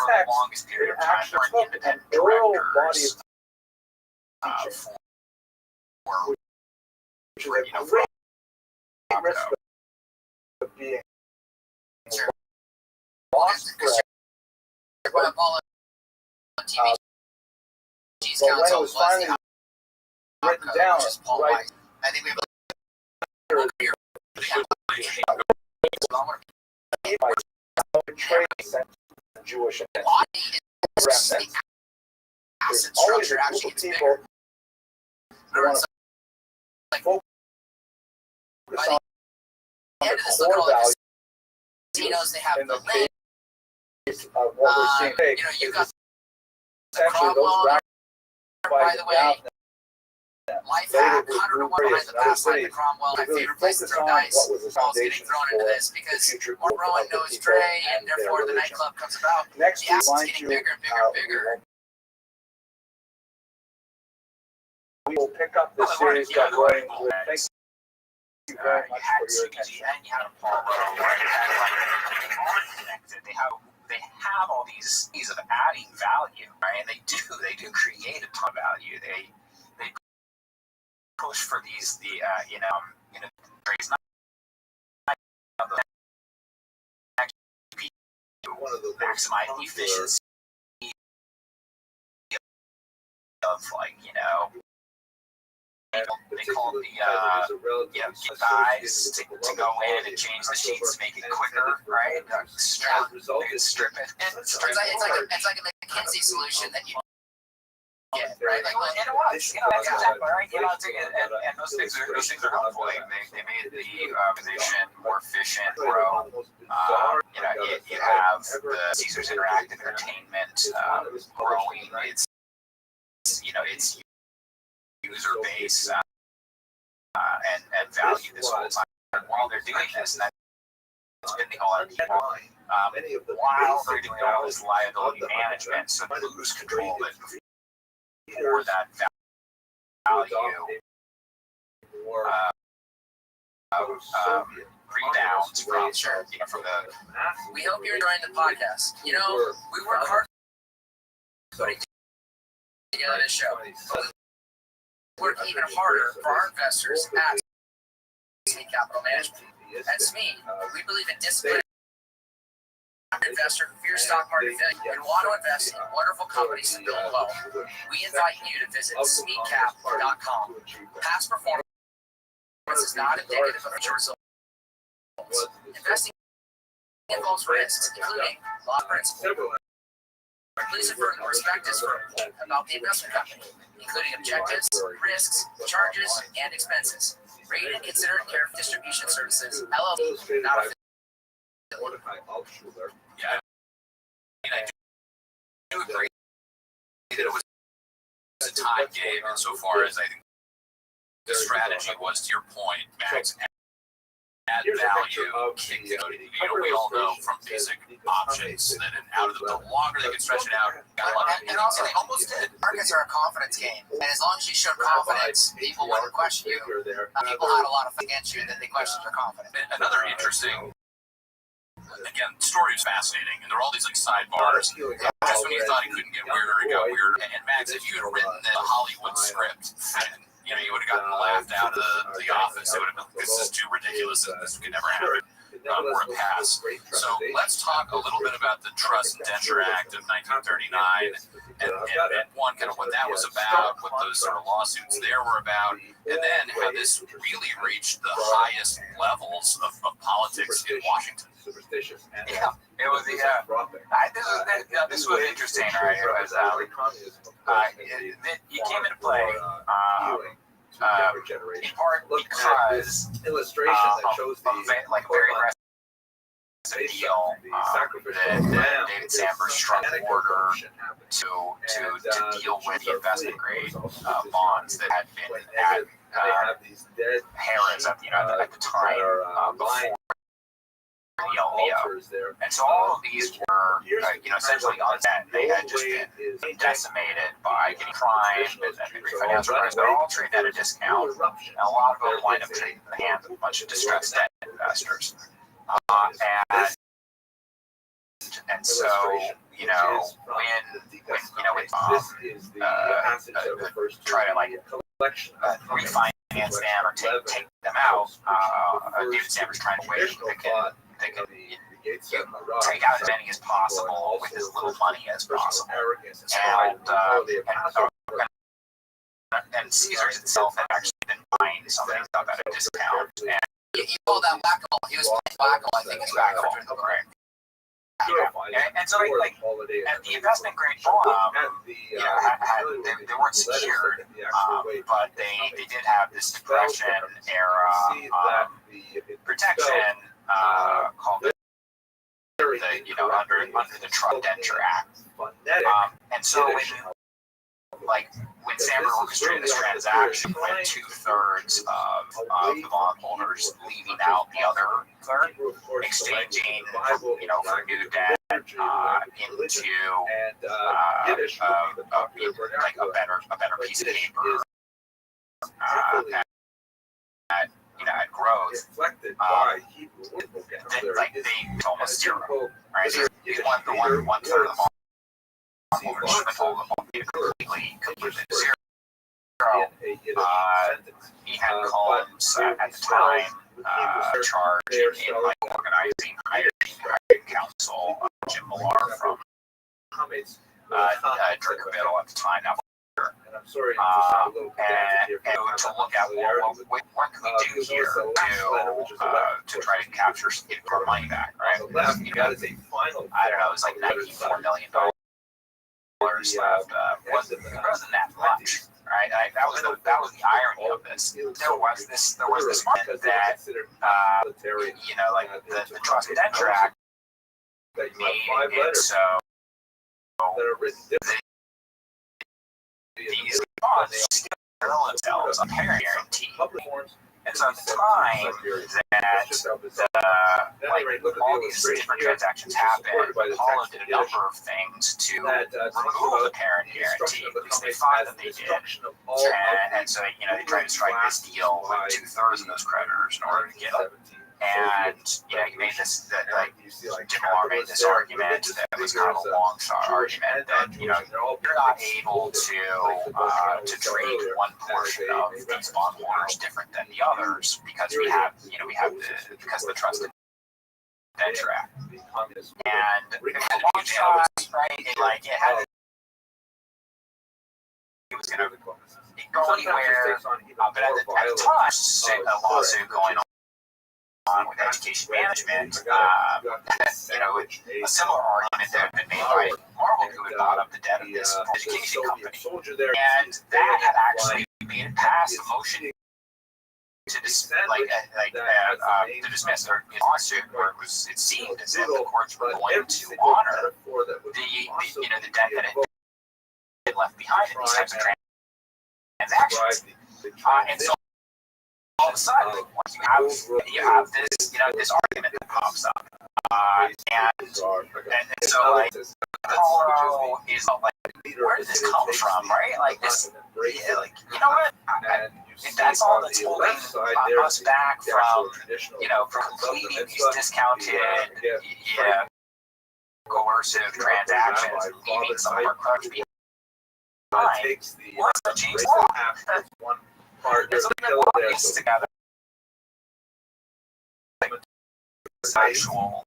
text, it actually took an oral body of teaching, which is a great risk of being lost. But when it was finally written down, right? I think we have Jewish remnants. There's always a group of people who want to focus on the core values in the face of what we're seeing today. you got Essentially, those by the way, life hack, later 100 to 1 behind the past, like the Cromwell, my really favorite place to throw dice. what was the Ball's getting foundation thrown for into this because the future more growth Rowan of the knows people Dre, and their therefore the religion. nightclub comes about. Next, The ass is remind getting you bigger and bigger and bigger. We will pick up this series by going with. Thank you very much for your attention. And you had a Paul Rowe, right? And like connected. They have all these ways of adding value, right? And they do create a ton of value. They push for these maximize the efficiency of they call it the guys to go in and change the sheets to make it quicker, right? They can strip it. It's like a McKinsey solution that you get, right? Like, And it was, exactly, right? And those things are helpful. They made the organization more efficient, grow. You have the Caesars Interactive Entertainment growing its user base and value this whole time. And while they're doing this, and that's spending a lot of people, while they're doing all this liability management, so they lose control of it before that value rebounds from the. we hope you're enjoying the podcast. You know, we work hard putting together this show. Work even harder for our investors at SME Capital Management. At SME, we believe in discipline. Investor, fear stock market failure, and want to invest in wonderful companies to build wealth. We invite you to visit SMECap.com. Past performance is not indicative of future results. Investing involves risks, including law principle. Please refer to the prospectus about the investment company, including objectives, risks, charges, and expenses. Read and consider careful distribution services, LLC, not a Yeah, I do agree that it was a time game insofar as I think the strategy was, to your point, Max, add value can go to, we all know from basic options that out of the longer they can stretch it out. And also, they almost did. Markets are a confidence game. And as long as you show confidence, people wouldn't question you. People had a lot of faith against you, and then they questioned your confidence. Another interesting, again, story is fascinating, and there are all these like sidebars. Just when you thought it couldn't get weirder, it got weirder. And Max, if you had written the Hollywood script, and you would have gotten laughed out of the office. They would have been, this is too ridiculous, and this could never happen. Or a pass. So let's talk a little bit about the Trust Indenture Act of 1939 and one, kind of what that was about, what those sort of lawsuits there were about, and then how this really reached the highest levels of politics in Washington. Yeah, it was this was interesting, right? It was it came into play in part because illustration that shows the like very aggressive deal that David Sandberg struck order to deal with the investment grade bonds that had been at Harris at the time before the LBO. And so all of these were essentially on debt. They had just been decimated by getting prime and refinancing price. They're all traded at a discount. And a lot of them wind up trading in the hands of a bunch of distressed debt investors. And so, when try to refinance them or take them out, David Sandberg's trying to wait they can take out as many as possible with as little money as possible. And Caesars itself had actually been buying some things up at a discount. And he called that whack-a-mole. He was playing whack-a-mole, I think, it's whack-a-mole during the break. And so, and the investment grade bond, they weren't secured, but they did have this Depression era protection called under the Trust Indenture Act. And so when Sandberg orchestrated this transaction, with 2/3 of the bondholders leaving out the other third, exchanging for new debt into a better piece of paper at growth, they almost zero, right? They want the 1/3 of the bondholders completely zero. He had columns at the time charged in organizing hiring counsel, Jim Millar from Drinkabittle at the time. Now, and to look at what can we do here to try to capture our money back, right? I don't know, it's like $94 million left. Wasn't that much, right? That was the irony of this. There was this market that the Trust Indenture Act made it so these bonds still bill themselves on parent guarantee. And so at the time that all these different transactions happened, Apollo did a number of things to remove the parent guarantee. At least they thought that they did. And so they tried to strike this deal with 2/3 of those creditors in order to get them. And he made this Jim Millar made this argument that was kind of a long shot argument that you're not able to treat one portion of these bondholders different than the others because we have because of the Trust Indenture Act. And it was a long shot, right? It was going to go anywhere, but at the time, a lawsuit going on with education management, a similar argument that had been made by Marvel, who had bought up the debt of this education company, and that had actually made it past a motion to dismiss their lawsuit, where it seemed as if the courts were going to honor the debt that had been left behind in these types of transactions, and so all of a sudden, you have this, this argument that pops up, and so like Colorado is like, where did this come from, right? Like this, like you know what? If that's all that's holding us back from, from completing these discounted, coercive transactions, leaving some of our crutch behind, let's change the law. It's a little bit more piece together. Actual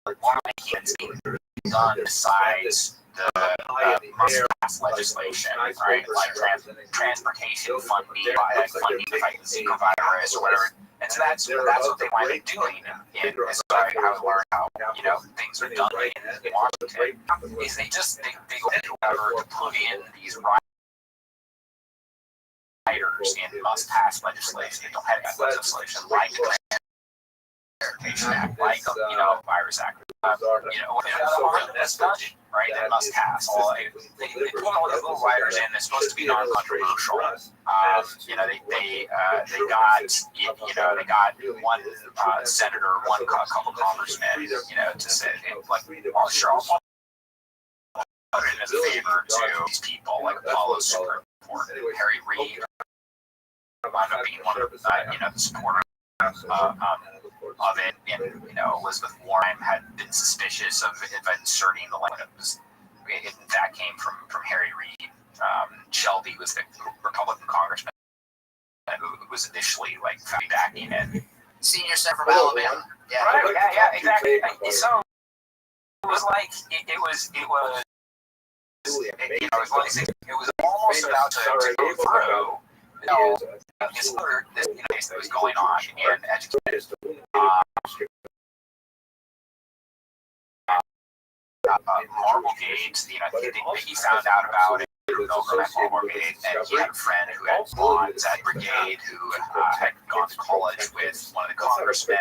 lawmaking's being done besides the must-pass legislation, right? Like transportation funding, funding to fight the Zika virus or whatever. And so that's what they wind up doing. And so I learned how things are done in Washington. Is they go into whatever to put in these riders in must-pass legislation, implementing legislation like the Transportation Act, like Virus Act, that's done, right? That must pass. They put all these little riders in. It's supposed to be non-controversial. They got one senator, couple congressmen, to say like, oh sure, I'll put it in a favor to these people like Apollo Supreme Court, Harry Reid, wound up being one of the supporters of it, and Elizabeth Warren had been suspicious of inserting the language. It in fact came from Harry Reid. Shelby was the Republican congressman who was initially like backing it. Senior senator from Alabama. Yeah, right, yeah, exactly. So it was like it was almost about to go through. This case that was going on in education. Marblegate, he found out about it over at Marblegate, and he had a friend who had bonds at Brigade who had gone to college with one of the congressmen.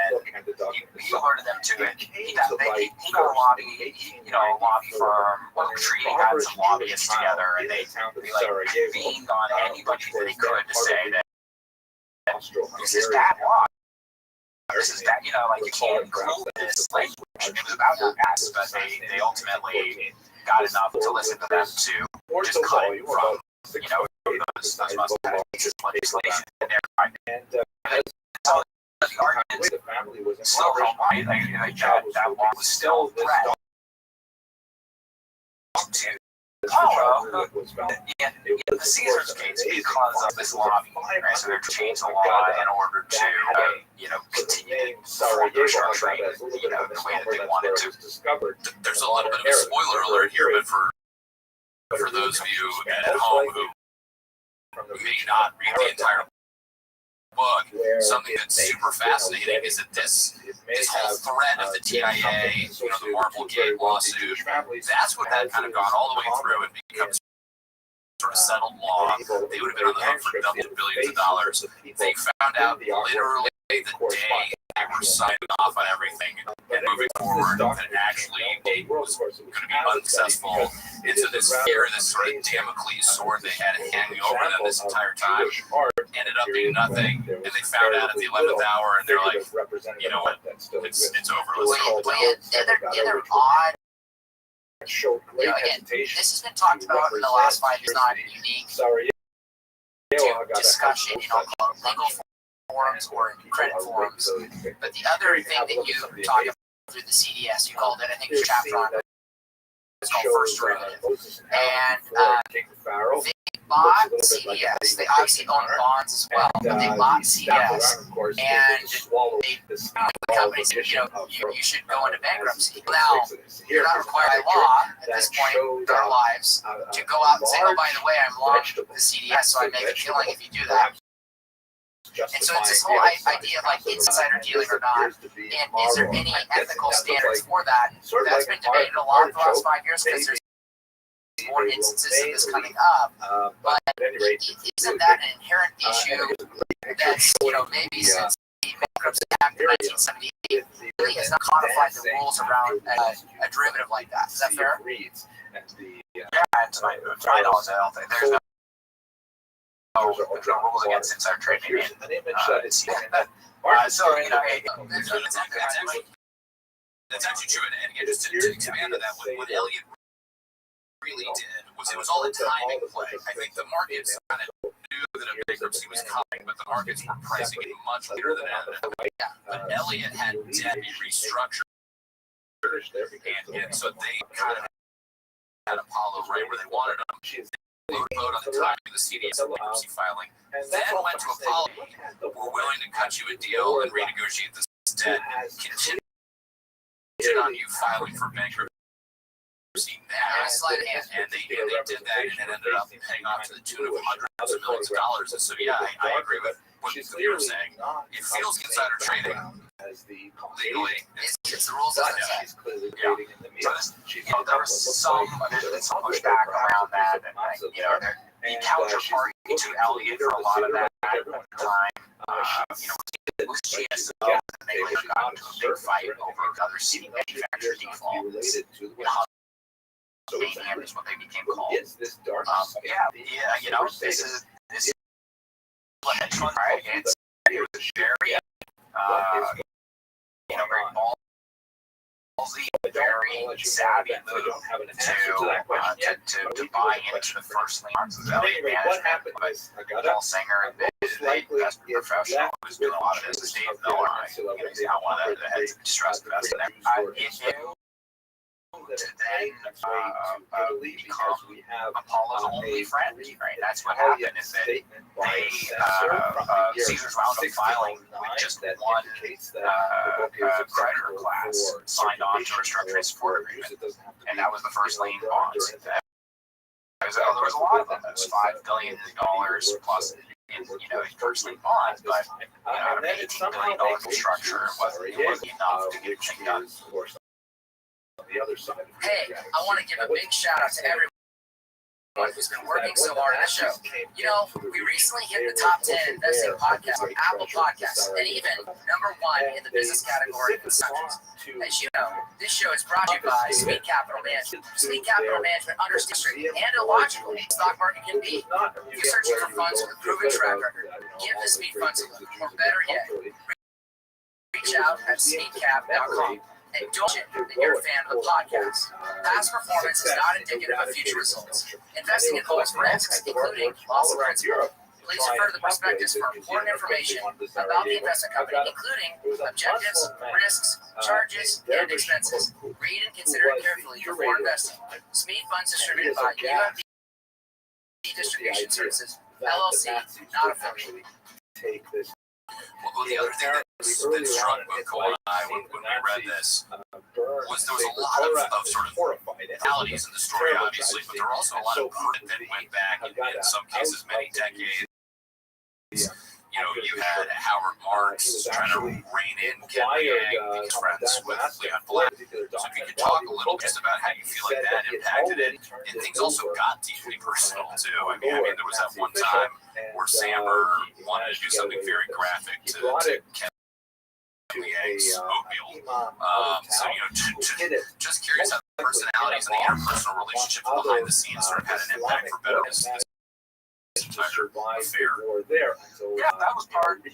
He alerted them to it. He got a lobby, a lobby firm, Tree got some lobbyists together, and they convened on anybody that they could to say that this is bad law. This is bad, you can't include this language. It was about to pass, but they ultimately got enough to listen to them to just cut it from, those must-pass legislation. And so the argument was still held right. That law was still a threat to Colorado, the Caesars case, because of this lobby, right? So they're changing the law in order to, continue structuring, the way that they wanted to. There's a little bit of a spoiler alert here, but for those of you at home who may not read the entire book, something that's super fascinating is that this whole thread of the TIA, the Marblegate lawsuit, that's what had kind of gone all the way through and become sort of settled law. They would have been on the hook for billions of dollars. They found out literally the day they were signing off on everything and moving forward that actually it was going to be unsuccessful. And so this fear, this sort of Damocles sword they had hanging over them this entire time, ended up being nothing. And they found out at the 11th hour, and they're like, you know what, it's over. Let's go. They're odd. Again, this has been talked about in the last 5 years, not unique to discussion, legal forums or credit forums. But the other thing that you talked about through the CDS, you called it, I think, chapter on it's called First Derivative. And they bought CDS. They obviously own bonds as well, but they bought CDS. And the company said, you should go into bankruptcy. Now, you're not required by law at this point in our lives to go out and say, oh, by the way, I'm launched the CDS, so I make a killing if you do that. And so it's this whole idea of like insider dealing or not, and is there any ethical standards for that? That's been debated a lot for the last 5 years because there's more instances of this coming up. But isn't that an inherent issue that's, maybe since the Bankruptcy Act of 1978 really has not codified the rules around a derivative like that? Is that fair? Yeah, to my knowledge, I don't think there's no no rules against insider trading. That's actually true. And again, just to expand on that, what Elliott really did was it was all a timing play. I think the markets kind of knew that a bankruptcy was coming, but the markets were pricing it much later than that. But Elliott had debt be restructured, and so they kind of had Apollo right where they wanted them. They vote on the timing of the CDS bankruptcy filing, then went to Apollo, were willing to cut you a deal and renegotiate this debt, contingent on you filing for bankruptcy now. And they did that, and it ended up paying off to the tune of hundreds of millions of dollars. And so, yeah, I agree with what you were saying. It feels insider trading legally. It's the rules of the there was some pushback around that, and the counterparty to Elliott for a lot of that time, it was GSO, and they later got into a big fight over other seating manufacturer defaults. Manium is what they became called. This is what hedge fund, right? It was very, very ballsy, very savvy move to buy into the first lien of Elliott management. But Paul Singer, the investment professional who's doing a lot of business, Dave Miller, he's not one of the heads of distressed investment. To then become Apollo's only friend, right? That's what happened. Is that they Caesars wound up filing with just one creditor class signed on to a restructuring support agreement, and that was the first lien bonds. There was a lot of them. It was $5 billion plus in first lien bonds, but out of an $18 billion structure, it wasn't enough to get anything done. Hey, I want to give a big shout out to everyone who's been working so hard on the show. We recently hit the top 10 investing podcast on Apple Podcasts, and even number 1 in the business category of subjects. As you know, this show is brought to you by Sweet Capital Management. Sweet Capital Management understands and illogical the stock market can be. If you're searching for funds with a proven track record, give the Sweet funds a look, or better yet, reach out at sweetcap.com. And don't forget that you're a fan of the podcast. Past performance is not indicative of future results. Investing involves risks, including loss of principal. Please refer to the prospectus for important information about the investment company, including objectives, risks, charges, and expenses. Read and consider it carefully before investing. SME Funds distributed by UMB Distribution Services, LLC, not affiliated. Well, the other thing that struck both Cole and I when we read this was there was a lot of sort of realities in the story, obviously, but there were also a lot of proof that went back, in some cases, many decades. You had Howard Marks trying to rein in Ken Yang, being friends with Leon Black. So if you could talk a little just about how you feel like that impacted it, and things also got deeply personal too. I mean, there was that one time where Samber wanted to do something very graphic to Ken Yang's mobile. Just curious how the personalities and the interpersonal relationships behind the scenes sort of had an impact for better. Yeah, that was part of the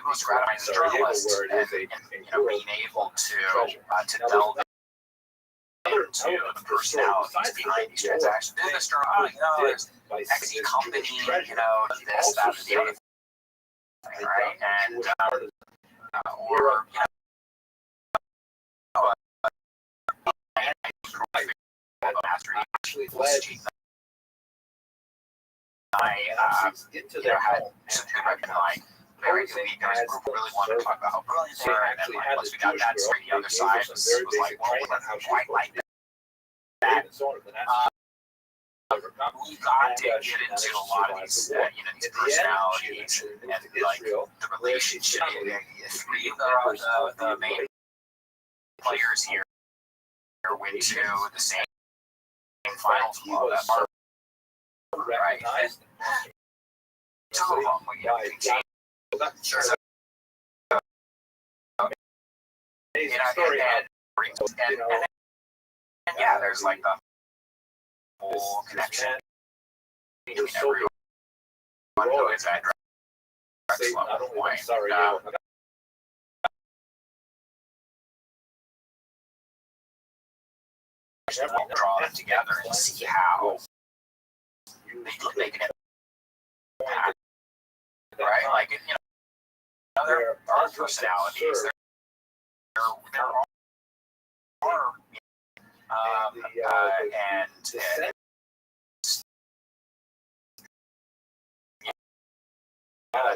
most gratifying as a journalist, and being able to delve into the personalities behind these transactions. This there's XE company, this, that, and the other thing, right? And had some good recognize very good leaders who really wanted to talk about how brilliant they were, and then once we got that story, the other side was like, well, we don't quite like that. We got to get into a lot of these, these personalities and like the relationship. Three of the main players here went to the same finals club at Marvel, right? Two of them, and yeah, there's like the whole connection between everyone go into that direct level point. Draw them together and see how they could make an impact, right? Like, you know, there are personalities, there are, and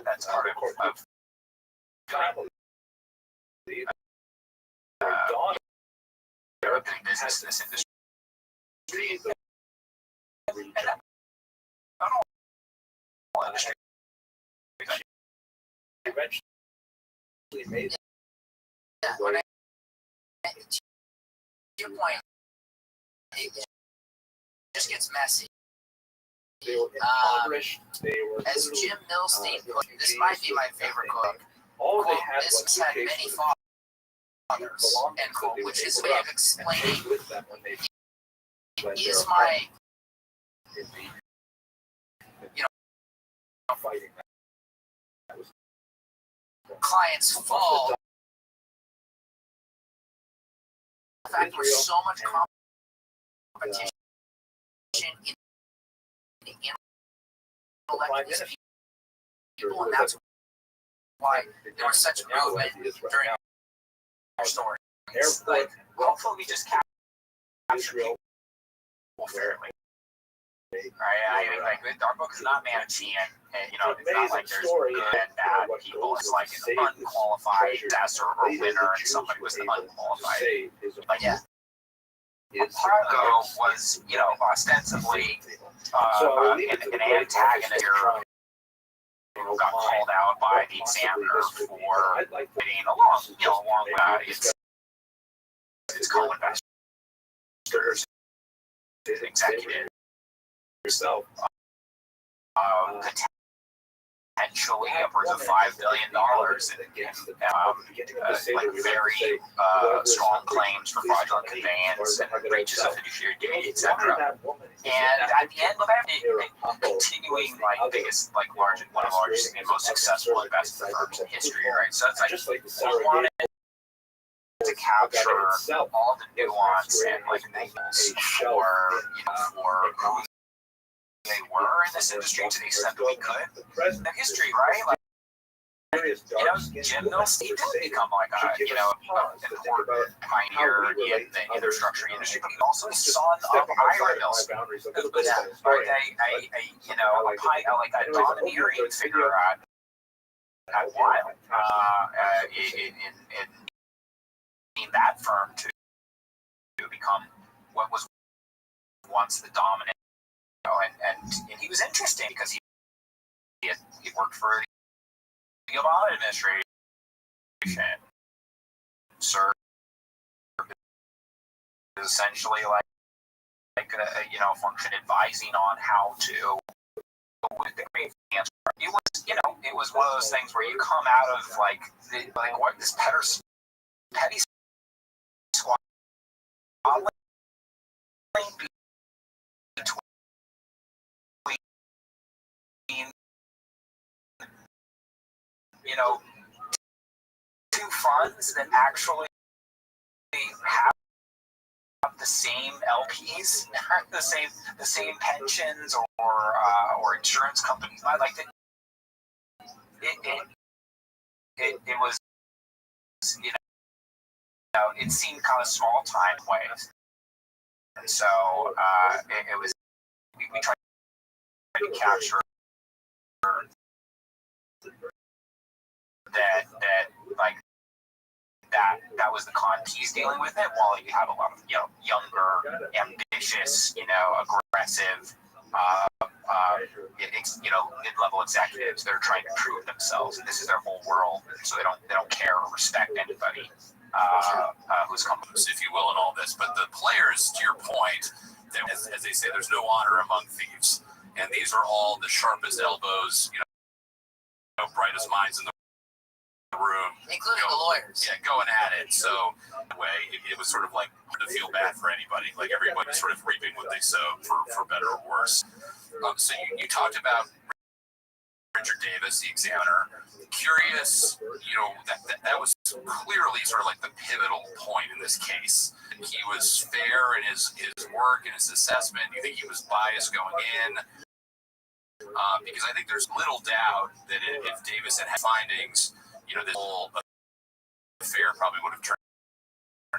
that's part of doing business in this industry. And not all industries eventually made. Yeah, when to your point, it just gets messy. As Jim Milstein put, this might be my favorite quote. Quote, this had many fathers, end quote, which is a way of explaining is my, you know, client's fault. The fact there's so much competition in electing these people, and that's why there was such a movement during our story. Like, hopefully we just capture people fairly. Right? I mean, like, our book is not Manichean, and you know, it's not like there's good and bad people. It's like an unqualified test or winner, and somebody was the unqualified. But yeah, Pargo was, you know, ostensibly an antagonist who got called out by the examiner for being along with its co-investors, his executives. So, potentially upwards of $5 billion in like very strong claims for fraudulent conveyance and breaches of fiduciary duty, etc. And at the end of it, continuing like biggest, like one of the largest and most successful investment firms in history, right? So it's like we wanted to capture all the nuance and like angles for who they were in this industry to the extent that we could. The history, right? Like, you know, Jim Milstein did become like an important pioneer in the structuring industry, but he also was the son of Ira Milstein, who was like a domineering figure at while in that firm to become what was once the dominant. And he was interesting because he worked for the Obama administration, served essentially like a function advising on how to with the great finance. It was one of those things where you come out of like what this petty squabbling two funds that actually have the same LPs, the same pensions or insurance companies. I like that. It was it seemed kind of small time ways, and so it was we tried to capture that was the con he's dealing with it, while you have a lot of younger, ambitious, aggressive mid-level executives that are trying to prove themselves, and this is their whole world, so they don't care or respect anybody who's come, if you will, in all this. But the players, to your point, as they say, there's no honor among thieves, and these are all the sharpest elbows, brightest minds in the room, including the lawyers. Yeah, going at it. So, in a way, it was sort of like to feel bad for anybody. Like everybody's sort of reaping what they sow, for better or worse. So you talked about Richard Davis, the examiner. Curious, that was clearly sort of like the pivotal point in this case. He was fair in his work and his assessment. You think he was biased going in? Because I think there's little doubt that if Davis had findings, this whole affair probably would have turned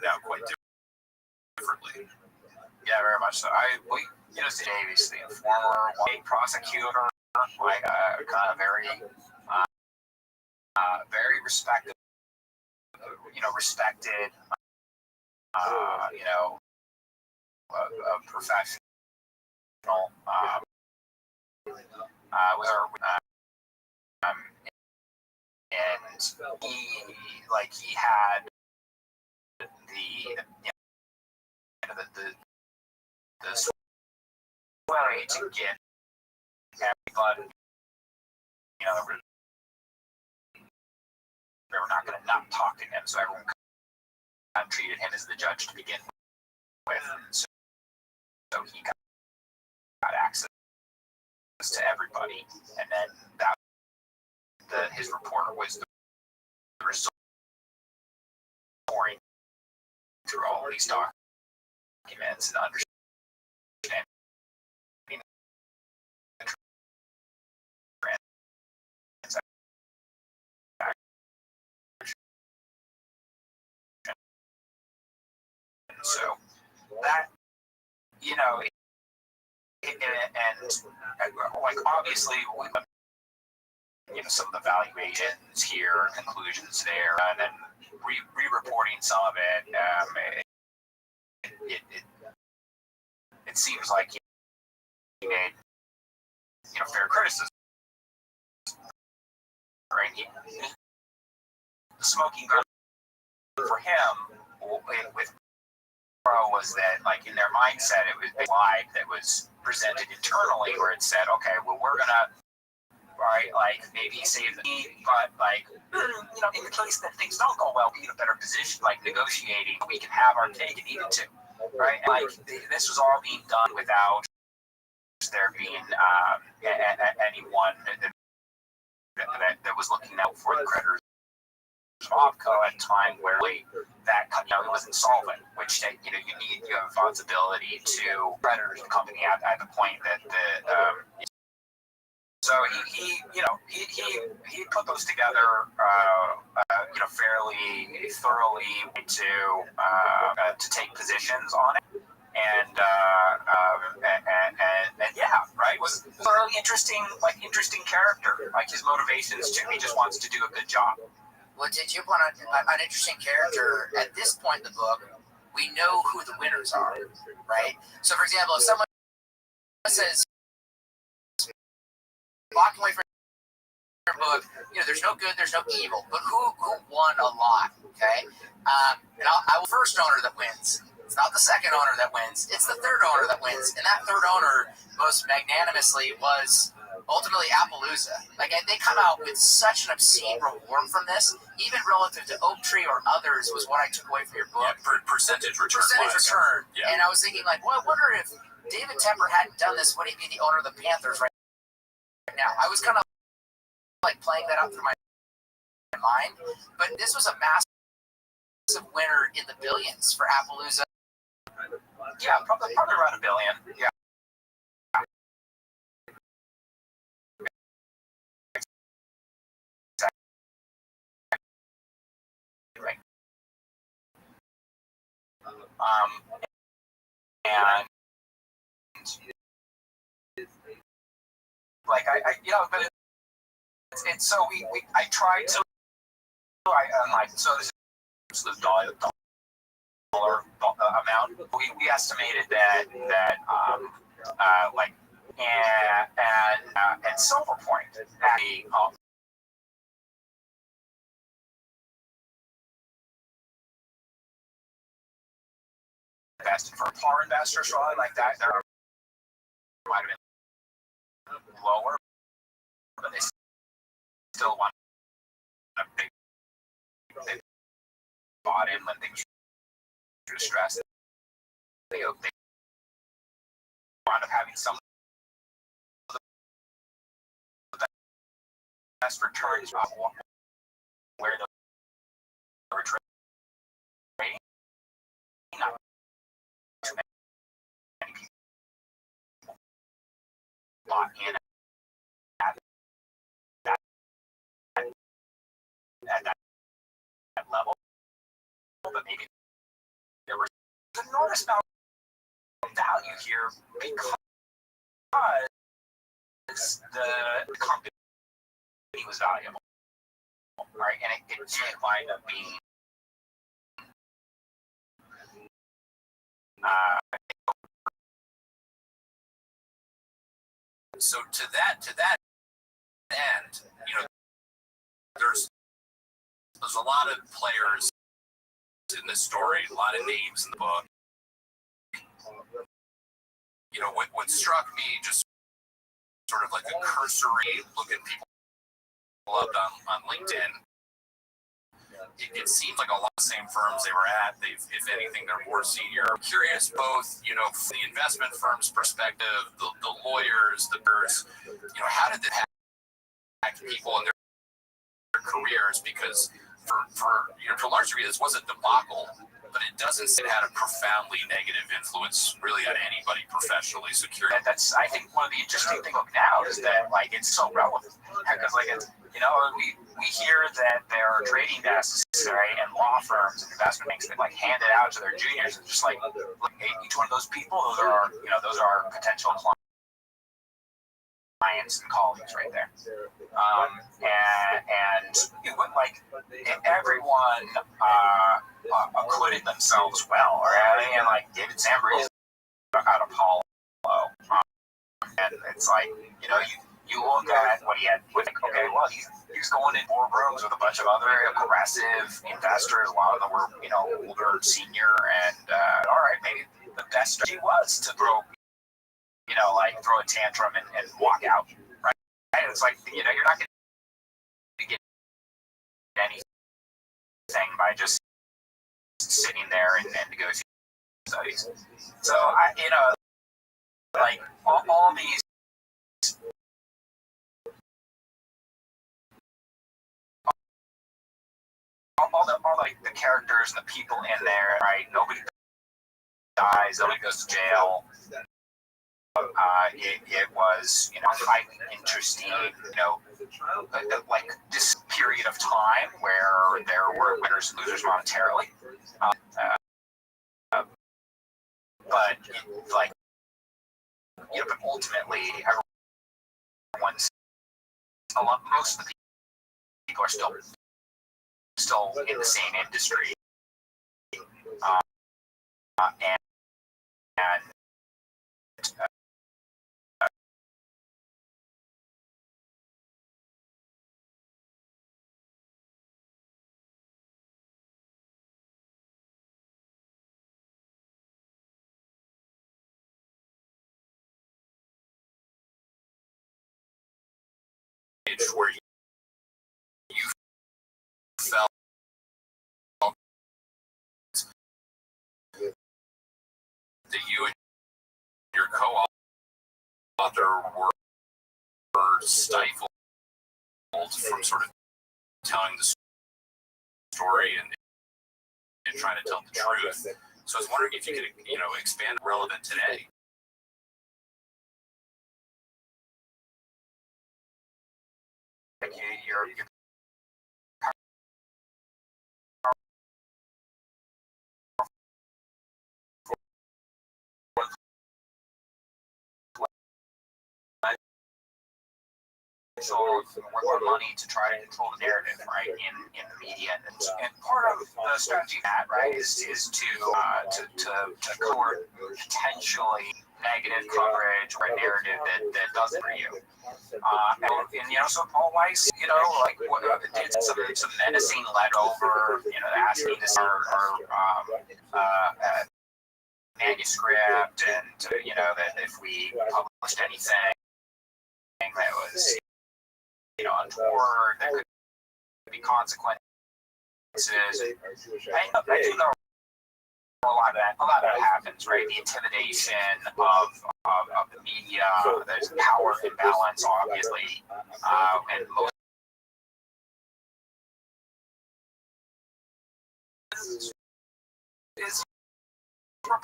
out quite differently. Yeah, very much so. Davis, the former white prosecutor, kind of very respected, a professional, and he had the way to get everybody, they were not going to not talk to him, so everyone kind of treated him as the judge to begin with. So he got access to everybody, and then his reporter was the result through all these documents and understanding the transaction. So that, obviously, some of the valuations here, conclusions there, and then re-reporting some of it. It seems like he made fair criticism. Right? The smoking gun for him with Pro was that, in their mindset, it was a slide that was presented internally where it said, okay, well, we're gonna, maybe save the team, but in the case that things don't go well, be in a better position, negotiating, we can have our cake and eat it too, right? This was all being done without there being anyone that was looking out for the creditors of OpCo at a time where that it was insolvent, which you have responsibility to creditors of the company at the point that so he put those together fairly thoroughly to take positions on it, and was a really interesting character. His motivations too. He just wants to do a good job. Well, did you want an interesting character? At this point in the book, we know who the winners are, right? So, for example, if someone says, walk away from your book, there's no good, there's no evil, but who won a lot, okay? And I will first owner that wins. It's not the second owner that wins, it's the third owner that wins. And that third owner, most magnanimously, was ultimately Appaloosa. They come out with such an obscene reward from this, even relative to Oak Tree or others, was what I took away from your book. Yeah, percentage return. Yeah. And I was thinking, I wonder if David Tepper hadn't done this, would he be the owner of the Panthers right now? I was kind of playing that out through my mind, but this was a massive winner in the billions for Appaloosa. Yeah, probably around $1 billion. Yeah. And but it's so I tried to so this is the dollar amount. We estimated that and Silver Point actually invested for par investors, probably that. There might have been lower, but they still want a big. They bought in when things were stressed. They wound up having some best returns where the trading, not too many people bought in at that level, but maybe there was an enormous amount of value here because the company was valuable, right? And it did wind up being so to that end, there's a lot of players in this story, a lot of names in the book. What struck me, just sort of like a cursory look at people up on LinkedIn, it seems like a lot of the same firms they were at. If anything, they're more senior. I'm curious, both, from the investment firm's perspective, the lawyers, the birds, how did that impact people in their careers? Because for to a large degree, this was a debacle, but it doesn't seem to have a profoundly negative influence really on anybody professionally. So curious. That's, I think, one of the interesting things now is that it's so relevant because we hear that there are trading desks, right, and law firms and investment banks that hand it out to their juniors and just each one of those people, those are potential clients and colleagues right there. And it would everyone acquitted themselves well, right? And David Sambry out of Apollo. And it's you look at what he had with, okay, well, he's going in boardrooms with a bunch of other aggressive investors. A lot of them were, older, senior, and all right, maybe the best strategy was to throw a tantrum and walk out, right? And it's you're not going to get anything by just sitting there and negotiating studies. So all these. All the characters and the people in there, right? Nobody dies, nobody goes to jail. It was, highly interesting, this period of time where there were winners and losers monetarily. But ultimately, most of the people are still in the same industry, and where you felt that you and your co-author were stifled from sort of telling the story and trying to tell the truth. So I was wondering if you could, expand relevant today. You're more money to try to control the narrative, right, in the media, and part of the strategy of that, right, is to court potentially negative coverage or a narrative that does it for you. And so Paul Weiss, did some menacing let over, asking this our manuscript, and that if we published anything that was untoward, there could be consequences. I do know a lot of that happens, right? The intimidation of the media, there's power imbalance, obviously, and most is report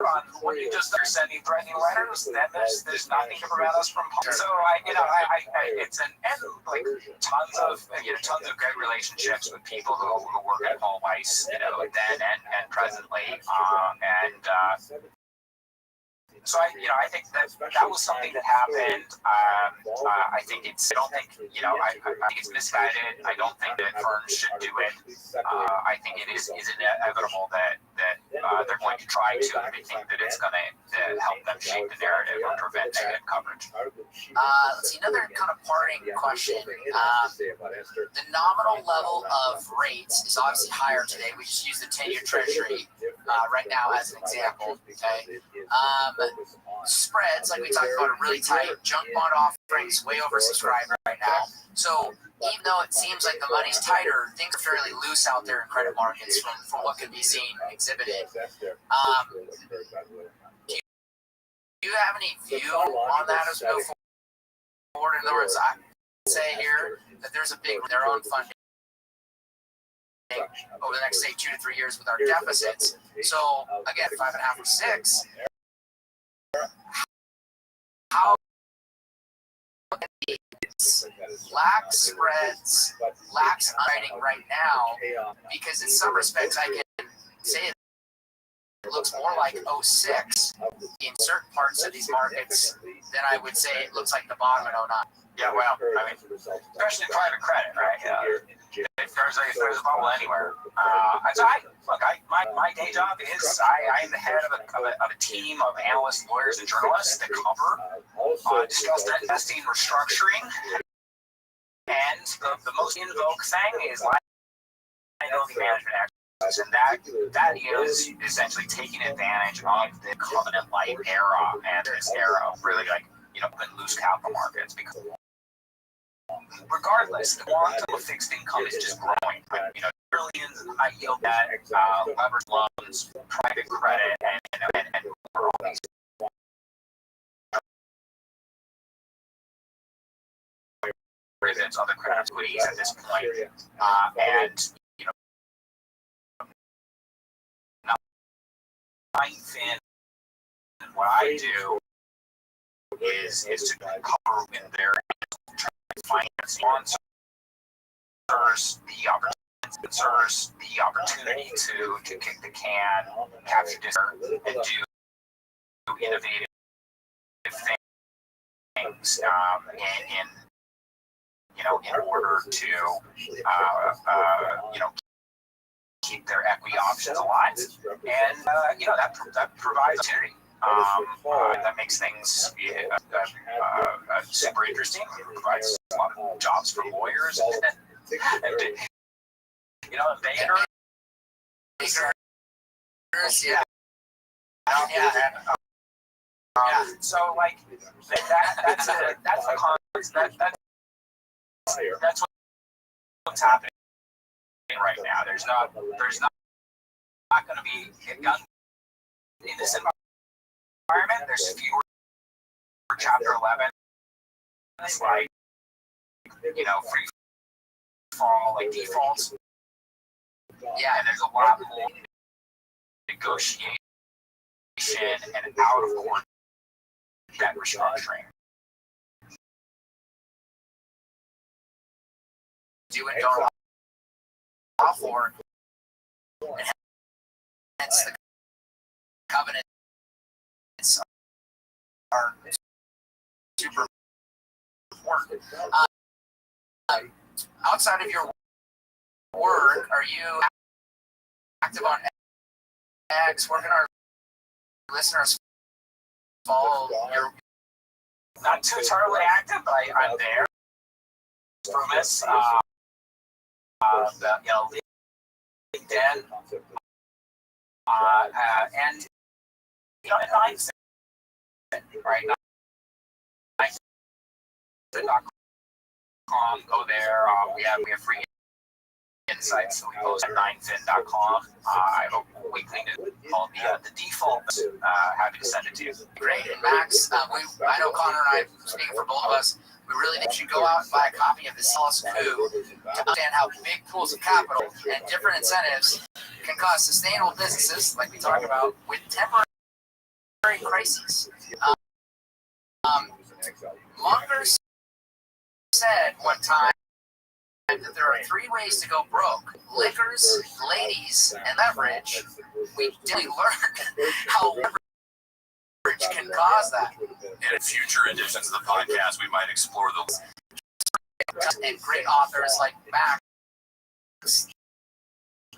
on when you just are sending threatening letters, then there's nothing to prevent us from. So it's and like tons of good relationships with people who work at Paul Weiss, then and presently, so I think that was something that happened. I think I think it's misguided. I don't think that firms should do it. I think it is inevitable that they're going to try to. They think that it's going to help them shape the narrative or prevent negative coverage. Let's see, another kind of parting question. The nominal level of rates is obviously higher today. We just use the 10-year Treasury right now as an example. Okay. Spreads, like we talked about, are really tight. Junk bond offerings way oversubscribed right now. So even though it seems like the money's tighter, things are fairly loose out there in credit markets from what can be seen and exhibited. Do you have any view on that as we go forward? In other words, I would say here that there's a big their own funding over the next, say, 2 to 3 years with our deficits. So again, 5.5 or 6. How lax spreads, lax underwriting right now, because in some respects I can say it looks more like 06 in certain parts of these markets than I would say it looks like the bottom in 09. Yeah, well, I mean, especially private credit, right? If there's a bubble anywhere. My day job is I am the head of a team of analysts, lawyers, and journalists that cover distressed debt investing, restructuring, and the most in vogue thing is liability management actions, and that is essentially taking advantage of the covenant light era and this era, really open loose capital markets, because regardless, the quantum of fixed income is just growing. Trillions of high yield debt, leveraged loans, private credit, and all these other credit equities at this point. And what I do is to cover in there finance the opportunity to kick the can, capture discount, and do innovative things in order to keep their equity options alive, and that provides opportunity. That makes things super interesting. It provides a lot of jobs for lawyers and bankers. So that's what's happening right now. There's not going to be in this environment. There's fewer Chapter 11. It's free fall, defaults. Yeah, and there's a lot more negotiation and out of court debt restructuring. Do and don't allow for, and hence the covenants are super important. Outside of your work, are you active on X? Where can our listeners follow your? Not too terribly active, but I'm there. Promise. LinkedIn, and Mindset, right? Mindset.com. Go there. We have free insights that we post at 9fin.com. I have a weekly news called the Default. Happy to send it to you. Great. And Max, I know Connor and I, speaking for both of us, We really should go out and buy a copy of the Solace Coup to understand how big pools of capital and different incentives can cause sustainable businesses, like we talked about, with temporary crises. Munger said one time that there are 3 ways to go broke: liquors, ladies, and leverage. We didn't learn how leverage can cause that. And in future editions of the podcast, we might explore those. And great authors like Max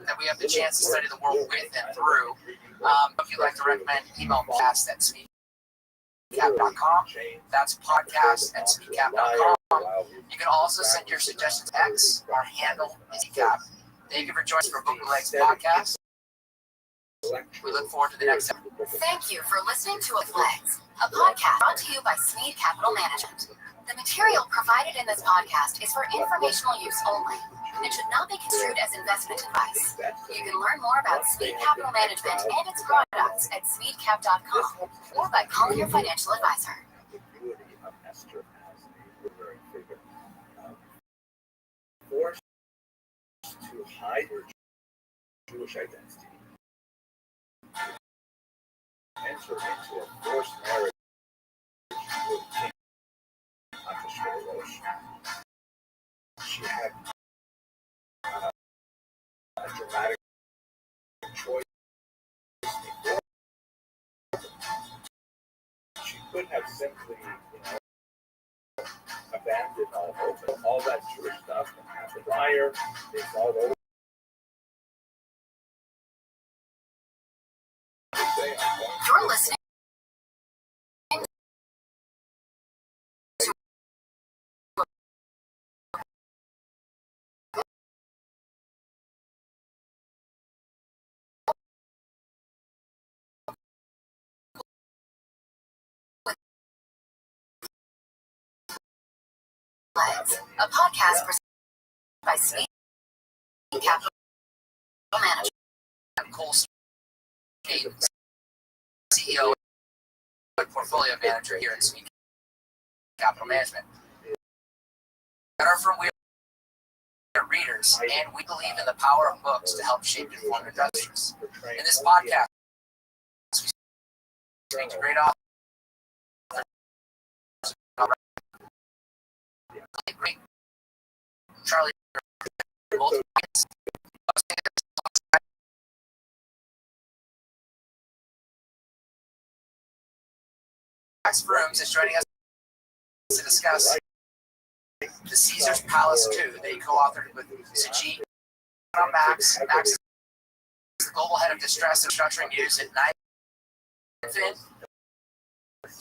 that we have the chance to study the world with and through. If you'd like to recommend, email podcast at speedcap.com. That's podcast at speedcap.com. You can also send your suggestions to X. Our handle is Cap. Thank you for joining us for Book Legs podcast. We look forward to the next episode. Thank you for listening to Legs, a podcast brought to you by Smead Capital Management. The material provided in this podcast is for informational use only and should not be construed as investment advice. You can learn more about Smead Capital Management and its products at smeadcap.com or by calling your financial advisor. Forced to hide her Jewish identity, enter into a forced marriage with King Ahasuerus. She had a dramatic choice before. She could have simply, abandoned all hope. All that Jewish stuff that happened prior, it's all over. You're listening Legs, a podcast presented by Smead Capital Management. I'm Cole Skate, CEO and portfolio manager here at Smead Capital Management. We are from readers, and we believe in the power of books to help shape informed investors. In this podcast, we speak to great authors. Great Charlie, Max Brooms is joining us to discuss the Caesar's Palace Coup that he co-authored with Sajid Max. Max is the global head of distress and structuring news at Knifefin.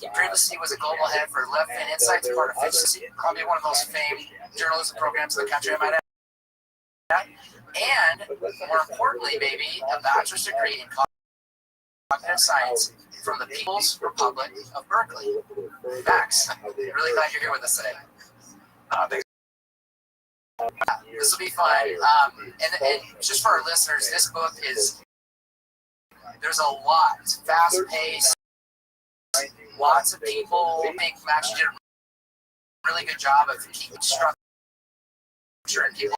He previously was a global head for Leftfin Insights, part of Fitch, probably one of the most famed journalism programs in the country, I might add. And more importantly, maybe a bachelor's degree in cognitive science from the People's Republic of Berkeley. Max, really glad you're here with us today. Thanks. This will be fun. And just for our listeners, this book is, there's a lot. It's fast-paced. Lots of people. I think Max, you did a really good job of keeping structure in people's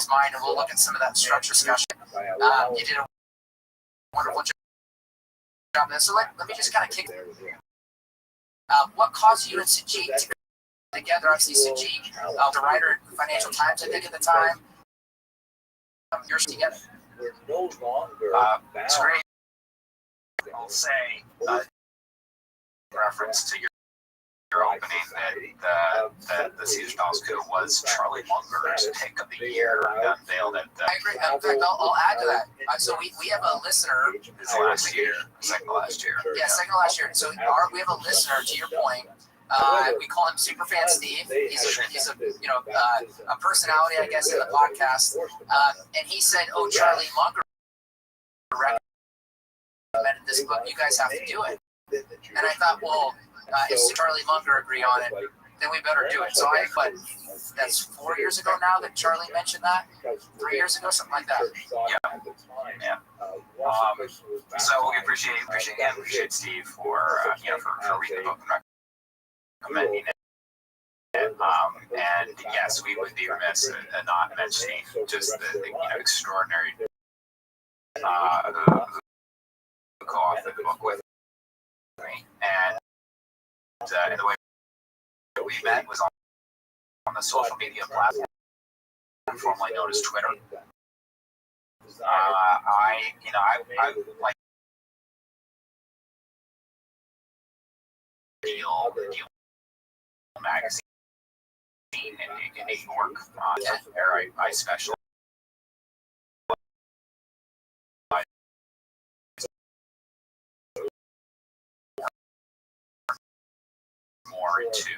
mind, and we'll look at some of that structure discussion. You did a wonderful job there. So let me just kind of kick it. What caused you and Sajid to come together? Obviously, Sajid, the writer at Financial Times, I think, at the time. You're together. We're no longer It's great. I'll say, reference to your opening that the Caesar's Palace Coup was Charlie Munger's pick of the year unveiled at I agree. In fact, I'll add to that. So we have a listener. last year, second to last year. Yeah, second to last year. So we have a listener, to your point. We call him Superfan Steve. He's a personality, I guess, in the podcast. And he said, "Oh, Charlie Munger recommended this book. You guys have to do it." And I thought, well, if Charlie Munger agree on it, then we better do it. So that's 4 years ago now that Charlie mentioned that? 3 years ago, something like that. Yeah. So we appreciate Steve for reading the book and recommending it. And yes, we would be remiss in not mentioning just the extraordinary who co-authored the book with me. And the way that we met was on the social media platform formerly known as Twitter. I like Deal magazine in New York, where I specialize more into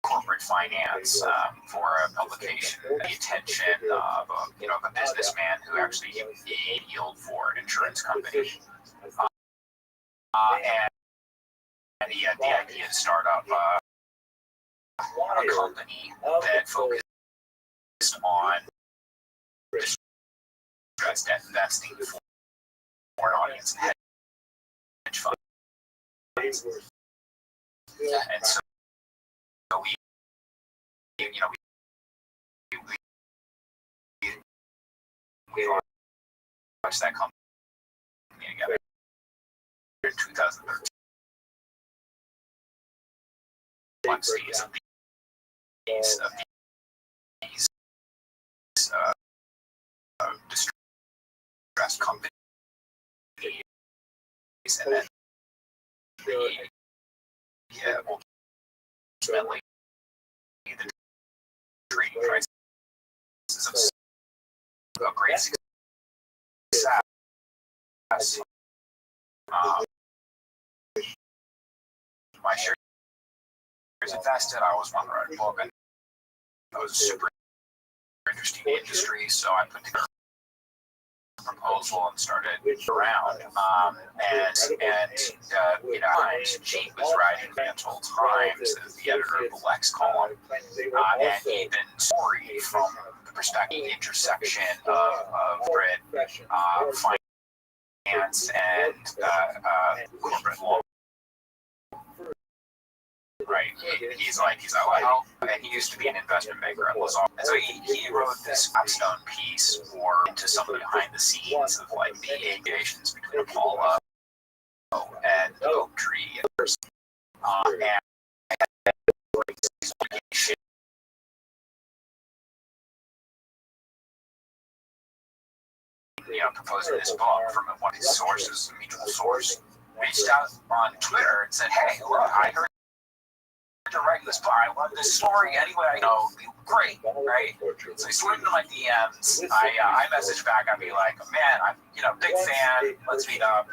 corporate finance for a publication, the attention of a businessman who actually yield for an insurance company, and he had the idea to start up a company that focused on distressed debt investing for an audience of hedge funds. And so we launched that company together in 2013. Complexities of these distressed companies, and then ultimately the trading prices of great success. My shares invested. I was one right book, and it was a super interesting industry, so I put together a proposal and started around. She was writing Financial Times as the editor of the Lex column, and even story from the perspective intersection of finance and corporate law. Right, he's like, well, and he used to be an investment banker at Lazard. And so he wrote this capstone piece into some of the behind the scenes of like the aviations between Apollo and the Oak Tree, and proposing this book from one of his sources, a mutual source, reached out on Twitter and said, "Hey, look, I heard to write this book. I love this story. Anyway, great, right?" So he slid into my DMs. I messaged back. I'd be like, "Man, I'm big fan. Let's meet up."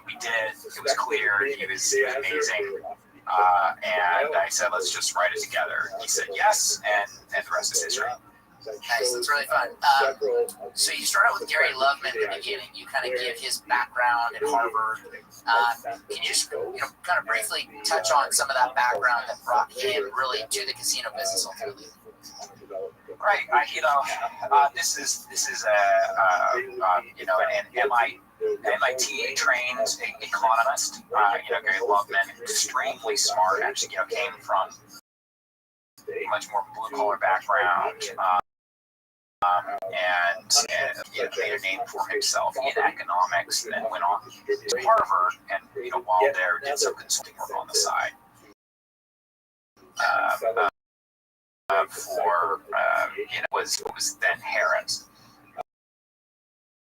We did. It was clear. He was amazing. And I said, "Let's just write it together." He said yes, and the rest is history. Nice, that's really fun. So you start out with Gary Loveman in the beginning. You kind of give his background at Harvard. Can you just kind of briefly touch on some of that background that brought him really to the casino business ultimately? Right. This is an MIT trained economist. Gary Loveman, extremely smart. Actually, came from much more blue collar background. And made a name for himself in economics, and then went on to Harvard, and while there did some consulting work on the side was then Harris,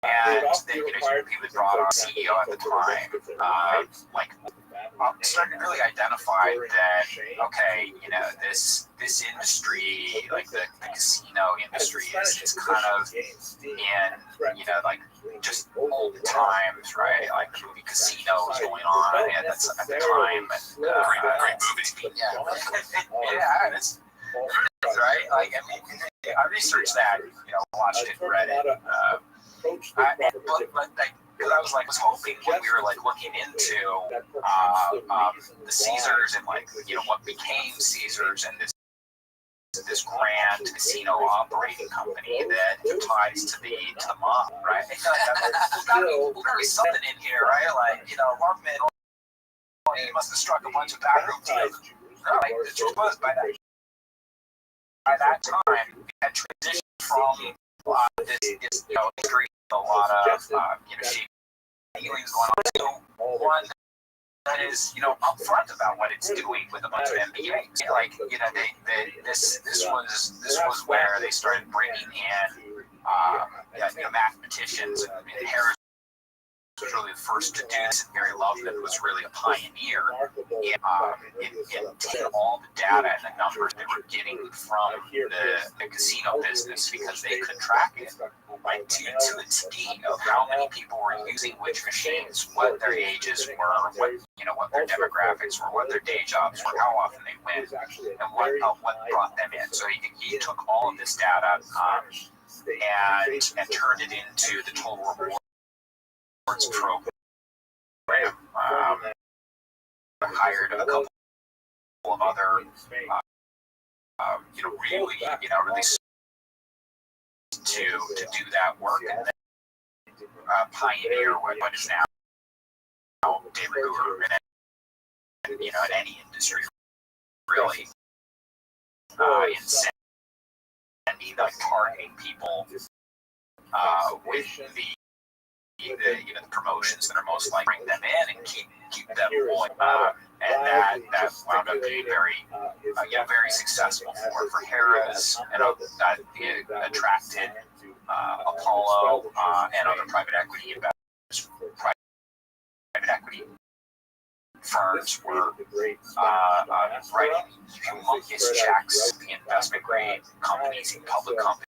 and then he was brought on CEO at the time, started to really identify that this industry, like the casino industry, is kind of in just old times, right? Like the movie Casino was going on, and that's at the time. Great movie. Yeah, it's right. I researched that, watched it, read it. Because I was hoping when we were looking into the Caesars and what became Caesars and this grand casino operating company that ties to the mob, right? There's gotta be something in here, right? Loveman, he must have struck a bunch of backroom deals. The truth was, by that by that time, we had transitioned from this history, a lot of shady dealings going on, to one that is upfront about what it's doing with a bunch of MBAs. This was where they started bringing in mathematicians, and Harris was really the first to do this, and Mary Loveman was really a pioneer in taking all the data and the numbers they were getting from the casino business, because they could track it to a T of how many people were using which machines, what their ages were, what their demographics were, what their day jobs were, how often they went, and what brought them in. So he took all of this data and turned it into the total rewards program. Hired a couple of other, really to do that work, and then pioneer what is now David Hoover in any industry, really, in sending, targeting people with the promotions that are most likely to bring them in and keep them going, and that wound up being very successful for Harris, and that attracted Apollo and other private equity investors. Private equity firms were writing humongous checks to the investment grade companies and public companies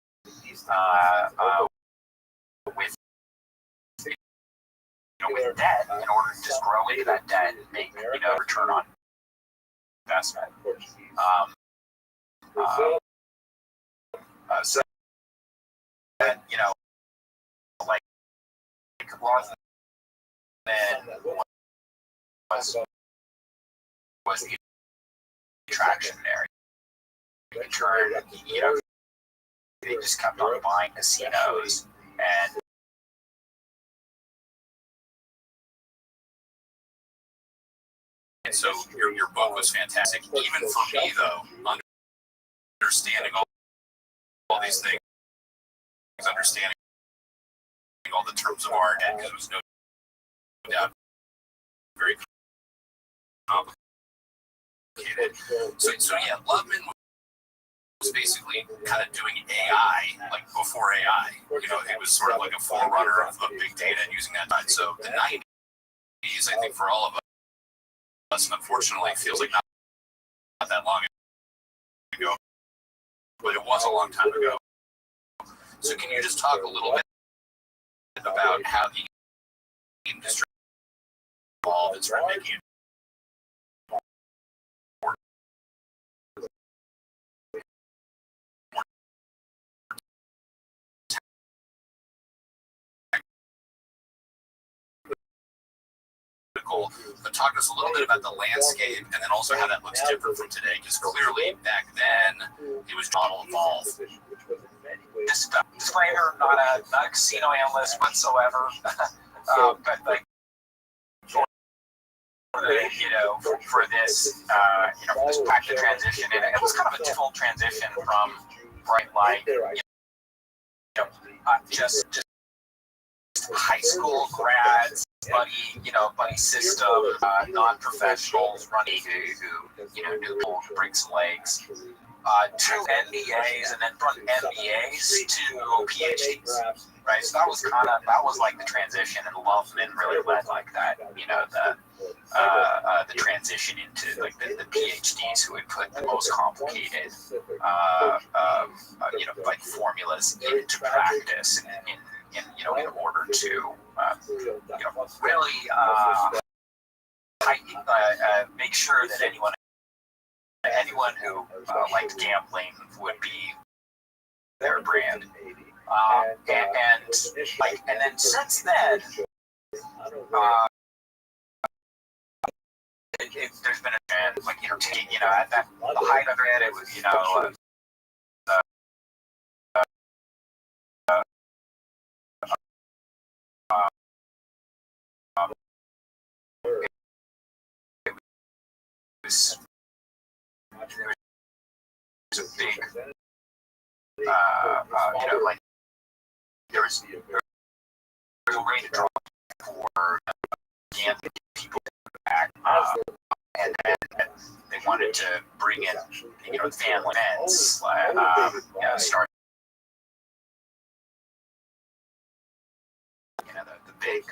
with debt, in order to just grow into that debt and make return on investment. So that Rothschild was the attraction there. In turn, they just kept on buying casinos, and so your book was fantastic. Even for me, though, understanding all these things, understanding all the terms of art, and it was no doubt very complicated. So yeah, Loveman was basically kind of doing AI like before AI. It was sort of like a forerunner of big data and using that time. So the 90s, I think, for all of us, unfortunately, feels like not that long ago, but it was a long time ago. So can you just talk a little bit about how the industry evolved and started making it more technical, but talk to us a little bit about the landscape, and then also how that looks different from today, because clearly back then it was model evolved. Just disclaimer, not a casino analyst whatsoever, but like for this this practice transition, and it was kind of a difficult transition from bright light, just high school grads, buddy system, non-professionals running who knew people to break some legs. To MBAs, and then from MBAs to PhDs, right? So that was like the transition, and Loveman really led like that, the transition into like the PhDs who would put the most complicated, like formulas into practice, in order to, really make sure that anyone who liked gambling would be their brand, and then since then, there's been a trend, at the height of it, it was there was a big like there was a way to draw for gambling people back, and then they wanted to bring in, family events, start, the big.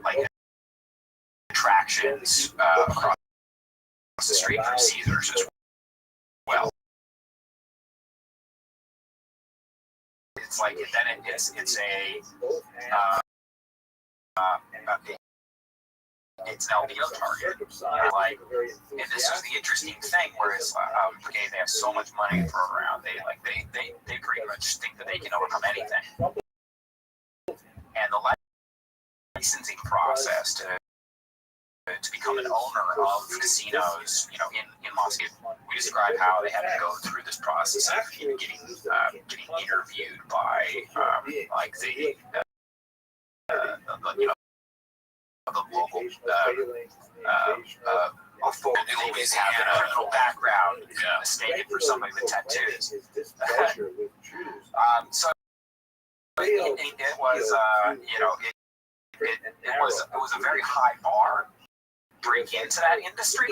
Like attractions across the street from Caesars as well. It's like then it's an LBO target. Like, and this is the interesting thing, where it's okay, they have so much money to throw around. They pretty much think that they can overcome anything. And the licensing process to become an owner of casinos, in Las Vegas, we describe how they had to go through this process of getting interviewed by the local they always have a criminal background mistaken for somebody with tattoos. So it was a very high bar break into that industry,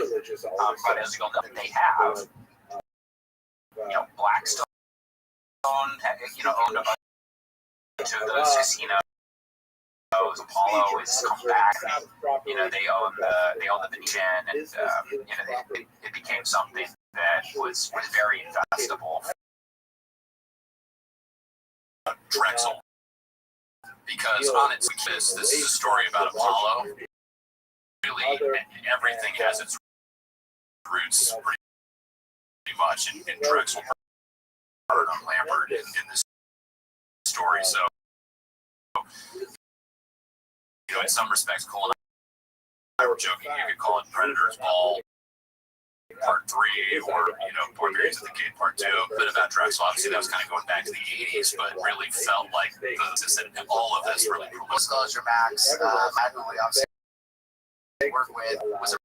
but as you'll know, they have, Blackstone, owned a bunch of those casinos. Apollo has come back. They own the Venetian, and it became something that was very investable. Drexel, because on its this is a story about Apollo. Really, everything has its roots pretty much in Drexel, Lambert in this story. So, in some respects, Cole and I were joking. You could call it Predator's Ball Part 3, or Barbarians of the Gate Part 2. A bit about Drexel. Obviously, that was kind of going back to the 80s, but really felt like all of this really. Disclosure Max, who we obviously work with, was a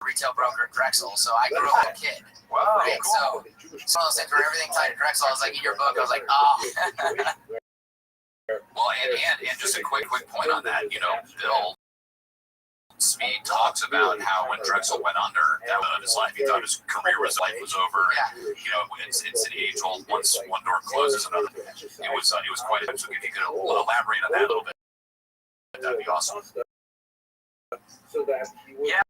retail broker at Drexel, so I grew up a kid. Wow, right? cool. So one of those things where everything tied to Drexel, I was like, in your book, I was like, oh. Well, and just a quick point on that, Bill Smead talks about how when Drexel went under, that was his life. He thought his career was over. Yeah. It's an age-old. Once one door closes, another. It was quite. So if you could elaborate on that a little bit, that'd be awesome. Yeah.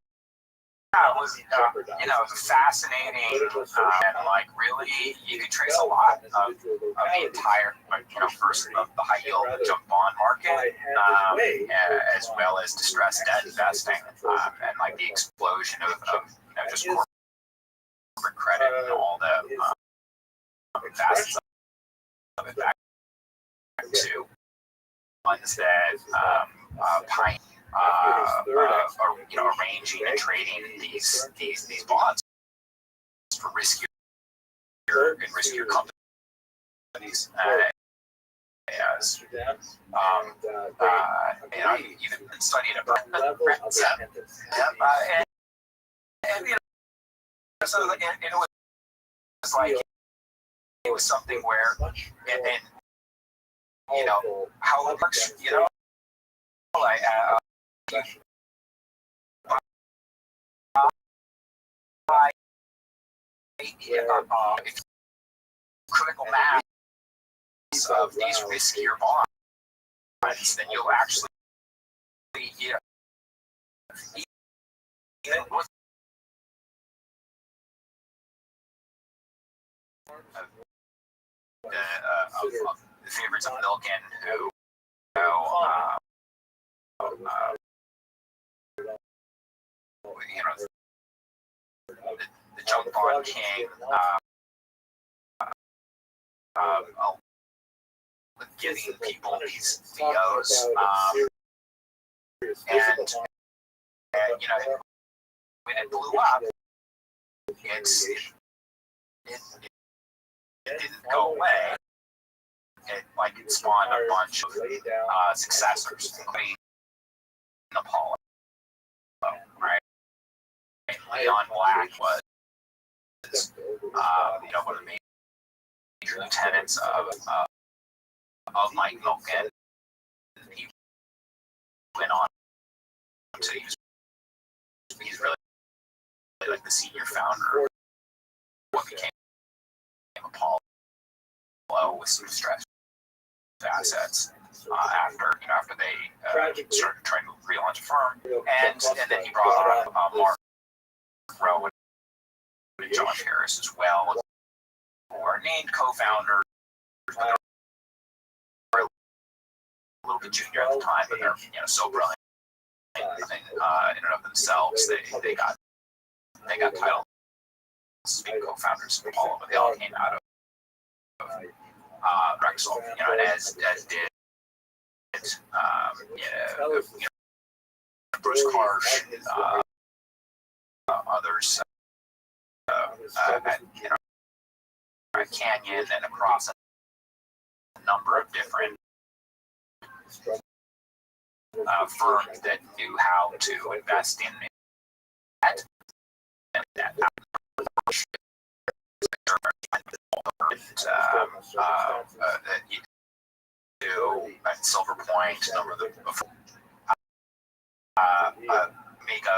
Yeah, it was, it was fascinating, and really, you could trace a lot of the entire, first of the high yield junk bond market, as well as distressed debt investing, and the explosion of just corporate credit and all the facets of it back to ones that arranging and trading these bonds for riskier companies. I even studied about it was something where, how it works, critical mass of these riskier bonds, then you'll actually, even with the favorites of Milken, who the junk bond king, giving people these VOs, and when it blew up, it didn't go away. it spawned a bunch of successors, including Apollo. Right? Leon Black was, one of the major lieutenants of Mike Milken. He went on to he's really like the senior founder of what became Apollo with some distressed assets after they started trying to relaunch a firm, and then he brought on Mark Rowan and Josh Harris as well, who are named co-founders. But they're a little bit junior at the time, but they're so brilliant in and of themselves. They got titles as being co-founders of Apollo, but they all came out of Drexel, and as did Bruce Karsh, others at Canyon and across a number of different firms that knew how to invest in that. At Silver Point, a number of the make a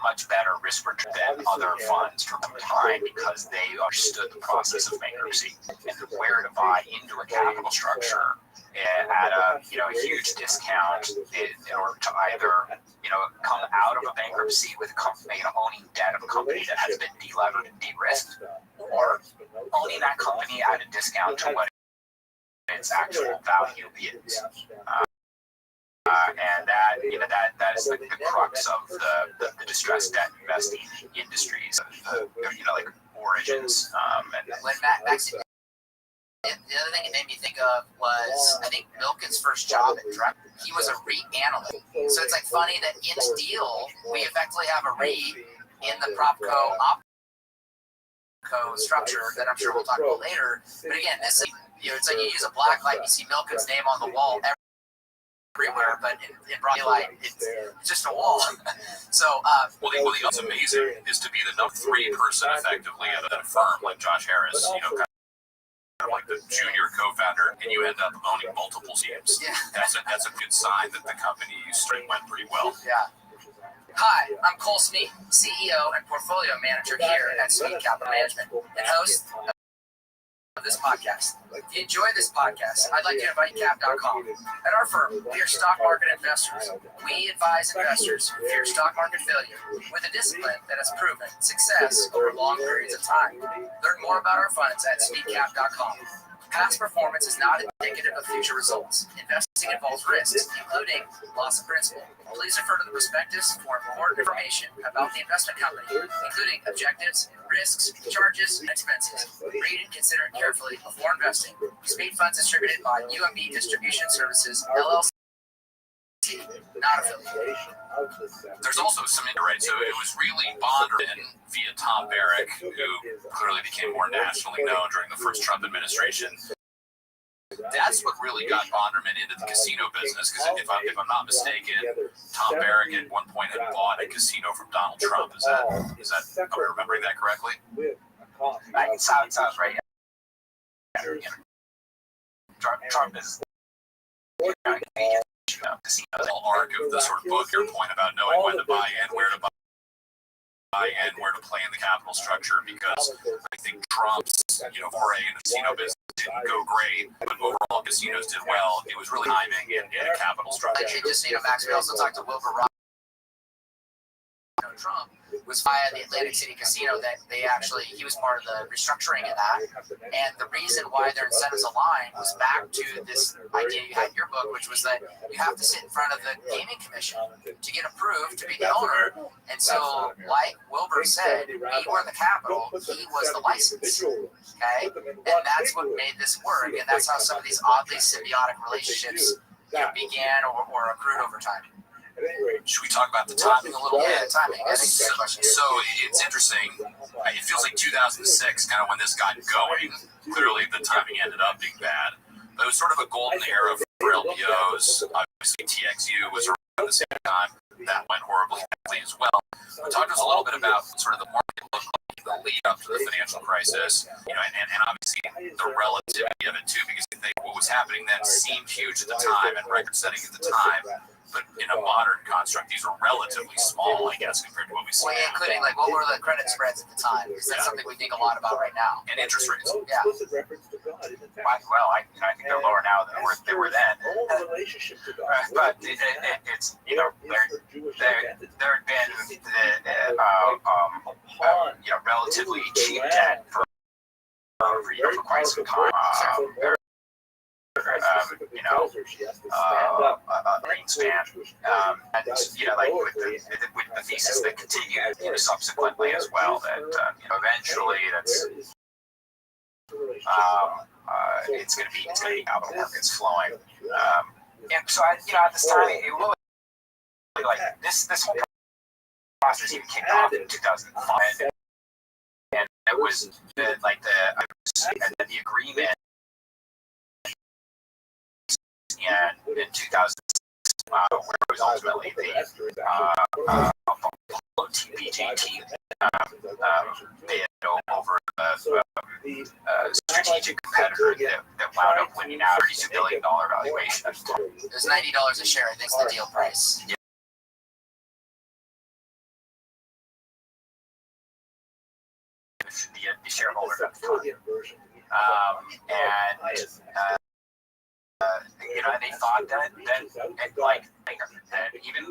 much better risk return than other funds from time, because they understood the process of bankruptcy and where to buy into a capital structure at a huge discount in order to either come out of a bankruptcy with a company owning debt of a company that has been delevered and de-risked, or owning that company at a discount to what its actual value is. And that is the crux of the distressed debt investing industries, like Origins. When Max, the other thing it made me think of was, I think Milken's first job at Drexel, he was a REIT analyst. So it's like funny that in a deal, we effectively have a REIT in the PropCo OpCo structure that I'm sure we'll talk about later. But again, it's like you use a black light, you see Milken's name on the wall everywhere, but in broad daylight, it's just a wall. So, what's amazing is to be the number 3 person effectively at a firm like Josh Harris, kind of like the junior co-founder, and you end up owning multiple teams. Yeah. That's a good sign that the company went pretty well. Yeah. Hi, I'm Cole Smeet, CEO and Portfolio Manager here at Smeet Capital Management and host of this podcast. If you enjoy this podcast, I'd like to invite Cap.com. At our firm, we are stock market investors. We advise investors who fear stock market failure with a discipline that has proven success over long periods of time. Learn more about our funds at SpeedCap.com. Past performance is not indicative of future results. Investing involves risks, including loss of principal. Please refer to the prospectus for important information about the investment company, including objectives, risks, charges, and expenses. Read and consider it carefully before investing. Speed Funds distributed by UMB Distribution Services, LLC, not affiliated. There's also some right. So it was really Bonderman via Tom Barrack, who clearly became more nationally known during the first Trump administration. That's what really got Bonderman into the casino business, because if I'm not mistaken, Tom Barrack at one point had bought a casino from Donald Trump. Is that am I remembering that correctly? It sounds right. Trump is the arc of the sort of book, your point about knowing when to buy in, where to buy in, where to play in the capital structure, because I think Trump's foray in the casino business didn't go great, but overall casinos did well. It was really timing in a capital structure. Like Casino Max, we also talked to Wilbur Rothschild. Trump was via the Atlantic City Casino that he was part of the restructuring of that. And the reason why their incentives aligned was back to this idea you had in your book, which was that you have to sit in front of the gaming commission to get approved to be the owner. And so, like Wilbur said, we were the capital, he was the license. Okay? And that's what made this work. And that's how some of these oddly symbiotic relationships began or accrued over time. Should we talk about the timing a little bit? Yeah, timing. I think so it's interesting. It feels like 2006, kind of when this got going. clearly the timing ended up being bad. But it was sort of a golden era for LBOs. Obviously, TXU was around the same time. That went horribly badly as well. But talk to us a little bit about sort of the market look like the lead up to the financial crisis, you know, and obviously the relativity of it too, because I think what was happening then seemed huge at the time and record-setting at the time. But in a modern construct, these are relatively small, I guess, compared to what we see Well, now. including, like, what were the credit spreads at the time? Because that's something we think a lot about right now. And interest rates. Yeah. Well, I think they're lower now than they were then. But it's, you know, there had been you know, relatively cheap debt for quite some time. You know, Greenspan, and you know, like with the thesis that continued, you know, subsequently as well, that you know, eventually that's it's going to be capital markets flowing, and so you know, at this time, it really, like this whole process even kicked off in 2005, and it was the agreement. And in 2000, where it was ultimately the TPGT bid over the strategic competitor that wound up winning out a $32 billion valuation. It was $90 a share, I think, is the deal price. Yeah. The shareholders at the time. You know, they thought that even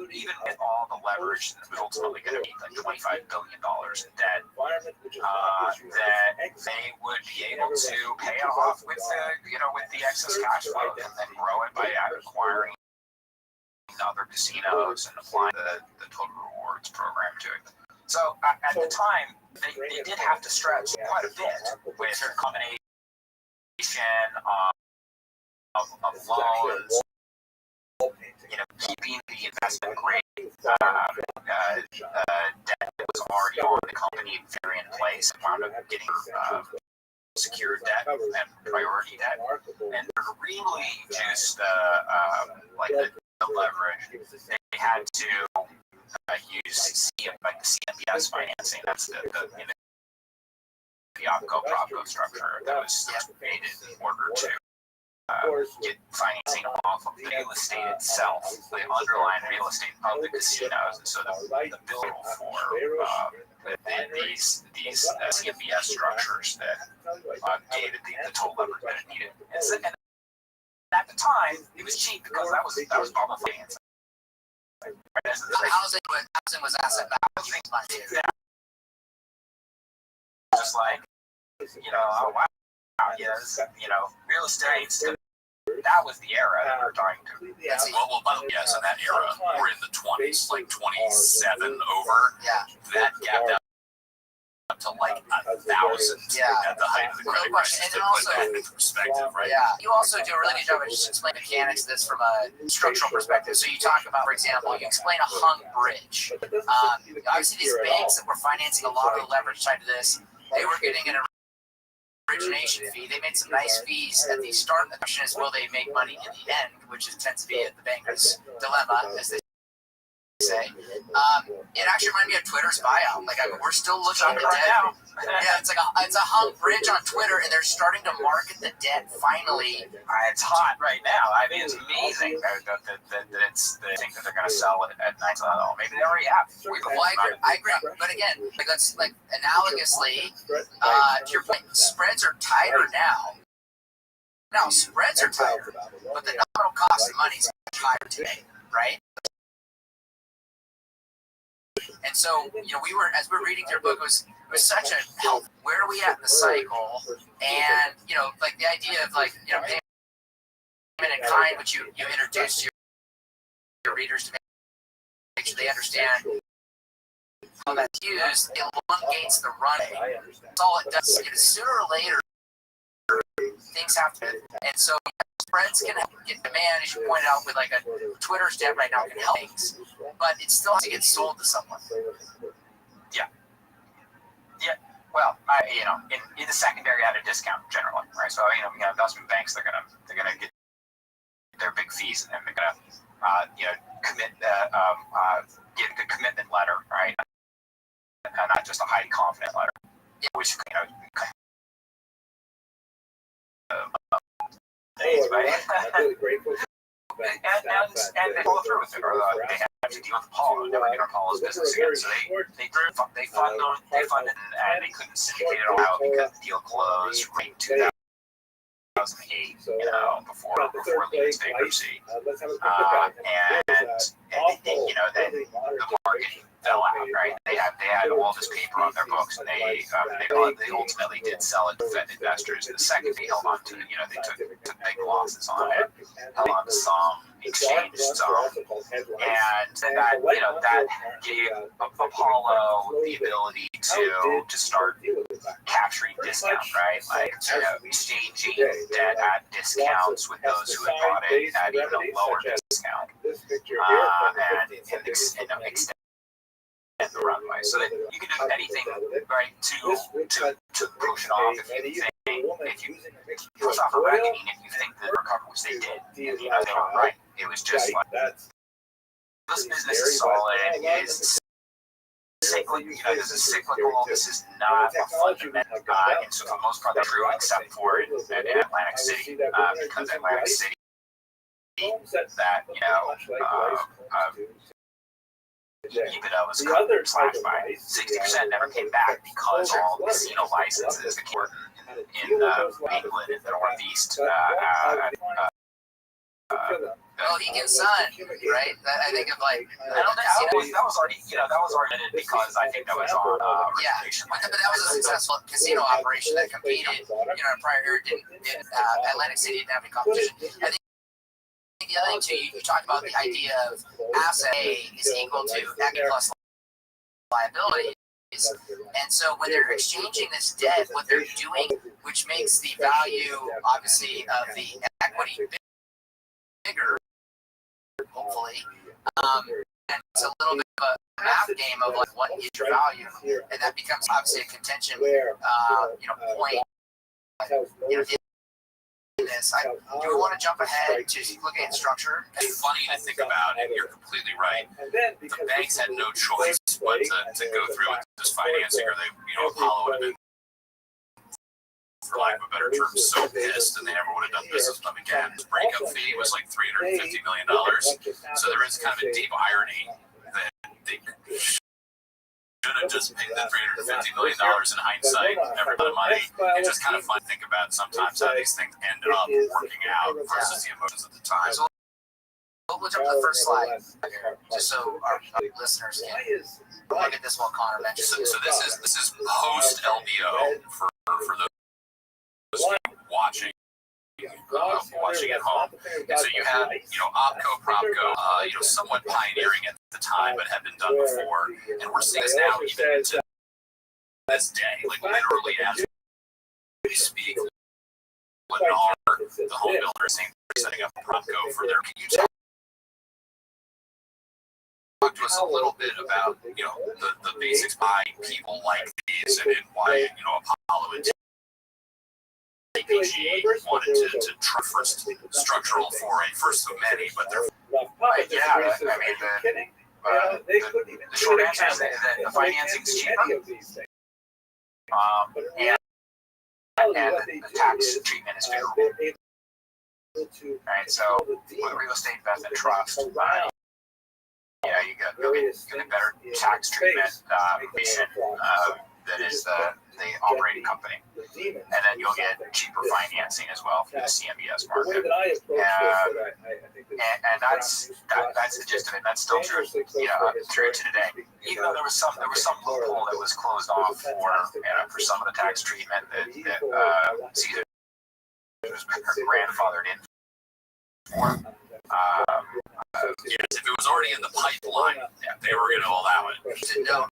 with all the leverage that was ultimately going to be like $25 billion in debt, that they would be able to pay it off with the excess cash flow and then grow it by acquiring other casinos and applying the total rewards program to it. So at the time, they did have to stretch quite a bit with a combination of loans, you know, keeping the investment grade debt that was already on the company very in place, and wound up getting secured debt and priority debt, and they're really just like the leverage. They had to use the CMBS financing. That's the OpCo PropCo structure that was created in order to get financing off of the real estate itself, the underlying real estate of the casinos, and so the bill for these CMBS structures that gave it the total leverage that it needed. And at the time, it was cheap because that was bubble financing. Housing was asset backed. Just like, you know, oh wow, yes, you know, real estate. That was the era that we're talking to. Well, by the way, yes, in that era, we're in the 20s, like 27 over. Yeah. That gapped up to like 1,000 at the height of the credit crisis. To put that into perspective, right? Yeah. You also do a really good job of just explaining mechanics of this from a structural perspective. So you talk about, for example, you explain a hung bridge. Obviously, these banks that were financing a lot of the leverage side of this, they were getting an origination fee. They made some nice fees at the start. The question is, will they make money in the end, which tends to be the banker's dilemma, as they say. It actually reminded me of Twitter's buyout. Like, we're still looking at the debt. Yeah, it's a hung bridge on Twitter, and they're starting to market the debt finally. It's hot right now. I mean, it's amazing that they think that they're going to sell it at $9. Maybe they already have. I agree. But again, that's like analogously, to your point, spreads are tighter now. Now, spreads are tighter, but the nominal cost of money is much higher today, right? And so, you know, as we were reading your book, it was such a help. Where are we at in the cycle? And, you know, like the idea of, like, you know, payment in kind, which you introduce your readers to make sure they understand how that's used, elongates the running. That's all it does. You know, sooner or later, things have to, and so spreads can get demand, as you pointed out, with like a Twitter's debt right now can help things, but it still has to get sold to someone. Yeah. Well, in the secondary at a discount generally, right? So we got investment banks. They're gonna get their big fees, and they're gonna get the commitment letter, right? And not just a highly confident letter, which I'm really grateful. and they follow through with it, or they have to deal with Apollo, never get Apollo's business again. So they fund it, and they couldn't syndicate it all out because the deal closed right in 2008, before Lehman's bankruptcy, and the market fell out, right? They had all this paper on their books, and they ultimately did sell it to Fed investors. And the second they held on to it, they took big losses on it, held on to some, exchanged some, and that gave Apollo the ability to start capturing discount, right? Like exchanging debt at discounts with those who had bought it at even a lower discount, and extend the runway, so that you can do anything, right, to push it off if you push off a reckoning, if you think that recovery, which they did, they were right. It was just like, this business is solid. It is cyclical. This is cyclical. This is not a fundamental, and so for the most part, they're true, except for in Atlantic City, because Atlantic City, that EBITDA was slashed by 60%, never came back because all the casino licenses that were in England and the Northeast. Mohegan Sun, right? I think of like that was already because I think that was on but that was a successful casino operation that competed. In a prior year, didn't Atlantic City didn't have any competition. I think the other thing too, you talked about the idea of asset A is equal to equity plus liabilities. And so when they're exchanging this debt, what they're doing, which makes the value, obviously, of the equity bigger, hopefully, and it's a little bit of a math game of like what is your value, and that becomes obviously a contention, point. This. Do we want to jump ahead to looking at structure? It's funny to think about, and you're completely right. The banks had no choice but to go through with this financing, or they, Apollo would have been, for lack of a better term, so pissed, and they never would have done business with them again. The breakup fee was like $350 million. So there is kind of a deep irony that they should have just paid the $350 million in hindsight, every bit of money. It's just kind of fun to think about sometimes how these things end up working out versus the emotions at the time. So we'll jump to the first slide here, just so our listeners can look at this while Connor mentions. So this is post LBO for those watching at home. And so you have, OpCo, PropCo, somewhat pioneering at the time, but had been done before. And we're seeing this now even to this day, like literally as we speak. Lennar, the home builder, is setting up a PropCo for their. Can you talk to us a little bit about, the basics behind people like these and why, Apollo and APG wanted to try first structural foray, first of many, but they're the short answer is that the financing is cheaper, and the tax treatment is favorable. Right, so with real estate investment trust, you'll get better tax treatment that is the operating company, and then you'll get cheaper financing as well through the CMBS market, and that's the gist of it. That's still true, true to today. Even though there was some loophole that was closed off for some of the tax treatment that Caesar was grandfathered in for. Yes, if it was already in the pipeline, they were going to allow it. To note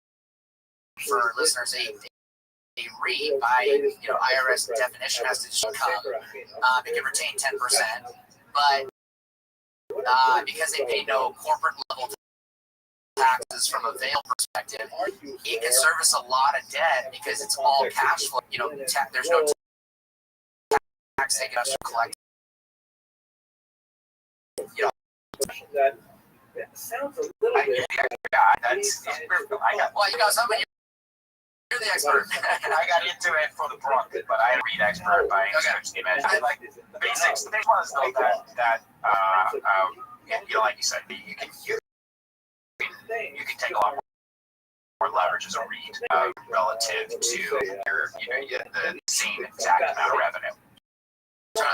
for listeners, a REIT by IRS definition has to income. It can retain 10%, but because they pay no corporate level taxes from a veil perspective, it can service a lot of debt because it's all cash flow. You know, there's no tax taken out to collect. You know, that sounds a little bit. Well, you know something. You're the expert. I got into it for the book, but I read expert by any measure. Like the basics. The big one is though that you know, like you said, you can take a lot more leverage as a REIT relative to the same exact amount of revenue. So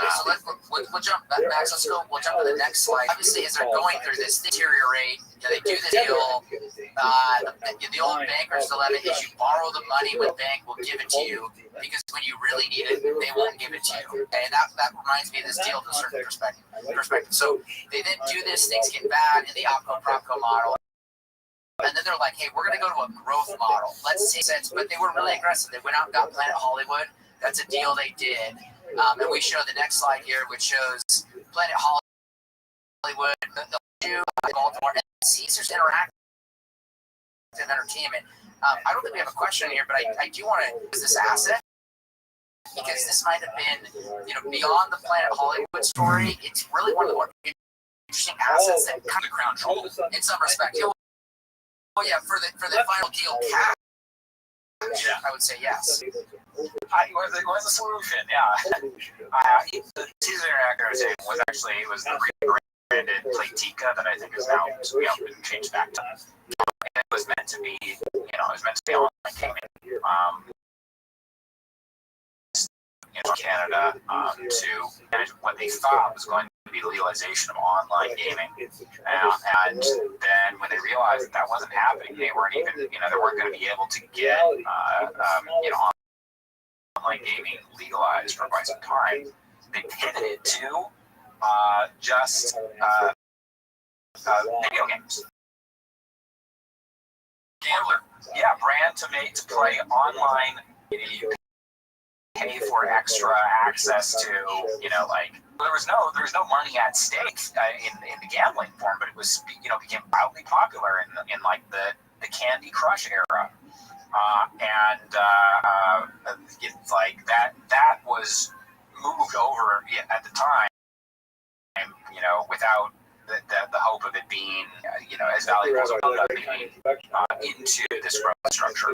we'll jump back. Max, let's go. We'll jump to the next slide. Obviously, as they're going through this, they deteriorate. They do the deal. The old bankers dilemma is you borrow the money when bank will give it to you because when you really need it, they won't give it to you. And that reminds me of this deal to a certain perspective. So they then do this. Things get bad in the OpCo-PropCo model. And then they're like, hey, we're going to go to a growth model. Let's see sense. But they were really aggressive. They went out and got Planet Hollywood. That's a deal they did. And we show the next slide here, which shows Planet Hollywood, the Baltimore, and Caesars Interactive Entertainment. I don't think we have a question here, but I do want to use this asset because this might have been, beyond the Planet Hollywood story. It's really one of the more interesting assets that kind of crown jewel in some respect. Oh yeah, for the final deal, cash. Yeah, I would say yes. It was a solution, yeah. The Caesar Interactive was the rebranded Playtika that I think is now been changed back to. And it was meant to be, online gaming. In Canada to manage what they thought was going to be the legalization of online gaming, and then when they realized that wasn't happening, they weren't going to be able to get online gaming legalized for quite some time. They pivoted to just video games. Gambler, yeah, brand to play online. You pay for extra access to, there was no money at stake in the gambling form, but it was, became wildly popular in like the Candy Crush era, it's like that was moved over at the time, without the hope of it being, as valuable as it wound up being into this growth structure.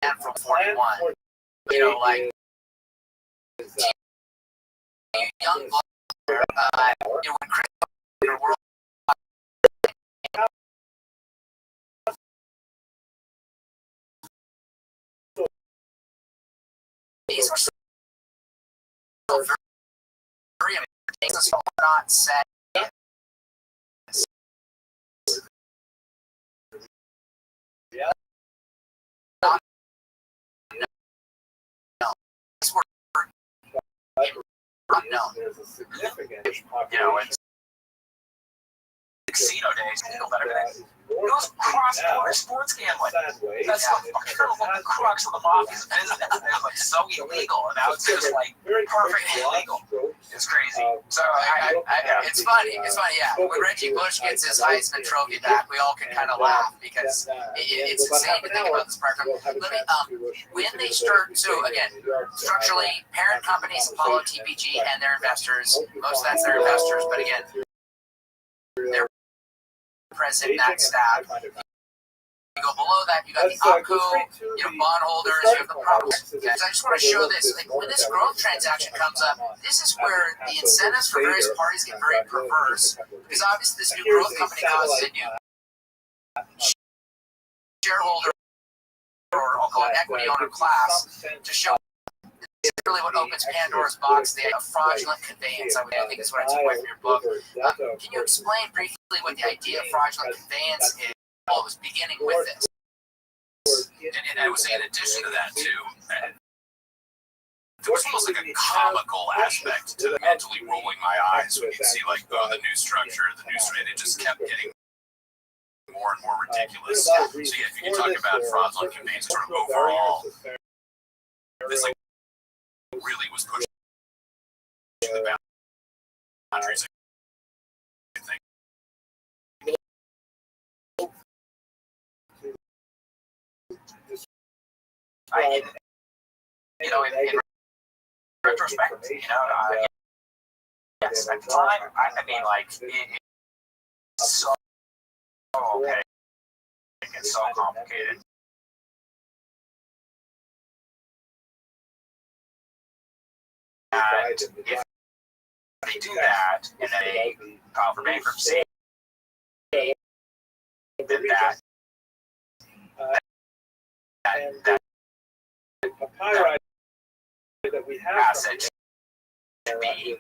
And from 41, like young blood, when Chris world. These were so very things not said. Yeah. No. These were unknown. There's a significant It's casino days. It was cross-border sports gambling. That's the crux of the mafia's business. It was like so illegal, and now it's just like perfectly illegal. It's crazy. So it's funny. Yeah. When Reggie Bush gets his Heisman Trophy back, we all can kind of laugh because it's insane to think about this program. Let me, when they start, so again, structurally, parent companies, Apollo, TPG, and their investors. Most of that's their investors, but again, they're present in that stack. You go below that, you got the OpCo, bondholders, you have the problems. I just want to show this. Like, when this growth transaction comes up, this is where the incentives for various parties get very perverse. Because obviously this new growth company causes a new shareholder, or I'll call it equity owner class, to show really what opens Pandora's box, the fraudulent conveyance. I think is what I took away from your book. Can you explain briefly what the idea of fraudulent conveyance is? What was beginning with this? And I would say in addition to that too, there was almost like a comical aspect to the mentally rolling my eyes when you see like, the new structure, it just kept getting more and more ridiculous. So yeah, if you can talk about fraudulent campaigns, sort of overall, this like really was pushing the boundaries. I think. In retrospect, yes, at the time, I mean, like, it's so okay. It's so complicated. And if they do that and they file for bankruptcy, then that asset should be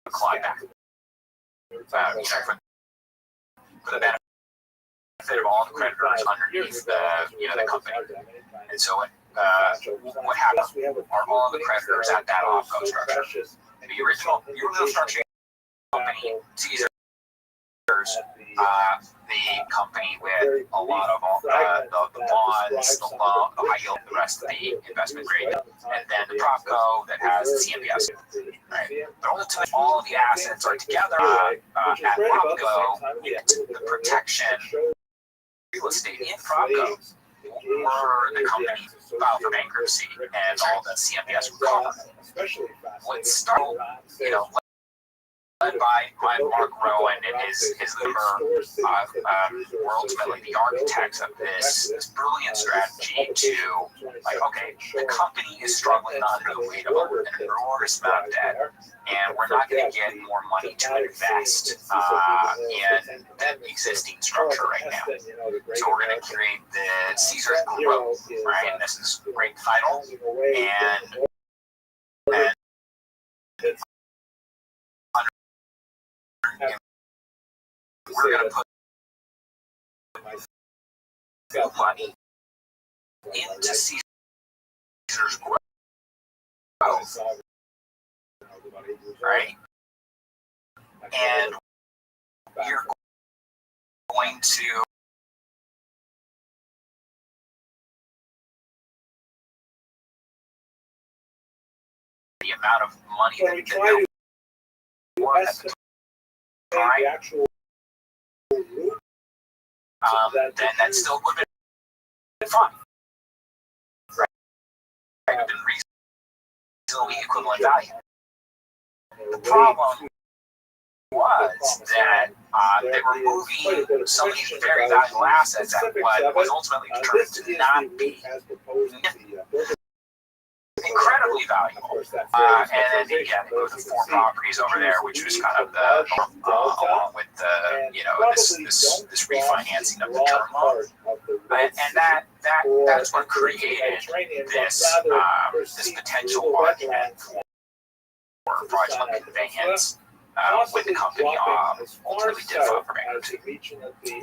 clawed back. For the benefit of all the creditors underneath the company. And so what happens are all the creditors at that OpCo structure. The original structure company, Caesars, the company with a lot of all the bonds, the loan, the high yield, the rest of the investment grade, and then the PropCo that has the CMBS. Right? But ultimately, all of the assets are together at PropCo with the protection real estate in PropCo were the company filed for bankruptcy and all the CMBS recovered. What started, led by Mark Rowan and his were ultimately the architects of this brilliant strategy to, okay, the company is struggling under the weight of an enormous amount of debt, and we're not going to get more money to invest in the existing structure right now. So we're going to create the Caesars Growth, right? And this is a great title, and we're going to put money into Caesars Growth, right? And you're going to the amount of money that there was at the time, then that still would have been fun. Right? It would have been reasonably equivalent value. The problem was that they were moving some of these very valuable assets at what was ultimately determined to not be incredibly valuable. And then they moved the 4 properties over there, which was kind of the along with the this refinancing of the term loan, and that's what created this potential argument for fraudulent conveyance. When the company ultimately did file for bankruptcy.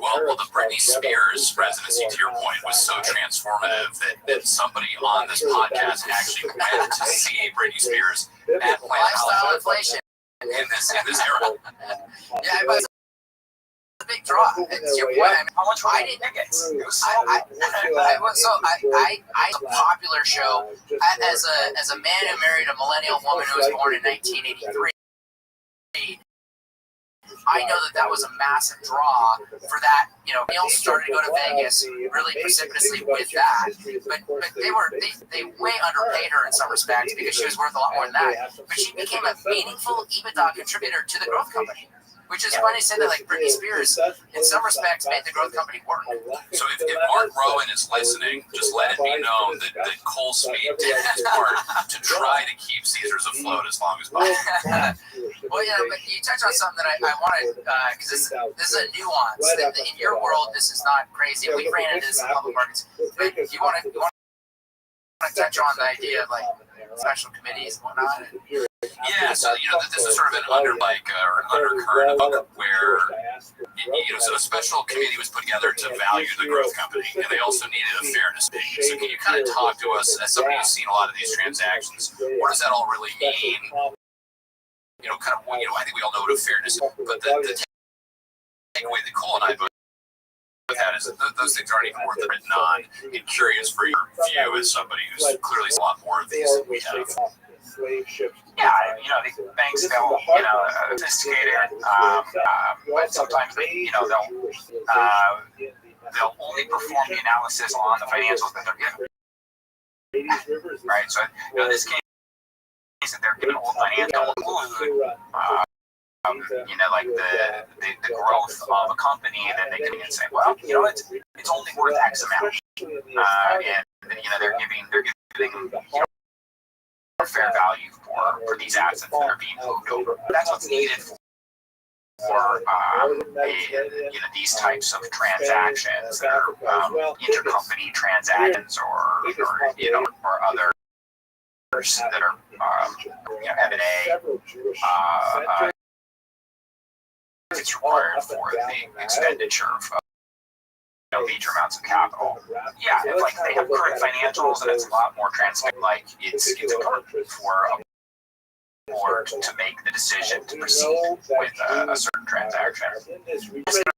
Well, the Britney Spears residency, to your point, was so transformative that somebody on this podcast actually went to see Britney Spears at lifestyle inflation in this era. Yeah, it was a big draw. It's your point. How much were the tickets? It was so I a popular show as a man who married a millennial woman who was born in 1983. I know that was a massive draw for that. Neil started to go to Vegas really precipitously with that, but they way underpaid her in some respects because she was worth a lot more than that. But she became a meaningful EBITDA contributor to the growth company. Which is funny to say that, like, Britney Spears, in some respects, made the growth company work. So if Mark Rowan is listening, just let it be known that Cole Speed did his part to try to keep Caesars afloat as long as possible. Well, yeah, but you touched on something that I wanted, because this is a nuance. In your world, this is not crazy. We ran into this in public markets. But you want to touch on the idea of, like, special committees and whatnot? Yeah, so this is sort of an undercurrent of where so a special committee was put together to value the growth company, and they also needed a fairness thing. So can you kind of talk to us as somebody who's seen a lot of these transactions? What does that all really mean? I think we all know what a fairness is, but the take away the coal, and I with that is that those things aren't even worth it written on. I'm curious for your view as somebody who's clearly a lot more of these than we have. Yeah, the banks, they'll, sophisticated, but sometimes they'll only perform the analysis on the financials that they're given. Right, so this case that they're given old financial include, like the growth of a company, and then they can say, well, it's only worth X amount, and they're giving fair value for these assets that are being moved over. That's what's needed for these types of transactions that are intercompany transactions or others that are M&A. It's required for the expenditure of major amounts of capital. Yeah, if they have current financials and it's a lot more transparent, it's important for a board to make the decision to proceed with a certain transaction.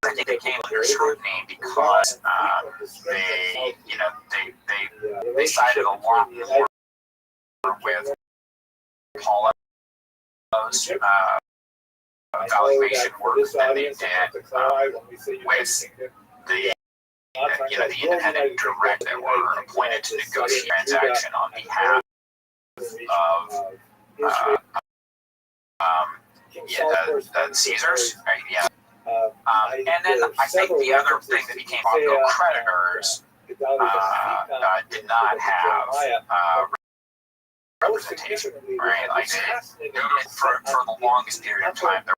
I think they came under scrutiny because they sided a lot more with Paulo's evaluation work than they did with the independent director that were appointed to negotiate the transaction on behalf of Caesars. Right? Yeah. And then I think the other thing that became popular, creditors did not have representation, right? For the longest period of time, there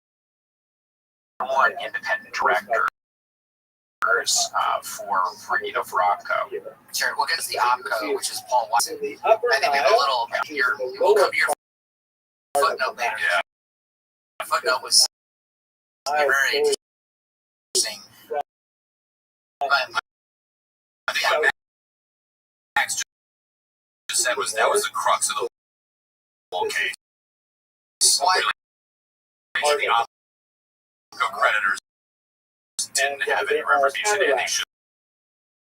were one independent director for OpCo. Sure, we'll get to the OpCo, which is Paul Watson. I think we have a little. We'll come to your footnote later. Yeah. The footnote was very interesting. But I think Max just said that was the crux of the whole case. Why? The OpCo creditors didn't have any representation, and they should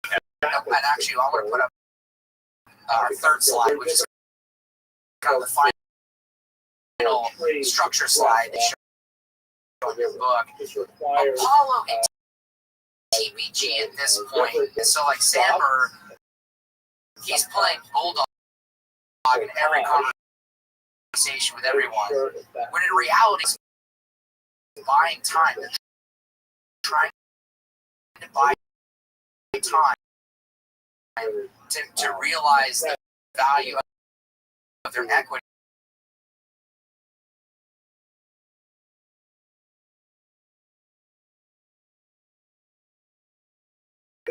have. And actually, I'm going to put up our third slide, which is kind of the final structure slide they show in your book. Apollo and TBG at this point. And so, Sandberg, he's playing bulldog in every conversation with everyone. When in reality, he's buying time. They're trying to buy time to realize the value of their equity.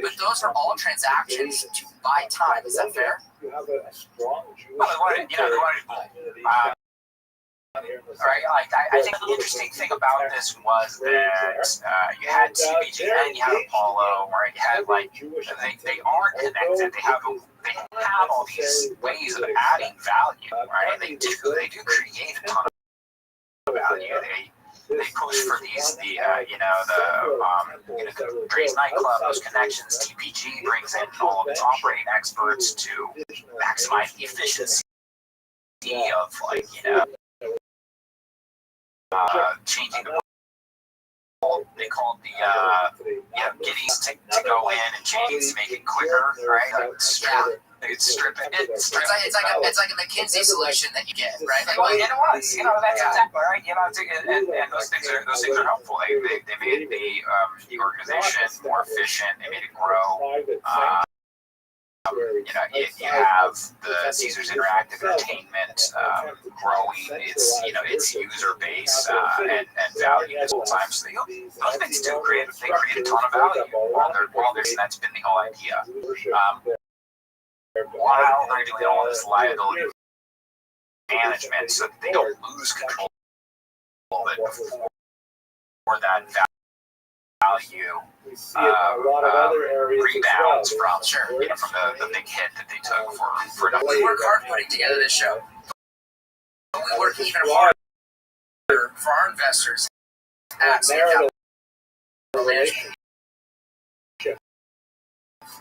But those are all transactions to buy time. Is that fair? You have a strong Jewish. Well, they wanted both. Right, I think the interesting thing about this was that you had TBG and you had Apollo, right? You had they are connected. They have all these ways of adding value, right? They do create a ton of value. They push for these the Dre's nightclub, those connections. TPG brings in all of its operating experts to maximize the efficiency of changing the they call it the giddies to go in and change to make it quicker, right? It's like a McKinsey solution that you get, right? That's exactly right. And those things are helpful. They made the organization more efficient. They made it grow. You have the Caesars Interactive Entertainment growing its user base and value this whole time. So those things do create a ton of value while there's that's been the whole idea. While they're doing all this liability management, so that they don't lose control of it before that value rebounds from the big hit that they took for we work hard putting together this show. But we work even harder for our investors at management.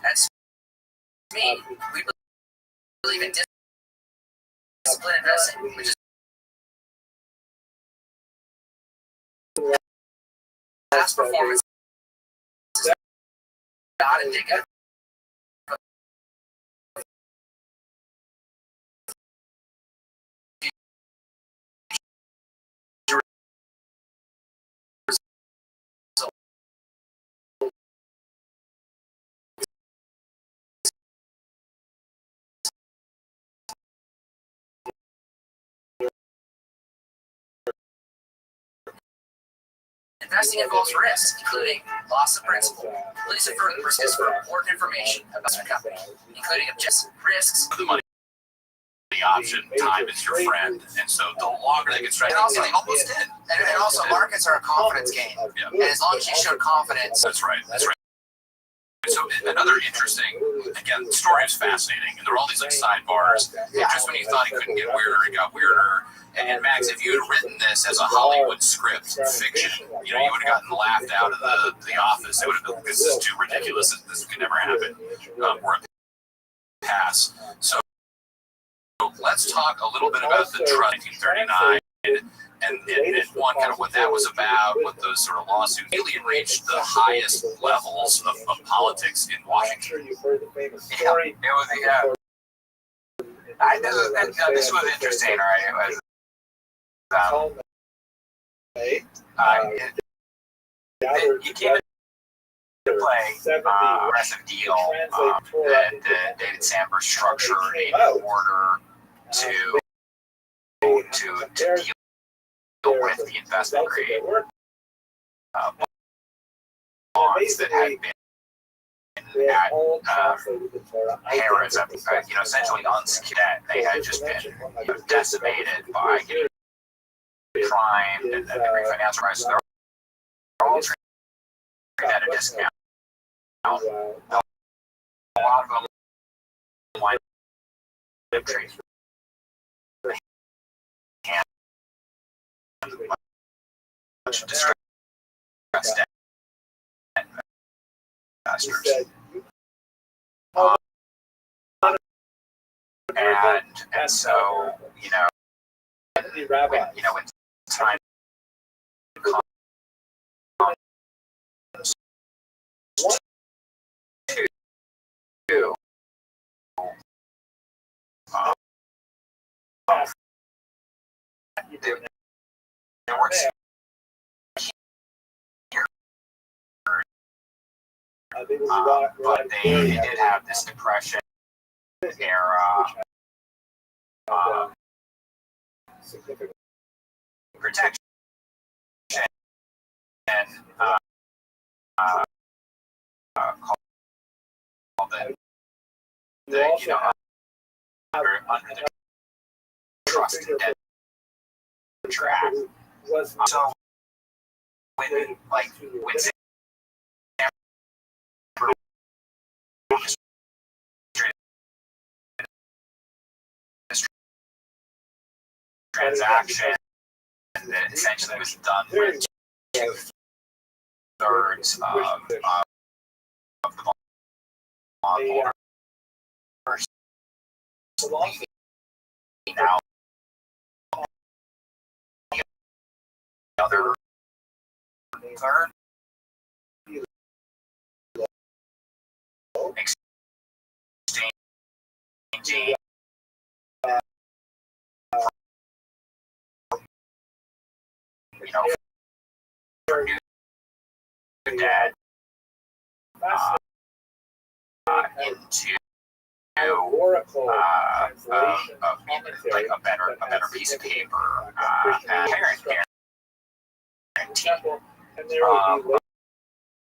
That's me. We believe in discipline investing, which is past performance is not indicative of future results. Investing involves risks, including loss of principal. Please refer to the risks for important information about your company, including objectives, risks. The money option, time is your friend, and so the longer they can stretch. And also, they almost did. And also, markets are a confidence game. Yeah. And as long as you show confidence, That's right. That's right. So another interesting, again, the story is fascinating, and there are all these like sidebars. Just when you thought it couldn't get weirder, it got weirder. And Max, if you had written this as a Hollywood script fiction, you know, you would have gotten laughed out of the office. They would have been, this is too ridiculous. This could never happen. Or a pass. So let's talk a little bit about the trust 1939 and one, kind of what that was about, what those sort of lawsuits really reached the highest levels of politics in Washington. yeah, it was, this was interesting, right? It was, it came into play a aggressive deal that David Sandberg structured in order to deal with the investment grade bonds that had been at Harris, essentially unsecured. They had just been decimated by crime and the refinancing crisis. They're all trading at a discount. A lot of them wind up trading much distressed debt investors. And so, when time comes to they weren't here, but they did have this depression era protection and called under the trust and debt track. So when transaction that essentially was done with 2/3 of the bondholders leaving out the other third exchanging for new debt into like a better piece of paper, parent guarantee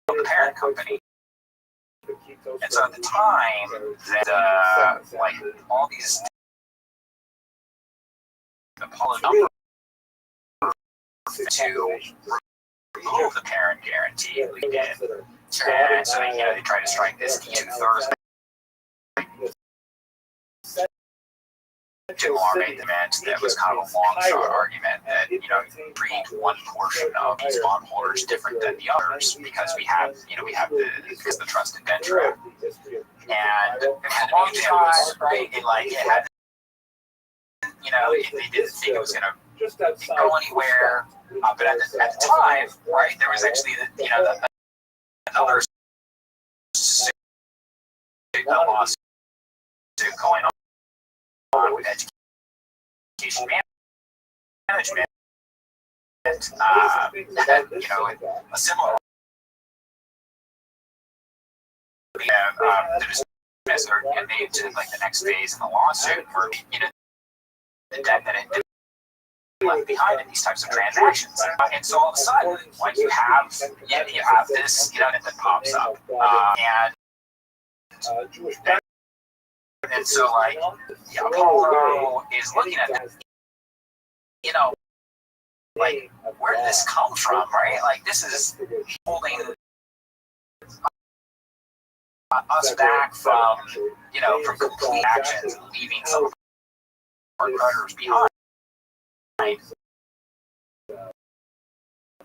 the parent company. And so at the time that all these the policy number to remove the parent guarantee, we did. And so they tried to strike this 2/3 Jim Moore made the event that was kind of a long shot argument that, you treat one portion of these bondholders different than the others because we have the Trust Indenture Act. And long shot, right? It had, they didn't think it was going to go anywhere. But at the time, right, there was actually, another lawsuit going on with education management. A similar and they to the next phase in the lawsuit where the debt that it left behind in these types of transactions. And so all of a sudden, you have this, that pops up. And so Apollo is looking at that, where did this come from, right? This is holding us back from, from complete actions and leaving some of our creditors behind.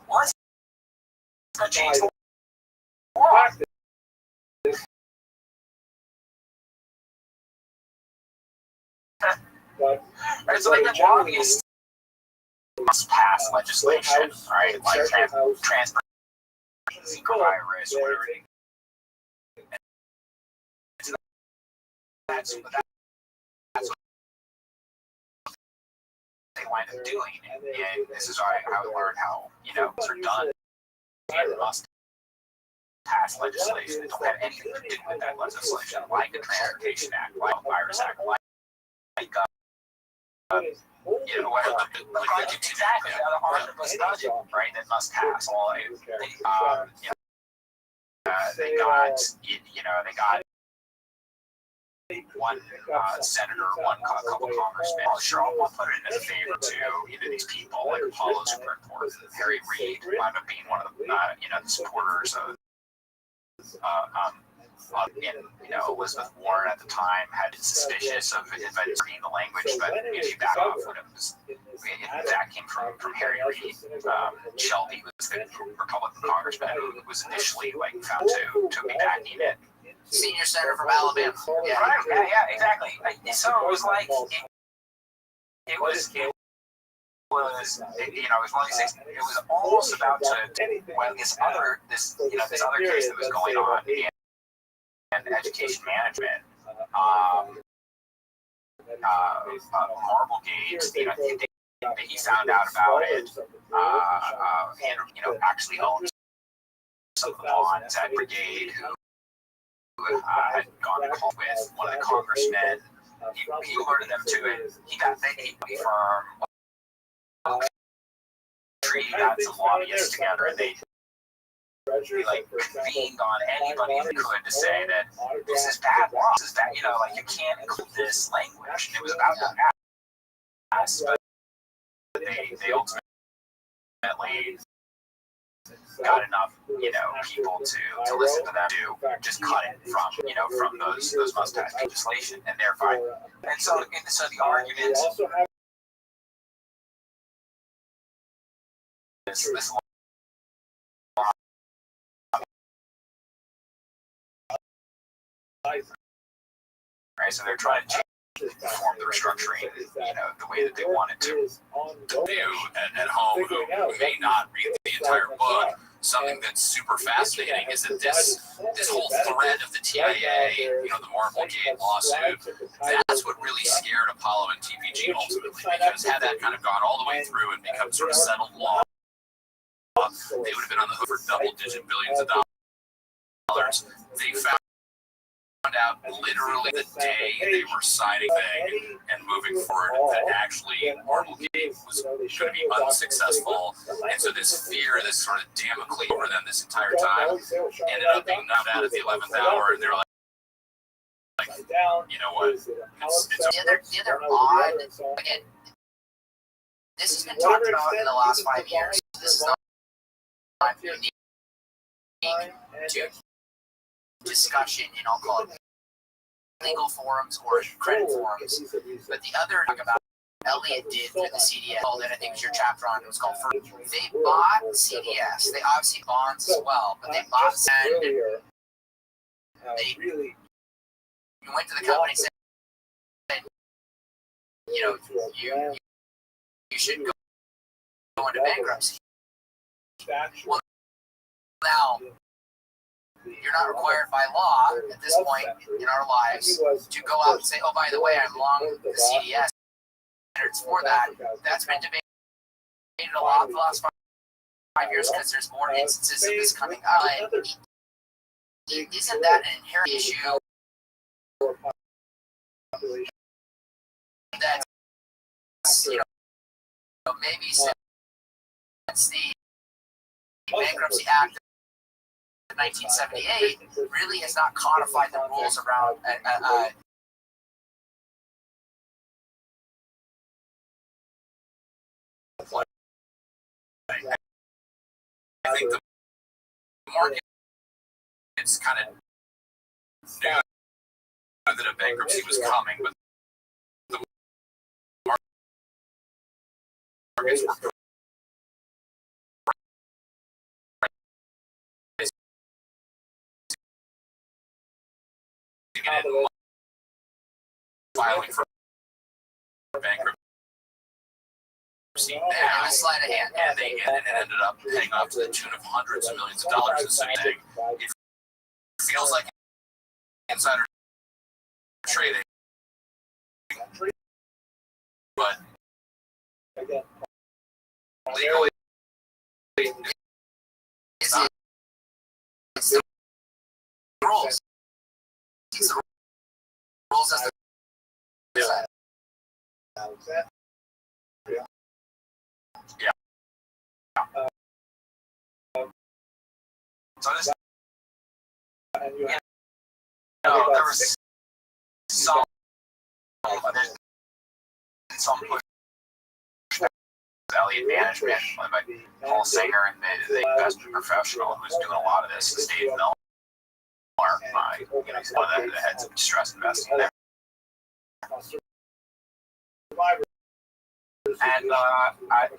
Well, it's going to change the world. Right, so the lobbyists must pass legislation, right? Transfer virus, whatever. That's what they wind up doing, and this is how I learned how things are done. They must pass legislation that don't have anything to do with that legislation, like the Transportation Act, like the Virus Act, like exactly the omnibus budget, right? That must pass. Well, they got one senator, one couple congressmen. Sure, I'll put it in a favor to these people like Apollo Supreme Court, Harry Reid wound up being one of the the supporters of Elizabeth Warren at the time had been suspicious of reading the language, but she backed off when that came from Harry Reid. Shelby was the Republican congressman who was initially found to be backing it. Senior senator from Alabama. Yeah, exactly. So it was it was one of these things. It was almost about this other case that was going on in education management. Marblegate, he found out about it, and actually owned some of the bonds at Brigade, who had gone to call with one of the congressmen. He alerted them to it. He got the firm. He got some lobbyists together, and they convened on anybody who could to say that this is bad law. This is bad. You can't include this language. And it was about to pass, but they ultimately got enough, people to listen to them to just cut it from those must-pass legislation, and they're fine. And so the argument this law, right? So they're trying to form the restructuring, the way that they wanted to. You at home who may not read the entire book, something that's super fascinating is that this whole thread of the TIA, the Marblegate lawsuit, that's what really scared Apollo and TPG ultimately, because had that kind of gone all the way through and become sort of settled law, they would have been on the hook for double-digit billions of dollars. They found out literally the day they were signing thing and moving forward that actually Marblegate was going to be unsuccessful, and so this fear, this sort of Damocles over them this entire time, ended up being knocked out at the 11th hour, and they're like, you know what? It's the other odd, again, this has been talked about in the last 5 years. This is not unique to discussion, I'll call it legal forums or credit forums. But the other talk about Elliott did through the CDS, that I think was your chapter on, it was called First. They bought CDS. They obviously bonds as well, but they bought and they went to the company and said, you know, you should go into bankruptcy. Well, now, you're not required by law at this point in our lives to go out and say, oh, by the way, I'm long the CDS. For that, that's been debated a lot for the last 5 years because there's more instances of this coming up. Isn't that an inherent issue that's, you know, maybe since the Bankruptcy Act of 1978 really has not codified the rules around I think the market is kind of knew that a bankruptcy was coming, but the markets were filing for bankruptcy. Yeah, sleight of hand, and it ended up paying off to the tune of hundreds of millions of dollars. And so it feels like insider trading, but legally, it's the rules. It's the rules as the So this, there was some push Elliott management by Paul Sanger and the investment professional who was doing a lot of this, Dave Miller, he's one of the heads of distressed investing there. And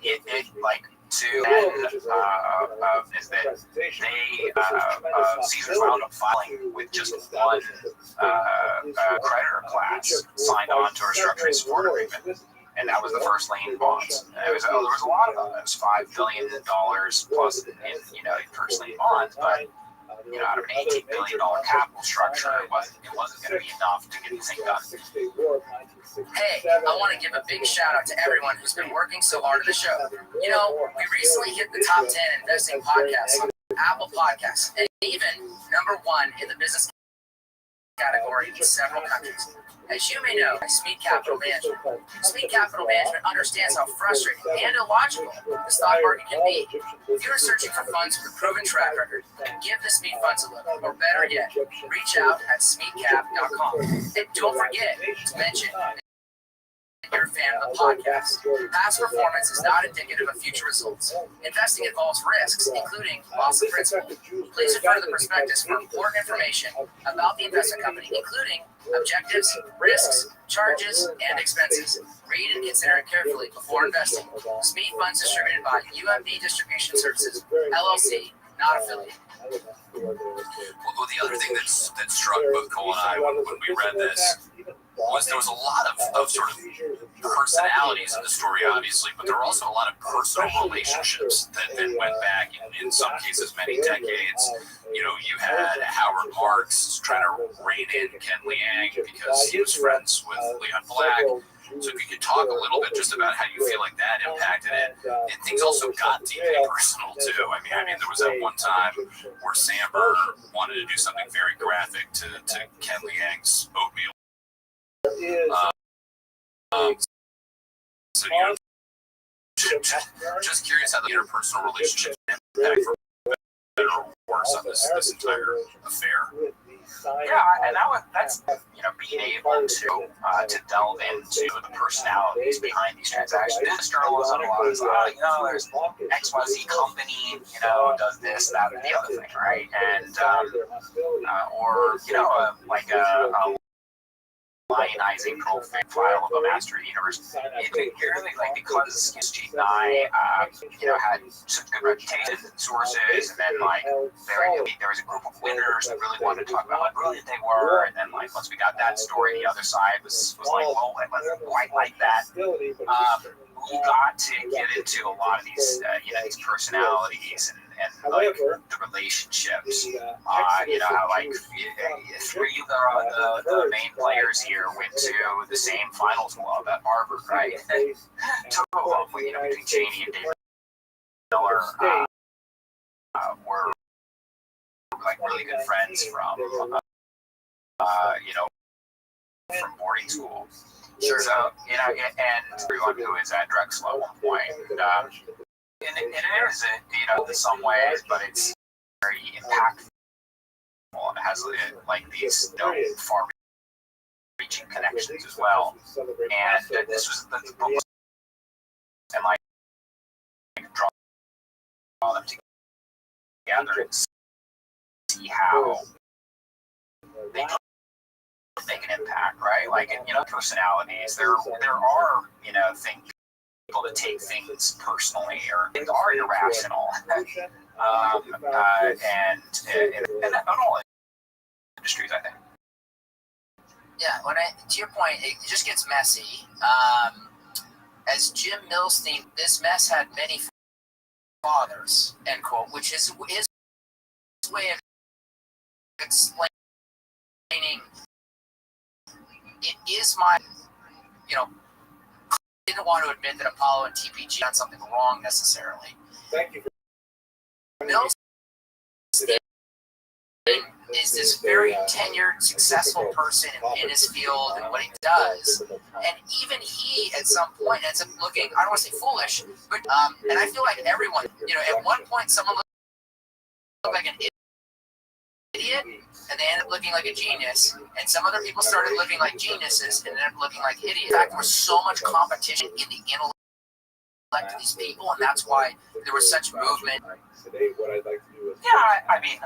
it like to end is that they Caesars wound up filing with just one creditor class signed on to a restructuring support agreement, and that was the first lien bonds. And there was a lot of them. It was $5 billion plus in first lien bonds, but out of an $18 billion capital structure, it wasn't going to be enough to get anything done. Hey, I want to give a big shout out to everyone who's been working so hard on the show. We recently hit the top 10 investing podcasts on Apple Podcasts, and even number 1 in the business category in several countries. As you may know, Smead Capital Management. Smead Capital Management understands how frustrating and illogical the stock market can be. If you are searching for funds with a proven track record, give the Smead funds a look, or better yet, reach out at smeadcap.com. And don't forget to mention you're a fan of the podcast. Past performance is not indicative of future results. Investing involves risks, including loss of principal. Please refer to the prospectus for important information about the investment company, including objectives, risks, charges, and expenses. Read and consider it carefully before investing. Smead Funds distributed by UMB Distribution Services, LLC, not affiliated. Well, the other thing that struck both Cole and I when we read this was there was a lot of sort of personalities in the story, obviously, but there were also a lot of personal relationships that went back in some cases many decades. You had Howard Marks trying to rein in Ken Liang because he was friends with Leon Black. So if you could talk a little bit just about how you feel like that impacted it. And things also got deeply personal too. I mean, there was that one time where Samber wanted to do something very graphic to Ken Liang's oatmeal. So just curious how the interpersonal relationship impact for better or worse on this entire affair. Yeah, and that's being able to delve into the personalities behind these transactions. Business journalism, a lot of there's XYZ company, does this, that, or the other thing, right? And or like a lionizing profile of a master of the universe. It really, like, because G and I, had such good reputation and sources, and then, like, there was a group of winners that really wanted to talk about how brilliant they were, and then, like, once we got that story, the other side was like, well, it wasn't quite like that. We got to get into a lot of these, these personalities and like the relationships. How like 3 of the main players here went to the same finals club at Harvard, right? 2 of them, between Cheney and David Miller, were like really good friends from, from boarding school. Sure. So, and everyone who is at Drexel at one point. And it is, in some ways, but it's very impactful. And it has, like, these, far-reaching connections as well. And this was the book was, and, like, draw them together and see how they make an impact, right? Like, personalities. There are, people that take things personally or they are irrational. And not all industries, I think. Yeah, to your point, it just gets messy. As Jim Milstein, this mess had many fathers, end quote, which is his way of explaining it is my, didn't want to admit that Apollo and TPG done something wrong necessarily. Thank you. Milstein is this very tenured, successful person in his field and what he does, and even he, at some point, ends up looking, I don't want to say foolish, but and I feel like everyone, at one point, someone looked like an idiot, and they ended up looking like a genius, and some other people started looking like geniuses and ended up looking like idiots. In fact, there was so much competition in the intellect of these people, and that's why there was such movement. Today, what I'd like to do is... Yeah, I mean...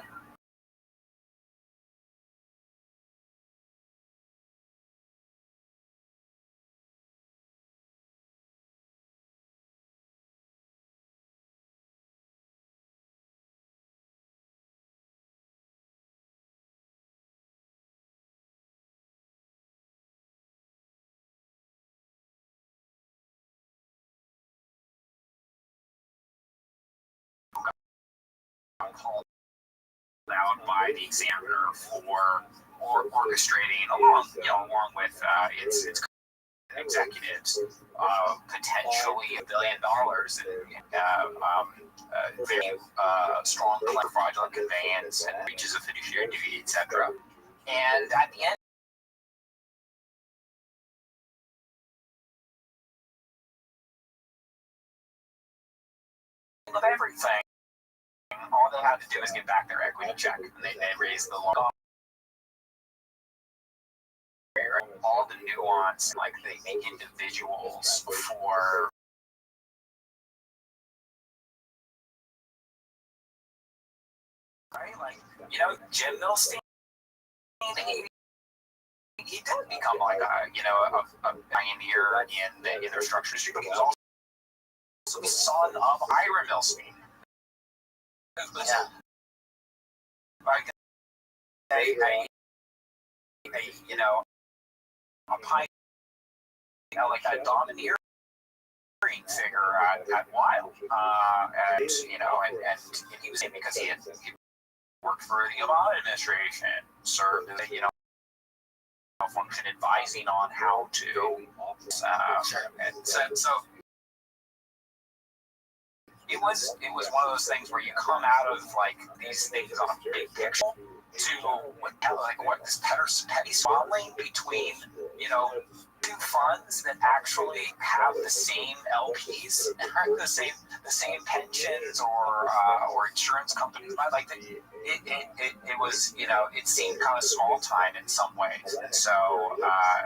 called out by the examiner for orchestrating along with its executives potentially $1 billion in very strong claim for fraudulent conveyance and breaches of fiduciary duty, etc. And at the end of everything, all they have to do is get back their equity check, and they raise the loan. All the nuance, like they make individuals for right, like Jim Milstein, he didn't become like a pioneer in their structure industry, but he was also the son of Ira Milstein. Yeah. Like a pioneer, like a domineering figure at Wild, and he was in because he worked for the Obama administration, served as function advising on how to, and so it was one of those things where you come out of like these things on a big picture to what this petty swaddling between two funds that actually have the same LPs and the same pensions or insurance companies. Like it was it seemed kind of small time in some ways, and so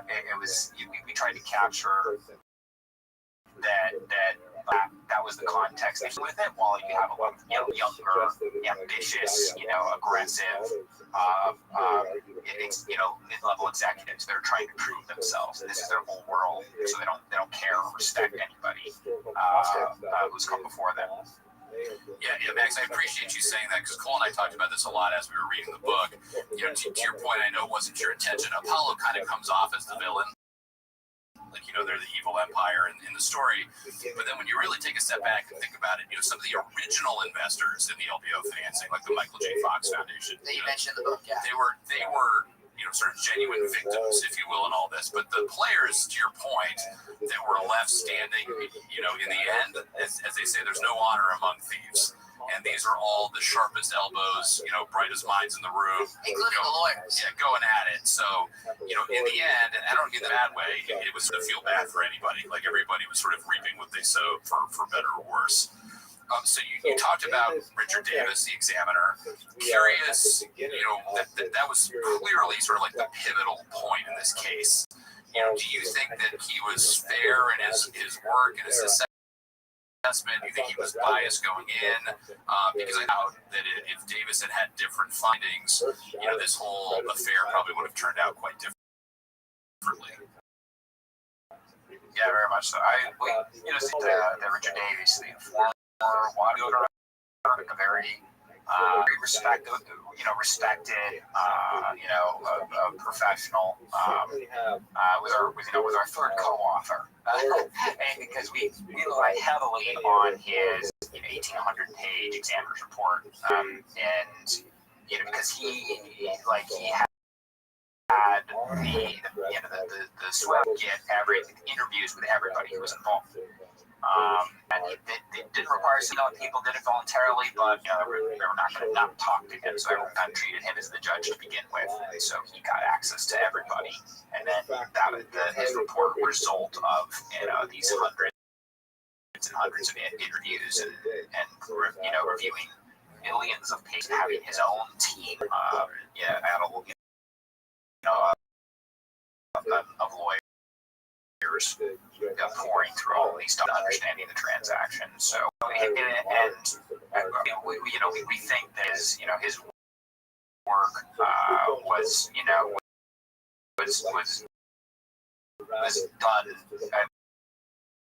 it was we tried to capture that that was the context with it. While you have a lot of younger, ambitious, aggressive, mid-level executives that are trying to prove themselves, and this is their whole world, so they don't care or respect anybody who's come before them. Yeah, Max, I appreciate you saying that, because Cole and I talked about this a lot as we were reading the book. To your point, I know it wasn't your intention. Apollo kind of comes off as the villain. Like, they're the evil empire in the story. But then when you really take a step back and think about it, some of the original investors in the LBO financing, like the Michael J. Fox Foundation. That you mentioned in the book, yeah. They were sort of genuine victims, if you will, in all this. But the players, to your point, that were left standing, in the end, as they say, there's no honor among thieves. And these are all the sharpest elbows, brightest minds in the room. Including the lawyers. Yeah, going at it. So, in the end, and I don't get the bad way, it was to feel bad for anybody. Like, everybody was sort of reaping what they sowed, for better or worse. So you talked about Richard Davis, the examiner. Curious, that was clearly sort of like the pivotal point in this case. Do you think that he was fair in his work and his assessment? Do you think he was biased going in? Because I doubt that if Davis had different findings, this whole affair probably would have turned out quite differently. Yeah, very much so. That Richard Davis, the former water a very respected, professional, with our third co-author, and because we rely heavily on his 1,800-page examiner's report, and because he had the sweat get interviews with everybody who was involved. And it didn't require people did it voluntarily, but they were not going to not talk to him, so everyone kind of treated him as the judge to begin with, and so he got access to everybody. And then his report result of these hundreds and hundreds of interviews and reviewing millions of pages, having his own team of lawyers pouring through all these stuff, understanding the transaction. So, and we think that his work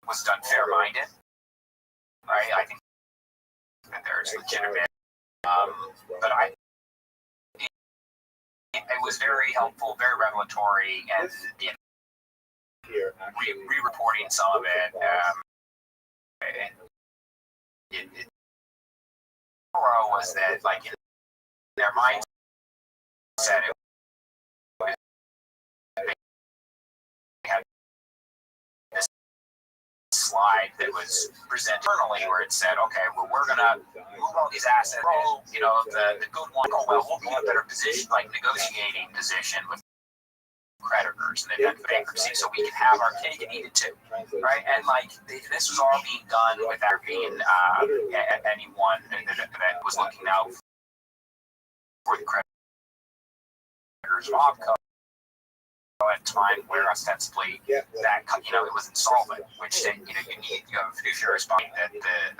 was done fair-minded, right? I think that there's legitimate, but it was very helpful, very revelatory, and re-reporting some of it. Was that in their mindset they had this slide that was presented internally where it said, okay, well, we're gonna move all these assets. The good one, we'll be in a better position, negotiating position with creditors, and they've got bankruptcy, so we can have our cake and eat it too, right? And this was all being done without being anyone that was looking out for the creditors of OpCo at a time where ostensibly that it was insolvent, which you have a fiduciary responsibility that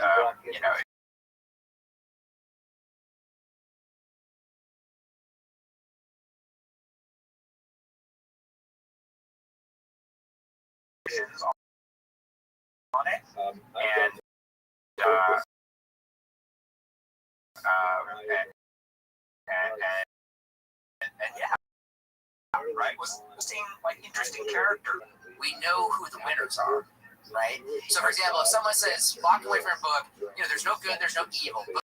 on it, and yeah, right, was seeing interesting character. We know who the winners are, right? So, for example, if someone says, walk away from a book, there's no good, there's no evil, but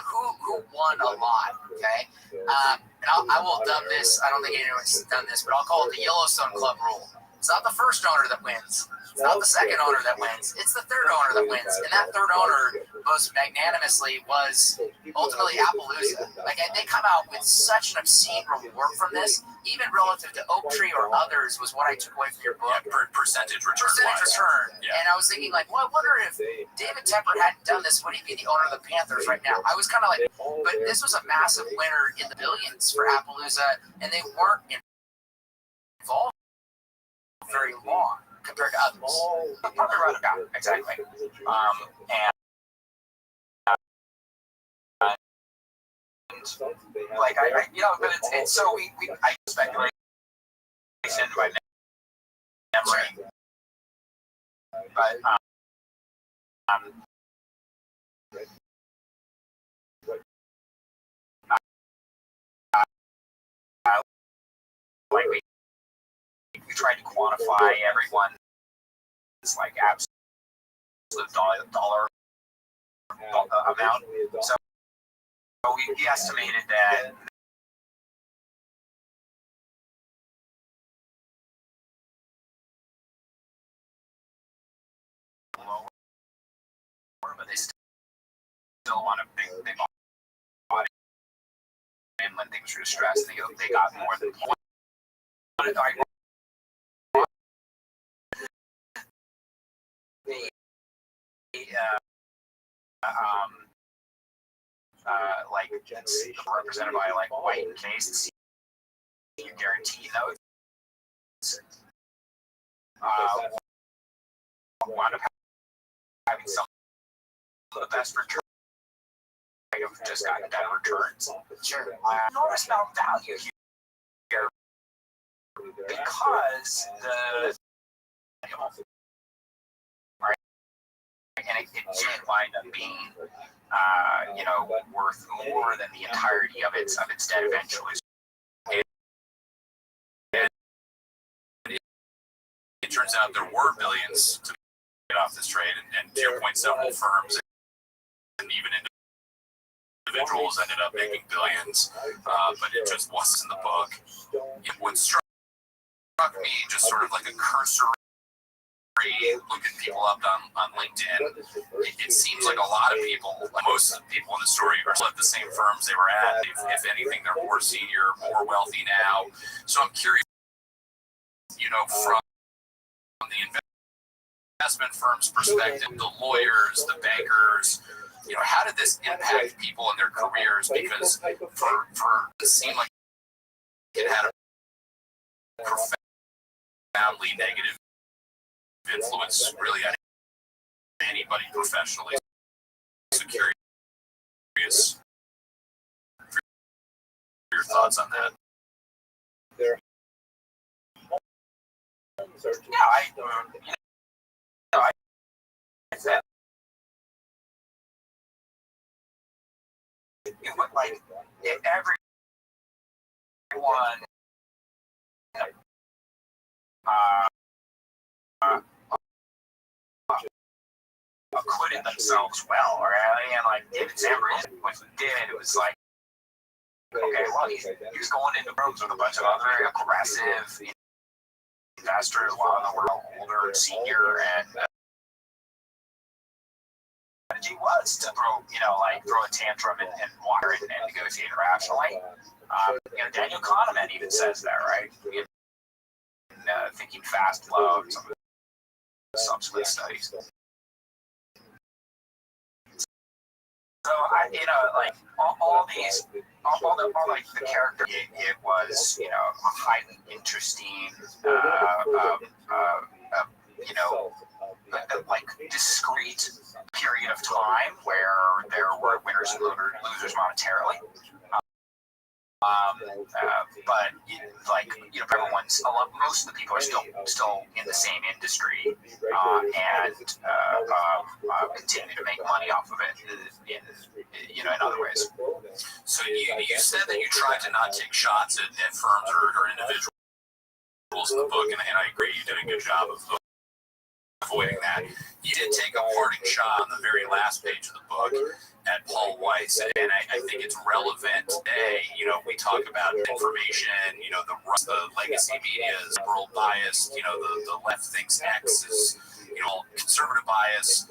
who won a lot, okay? And I will dub this, I don't think anyone's done this, but I'll call it the Yellowstone Club rule. It's not the first owner that wins. It's not the second owner that wins. It's the third owner that wins. And that third owner, most magnanimously, was ultimately Appaloosa. They come out with such an obscene reward from this, even relative to Oak Tree or others, was what I took away from your book. Yeah, percentage return. Yeah. And I was thinking, I wonder if David Tepper hadn't done this, would he be the owner of the Panthers right now? I was kind of but this was a massive winner in the billions for Appaloosa, and they weren't involved very long. compared to others. Probably right about, exactly. And like I but it's so I speculate by memory, but like we tried to quantify everyone's like absolute dollar amount. So we estimated that lower, but they still want a big body. And when things were stressed, they got more than one. Like it's represented by like white and case, you guarantee those. Wound up having some of the best returns. I've just gotten better returns. Sure. Enormous amount of value here because the right, and it did wind up being worth more than the entirety of its debt eventually. It turns out there were billions to get off this trade, and to your point, several firms and even individuals ended up making billions, but it just wasn't in the book. What struck me, just sort of like a cursory looking people up on LinkedIn, it seems like a lot of people, most of the people in the story are still at the same firms they were at. If anything, they're more senior, more wealthy now. So I'm curious, from the investment firm's perspective, the lawyers, the bankers, how did this impact people in their careers? Because for it seemed like it had a profoundly negative influence really on anybody professionally. So curious for your thoughts on that. I said it would like if everyone acquitted themselves well, right? And like David Zambrano, what he did, it was like, okay, well, he was going into rooms with a bunch of other aggressive investors, a lot of them were older and senior, and strategy was to throw a tantrum and water and negotiate rationally. Daniel Kahneman even says that, right? Thinking fast, low, some of the subsequent studies. So all the character, it was a highly interesting, discrete period of time where there were winners and losers monetarily. But most of the people are still in the same industry and continue to make money off of it in other ways. So you said that you tried to not take shots at firms or individuals in the book, and I agree you did a good job of avoiding that. You did take a parting shot on the very last page of the book at Paul Weiss, and I think it's relevant today. We talk about information, the legacy media is liberal biased, the left thinks X is, conservative bias,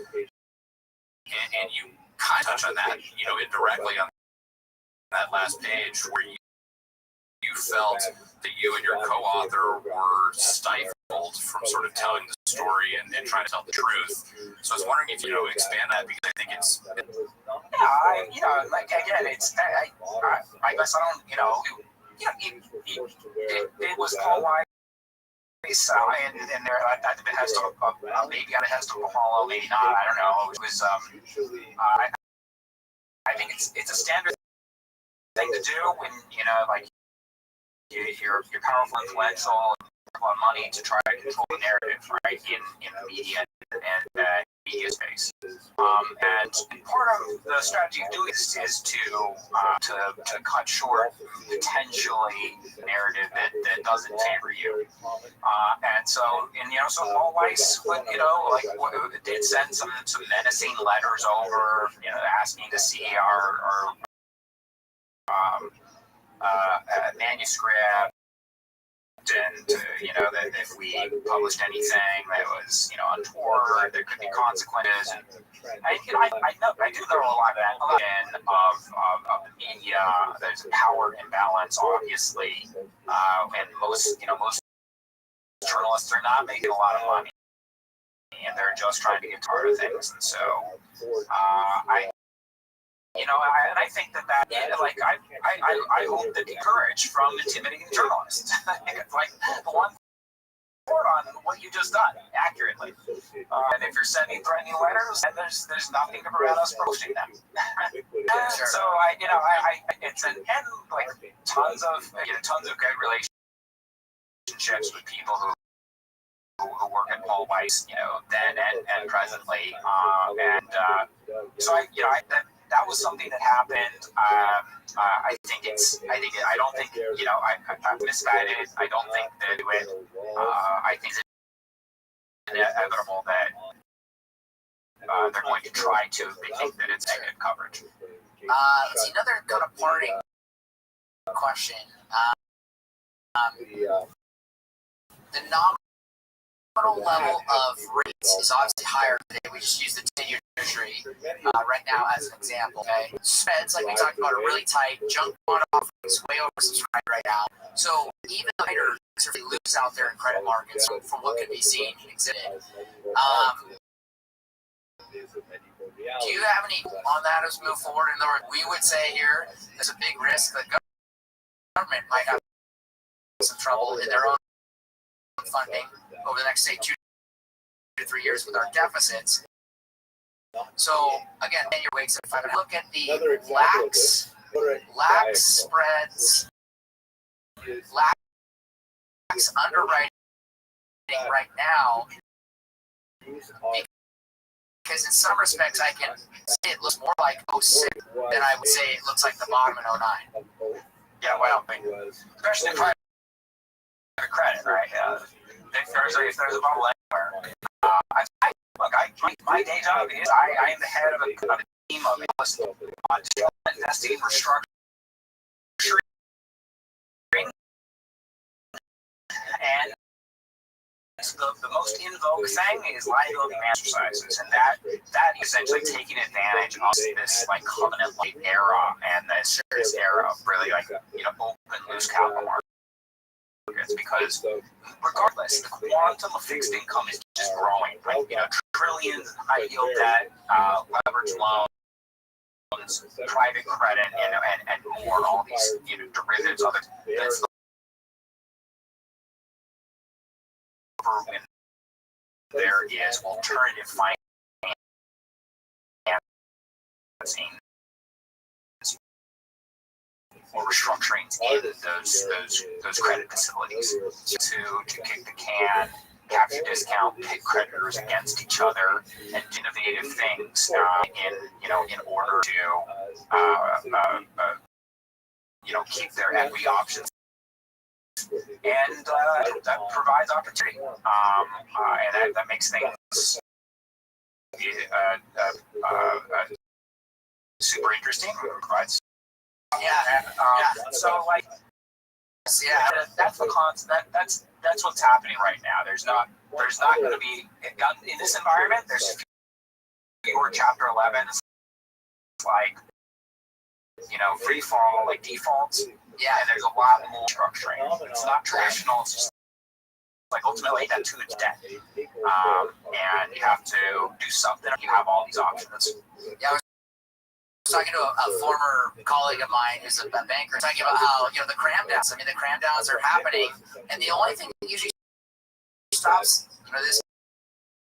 and you kind of touch on that, indirectly on that last page where you felt that you and your co-author were stifled from sort of telling the story and trying to tell the truth. So I was wondering if you expand that, because I think it's I guess I don't it was Paul Weiss and there, I think it has to, maybe it has to follow, maybe not. I don't know. It was, I think it's a standard thing to do when like you're powerful, influential, a lot of money to try to control the narrative, right, in the media and media space. And part of the strategy of doing this is to cut short potentially narrative that doesn't favor you. And so so Paul Weiss did send some menacing letters over, asking to see our manuscript. And that if we published anything that was untoward, there could be consequences. And I do know a lot of that of the media. There's a power imbalance, obviously, and most journalists are not making a lot of money, and they're just trying to get tired of things. And so I think that I hope that encourage from intimidating journalists. It's like the one report on what you just done accurately. And if you're sending threatening letters, then there's nothing to prevent us from posting them. So it's and like tons of good relationships with people who work at Paul Weiss, then and presently, so that was something that happened. I don't think I'm misguided. I don't think that I think it's inevitable that they're going to try to. They think that it's negative coverage. Let's see, another kind of parting question. The nominal level of rates is obviously higher today. We just use the 10-year treasury right now as an example. Okay, spreads, like we talked about, are really tight. Junk bond offerings way oversubscribed right now. So even tighter lose out there in credit markets from what could be seen and exhibited. Do you have any on that as we move forward? In other words, we would say here there's a big risk that government might have some trouble in their own funding over the next, say, 2 to 3 years with our deficits. So again, 10-year weights at 5. And look at the lax spreads, lax underwriting right now. Because in some respects, I can say it looks more like 06 than I would say it looks like the bottom in 09. Yeah, well, especially private credit, right? If there's a bubble anywhere, my day job is I am the head of a team of analysts on investing, restructuring, and the most in vogue thing is liability exercises, and that is essentially taking advantage of this like covenant light era and this era of really open loose capital markets. Because regardless, the quantum of fixed income is just growing. Trillions in high yield debt, leverage loans, private credit, and more. All these derivatives. That's when there is alternative financing or restructuring in those credit facilities to kick the can, capture discount, pit creditors against each other, and innovative things in order to keep their equity options. And that provides opportunity, and that makes things super interesting. Provides. So that's the concept. That's what's happening right now. There's not going to be in this environment. There's fewer Chapter 11s, like free fall, like defaults. Yeah, and there's a lot more structuring. It's not traditional. It's just like ultimately that too much debt, and you have to do something. You have all these options. Yeah. I was talking to a former colleague of mine who's a banker, talking about how the cram downs. I mean, the cram downs are happening, and the only thing that usually stops, this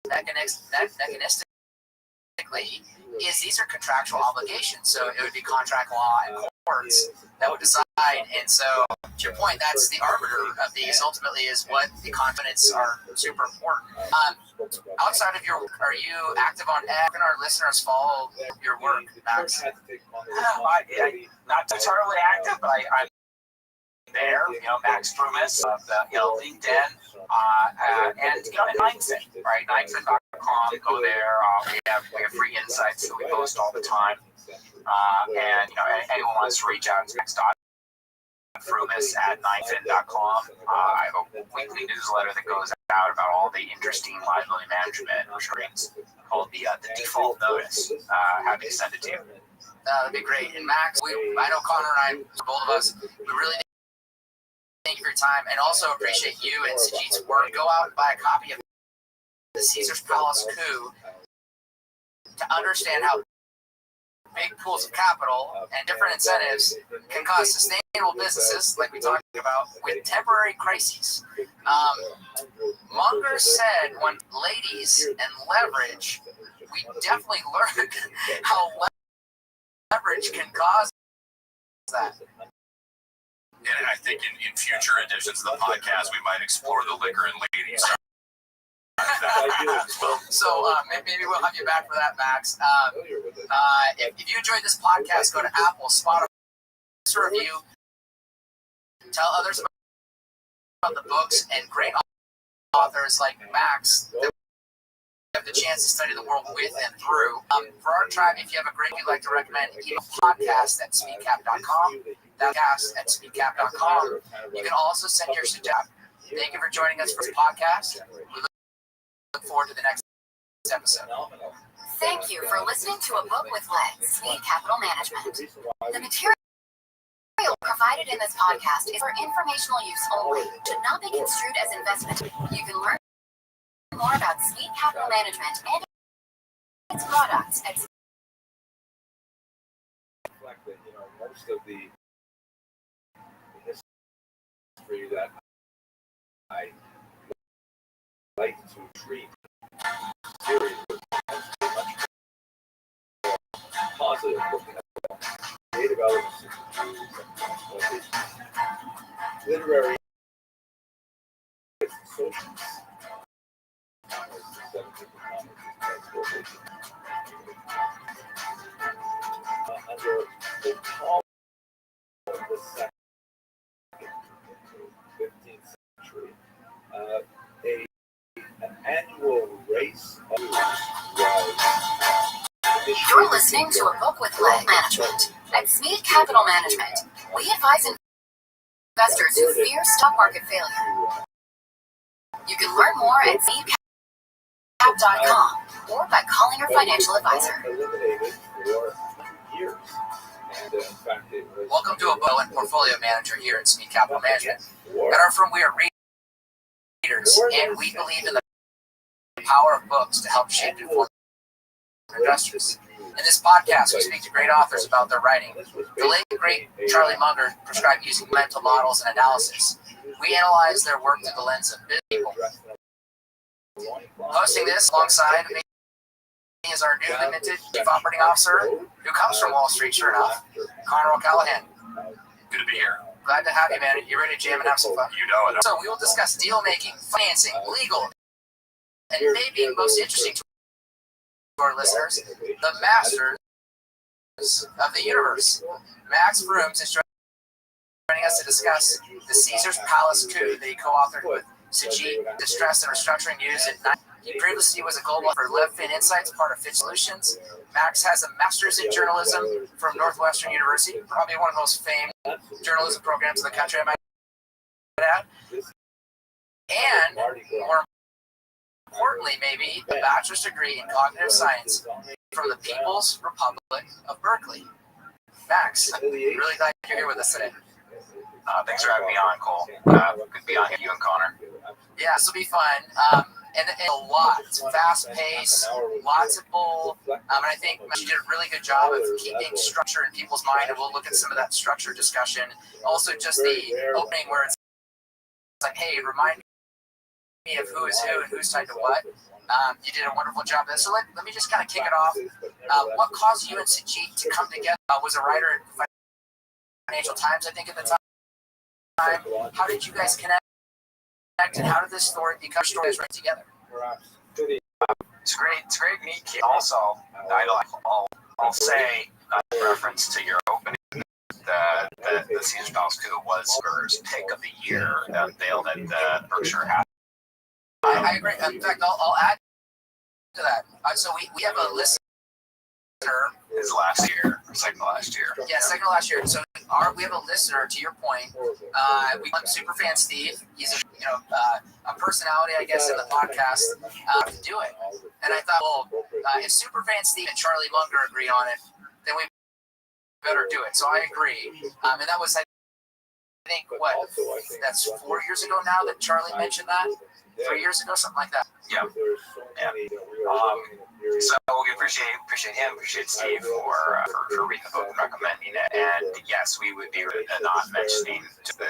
mechanistically is these are contractual obligations. So it would be contract law and courts that would decide. And so, to your point, that's the arbiter of these. Ultimately, is what the confidence are super important. Outside of your work, are you active on X? Can our listeners follow your work, Max? Not entirely active, but I'm there. Max Frumis, LinkedIn, and and Ninefin, right? Ninefin.com. Go there. We have free insights that we post all the time. And anyone wants to reach out to Frumis@ninefin.com. I have a weekly newsletter that goes out about all the interesting liability management restraints called the default notice. Happy to send it to you. That'd be great. And Max, I know Connor and I, both of us, we really thank you for your time, and also appreciate you and Sajid's work. Go out and buy a copy of the Caesar's Palace Coup to understand how big pools of capital and different incentives can cause sustainable businesses, like we talked about, with temporary crises. Munger said, when ladies and leverage, we definitely learned how leverage can cause that. And I think in future editions of the podcast, we might explore the liquor and ladies. So maybe we'll have you back for that, Max. If you enjoyed this podcast, go to Apple, Spotify, review, tell others about the books and great authors like Max that have the chance to study the world with and through. For our tribe, if you have a great you'd like to recommend, email podcast@speedcap.com. Podcast@speedcap.com. You can also send your suggestions. Thank you for joining us for this podcast. We look forward to the next episode. Thank you for listening to A Book with Legs, Speed Capital Management. The material provided in this podcast is for informational use only, should not be construed as investment. You can learn more about Speed Capital Management and its products at most of the history that I like to treat seriously, much more positive looking at creative elements of literary social under the call of the second 15th century, an annual race of You're listening to A Book with Leg Management. At Speed Capital Management, we advise investors who fear stock market failure. You can learn more at speedcap.com or by calling your financial advisor. Welcome to a Bowen Portfolio Manager here at Speed Capital Management. At our firm, we are readers, and we believe in the power of books to help shape and inform investors. In this podcast, we speak to great authors about their writing. The late, great Charlie Munger prescribed using mental models and analysis. We analyze their work through the lens of business people. Hosting this alongside me is our newly minted Chief Operating Officer, who comes from Wall Street, sure enough, Connor O'Callaghan. Good to be here. Glad to have you, man. You ready to jam and have some fun? You know it. So we will discuss deal making, financing, legal, and maybe most interesting to our listeners, the masters of the universe. Max Frooms is joining us to discuss the Caesar's Palace Coup that he co-authored with Sajid, Distress and Restructuring News at night. He previously was a global for LevFin Insights, part of Fitch Solutions. Max has a master's in journalism from Northwestern University, probably one of the most famed journalism programs in the country, I might add. And more importantly, maybe a bachelor's degree in cognitive science from the People's Republic of Berkeley. Max, really glad you're here with us today. Thanks for having me on, Cole. Good to be on here, you and Connor. Yeah, this will be fun. And a lot, fast pace, lots of bull. And I think you did a really good job of keeping structure in people's mind, and we'll look at some of that structure discussion. Also, just the opening where it's like, hey, remind of who is who and who's tied to what. You did a wonderful job. So let me just kind of kick it off. What caused you and Sajid to come together? Was a writer at Financial Times, I think, at the time. How did you guys connect? And how did this story become stories right together? It's great meet you. Also, I'll say in reference to your opening that the Caesar Palace coup was Spurs' pick of the year unveiled at Berkshire Hathaway. I agree. In fact, I'll add to that. So we have a listener. His last year, second to last year. Yeah, second to last year. So we have a listener. To your point, we want Superfan Steve. He's a personality, I guess, in the podcast to do it. And I thought, well, if Superfan Steve and Charlie Munger agree on it, then we better do it. So I agree. And that was, I think, that's 4 years ago now that Charlie mentioned that. 3 years ago, something like that. Yeah. So we appreciate him, appreciate Steve for reading the book and recommending it. And yes, we would be not mentioning the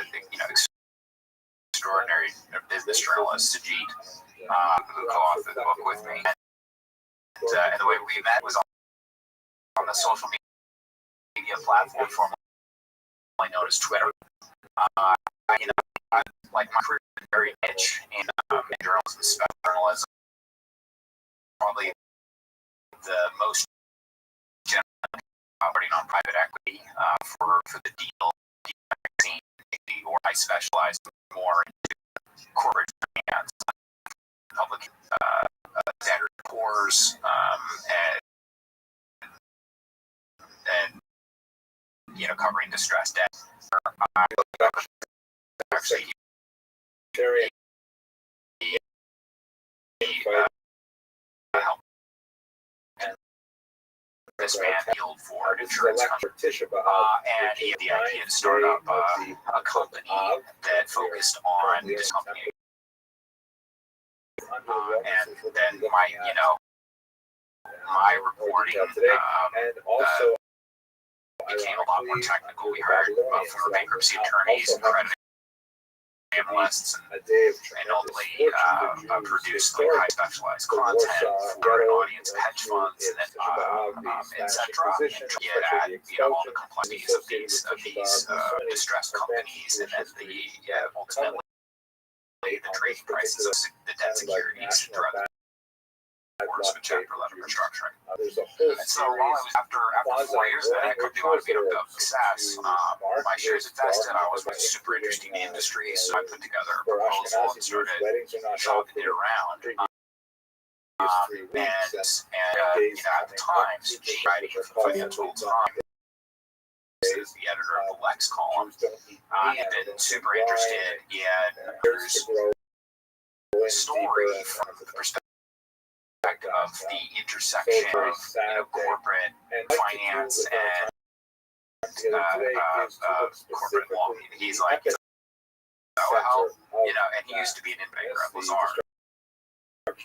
extraordinary business journalist Sajid, who co-authored the book with me. And the way we met was on the social media platform formerly known as Twitter. Like my career is very niche in journalism, special journalism. Probably the most general operating on private equity for the deal magazine, or I specialize more into corporate finance, public Standard & Poor's, and covering distressed debt. Actually, this man Field Ford insurance company, and he had the idea to start up a company that focused on this company. And then my reporting became a lot more technical. We hired former bankruptcy attorneys and credit analysts, and ultimately produced high specialized content for an audience of hedge funds, and etc. Get at all the complexities of these distressed companies, and then ultimately the trading prices of the debt securities throughout the course of Chapter 11 restructuring. And so while I was after 4 years of that company wanted me to build success, my shares invested, I was super interested in the industry, so I put together a proposal and started shopping it around. And at the time, writing for Financial Times, as the editor of the Lex column, had been super interested in the story from the perspective of the intersection of corporate finance and corporate law. He's like, and he used to be an innovator at Lazard. And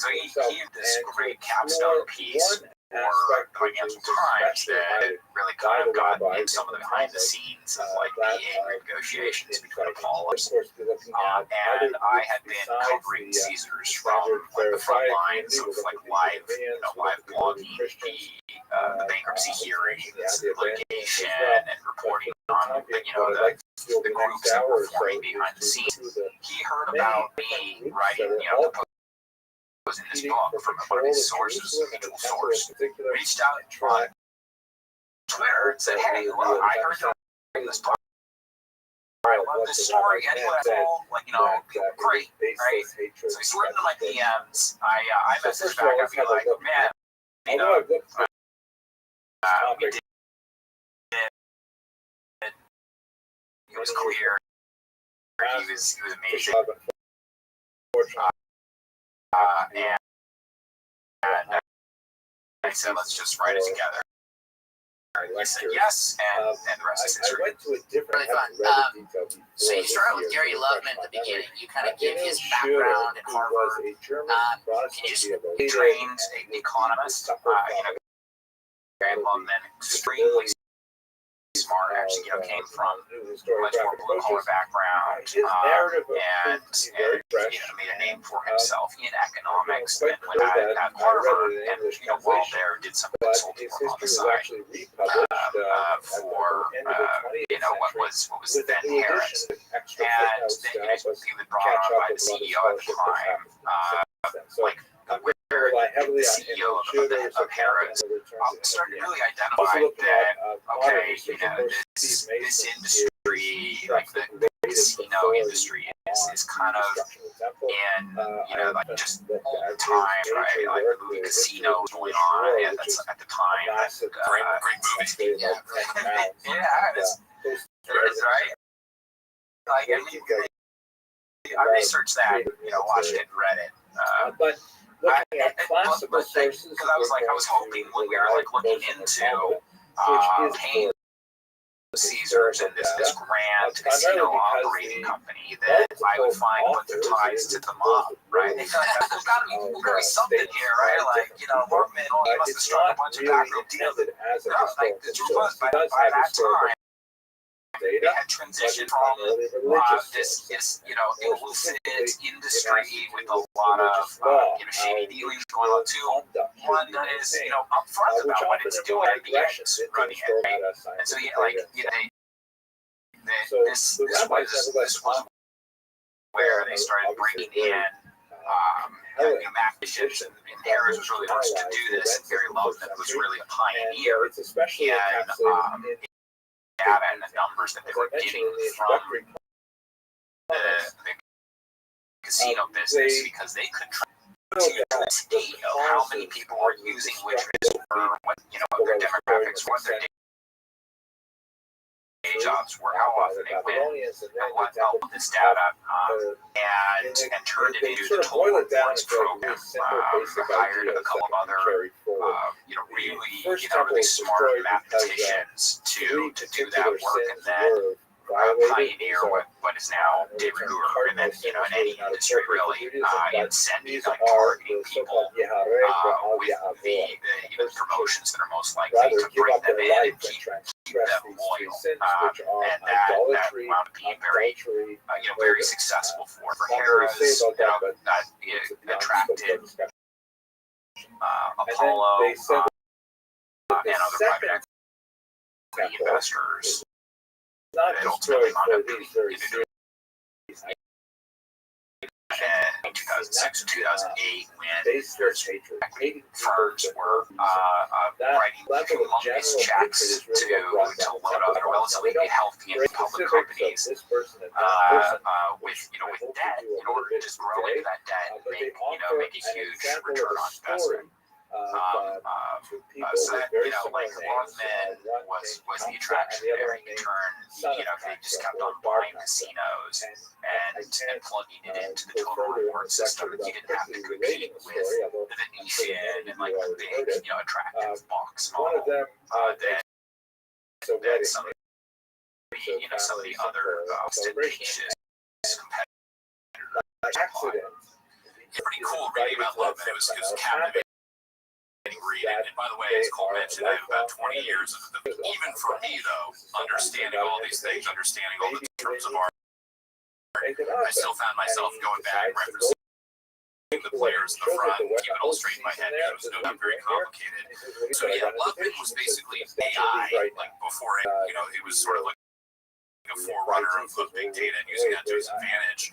so he had this great capstone piece for the Financial Times that really kind of got in some of the behind the scenes of like the angry negotiations between Apollos. And I had been covering Caesars from like the front lines of like live blogging, the bankruptcy hearings, litigation, and reporting on the groups that were forming behind the scenes. He heard about me writing the was in this book from one of his sources, a mutual source, reached out on Twitter and said, hey, look, I heard you're writing this book. I love this story. Anyway, great, right? So he slid into my DMs. I messaged back. I'd be like, man, we did it. It was clear. He was amazing. And I said, let's just write it together. I said yes, and the rest is history. Really fun. So you started with Gary Loveman at the beginning. You kind of give his background at Harvard. Can you just trained an economist? Gary Loveman, extremely smart. Actually, came from much more blue collar background. and made a name for himself in economics. And when at Harvard, and while there, did some consulting work on the side for what was then Harris. And then he was brought on by the CEO at the time, where the CEO of Harris started to really identify that, okay, this industry, like the casino industry, is kind of in, just old times, right? Like the movie Casino was going on, and that's at the time. Great movie. Yeah, it is, right? Like, I researched that, watched it and read it. But classical sources, because I was hoping when we were looking into paying Caesars and this grand casino operating company, that I would find what their ties to the mob, right? There's got to be something here, right? Mortman, he must have struck a bunch of backroom deals. The truth was, by that time, they had transitioned from this illicit industry with a lot of shady dealings going on to one that is upfront about what it's doing and begins running it. Right? And so this was where they started bringing in new acquisitions, and Harris was really the first to do this, and Barry Loveman was really a pioneer in data and the numbers that they were getting from the casino business, because they could to the state of how many people were using which or what their demographics, what their day jobs were, how often they went, and what helped this data, and turned it into the total rewards program. Hired a couple of other really smart mathematicians to do that work, and then pioneer what is now David Guru, and then in any industry really, in sending, targeting people with the promotions that are most likely to bring them in and keep them loyal, and that wound up being very successful for Harris. Attracted Apollo and other private equity investors. It ultimately wound up being in 2006 or 2008, when equity firms were writing humongous checks to load up relatively healthy and public companies with debt in order to just grow into that debt and make a huge return on investment. So that, Rothman was the attraction there. In turn, they just kept on buying casinos and plugging it into the total reward system. You didn't have to compete with the Venetian and the big, attractive box model that some of the other ostentatious competitors. It's pretty cool reading about Loveman. It was captivating. Reading. And by the way, as Cole mentioned, I have about 20 years of even for me though, understanding all these things, understanding all the terms of art, I still found myself going back, referencing the players in the front, keep it all straight in my head because it was very complicated. So yeah, Loveman was basically AI, before it was sort of like a forerunner of big data and using that to his advantage.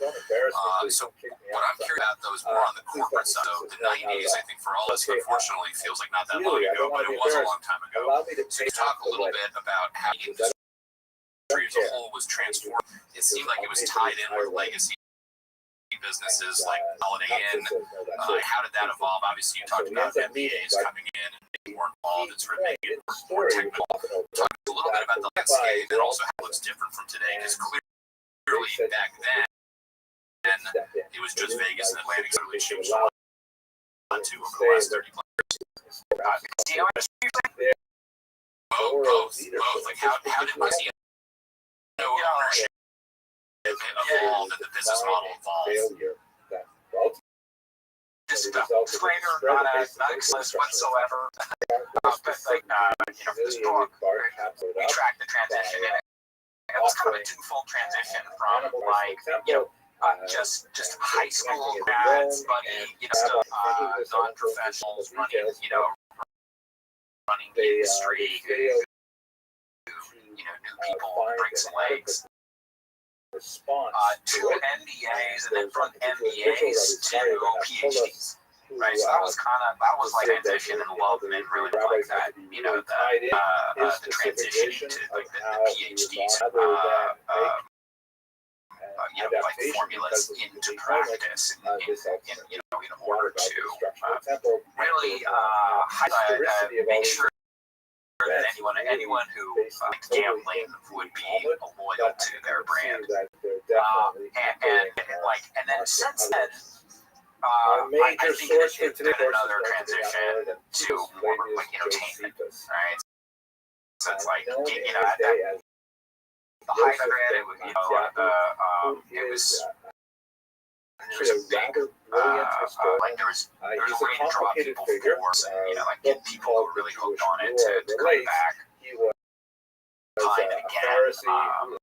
So what I'm curious about, though, is more on the corporate side. So the 90s, I think for all of us, unfortunately, feels like not that long ago, but it was a long time ago. So you talk a little bit about how the industry as a whole was transformed. It seemed like it was tied in with legacy businesses like Holiday Inn. How did that evolve? Obviously, you talked about MBAs coming in and being more involved and sort of making it more technical. Talk a little bit about the landscape and also how it looks different from today, because clearly back then it was just Vegas and Atlantic that really changed a lot to over the last 30 plus years. Both. Like how did casino ownership evolve and the business model evolve? Just disclaimer, not explicit whatsoever. But for this book, we track the transition in it was kind of a twofold transition from like, just high school grads, non-professionals running, running the industry, who knew people on the breaks and legs, to MBAs, and then from MBAs to PhDs. Right, so that was like transition and love, and really like that, the transition to like the PhDs, like formulas into practice, in order to really make sure that anyone who liked gambling would be loyal to their brand, and then since then. I think it's been another transition to more like entertainment, right? So it's like, at the height of it, it was a big, like there was a way to draw people force, and like get people who were really hooked on it to come back time and again.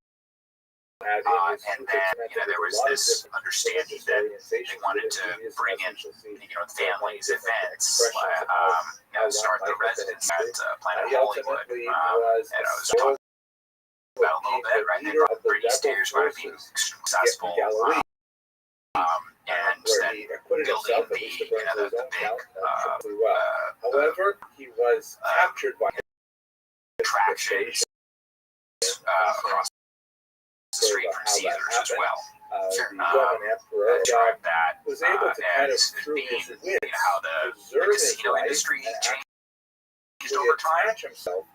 And then there was this understanding that they wanted to bring in, families, events, start the residence at Planet Hollywood. And I was talking about a little bit, right? They brought Britney Spears by being successful, and then building the big, however, he was captured by attractions across street from Caesars as well. That was able to kind of being, how the casino industry changed over time. Himself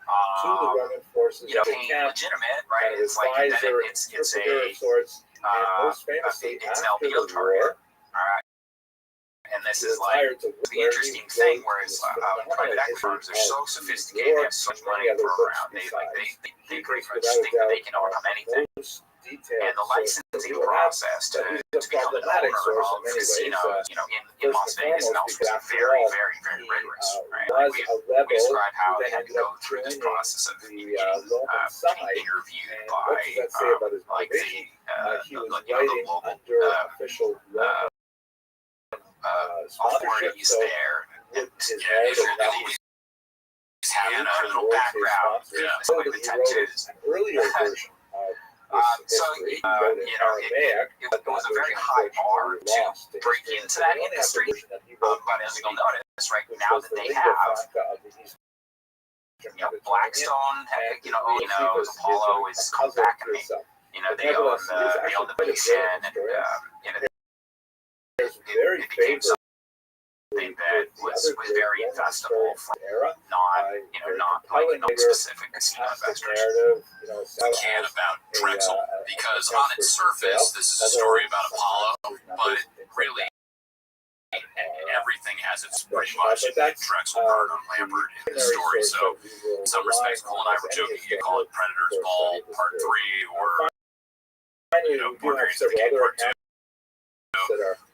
to the Roman forces. Being legitimate, right? It's like it's an LBO target. All right. And this is like the interesting thing, whereas private equity firms are so sophisticated, they have so much money to throw around. They pretty much think that they can overcome anything. And the licensing process to become an owner of casinos, in Las Vegas and elsewhere is very, very, very rigorous. Right? We described how they had to go through this process of getting interviewed by like the local authorities there, and having a little background, with the tattoos. So it was a very high bar to break into that industry. But as you'll notice, right now that they have, Blackstone, Apollo is come back and they own the Nation, and it became something that was very investable for non-specific casino investors. Can about Drexel, because on its surface, this is a story about Apollo, but really everything has its pretty much Drexel part on Lambert in the story. So in some respects, Cole and I were joking, you could call it Predator's Ball Part 3 or Barbarians of the Game Part 2.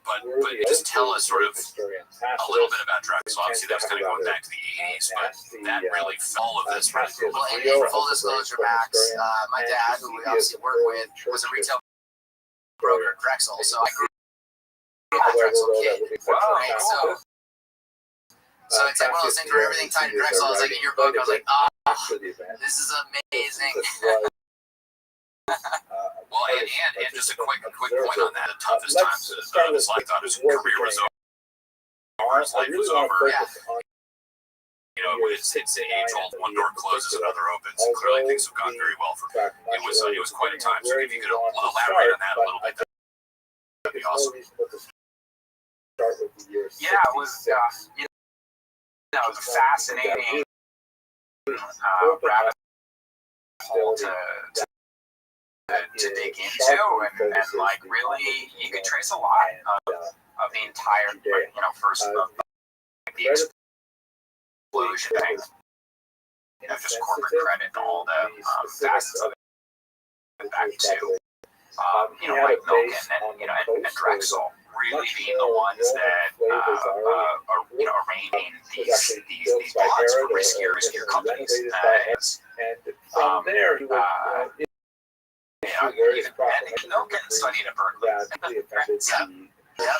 But just tell us sort of a little bit about Drexel. Obviously, that's kind of going back to the 80s, but that really, all of this really. Well, and full disclosure, Max, my dad, who we obviously work with, was a retail broker at Drexel, so I grew up a Drexel kid. Right? So it's like one of those things where everything tied to Drexel. I was like, in your book, I was like, this is amazing. Well, and just a quick point on that. The toughest times of his life, thought his career was over. His life was over. It's the age-old one door closes, another opens, and clearly things have gone very well for him. It was quite a time. So if you could elaborate on that a little bit, that'd be awesome. Yeah, it was. It was a fascinating rabbit hole to dig into, and like really, you could trace a lot of the entire, first the explosion thing, just corporate credit and all the facets of it back to, Mike Milken and Drexel really being the ones that are arranging these bonds for riskier companies. And from there, various and proclamations Milken studied at Berkeley. that really offended Yeah.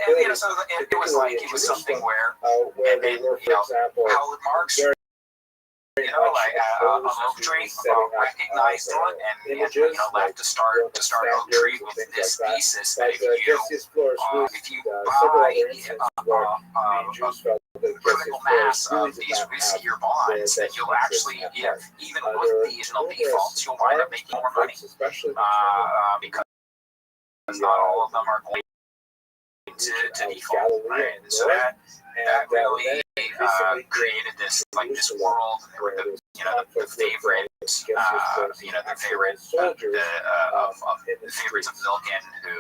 the And so it was like, it was something where, they were, for example, Howard Marks, like a Oak Tree recognized it and left to start Oak Tree with this thesis that if you buy critical mass of these riskier bonds, that you'll actually, even with the additional defaults, you'll wind up making more money, because not all of them are going to default, right? So that really created this world where the favorite the favorites of Milken, who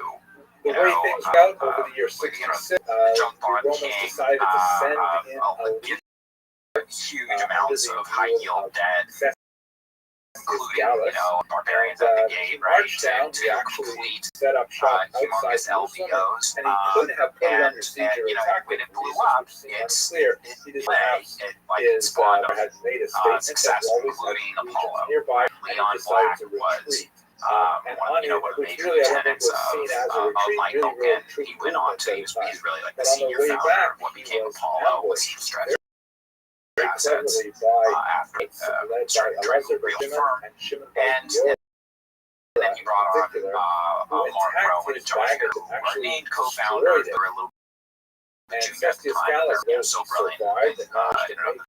the way things out over the year 66, the junk bond king, decided to send in huge amounts of high yield debt, including barbarians at the gate, right, to complete set up shop humongous LBOs, and he could have put it under siege or attack when it blew up, it's clear. it spawned success, including Apollo. Leon Black was one of the major tenants of Mike Milken. He went on to, he's really like the senior founder of what became Apollo, was he stretched assets after starting to run a real firm, and then he brought on Mark Rowan and Josh Hill, who were named co-founders. They were a little bit junior at the time, but they're so brilliant in and of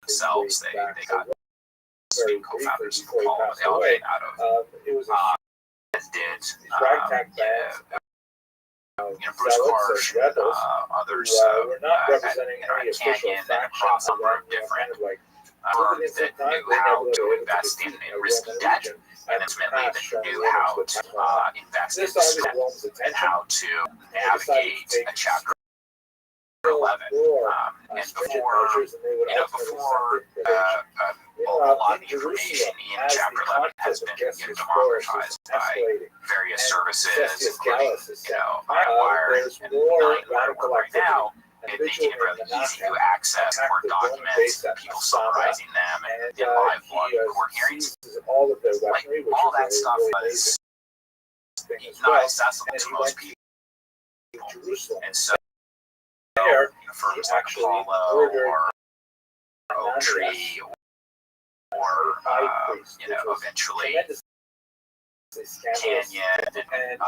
themselves. They got being co-founders of Apollo. They all came out of did Bruce Karsh, others at Canyon, and across a number of different firms that knew how to invest in risky debt, and ultimately that knew how to invest in debt and how to navigate a Chapter 11. And before a lot of the information in Chapter 11 has been democratized by various services, including Wire and 911 right now. They're making it really easy to access court documents, people summarizing them, and live court hearings. Like, all that stuff was not accessible to most people. And so, firms like Apollo or Oak Tree or eventually Canyon and